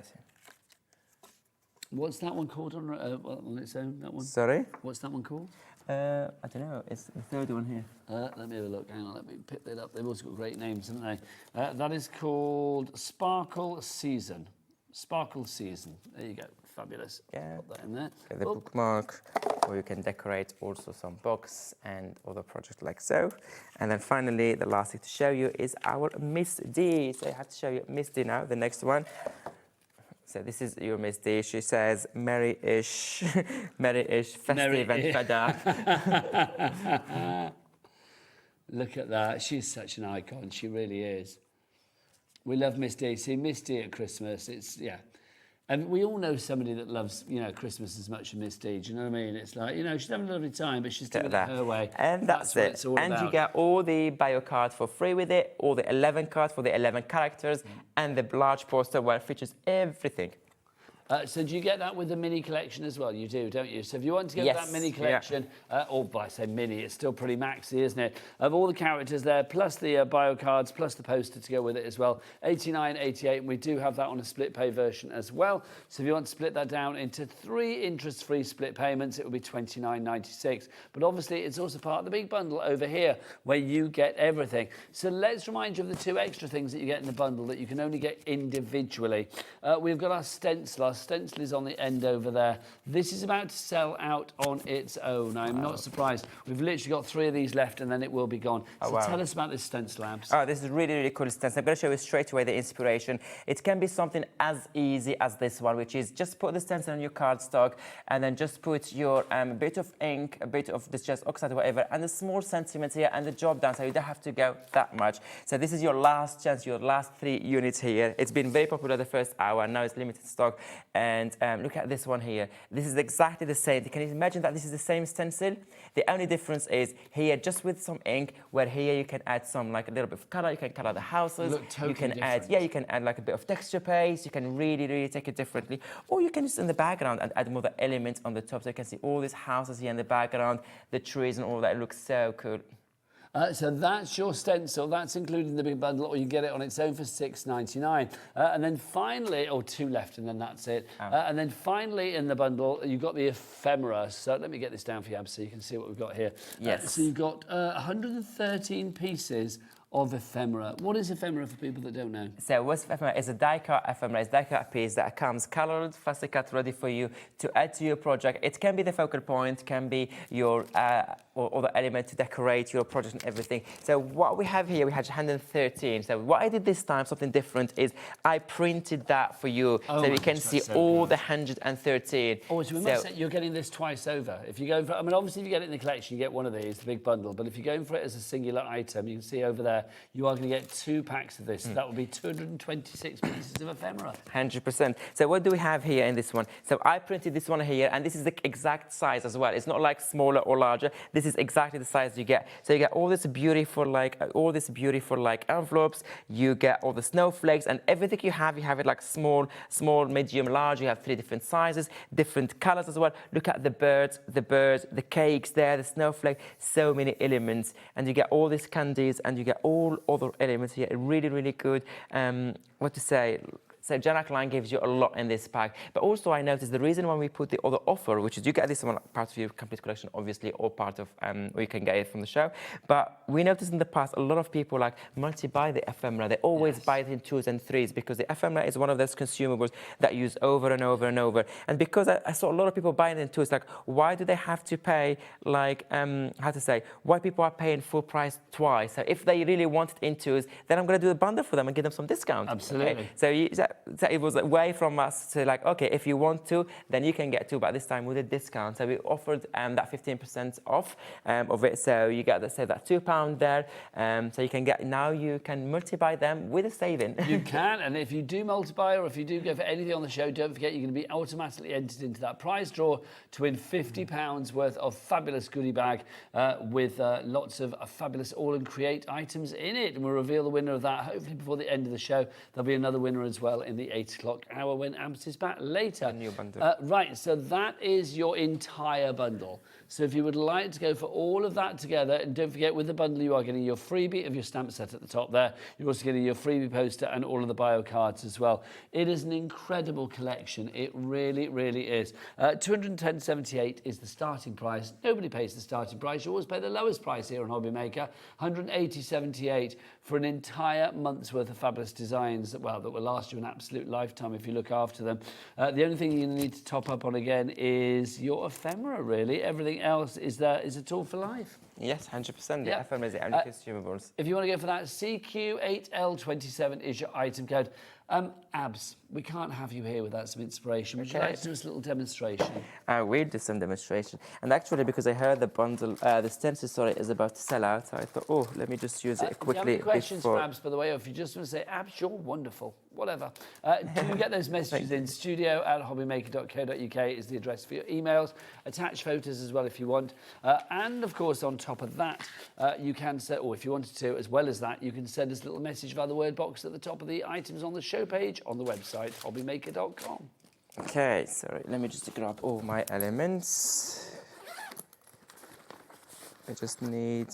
What's that one called on its own? That one. Sorry? What's that one called? I don't know. It's the third one here. Let me have a look. Hang on, let me pick that up. They've also got great names, haven't they? That is called Sparkle Season. Sparkle Season. There you go. Fabulous. Yeah. Put that in there. Okay, the bookmark, where you can decorate also some books and other projects like so. And then finally, the last thing to show you is our Miss D. So I have to show you Miss D now, the next one. So this is your Miss D. She says, merry-ish, merry-ish, festive and feather. Look at that. She's such an icon. She really is. We love Miss D. See, Miss D at Christmas, it's, yeah. And we all know somebody that loves, you know, Christmas as much as Miss D. Do you know what I mean? It's like, you know, she's having a lovely time, but she's doing it her way. And that's what it. it's all And about. you get all the bio cards for free with it, all the 11 cards for the 11 characters, and the large poster where it features everything. So do you get that with the mini collection as well? You do, don't you? So if you want to get Yes, that mini collection, or I say mini, it's still pretty maxi, isn't it? Of all the characters there, plus the bio cards, plus the poster to go with it as well. 89.88, and we do have that on a split pay version as well. So if you want to split that down into 3 interest-free split payments, it will be 29.96. But obviously, it's also part of the big bundle over here, where you get everything. So let's remind you of the 2 extra things that you get in the bundle that you can only get individually. We've got our stencil. Our stencil is on the end over there. This is about to sell out on its own. I'm not surprised. We've literally got 3 of these left and then it will be gone. So tell us about this stencil, Abs. Oh, this is really, really cool stencil. I'm going to show you straight away the inspiration. It can be something as easy as this one, which is just put the stencil on your cardstock and then just put your bit of ink, a bit of distress oxide, whatever, and a small sentiment here and the job done, so you don't have to go that much. So this is your last chance, your last 3 units here. It's been very popular the first hour, now it's limited stock. And look at this one here. This is exactly the same. Can you imagine that this is the same stencil? The only difference is here, just with some ink, where here you can add some, like a little bit of color. You can color the houses. Look totally you can different. add, you can add like a bit of texture paste. You can really, really take it differently. Or you can just in the background and add more the elements on the top. So you can see all these houses here in the background, the trees and all that. It looks so cool. So that's your stencil. That's including the big bundle, or you get it on its own for $6.99. And then finally, 2 left, and then that's it. And then finally in the bundle, you've got the ephemera. So let me get this down for you, Ab, so you can see what we've got here. Yes. So you've got 113 pieces of ephemera. What is ephemera for people that don't know? So what's ephemera is a die-cut ephemera. It's a die-cut piece that comes colored, fussy cut, ready for you to add to your project. It can be the focal point, can be your or other element to decorate your project and everything. So what we have here, we had 113. So what I did this time, something different, is I printed that for you, so you can see all the 113. Oh, so we must say you're getting this twice over. If you go for, I mean, obviously if you get it in the collection, you get one of these, the big bundle. But if you're going for it as a singular item, you can see over there, you are going to get 2 packs of this. So that will be 226 pieces of ephemera. 100%. So what do we have here in this one? So I printed this one here, and this is the exact size as well. It's not like smaller or larger. This is exactly the size you get. So you get all this beautiful, like envelopes. You get all the snowflakes and everything you have it like small, medium, large. You have 3 different sizes, different colors as well. Look at the birds, the cakes there, the snowflake. So many elements, and you get all these candies, and you get all other elements here. Really, really good. What to say? So Janak Line gives you a lot in this pack. But also I noticed the reason why we put the other offer, which is you get this one part of your complete collection, obviously, or part of, or you can get it from the show. But we noticed in the past, a lot of people like multi-buy the ephemera. They always buy it in 2s and 3s because the ephemera is one of those consumables that you use over and over and over. And because I saw a lot of people buying it in 2s, like, why do they have to pay, like, why people are paying full price twice? So if they really want it in 2s, then I'm going to do a bundle for them and give them some discount. Absolutely. Okay? So so it was a way from us to like, okay, if you want to, then you can get 2, but this time with a discount. So we offered that 15% off of it. So you get, let's say, that £2 there. So you can get, now you can multiply them with a saving. You can, and if you do multiply or if you do go for anything on the show, don't forget you're going to be automatically entered into that prize draw to win £50 worth of fabulous goodie bag with lots of fabulous AALL Create items in it. And we'll reveal the winner of that hopefully before the end of the show. There'll be another winner as well in the 8 o'clock hour when Abs is back later. A new bundle. Right, so that is your entire bundle. So if you would like to go for all of that together, and don't forget with the bundle you are getting your freebie of your stamp set at the top there. You're also getting your freebie poster and all of the bio cards as well. It is an incredible collection. It really, really is. 210.78 is the starting price. Nobody pays the starting price. You always pay the lowest price here on Hobby Maker. 180.78 for an entire month's worth of fabulous designs that will last you an absolute lifetime if you look after them. The only thing you need to top up on again is your ephemera, really. Everything else is a tool for life. Yes, 100%. The ephemera is the only consumables. If you want to go for that, CQ8L27 is your item code. Abs, we can't have you here without some inspiration. Would you like to do us a little demonstration? We'll do some demonstration. And actually, because I heard the bundle, the stencil, is about to sell out, so I thought, oh, let me just use it quickly. Do you have any questions for Abs, by the way, or if you just want to say, Abs, you're wonderful, whatever. Do get those messages in. studio@hobbymaker.co.uk is the address for your emails. Attach photos as well if you want. And, of course, on top of that, you can set, or if you wanted to, as well as that, you can send us a little message via the word box at the top of the items on the show page on the website, hobbymaker.com. Okay, sorry, let me just grab all my elements. I just need,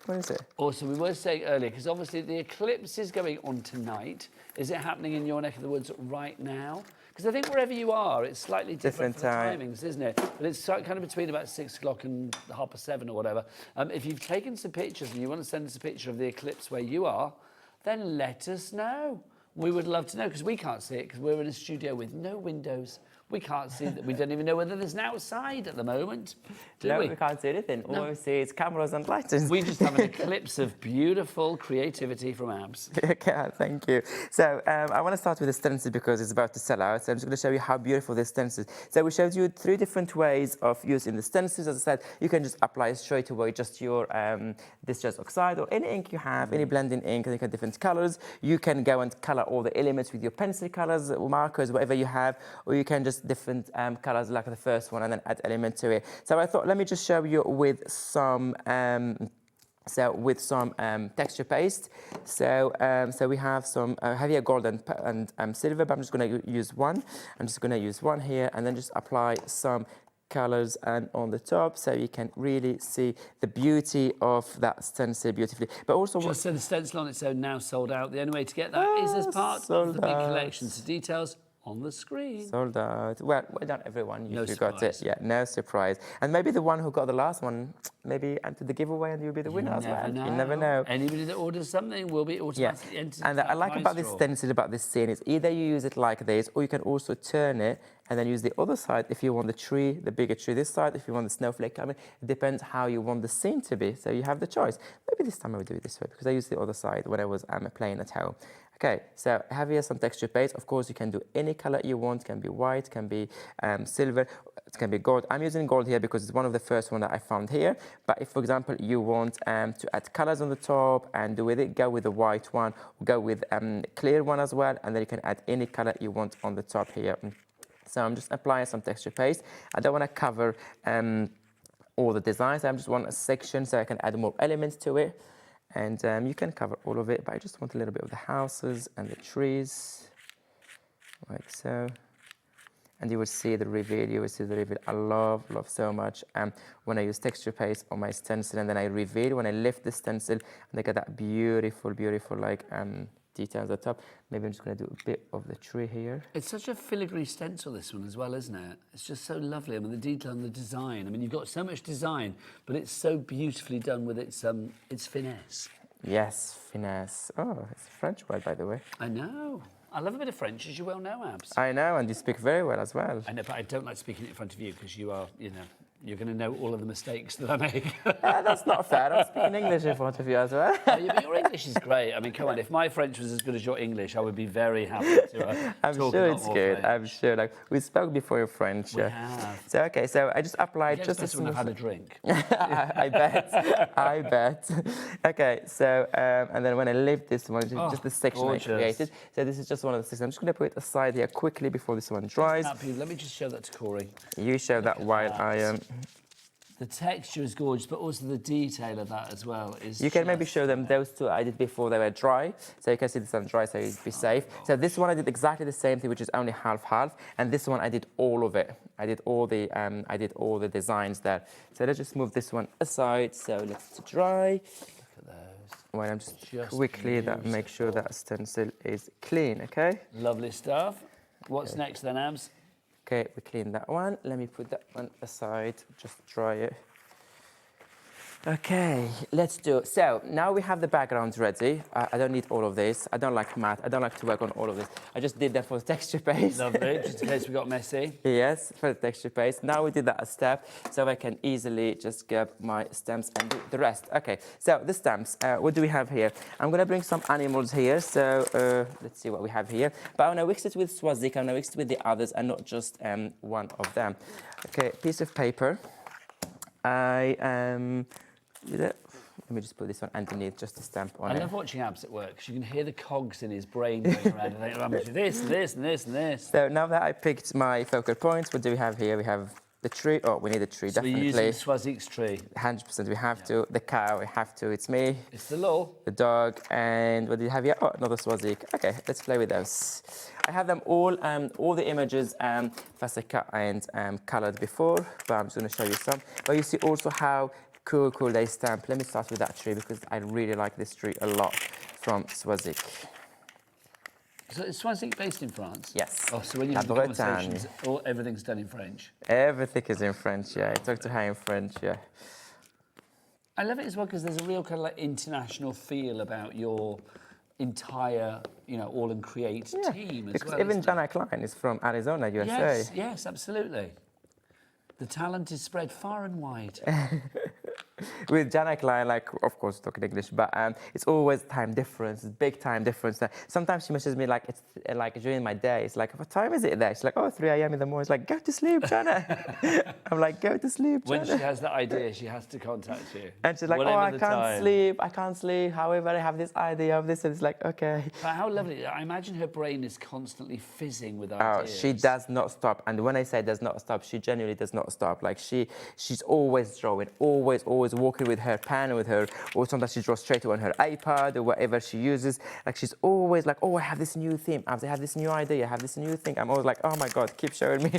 what is it? Also, we were saying earlier, because obviously the eclipse is going on tonight. Is it happening in your neck of the woods right now? Because I think wherever you are, it's slightly different for the timings, isn't it? But it's kind of between about 6 o'clock and 7:30 or whatever. If you've taken some pictures and you want to send us a picture of the eclipse where you are, then let us know. We would love to know, because we can't see it, because we're in a studio with no windows. We can't see that. We don't even know whether there's an outside at the moment, do we? We can't see anything. All we see is cameras and lights. We just have an eclipse of beautiful creativity from Abs. Okay, thank you. So I want to start with the stencil because it's about to sell out. So I'm just going to show you how beautiful this stencil is. So we showed you 3 different ways of using the stencils. As I said, you can just apply straight away just your distress oxide or any ink you have, any blending ink, and you can different colors. You can go and color all the elements with your pencil colors, markers, whatever you have, or you can just different colors like the first one and then add element to it. So I thought, let me just show you with some texture paste. So we have some heavier gold and silver, but I'm just going to use one. I'm just going to use one here and then just apply some colors and on the top, so you can really see the beauty of that stencil beautifully. But also, just so the stencil on its own now sold out. The only way to get that is as part of the big collection. So details on the screen. Sold out. Well done, everyone. You got it. Yeah, no surprise. And maybe the one who got the last one, maybe enter the giveaway and you'll be the winner as well. You never know. Anybody that orders something will be automatically entered. And I like about this stencil, about this scene, is either you use it like this, or you can also turn it and then use the other side if you want the tree, the bigger tree this side, if you want the snowflake coming. It depends how you want the scene to be. So you have the choice. Maybe this time I will do it this way because I used the other side when I was playing at home. Okay, so I have here some texture paste. Of course, you can do any color you want. It can be white, can be silver, it can be gold. I'm using gold here because it's one of the first one that I found here. But if, for example, you want to add colors on the top and do with it, go with the white one, go with clear one as well, and then you can add any color you want on the top here. So I'm just applying some texture paste. I don't want to cover all the designs. I just want a section so I can add more elements to it. And you can cover all of it, but I just want a little bit of the houses and the trees, like so. And you will see the reveal, you will see the reveal. I love so much when I use texture paste on my stencil and then I reveal, when I lift the stencil, and I get that beautiful, like details at the top. Maybe I'm just going to do a bit of the tree here. It's such a filigree stencil, this one as well, isn't it? It's just so lovely. I mean, the detail and the design. I mean, you've got so much design, but it's so beautifully done with its finesse. Yes, finesse. Oh, it's a French word, by the way. I know. I love a bit of French, as you well know, Abs. I know, and you speak very well as well. I know, but I don't like speaking it in front of you because you are, you know, You're going to know all of the mistakes that I make. That's not fair. I'm speaking English in front of you as well. Yeah, but your English is great. I mean, come on, if my French was as good as your English, I would be very happy to I'm talk sure a lot it's more good. French. I'm sure. Like, we spoke before in French. We have. So, okay, so I just applied It gets just better a when I've small... had a drink. I bet. I bet. Okay, so, and then when I leave this one, just the section gorgeous. I created. So this is just one of the sections. I'm just going to put it aside here quickly before this one dries. Let me just show that to Corey. You show that while I am... The texture is gorgeous, but also the detail of that as well is. You can maybe show them those two I did before they were dry, so you can see this one dry, so you'd be safe. So this one I did exactly the same thing, which is only half, and this one I did all of it. I did all the designs there. So let's just move this one aside. So let's dry. Look at those. Well, I'm just quickly make sure that stencil is clean. Okay. Lovely stuff. What's next then, Abs? Okay, we clean that one. Let me put that one aside, just dry it. Okay, let's do it. So now we have the background ready. I don't need all of this. I don't like matte. I don't like to work on all of this. I just did that for the texture paste. Lovely, just in case we got messy. Yes, for the texture paste. Now we did that a step, so I can easily just grab my stamps and do the rest. Okay, so the stamps, what do we have here? I'm gonna bring some animals here, so let's see what we have here. But I wanna mix it with Swazik, I wanna mix it with the others and not just one of them. Okay, piece of paper. Let me just put this one underneath, just to stamp on it. I love watching Abs at work because you can hear the cogs in his brain going around and think, I'm going to do this, and this, and this, and this. So now that I picked my focal points, what do we have here? We have the tree. Oh, we need a tree, so definitely. We're using Swazik's tree. 100%, we have to. The cow, we have to. It's me. It's the law. The dog, and what do you have here? Oh, another Swazik. Okay, let's play with those. I have them all the images Fasika and colored before, but I'm just going to show you some. But you see also how cool they stamp. Let me start with that tree because I really like this tree a lot from Swazik. So is Swazik based in France? Yes. Oh, so when you have the conversations, everything's done in French? Everything is in French, yeah. I talk to her in French, yeah. I love it as well because there's a real kind of like international feel about your entire, AALL Create team as because well. Even Jana Klein is from Arizona, USA. Yes, absolutely. The talent is spread far and wide. With Jana Klein, of course, talking English, but it's always time difference, big time difference. Sometimes she messages me it's during my day. It's like, what time is it there? She's like, 3 a.m. in the morning. It's like, go to sleep, Jana. I'm like, go to sleep, Jana. When she has that idea, she has to contact you. And she's like, I can't sleep. However, I have this idea of this. And it's like, okay. But how lovely. I imagine her brain is constantly fizzing with ideas. Oh, she does not stop. And when I say does not stop, she genuinely does not stop. She's always drawing, always walking with her pen with her, or sometimes she draws straight on her iPad or whatever she uses. She's always like, I have this new theme, I have this new idea, I have this new thing. I'm always like, oh my God, keep showing me.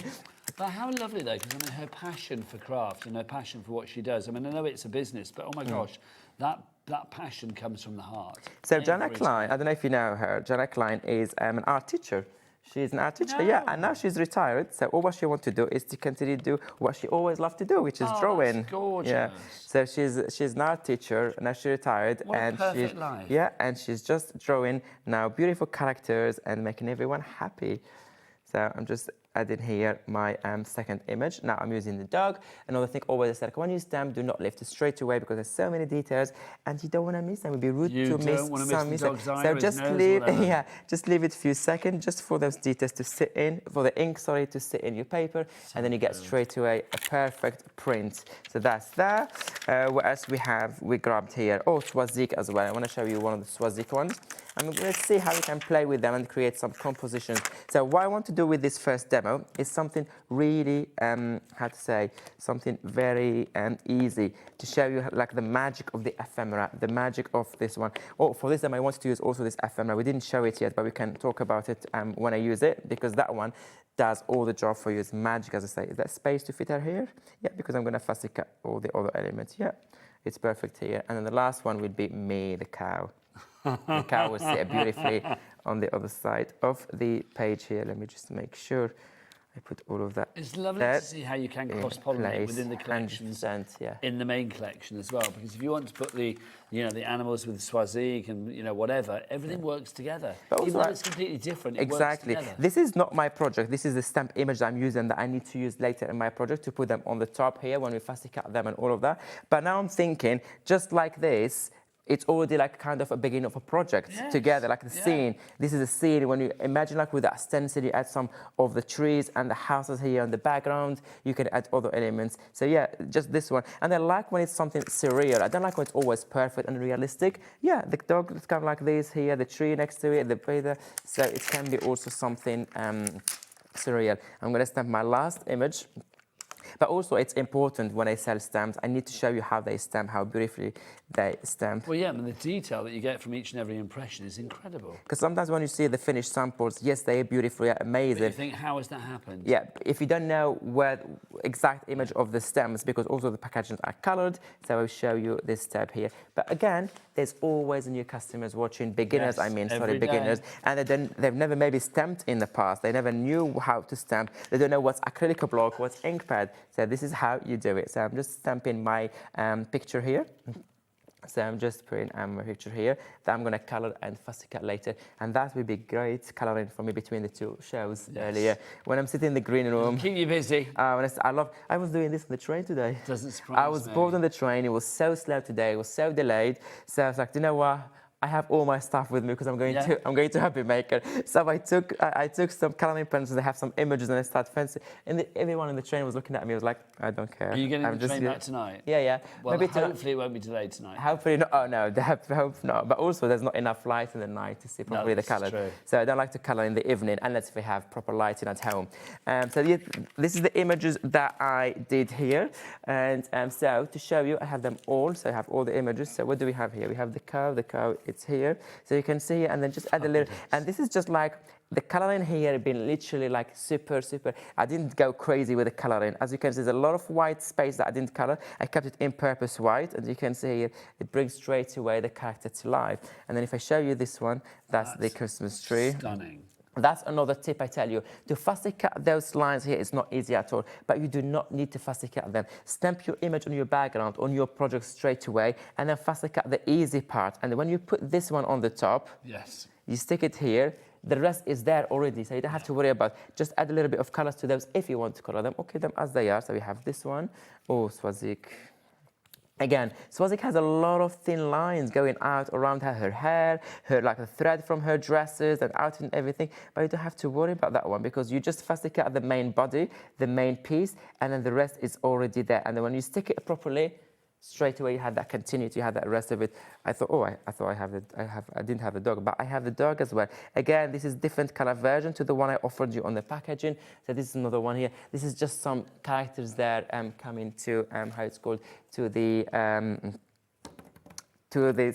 But how lovely though, because her passion for craft and her passion for what she does. I know it's a business, but oh my gosh, that passion comes from the heart. So Jana Klein, I don't know if you know her, Jana Klein is an art teacher. She's an art teacher, yeah, and now she's retired. So all what she wants to do is to continue to do what she always loved to do, which is drawing. That's gorgeous. Yeah. So she's an art teacher. Now she's retired, what and a perfect life. Yeah, and she's just drawing now beautiful characters and making everyone happy. So I'm just adding here my second image. Now I'm using the dog. Another thing always I said, when you stamp, do not lift it straight away because there's so many details and you don't want to miss them. It would be rude to miss some mistakes. So just leave, just leave it a few seconds just for those details to sit in, for the ink, to sit in your paper, and then you get straight away a perfect print. So that's that. What else we have? We grabbed here. Oh, Swazik as well. I want to show you one of the Swazik ones. And let's see how we can play with them and create some compositions. So what I want to do with this first demo is something really, something very easy to show you the magic of the ephemera, the magic of this one. Oh, for this demo, I wanted to use also this ephemera. We didn't show it yet, but we can talk about it when I use it, because that one does all the job for you. It's magic, as I say. Is that space to fit her here? Yeah, because I'm going to fussy cut all the other elements. Yeah, it's perfect here. And then the last one would be me, the cow. The cow will sit beautifully on the other side of the page here. Let me just make sure I put all of that. It's lovely to see how you can cross-pollinate within the collections, yeah. in the main collection as well. Because if you want to put the, the animals with Swazik and whatever, everything works together. But also, even though it's completely different, exactly. It works together. This is not my project. This is the stamp image that I'm using that I need to use later in my project to put them on the top here when we fussy cut them and all of that. But now I'm thinking, just like this, it's already like kind of a beginning of a project together, like the scene. This is a scene when you imagine like with that stencil, you add some of the trees and the houses here in the background. You can add other elements. So yeah, just this one. And I like when it's something surreal. I don't like when it's always perfect and realistic. Yeah, the dog is kind of like this here, the tree next to it, the breather. So it can be also something surreal. I'm going to stamp my last image. But also, it's important when I sell stamps, I need to show you how they stamp, how beautifully they stamp. Well, yeah, and the detail that you get from each and every impression is incredible. Because sometimes when you see the finished samples, yes, they are beautiful, yeah, amazing. But you think, how has that happened? Yeah, if you don't know where exact image of the stems, because also the packages are colored, so I'll show you this step here. But again, there's always new customers watching, beginners, beginners, and they've never maybe stamped in the past. They never knew how to stamp. They don't know what's acrylic block, what's ink pad. So this is how you do it. So I'm just stamping my picture here. So I'm just putting my picture here that I'm going to color and fussy cut later. And that will be great coloring for me between the two shows earlier. When I'm sitting in the green room. Keep you busy. I was doing this on the train today. Doesn't surprise I was bored on the train. It was so slow today. It was so delayed. So I was like, you know what? I have all my stuff with me because I'm going to Hobby Maker. So I took some coloring pencils. They have some images, and I started fencing. And everyone in the train was looking at me. I was like, I don't care. Are you getting the train back tonight? Yeah, yeah. Well, maybe hopefully it won't be delayed tonight. Hopefully not. Oh no, hope not. But also, there's not enough light in the night to see properly the colours. So I don't like to colour in the evening unless we have proper lighting at home. So this is the images that I did here, and so to show you, I have them all. So I have all the images. So what do we have here? We have the cow. The cow. It's here, so you can see, and then just add a little. And this is just like the coloring here been literally like super. I didn't go crazy with the coloring. As you can see, there's a lot of white space that I didn't color. I kept it in purpose white, and you can see here, it brings straight away the character to life. And then if I show you this one, that's the Christmas tree. Stunning. That's another tip I tell you. To fussy cut those lines here is not easy at all, but you do not need to fussy cut them. Stamp your image on your background, on your project straight away, and then fussy cut the easy part. And when you put this one on the top, you stick it here. The rest is there already, so you don't have to worry about. Just add a little bit of colors to those if you want to color them. Okay, them as they are. So we have this one. Oh, Swazik. Again, Swazik has a lot of thin lines going out around her hair, like a thread from her dresses and out and everything. But you don't have to worry about that one because you just fussy cut the main body, the main piece, and then the rest is already there. And then when you stick it properly, straight away you have that continuity, you have that rest of it. I thought, oh, I didn't have the dog, but I have the dog as well. Again, this is different color version to the one I offered you on the packaging. So this is another one here. This is just some characters there coming to how it's called to the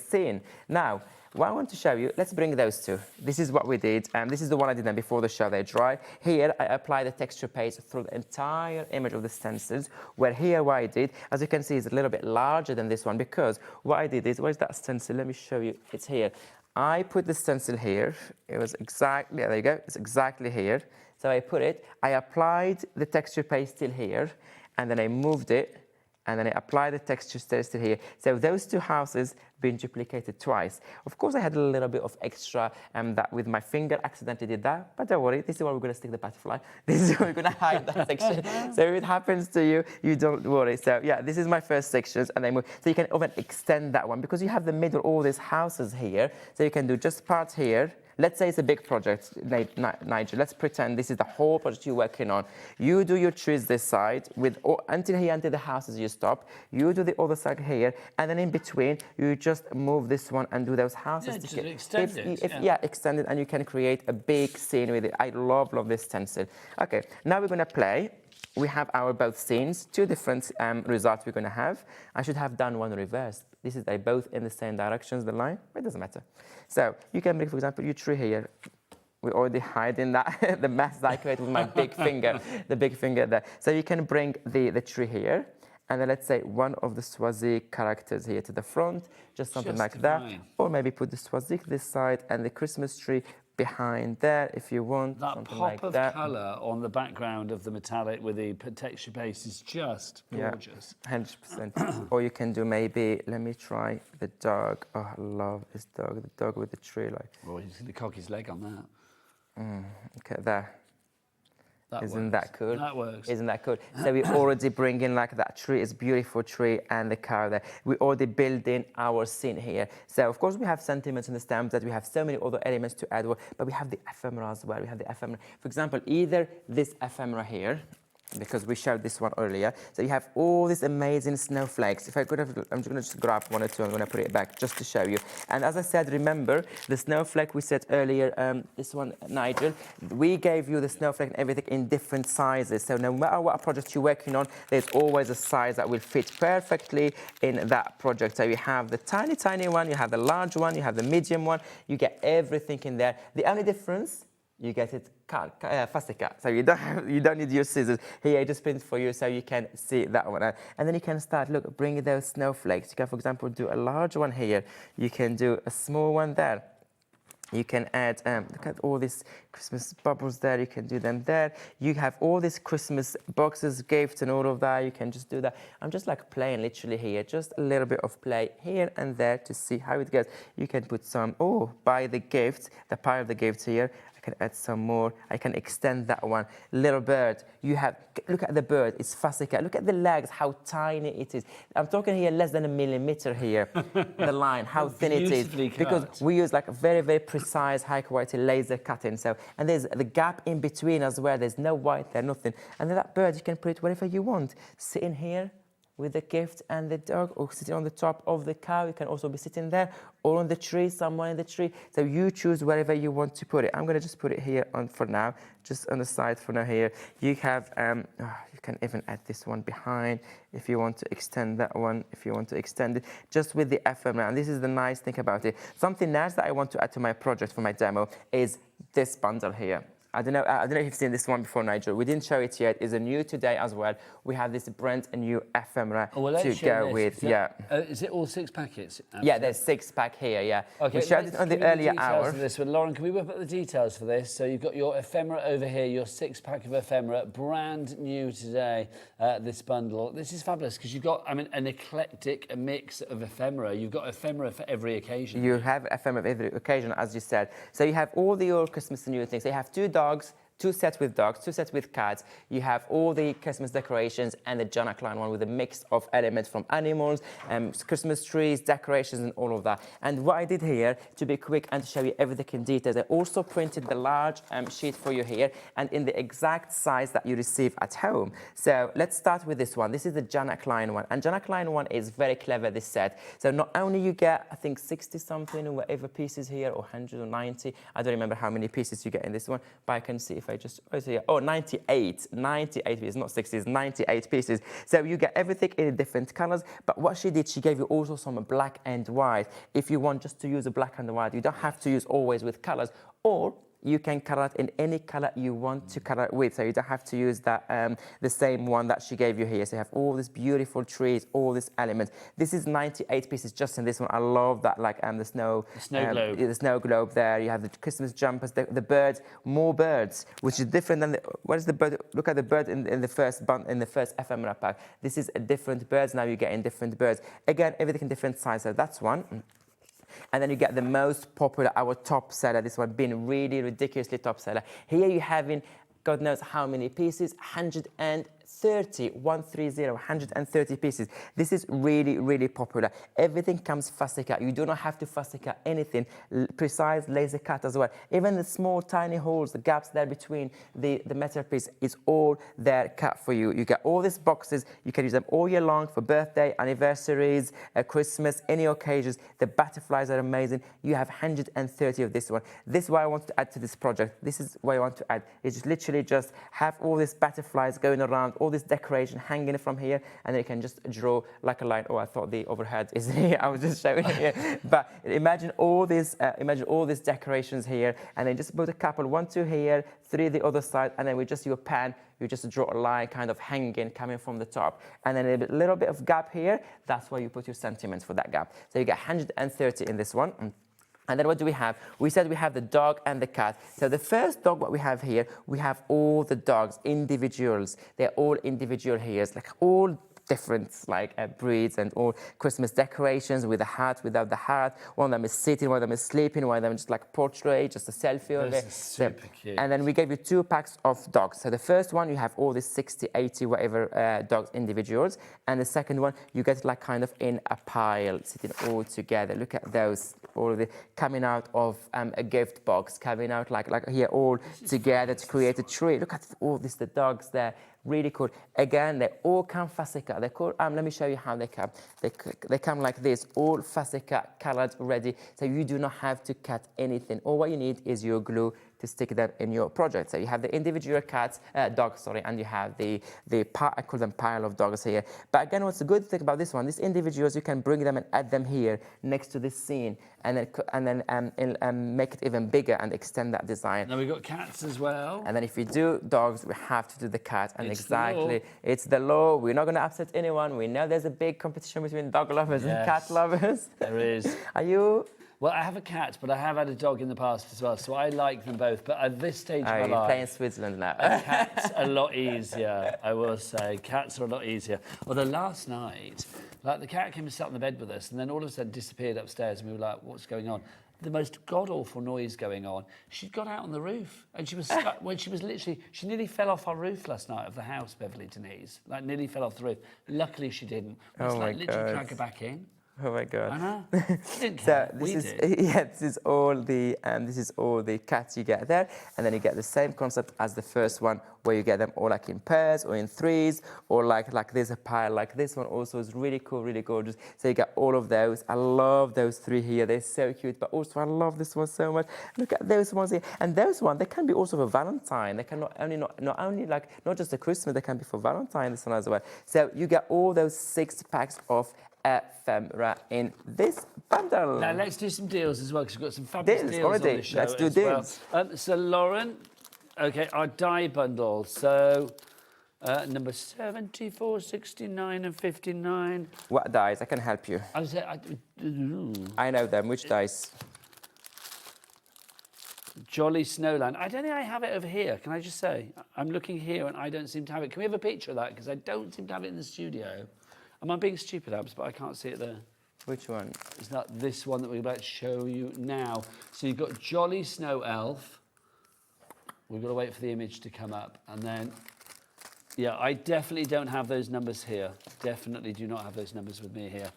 scene. Now, what I want to show you, let's bring those two. This is what we did. This is the one I did before the show, they dry. Here, I apply the texture paste through the entire image of the stencils, where here what I did, as you can see, is a little bit larger than this one, because what I did is, where's that stencil? Let me show you. It's here. I put the stencil here. It was exactly, there you go. It's exactly here. So I put it, I applied the texture paste still here, and then I moved it, and then I applied the texture still here. So those two houses been duplicated twice. Of course, I had a little bit of extra that with my finger accidentally did that, but don't worry, this is where we're gonna stick the butterfly. This is where we're gonna hide that section. So if it happens to you, you don't worry. So yeah, this is my first sections, and then so you can even extend that one because you have the middle, all these houses here. So you can do just part here. Let's say it's a big project, Nigel. Let's pretend this is the whole project you're working on. You do your trees this side until the houses you stop. You do the other side here, and then in between you just move this one and do those houses. Yeah, just extend it. Extend it, and you can create a big scene with it. I love this stencil. Okay, now we're gonna play. We have our both scenes, two different results we're gonna have. I should have done one reverse. This is they both in the same directions, the line, but it doesn't matter. So you can make, for example, your tree here. We're already hiding that, the mess that I created with my big finger, the big finger there. So you can bring the tree here, and then let's say one of the Swazik characters here to the front, just something like that. Or maybe put the Swazik this side and the Christmas tree behind there if you want. That something pop like of that. colour on the background of the metallic with the texture paste is just gorgeous. Yeah, 100%. Or you can do maybe, let me try the dog. Oh, I love this dog, the dog with the tree. Like. Oh, he's going to cock his leg on that. Okay, there. Isn't that cool? That works. Isn't that cool? So we already bring in like that tree, it's a beautiful tree, and the car there. We already build in our scene here. So of course we have sentiments in the stamps, that we have so many other elements to add, but we have the ephemera as well. We have the ephemera. For example, either this ephemera here, because we showed this one earlier. So you have all these amazing snowflakes. If I could have, I'm just going to grab one or two, I'm going to put it back just to show you. And as I said, remember the snowflake we said earlier, this one, Nigel, we gave you the snowflake and everything in different sizes. So no matter what project you're working on, there's always a size that will fit perfectly in that project. So you have the tiny, tiny one, you have the large one, you have the medium one, you get everything in there. The only difference, you get it faster cut, so you don't need your scissors. Here I just print for you so you can see that one. And then you can start, look, bring those snowflakes. You can, for example, do a large one here. You can do a small one there. You can add, look at all these Christmas bubbles there, you can do them there. You have all these Christmas boxes, gifts and all of that, you can just do that. I'm just like playing literally here, just a little bit of play here and there to see how it goes. You can put some, by the gifts, the pile of the gifts here. I can add some more. I can extend that one. Little bird. You have, look at the bird. It's fascinating. Look at the legs, how tiny it is. I'm talking here less than a millimeter here. The line, how thin it is. Because we use like a very, very precise, high quality laser cutting. So, and there's the gap in between as well. There's no white there, nothing. And then that bird, you can put it wherever you want. Sitting here with the gift and the dog, or sitting on the top of the cow. You can also be sitting there, or on the tree, somewhere in the tree. So you choose wherever you want to put it. I'm gonna just put it here on for now, just on the side for now here. You have, you can even add this one behind if you want to extend that one, if you want to extend it, just with the ephemera. And this is the nice thing about it. Something else that I want to add to my project for my demo is this bundle here. I don't know if you've seen this one before, Nigel. We didn't show it yet. It's a new today as well. We have this brand new ephemera to go with. Is it all 6 packets? Yeah, there's 6-pack here, yeah. Okay, we showed it on the earlier hour. This one. Lauren, can we whip up the details for this? So you've got your ephemera over here, your 6-pack of ephemera, brand new today, this bundle. This is fabulous because you've got, I mean, an eclectic mix of ephemera. You've got ephemera for every occasion. You have ephemera for every occasion, as you said. So you have all your Christmas and new things. So you have 2 dogs, 2 sets with dogs, 2 sets with cats. You have all the Christmas decorations and the Jana Klein one with a mix of elements from animals, Christmas trees, decorations and all of that. And what I did here, to be quick and to show you everything in details, I also printed the large sheet for you here and in the exact size that you receive at home. So let's start with this one. This is the Jana Klein one. And Jana Klein one is very clever, this set. So not only you get, I think 60 something or whatever pieces here, or 190. I don't remember how many pieces you get in this one, but I can see if I just, 98 pieces, not 60, it's 98 pieces. So you get everything in different colors, but what she did, she gave you also some black and white. If you want just to use a black and white, you don't have to use always with colors, or you can color it in any color you want to color it with. So you don't have to use that the same one that she gave you here. So you have all these beautiful trees, all these elements. This is 98 pieces just in this one. I love that, like the snow globe. The snow globe there. You have the Christmas jumpers, the birds, more birds, which is different than what is the bird? Look at the bird in the first ephemera pack. This is a different birds. Now you're getting different birds. Again, everything in different sizes. So that's one. And then you get the most popular, our top seller, this one being really ridiculously top seller. Here you're having, God knows how many pieces, 130 pieces. This is really, really popular. Everything comes fussy cut. You do not have to fussy cut anything. Precise laser cut as well. Even the small, tiny holes, the gaps there between the metal piece is all there cut for you. You get all these boxes. You can use them all year long for birthday, anniversaries, Christmas, any occasions. The butterflies are amazing. You have 130 of this one. This is what I want to add to this project. This is what I want to add. It's just literally just have all these butterflies going around, all this decoration hanging from here, and then you can just draw like a line. Oh, I thought the overhead is here. I was just showing it here. But imagine all these decorations here, and then just put a couple, 1, 2 here, 3 the other side, and then with just your pen, you just draw a line kind of hanging, coming from the top. And then a little bit of gap here, that's where you put your sentiments for that gap. So you get 130 in this one. And then what do we have? We said we have the dog and the cat. So the first dog, what we have here, we have all the dogs, individuals. They're all individual here, like all different breeds and all Christmas decorations with a hat, without the hat. One of them is sitting, one of them is sleeping, one of them is just like portrait, just a selfie of it. This is super cute. And then we gave you 2 packs of dogs. So the first one, you have all these 60, 80, whatever dogs, individuals. And the second one, you get like kind of in a pile, sitting all together. Look at those, all of the coming out of a gift box, coming out like here all together to create a tree. Look at all this, the dogs there. Really cool. Again, they all come Fassica. They're called, let me show you how they come. They come like this, all Fassica colored ready. So you do not have to cut anything. All what you need is your glue to stick them in your project. So you have the individual dogs, and you have the I call them pile of dogs here. But again, what's the good thing about this one? These individuals, you can bring them and add them here next to this scene, and then make it even bigger and extend that design. Now we've got cats as well. And then if we do dogs, we have to do the cat. And it's the law. We're not going to upset anyone. We know there's a big competition between dog lovers and cat lovers. There is. Are you? Well, I have a cat, but I have had a dog in the past as well, so I like them both. But at this stage of my life... You're playing Switzerland now. A cat's a lot easier, I will say. Cats are a lot easier. Although last night, the cat came and sat on the bed with us, and then all of a sudden disappeared upstairs, and we were like, what's going on? The most god-awful noise going on. She'd got out on the roof, and she was stuck, when she was literally... She nearly fell off our roof last night of the house, Beverly Denise. Nearly fell off the roof. Luckily, she didn't. We just, literally drag her back in. Oh my God! I know. So this is all the cats you get there, and then you get the same concept as the first one, where you get them all like in pairs or in threes, or like there's a pile like this one also is really cool, really gorgeous. So you get all of those. I love those 3 here. They're so cute, but also I love this one so much. Look at those ones here, and those ones, they can be also for Valentine. They can not just the Christmas, they can be for Valentine. This one as well. So you get all those 6 packs of ephemera in this bundle. Now let's do some deals as well, because we've got some fabulous deals already. on the show. Let's do deals. Well. So Lauren, okay, our die bundle. So number 74, 69 and 59. What dies? I can help you. I know them. Which dice? Jolly Snowland. I don't think I have it over here. Can I just say? I'm looking here and I don't seem to have it. Can we have a picture of that? Because I don't seem to have it in the studio. Am I being stupid, Abs? But I can't see it there. Which one? It's not this one that we're about to show you now. So you've got Jolly Snow Elf. We've got to wait for the image to come up. And then, yeah, I definitely don't have those numbers here. Definitely do not have those numbers with me here.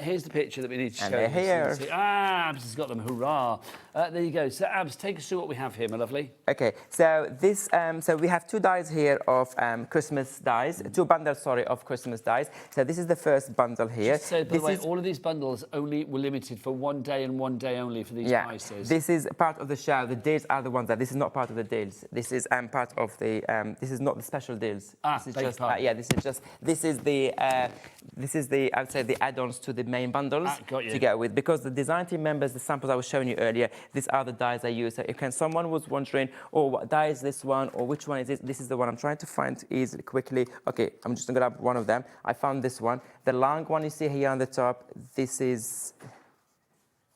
Here's the picture that we need to show you. And they're here. Abs has got them. Hurrah. There you go. So, Abs, take us through what we have here, my lovely. Okay, so this, so we have 2 dies here of Christmas dies, 2 bundles, sorry, of Christmas dies. So this is the first bundle here. Just so, by the way, all of these bundles only were limited for 1 day and 1 day only for these prices. This is part of the show. The deals are the ones that, this is not part of the deals. This is part of the, this is not the special deals. This is just, this is the, I would say, the add-ons to the main bundles to go with. Because the design team members, the samples I was showing you earlier, these are the dyes I use. So if someone was wondering, oh, what dye is this one, or which one is this? This is the one I'm trying to find easily, quickly. Okay, I'm just gonna grab one of them. I found this one. The long one you see here on the top, this is,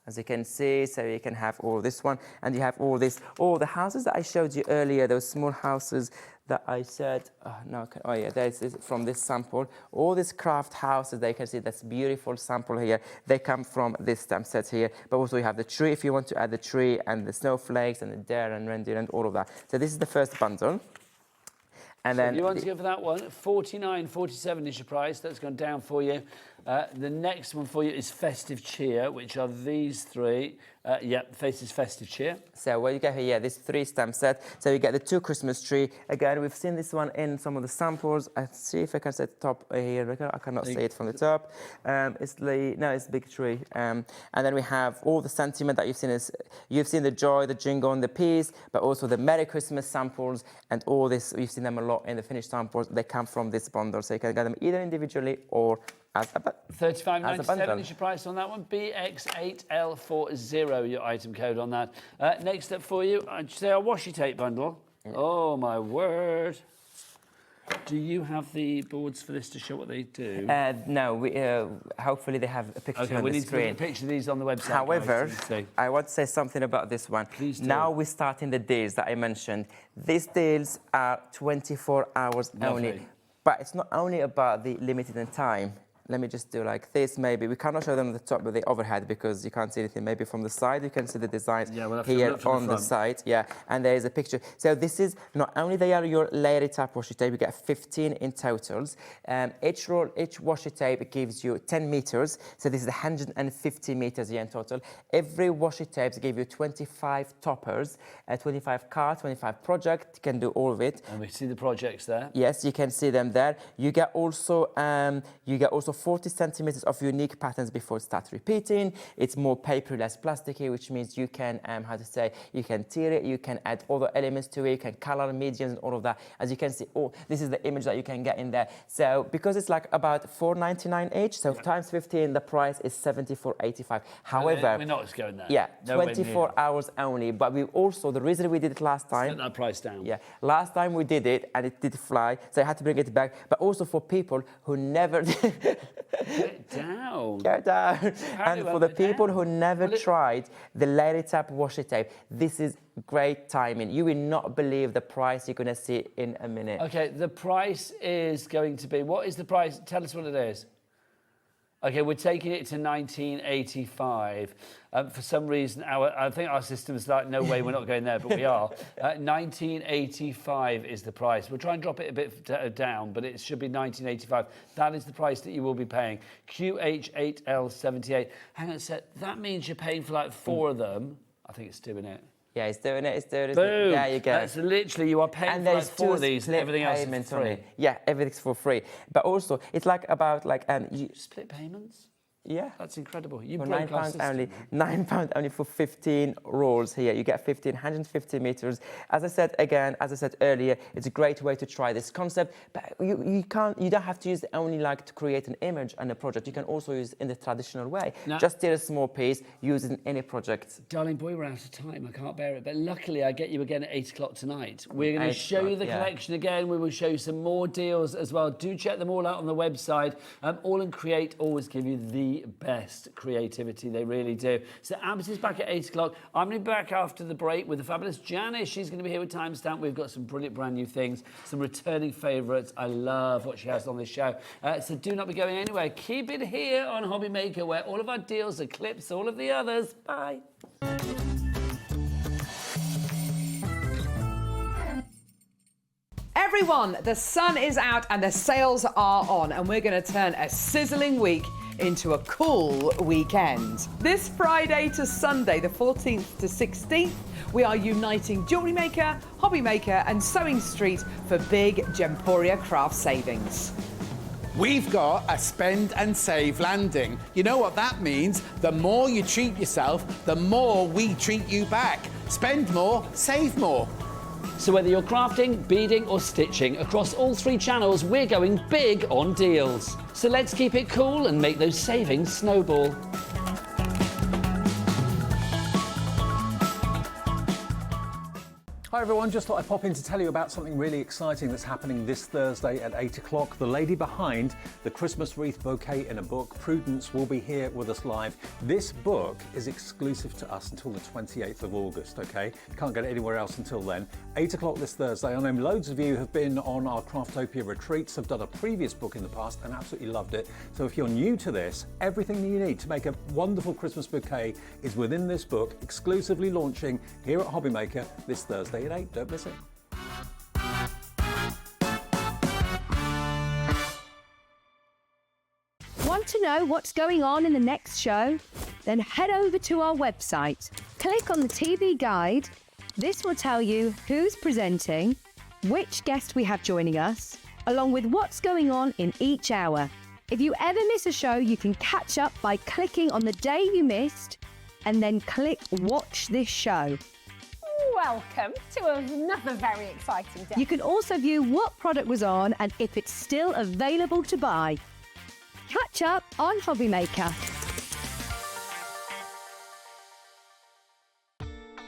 as you can see, so you can have all this one, and you have all this, all the houses that I showed you earlier, those small houses that I said, there's this, from this sample. All these craft houses that you can see, that's beautiful sample here. They come from this stamp set here. But also you have the tree, if you want to add the tree, and the snowflakes, and the dare and reindeer, and all of that. So this is the first bundle. And so then if you want to go for that one, 49.47 is your price. That's gone down for you. The next one for you is Festive Cheer, which are these 3. Faces Festive Cheer. So what you get here, this 3 stamp set. So you get the 2 Christmas tree. Again, we've seen this one in some of the samples. Let's see if I can see the top here. I cannot see it from the top. It's big tree. And then we have all the sentiment that you've seen. You've seen the joy, the jingle, and the peace, but also the Merry Christmas samples and all this. You've seen them a lot in the finished samples. They come from this bundle, so you can get them either individually or as a $35.97 is your price on that one. BX8L40, your item code on that. Next up for you, I'd say our washi tape bundle. Oh my word. Do you have the boards for this to show what they do? No, we, hopefully they have a picture on we the need screen. to put a picture of these on the website. However, guys, so I want to say something about this one. Please do. Now we're starting the deals that I mentioned. These deals are 24 hours Lovely. only. But it's not only about the limited in time. Let me just do like this, maybe. We cannot show them at the top with the overhead because you can't see anything. Maybe from the side, you can see the designs here on the side. Yeah, and there is a picture. So this is, not only they are your layered type washi tape, you get 15 in totals. Each washi tape gives you 10 meters. So this is 150 meters here in total. Every washi tape gives you 25 toppers, 25 cards, 25 projects. You can do all of it. And we see the projects there. Yes, you can see them there. You get also 40 centimeters of unique patterns before it starts repeating. It's more paper, less plasticky, which means you can, you can tear it, you can add other elements to it, you can color mediums and all of that. As you can see, this is the image that you can get in there. So because it's like about $4.99 each, so times 15, the price is $74.85. However, we're not just going there. Yeah, Nowhere 24 hours only. But we also, the reason we did it last time, set that price down. Yeah, last time we did it and it did fly, so I had to bring it back. But also for people who never Get down. Get down. And for the people who never tried the layered type washi tape, this is great timing. You will not believe the price you're going to see in a minute. Okay, the price is going to be, what is the price? Tell us what it is. Okay, we're taking it to 1985. For some reason, I think our system is like, no way, we're not going there, but we are. 1985 is the price. We'll try and drop it a bit down, but it should be 1985. That is the price that you will be paying. QH8L78. Hang on a sec. That means you're paying for like 4 of them. I think it's doing it. Yeah, it's doing it, it's doing it. Boom. There you go. That's literally, you are paying for like 4 of these and everything else is free. Yeah, everything's for free. But also, it's like about like... Split payments? Yeah. That's incredible. You for broke our £9 system. only. £9 only for 15 rolls here. You get 150 meters. As I said earlier, it's a great way to try this concept. But you don't have to use it only like to create an image and a project. You can also use it in the traditional way. Now, just tear a small piece, use it in any project. Darling boy, we're out of time. I can't bear it. But luckily, I get you again at 8 o'clock tonight. We're going to show you the collection again. We will show you some more deals as well. Do check them all out on the website. AALL Create always give you the best creativity. They really do. So Abs is back at 8 o'clock. I'm going to be back after the break with the fabulous Janice. She's going to be here with Timestamp. We've got some brilliant brand new things, some returning favourites. I love what she has on this show. So do not be going anywhere. Keep it here on Hobby Maker, where all of our deals are clips, all of the others. Bye. Everyone, the sun is out and the sales are on, and we're going to turn a sizzling week into a cool weekend. This Friday to Sunday, the 14th to 16th, we are uniting Jewellery Maker, Hobby Maker and Sewing Street for big Gemporia craft savings. We've got a spend and save landing. You know what that means? The more you treat yourself, the more we treat you back. Spend more, save more. So whether you're crafting, beading or stitching, across all 3 channels, we're going big on deals. So let's keep it cool and make those savings snowball. Hi everyone, just thought I'd pop in to tell you about something really exciting that's happening this Thursday at 8 o'clock. The lady behind the Christmas wreath bouquet in a book, Prudence, will be here with us live. This book is exclusive to us until the 28th of August, okay? You can't get it anywhere else until then. 8 o'clock this Thursday. I know loads of you have been on our Craftopia retreats, have done a previous book in the past and absolutely loved it. So if you're new to this, everything that you need to make a wonderful Christmas bouquet is within this book, exclusively launching here at Hobby Maker this Thursday at 8. Don't miss it. Want to know what's going on in the next show? Then head over to our website. Click on the TV guide. This will tell you who's presenting, which guest we have joining us, along with what's going on in each hour. If you ever miss a show, you can catch up by clicking on the day you missed and then click Watch This Show. Welcome to another very exciting day. You can also view what product was on and if it's still available to buy. Catch up on Hobby Maker.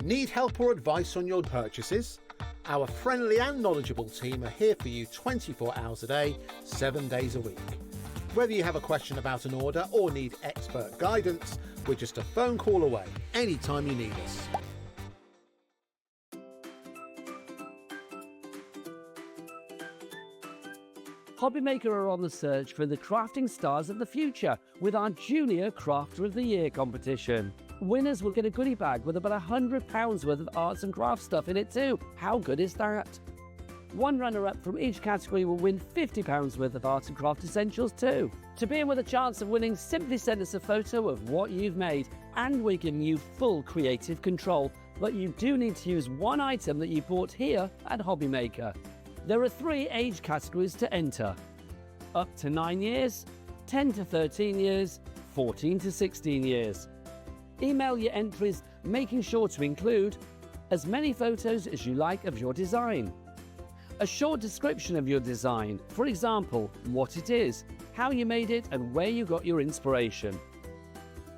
Need help or advice on your purchases? Our friendly and knowledgeable team are here for you 24 hours a day, 7 days a week. Whether you have a question about an order or need expert guidance, we're just a phone call away anytime you need us. Hobbymaker are on the search for the crafting stars of the future with our Junior Crafter of the Year competition. Winners will get a goodie bag with about £100 worth of arts and crafts stuff in it too. How good is that? One runner-up from each category will win £50 worth of arts and craft essentials too. To be in with a chance of winning, simply send us a photo of what you've made and we're giving you full creative control. But you do need to use one item that you bought here at Hobbymaker. There are 3 age categories to enter: up to 9 years, 10 to 13 years, 14 to 16 years. Email your entries, making sure to include as many photos as you like of your design, a short description of your design, for example, what it is, how you made it and where you got your inspiration,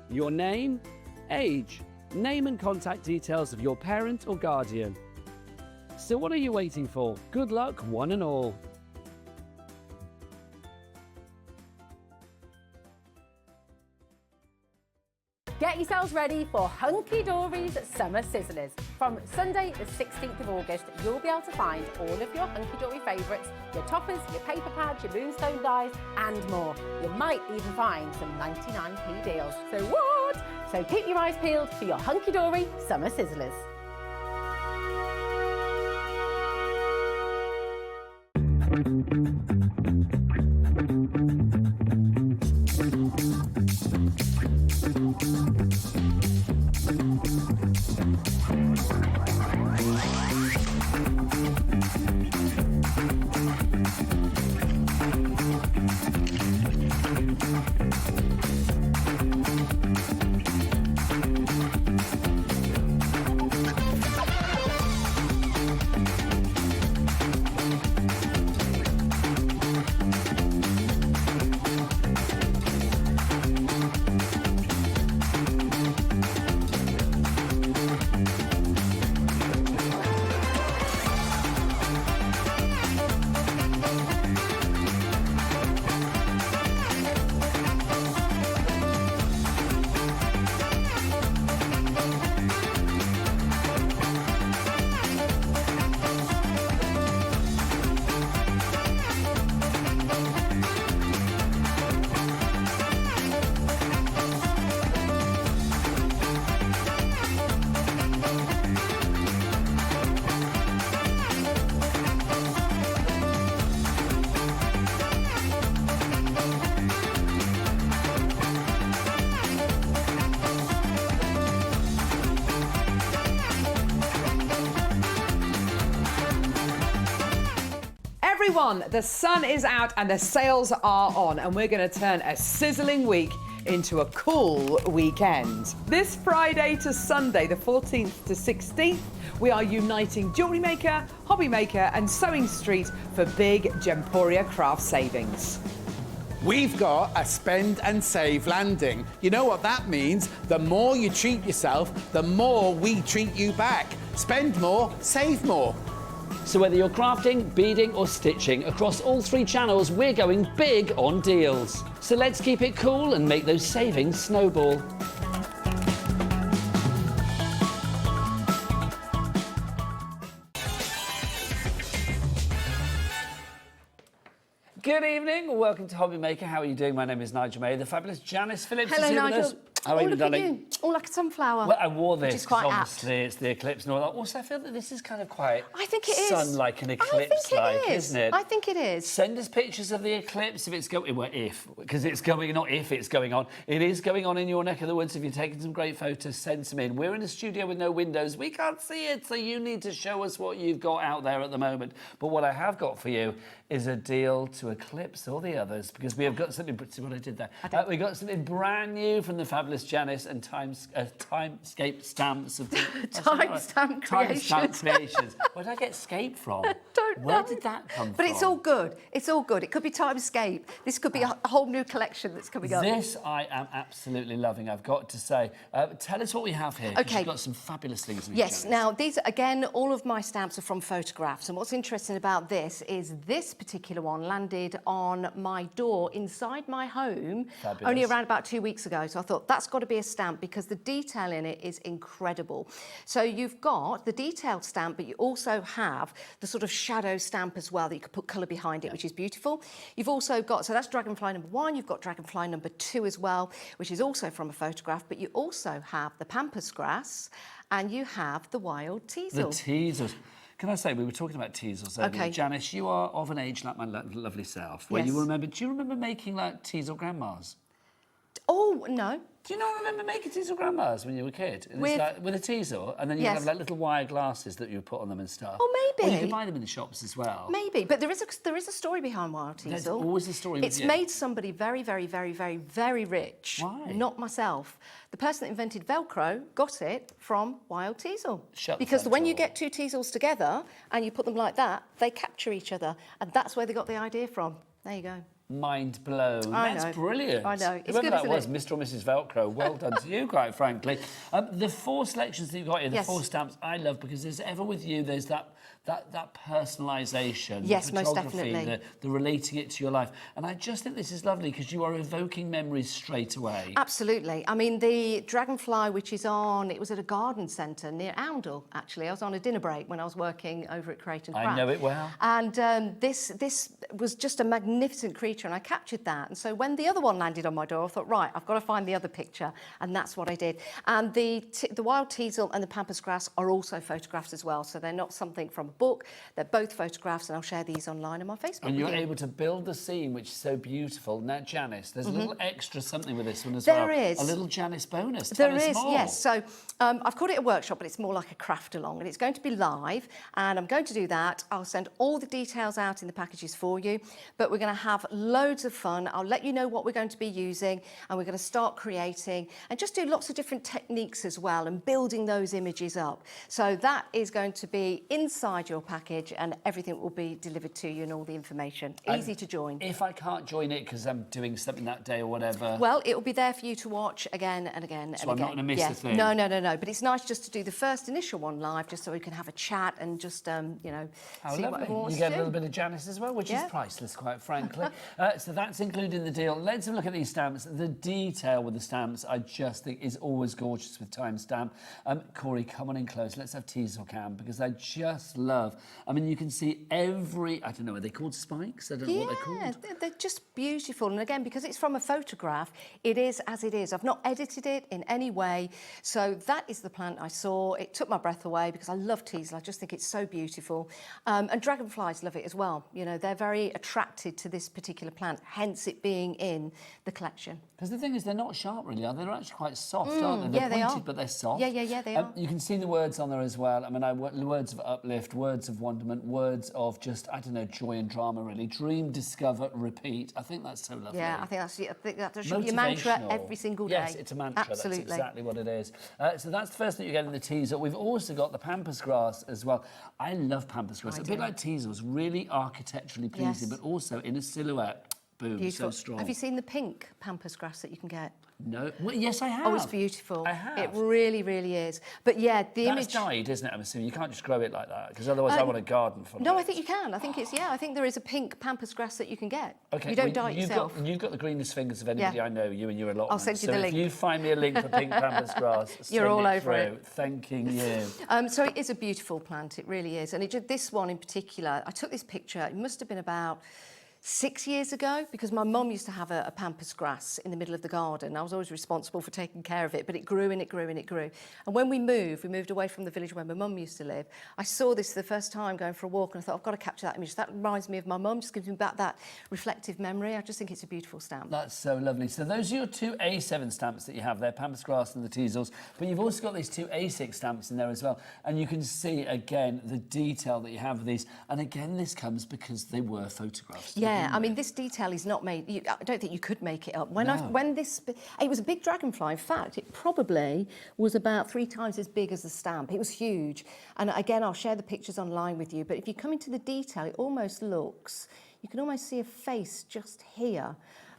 your name, age, name and contact details of your parent or guardian. So what are you waiting for? Good luck, one and all. Get yourselves ready for Hunky Dory's Summer Sizzlers. From Sunday the 16th of August, you'll be able to find all of your Hunky Dory favourites, your toppers, your paper pads, your moonstone dies and more. You might even find some 99p deals. So what? So keep your eyes peeled for your Hunky Dory Summer Sizzlers. Everyone, the sun is out and the sales are on, and we're going to turn a sizzling week into a cool weekend. This Friday to Sunday, the 14th to 16th, we are uniting Jewellery Maker, Hobby Maker and Sewing Street for big Gemporia craft savings. We've got a spend and save landing. You know what that means? The more you treat yourself, the more we treat you back. Spend more, save more. So whether you're crafting, beading or stitching, across all 3 channels we're going big on deals. So let's keep it cool and make those savings snowball. Good evening, welcome to Hobby Maker. How are you doing? My name is Nigel May. The fabulous Janice Phillips is here with us. How are you, darling? Oh, like a sunflower. Well, I wore this which is quite obviously it's the eclipse and all that. Also, I feel that this is kind of quite I think it is. sun-like and eclipse-like, isn't it? I think it is. Send us pictures of the eclipse if it's going, well, because it's going, not if it's going on. It is going on in your neck of the woods. If you're taking some great photos, send some in. We're in a studio with no windows. We can't see it, so you need to show us what you've got out there at the moment. But what I have got for you is a deal to eclipse all the others, because we have got something, see what I did there? We got something brand new from the fabulous fabulous Janice and Timescape Stamps of Timestamp Creations. Timestamp Creations. Where did I get scape from? Where did that come from? But it's all good. It's all good. It could be Timescape. This could be a whole new collection that's coming up. This I am absolutely loving, I've got to say. Tell us what we have here. 'Cause Okay. You've got some fabulous things in Yes, Janice. now these, again, all of my stamps are from photographs, and what's interesting about this is this particular one landed on my door inside my home Fabulous. only around about 2 weeks ago, so I thought that's got to be a stamp because the detail in it is incredible. So you've got the detailed stamp, but you also have the sort of shadow stamp as well that you could put colour behind it, which is beautiful. You've also got, so that's Dragonfly number 1, you've got Dragonfly number 2 as well, which is also from a photograph, but you also have the pampas grass and you have the wild teasel. The teasels. Can I say, we were talking about teasels earlier. Okay. Janice, you are of an age like my lovely self, where you Yes. remember, do you remember making like teasel grandmas? Oh, no. Do you not remember making teasel grandmas when you were a kid? And With- it's like, with a teasel, and then you Yes. have like little wire glasses that you would put on them and stuff. Oh, maybe. Or you could buy them in the shops as well. Maybe, but there is a story behind wild teasel. There's always a story with It's you. made somebody very, very, very, very, very rich. Why? Not myself. The person that invented Velcro got it from wild teasel. Shut the because front when you door. get two teasels together and you put them like that, they capture each other, and that's where they got the idea from. There you go. Mind blown. I That's know. brilliant. I know. It's Whoever good, that isn't was, it? Mr. or Mrs. Velcro, well done to you, quite frankly. The 4 selections that you've got here, the Yes. 4 stamps, I love because there's ever with you, there's that personalisation. Yes, the most photography, definitely. The relating it to your life. And I just think this is lovely because you are evoking memories straight away. Absolutely. I mean, the Dragonfly, which is on, it was at a garden centre near Oundle, actually. I was on a dinner break when I was working over at Carnation Crafts. I know it well. And this was just a magnificent creature, and I captured that. And so when the other one landed on my door, I thought, right, I've got to find the other picture, and that's what I did. And the wild teasel and the pampas grass are also photographs as well, so they're not something from a book. They're both photographs, and I'll share these online on my Facebook. And you're with you. able to build the scene, which is so beautiful. Now, Janice, there's a little extra something with this one as There well. is. A little Janice bonus. There Tell us is, more. yes. So I've called it a workshop, but it's more like a craft along, and it's going to be live, and I'm going to do that. I'll send all the details out in the packages for you, but we're going to have loads of fun. I'll let you know what we're going to be using, and we're going to start creating and just do lots of different techniques as well and building those images up. So that is going to be inside your package, and everything will be delivered to you and all the information. Easy to join. If I can't join it because I'm doing something that day or whatever... Well, it will be there for you to watch again and again So and I'm not again. gonna miss the thing? No. But it's nice just to do the first initial one live, just so we can have a chat and just, you know, How see what lovely. everyone wants You get to a little do. bit of Janice as well, which Yeah. is priceless, quite frankly. So that's included in the deal. Let's have a look at these stamps. The detail with the stamps, I just think, is always gorgeous with timestamp. Corey, come on in close. Let's have teasel cam, because I just love... I mean, you can see every... I don't know, are they called spikes? I don't know what they're called. Yeah, they're just beautiful. And again, because it's from a photograph, it is as it is. I've not edited it in any way. So that is the plant I saw. It took my breath away because I love teasel. I just think it's so beautiful. And dragonflies love it as well. You know, they're very attracted to this particular plant, hence it being in the collection. Because the thing is, they're not sharp, really, are they? They're actually quite soft, aren't they? They're yeah, they pointed, are. but they're soft. Yeah, they are. You can see the words on there as well. I mean, words of uplift, words of wonderment, words of just, I don't know, joy and drama, really. Dream, discover, repeat. I think that's so lovely. Yeah, I think that should be your mantra Motivational. every single day. Yes, it's a mantra. Absolutely. That's exactly what it is. So that's the first thing you get in the teaser. We've also got the pampas grass as well. I love pampas grass. A bit like teasels, really architecturally pleasing, Yes. but also in a silhouette. Boom, Beautiful. so strong. Have you seen the pink pampas grass that you can get? No. Well, yes, I have. Oh, it's beautiful. I have. It really, really is. But yeah, the That's image... dyed, isn't it? I'm assuming you can't just grow it like that, because otherwise I want a garden for No, it. I think you can. I think it's, I think there is a pink pampas grass that you can get. Okay, You don't well, dye it yourself. You've got the greenest fingers of anybody Yeah. I know, you and your allotment. I'll send you so the if link. you find me a link for pink pampas grass, You're send all over through. it. Thanking you. So it is a beautiful plant, it really is. And this one in particular, I took this picture, it must have been about 6 years ago, because my mum used to have a pampas grass in the middle of the garden. I was always responsible for taking care of it, but it grew and it grew and it grew. And when we moved away from the village where my mum used to live, I saw this for the first time going for a walk, and I thought, I've got to capture that image. That reminds me of my mum, just gives me back that reflective memory. I just think it's a beautiful stamp. That's so lovely. So those are your 2 A7 stamps that you have there, pampas grass and the teasels, but you've also got these 2 A6 stamps in there as well. And you can see, again, the detail that you have with these. And again, this comes because they were photographs. Yes. Yeah, I mean, this detail is not made. I don't think you could make it up. It was a big dragonfly. In fact, it probably was about 3 times as big as the stamp. It was huge. And again, I'll share the pictures online with you. But if you come into the detail, it almost looks. You can almost see a face just here.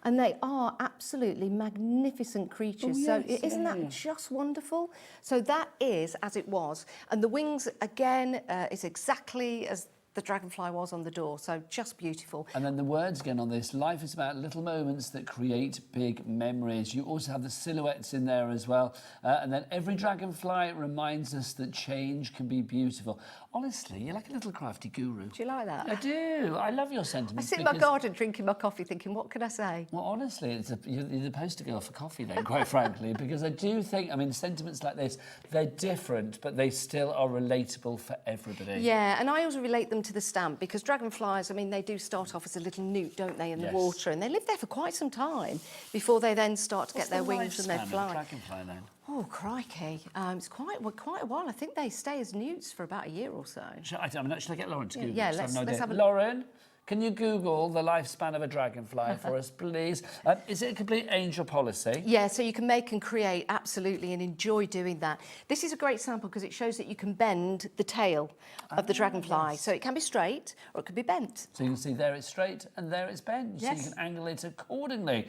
And they are absolutely magnificent creatures. Oh, yes, so isn't that just wonderful? So that is as it was. And the wings, again, is exactly as the dragonfly was on the door, so just beautiful. And then the words again on this, life is about little moments that create big memories. You also have the silhouettes in there as well. And then every dragonfly reminds us that change can be beautiful. Honestly, you're like a little crafty guru. Do you like that? I do. I love your sentiments. I sit in my garden drinking my coffee thinking, what can I say? Well, honestly, you're the poster girl for coffee then, quite frankly, because I do think, I mean, sentiments like this, they're different, but they still are relatable for everybody. Yeah, and I also relate them to the stamp because dragonflies, I mean, they do start off as a little newt, don't they, in the water, and they live there for quite some time before they then start to get their wings and they fly. Dragonfly then? Oh, crikey. It's quite a while. I think they stay as newts for about a year or so. Should I get Lauren to Google? Yeah, let's have a... Lauren, can you Google the lifespan of a dragonfly for us, please? Is it a complete angel policy? Yeah, so you can make and create, absolutely, and enjoy doing that. This is a great sample because it shows that you can bend the tail of the dragonfly. Yes. So it can be straight or it could be bent. So you can see there it's straight and there it's bent. Yes. So you can angle it accordingly.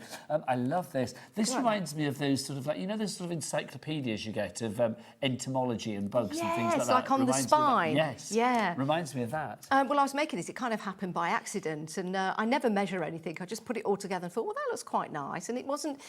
I love this. This reminds me of those sort of, like, you know, those sort of encyclopedias you get of entomology and bugs and things like that. Yes, like on the spine. Yes. Yeah. Reminds me of that. Well, I was making this. It kind of happened by accident, and I never measure anything. I just put it all together and thought, well, that looks quite nice. And it wasn't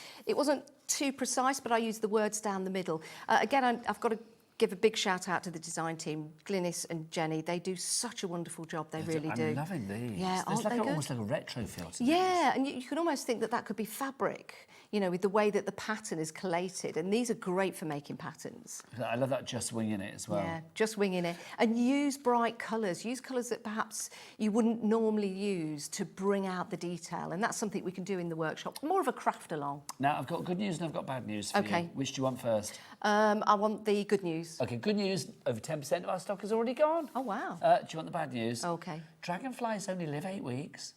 too precise, but I used the words down the middle. Again, I've got to give a big shout out to the design team, Glynis and Jenny. They do such a wonderful job. They really do. I'm loving these. Yeah, There's like almost like a retro feel to yeah, and you can almost think that could be fabric, you know, with the way that the pattern is collated. And these are great for making patterns. I love that just winging it as well. Yeah, just winging it. And use bright colours. Use colours that perhaps you wouldn't normally use to bring out the detail. And that's something we can do in the workshop. More of a craft along. Now, I've got good news and I've got bad news for you. Which do you want first? I want the good news. OK, good news. Over 10% of our stock is already gone. Oh, wow. Do you want the bad news? OK. Dragonflies only live 8 weeks.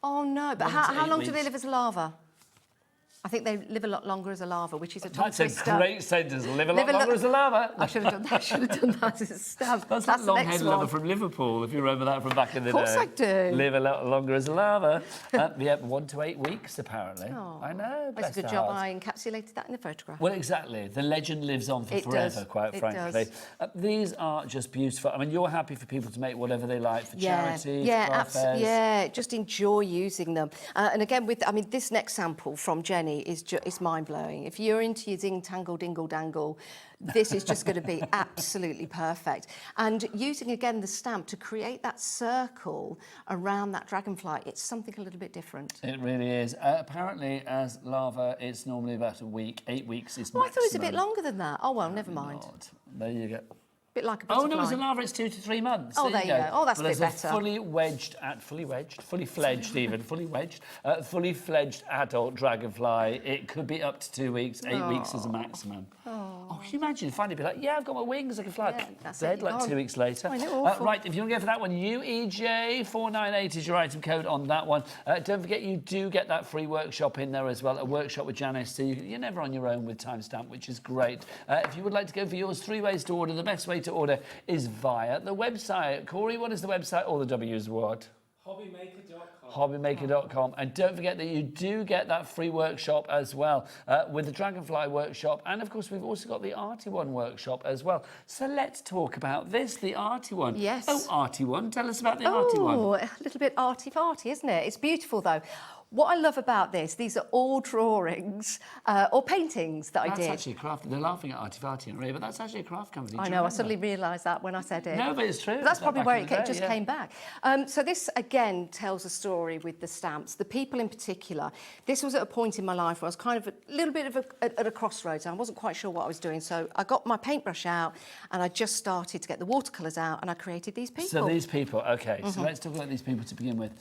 Oh, no. But how long do they live as a larva? I think they live a lot longer as a larva, which is a tongue twister. That's a great sentence. Live a lot longer as a larva. I should have done that. I should have done that as a stamp. That's that long-head lover from Liverpool, if you remember that from back in the day. Of course I do. Live a lot longer as a larva. Yeah, 1 to 8 weeks, apparently. Oh, I know. That's a good job. I encapsulated that in the photograph. Well, exactly. The legend lives on for forever, quite frankly. These are just beautiful. I mean, you're happy for people to make whatever they like for charity, for craft fairs. Yeah, just enjoy using them. And again, this next sample from Jenny is mind-blowing. If you're into your zing, tangle, dingle, dangle, this is just going to be absolutely perfect. And using, again, the stamp to create that circle around that dragonfly, it's something a little bit different. It really is. Apparently, as larva, it's normally about a week. 8 weeks is maximum. I thought it was a bit longer than that. Oh, well, never mind. There you go. Bit like a butterfly. Oh no, as a larva, it's 2 to 3 months. Oh, there you go. Oh, that's a bit better. Fully fledged adult dragonfly. It could be up to 2 weeks. 8 weeks is a maximum. Oh, can you imagine? Finally, be like, yeah, I've got my wings. I can fly. Dead like 2 weeks later. Right, if you want to go for that one, UEJ498 is your item code on that one. Don't forget, you do get that free workshop in there as well. A workshop with Janice, so you're never on your own with timestamp, which is great. If you would like to go for yours, 3 ways to order. The best way to order is via the website. Corey, what is the website? All the W's what? Hobbymaker.com. Hobbymaker.com. And don't forget that you do get that free workshop as well with the Dragonfly workshop. And of course, we've also got the Arty One workshop as well. So let's talk about this, the Arty One. Yes. Oh, Arty One. Tell us about the Arty One. Oh, a little bit arty-farty, isn't it? It's beautiful, though. What I love about this, these are all drawings or paintings that I did. That's actually a craft. They're laughing at Arty-Farty, but that's actually a craft company. I know, I suddenly realised that when I said it. No, but it's true. But that's probably where it just came back. So this, again, tells a story with the stamps. The people in particular, this was at a point in my life where I was kind of a little bit of at a crossroads. I wasn't quite sure what I was doing. So I got my paintbrush out and I just started to get the watercolours out and I created these people. So these people, OK, so let's talk about these people to begin with.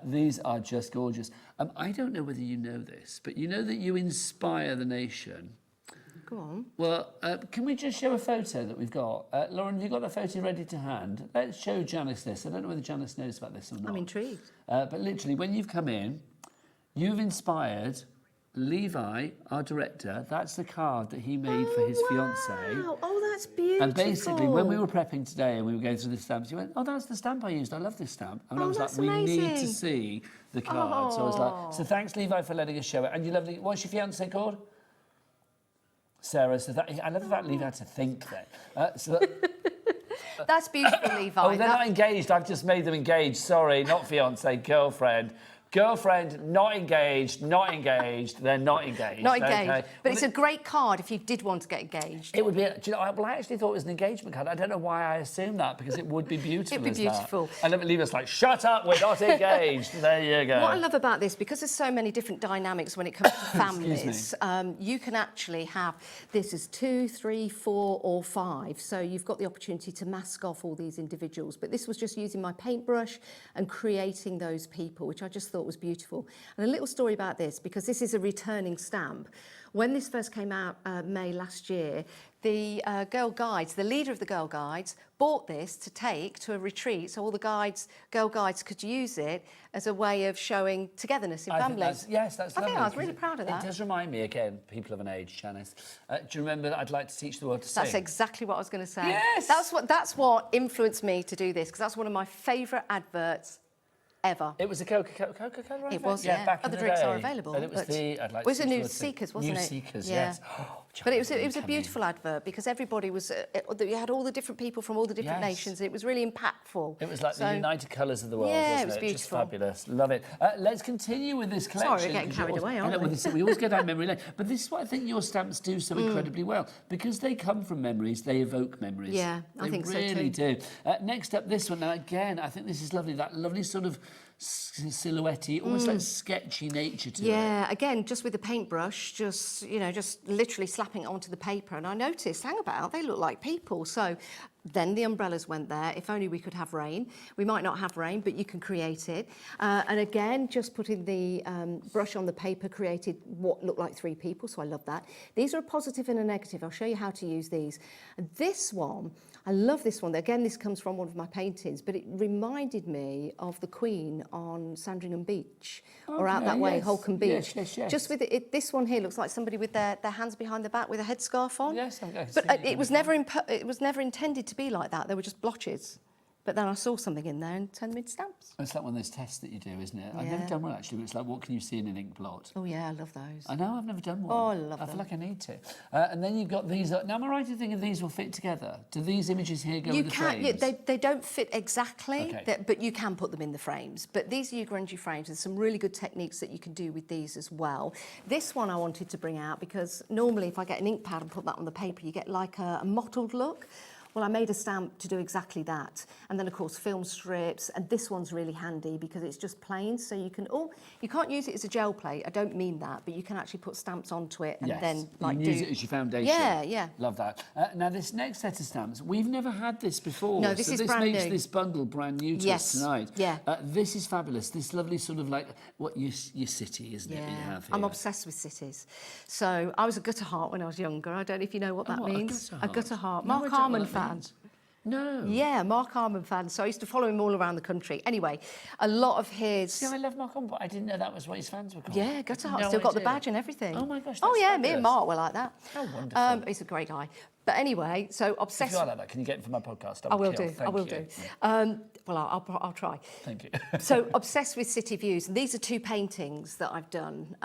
These are just gorgeous. I don't know whether you know this, but you know that you inspire the nation Go on. Well, can we just show a photo that we've got? Lauren, have you got the photo ready to hand? Let's show Janice this. I don't know whether Janice knows about this or not. I'm intrigued. But literally, when you've come in, you've inspired Levi, our director. That's the card that he made for his fiancée. Oh, that's beautiful. And basically, when we were prepping today and we were going through the stamps, you went, oh, that's the stamp I used. I love this stamp. And I was like, we need to see the card. So I was like, so thanks, Levi, for letting us show it. And you lovely, what's your fiancée called? Sarah. So that, I love the fact Levi had to think then. That's beautiful, Levi. Oh, they're not engaged. I've just made them engaged. Sorry, not fiancée, girlfriend. Girlfriend, not engaged, not engaged. They're not engaged. Not engaged. Okay. But it's a great card if you did want to get engaged. It would be. Do you know? Well, I actually thought it was an engagement card. I don't know why I assumed that because it would be beautiful. It'd be beautiful. I love it. Leave us like, shut up. We're not engaged. There you go. What I love about this, because there's so many different dynamics when it comes to families, you can actually have this as 2, 3, 4, or 5. So you've got the opportunity to mask off all these individuals. But this was just using my paintbrush and creating those people, which I just thought was beautiful. And a little story about this, because this is a returning stamp. When this first came out May last year, the Girl Guides, the leader of the Girl Guides, bought this to take to a retreat so all the Girl Guides could use it as a way of showing togetherness in families. Yes, that's lovely. I was really proud of that. It does remind me, again, people of an age, Janice. Do you remember that I'd like to teach the world to sing? That's exactly what I was going to say. Yes! That's what influenced me to do this, because that's one of my favourite adverts ever. It was a Coca-Cola advert? It was, yeah. Back in Other the drinks day. are available. And it was the... I'd like was to it teach the New world to sing. Seekers, wasn't New it? Seekers, Yeah. yes. But it was a beautiful advert because everybody was... you had all the different people from all the different nations. It was really impactful. It was like the United Colours of the world, yeah, wasn't it was beautiful. Just fabulous. Love it. Let's continue with this collection. Sorry, we're getting carried away, aren't we? We always go down memory lane. But this is what I think your stamps do so incredibly well. Because they come from memories, they evoke memories. Yeah, I think so too. They really do. Next up, this one. Now, again, I think this is lovely. That lovely sort of silhouette, almost like sketchy nature to it. Yeah, again, just with the paintbrush, just literally slapping it onto the paper. And I noticed, hang about, they look like people. So then the umbrellas went there. If only we could have rain. We might not have rain, but you can create it. And again, just putting the brush on the paper created what looked like 3 people, so I love that. These are a positive and a negative. I'll show you how to use these. And this one, I love this one. Again, this comes from one of my paintings, but it reminded me of the Queen on Sandringham Beach, or out that way, yes. Holcombe Beach. Yes. Just with this one here looks like somebody with their hands behind their back with a headscarf on. Yes, I'm going to But it was never intended to be like that. They were just blotches. But then I saw something in there and turned them into stamps. It's like one of those tests that you do, isn't it? I've never done one actually, but it's like, what can you see in an ink blot? Oh yeah, I love those. I know, I've never done one. Oh, I love them. I feel like I need to. And then you've got these. Now, am I right in thinking these will fit together? Do these images here go in the frames? They don't fit exactly, Okay. but you can put them in the frames. But these are your grungy frames. There's some really good techniques that you can do with these as well. This one I wanted to bring out because normally if I get an ink pad and put that on the paper, you get like a mottled look. Well, I made a stamp to do exactly that. And then, of course, film strips. And this one's really handy because it's just plain. So you can, you can't use it as a gel plate. I don't mean that. But you can actually put stamps onto it and then, like, use it as your foundation. Yeah. Love that. Now, this next set of stamps, we've never had this before. No, this is brand new. This makes this bundle brand new to us tonight. Yeah. This is fabulous. This lovely sort of like, what, your city, isn't it, that you have here? I'm obsessed with cities. So I was a gutter heart when I was younger. I don't know if you know what that means. A gutter heart. No, Mark I don't know Harmon what that fan. means. No. Yeah, Mark Harmon fan. So I used to follow him all around the country. Anyway, a lot of his... See, I love Mark Harmon, but I didn't know that was what his fans were called. Yeah, gutter heart. No Still got the idea. badge and everything. Oh, my gosh, Oh, that's yeah, fabulous. me and Mark were like that. How wonderful. He's a great guy. But anyway, so obsessed... If you are like that, can you get him for my podcast? I will kill. do. Thank I will you. do. Well, I'll try. Thank you. So obsessed with city views. And these are 2 paintings that I've done.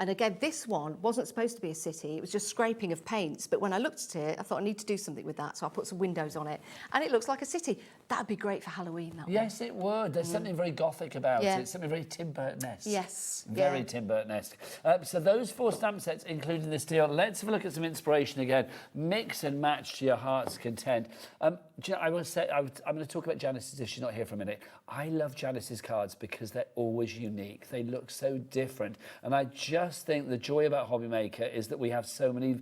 And again, this one wasn't supposed to be a city. It was just scraping of paints. But when I looked at it, I thought I need to do something with that. So I put some windows on it. And it looks like a city. That'd be great for Halloween, that one. Yes, it would. There's something very gothic about Yeah. it. Something very Tim Burton-esque. Yes. Very Tim Burton-esque. So those 4 stamp sets, including this deal. Let's have a look at some inspiration again. Mix and match to your heart's content. Do you know, I will say, I'm going to talk about Janice's if she's not here for a minute. I love Janice's cards because they're always unique. They look so different. And I just think the joy about Hobby Maker is that we have so many,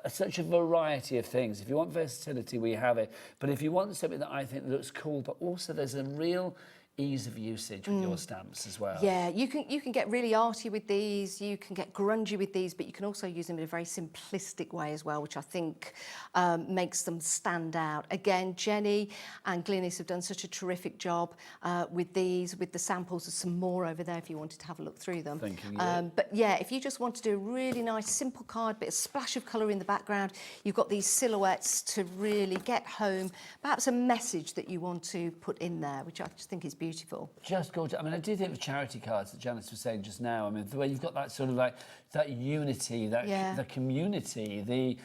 such a variety of things. If you want versatility, we have it. But if you want something that I think looks cool, but also there's a real ease of usage with your stamps as well. Yeah, you can get really arty with these, you can get grungy with these, but you can also use them in a very simplistic way as well, which I think makes them stand out. Again, Jenny and Glynis have done such a terrific job with these, with the samples. There's some more over there if you wanted to have a look through them. Thank you. But yeah, if you just want to do a really nice simple card, bit of splash of colour in the background, you've got these silhouettes to really get home perhaps a message that you want to put in there, which I just think is beautiful. Just gorgeous. I mean, I do think of charity cards that Janice was saying just now. I mean, the way you've got that sort of like that unity, that the community, the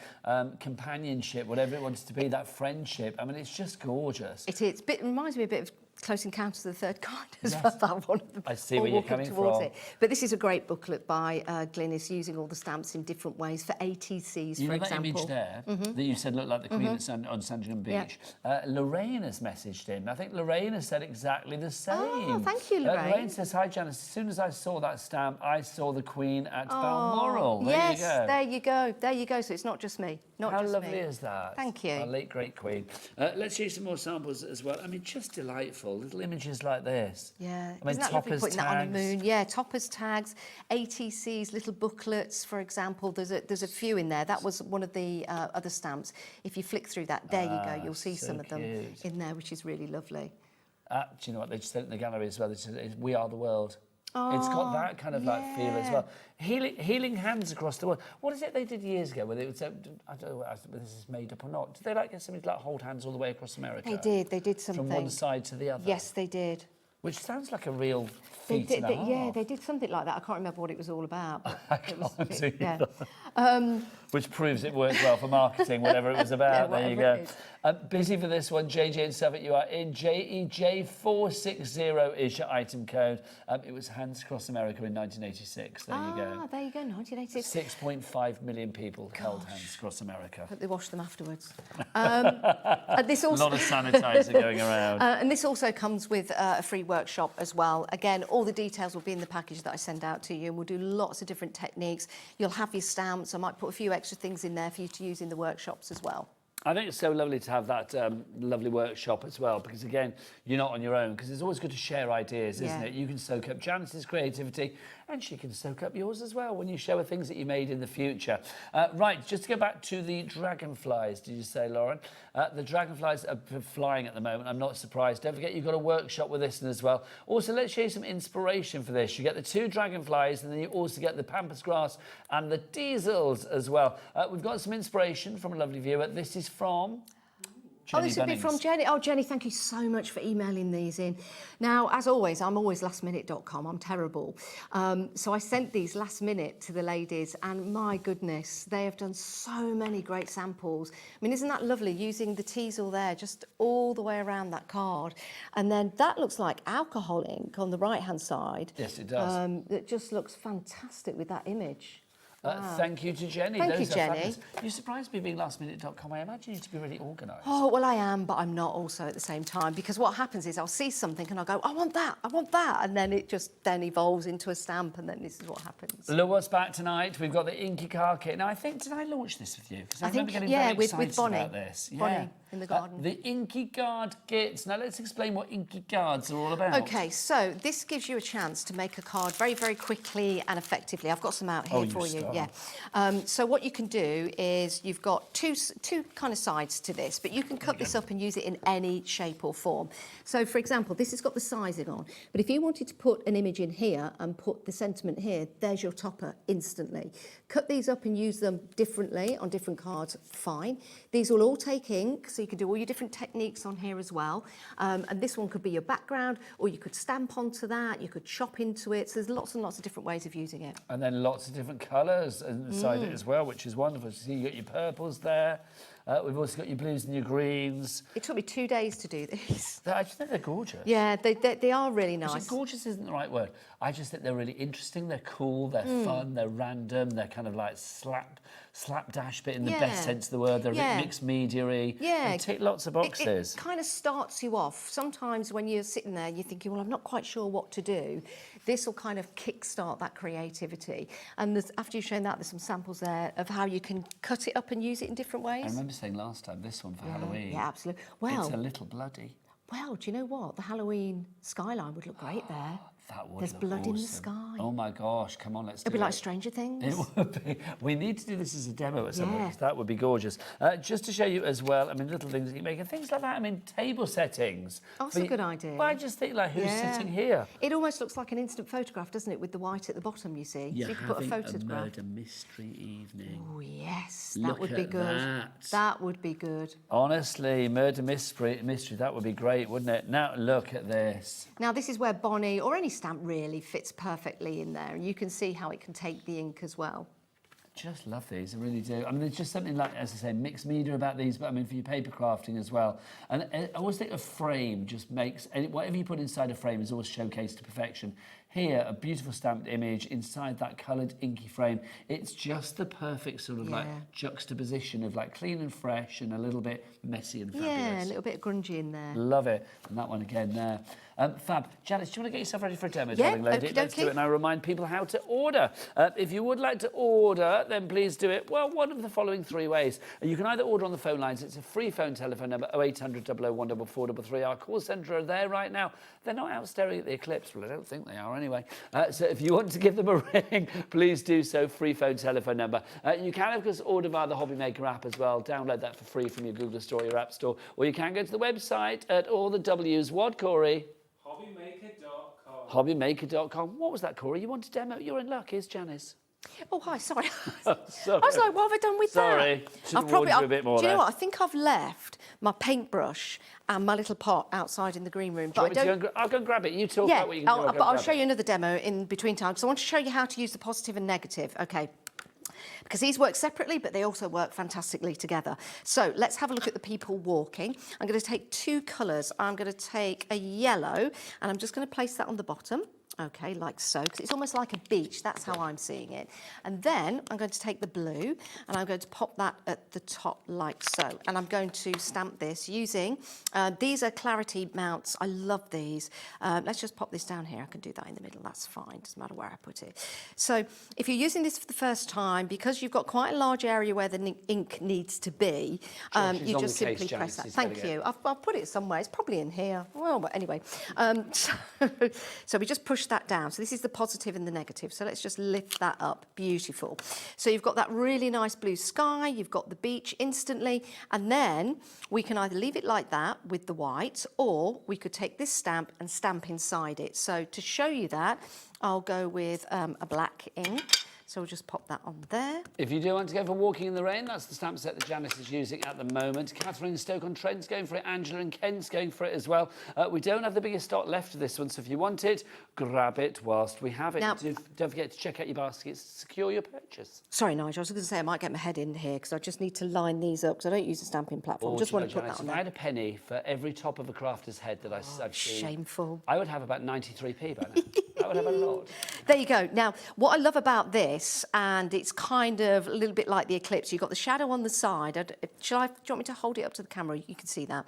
companionship, whatever it wants to be, that friendship. I mean, it's just gorgeous. It is. It reminds me a bit of Close Encounters of the Third Kind as well. That one. I see where you're coming from. But this is a great booklet by Glynis, using all the stamps in different ways for ATCs, you for know example. that image there that you said looked like the Queen on Sandringham Beach? Lorraine has messaged in. I think Lorraine has said exactly the same. Oh, thank you, Lorraine. Lorraine says, hi, Janice. As soon as I saw that stamp, I saw the Queen at Balmoral. There you go. There you go. There you go. So it's not just me. How lovely is that? Thank you. Our late, great Queen. Let's use some more samples as well. I mean, just delightful. Little images like this. Yeah. I mean, Isn't that lovely toppers putting tags. that on the moon? Yeah, toppers tags, ATCs, little booklets, for example. There's a few in there. That was one of the other stamps. If you flick through that, there you go. You'll see so some of them cute. in there, which is really lovely. Do you know what? They just said it in the gallery as well. They said, we are the world. It's got that kind of like feel as well. Healing hands across the world. What is it they did years ago where they would say, I don't know whether this is made up or not. Did they like get somebody to like hold hands all the way across America? They did something. From one side to the other? Yes, they did. Which sounds like a real They feat did, and a half. yeah, they did something like that. I can't remember what it was all about. But I it was, can't see yeah. Which proves it worked well for marketing, whatever it was about. Yeah, there you whatever go. it is. Busy for this one, JJ and Suffolk, you are in. JEJ460 is your item code. It was Hands Across America in 1986. There you go. There you go, 1986. 6.5 million people held Hands Across America. Hope they washed them afterwards. This also, a lot of sanitizer going around. And this also comes with a free workshop as well. Again, all the details will be in the package that I send out to you, and we'll do lots of different techniques. You'll have your stamps. I might put a few extra things in there for you to use in the workshops as well. I think it's so lovely to have that lovely workshop as well, because again, you're not on your own, because it's always good to share ideas, isn't it? You can soak up Janice's creativity, and she can soak up yours as well when you show her things that you made in the future. Right, just to go back to the dragonflies, did you say, Lauren? The dragonflies are flying at the moment. I'm not surprised. Don't forget, you've got a workshop with this one as well. Also, let's show you some inspiration for this. You get the 2 dragonflies, and then you also get the pampas grass and the diesels as well. We've got some inspiration from a lovely viewer. This is from... Jenny this would be from Jenny. Oh, Jenny, thank you so much for emailing these in. Now, as always, I'm always lastminute.com. I'm terrible. So I sent these last minute to the ladies, and my goodness, they have done so many great samples. I mean, isn't that lovely, using the teasel there just all the way around that card? And then that looks like alcohol ink on the right-hand side. Yes, it does. It just looks fantastic with that image. Wow. Thank you to Jenny. Thank Those you, are Jenny. fabulous. You surprised me being lastminute.com. I imagine you to be really organised. Oh, well, I am, but I'm not also at the same time, because what happens is I'll see something and I'll go, I want that, and then it just then evolves into a stamp, and then this is what happens. Look what's back tonight. We've got the Inky Card Kit. Now, I think, did I launch this with you? Because I remember getting very excited with Bonnie. about this. Bonnie in the garden. The Inky Card Kits. Now, let's explain what Inky Cards are all about. OK, so this gives you a chance to make a card very, very quickly and effectively. I've got some out here for you. Yeah. So what you can do is you've got two kind of sides to this, but you can cut this up and use it in any shape or form. So, for example, this has got the sizing on, but if you wanted to put an image in here and put the sentiment here, there's your topper instantly. Cut these up and use them differently on different cards, fine. These will all take ink, so you can do all your different techniques on here as well. And this one could be your background, or you could stamp onto that, you could chop into it. So there's lots and lots of different ways of using it. And then lots of different colours inside it as well, which is wonderful. So you've got your purples there. We've also got your blues and your greens. It took me 2 days to do these. I just think they're gorgeous. Yeah, they are really nice. Actually, gorgeous isn't the right word. I just think they're really interesting. They're cool. They're fun. They're random. They're kind of like slapdash, but in the best sense of the word. They're mixed media-y. Yeah. They tick lots of boxes. It kind of starts you off. Sometimes when you're sitting there, you're thinking, well, I'm not quite sure what to do. This will kind of kickstart that creativity. And after you've shown that, there's some samples there of how you can cut it up and use it in different ways. I remember saying last time, this one for Halloween. Yeah, absolutely. Well, it's a little bloody. Well, do you know what? The Halloween skyline would look great there. That would There's look blood in the awesome. sky. Oh my gosh, come on, let's do it. It'd be like Stranger Things. It would be. We need to do this as a demo at some point, Yeah. 'cause that would be gorgeous. Just to show you as well, I mean, little things that you make, and things like that. I mean, table settings. Oh, that's a good idea. Well, I just think, like, who's Yeah. sitting here? It almost looks like an instant photograph, doesn't it, with the white at the bottom, you see? You're so you can put a having photograph. murder mystery evening. Oh, yes, Look that would be at good. that. That would be good. Honestly, murder mystery, that would be great, wouldn't it? Now, look at this. Now, this is where Bonnie, or any stamp really, fits perfectly in there. And you can see how it can take the ink as well. Just love these, I really do. I mean, there's just something like, as I say, mixed media about these, but I mean, for your paper crafting as well. And I always think a frame just makes, whatever you put inside a frame is always showcased to perfection. Here, a beautiful stamped image inside that coloured inky frame. It's just the perfect sort of like juxtaposition of like clean and fresh and a little bit messy and fabulous. Yeah, a little bit grungy in there. Love it. And that one again there. Fab. Janice, do you want to get yourself ready for a demo, Yeah, darling lady? okie Let's do dokie. it. And I remind people how to order. If you would like to order, then please do it, well, one of the following three ways. You can either order on the phone lines. It's a free phone telephone number, 0800 001 4433. Our call centre are there right now. They're not out staring at the eclipse. Well, I don't think they are anyway. So if you want to give them a ring, please do so. Free phone telephone number. You can, of course, order via the Hobby Maker app as well. Download that for free from your Google Store or your App Store. Or you can go to the website at all the W's. What, Corey? Hobbymaker.com. Hobbymaker.com. What was that, Corey? You want to demo? You're in luck. Here's Janice. Oh, hi, sorry. Sorry. I was like, what have I done with Sorry. that? Should have warned you a bit more Do you know there. what? I think I've left my paintbrush and my little pot outside in the green room. Do you But want I me don't. to go I'll go and grab it. You talk Yeah, about what you can do. but I'll show you another demo in between times. So I want to show you how to use the positive and negative. Okay. Because these work separately, but they also work fantastically together. So let's have a look at the people walking. I'm going to take two colours. I'm going to take a yellow, and I'm just going to place that on the bottom. Okay, like so, because it's almost like a beach. That's how I'm seeing it. And then I'm going to take the blue, and I'm going to pop that at the top like so. And I'm going to stamp this using, these are clarity mounts. I love these. Let's just pop this down here. I can do that in the middle. That's fine. Doesn't matter where I put it. So if you're using this for the first time, because you've got quite a large area where the ink needs to be, you just simply press that. Thank you. I've put it somewhere. It's probably in here. Well, but anyway. So we just push that down. So this is the positive and the negative. So let's just lift that up. Beautiful. So you've got that really nice blue sky. You've got the beach instantly. And then we can either leave it like that with the white, or we could take this stamp and stamp inside it. So to show you that, I'll go with a black ink. So we'll just pop that on there. If you do want to go for Walking in the Rain, that's the stamp set that Janice is using at the moment. Catherine Stoke-on-Trent's going for it. Angela and Ken's going for it as well. We don't have the biggest stock left of this one, so if you want it, grab it whilst we have it. Now, don't forget to check out your baskets to secure your purchase. Sorry, Nigel, I was going to say I might get my head in here because I just need to line these up because I don't use a stamping platform. Or, Just want to put Janice, that on if I there. had a penny for every top of a crafter's head that I've seen, Shameful. I would have about 93p by now. I would have a lot. There you go. Now, what I love about this, and it's kind of a little bit like the eclipse, you've got the shadow on the side. Do you want me to hold it up to the camera? You can see that.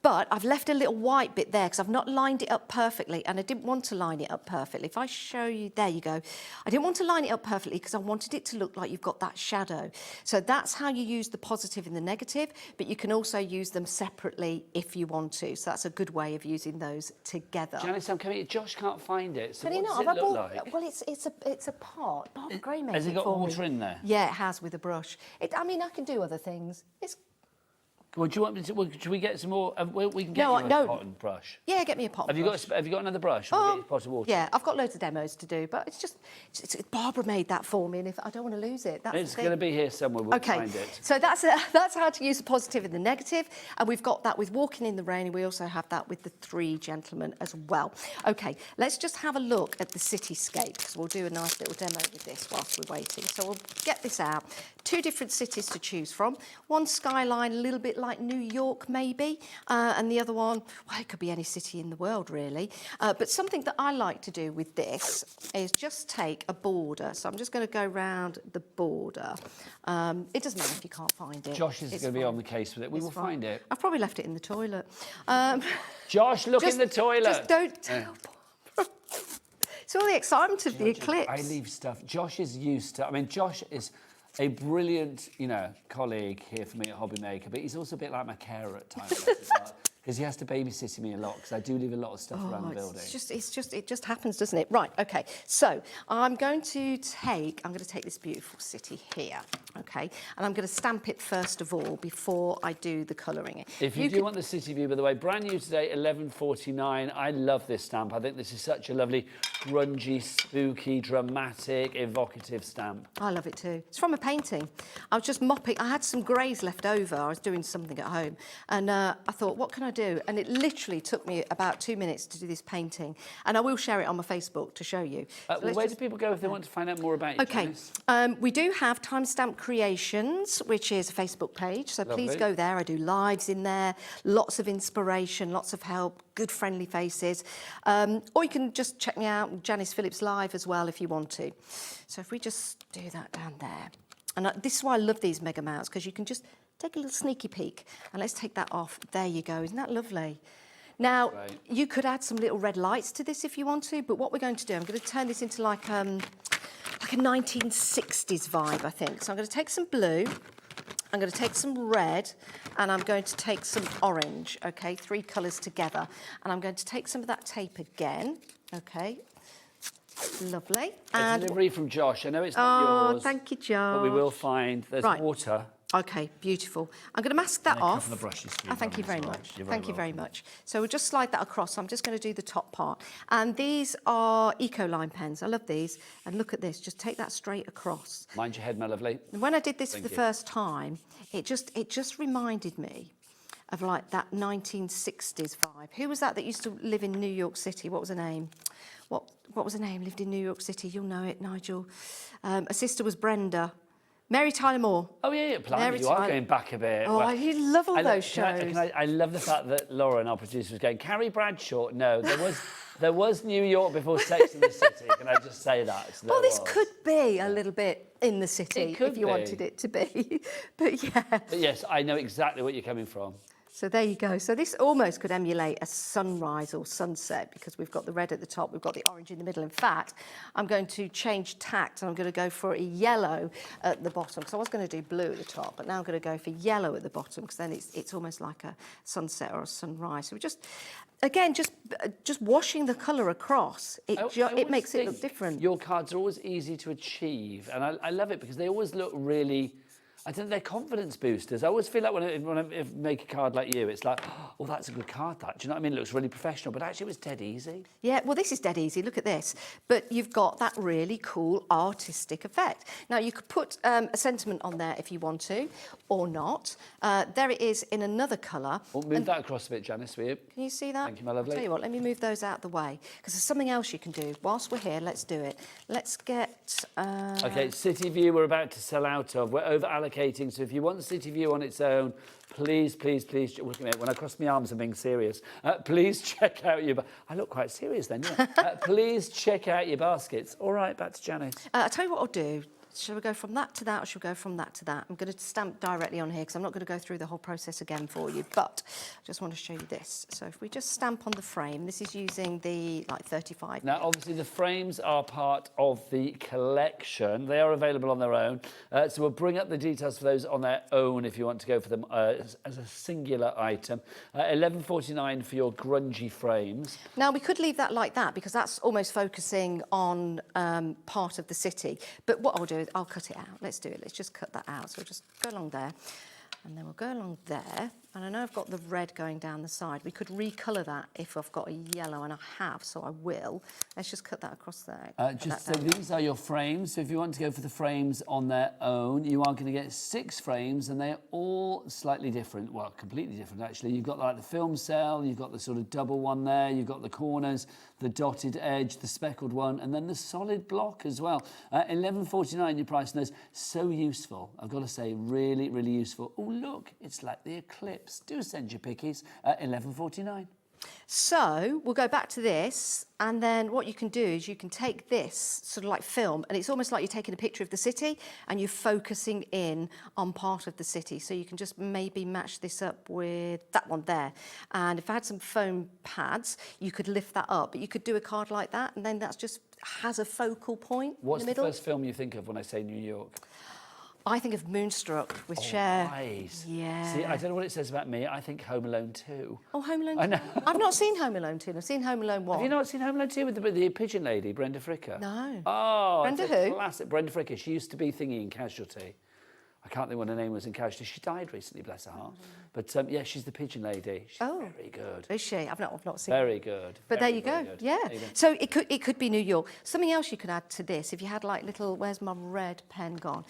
But I've left a little white bit there because I've not lined it up perfectly, and I didn't want to line it up perfectly. If I show you, there you go. I didn't want to line it up perfectly because I wanted it to look like you've got that shadow. So that's how you use the positive and the negative, but you can also use them separately if you want to. So that's a good way of using those together. Janice, I'm coming. Josh can't find it. So Can you what not? does it look like? Well, it's a pot. Barbara Gray made Has it got for water me. in there? Yeah, it has with a brush. I mean, I can do other things. It's Well, do you want me to? Well, should we get some more? We can get you a pot and brush. Yeah, get me a pot. Have you got another brush? We'll get you a pot of water. Yeah, I've got loads of demos to do, but it's Barbara made that for me, and if I don't want to lose it, that's It's the thing. going to be here somewhere. We'll Okay, find it. so that's how to use the positive and the negative, and we've got that with Walking in the Rain, and we also have that with the Three Gentlemen as well. Okay, let's just have a look at the cityscape, because we'll do a nice little demo with this whilst we're waiting. So we'll get this out. Two different cities to choose from. One skyline, a little bit like New York, maybe, and the other one, well, it could be any city in the world, really. But something that I like to do with this is just take a border. So I'm just going to go round the border. It doesn't matter if you can't find it. Josh is going to be on the case with it. We will find it. I've probably left it in the toilet. Josh, look in the toilet. Just don't tell. It's all the excitement of the eclipse. I leave stuff. Josh is used to. I mean, Josh is a brilliant, colleague here for me at Hobby Maker, but he's also a bit like my carer at times. Because because he has to babysit me a lot, because I do leave a lot of stuff around the building. It just happens, doesn't it? Right, okay. So I'm going to take this beautiful city here, okay? And I'm going to stamp it first of all before I do the colouring. If you do want the city view, by the way, brand new today, $11.49. I love this stamp. I think this is such a lovely, grungy, spooky, dramatic, evocative stamp. I love it too. It's from a painting. I was just mopping. I had some greys left over. I was doing something at home. And I thought, what can I do? And it literally took me about 2 minutes to do this painting. And I will share it on my Facebook to show you. So where do people go if they want to find out more about you, Okay. We do have Timestamp Creations, which is a Facebook page. So please go there. I do lives in there. Lots of inspiration, lots of help, good friendly faces. Or you can just check me out, Janice Phillips Live as well, if you want to. So if we just do that down there. And this is why I love these mega mounts, because you can just take a little sneaky peek. And let's take that off. There you go. Isn't that lovely? Now, you could add some little red lights to this if you want to, but what we're going to do, I'm going to turn this into like a 1960s vibe, I think. So I'm going to take some blue, I'm going to take some red, and I'm going to take some orange, okay? 3 colours together. And I'm going to take some of that tape again, okay? Lovely. A delivery from Josh. I know it's not yours. Oh, thank you, Josh. But we will find there's water. Okay, beautiful. I'm going to mask that off. A couple of brushes for you. Oh, thank you very much. Thank you very welcome. much. So we'll just slide that across. I'm just going to do the top part. And these are Ecoline pens. I love these. And look at this. Just take that straight across. Mind your head, my lovely. And when I did this for the first time, it just reminded me of like that 1960s vibe. Who was that used to live in New York City? What was her name? What was her name? Lived in New York City. You'll know it, Nigel. Her sister was Brenda. Mary Tyler Moore. Oh, yeah, Blimey, you are going back a bit. Oh, I love all those shows. I love the fact that Lauren, our producer, was going, Carrie Bradshaw. No, there was New York before Sex in the City. Can I just say that? So well, this could be a little bit in the city if you wanted it to be. But yeah. But yes, I know exactly what you're coming from. So there you go. So this almost could emulate a sunrise or sunset because we've got the red at the top, we've got the orange in the middle. In fact, I'm going to change tact and I'm going to go for a yellow at the bottom because I was going to do blue at the top, but now I'm going to go for yellow at the bottom because then it's almost like a sunset or a sunrise. So we just, again, just washing the colour across, it makes it look different. Your cards are always easy to achieve, and I love it because they always look really... I think they're confidence boosters. I always feel like when I make a card like you, it's like, oh, that's a good card, that. Do you know what I mean? It looks really professional, but actually it was dead easy. Yeah, well, this is dead easy. Look at this. But you've got that really cool artistic effect. Now, you could put a sentiment on there if you want to, or not. There it is in another colour. Well, move that across a bit, Janice, will you? Can you see that? Thank you, my lovely. I'll tell you what, let me move those out the way, because there's something else you can do. Whilst we're here, let's do it. Let's get... OK, City View we're about to sell out of. We're over-allocating, so if you want City View on its own, please, look at me, when I cross my arms I'm being serious, please check out your... I look quite serious then, yeah. Please check out your baskets. All right, back to Janice. I'll tell you what I'll do. Shall we go from that to that, or shall we go from that to that? I'm going to stamp directly on here because I'm not going to go through the whole process again for you, but I just want to show you this. So if we just stamp on the frame, this is using the 35. Now, obviously, the frames are part of the collection. They are available on their own. So we'll bring up the details for those on their own if you want to go for them as a singular item. $11.49 for your grungy frames. Now, we could leave that like that because that's almost focusing on part of the city. But what I'll do is I'll cut it out. Let's do it. Let's just cut that out. So we'll just go along there. And then we'll go along there. And I know I've got the red going down the side. We could recolour that if I've got a yellow, and I have, so I will. Let's just cut that across there. So these are your frames. So if you want to go for the frames on their own, you are going to get 6 frames, and they're all slightly different. Well, completely different, actually. You've got like the film cell, you've got the sort of double one there, you've got the corners, the dotted edge, the speckled one, and then the solid block as well. $11.49 your price, and those so useful. I've got to say, really, really useful. Oh, look, it's like the eclipse. Do send your pickies at $11.49. So we'll go back to this, and then what you can do is you can take this sort of like film, and it's almost like you're taking a picture of the city and you're focusing in on part of the city. So you can just maybe match this up with that one there. And if I had some foam pads, you could lift that up, but you could do a card like that, and then that's just has a focal point in the middle. What's the first film you think of when I say New York? I think of Moonstruck with Cher. Nice. Yeah. See, I don't know what it says about me. I think Home Alone 2. Oh, Home Alone 2. I know. I've not seen Home Alone 2. I've seen Home Alone 1. Have you not seen Home Alone 2 with the pigeon lady, Brenda Fricker? No. Oh, Brenda it's a who? classic. Brenda Fricker. She used to be thingy in Casualty. I can't think what her name was in Casualty. She died recently, bless her heart. But yeah, she's the pigeon lady. She's very good. Is she? I've not seen. Very good. But very, there you go. good. Yeah. There you go. So it could be New York. Something else you could add to this, if you had like little, where's my red pen gone?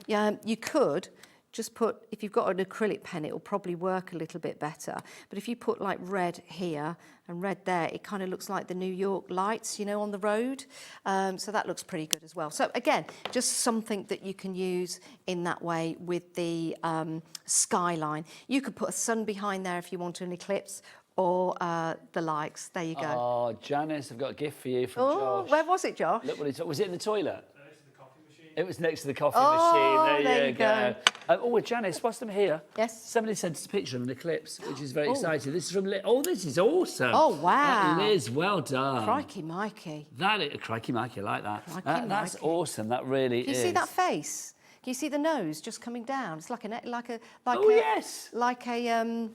You could just put, if you've got an acrylic pen, it will probably work a little bit better. But if you put like red here and red there, it kind of looks like the New York lights, you know, on the road. So that looks pretty good as well. So again, just something that you can use in that way with the skyline. You could put a sun behind there if you want an eclipse, or the likes. There you go. Oh, Janice, I've got a gift for you from Josh. Where was it, Josh? Look what it's. Was it in the toilet? It was next to the coffee Oh, machine. There you go. Oh, Janice, whilst I'm here, yes, somebody sent us a picture of an eclipse, which is very Oh. exciting. This is from Liz. Oh, this is awesome. Oh, wow. Liz, well done. Crikey, Mikey. Crikey, Mikey, I like that. Crikey, That's Mikey. awesome. That really Can is. you see that face? Can you see the nose just coming down? It's like yes. Like a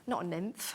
not a nymph.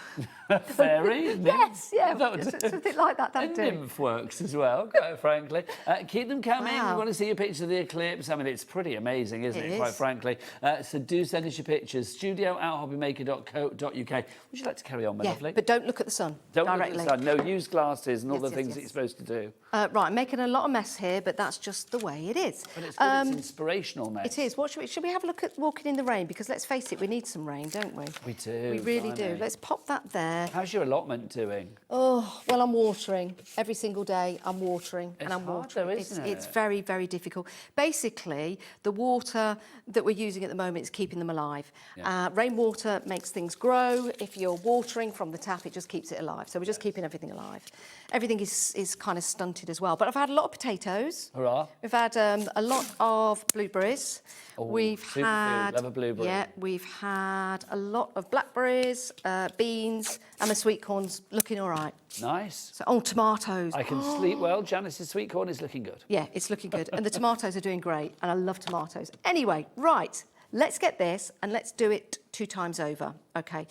Fairy? Yes, yeah, That would- something like that. That A would do. nymph works as well, quite frankly. Keep them coming. Wow. We want to see your picture of the eclipse. I mean, it's pretty amazing, isn't it? It Quite is. frankly. So do send us your pictures. studio@hobbymaker.co.uk. Would you like to carry on, my Yeah, lovely? but don't look at the sun Don't directly. look at the sun. No, use glasses and all Yes, the yes, things yes. that you're supposed to do. Right, I'm making a lot of mess here, but that's just the way it is. But it's good. It's inspirational, mate. It is. What should we have a look at walking in the rain? Because let's face it, we need some rain, don't we? We do. We really do. blimey. Let's pop that there. How's your allotment doing? Oh, well, I'm watering. Every single day I'm watering and It's I'm hard watering. though, isn't It's it? very, very difficult. Basically, the water that we're using at the moment is keeping them alive. Yeah. Rainwater makes things grow. If you're watering from the tap, it just keeps it alive. So we're just keeping everything alive. Everything is kind of stunted as well. But I've had a lot of potatoes. Hurrah. We've had a lot of blueberries. Oh, We've superfood. had Love a blueberry. Yeah, we've had a lot of blackberries, beans, and the sweet corn's looking all right. Nice. So, tomatoes. I can sleep well. Janice's sweet corn is looking good. Yeah, it's looking good. And the tomatoes are doing great. And I love tomatoes. Anyway, right. Let's get this and let's do it 2 times over. Okay.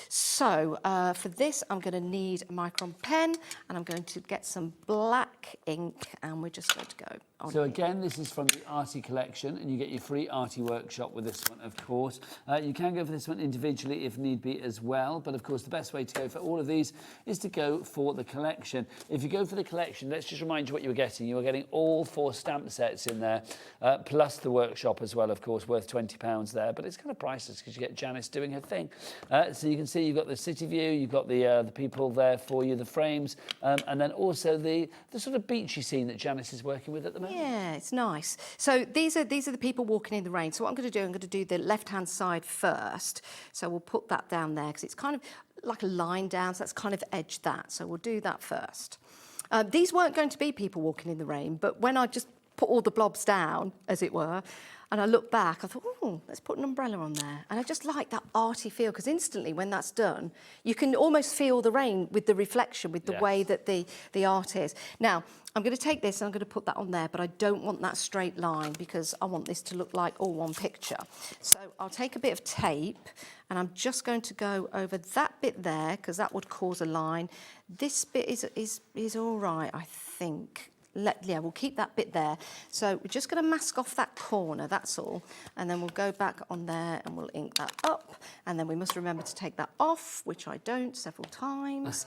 So for this, I'm going to need a micron pen and I'm going to get some black ink and we're just going to go on. So again, this is from the Arty collection, and you get your free Arty workshop with this one, of course. You can go for this one individually if need be as well, but of course the best way to go for all of these is to go for the collection. If you go for the collection, let's just remind you what you were getting. You were getting all 4 stamp sets in there, plus the workshop as well, of course, worth £20 there, but it's kind of priceless because you get Janice doing her thing. So you can see you've got the city view, you've got the people there for you, the frames, and then also the sort of beachy scene that Janice is working with at the moment. Yeah, it's nice. So these are the people walking in the rain. So what I'm going to do, I'm going to do the left-hand side first. So we'll put that down there because it's kind of like a line down, so let's kind of edge that. So we'll do that first. These weren't going to be people walking in the rain, but when I just put all the blobs down, as it were, and I looked back, I thought, oh, let's put an umbrella on there. And I just like that arty feel, because instantly when that's done, you can almost feel the rain with the reflection, with the way that the art is. Now, I'm going to take this and I'm going to put that on there, but I don't want that straight line because I want this to look like all one picture. So I'll take a bit of tape and I'm just going to go over that bit there because that would cause a line. This bit is all right, I think. Yeah, we'll keep that bit there. So we're just going to mask off that corner, that's all. And then we'll go back on there and we'll ink that up. And then we must remember to take that off, which I don't several times.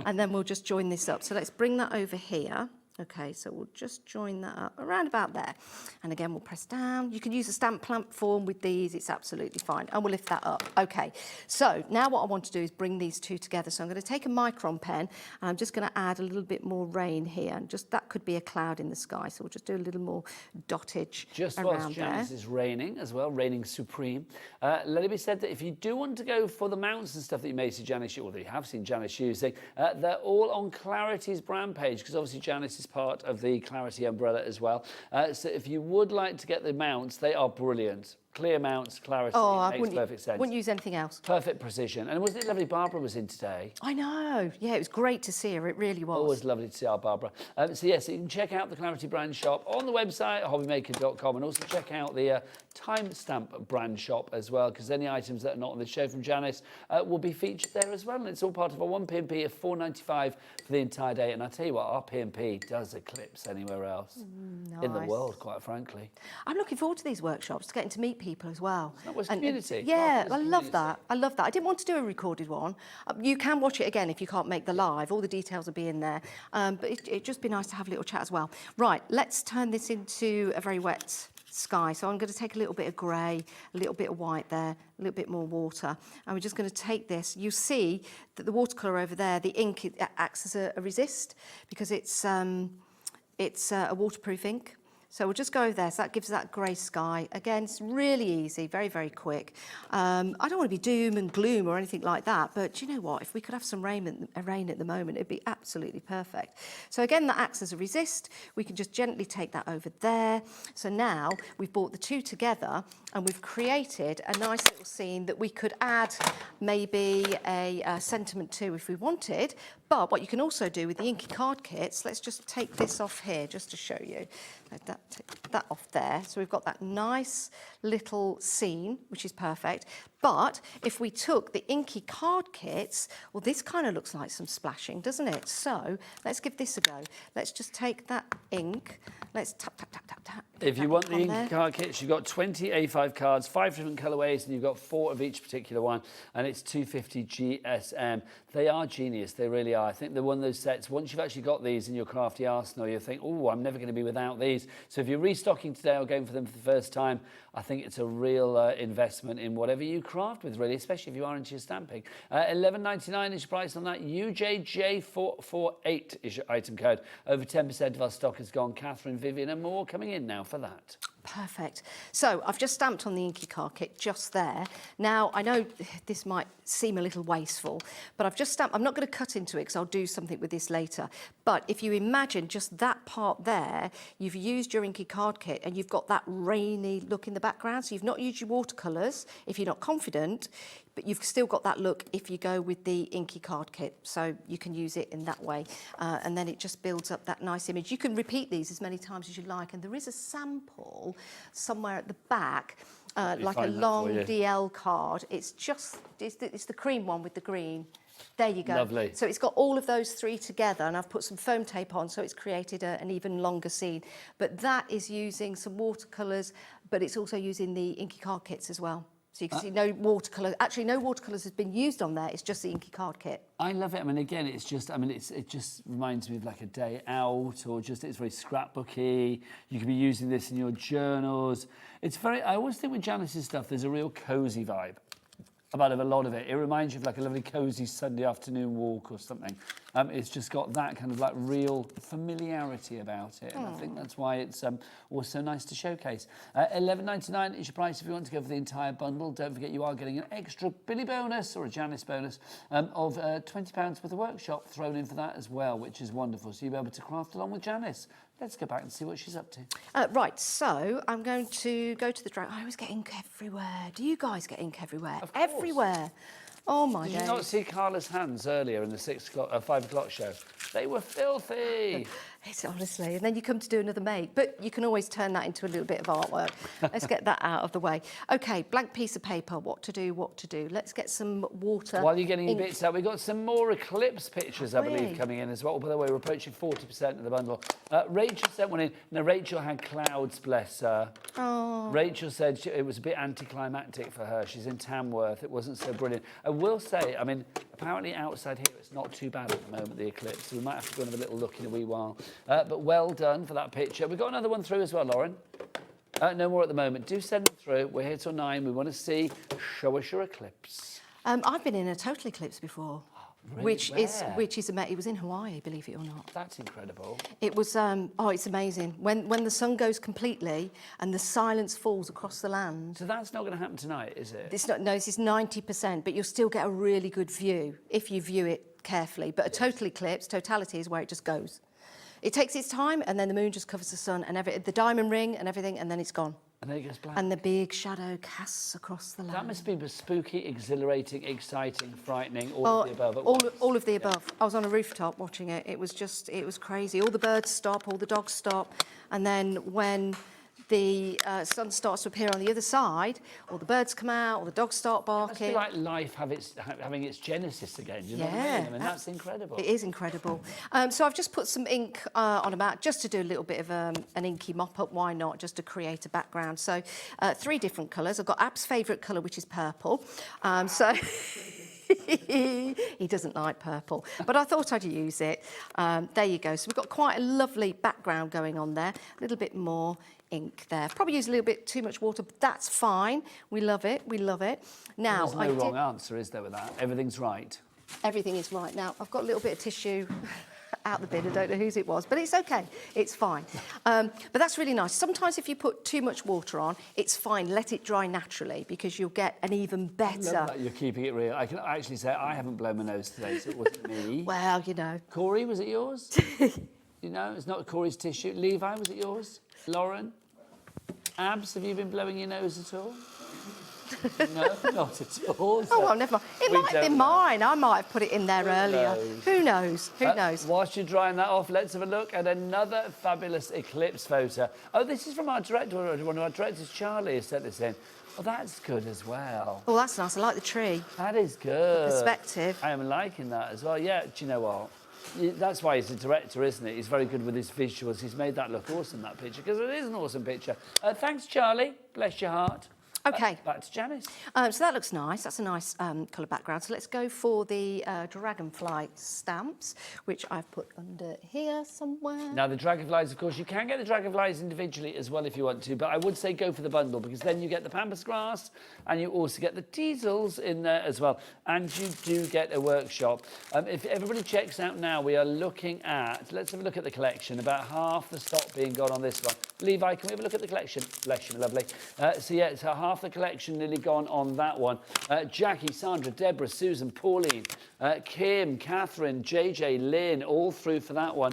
And then we'll just join this up. So let's bring that over here. Okay, so we'll just join that up around about there. And again, we'll press down. You can use a stamp platform with these, it's absolutely fine. And we'll lift that up. Okay, so now what I want to do is bring these two together. So I'm going to take a micron pen and I'm just going to add a little bit more rain here. And just that could be a cloud in the sky. So we'll just do a little more dottage Just around whilst Janice there. is raining as well, raining supreme. Let it be said that if you do want to go for the mounts and stuff that you may see Janice, or that you have seen Janice using, they're all on Clarity's brand page, because obviously Janice is part of the Clarity umbrella as well. So if you would like to get the mounts, they are brilliant. clear amounts, clarity, makes perfect sense. Wouldn't use anything else. Perfect precision. And wasn't it lovely Barbara was in today? I know. Yeah, it was great to see her. It really was. Always lovely to see our Barbara. So yes, you can check out the Clarity brand shop on the website, hobbymaker.com, and also check out the timestamp brand shop as well, because any items that are not on the show from Janice will be featured there as well. And it's all part of a one P&P of $4.95 for the entire day. And I tell you what, our P&P does eclipse anywhere else in the world, quite frankly. I'm looking forward to these workshops, getting to meet people as well. That was community. Yeah, I love that. I love that. I didn't want to do a recorded one. You can watch it again if you can't make the live. All the details will be in there. But it'd just be nice to have a little chat as well. Right, let's turn this into a very wet sky. So I'm going to take a little bit of grey, a little bit of white there, a little bit more water. And we're just going to take this. You see that the watercolour over there, the ink, it acts as a resist because it's a waterproof ink. So we'll just go over there. So that gives us that grey sky. Again, it's really easy, very, very quick. I don't want to be doom and gloom or anything like that, but you know what? If we could have some rain at the moment, it'd be absolutely perfect. So again, that acts as a resist. We can just gently take that over there. So now we've brought the two together and we've created a nice little scene that we could add maybe a sentiment to if we wanted. But what you can also do with the inky card kits, let's just take this off here just to show you. Take that off there. So we've got that nice little scene, which is perfect. But if we took the inky card kits, well, this kind of looks like some splashing, doesn't it? So let's give this a go. Let's just take that ink. Let's tap, tap, tap, tap, tap. If you want the inky card kits, you've got 20 A5 cards, 5 different colourways, and you've got 4 of each particular one, and it's 250 GSM. They are genius, they really are. I think they're one of those sets, once you've actually got these in your crafty arsenal, you think, oh, I'm never going to be without these. So if you're restocking today or going for them for the first time, I think it's a real investment in whatever you craft with, really, especially if you are into your stamping. $11.99 is your price on that. UJJ448 is your item code. Over 10% of our stock has gone. Catherine, Vivian and more coming in now for that. Perfect. So I've just stamped on the inky card kit just there. Now, I know this might seem a little wasteful, but I've just stamped. I'm not going to cut into it because I'll do something with this later. But if you imagine just that part there, you've used your inky card kit and you've got that rainy look in the background. So you've not used your watercolours if you're not confident, but you've still got that look if you go with the inky card kit. So you can use it in that way. And then it just builds up that nice image. You can repeat these as many times as you like. And there is a sample somewhere at the back, like a long DL card. It's the cream one with the green. There you go. Lovely. So it's got all of those three together, and I've put some foam tape on, so it's created an even longer scene. But that is using some watercolours, but it's also using the inky card kits as well. So you can see no watercolour. Actually, no watercolours has been used on there. It's just the inky card kit. I love it. I mean, again, it's just, I mean, it just reminds me of like a day out, or just, it's very scrapbooky. You can be using this in your journals. It's very, I always think with Janice's stuff, there's a real cosy vibe about a lot of it. It reminds you of like a lovely cosy Sunday afternoon walk or something. It's just got that kind of like real familiarity about it. And I think that's why it's also nice to showcase. $11.99 is your price if you want to go for the entire bundle. Don't forget you are getting an extra Billy bonus or a Janice bonus of £20 worth of workshop thrown in for that as well, which is wonderful. So you'll be able to craft along with Janice. Let's go back and see what she's up to. Right, so I'm going to go to the dragon. I always get ink everywhere. Do you guys get ink everywhere? Of course. Everywhere. Oh, my days. Did you not see Carla's hands earlier in the 5 o'clock show? They were filthy. It's honestly, and then you come to do another make, but you can always turn that into a little bit of artwork. Let's get that out of the way. Okay, blank piece of paper, what to do. Let's get some water. While you're getting your bits out, we've got some more eclipse pictures, I believe, coming in as well. By the way, we're approaching 40% of the bundle. Rachel sent one in. Now, Rachel had clouds, bless her. Oh. Rachel said it was a bit anticlimactic for her. She's in Tamworth. It wasn't so brilliant. I will say, I mean, apparently outside here, it's not too bad at the moment, the eclipse. So we might have to go and have a little look in a wee while. But well done for that picture. We've got another one through as well, Lauren. No more at the moment. Do send them through. We're here till 9. We want to see, show us your eclipse. I've been in a total eclipse before. Really? Which is it was in Hawaii, believe it or not. That's incredible. It was it's amazing when the sun goes completely and the silence falls across the land. So that's not going to happen tonight, is it? This is 90%, but you'll still get a really good view if you view it carefully. But a total eclipse, totality, is where it just goes. It takes its time, and then the moon just covers the sun and the diamond ring and everything, and then it's gone. And then it goes black. And the big shadow casts across the land. That must be spooky, exhilarating, exciting, frightening, all of the above. All of the above. I was on a rooftop watching it. It was crazy. All the birds stop, all the dogs stop. And then when the sun starts to appear on the other side, all the birds come out, all the dogs start barking. It's like life having its genesis again. Do you know what I mean? I mean, that's incredible. It is incredible. So I've just put some ink on a mat just to do a little bit of an inky mop-up. Why not? Just to create a background. So 3 different colours. I've got Ab's favourite colour, which is purple. So... he doesn't like purple, but I thought I'd use it. There you go. So we've got quite a lovely background going on there. A little bit more ink there. Probably used a little bit too much water, but that's fine. We love it. We love it. Now, there's no wrong answer, is there, with that? Everything's right. Everything is right. Now, I've got a little bit of tissue out the bin. I don't know whose it was, but it's okay. It's fine. But that's really nice. Sometimes if you put too much water on, it's fine. Let it dry naturally because you'll get an even better... I love that you're keeping it real. I can actually say I haven't blown my nose today, so it wasn't me. Well, you know. Corey, was it yours? You know, it's not Corey's tissue. Levi, was it yours? Lauren? Abs, have you been blowing your nose at all? No, not at all. Oh, well, never mind. It might have been mine. I might have put it in there earlier. Who knows? Who knows? Whilst you're drying that off, let's have a look at another fabulous eclipse photo. Oh, this is from our director. One of our directors, Charlie, has sent this in. Oh, that's good as well. Oh, that's nice. I like the tree. That is good. Perspective. I am liking that as well. Yeah, do you know what? That's why he's a director, isn't it? He's very good with his visuals. He's made that look awesome, that picture, because it is an awesome picture. Thanks, Charlie. Bless your heart. OK. Back to Janice. So that looks nice. That's a nice colour background. So let's go for the dragonfly stamps, which I've put under here somewhere. Now, the dragonflies, of course, you can get the dragonflies individually as well if you want to, but I would say go for the bundle because then you get the pampas grass and you also get the teasels in there as well. And you do get a workshop. If everybody checks out now, we are looking at, let's have a look at the collection, about half the stock being gone on this one. Levi, can we have a look at the collection? Bless you, lovely. So, yeah, it's half the collection nearly gone on that one. Jackie, Sandra, Deborah, Susan, Pauline, Kim, Catherine, JJ, Lynn, all through for that one.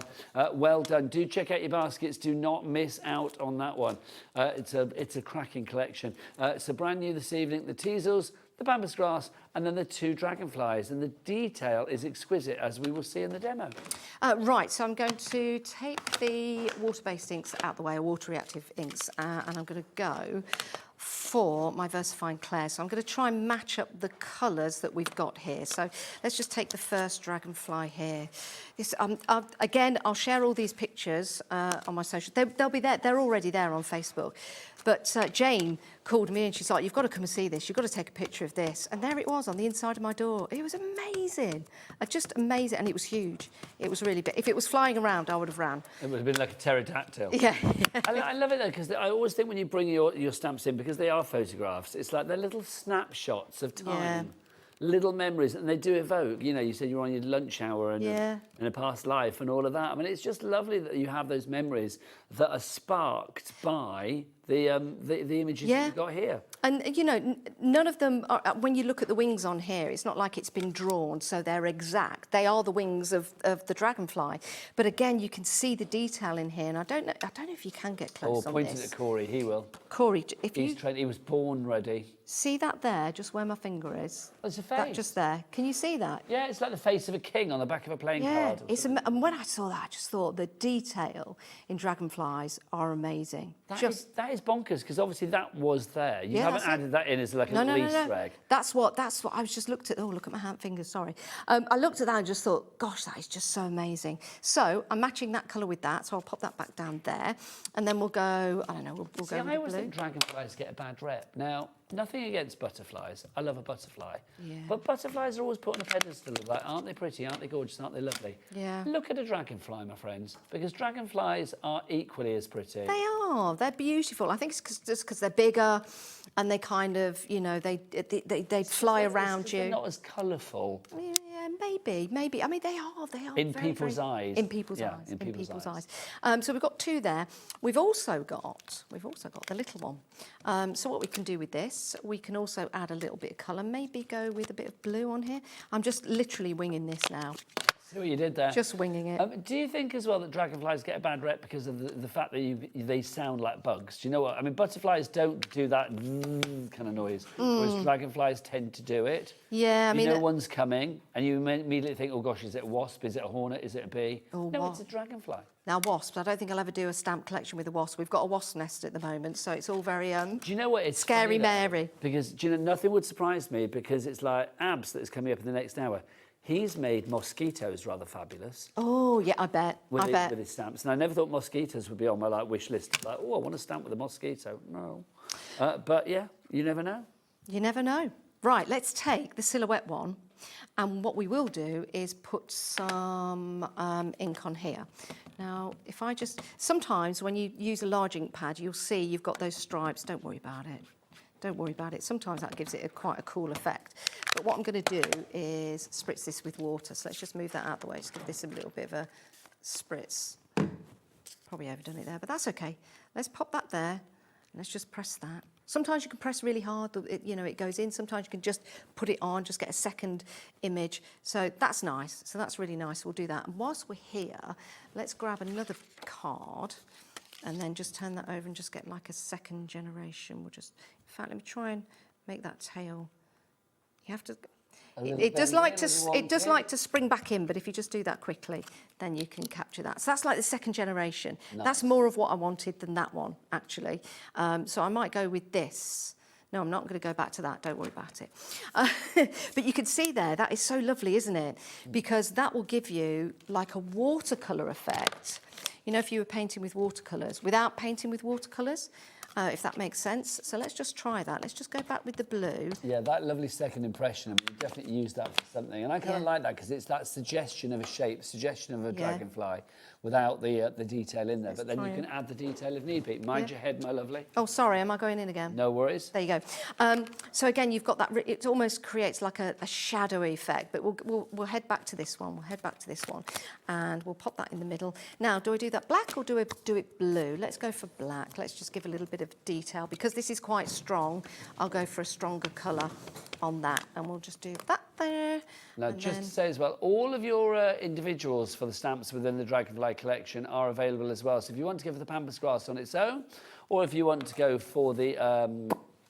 Well done. Do check out your baskets. Do not miss out on that one. It's a cracking collection. So brand new this evening, the teasels, the pampas grass, and then the 2 dragonflies. And the detail is exquisite, as we will see in the demo. Right, so I'm going to take the water-based inks out the way, or water-reactive inks, and I'm going to go for my VersaFine Clair. So I'm going to try and match up the colours that we've got here. So let's just take the first dragonfly here. This, again, I'll share all these pictures on my social. They'll be there. They're already there on Facebook. But Jane called me and she's like, you've got to come and see this. You've got to take a picture of this. And there it was on the inside of my door. It was amazing. Just amazing. And it was huge. It was really big. If it was flying around, I would have ran. It would have been like a pterodactyl. Yeah. I love it, though, because I always think when you bring your stamps in, because they are photographs, it's like they're little snapshots of time. Yeah. Little memories, and they do evoke. You know, you said you were on your lunch hour and in a past life and all of that. I mean, it's just lovely that you have those memories that are sparked by the images that you've got here. And, you know, none of them are, when you look at the wings on here, it's not like it's been drawn, so they're exact. They are the wings of the dragonfly. But again, you can see the detail in here, and I don't know if you can get close on this. Pointing at Corey, he will. Corey, if he's trained, he was born ready. See that there, just where my finger is? That's a face. That just there. Can you see that? Yeah, it's like the face of a king on the back of a playing card. And when I saw that, I just thought the detail in dragonflies are amazing. That is bonkers, because obviously that was there. You haven't added that in as like a little Easter egg. That's what I was just looked at. Oh, look at my hand fingers, sorry. I looked at that and just thought, gosh, that is just so amazing. So I'm matching that colour with that, so I'll pop that back down there. And then we'll go, I don't know, we'll go with the blue. I always think dragonflies get a bad rep. Now, nothing against butterflies. I love a butterfly. Yeah. But butterflies are always put on a pedestal. Like, aren't they pretty? Aren't they gorgeous? Aren't they lovely? Yeah. Look at a dragonfly, my friends, because dragonflies are equally as pretty. They are. They're beautiful. I think it's just because they're bigger and they kind of, you know, they fly around you. They're not as colourful. Yeah, maybe. I mean, they are. In people's eyes. In people's eyes. In people's eyes. So we've got 2 there. We've also got the little one. So what we can do with this, we can also add a little bit of colour. Maybe go with a bit of blue on here. I'm just literally winging this now. See what you did there? Just winging it. Do you think as well that dragonflies get a bad rep because of the fact that they sound like bugs? Do you know what? I mean, butterflies don't do that kind of noise, whereas dragonflies tend to do it. Yeah, I mean... You know one's coming, and you immediately think, oh gosh, is it a wasp? Is it a hornet? Is it a bee? Oh, no, it's a dragonfly. Now, wasps, I don't think I'll ever do a stamp collection with a wasp. We've got a wasp nest at the moment, so it's all very... do you know what? It's Scary funny, Mary. Because, do you know, nothing would surprise me because it's like Abs that is coming up in the next hour. He's made mosquitoes rather fabulous. Oh, yeah, I bet. With his stamps. And I never thought mosquitoes would be on my wish list. Like, oh, I want a stamp with a mosquito. No. But yeah, you never know. You never know. Right, let's take the silhouette one. And what we will do is put some ink on here. Now, if I just... Sometimes when you use a large ink pad, you'll see you've got those stripes. Don't worry about it. Don't worry about it. Sometimes that gives it quite a cool effect. But what I'm going to do is spritz this with water. So let's just move that out of the way. Just give this a little bit of a spritz. Probably overdone it there, but that's okay. Let's pop that there. And let's just press that. Sometimes you can press really hard, it goes in. Sometimes you can just put it on, just get a second image. So that's nice. So that's really nice. We'll do that. And whilst we're here, let's grab another card and then just turn that over and just get like a second generation. We'll just, in fact, let me try and make that tail. You have to... It does like to spring back in, but if you just do that quickly, then you can capture that. So that's like the second generation. Nice. That's more of what I wanted than that one, actually. So I might go with this. No, I'm not going to go back to that. Don't worry about it. But you can see there, that is so lovely, isn't it? Because that will give you like a watercolour effect. You know, if you were painting with watercolours, without painting with watercolours, if that makes sense. So let's just try that. Let's just go back with the blue. Yeah, that lovely second impression. I mean, you definitely use that for something. And I kind of like that because it's that suggestion of a shape, suggestion of a dragonfly without the detail in there. But then you can add the detail if need be. Mind your head, my lovely. Oh, sorry, am I going in again? No worries. There you go. So again, you've got that, it almost creates like a shadowy effect, but we'll head back to this one. We'll head back to this one and we'll pop that in the middle. Now, do I do that black or do it blue? Let's go for black. Let's just give a little bit of detail. Because this is quite strong, I'll go for a stronger colour on that, and we'll just do that there. Now, just to say as well, all of your individuals for the stamps within the Dragonfly collection are available as well. So if you want to go for the Pampas Grass on its own, or if you want to go for the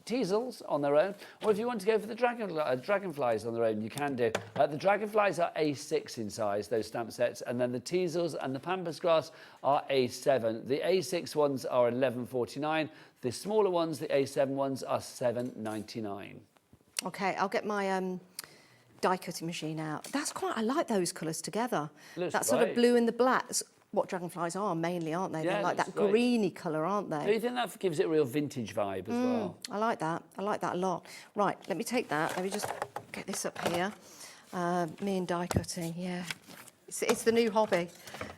teasels on their own, or if you want to go for the dragonflies on their own, you can do. The dragonflies are A6 in size, those stamp sets, and then the teasels and the Pampas Grass are A7. The A6 ones are $11.49. The smaller ones, the A7 ones, are $7.99. Okay, I'll get my die cutting machine out. I like those colours together. That sort of blue and the black. That's what dragonflies are mainly, aren't they? Yeah, they're like that greeny colour, aren't they? Do you think that gives it a real vintage vibe as well? I like that. I like that a lot. Right, let me take that. Let me just get this up here. Me and die cutting, yeah. It's the new hobby.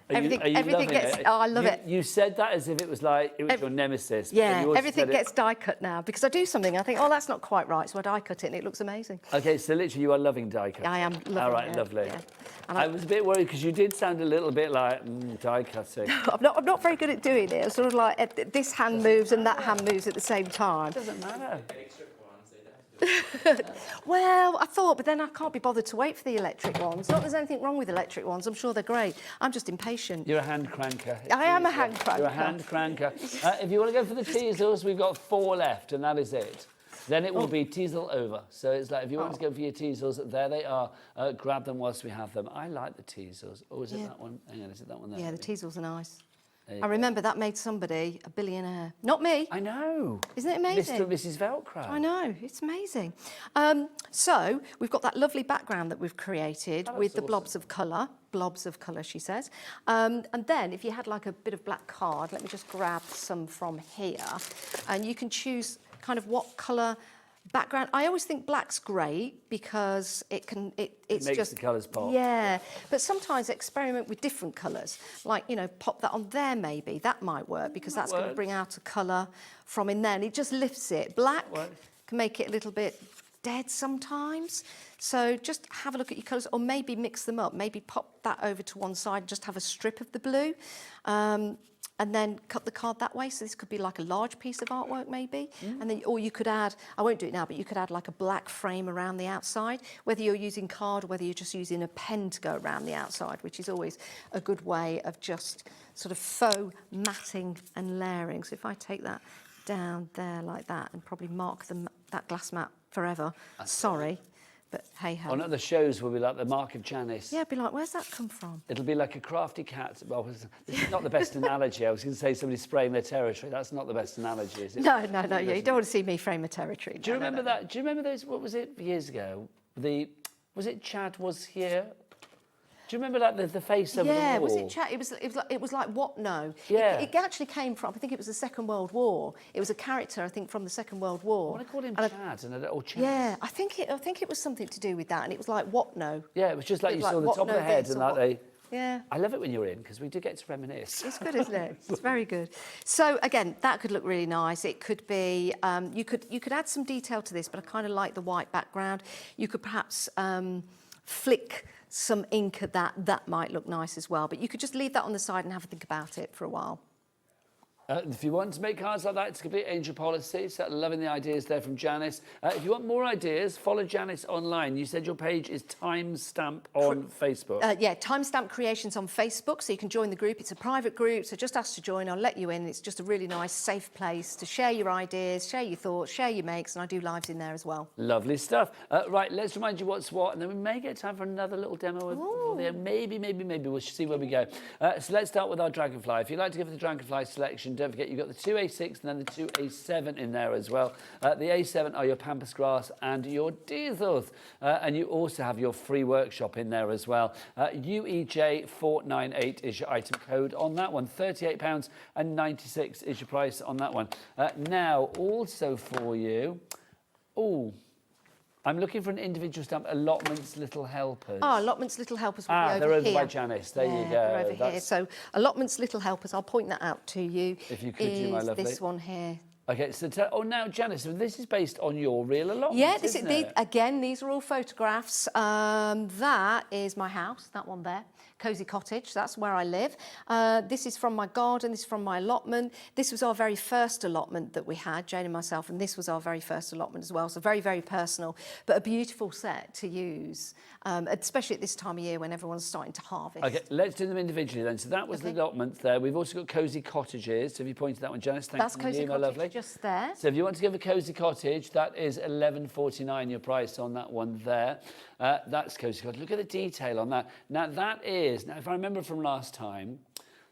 Everything gets... Oh, I love it. You said that as if it was like it was your nemesis. Yeah, everything gets die cut now because I do something. I think, oh, that's not quite right, so I die cut it and it looks amazing. Okay, so literally you are loving die cutting. I am loving it. All right, lovely. Yeah. I was a bit worried because you did sound a little bit like die cutting. I'm not very good at doing it. It's sort of like this hand moves and that hand moves at the same time. It doesn't matter. Well, I thought, but then I can't be bothered to wait for the electric ones. Not that there's anything wrong with electric ones. I'm sure they're great. I'm just impatient. You're a hand cranker. I am a hand cranker. You're a hand cranker. If you want to go for the teasels, we've got 4 left, and that is it. Then it will be teasel over. So it's like if you want to go for your teasels, there they are. Grab them whilst we have them. I like the teasels. Oh, is it that one? Hang on, is it that one there? Yeah, the teasels are nice. I remember that made somebody a billionaire. Not me. I know. Isn't it amazing? Mr. and Mrs. Velcro. I know. It's amazing. So we've got that lovely background that we've created with the blobs of colour. Blobs of colour, she says. And then if you had like a bit of black card, let me just grab some from here. And you can choose kind of what colour background. I always think black's great because it makes the colours pop. Yeah, but sometimes experiment with different colours. Like, you know, pop that on there maybe. That might work because that's going to bring out a colour from in there and it just lifts it. Black can make it a little bit dead sometimes. So just have a look at your colours or maybe mix them up. Maybe pop that over to one side and just have a strip of the blue. and then cut the card that way. So this could be like a large piece of artwork maybe. And then, or you could add, I won't do it now, but you could add like a black frame around the outside, whether you're using card or whether you're just using a pen to go around the outside, which is always a good way of just sort of faux matting and layering. So if I take that down there like that and probably mark that glass mat forever. Sorry, but hey ho. On other shows will be like the Mark of Janice. Yeah, be like, where's that come from? It'll be like a crafty cat. Well, this is not the best analogy. I was going to say somebody spraying their territory. That's not the best analogy, is it? No, yeah, you don't want to see me frame a territory. Do you remember that? Do you remember those? What was it years ago? Was it Chad was here? Do you remember like the face over the wall? Yeah, was it Chad? It was like what? No. Yeah. It actually came from, I think it was the Second World War. It was a character, I think, from the Second World War. I want to call him Chad or Chad. Yeah, I think it was something to do with that, and it was like what? No. Yeah, it was just like you saw the top of the head and like they. Yeah. I love it when you're in because we do get to reminisce. It's good, isn't it? It's very good. So again, that could look really nice. It could be you could add some detail to this, but I kind of like the white background. You could perhaps flick some ink at that might look nice as well. But you could just leave that on the side and have a think about it for a while. If you want to make cards like that, it's complete angel policy. So loving the ideas there from Janice. If you want more ideas, follow Janice online. You said your page is Timestamp on Facebook. Yeah, Timestamp Creations on Facebook, so you can join the group. It's a private group, so just ask to join. I'll let you in. It's just a really nice, safe place to share your ideas, share your thoughts, share your makes, and I do lives in there as well. Lovely stuff. Right, let's remind you what's what, and then we may get time for another little demo of the maybe. We'll see where we go. So let's start with our Dragonfly. If you'd like to give the Dragonfly selection, don't forget you've got the 2A6 and then the 2A7 in there as well. The A7 are your Pampas Grass and your Diesels. And you also have your free workshop in there as well. UEJ498 is your item code on that one. £38.96 is your price on that one. Now, also for you... I'm looking for an individual stamp, Allotments Little Helpers. Oh, Allotments Little Helpers will be over here. They're over by Janice. There you go. They're over here. So Allotments Little Helpers, I'll point that out to you. If you could, you, my lovely. This one here. Okay, so now, Janice, this is based on your real allotment, yeah, isn't it? Again, these are all photographs. That is my house, that one there. Cosy Cottage, that's where I live. This is from my garden, this is from my allotment. This was our very first allotment that we had, Jane and myself, and this was our very first allotment as well. So very, very personal, but a beautiful set to use, especially at this time of year when everyone's starting to harvest. Okay, let's do them individually then. So that was the allotment there. We've also got Cosy Cottages. So if you pointed that one, Janice, thank you. That's Cosy Cottage, lovely. Just there. So if you want to give a Cosy Cottage, that is $11.49 your price on that one there. That's Cosy Cottage. Look at the detail on that. Now if I remember from last time,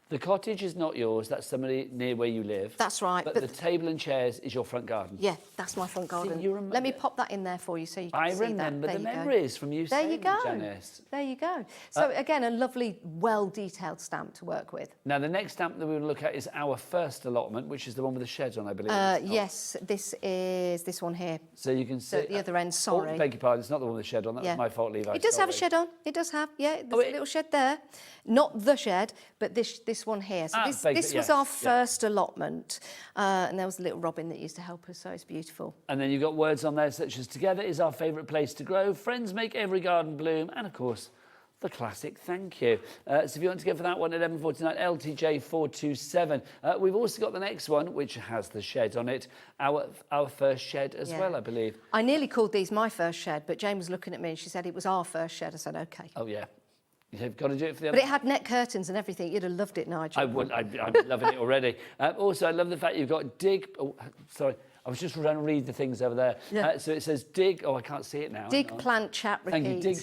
the cottage is not yours, that's somebody near where you live. That's right. But the table and chairs is your front garden. Yeah, that's my front garden. Let me pop that in there for you so you can see that. I remember the memories from you saying, Janice. There you go. So again, a lovely, well-detailed stamp to work with. Now, the next stamp that we will look at is our first allotment, which is the one with the shed on, I believe. Yes, this is this one here. So you can see... So at the other end, sorry. Oh, beg your pardon, it's not the one with the shed on. That was my fault, Levi. It does have a shed on. It does have, there's a little shed there. Not the shed, but this one here. So this was our first allotment. And there was a little robin that used to help us, so it's beautiful. And then you've got words on there such as together is our favourite place to grow, friends make every garden bloom, and of course, the classic thank you. So if you want to go for that one, $11.49, LTJ427. We've also got the next one, which has the shed on it, our first shed as well, I believe. I nearly called these my first shed, but Jane was looking at me and she said it was our first shed. I said, OK. Oh, yeah. You've got to do it for the other. But it had net curtains and everything. You'd have loved it, Nigel. I would. I'm loving it already. Also, I love the fact you've got dig... Oh, sorry. I was just trying to read the things over there. Yeah. So it says dig... Oh, I can't see it now. Dig, plant, chat, repeat. Thank you.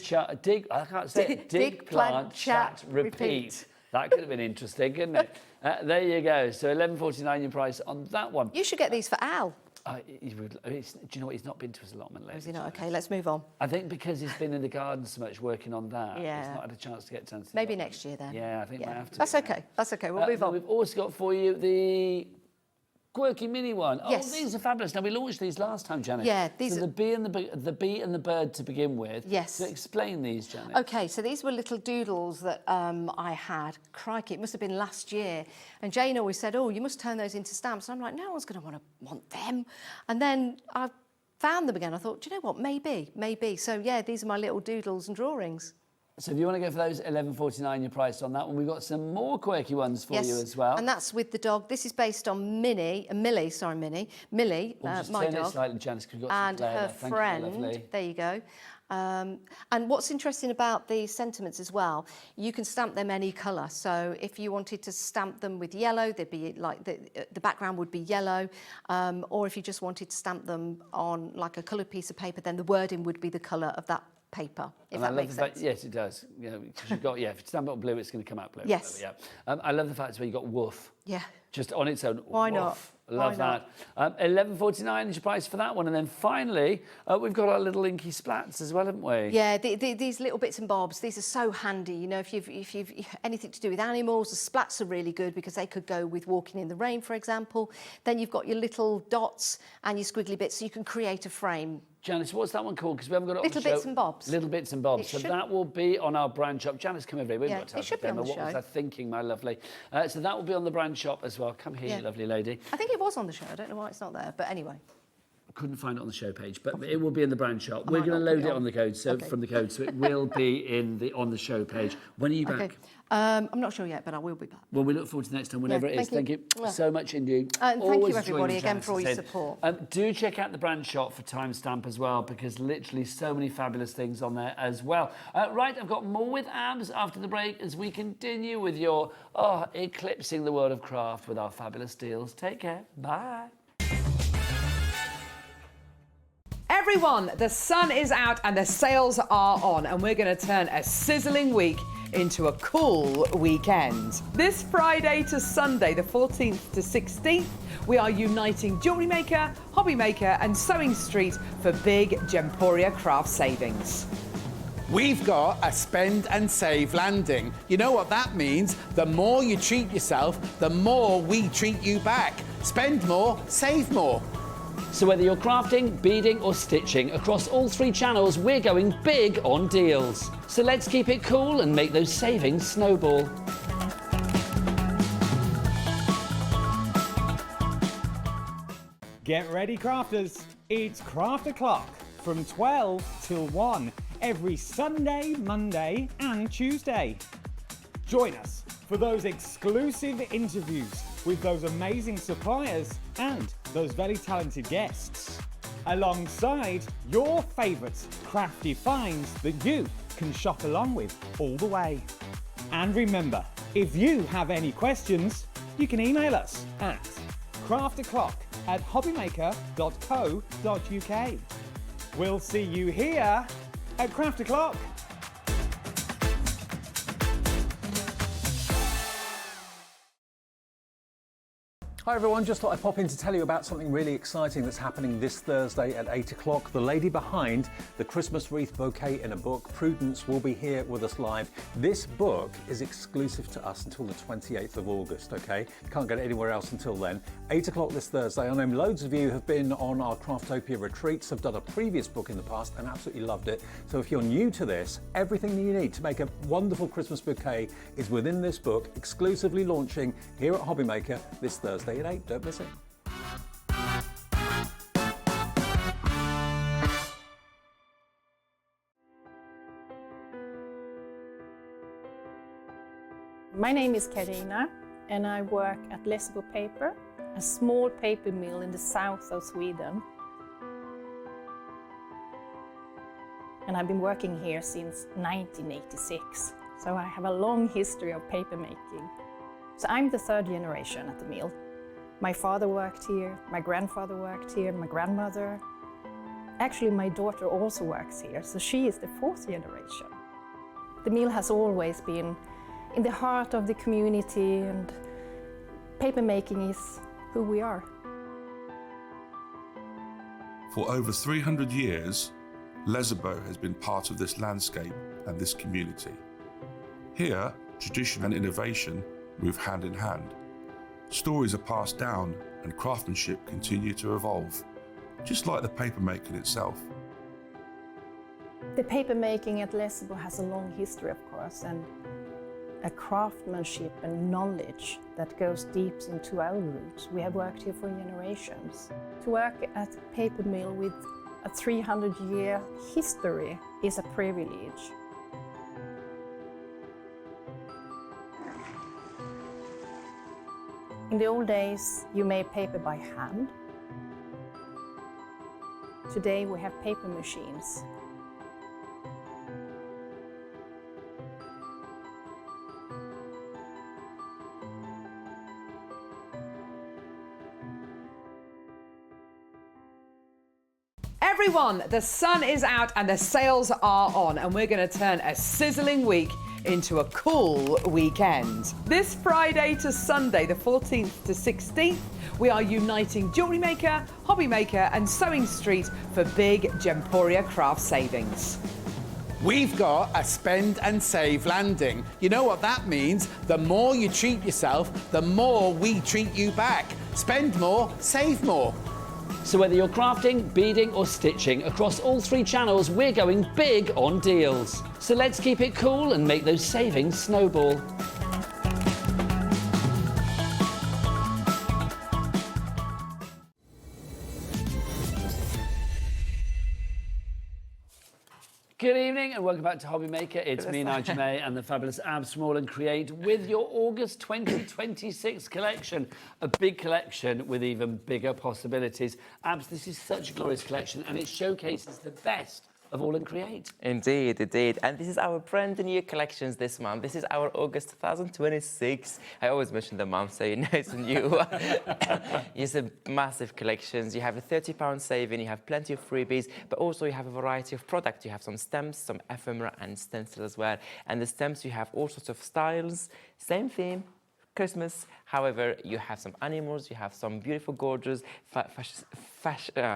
Dig... I can't say it. Dig, plant, chat, repeat. That could have been interesting, couldn't it? There you go. So $11.49 your price on that one. You should get these for Al. Do you know what? He's not been to his allotment lately. Is he not? OK, let's move on. I think because he's been in the garden so much working on that, he's not had a chance to get to Maybe next year then. Yeah, I think we have to. That's OK. That's OK. We'll move on. We've also got for you the quirky mini one. Yes. Oh, these are fabulous. Now, we launched these last time, Janet. Yeah, these so are... the bee and the bird to begin with. Yes. So explain these, Janet. OK, so these were little doodles that I had. Crikey, it must have been last year. And Jane always said, oh, you must turn those into stamps. And I'm like, no one's going to want them. And then I found them again. I thought, do you know what? Maybe. So, yeah, these are my little doodles and drawings. So if you want to go for those, $11.49 your price on that one. We've got some more quirky ones for you as well. And that's with the dog. This is based on Millie, my turn dog, it slightly, Janice, 'cause we've got and some her Thank friend. you, lovely. There you go. And what's interesting about the sentiments as well, you can stamp them any colour. So if you wanted to stamp them with yellow, they'd be like the background would be yellow. Or if you just wanted to stamp them on like a coloured piece of paper, then the wording would be the colour of that paper, if that makes sense. Yes, it if you've got, if you stamp it on blue, it's going to come out blue. Yes. Yeah. I love the fact where you got woof. Yeah. Just on its own. Why woof. not? Love that. $11.49 is your price for that one. And then finally, we've got our little inky splats as well, haven't we? Yeah, these little bits and bobs, these are so handy. You know, if you've anything to do with animals, the splats are really good because they could go with walking in the rain, for example. Then you've got your little dots and your squiggly bits, so you can create a frame. Janice, what's that one called? Because we haven't got it on the show. Little Bits and Bobs. Little Bits and Bobs. So that will be on our brand shop. Janice, come over here. We've got to it should be on the What show. was I thinking, my lovely? So that will be on the brand shop as well. Come here, you lovely lady. I think it was on the show. I don't know why it's not there, but anyway. Couldn't find it on the show page, but it will be in the brand shop. We're going to load it on the code, so from the code, so it will be on the show page. When are you back? Okay. I'm not sure yet, but I will be back. Well, we look forward to the next time, whenever it is. Thank you so much indeed. And thank you everybody again for all your support. Do check out the brand shop for Timestamp as well, because literally so many fabulous things on there as well. Right, I've got more with Abs after the break as we continue with your eclipsing the world of craft with our fabulous deals. Take care. Bye. Everyone, the sun is out and the sales are on, and we're going to turn a sizzling week into a cool weekend. This Friday to Sunday, the 14th to 16th, we are uniting Jewellery Maker, Hobby Maker and Sewing Street for big Gemporia craft savings. We've got a spend and save landing. You know what that means? The more you treat yourself, the more we treat you back. Spend more, save more. So whether you're crafting, beading or stitching, across all three channels, we're going big on deals. So let's keep it cool and make those savings snowball. Get ready, crafters. It's Craft O'Clock from 12 till 1 every Sunday, Monday and Tuesday. Join us for those exclusive interviews with those amazing suppliers and those very talented guests, alongside your favourite crafty finds that you can shop along with all the way. And remember, if you have any questions, you can email us at crafto'clock@hobbymaker.co.uk. We'll see you here at Craft O'Clock. Hi everyone, just thought I'd pop in to tell you about something really exciting that's happening this Thursday at 8 o'clock. The lady behind the Christmas wreath bouquet in a book, Prudence, will be here with us live. This book is exclusive to us until the 28th of August, okay? You can't get it anywhere else until then. 8 o'clock this Thursday. I know loads of you have been on our Craftopia retreats, have done a previous book in the past and absolutely loved it. So if you're new to this, everything that you need to make a wonderful Christmas bouquet is within this book, exclusively launching here at Hobby Maker this Thursday at 8. Don't miss it. My name is Karina and I work at Lessebo Paper, a small paper mill in the south of Sweden. And I've been working here since 1986, so I have a long history of paper making. So I'm the third generation at the mill. My father worked here, my grandfather worked here, my grandmother. Actually, my daughter also works here, so she is the fourth generation. The mill has always been in the heart of the community, and paper making is who we are. For over 300 years, Lessebo has been part of this landscape and this community. Here, tradition and innovation move hand in hand. Stories are passed down and craftsmanship continue to evolve, just like the paper making itself. The paper making at Lessebo has a long history, of course, and a craftsmanship and knowledge that goes deep into our roots. We have worked here for generations. To work at a paper mill with a 300-year history is a privilege. In the old days, you made paper by hand. Today we have paper machines. Everyone, the sun is out and the sales are on, and we're going to turn a sizzling week into a cool weekend. This Friday to Sunday, the 14th to 16th, we are uniting Jewellery Maker, Hobby Maker and Sewing Street for big Gemporia craft savings. We've got a spend and save landing. You know what that means? The more you treat yourself, the more we treat you back. Spend more, save more. So whether you're crafting, beading or stitching, across all 3 channels, we're going big on deals. So let's keep it cool and make those savings snowball. Good evening and welcome back to Hobby Maker. It's me, Nigel May, and the fabulous AALL Create with your August 2026 collection. A big collection with even bigger possibilities. Abs, this is such a glorious collection and it showcases the best of AALL Create. Indeed, indeed. And this is our brand new collections this month. This is our August 2026. I always mention the month, so you know it's new. It's a massive collections. You have a £30 saving, you have plenty of freebies, but also you have a variety of products. You have some stamps, some ephemera and stencil as well. And the stamps, you have all sorts of styles, same theme, Christmas. However, you have some animals, you have some beautiful, gorgeous, fashionistas,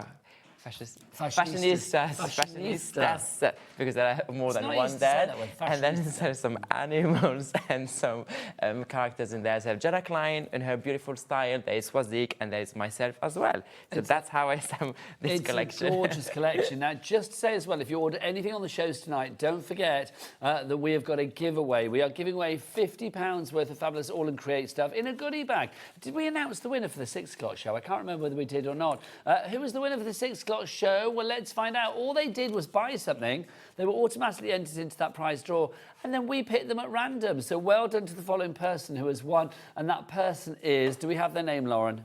because there are more than one there. And then there's some animals and some characters in there. So have Jenna Klein in her beautiful style, there's Swazik, and there's myself as well. So that's how I sum this collection. It's a gorgeous collection. Now, just to say as well, if you order anything on the shows tonight, don't forget that we have got a giveaway. We are giving away £50 worth of fabulous AALL Create stuff in a goodie bag. Did we announce the winner for the 6 o'clock show? I can't remember whether we did or not. Who was the winner for the 6 o'clock show? Well, let's find out. All they did was buy something. They were automatically entered into that prize draw, and then we picked them at random. So well done to the following person who has won, and that person is, do we have their name, Lauren?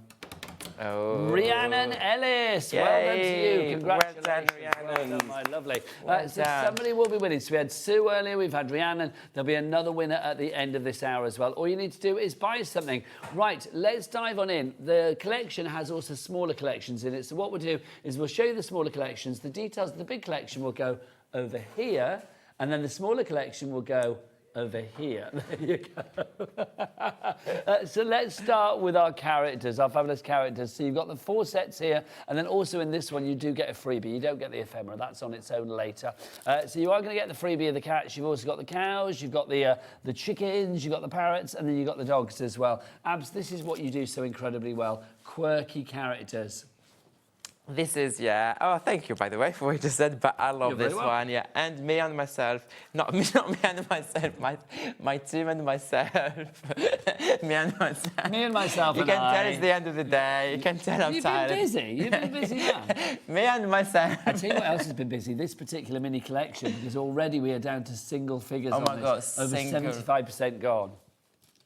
Oh. Rhiannon Ellis. Yay. Well done to you. Congratulations. Well done, Rhiannon. Well done, my lovely. Well so done. somebody will be winning. So we had Sue earlier, we've had Rhiannon. There'll be another winner at the end of this hour as well. All you need to do is buy something. Right, let's dive on in. The collection has also smaller collections in it. So what we'll do is we'll show you the smaller collections. The details of the big collection will go over here, and then the smaller collection will go over here. There you go. So let's start with our characters, our fabulous characters. So you've got the 4 sets here, and then also in this one you do get a freebie. You don't get the ephemera, that's on its own later. So you are going to get the freebie of the cats. You've also got the cows, you've got the chickens, you've got the parrots, and then you've got the dogs as well. Abs, this is what you do so incredibly well. Quirky characters. This is, yeah. Oh, thank you, by the way, for what you just said. But I love this one, yeah. And me and myself, not me and myself, my team and myself. Me and myself. Me and myself. You can tell it's the end of the day. You can tell I'm tired. You've been busy. You've been busy now. Me and myself. I tell you what else has been busy. This particular mini collection, because already we are down to single figures. Oh my on God, this. Over 75% gone.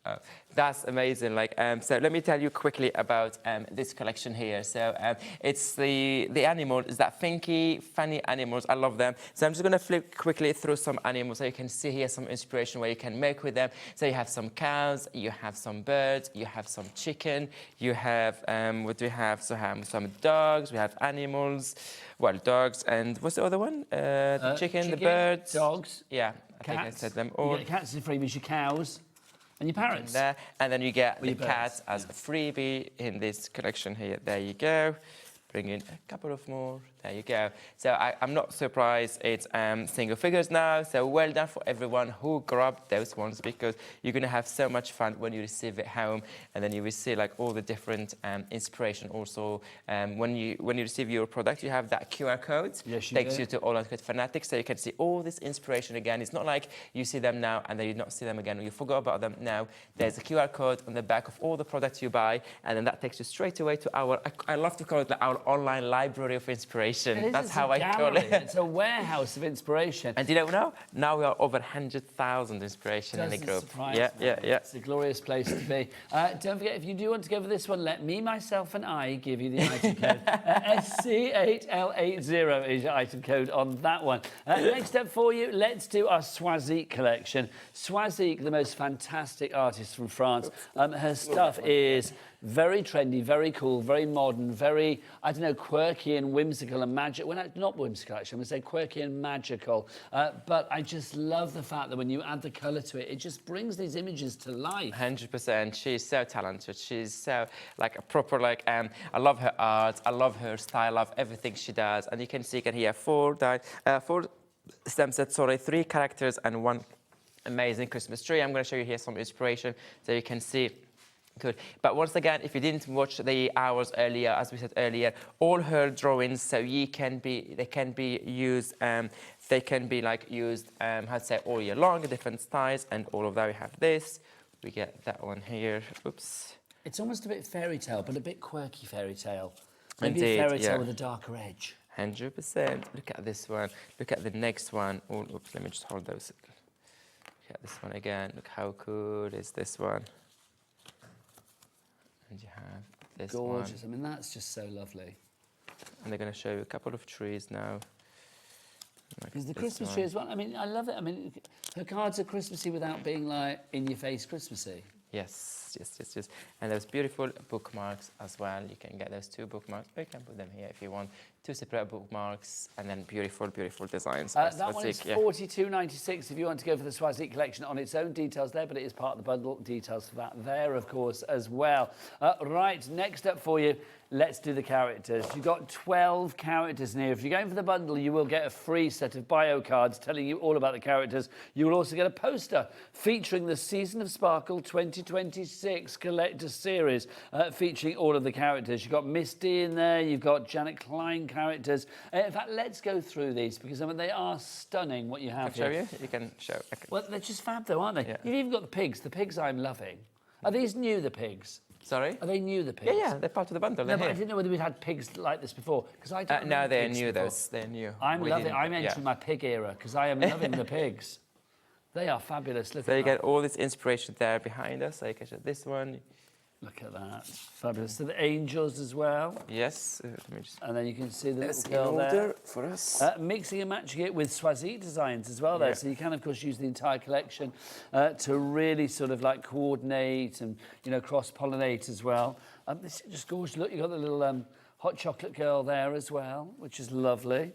Oh, that's amazing. Like, so let me tell you quickly about this collection here. So it's the animal is that funny animals. I love them. So I'm just gonna flip quickly through some animals so you can see here some inspiration where you can make with them. So you have some cows, you have some birds, you have some chicken, you have what do we have? So some dogs. We have animals. Well, dogs and what's the other one? The chicken, the birds, dogs. Yeah, I think I said them all. You get cats as freebies, your cows. And your parrots. There. And then you get the birds. cats as a freebie in this collection here. There you go. Bring in a couple of more. There you go. So I'm not surprised it's single figures now. So well done for everyone who grabbed those ones, because you're going to have so much fun when you receive it home, and then you will see like all the different inspiration. Also, when you receive your product, you have that QR code. Yes, you takes do. you to AALL Create Fanatics, so you can see all this inspiration again. It's not like you see them now and then you not see them again, or you forgot about them. Now there's a QR code on the back of all the products you buy, and then that takes you straight away to our. I love to call it our online library of inspiration. That's how I call it. It's a warehouse of inspiration. And you know, now we are over 100,000 inspiration in the group. Yeah. It's a glorious place to be. Don't forget, if you do want to go for this one, let me, myself, and I give you the item code. SC8L80 is your item code on that one. Next up for you, let's do our Swazik collection. Swazik, the most fantastic artist from France. Her stuff is very trendy, very cool, very modern, very, I don't know, quirky and whimsical and magical. Well, not whimsical, actually. I'm going to say quirky and magical. But I just love the fact that when you add the colour to it, it just brings these images to life. 100%. She's so talented. She's so, like, a proper, like, I love her art. I love her style. I love everything she does. And you can see here 4 stem sets, 3 characters and 1 amazing Christmas tree. I'm going to show you here some inspiration so you can see. Good. But once again, if you didn't watch the hours earlier, as we said earlier, all her drawings, so they can be used, how to say, all year long, different styles, and all of that. We have this. We get that one here. Oops. It's almost a bit fairy tale, but a bit quirky fairy tale. Maybe Indeed, a fairy tale with a darker edge. 100%. Look at this one. Look at the next one. Oh, oops, let me just hold those. Look at this one again. Look how cool is this one. And you have this Gorgeous. one. I mean, that's just so lovely. And they're going to show you a couple of trees now. Because the Christmas tree as well. I mean, I love it. I mean, her cards are Christmassy without being like in-your-face Christmassy. Yes. And there's beautiful bookmarks as well. You can get those 2 bookmarks, or you can put them here if you want. 2 separate bookmarks, and then beautiful, beautiful designs. That one is $42.96 if you want to go for the Swazik collection on its own. Details there, but it is part of the bundle. Details for that there, of course, as well. Right, next up for you, let's do the characters. You've got 12 characters in here. If you're going for the bundle, you will get a free set of bio cards telling you all about the characters. You will also get a poster featuring the Season of Sparkle 2026 Collector Series, featuring all of the characters. You've got Misty in there. You've got Janet Klein characters. In fact, let's go through these because I mean they are stunning. What you have Can I here. show you? You can show. Okay. Well, they're just fab, though, aren't they? Yeah. You've even got the pigs. The pigs I'm loving. Are these new? The pigs? Sorry? Are they new? The pigs? Yeah, they're part of the bundle. No, but I didn't know whether we'd had pigs like this before because I don't. No, they're pigs new. before. They're new. I'm loving. I'm entering my pig era because I am loving the pigs. They are fabulous. Look so at you that. get all this inspiration there behind us. So you can show this one. Look at that. Fabulous. So the angels as well. Yes. Let me just... And then you can see the Let's little girl there. for us. Mixing and matching it with Swazik designs as well there. Yeah. So you can, of course, use the entire collection to really sort of like coordinate and, you know, cross-pollinate as well. This is just gorgeous. Look, you've got the little hot chocolate girl there as well, which is lovely.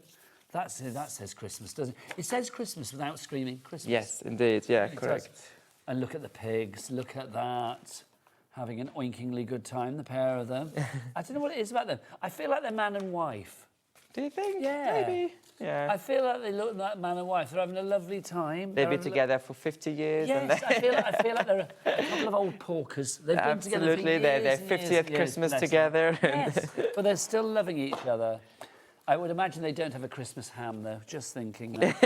That says Christmas, doesn't it? It says Christmas without screaming Christmas. Yes, indeed. Yeah, It correct. does. And look at the pigs. Look at that. Having an oinkingly good time, the pair of them. I don't know what it is about them. I feel like they're man and wife. Do you think? Yeah. Maybe. Yeah. I feel like they look like man and wife. They're having a lovely time. They've been together for 50 years. Yes, and I feel like they're a couple of old porkers. They've been together for Absolutely, years they're and years 50th and years, Christmas bless them. together. Yes, but they're still loving each other. I would imagine they don't have a Christmas ham, though. Just thinking that.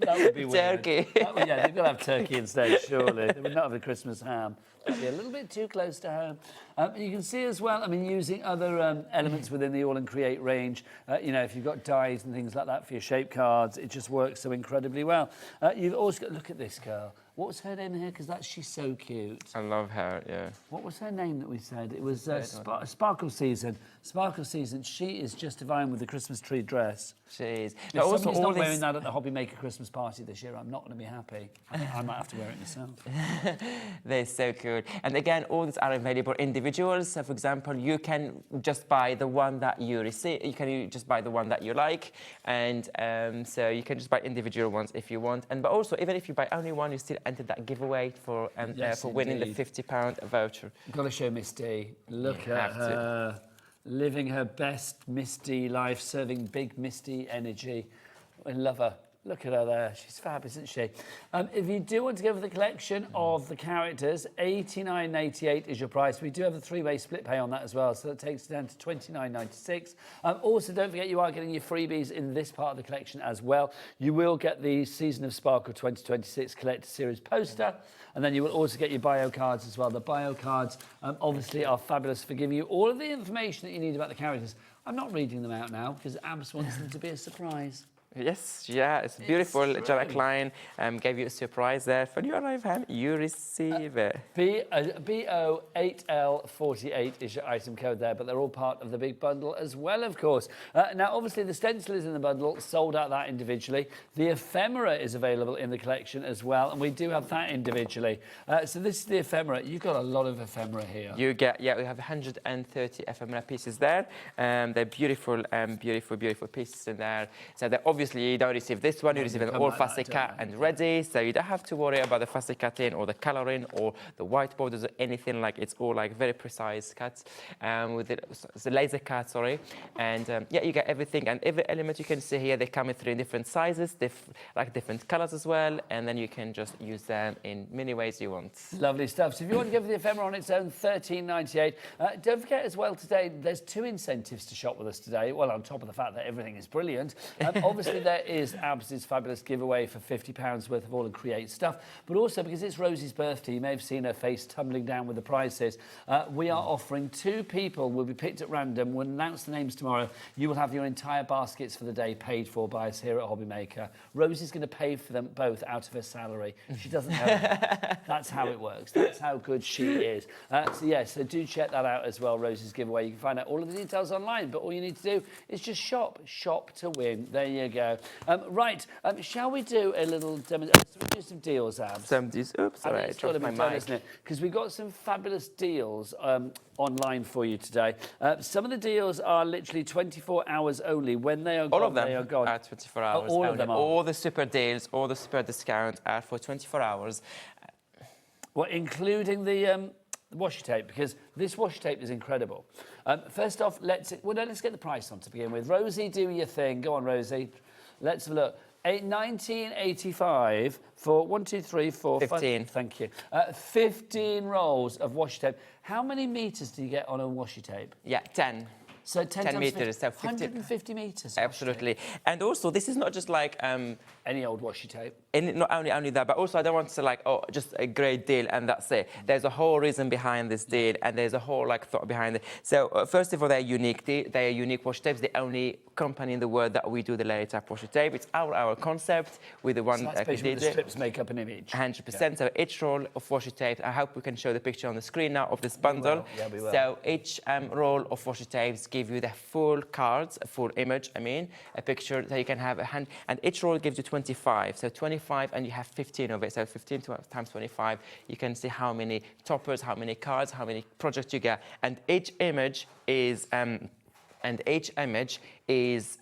That would be weird. Turkey. Yeah, they've got to have turkey instead, surely. They would not have a Christmas ham. That'd be a little bit too close to home. You can see as well, I mean, using other elements within the AALL Create range. You know, if you've got dies and things like that for your shape cards, it just works so incredibly well. You've also got, look at this girl. What was her name here? Because she's so cute. I love her, yeah. What was her name that we said? It was Sparkle Season. Sparkle Season. She is just divine with the Christmas tree dress. She is. If somebody's not wearing that at the Hobby Maker Christmas party this year, I'm not going to be happy. I might have to wear it myself. They're so good. And again, all these are available individuals. So, for example, you can just buy the one that you receive. You can just buy the one that you like. And so you can just buy individual ones if you want. But also, even if you buy only one, you still enter that giveaway for winning the £50 voucher. You've got to show Misty. Look at her. Living her best Misty life, serving big Misty energy. I love her. Look at her there. She's fab, isn't she? If you do want to go for the collection of the characters, $89.88 is your price. We do have a 3-way split pay on that as well, so that takes it down to $29.96. Also, don't forget you are getting your freebies in this part of the collection as well. You will get the Season of Sparkle 2026 Collector Series poster, and then you will also get your bio cards as well. The bio cards obviously are fabulous for giving you all of the information that you need about the characters. I'm not reading them out now because Abs wants them to be a surprise. Yes, yeah, it's beautiful. Janet Klein gave you a surprise there. For you arrive home, you receive it. BO8L48 is your item code there, but they're all part of the big bundle as well, of course. Now, obviously, the stencil is in the bundle, sold out that individually. The ephemera is available in the collection as well, and we do have that individually. So this is the ephemera. You've got a lot of ephemera here. You get, yeah, we have 130 ephemera pieces there. They're beautiful, beautiful pieces in there. So they're obviously, you don't receive this one, you receive an all fussy cut and ready, so you don't have to worry about the fussy cutting or the colouring or the white borders or anything. Like, it's all like very precise cuts with the laser cut, sorry. And yeah, you get everything, and every element you can see here, they come in 3 different sizes, like different colours as well, and then you can just use them in many ways you want. Lovely stuff. So if you want to go for the ephemera on its own, $13.98. Don't forget as well today, there's 2 incentives to shop with us today. Well, on top of the fact that everything is brilliant. Obviously, there is Abs' fabulous giveaway for £50 worth of AALL Create stuff, but also because it's Rosie's birthday, you may have seen her face tumbling down with the prizes. We are offering 2 people will be picked at random. We'll announce the names tomorrow. You will have your entire baskets for the day paid for by us here at Hobby Maker. Rosie's going to pay for them both out of her salary. She doesn't know. That's how it works. That's how good she is. So do check that out as well, Rosie's giveaway. You can find out all of the details online, but all you need to do is just shop to win. There you go. Right, shall we do a little demonstration? Do some deals, Abs? Some deals. Oops, sorry, I dropped my mic. Isn't it? Because we've got some fabulous deals online for you today. Some of the deals are literally 24 hours only. When they are gone, all of them they are gone. Are 24 hours. All only. of them are. All the super deals, all the super discounts are for 24 hours. Well, including the washi tape, because this washi tape is incredible. First off, let's get the price on to begin with. Rosie, do your thing. Go on, Rosie. Let's have a look. $19.85 for 1, 2, 3, 4, 15. 5. Thank you. 15 rolls of washi tape. How many meters do you get on a washi tape? Yeah, 10. So 10 meters, so 150 meters. Absolutely. And also, this is not just like any old washi tape. Not only that, but also I don't want to say like, oh, just a great deal and that's it. There's a whole reason behind this deal, and there's a whole like thought behind it. So first of all, they're unique. They're unique washi tapes. The only company in the world that we do the layer type washi tape. It's our concept with the one so that's basically the strips make up an image. 100%. Yeah. So each roll of washi tape. I hope we can show the picture on the screen now of this bundle. We will. So each roll of washi tapes give you the full cards, a full image. I mean, a picture that you can have a hand, and each roll gives you 25. So 25, and you have 15 of it. So 15 times 25, you can see how many toppers, how many cards, how many projects you get, and each image is. Is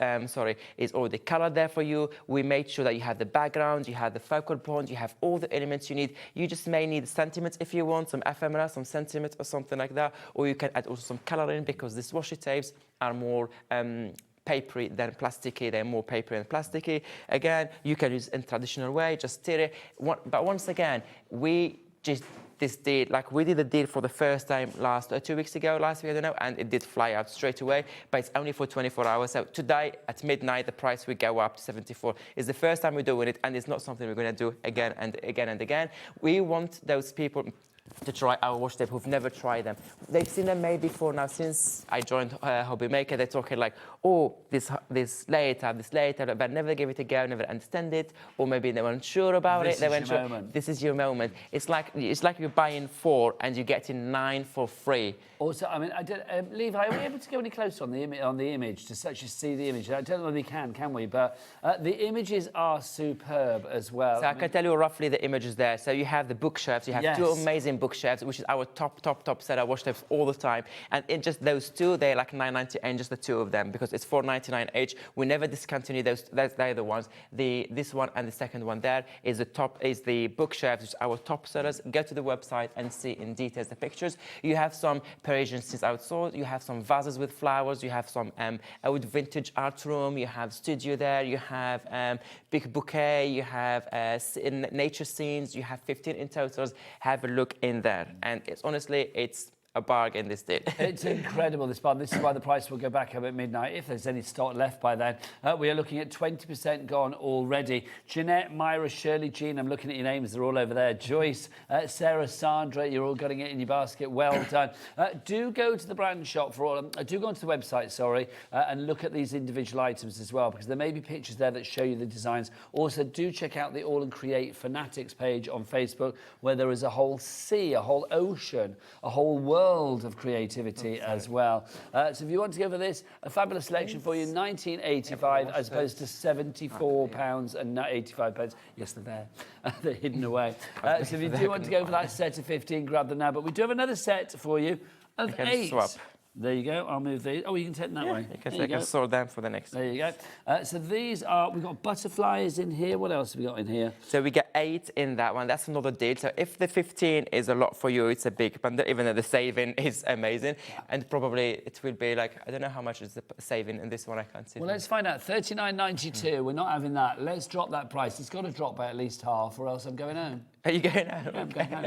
already colored there for you. We made sure that you have the background, you have the focal point, you have all the elements you need. You just may need sentiments if you want, some ephemera, some sentiments or something like that, or you can add also some coloring, because these washi tapes are more papery than plasticky. They're more papery than plasticky. Again, you can use it in traditional way, just tear it. But once again, we just this deal, like we did a deal for the first time 2 weeks ago, last week, I don't know, and it did fly out straight away, but it's only for 24 hours. So today at midnight, the price will go up to 74. It's the first time we're doing it, and it's not something we're going to do again and again and again. We want those people to try our washi tape who've never tried them. They've seen them maybe before. Now, since I joined Hobby Maker, they're talking like, oh, this later, but never give it a go, never understand it, or maybe they weren't sure about it. They weren't sure. This is your moment. It's like you're buying 4 and you're getting 9 for free. Also, I mean, Levi, are we able to go any closer on the image to actually see the image? I don't know if we can we? But the images are superb as well. So I can tell you roughly the images there. So you have the bookshelves. You have 2 amazing bookshelves, which is our top seller washi tapes all the time. And in just those 2, they're like $9.98, just the 2 of them, because it's $4.99 each. We never discontinue those. They're the ones. This one and the second one there is the bookshelves, which is our top sellers. Go to the website and see in details the pictures. You have some Parisian since outsourced. You have some vases with flowers. You have some old vintage art room. You have studio there. You have big bouquet. You have nature scenes. You have 15 in totals. Have a look in there. And it's honestly, it's a bargain, this deal. It's incredible, this bond. This is why the price will go back up at midnight, if there's any stock left by then. We are looking at 20% gone already. Jeanette, Myra, Shirley, Jean, I'm looking at your names, they're all over there. Joyce, Sarah, Sandra, you're all getting it in your basket. Well done. Do go to the brand shop for all do go onto the website, sorry, and look at these individual items as well, because there may be pictures there that show you the designs. Also, do check out the AALL Create Fanatics page on Facebook, where there is a whole sea, a whole ocean, a whole world of creativity as well. So if you want to go for this, a fabulous selection for you, £19.85 as opposed to £74 and 85 pence. Yes, they're there. They're hidden away. So if you do want to go for that set of 15, grab them now. But we do have another set for you of 8. Swap. There you go. I'll move these. Oh, you can take them that way. You can sort them for the next. There you go. So these are, we've got butterflies in here. What else have we got in here? So we get 8 in that one. That's another deal. So if the 15 is a lot for you, it's a big bundle, even though the saving is amazing. And probably it will be like, I don't know how much is the saving in this one. I can't see. Well, let's find out. $39.92. We're not having that. Let's drop that price. It's got to drop by at least half, or else I'm going home. Are you going home? Yeah, I'm going home.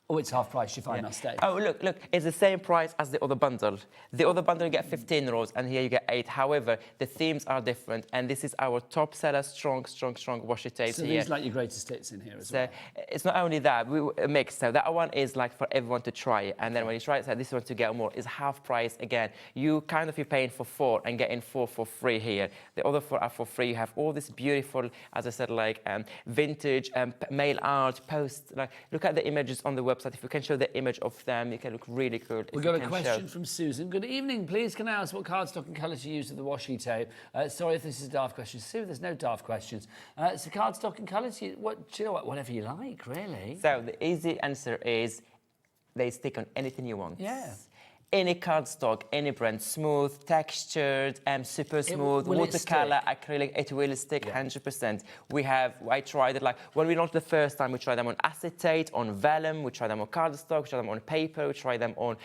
Oh, it's half price. You find I'll stay. Oh, look, it's the same price as the other bundle. The other bundle you get 15 rolls, and here you get 8. However, the themes are different, and this is our top seller, strong washi tape. So here. these like your greatest hits in here as well. It's not only that, we mix. So that one is like for everyone to try it, and then when you try it, so this one to get more is half price again. You're paying for 4 and getting 4 for free here. The other 4 are for free. You have all this beautiful, as I said, like vintage mail art posts. Like, look at the images on the website. If you can show the image of them, it can look really good. We've got a question from Susan. Good evening. Please, can I ask what cardstock and colours you use with the washi tape? Sorry if this is a daft question. Sue, there's no daft questions. So cardstock and colours, do you know what? Whatever you like, really. So the easy answer is they stick on anything you want. Yeah. Any cardstock, any brand, smooth, textured, super smooth, watercolor, acrylic, it will stick 100%. I tried it, like, when we launched the first time, we tried them on acetate, on vellum, we tried them on cardstock, we tried them on paper, we tried them on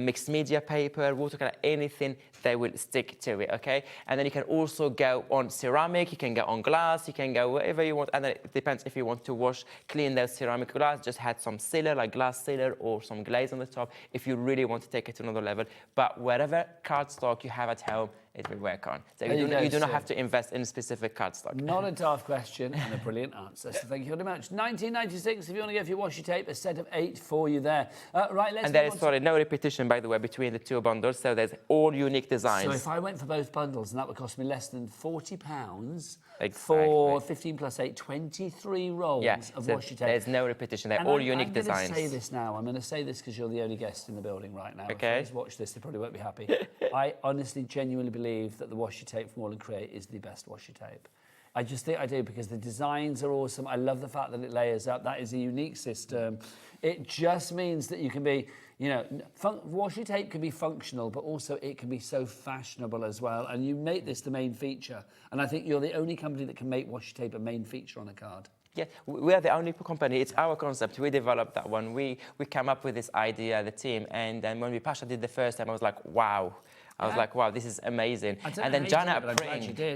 mixed media paper, watercolor, anything, they will stick to it, okay? And then you can also go on ceramic, you can go on glass, you can go wherever you want, and then it depends if you want to clean those ceramic glass, just add some sealer, like glass sealer, or some glaze on the top, if you really want to take it to another level. But whatever cardstock you have at home, it will work on. So you do not have to invest in specific cardstock. Not a daft question and a brilliant answer. So thank you very much. 1996, if you want to go for your washi tape, a set of 8 for you there. Right, let's And there is, no repetition, by the way, between the 2 bundles, so there's all unique designs. So if I went for both bundles, and that would cost me less than £40 for 15 plus 8, 23 rolls of so washi tape. There's no repetition, they're all unique designs. I'm going to say this now. I'm going to say this because you're the only guest in the building right now. Okay. If watch this, they probably won't be happy. I honestly, genuinely believe that the washi tape from AALL Create is the best washi tape. I just think I do, because the designs are awesome. I love the fact that it layers up. That is a unique system. It just means that you can be, washi tape can be functional, but also it can be so fashionable as well. And you make this the main feature. And I think you're the only company that can make washi tape a main feature on a card. Yeah, we are the only company. It's our concept. We developed that one. We came up with this idea, the team, and then when Pasha did the first time, I was like, wow. I was like, wow, this is amazing. And then Jana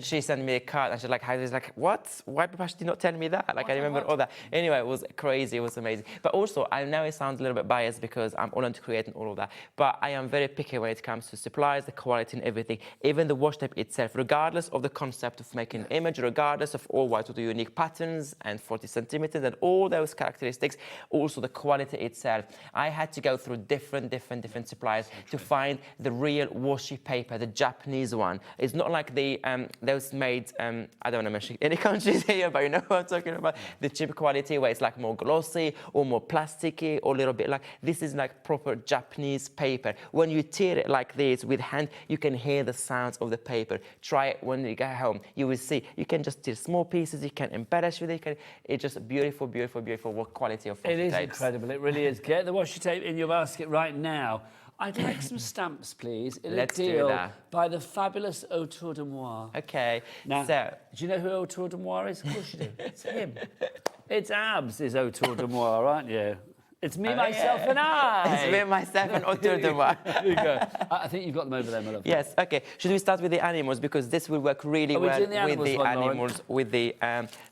she sent me a card, and she's like, what? Why Pasha did not tell me that? Like, I remember all that. Anyway, it was crazy. It was amazing. But also, I know it sounds a little bit biased because I'm AALL Create and all of that. But I am very picky when it comes to supplies, the quality and everything. Even the washi tape itself, regardless of the concept of making an image, regardless of all white with the unique patterns and 40 centimeters and all those characteristics, also the quality itself. I had to go through different suppliers to find the real washi paper, the Japanese one. It's not like the those made, I don't want to mention any countries here, but you know what I'm talking about. The cheap quality where it's like more glossy or more plasticky or a little bit like, this is like proper Japanese paper. When you tear it like this with hand, you can hear the sounds of the paper. Try it when you get home. You will see. You can just tear small pieces, you can embellish with it. It's just beautiful quality of washi tapes. It is incredible, it really is. Get the washi tape in your basket right now. I'd like some stamps, please, in a deal by the fabulous Autour de Moi. Okay. Now, do you know who Autour de Moi is? Of course you do. It's him. It's Abs is Autour de Moi, aren't you? It's me, myself, and I. It's me, myself, and autour de moi. There you go. I think you've got them over there, my love. Yes. Okay. Should we start with the animals because this will work really well with the animals. With the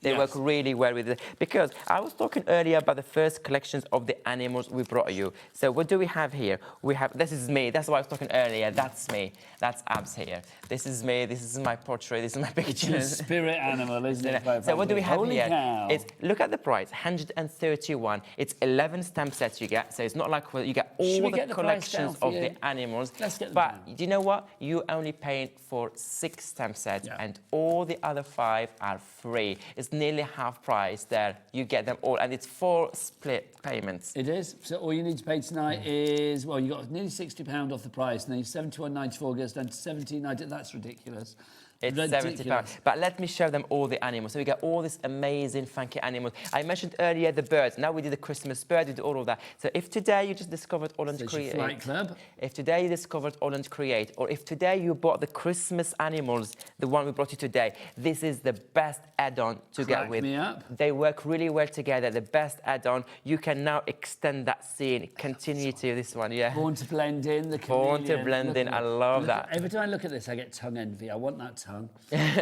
they work really well with it because I was talking earlier about the first collections of the animals we brought you. So what do we have here? We have this is me. That's what I was talking earlier. That's me. That's Abs here. This is me. This is my portrait. This is my picture. It's your spirit animal, isn't it? So what do we have Holy here? cow. It's look at the price, 131. It's 11 stamp sets you get. So it's not like you get all the collections of the animals. But do you know what? You're only paying for 6 stamp sets, and all the other 5 are free. It's nearly half price there. You get them all, and it's 4 split payments. It is. So all you need to pay tonight is, well, you got nearly £60 off the price, and then £71.94 goes down to £17.90. That's ridiculous. It's £70. But let me show them all the animals. So we got all these amazing, funky animals. I mentioned earlier the birds. Now we did the Christmas bird, we did all of that. So if today you just discovered AALL Create, Flight Club. If today you discovered AALL Create, or if today you bought the Christmas animals, the one we brought you today, this is the best add-on to get with. Me up. They work really well together. The best add-on. You can now extend that scene, continue to this one. Yeah. Born to blend in. The Born to blend in. I love that. Every time I look at this, I get tongue envy. I want that tongue.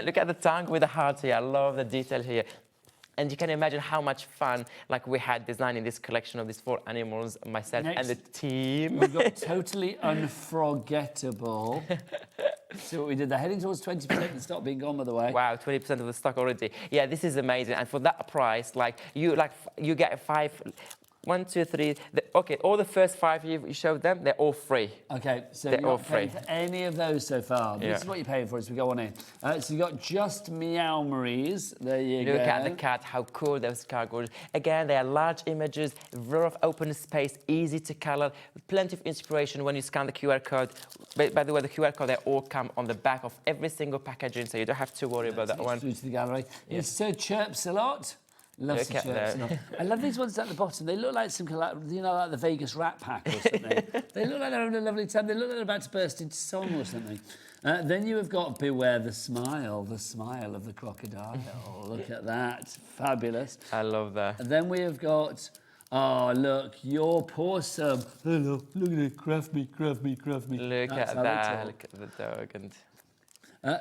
Look at the tongue with the heart here. I love the detail here. And you can imagine how much fun we had designing this collection of these 4 animals, myself and the team. We've got totally unforgettable. See what we did there? Heading towards 20% of the stock being gone, by the way. Wow, 20% of the stock already. Yeah, this is amazing. And for that price, you get 5... 1, 2, 3. Okay, all the first 5 you showed them, they're all free. Okay, so they're you're all not free. paying for any of those so far. This is what you're paying for as we go on in. So you got just Meow Maries. There you go. Look at the cat, how cool those cargoes. Again, they are large images, very of open space, easy to color, plenty of inspiration when you scan the QR code. By the way, the QR code, they all come on the back of every single packaging, so you don't have to worry about that one. Through to the gallery. Yeah. It so chirps a lot. Loves the chirps. I love these ones at the bottom. They look like some, like the Vegas Rat Pack or something. They look like they're having a lovely time. They look like they're about to burst into song or something. Then you have got Beware the smile of the crocodile. Look at that. Fabulous. I love that. And then we have got, oh, look, your possum. Hello, look at it. Craft me. Look at that. Look at the dog. And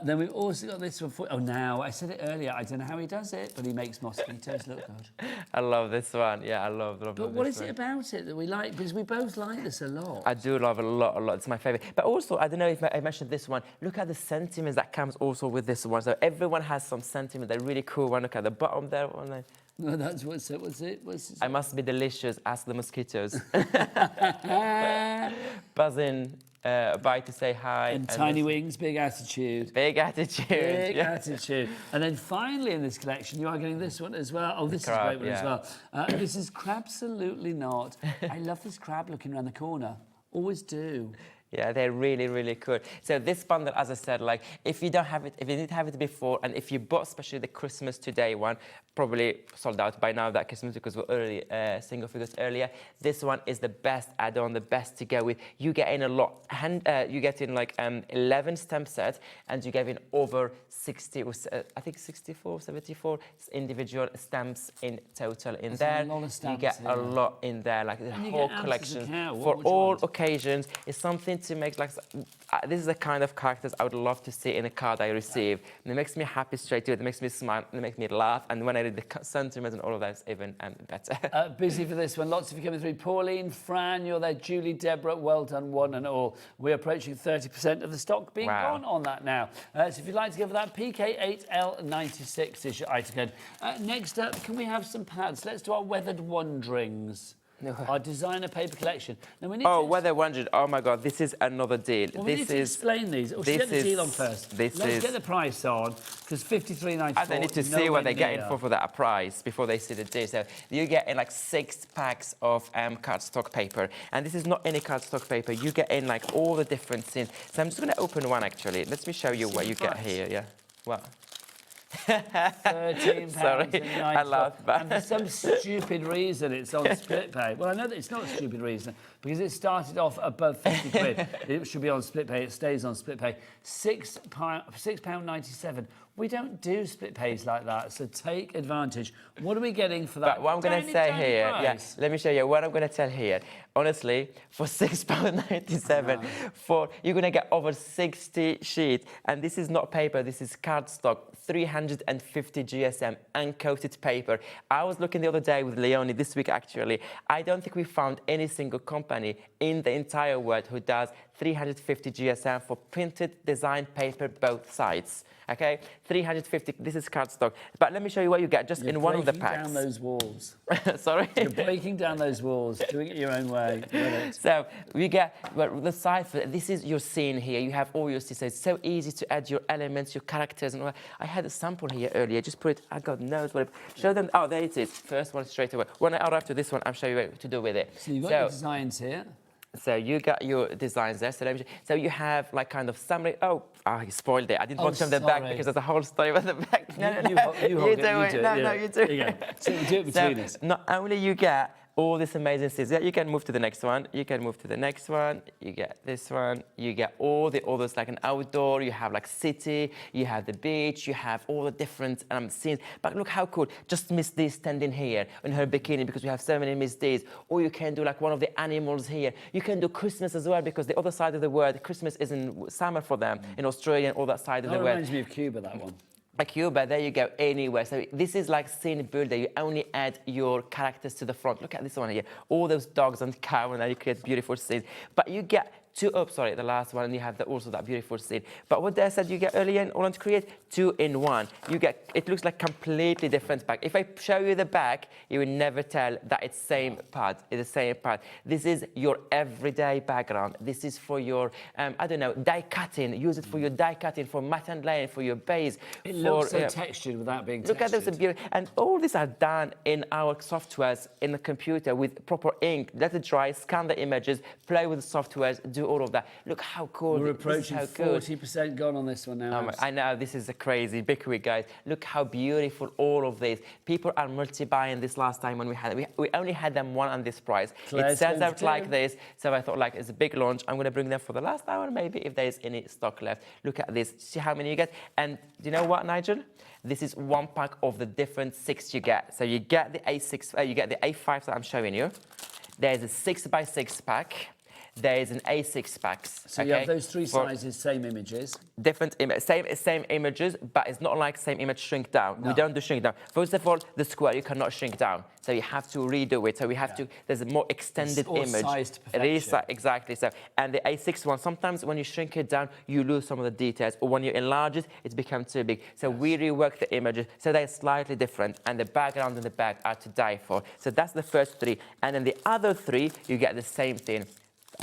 then we've also got this one for... Oh, now, I said it earlier. I don't know how he does it, but he makes mosquitoes look good. I love this one. Yeah, I love this one. But what is it about it that we like? Because we both like this a lot. I do love it a lot. It's my favourite. But also, I don't know if I mentioned this one. Look at the sentiments that comes also with this one. So everyone has some sentiment. They're really cool one. Look at the bottom there. No, that's what's it? I must be delicious. Ask the mosquitoes. Buzzing. By to say hi. And tiny wings, big attitude. Big attitude. Big attitude. And then finally in this collection, you are getting this one as well. Oh, this is a great one as well. This is Crabsolutely Not. I love this crab looking around the corner. Always do. Yeah, they're really, really cool. So this bundle, as I said, if you don't have it, if you didn't have it before, and if you bought especially the Christmas Today one, probably sold out by now that Christmas because we're early single figures earlier. This one is the best add-on, the best to go with. You get in a lot, you get in 11 stamp sets, and you get in over 60, I think 64, 74 individual stamps in total in there. You get a lot in there, the whole collection for all occasions. It's something to make this is the kind of characters I would love to see in a card I receive. And it makes me happy straight away. It makes me smile. It makes me laugh. And when I read the sentiments and all of that, it's even better. Busy for this one. Lots of you coming through. Pauline, Fran, you're there. Julie, Deborah, well done, one and all. We're approaching 30% of the stock being gone on that now. So if you'd like to go for that, PK8L96 is your item code. Next up, can we have some pads? Let's do our Weathered Wanderings. Our designer paper collection. Now we need Weather Wondered. Oh my God, this is another deal. Well, we need to explain these. Or should we get the deal on first? Let's get the price on, because $53.94. They need to see what they're getting for that price before they see the deal. So you get in 6 packs of cardstock paper, and this is not any cardstock paper. You get in all the different scenes. So I'm just going to open one actually. Let me show you what you get here. Yeah. Wow. £13. Sorry, I laughed. And for some stupid reason, it's on split pay. Well, I know that it's not a stupid reason because it started off above 50 quid. It should be on split pay. It stays on split pay. £6.97. We don't do split pays like that, so take advantage. What are we getting for that? But what I'm going to say here, price? let me show you what I'm going to tell here. Honestly, for £6.97, you're going to get over 60 sheets, and this is not paper, this is cardstock, 350 GSM, uncoated paper. I was looking the other day with Leonie, this week actually. I don't think we found any single company in the entire world who does 350 GSM for printed design paper both sides. Okay, 350, this is cardstock. But let me show you what you get just in one of the packs. You're breaking down those walls. Sorry? You're breaking down those walls, doing it your own way. So we get, well, the side for this is your scene here. You have all your scenes. So it's so easy to add your elements, your characters. And all. I had a sample here earlier. Just put it, God knows what. Show them, oh, there it is. First one straight away. When I arrive to this one, I'll show you what to do with it. So you've got your designs here. So you got your designs there. So you have like kind of summary. Oh, you spoiled it. I didn't want to show them the back because there's a whole story about the back. No, you do it. No, you do it. So we do it between us. Not only you get all this amazing scenes. Yeah, you can move to the next one. You can move to the next one. You get this one. You get all the others like an outdoor. You have like city. You have the beach. You have all the different scenes. But look how cool. Just Miss D standing here in her bikini because we have so many Miss Ds. Or you can do like one of the animals here. You can do Christmas as well because the other side of the world, Christmas is in summer for them in Australia and all that side of the world. That reminds me of Cuba, that one. Like Cuba, there you go, anywhere. So this is like scene builder. You only add your characters to the front. Look at this one here. All those dogs and cows, and now you create beautiful scenes. But you get the last one, and you have also that beautiful scene. But what they said you get earlier in AALL Create, 2-in-1. You get, it looks like completely different bag. If I show you the bag, you will never tell that it's same pad. It's the same pad. This is your everyday background. This is for your, I don't know, die cutting. Use it for your die cutting, for matte and laying, for your base. It looks so textured without being textured. Look at those beautiful, and all these are done in our softwares in the computer with proper ink. Let it dry, scan the images, play with the softwares, do all of that. Look how cool. We're approaching 40% gone on this one now. I know, this is a crazy big week, guys. Look how beautiful all of these. People are multi-buying this last time when we had it. We only had them one on this price. It sells out like this, so I thought like it's a big launch. I'm going to bring them for the last hour maybe if there's any stock left. Look at this. See how many you get? And do you know what, Nigel? This is one pack of the different 6 you get. So you get the A6, you get the A5 that I'm showing you. There's a 6x6 pack. There is an A6 packs. So you have those 3 sizes, same images. Different same images, but it's not like same image shrink down. No. We don't do shrink down. First of all, the square you cannot shrink down, so you have to redo it. So we have to. There's a more extended image. Sized to perfection. Exactly. So and the A6 one, sometimes when you shrink it down, you lose some of the details, or when you enlarge it, it's become too big. So we rework the images, so they're slightly different, and the background and the back are to die for. So that's the first 3, and then the other 3 you get the same thing.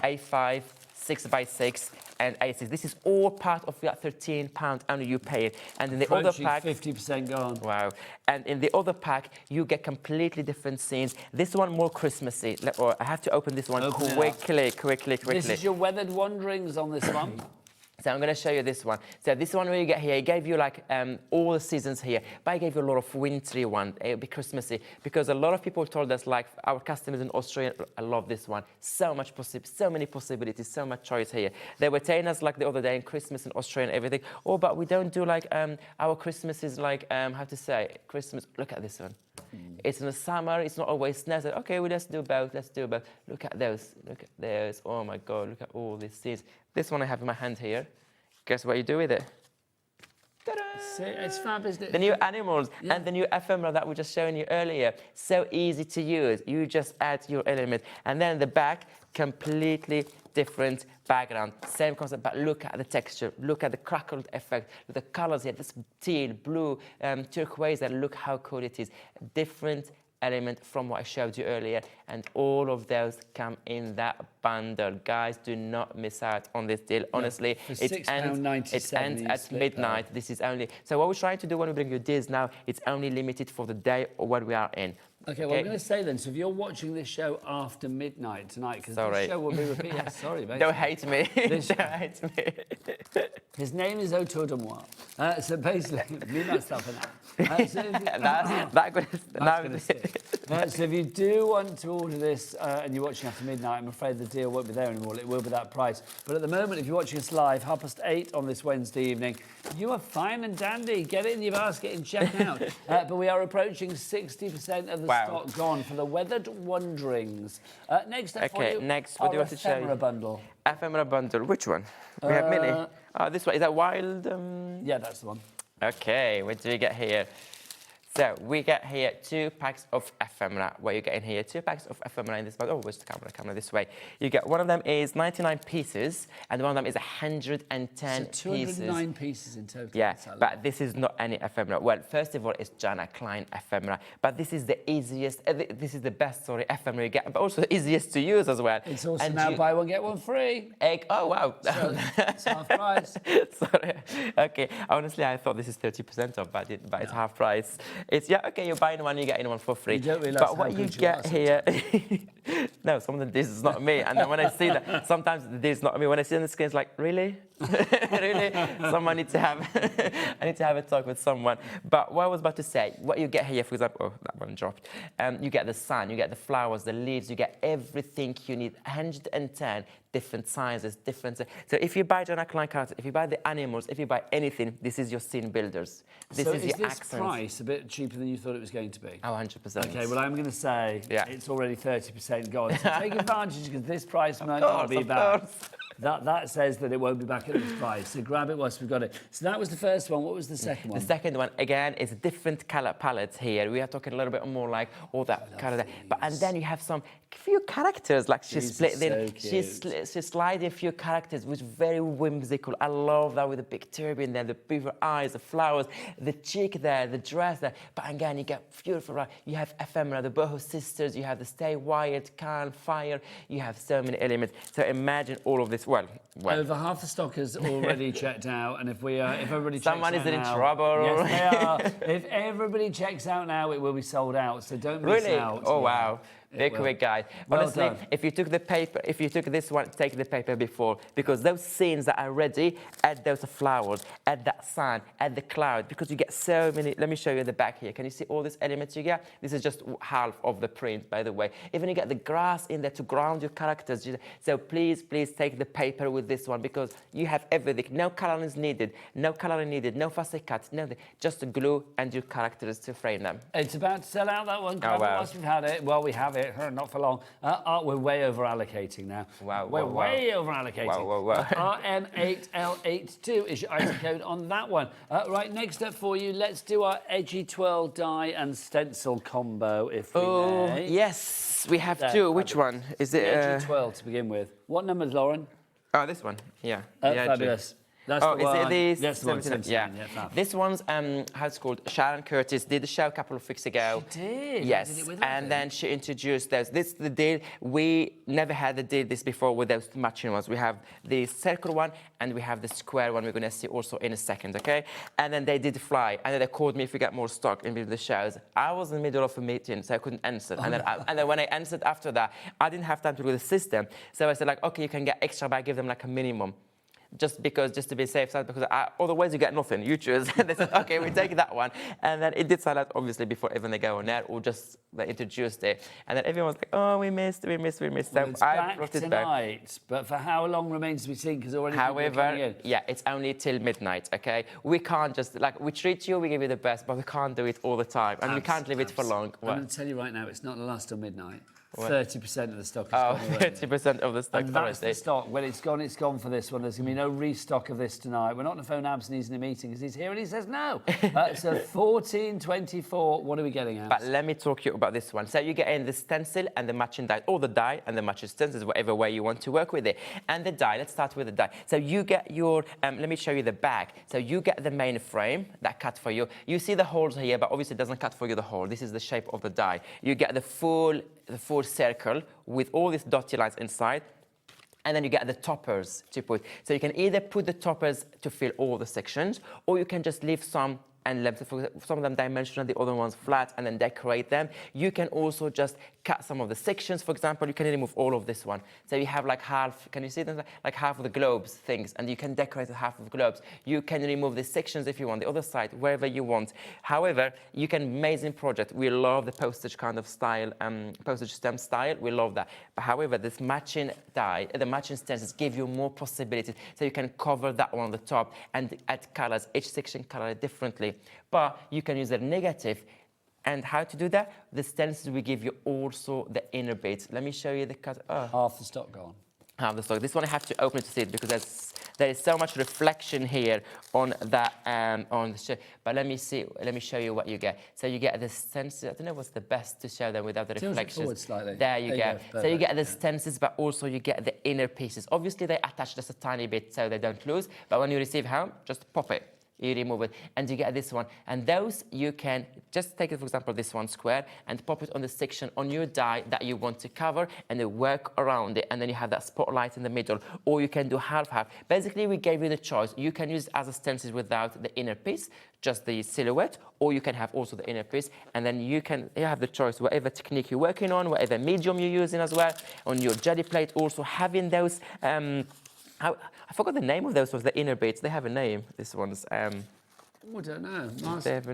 A5, 6x6, and A6. This is all part of that £13 only you pay. And in the other pack, 50% gone. Wow! And in the other pack, you get completely different scenes. This one more Christmassy. I have to open this one quickly. This is your weathered wanderings on this one. So I'm going to show you this one. So this one where you get here, it gave you like all the seasons here, but I gave you a lot of wintry one. It would be Christmassy because a lot of people told us, like our customers in Australia, I love this one. So many possibilities, so much choice here. They were telling us like the other day in Christmas in Australia and everything. Oh, but we don't do like our Christmas is like how to say Christmas. Look at this one. It's in the summer. It's not always snow. So, okay, well, let's do both. Look at those. Look at those. Oh my God! Look at all these scenes. This one I have in my hand here. Guess what you do with it? It's fab, isn't it? The new animals and the new ephemera that we just showing you earlier. So easy to use. You just add your element. And then the back, completely different background. Same concept, but look at the texture. Look at the crackled effect. The colors here, this teal, blue, turquoise, and look how cool it is. Different element from what I showed you earlier, and all of those come in that bundle. Guys, do not miss out on this deal. Honestly, it ends at midnight. This is only, so what we're trying to do when we bring you deals now, it's only limited for the day or when we are in. Okay, well, I'm going to say then, so if you're watching this show after midnight tonight, because this show will be repeated. Yeah, sorry, mate. Don't hate me. Don't hate me. His name is Autour de Moi. So basically, leave that stuff for now. So if you do want to order this and you're watching after midnight, I'm afraid the deal won't be there anymore. It will be that price. But at the moment, if you're watching us live, 8:30 on this Wednesday evening, you are fine and dandy. Get it in your basket and check out. But we are approaching 60% of the stock gone for the Weathered Wonderings. Next up for you, next, what do you want to show? Ephemera bundle. Ephemera bundle. Which one? We have many. This one. Is that wild? Yeah, that's the one. Okay, what do we get here? So we get here 2 packs of ephemera. What you get in here, 2 packs of ephemera in this bag. Oh, where's the camera? Camera this way. You get one of them is 99 pieces, and one of them is 110 pieces. 209 pieces in total. Yeah, but this is not any ephemera. Well, first of all, it's Jana Klein ephemera, but this is the easiest, this is the best, sorry, ephemera you get, but also the easiest to use as well. It's also now buy one, get one free. Oh, wow. So it's half price. Sorry. Okay, honestly, I thought this is 30% off, but it's half price. It's, okay, you're buying one, you're getting one for free. You don't realise but what you get here, no, some of this is not me. And then when I see that, sometimes this is not me. When I see on the screen, it's like, really? Really? Someone needs to have, I need to have a talk with someone. But what I was about to say, what you get here, for example, oh, that one dropped. You get the sun, you get the flowers, the leaves, you get everything you need, 110 different sizes, different. So if you buy Jana Klein cards, if you buy the animals, if you buy anything, this is your scene builders. This is your accents. Price a bit cheaper than you thought it was going to be? Oh, 100%. Okay, well, I'm going to say it's already 30% gone. So take advantage, because this price might not be bad. That says that it won't be back at this price. So grab it whilst we've got it. So that was the first one. What was the second one? The second one, again, is a different color palette here. We are talking a little bit more like all that color there. But and then you have some few characters, like she's split in. She's sliding a few characters, which is very whimsical. I love that, with the big turban there, the beaver eyes, the flowers, the cheek there, the dress there. But again, you get beautiful, right? You have ephemera, the boho sisters, you have the Stay Wired, Calm, Fire. You have so many elements. So imagine all of this. Well, over half the stock is already checked out, and if everybody checks out someone is in now, trouble. Yes, they are. If everybody checks out now, it will be sold out. So don't miss out. Oh wow. Very quick, guys. Well Honestly, done. if you took the paper, if you took this one, take the paper before, because those scenes that are ready, add those flowers, add that sun, add the cloud, because you get so many. Let me show you the back here. Can you see all these elements you get? This is just half of the print, by the way. Even you get the grass in there to ground your characters. So please, please take the paper with this one, because you have everything. No coloring is needed, no coloring needed, no fussy cuts, nothing. Just glue and your characters to frame them. It's about to sell out, that one. Grab it whilst we've had it. Well, we have it. Not for long. We're way over allocating now. Wow. We're way over allocating. Wow. RM8L82 is your item code on that one. Right, next up for you, let's do our edgy twirl die and stencil combo, if we may. Yes, we have two. Which one is it? Edgy twirl to begin with. What number, Lauren? Oh, this one. Yeah. Fabulous. That's the one. Is it this? That's the one. 17? Yeah. This one's how it's called. Sharon Curtis did the show a couple of weeks ago. She did. Yes. Did it with and then she introduced those. This is the deal. We never had the deal this before with those matching ones. We have the circle one and we have the square one. We're going to see also in a second, okay? And then they did fly. And then they called me if we got more stock in the shows. I was in the middle of a meeting, so I couldn't answer. And then when I answered after that, I didn't have time to do the system. So I said, like, okay, you can get extra, but I give them like a minimum. Just to be safe, because otherwise you get nothing. You choose. They said, okay, we take that one. And then it did sell out, obviously, before even they go on air, or just they introduced it. And then everyone was like, oh, we missed. Well, so it's I back tonight, but for how long remains to be seen? Because already however, yeah, it's only till midnight, okay? We can't just, like, we treat you, we give you the best, but we can't do it all the time. And we can't leave it for long. I'm going to tell you right now, it's not going to last till midnight. 30% of the stock is gone. 30% of the stock. And that's the stock. When it's gone for this one. There's going to be no restock of this tonight. We're not on the phone Abs and he's in a meeting because he's here and he says no. So 14.24. What are we getting at? But let me talk to you about this one. So you get in the stencil and the matching die, or the die and the matching stencils, whatever way you want to work with it. And the die, let's start with the die. So you get your, let me show you the bag. So you get the main frame that cut for you. You see the holes here, but obviously it doesn't cut for you the hole. This is the shape of the die. You get the full circle with all these dotted lines inside, and then you get the toppers to put. So you can either put the toppers to fill all the sections, or you can just leave some and for some of them dimensional, the other ones flat, and then decorate them. You can also just cut some of the sections. For example, you can remove all of this one. So you have like half, can you see them? Like half of the globes things, and you can decorate half of the globes. You can remove the sections if you want, the other side, wherever you want. However, you can, amazing project. We love the postage kind of style, postage stamp style. We love that. But however, this matching die, the matching stencils give you more possibilities. So you can cover that one on the top and add colors, each section color differently. But you can use a negative. And how to do that? The stencils will give you also the inner bits. Let me show you the cut. Oh. Half the stock gone. Half the stock. This one I have to open it to see it because there is so much reflection here on that on the show. But let me show you what you get. So you get the stencils. I don't know what's the best to show them without the reflections. Slightly. There you go. So you get the stencils, but also you get the inner pieces. Obviously they attach just a tiny bit so they don't lose. But when you receive home, just pop it. You remove it, and you get this one. And those you can just take it, for example, this one square, and pop it on the section on your die that you want to cover, and then work around it, and then you have that spotlight in the middle. Or you can do half-half. Basically, we gave you the choice. You can use it as a stencil without the inner piece, just the silhouette, or you can have also the inner piece, and then you have the choice, whatever technique you're working on, whatever medium you're using as well. On your jelly plate, also having those. I forgot the name of those ones, the inner bits. They have a name, this one's. I don't know.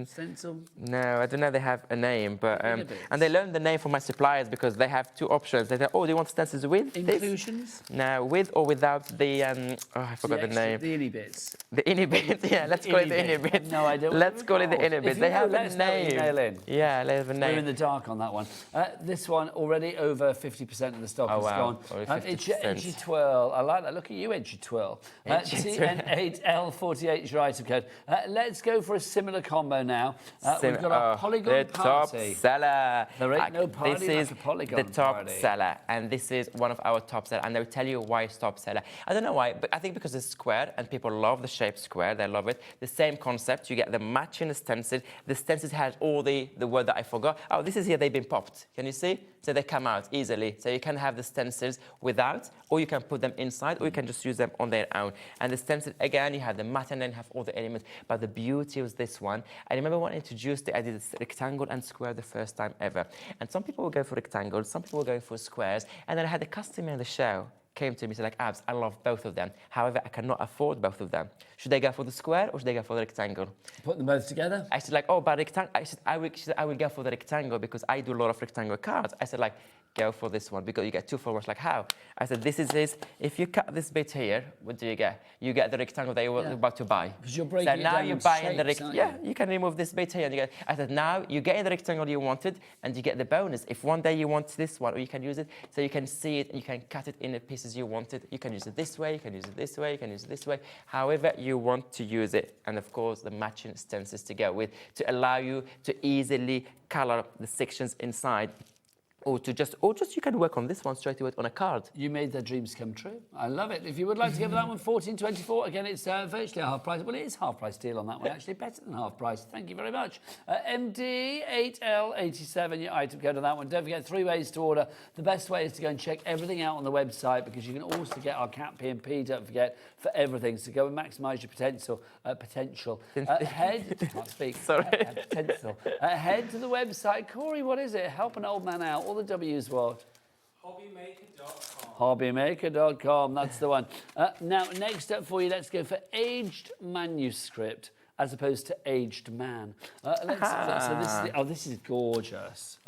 Stencil? No, I don't know. They have a name, but and they learned the name from my suppliers because they have two options. They say, "Oh, do you want stencils with inclusions?" No, with or without the. I forgot the name. The inner bits. The inner bits. Yeah, let's call it the inner bits. No, I don't. Let's call it the inner bits. They have a name. Email in. Yeah, they have a name. We're in the dark on that one. This one already over 50% of the stock has gone. It's your edgy twirl. I like that. Look at you, edgy twirl. TN8L48 is your item code. Let's go for a similar combo now. We've got our polygon party. Top seller. There ain't no party like a polygon the top party. seller, and this is one of our top sellers. And they'll tell you why it's top seller. I don't know why, but I think because it's square, and people love the shape square. They love it. The same concept. You get the matching stencil. The stencil has all the word that I forgot. Oh, this is here. They've been popped. Can you see? So they come out easily. So you can have the stencils without, or you can put them inside, or you can just use them on their own. And the stencil, again, you have the matte and then have all the elements. But the beauty was this one. I remember when I introduced it, I did rectangle and square the first time ever. And some people will go for rectangles, some people will go for squares. And then I had a customer in the show came to me and said, like, Abs, I love both of them. However, I cannot afford both of them. Should I go for the square or should I go for the rectangle? Put them both together? I said, like, oh, but rectangle. I said, I will go for the rectangle because I do a lot of rectangle cards. I said, like, go for this one because you get 2 for 1. Like, how? I said, this is this. If you cut this bit here, what do you get? You get the rectangle that you were about to buy. Because you're breaking so now you're buying the rectangle. Yeah, you can remove this bit here. And you get. I said, now you get the rectangle you wanted and you get the bonus. If one day you want this one, or you can use it, so you can see it, and you can cut it in the pieces you wanted. You can use it this way, you can use it this way, you can use it this way, however you want to use it. And of course, the matching stencils to go with to allow you to easily color the sections inside. Or just you can work on this one straight away on a card. You made their dreams come true. I love it. If you would like to give that one $14.24, again, it's virtually a half price. Well, it is half price deal on that one, actually, better than half price. Thank you very much. MD8L87, your item code on that one. Don't forget 3 ways to order. The best way is to go and check everything out on the website because you can also get our Cat P&P, don't forget, for everything. So go and maximise your potential. Can't speak. Sorry. Potential. Head to the website. Corey, what is it? Help an old man out. All the W's what? Hobbymaker.com. Hobbymaker.com, that's the one. Now, next up for you, let's go for aged manuscript as opposed to aged man. This is gorgeous.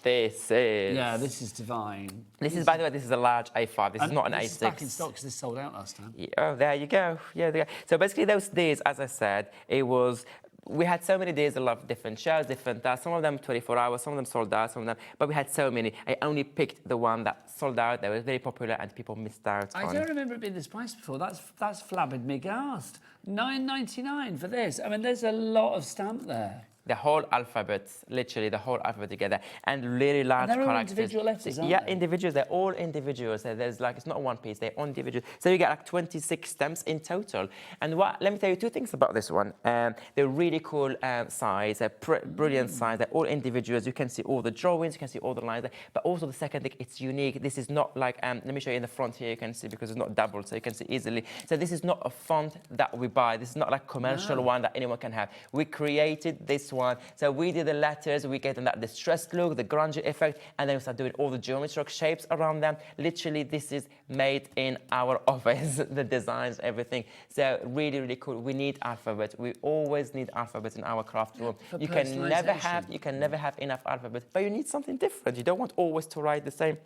This is... Yeah, this is divine. This is, by the way, this is a large A5. This is not an A6. This is back in stock because this sold out last time. Yeah, oh, there you go. Yeah, there you go. So basically those days, as I said, it was... We had so many days, a lot of different shows, different some of them 24 hours, some of them sold out, some of them, but we had so many. I only picked the one that sold out, that was very popular, and people missed out on. I don't remember it being this price before. That's flabbered me ghast. $9.99 for this. I mean, there's a lot of stamp there. The whole alphabet, literally the whole alphabet together, and really large And they're all characters. individual letters, aren't yeah, they? individuals. They're all individuals. So there's like, it's not one piece. They're all individual. So you get like 26 stamps in total. And let me tell you two things about this one. They're really cool size. They're brilliant size. They're all individuals. You can see all the drawings. You can see all the lines. But also the second thing, it's unique. This is not like. Let me show you in the front here. You can see because it's not double, so you can see easily. So this is not a font that we buy. This is not like commercial one that anyone can have. We created this one. So we did the letters, we get that distressed look, the grungy effect, and then we start doing all the geometric shapes around them. Literally, this is made in our office, the designs, everything. So really, really cool. We need alphabet. We always need alphabet in our craft room. You can never have enough alphabet, but you need something different. You don't want always to write the same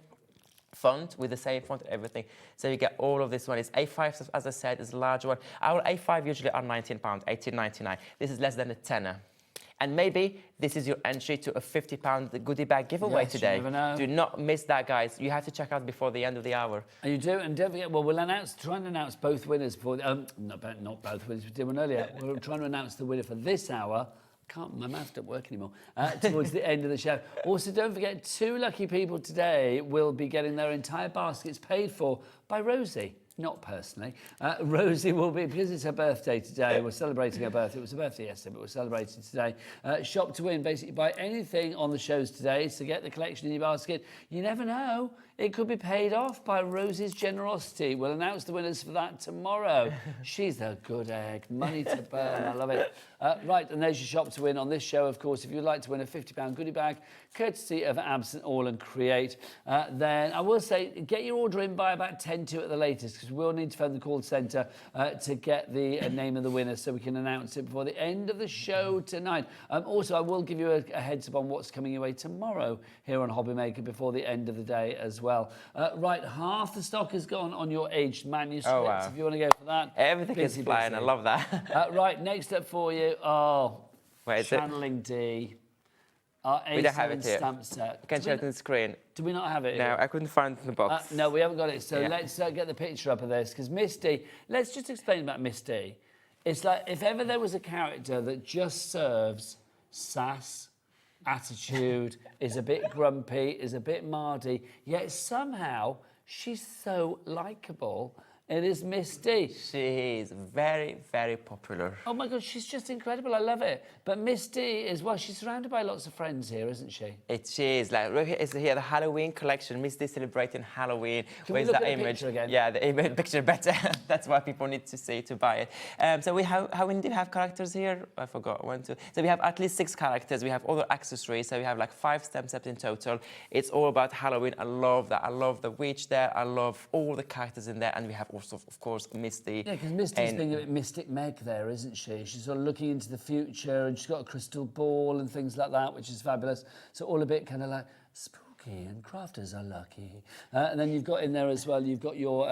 font with the same font, everything. So you get all of this one. It's A5, as I said, is a large one. Our A5 usually are £19, £18.99. This is less than a tenner. And maybe this is your entry to a £50 goodie bag giveaway today. You never know. Do not miss that, guys. You have to check out before the end of the hour. And you do, and don't forget, well, we'll try and announce both winners for, not both winners, we did one earlier. We're trying to announce the winner for this hour. My math don't work anymore. Towards the end of the show. Also, don't forget, 2 lucky people today will be getting their entire baskets paid for by Rosie. Not personally. Rosie will be, because it's her birthday today, we're celebrating her birthday. It was her birthday yesterday, but we're celebrating today. Shop to win, basically buy anything on the shows today to get the collection in your basket. You never know, it could be paid off by Rosie's generosity. We'll announce the winners for that tomorrow. She's a good egg, money to burn, I love it. Right, and there's your shop to win on this show, of course. If you'd like to win a £50 goodie bag, courtesy of AALL Create, then I will say, get your order in by about 10 to at the latest, because we'll need to phone the call centre to get the name of the winner so we can announce it before the end of the show tonight. Also, I will give you a heads up on what's coming your way tomorrow here on Hobby Maker before the end of the day as well. Right, half the stock is gone on your aged manuscripts. Oh, wow. If you want to go for that. Everything is flying. I love that. Right, next up for you. Channeling D. Our We don't have it A7 here. stamp set. Can you show it on the screen? Do we not have it No, here? I couldn't find it in the box. No, we haven't got it. So Yeah. let's get the picture up of this, because Misty, let's just explain about Misty. It's like if ever there was a character that just serves sass, attitude, is a bit grumpy, is a bit mardy, yet somehow she's so likeable. It is Misty. She is very, very popular. Oh my God, she's just incredible. I love it. But Misty is, well, she's surrounded by lots of friends here, isn't she? She is. Like, look, it's here, the Halloween collection. Misty celebrating Halloween. Can we Where's look that at the image? picture again? Yeah, the image picture better. That's why people need to see to buy it. So how many did have characters here? I forgot. 1, 2. So we have at least 6 characters. We have other accessories. So we have like 5 stamp sets in total. It's all about Halloween. I love that. I love the witch there. I love all the characters in there. And we have also, of course, Misty. Yeah, because Misty's being a bit Mystic Meg there, isn't she? She's sort of looking into the future, and she's got a crystal ball and things like that, which is fabulous. So all a bit kind of like spooky, and crafters are lucky. And then you've got in there as well, you've got your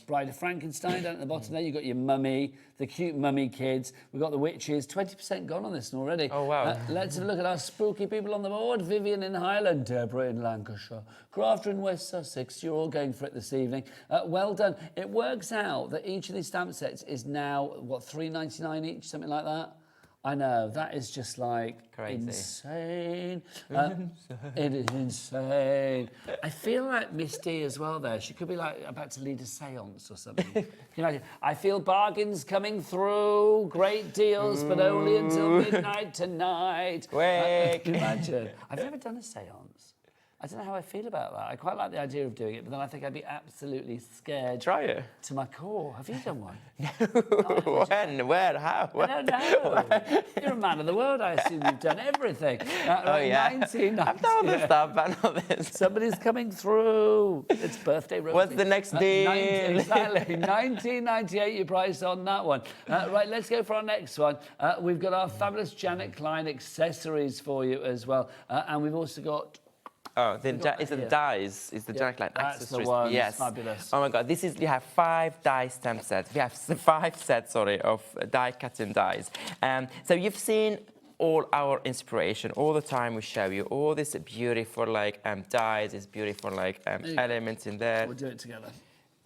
Bride of Frankenstein down at the bottom there. You've got your mummy, the cute mummy kids. We've got the witches. 20% gone on this already. Oh, wow. Let's have a look at our spooky people on the board. Vivian in Highland, Deborah in Lancashire, Crafter in West Sussex. You're all going for it this evening. Well done. It works out that each of these stamp sets is now, what, $3.99 each, something like that? I know, that is just like crazy. Insane. It is insane. I feel like Misty as well there. She could be like about to lead a seance or something. Can you imagine? I feel bargains coming through, great deals, but only until midnight tonight. Quick. Can you imagine? I've never done a seance. I don't know how I feel about that. I quite like the idea of doing it, but then I think I'd be absolutely scared. Try it. To my core. Have you done one? No. When? Where? How? I don't know. You're a man of the world. I assume you've done everything. Yeah. 1990. I've done all this stuff, but not this. Somebody's coming through. It's birthday Rosie. What's the next deal? Exactly. 1998 your price on that one. Right, let's go for our next one. We've got our fabulous Janet Klein accessories for you as well. And we've also got... Oh, it's the dies. It's the Janet Klein accessories. That's the one. Yes. Fabulous. Oh my God, you have 5 die stamp sets. We have 5 sets, of die cutting dies. So you've seen all our inspiration. All the time we show you all this beautiful dies, this beautiful elements in there. We'll do it together.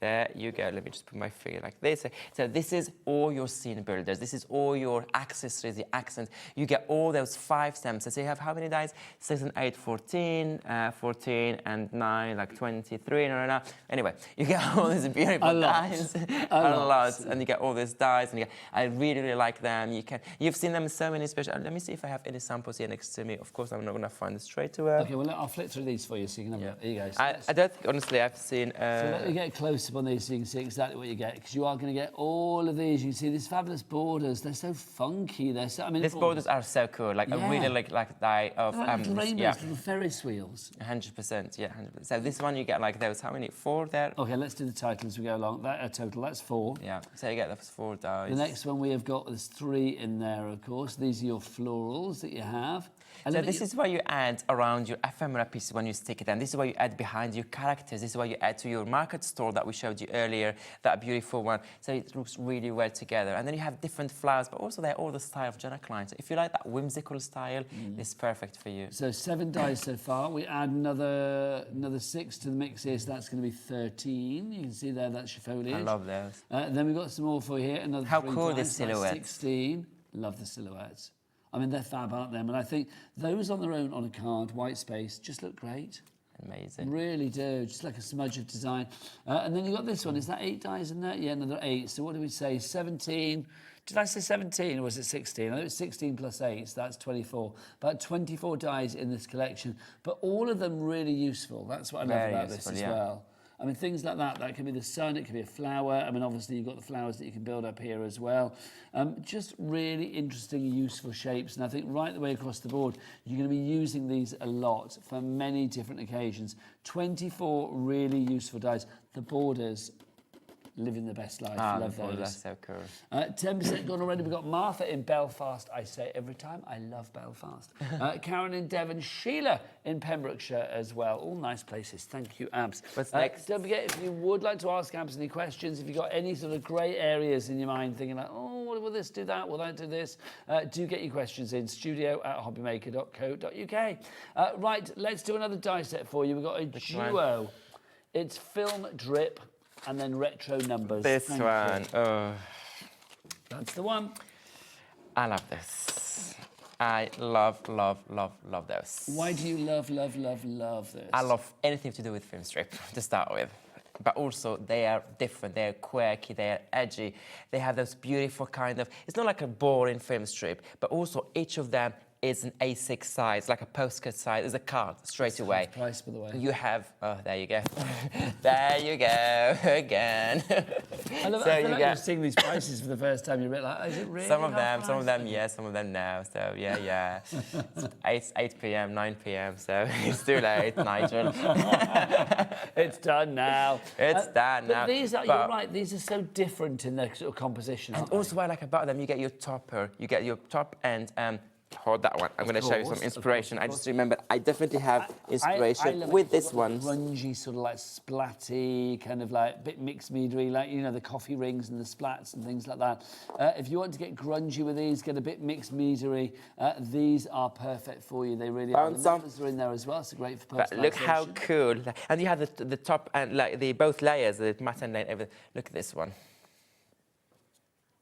There you go. Let me just put my finger like this. So this is all your scene builders. This is all your accessories, the accents. You get all those 5 stems. So you have how many dies? 6 and 8, 14, 14 and 9, like 23. No. Anyway, you get all these beautiful dies. A lot. And you get all these dies. And I really, really like them. You've seen them in so many special. Let me see if I have any samples here next to me. Of course, I'm not going to find it straight away. Okay, well, I'll flip through these for you so you can have a look. Here you go. I don't think, honestly, I've seen... So let me get close up on these so you can see exactly what you get, because you are going to get all of these. You can see these fabulous borders. They're so funky. They're so... I mean, these borders are so cool. Like, I really like that of... little rainbows, little Ferris wheels. 100%, yeah, 100%. So this one, you get like those, how many? 4 there? Okay, let's do the title as we go along. That total, that's 4. Yeah, so you get those 4 dies. The next one we have got, there's 3 in there, of course. These are your florals that you have. So this is what you add around your ephemera pieces when you stick it in. This is what you add behind your characters. This is what you add to your market store that we showed you earlier, that beautiful one. So it looks really well together. And then you have different flowers, but also they're all the style of Jenna Klein. So if you like that whimsical style, this is perfect for you. So 7 dies so far. We add another 6 to the mix here, so that's going to be 13. You can see there, that's your foliage. I love those. Then we've got some more for you here. Another How 3 cool dies, this silhouette. 16. Love the silhouettes. I mean, they're fab, aren't they? And I think those on their own on a card, white space, just look great. Amazing. Really do, just like a smudge of design. And then you've got this one. Is that 8 dies in there? Yeah, another 8. So what do we say? 17. Did I say 17 or was it 16? I think it's 16 plus 8, so that's 24. About 24 dies in this collection, but all of them really useful. That's what I love about this as well. I mean, things like that, that can be the sun, it can be a flower. I mean, obviously, you've got the flowers that you can build up here as well. Just really interesting, useful shapes. And I think right the way across the board, you're going to be using these a lot for many different occasions. 24 really useful dies. The borders, living the best life. Love those. That's so cool. 10% gone already. We've got Martha in Belfast. I say every time, I love Belfast. Karen in Devon. Sheila in Pembrokeshire as well. All nice places. Thank you, Abs. What's next? Don't forget, if you would like to ask Abs any questions, if you've got any sort of grey areas in your mind, thinking like, oh, will this do that? Will that do this? Do get your questions in. studio@hobbymaker.co.uk. Right, let's do another die set for you. We've got a duo. It's film drip and then retro numbers. This one. Oh. That's the one. I love this. I love those. Why do you love this? I love anything to do with film strip, to start with. But also, they are different, they're quirky, they're edgy. They have those beautiful kind of... It's not like a boring film strip, but also each of them is an A6 size, like a postcard size. It's a card straight away. Price, by the way. You have, oh, there you go. There you go, again. I love, So I feel you like get... you're seeing these prices for the first time. You're a bit like, oh, is it really? Some of them, yes, some of them now. So, yeah. It's 8 p.m., 9 p.m., so it's too late, Nigel. It's done now. It's done now. But these are, you're right, these are so different in their sort of composition. And also what I like about them, you get your topper, you get your top end, hold that one. I'm going to show you some inspiration. I just remember I definitely have inspiration with this one. Grungy, sort of like splatty, kind of like bit mixed mediary, like, you know, the coffee rings and the splats and things like that. If you want to get grungy with these, get a bit mixed mediary, these are perfect for you. They really are. The numbers are in there as well, so great for personalisation. But look how cool. And you have the top and like both layers, the matte and everything. Look at this one.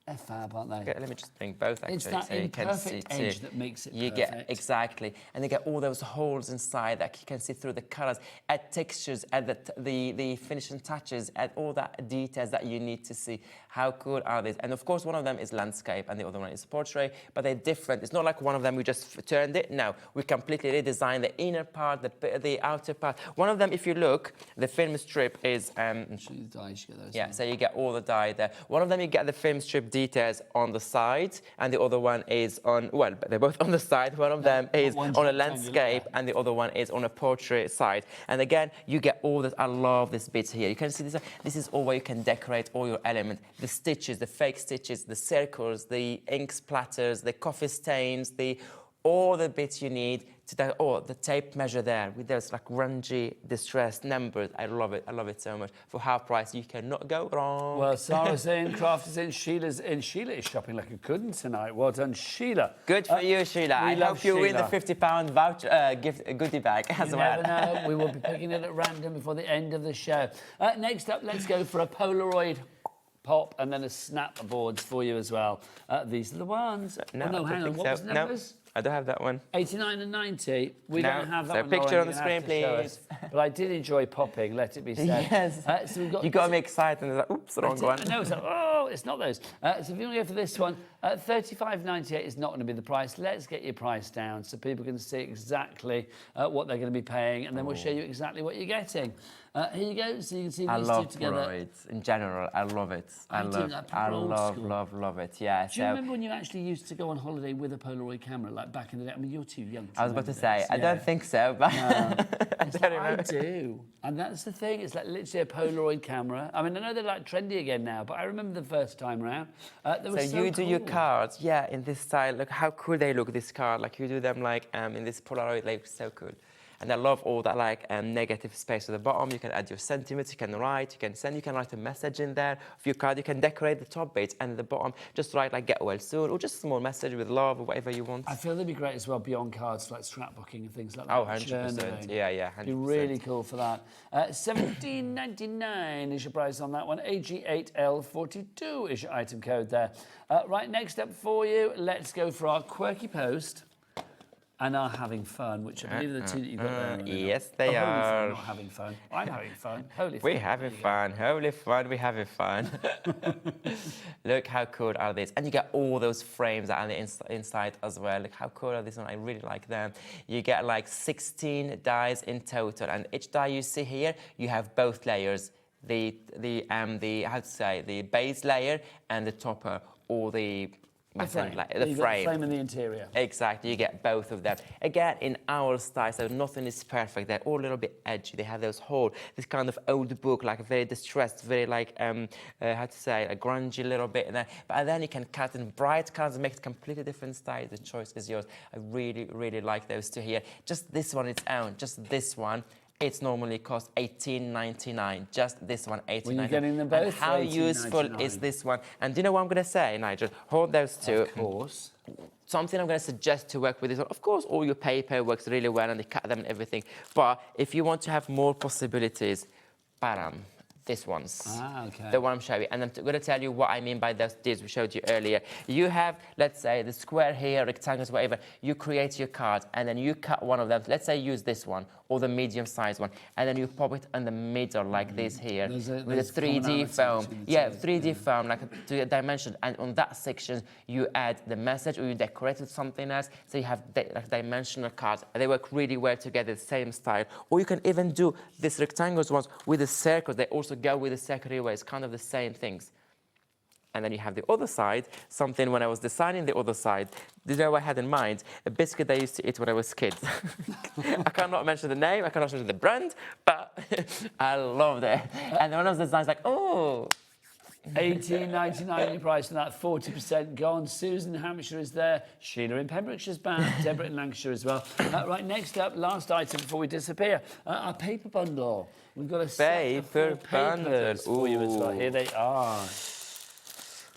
They're fab, aren't they? Okay, let me just bring both actually, it's that so you can see imperfect edge that makes it perfect. Get exactly, and they get all those holes inside that you can see through the colours, add textures, add the finishing touches, add all that details that you need to see. How cool are these? And of course, one of them is landscape, and the other one is portrait, but they're different. It's not like one of them we just turned it. No, we completely redesigned the inner part, the outer part. One of them, if you look, the film strip is. So you get all the dye there. One of them you get the film strip details on the side, and the other one is on, well, they're both on the side. One of them is on a landscape, and the other one is on a portrait side. And again, you get all this. I love this bit here. You can see this. This is all where you can decorate all your elements. The stitches, the fake stitches, the circles, the ink splatters, the coffee stains, all the bits you need to that. Oh, the tape measure there with those like grungy, distressed numbers. I love it. I love it so much. For half price, you cannot go wrong. Well, Sarah's in, Craft is in, Sheila's in. Sheila is shopping like a good one tonight. Well done, Sheila. Good for you, Sheila. I hope you win the £50 voucher goodie bag as well. You never know. We will be picking it at random before the end of the show. Next up, let's go for a Polaroid pop and then a snap boards for you as well. These are the ones. No, hang on. What was the numbers? I don't have that one. 89 and 90. We don't have that so one. Picture Lauren, on the screen, please. But I did enjoy popping, let it be said. Yes. So we've got you got me excited and like, oops, the wrong one. No, it's like, oh, it's not those. So if you want to go for this one, $35.98 is not going to be the price. Let's get your price down so people can see exactly what they're going to be paying, and then we'll show you exactly what you're getting. Here you go, so you can see these two together. I love Polaroids in general. I love it. I love it. Yeah. Do you remember when you actually used to go on holiday with a Polaroid camera, like back in the day? I mean, you're too young. I was about to say, I don't think so, but I do. And that's the thing. It's like literally a Polaroid camera. I mean, I know they're like trendy again now, but I remember the first time around. So you do your cards, yeah, in this style. Look how cool they look. This card, like you do them like in this Polaroid, like so cool. And I love all that like negative space at the bottom. You can add your sentiments, you can write, you can send, you can write a message in there of your card. You can decorate the top bits and at the bottom, just write like get well soon or just a small message with love or whatever you want. I feel they'd be great as well beyond cards like scrapbooking and things like that. Oh, 100%. Yeah, 100%. Be really cool for that. $17.99 is your price on that one. AG8L42 is your item code there. Right, next up for you, let's go for our quirky post. And are having fun, which I believe are the two that you've got there. Yes, they are. Fun, not having fun. I'm having fun. Holy fun. We're having fun. Holy fun. We're having fun. Look how cool are these. And you get all those frames that are on the inside as well. Look how cool are these. I really like them. You get like 16 dies in total. And each die you see here, you have both layers. The base layer and the topper, or the frame. The frame and the interior. Exactly, you get both of them. Again, in our style, so nothing is perfect. They're all a little bit edgy. They have those holes, this kind of old book, like very distressed, very like, a grungy little bit in there. But then you can cut in bright colors and make it completely different style. The choice is yours. I really, really like those two here. Just this one its own, just this one. It's normally costs $18.99. Just this one, $18.99. When you're getting them both, and how useful is this one? And do you know what I'm going to say, Nigel? Hold those two. Of course. Something I'm going to suggest to work with this one. Of course, all your paper works really well and they cut them and everything. But if you want to have more possibilities, bam. This one's the one I'm showing, and I'm going to tell you what I mean by those we showed you earlier. You have, let's say, the square here, rectangles, whatever. You create your card, and then you cut one of them. Let's say use this one or the medium-sized one, and then you pop it in the middle like this here with a 3D foam. Yeah, 3D foam, like a dimension, and on that section you add the message or you decorate with something else. So you have like dimensional cards. They work really well together, the same style. Or you can even do these rectangles ones with the circles. They also go with the circular way. It's kind of the same things. And then you have the other side, something when I was designing the other side, do you know what I had in mind? A biscuit I used to eat when I was a kid. I cannot mention the name, I cannot mention the brand, but I loved it. And one of the designs like, oh. $18.99 price for that, 40% gone. Susan in Hampshire is there. Sheila in Pembrokeshire's back. Deborah in Lancashire as well. Right, next up, last item before we disappear, our paper bundle. We've got a paper bundle for you as well. Here they are.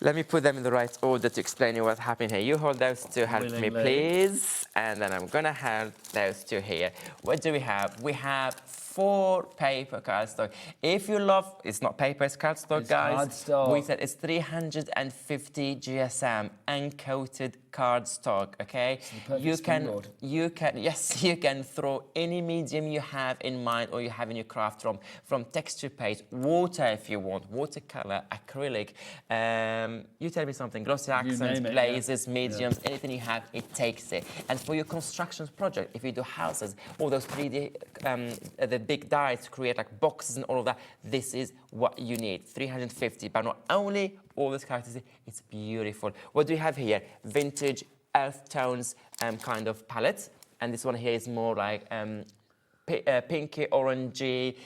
Let me put them in the right order to explain you what's happening here. You hold those two, help me please. And then I'm gonna hold those two here. What do we have? We have 4 paper cardstock. If you love, it's not paper, it's cardstock, guys. Cardstock. We said it's 350 GSM uncoated cardstock, okay? You can throw any medium you have in mind or you have in your craft room, from texture paste, water if you want, watercolor, acrylic, you tell me something, glossy accents, glazes, mediums, anything you have, it takes it. And for your construction project, if you do houses, all those 3D, the big dies to create like boxes and all of that, this is what you need, 350, but not only all this characters, it's beautiful. What do we have here? Vintage earth tones kind of palette, and this one here is more like pinky, orangey.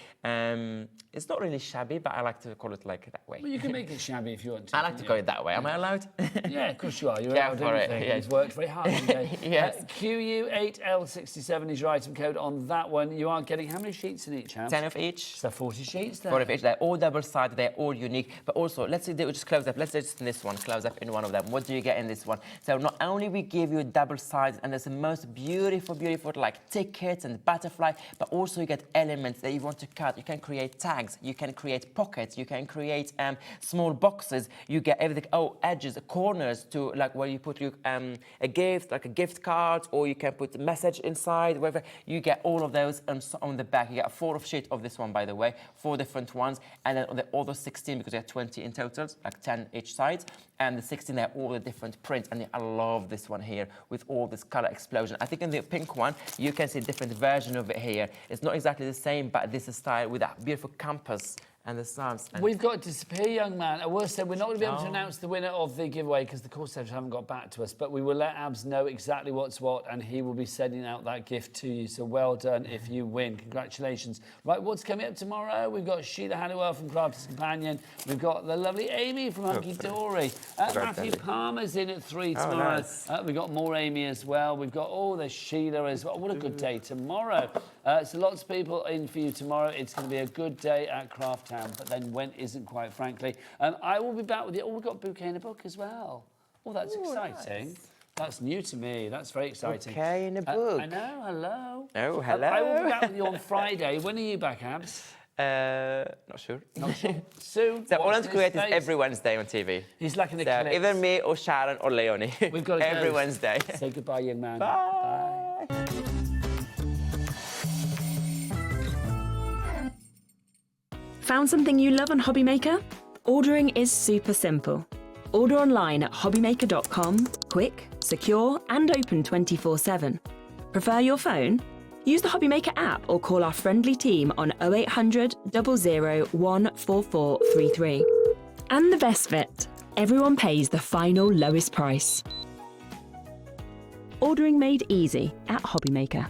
It's not really shabby, but I like to call it like that way. Well, you can make it shabby if you want to. I like to call it that way. Am I allowed? Yeah, of course you are. You're Yeah, allowed for it, anything. yeah. He's worked very hard today. Yes. QU8L67 is your item code on that one. You are getting how many sheets in each house? 10 of each. So 40 sheets there. 40 of each. They're all double-sided. They're all unique. But also, let's say they just close up. Let's say just in this one, close up in one of them. What do you get in this one? So not only we give you double-sided, and there's the most beautiful, like tickets and butterfly, but also you get elements that you want to cut. You can create tags. You can create pockets. You can create small boxes. You get everything. Oh, edges, corners to like where you put a gift, like a gift card, or you can put a message inside. Whatever. You get all of those on the back. You get a 4 sheet of this one, by the way, 4 different ones, and then on the other 16 because you have 20 in total, like 10 each side, and the 16 they are all the different prints. And I love this one here with all this color explosion. I think in the pink one you can see a different version of it here. It's not exactly the same, but this is style with that beautiful compass and the stars. We've got to disappear, young man. I will say we're not going to be able to announce the winner of the giveaway because the course editors haven't got back to us, but we will let Abs know exactly what's what, and he will be sending out that gift to you. So well done if you win. Congratulations. Right, what's coming up tomorrow? We've got Sheila Hannawell from Crafter's Companion. We've got the lovely Amy from Hunky Dory. Matthew Palmer's in at 3 tomorrow. Nice. We've got more Amy as well. We've got there's Sheila as well. What a good day tomorrow. So lots of people in for you tomorrow. It's going to be a good day at Craft Town. But then when isn't, quite frankly. I will be back with you. Oh, we've got Bouquet in a Book as well. Oh, that's exciting. Nice. That's new to me. That's very exciting. Bouquet in a Book. I know, hello. Oh, hello. I will be back with you on Friday. When are you back, Abs? Not sure. Not sure. Soon. So AALL Create is every Wednesday on TV. He's like an eclipse. Either me or Sharon or Leonie. We've got to every Wednesday. Say goodbye, young man. Bye. Bye. Found something you love on HobbyMaker? Ordering is super simple. Order online at hobbymaker.com, quick, secure, and open 24/7. Prefer your phone? Use the HobbyMaker app or call our friendly team on 0800 00 14433. And the best bit, everyone pays the final lowest price. Ordering made easy at HobbyMaker.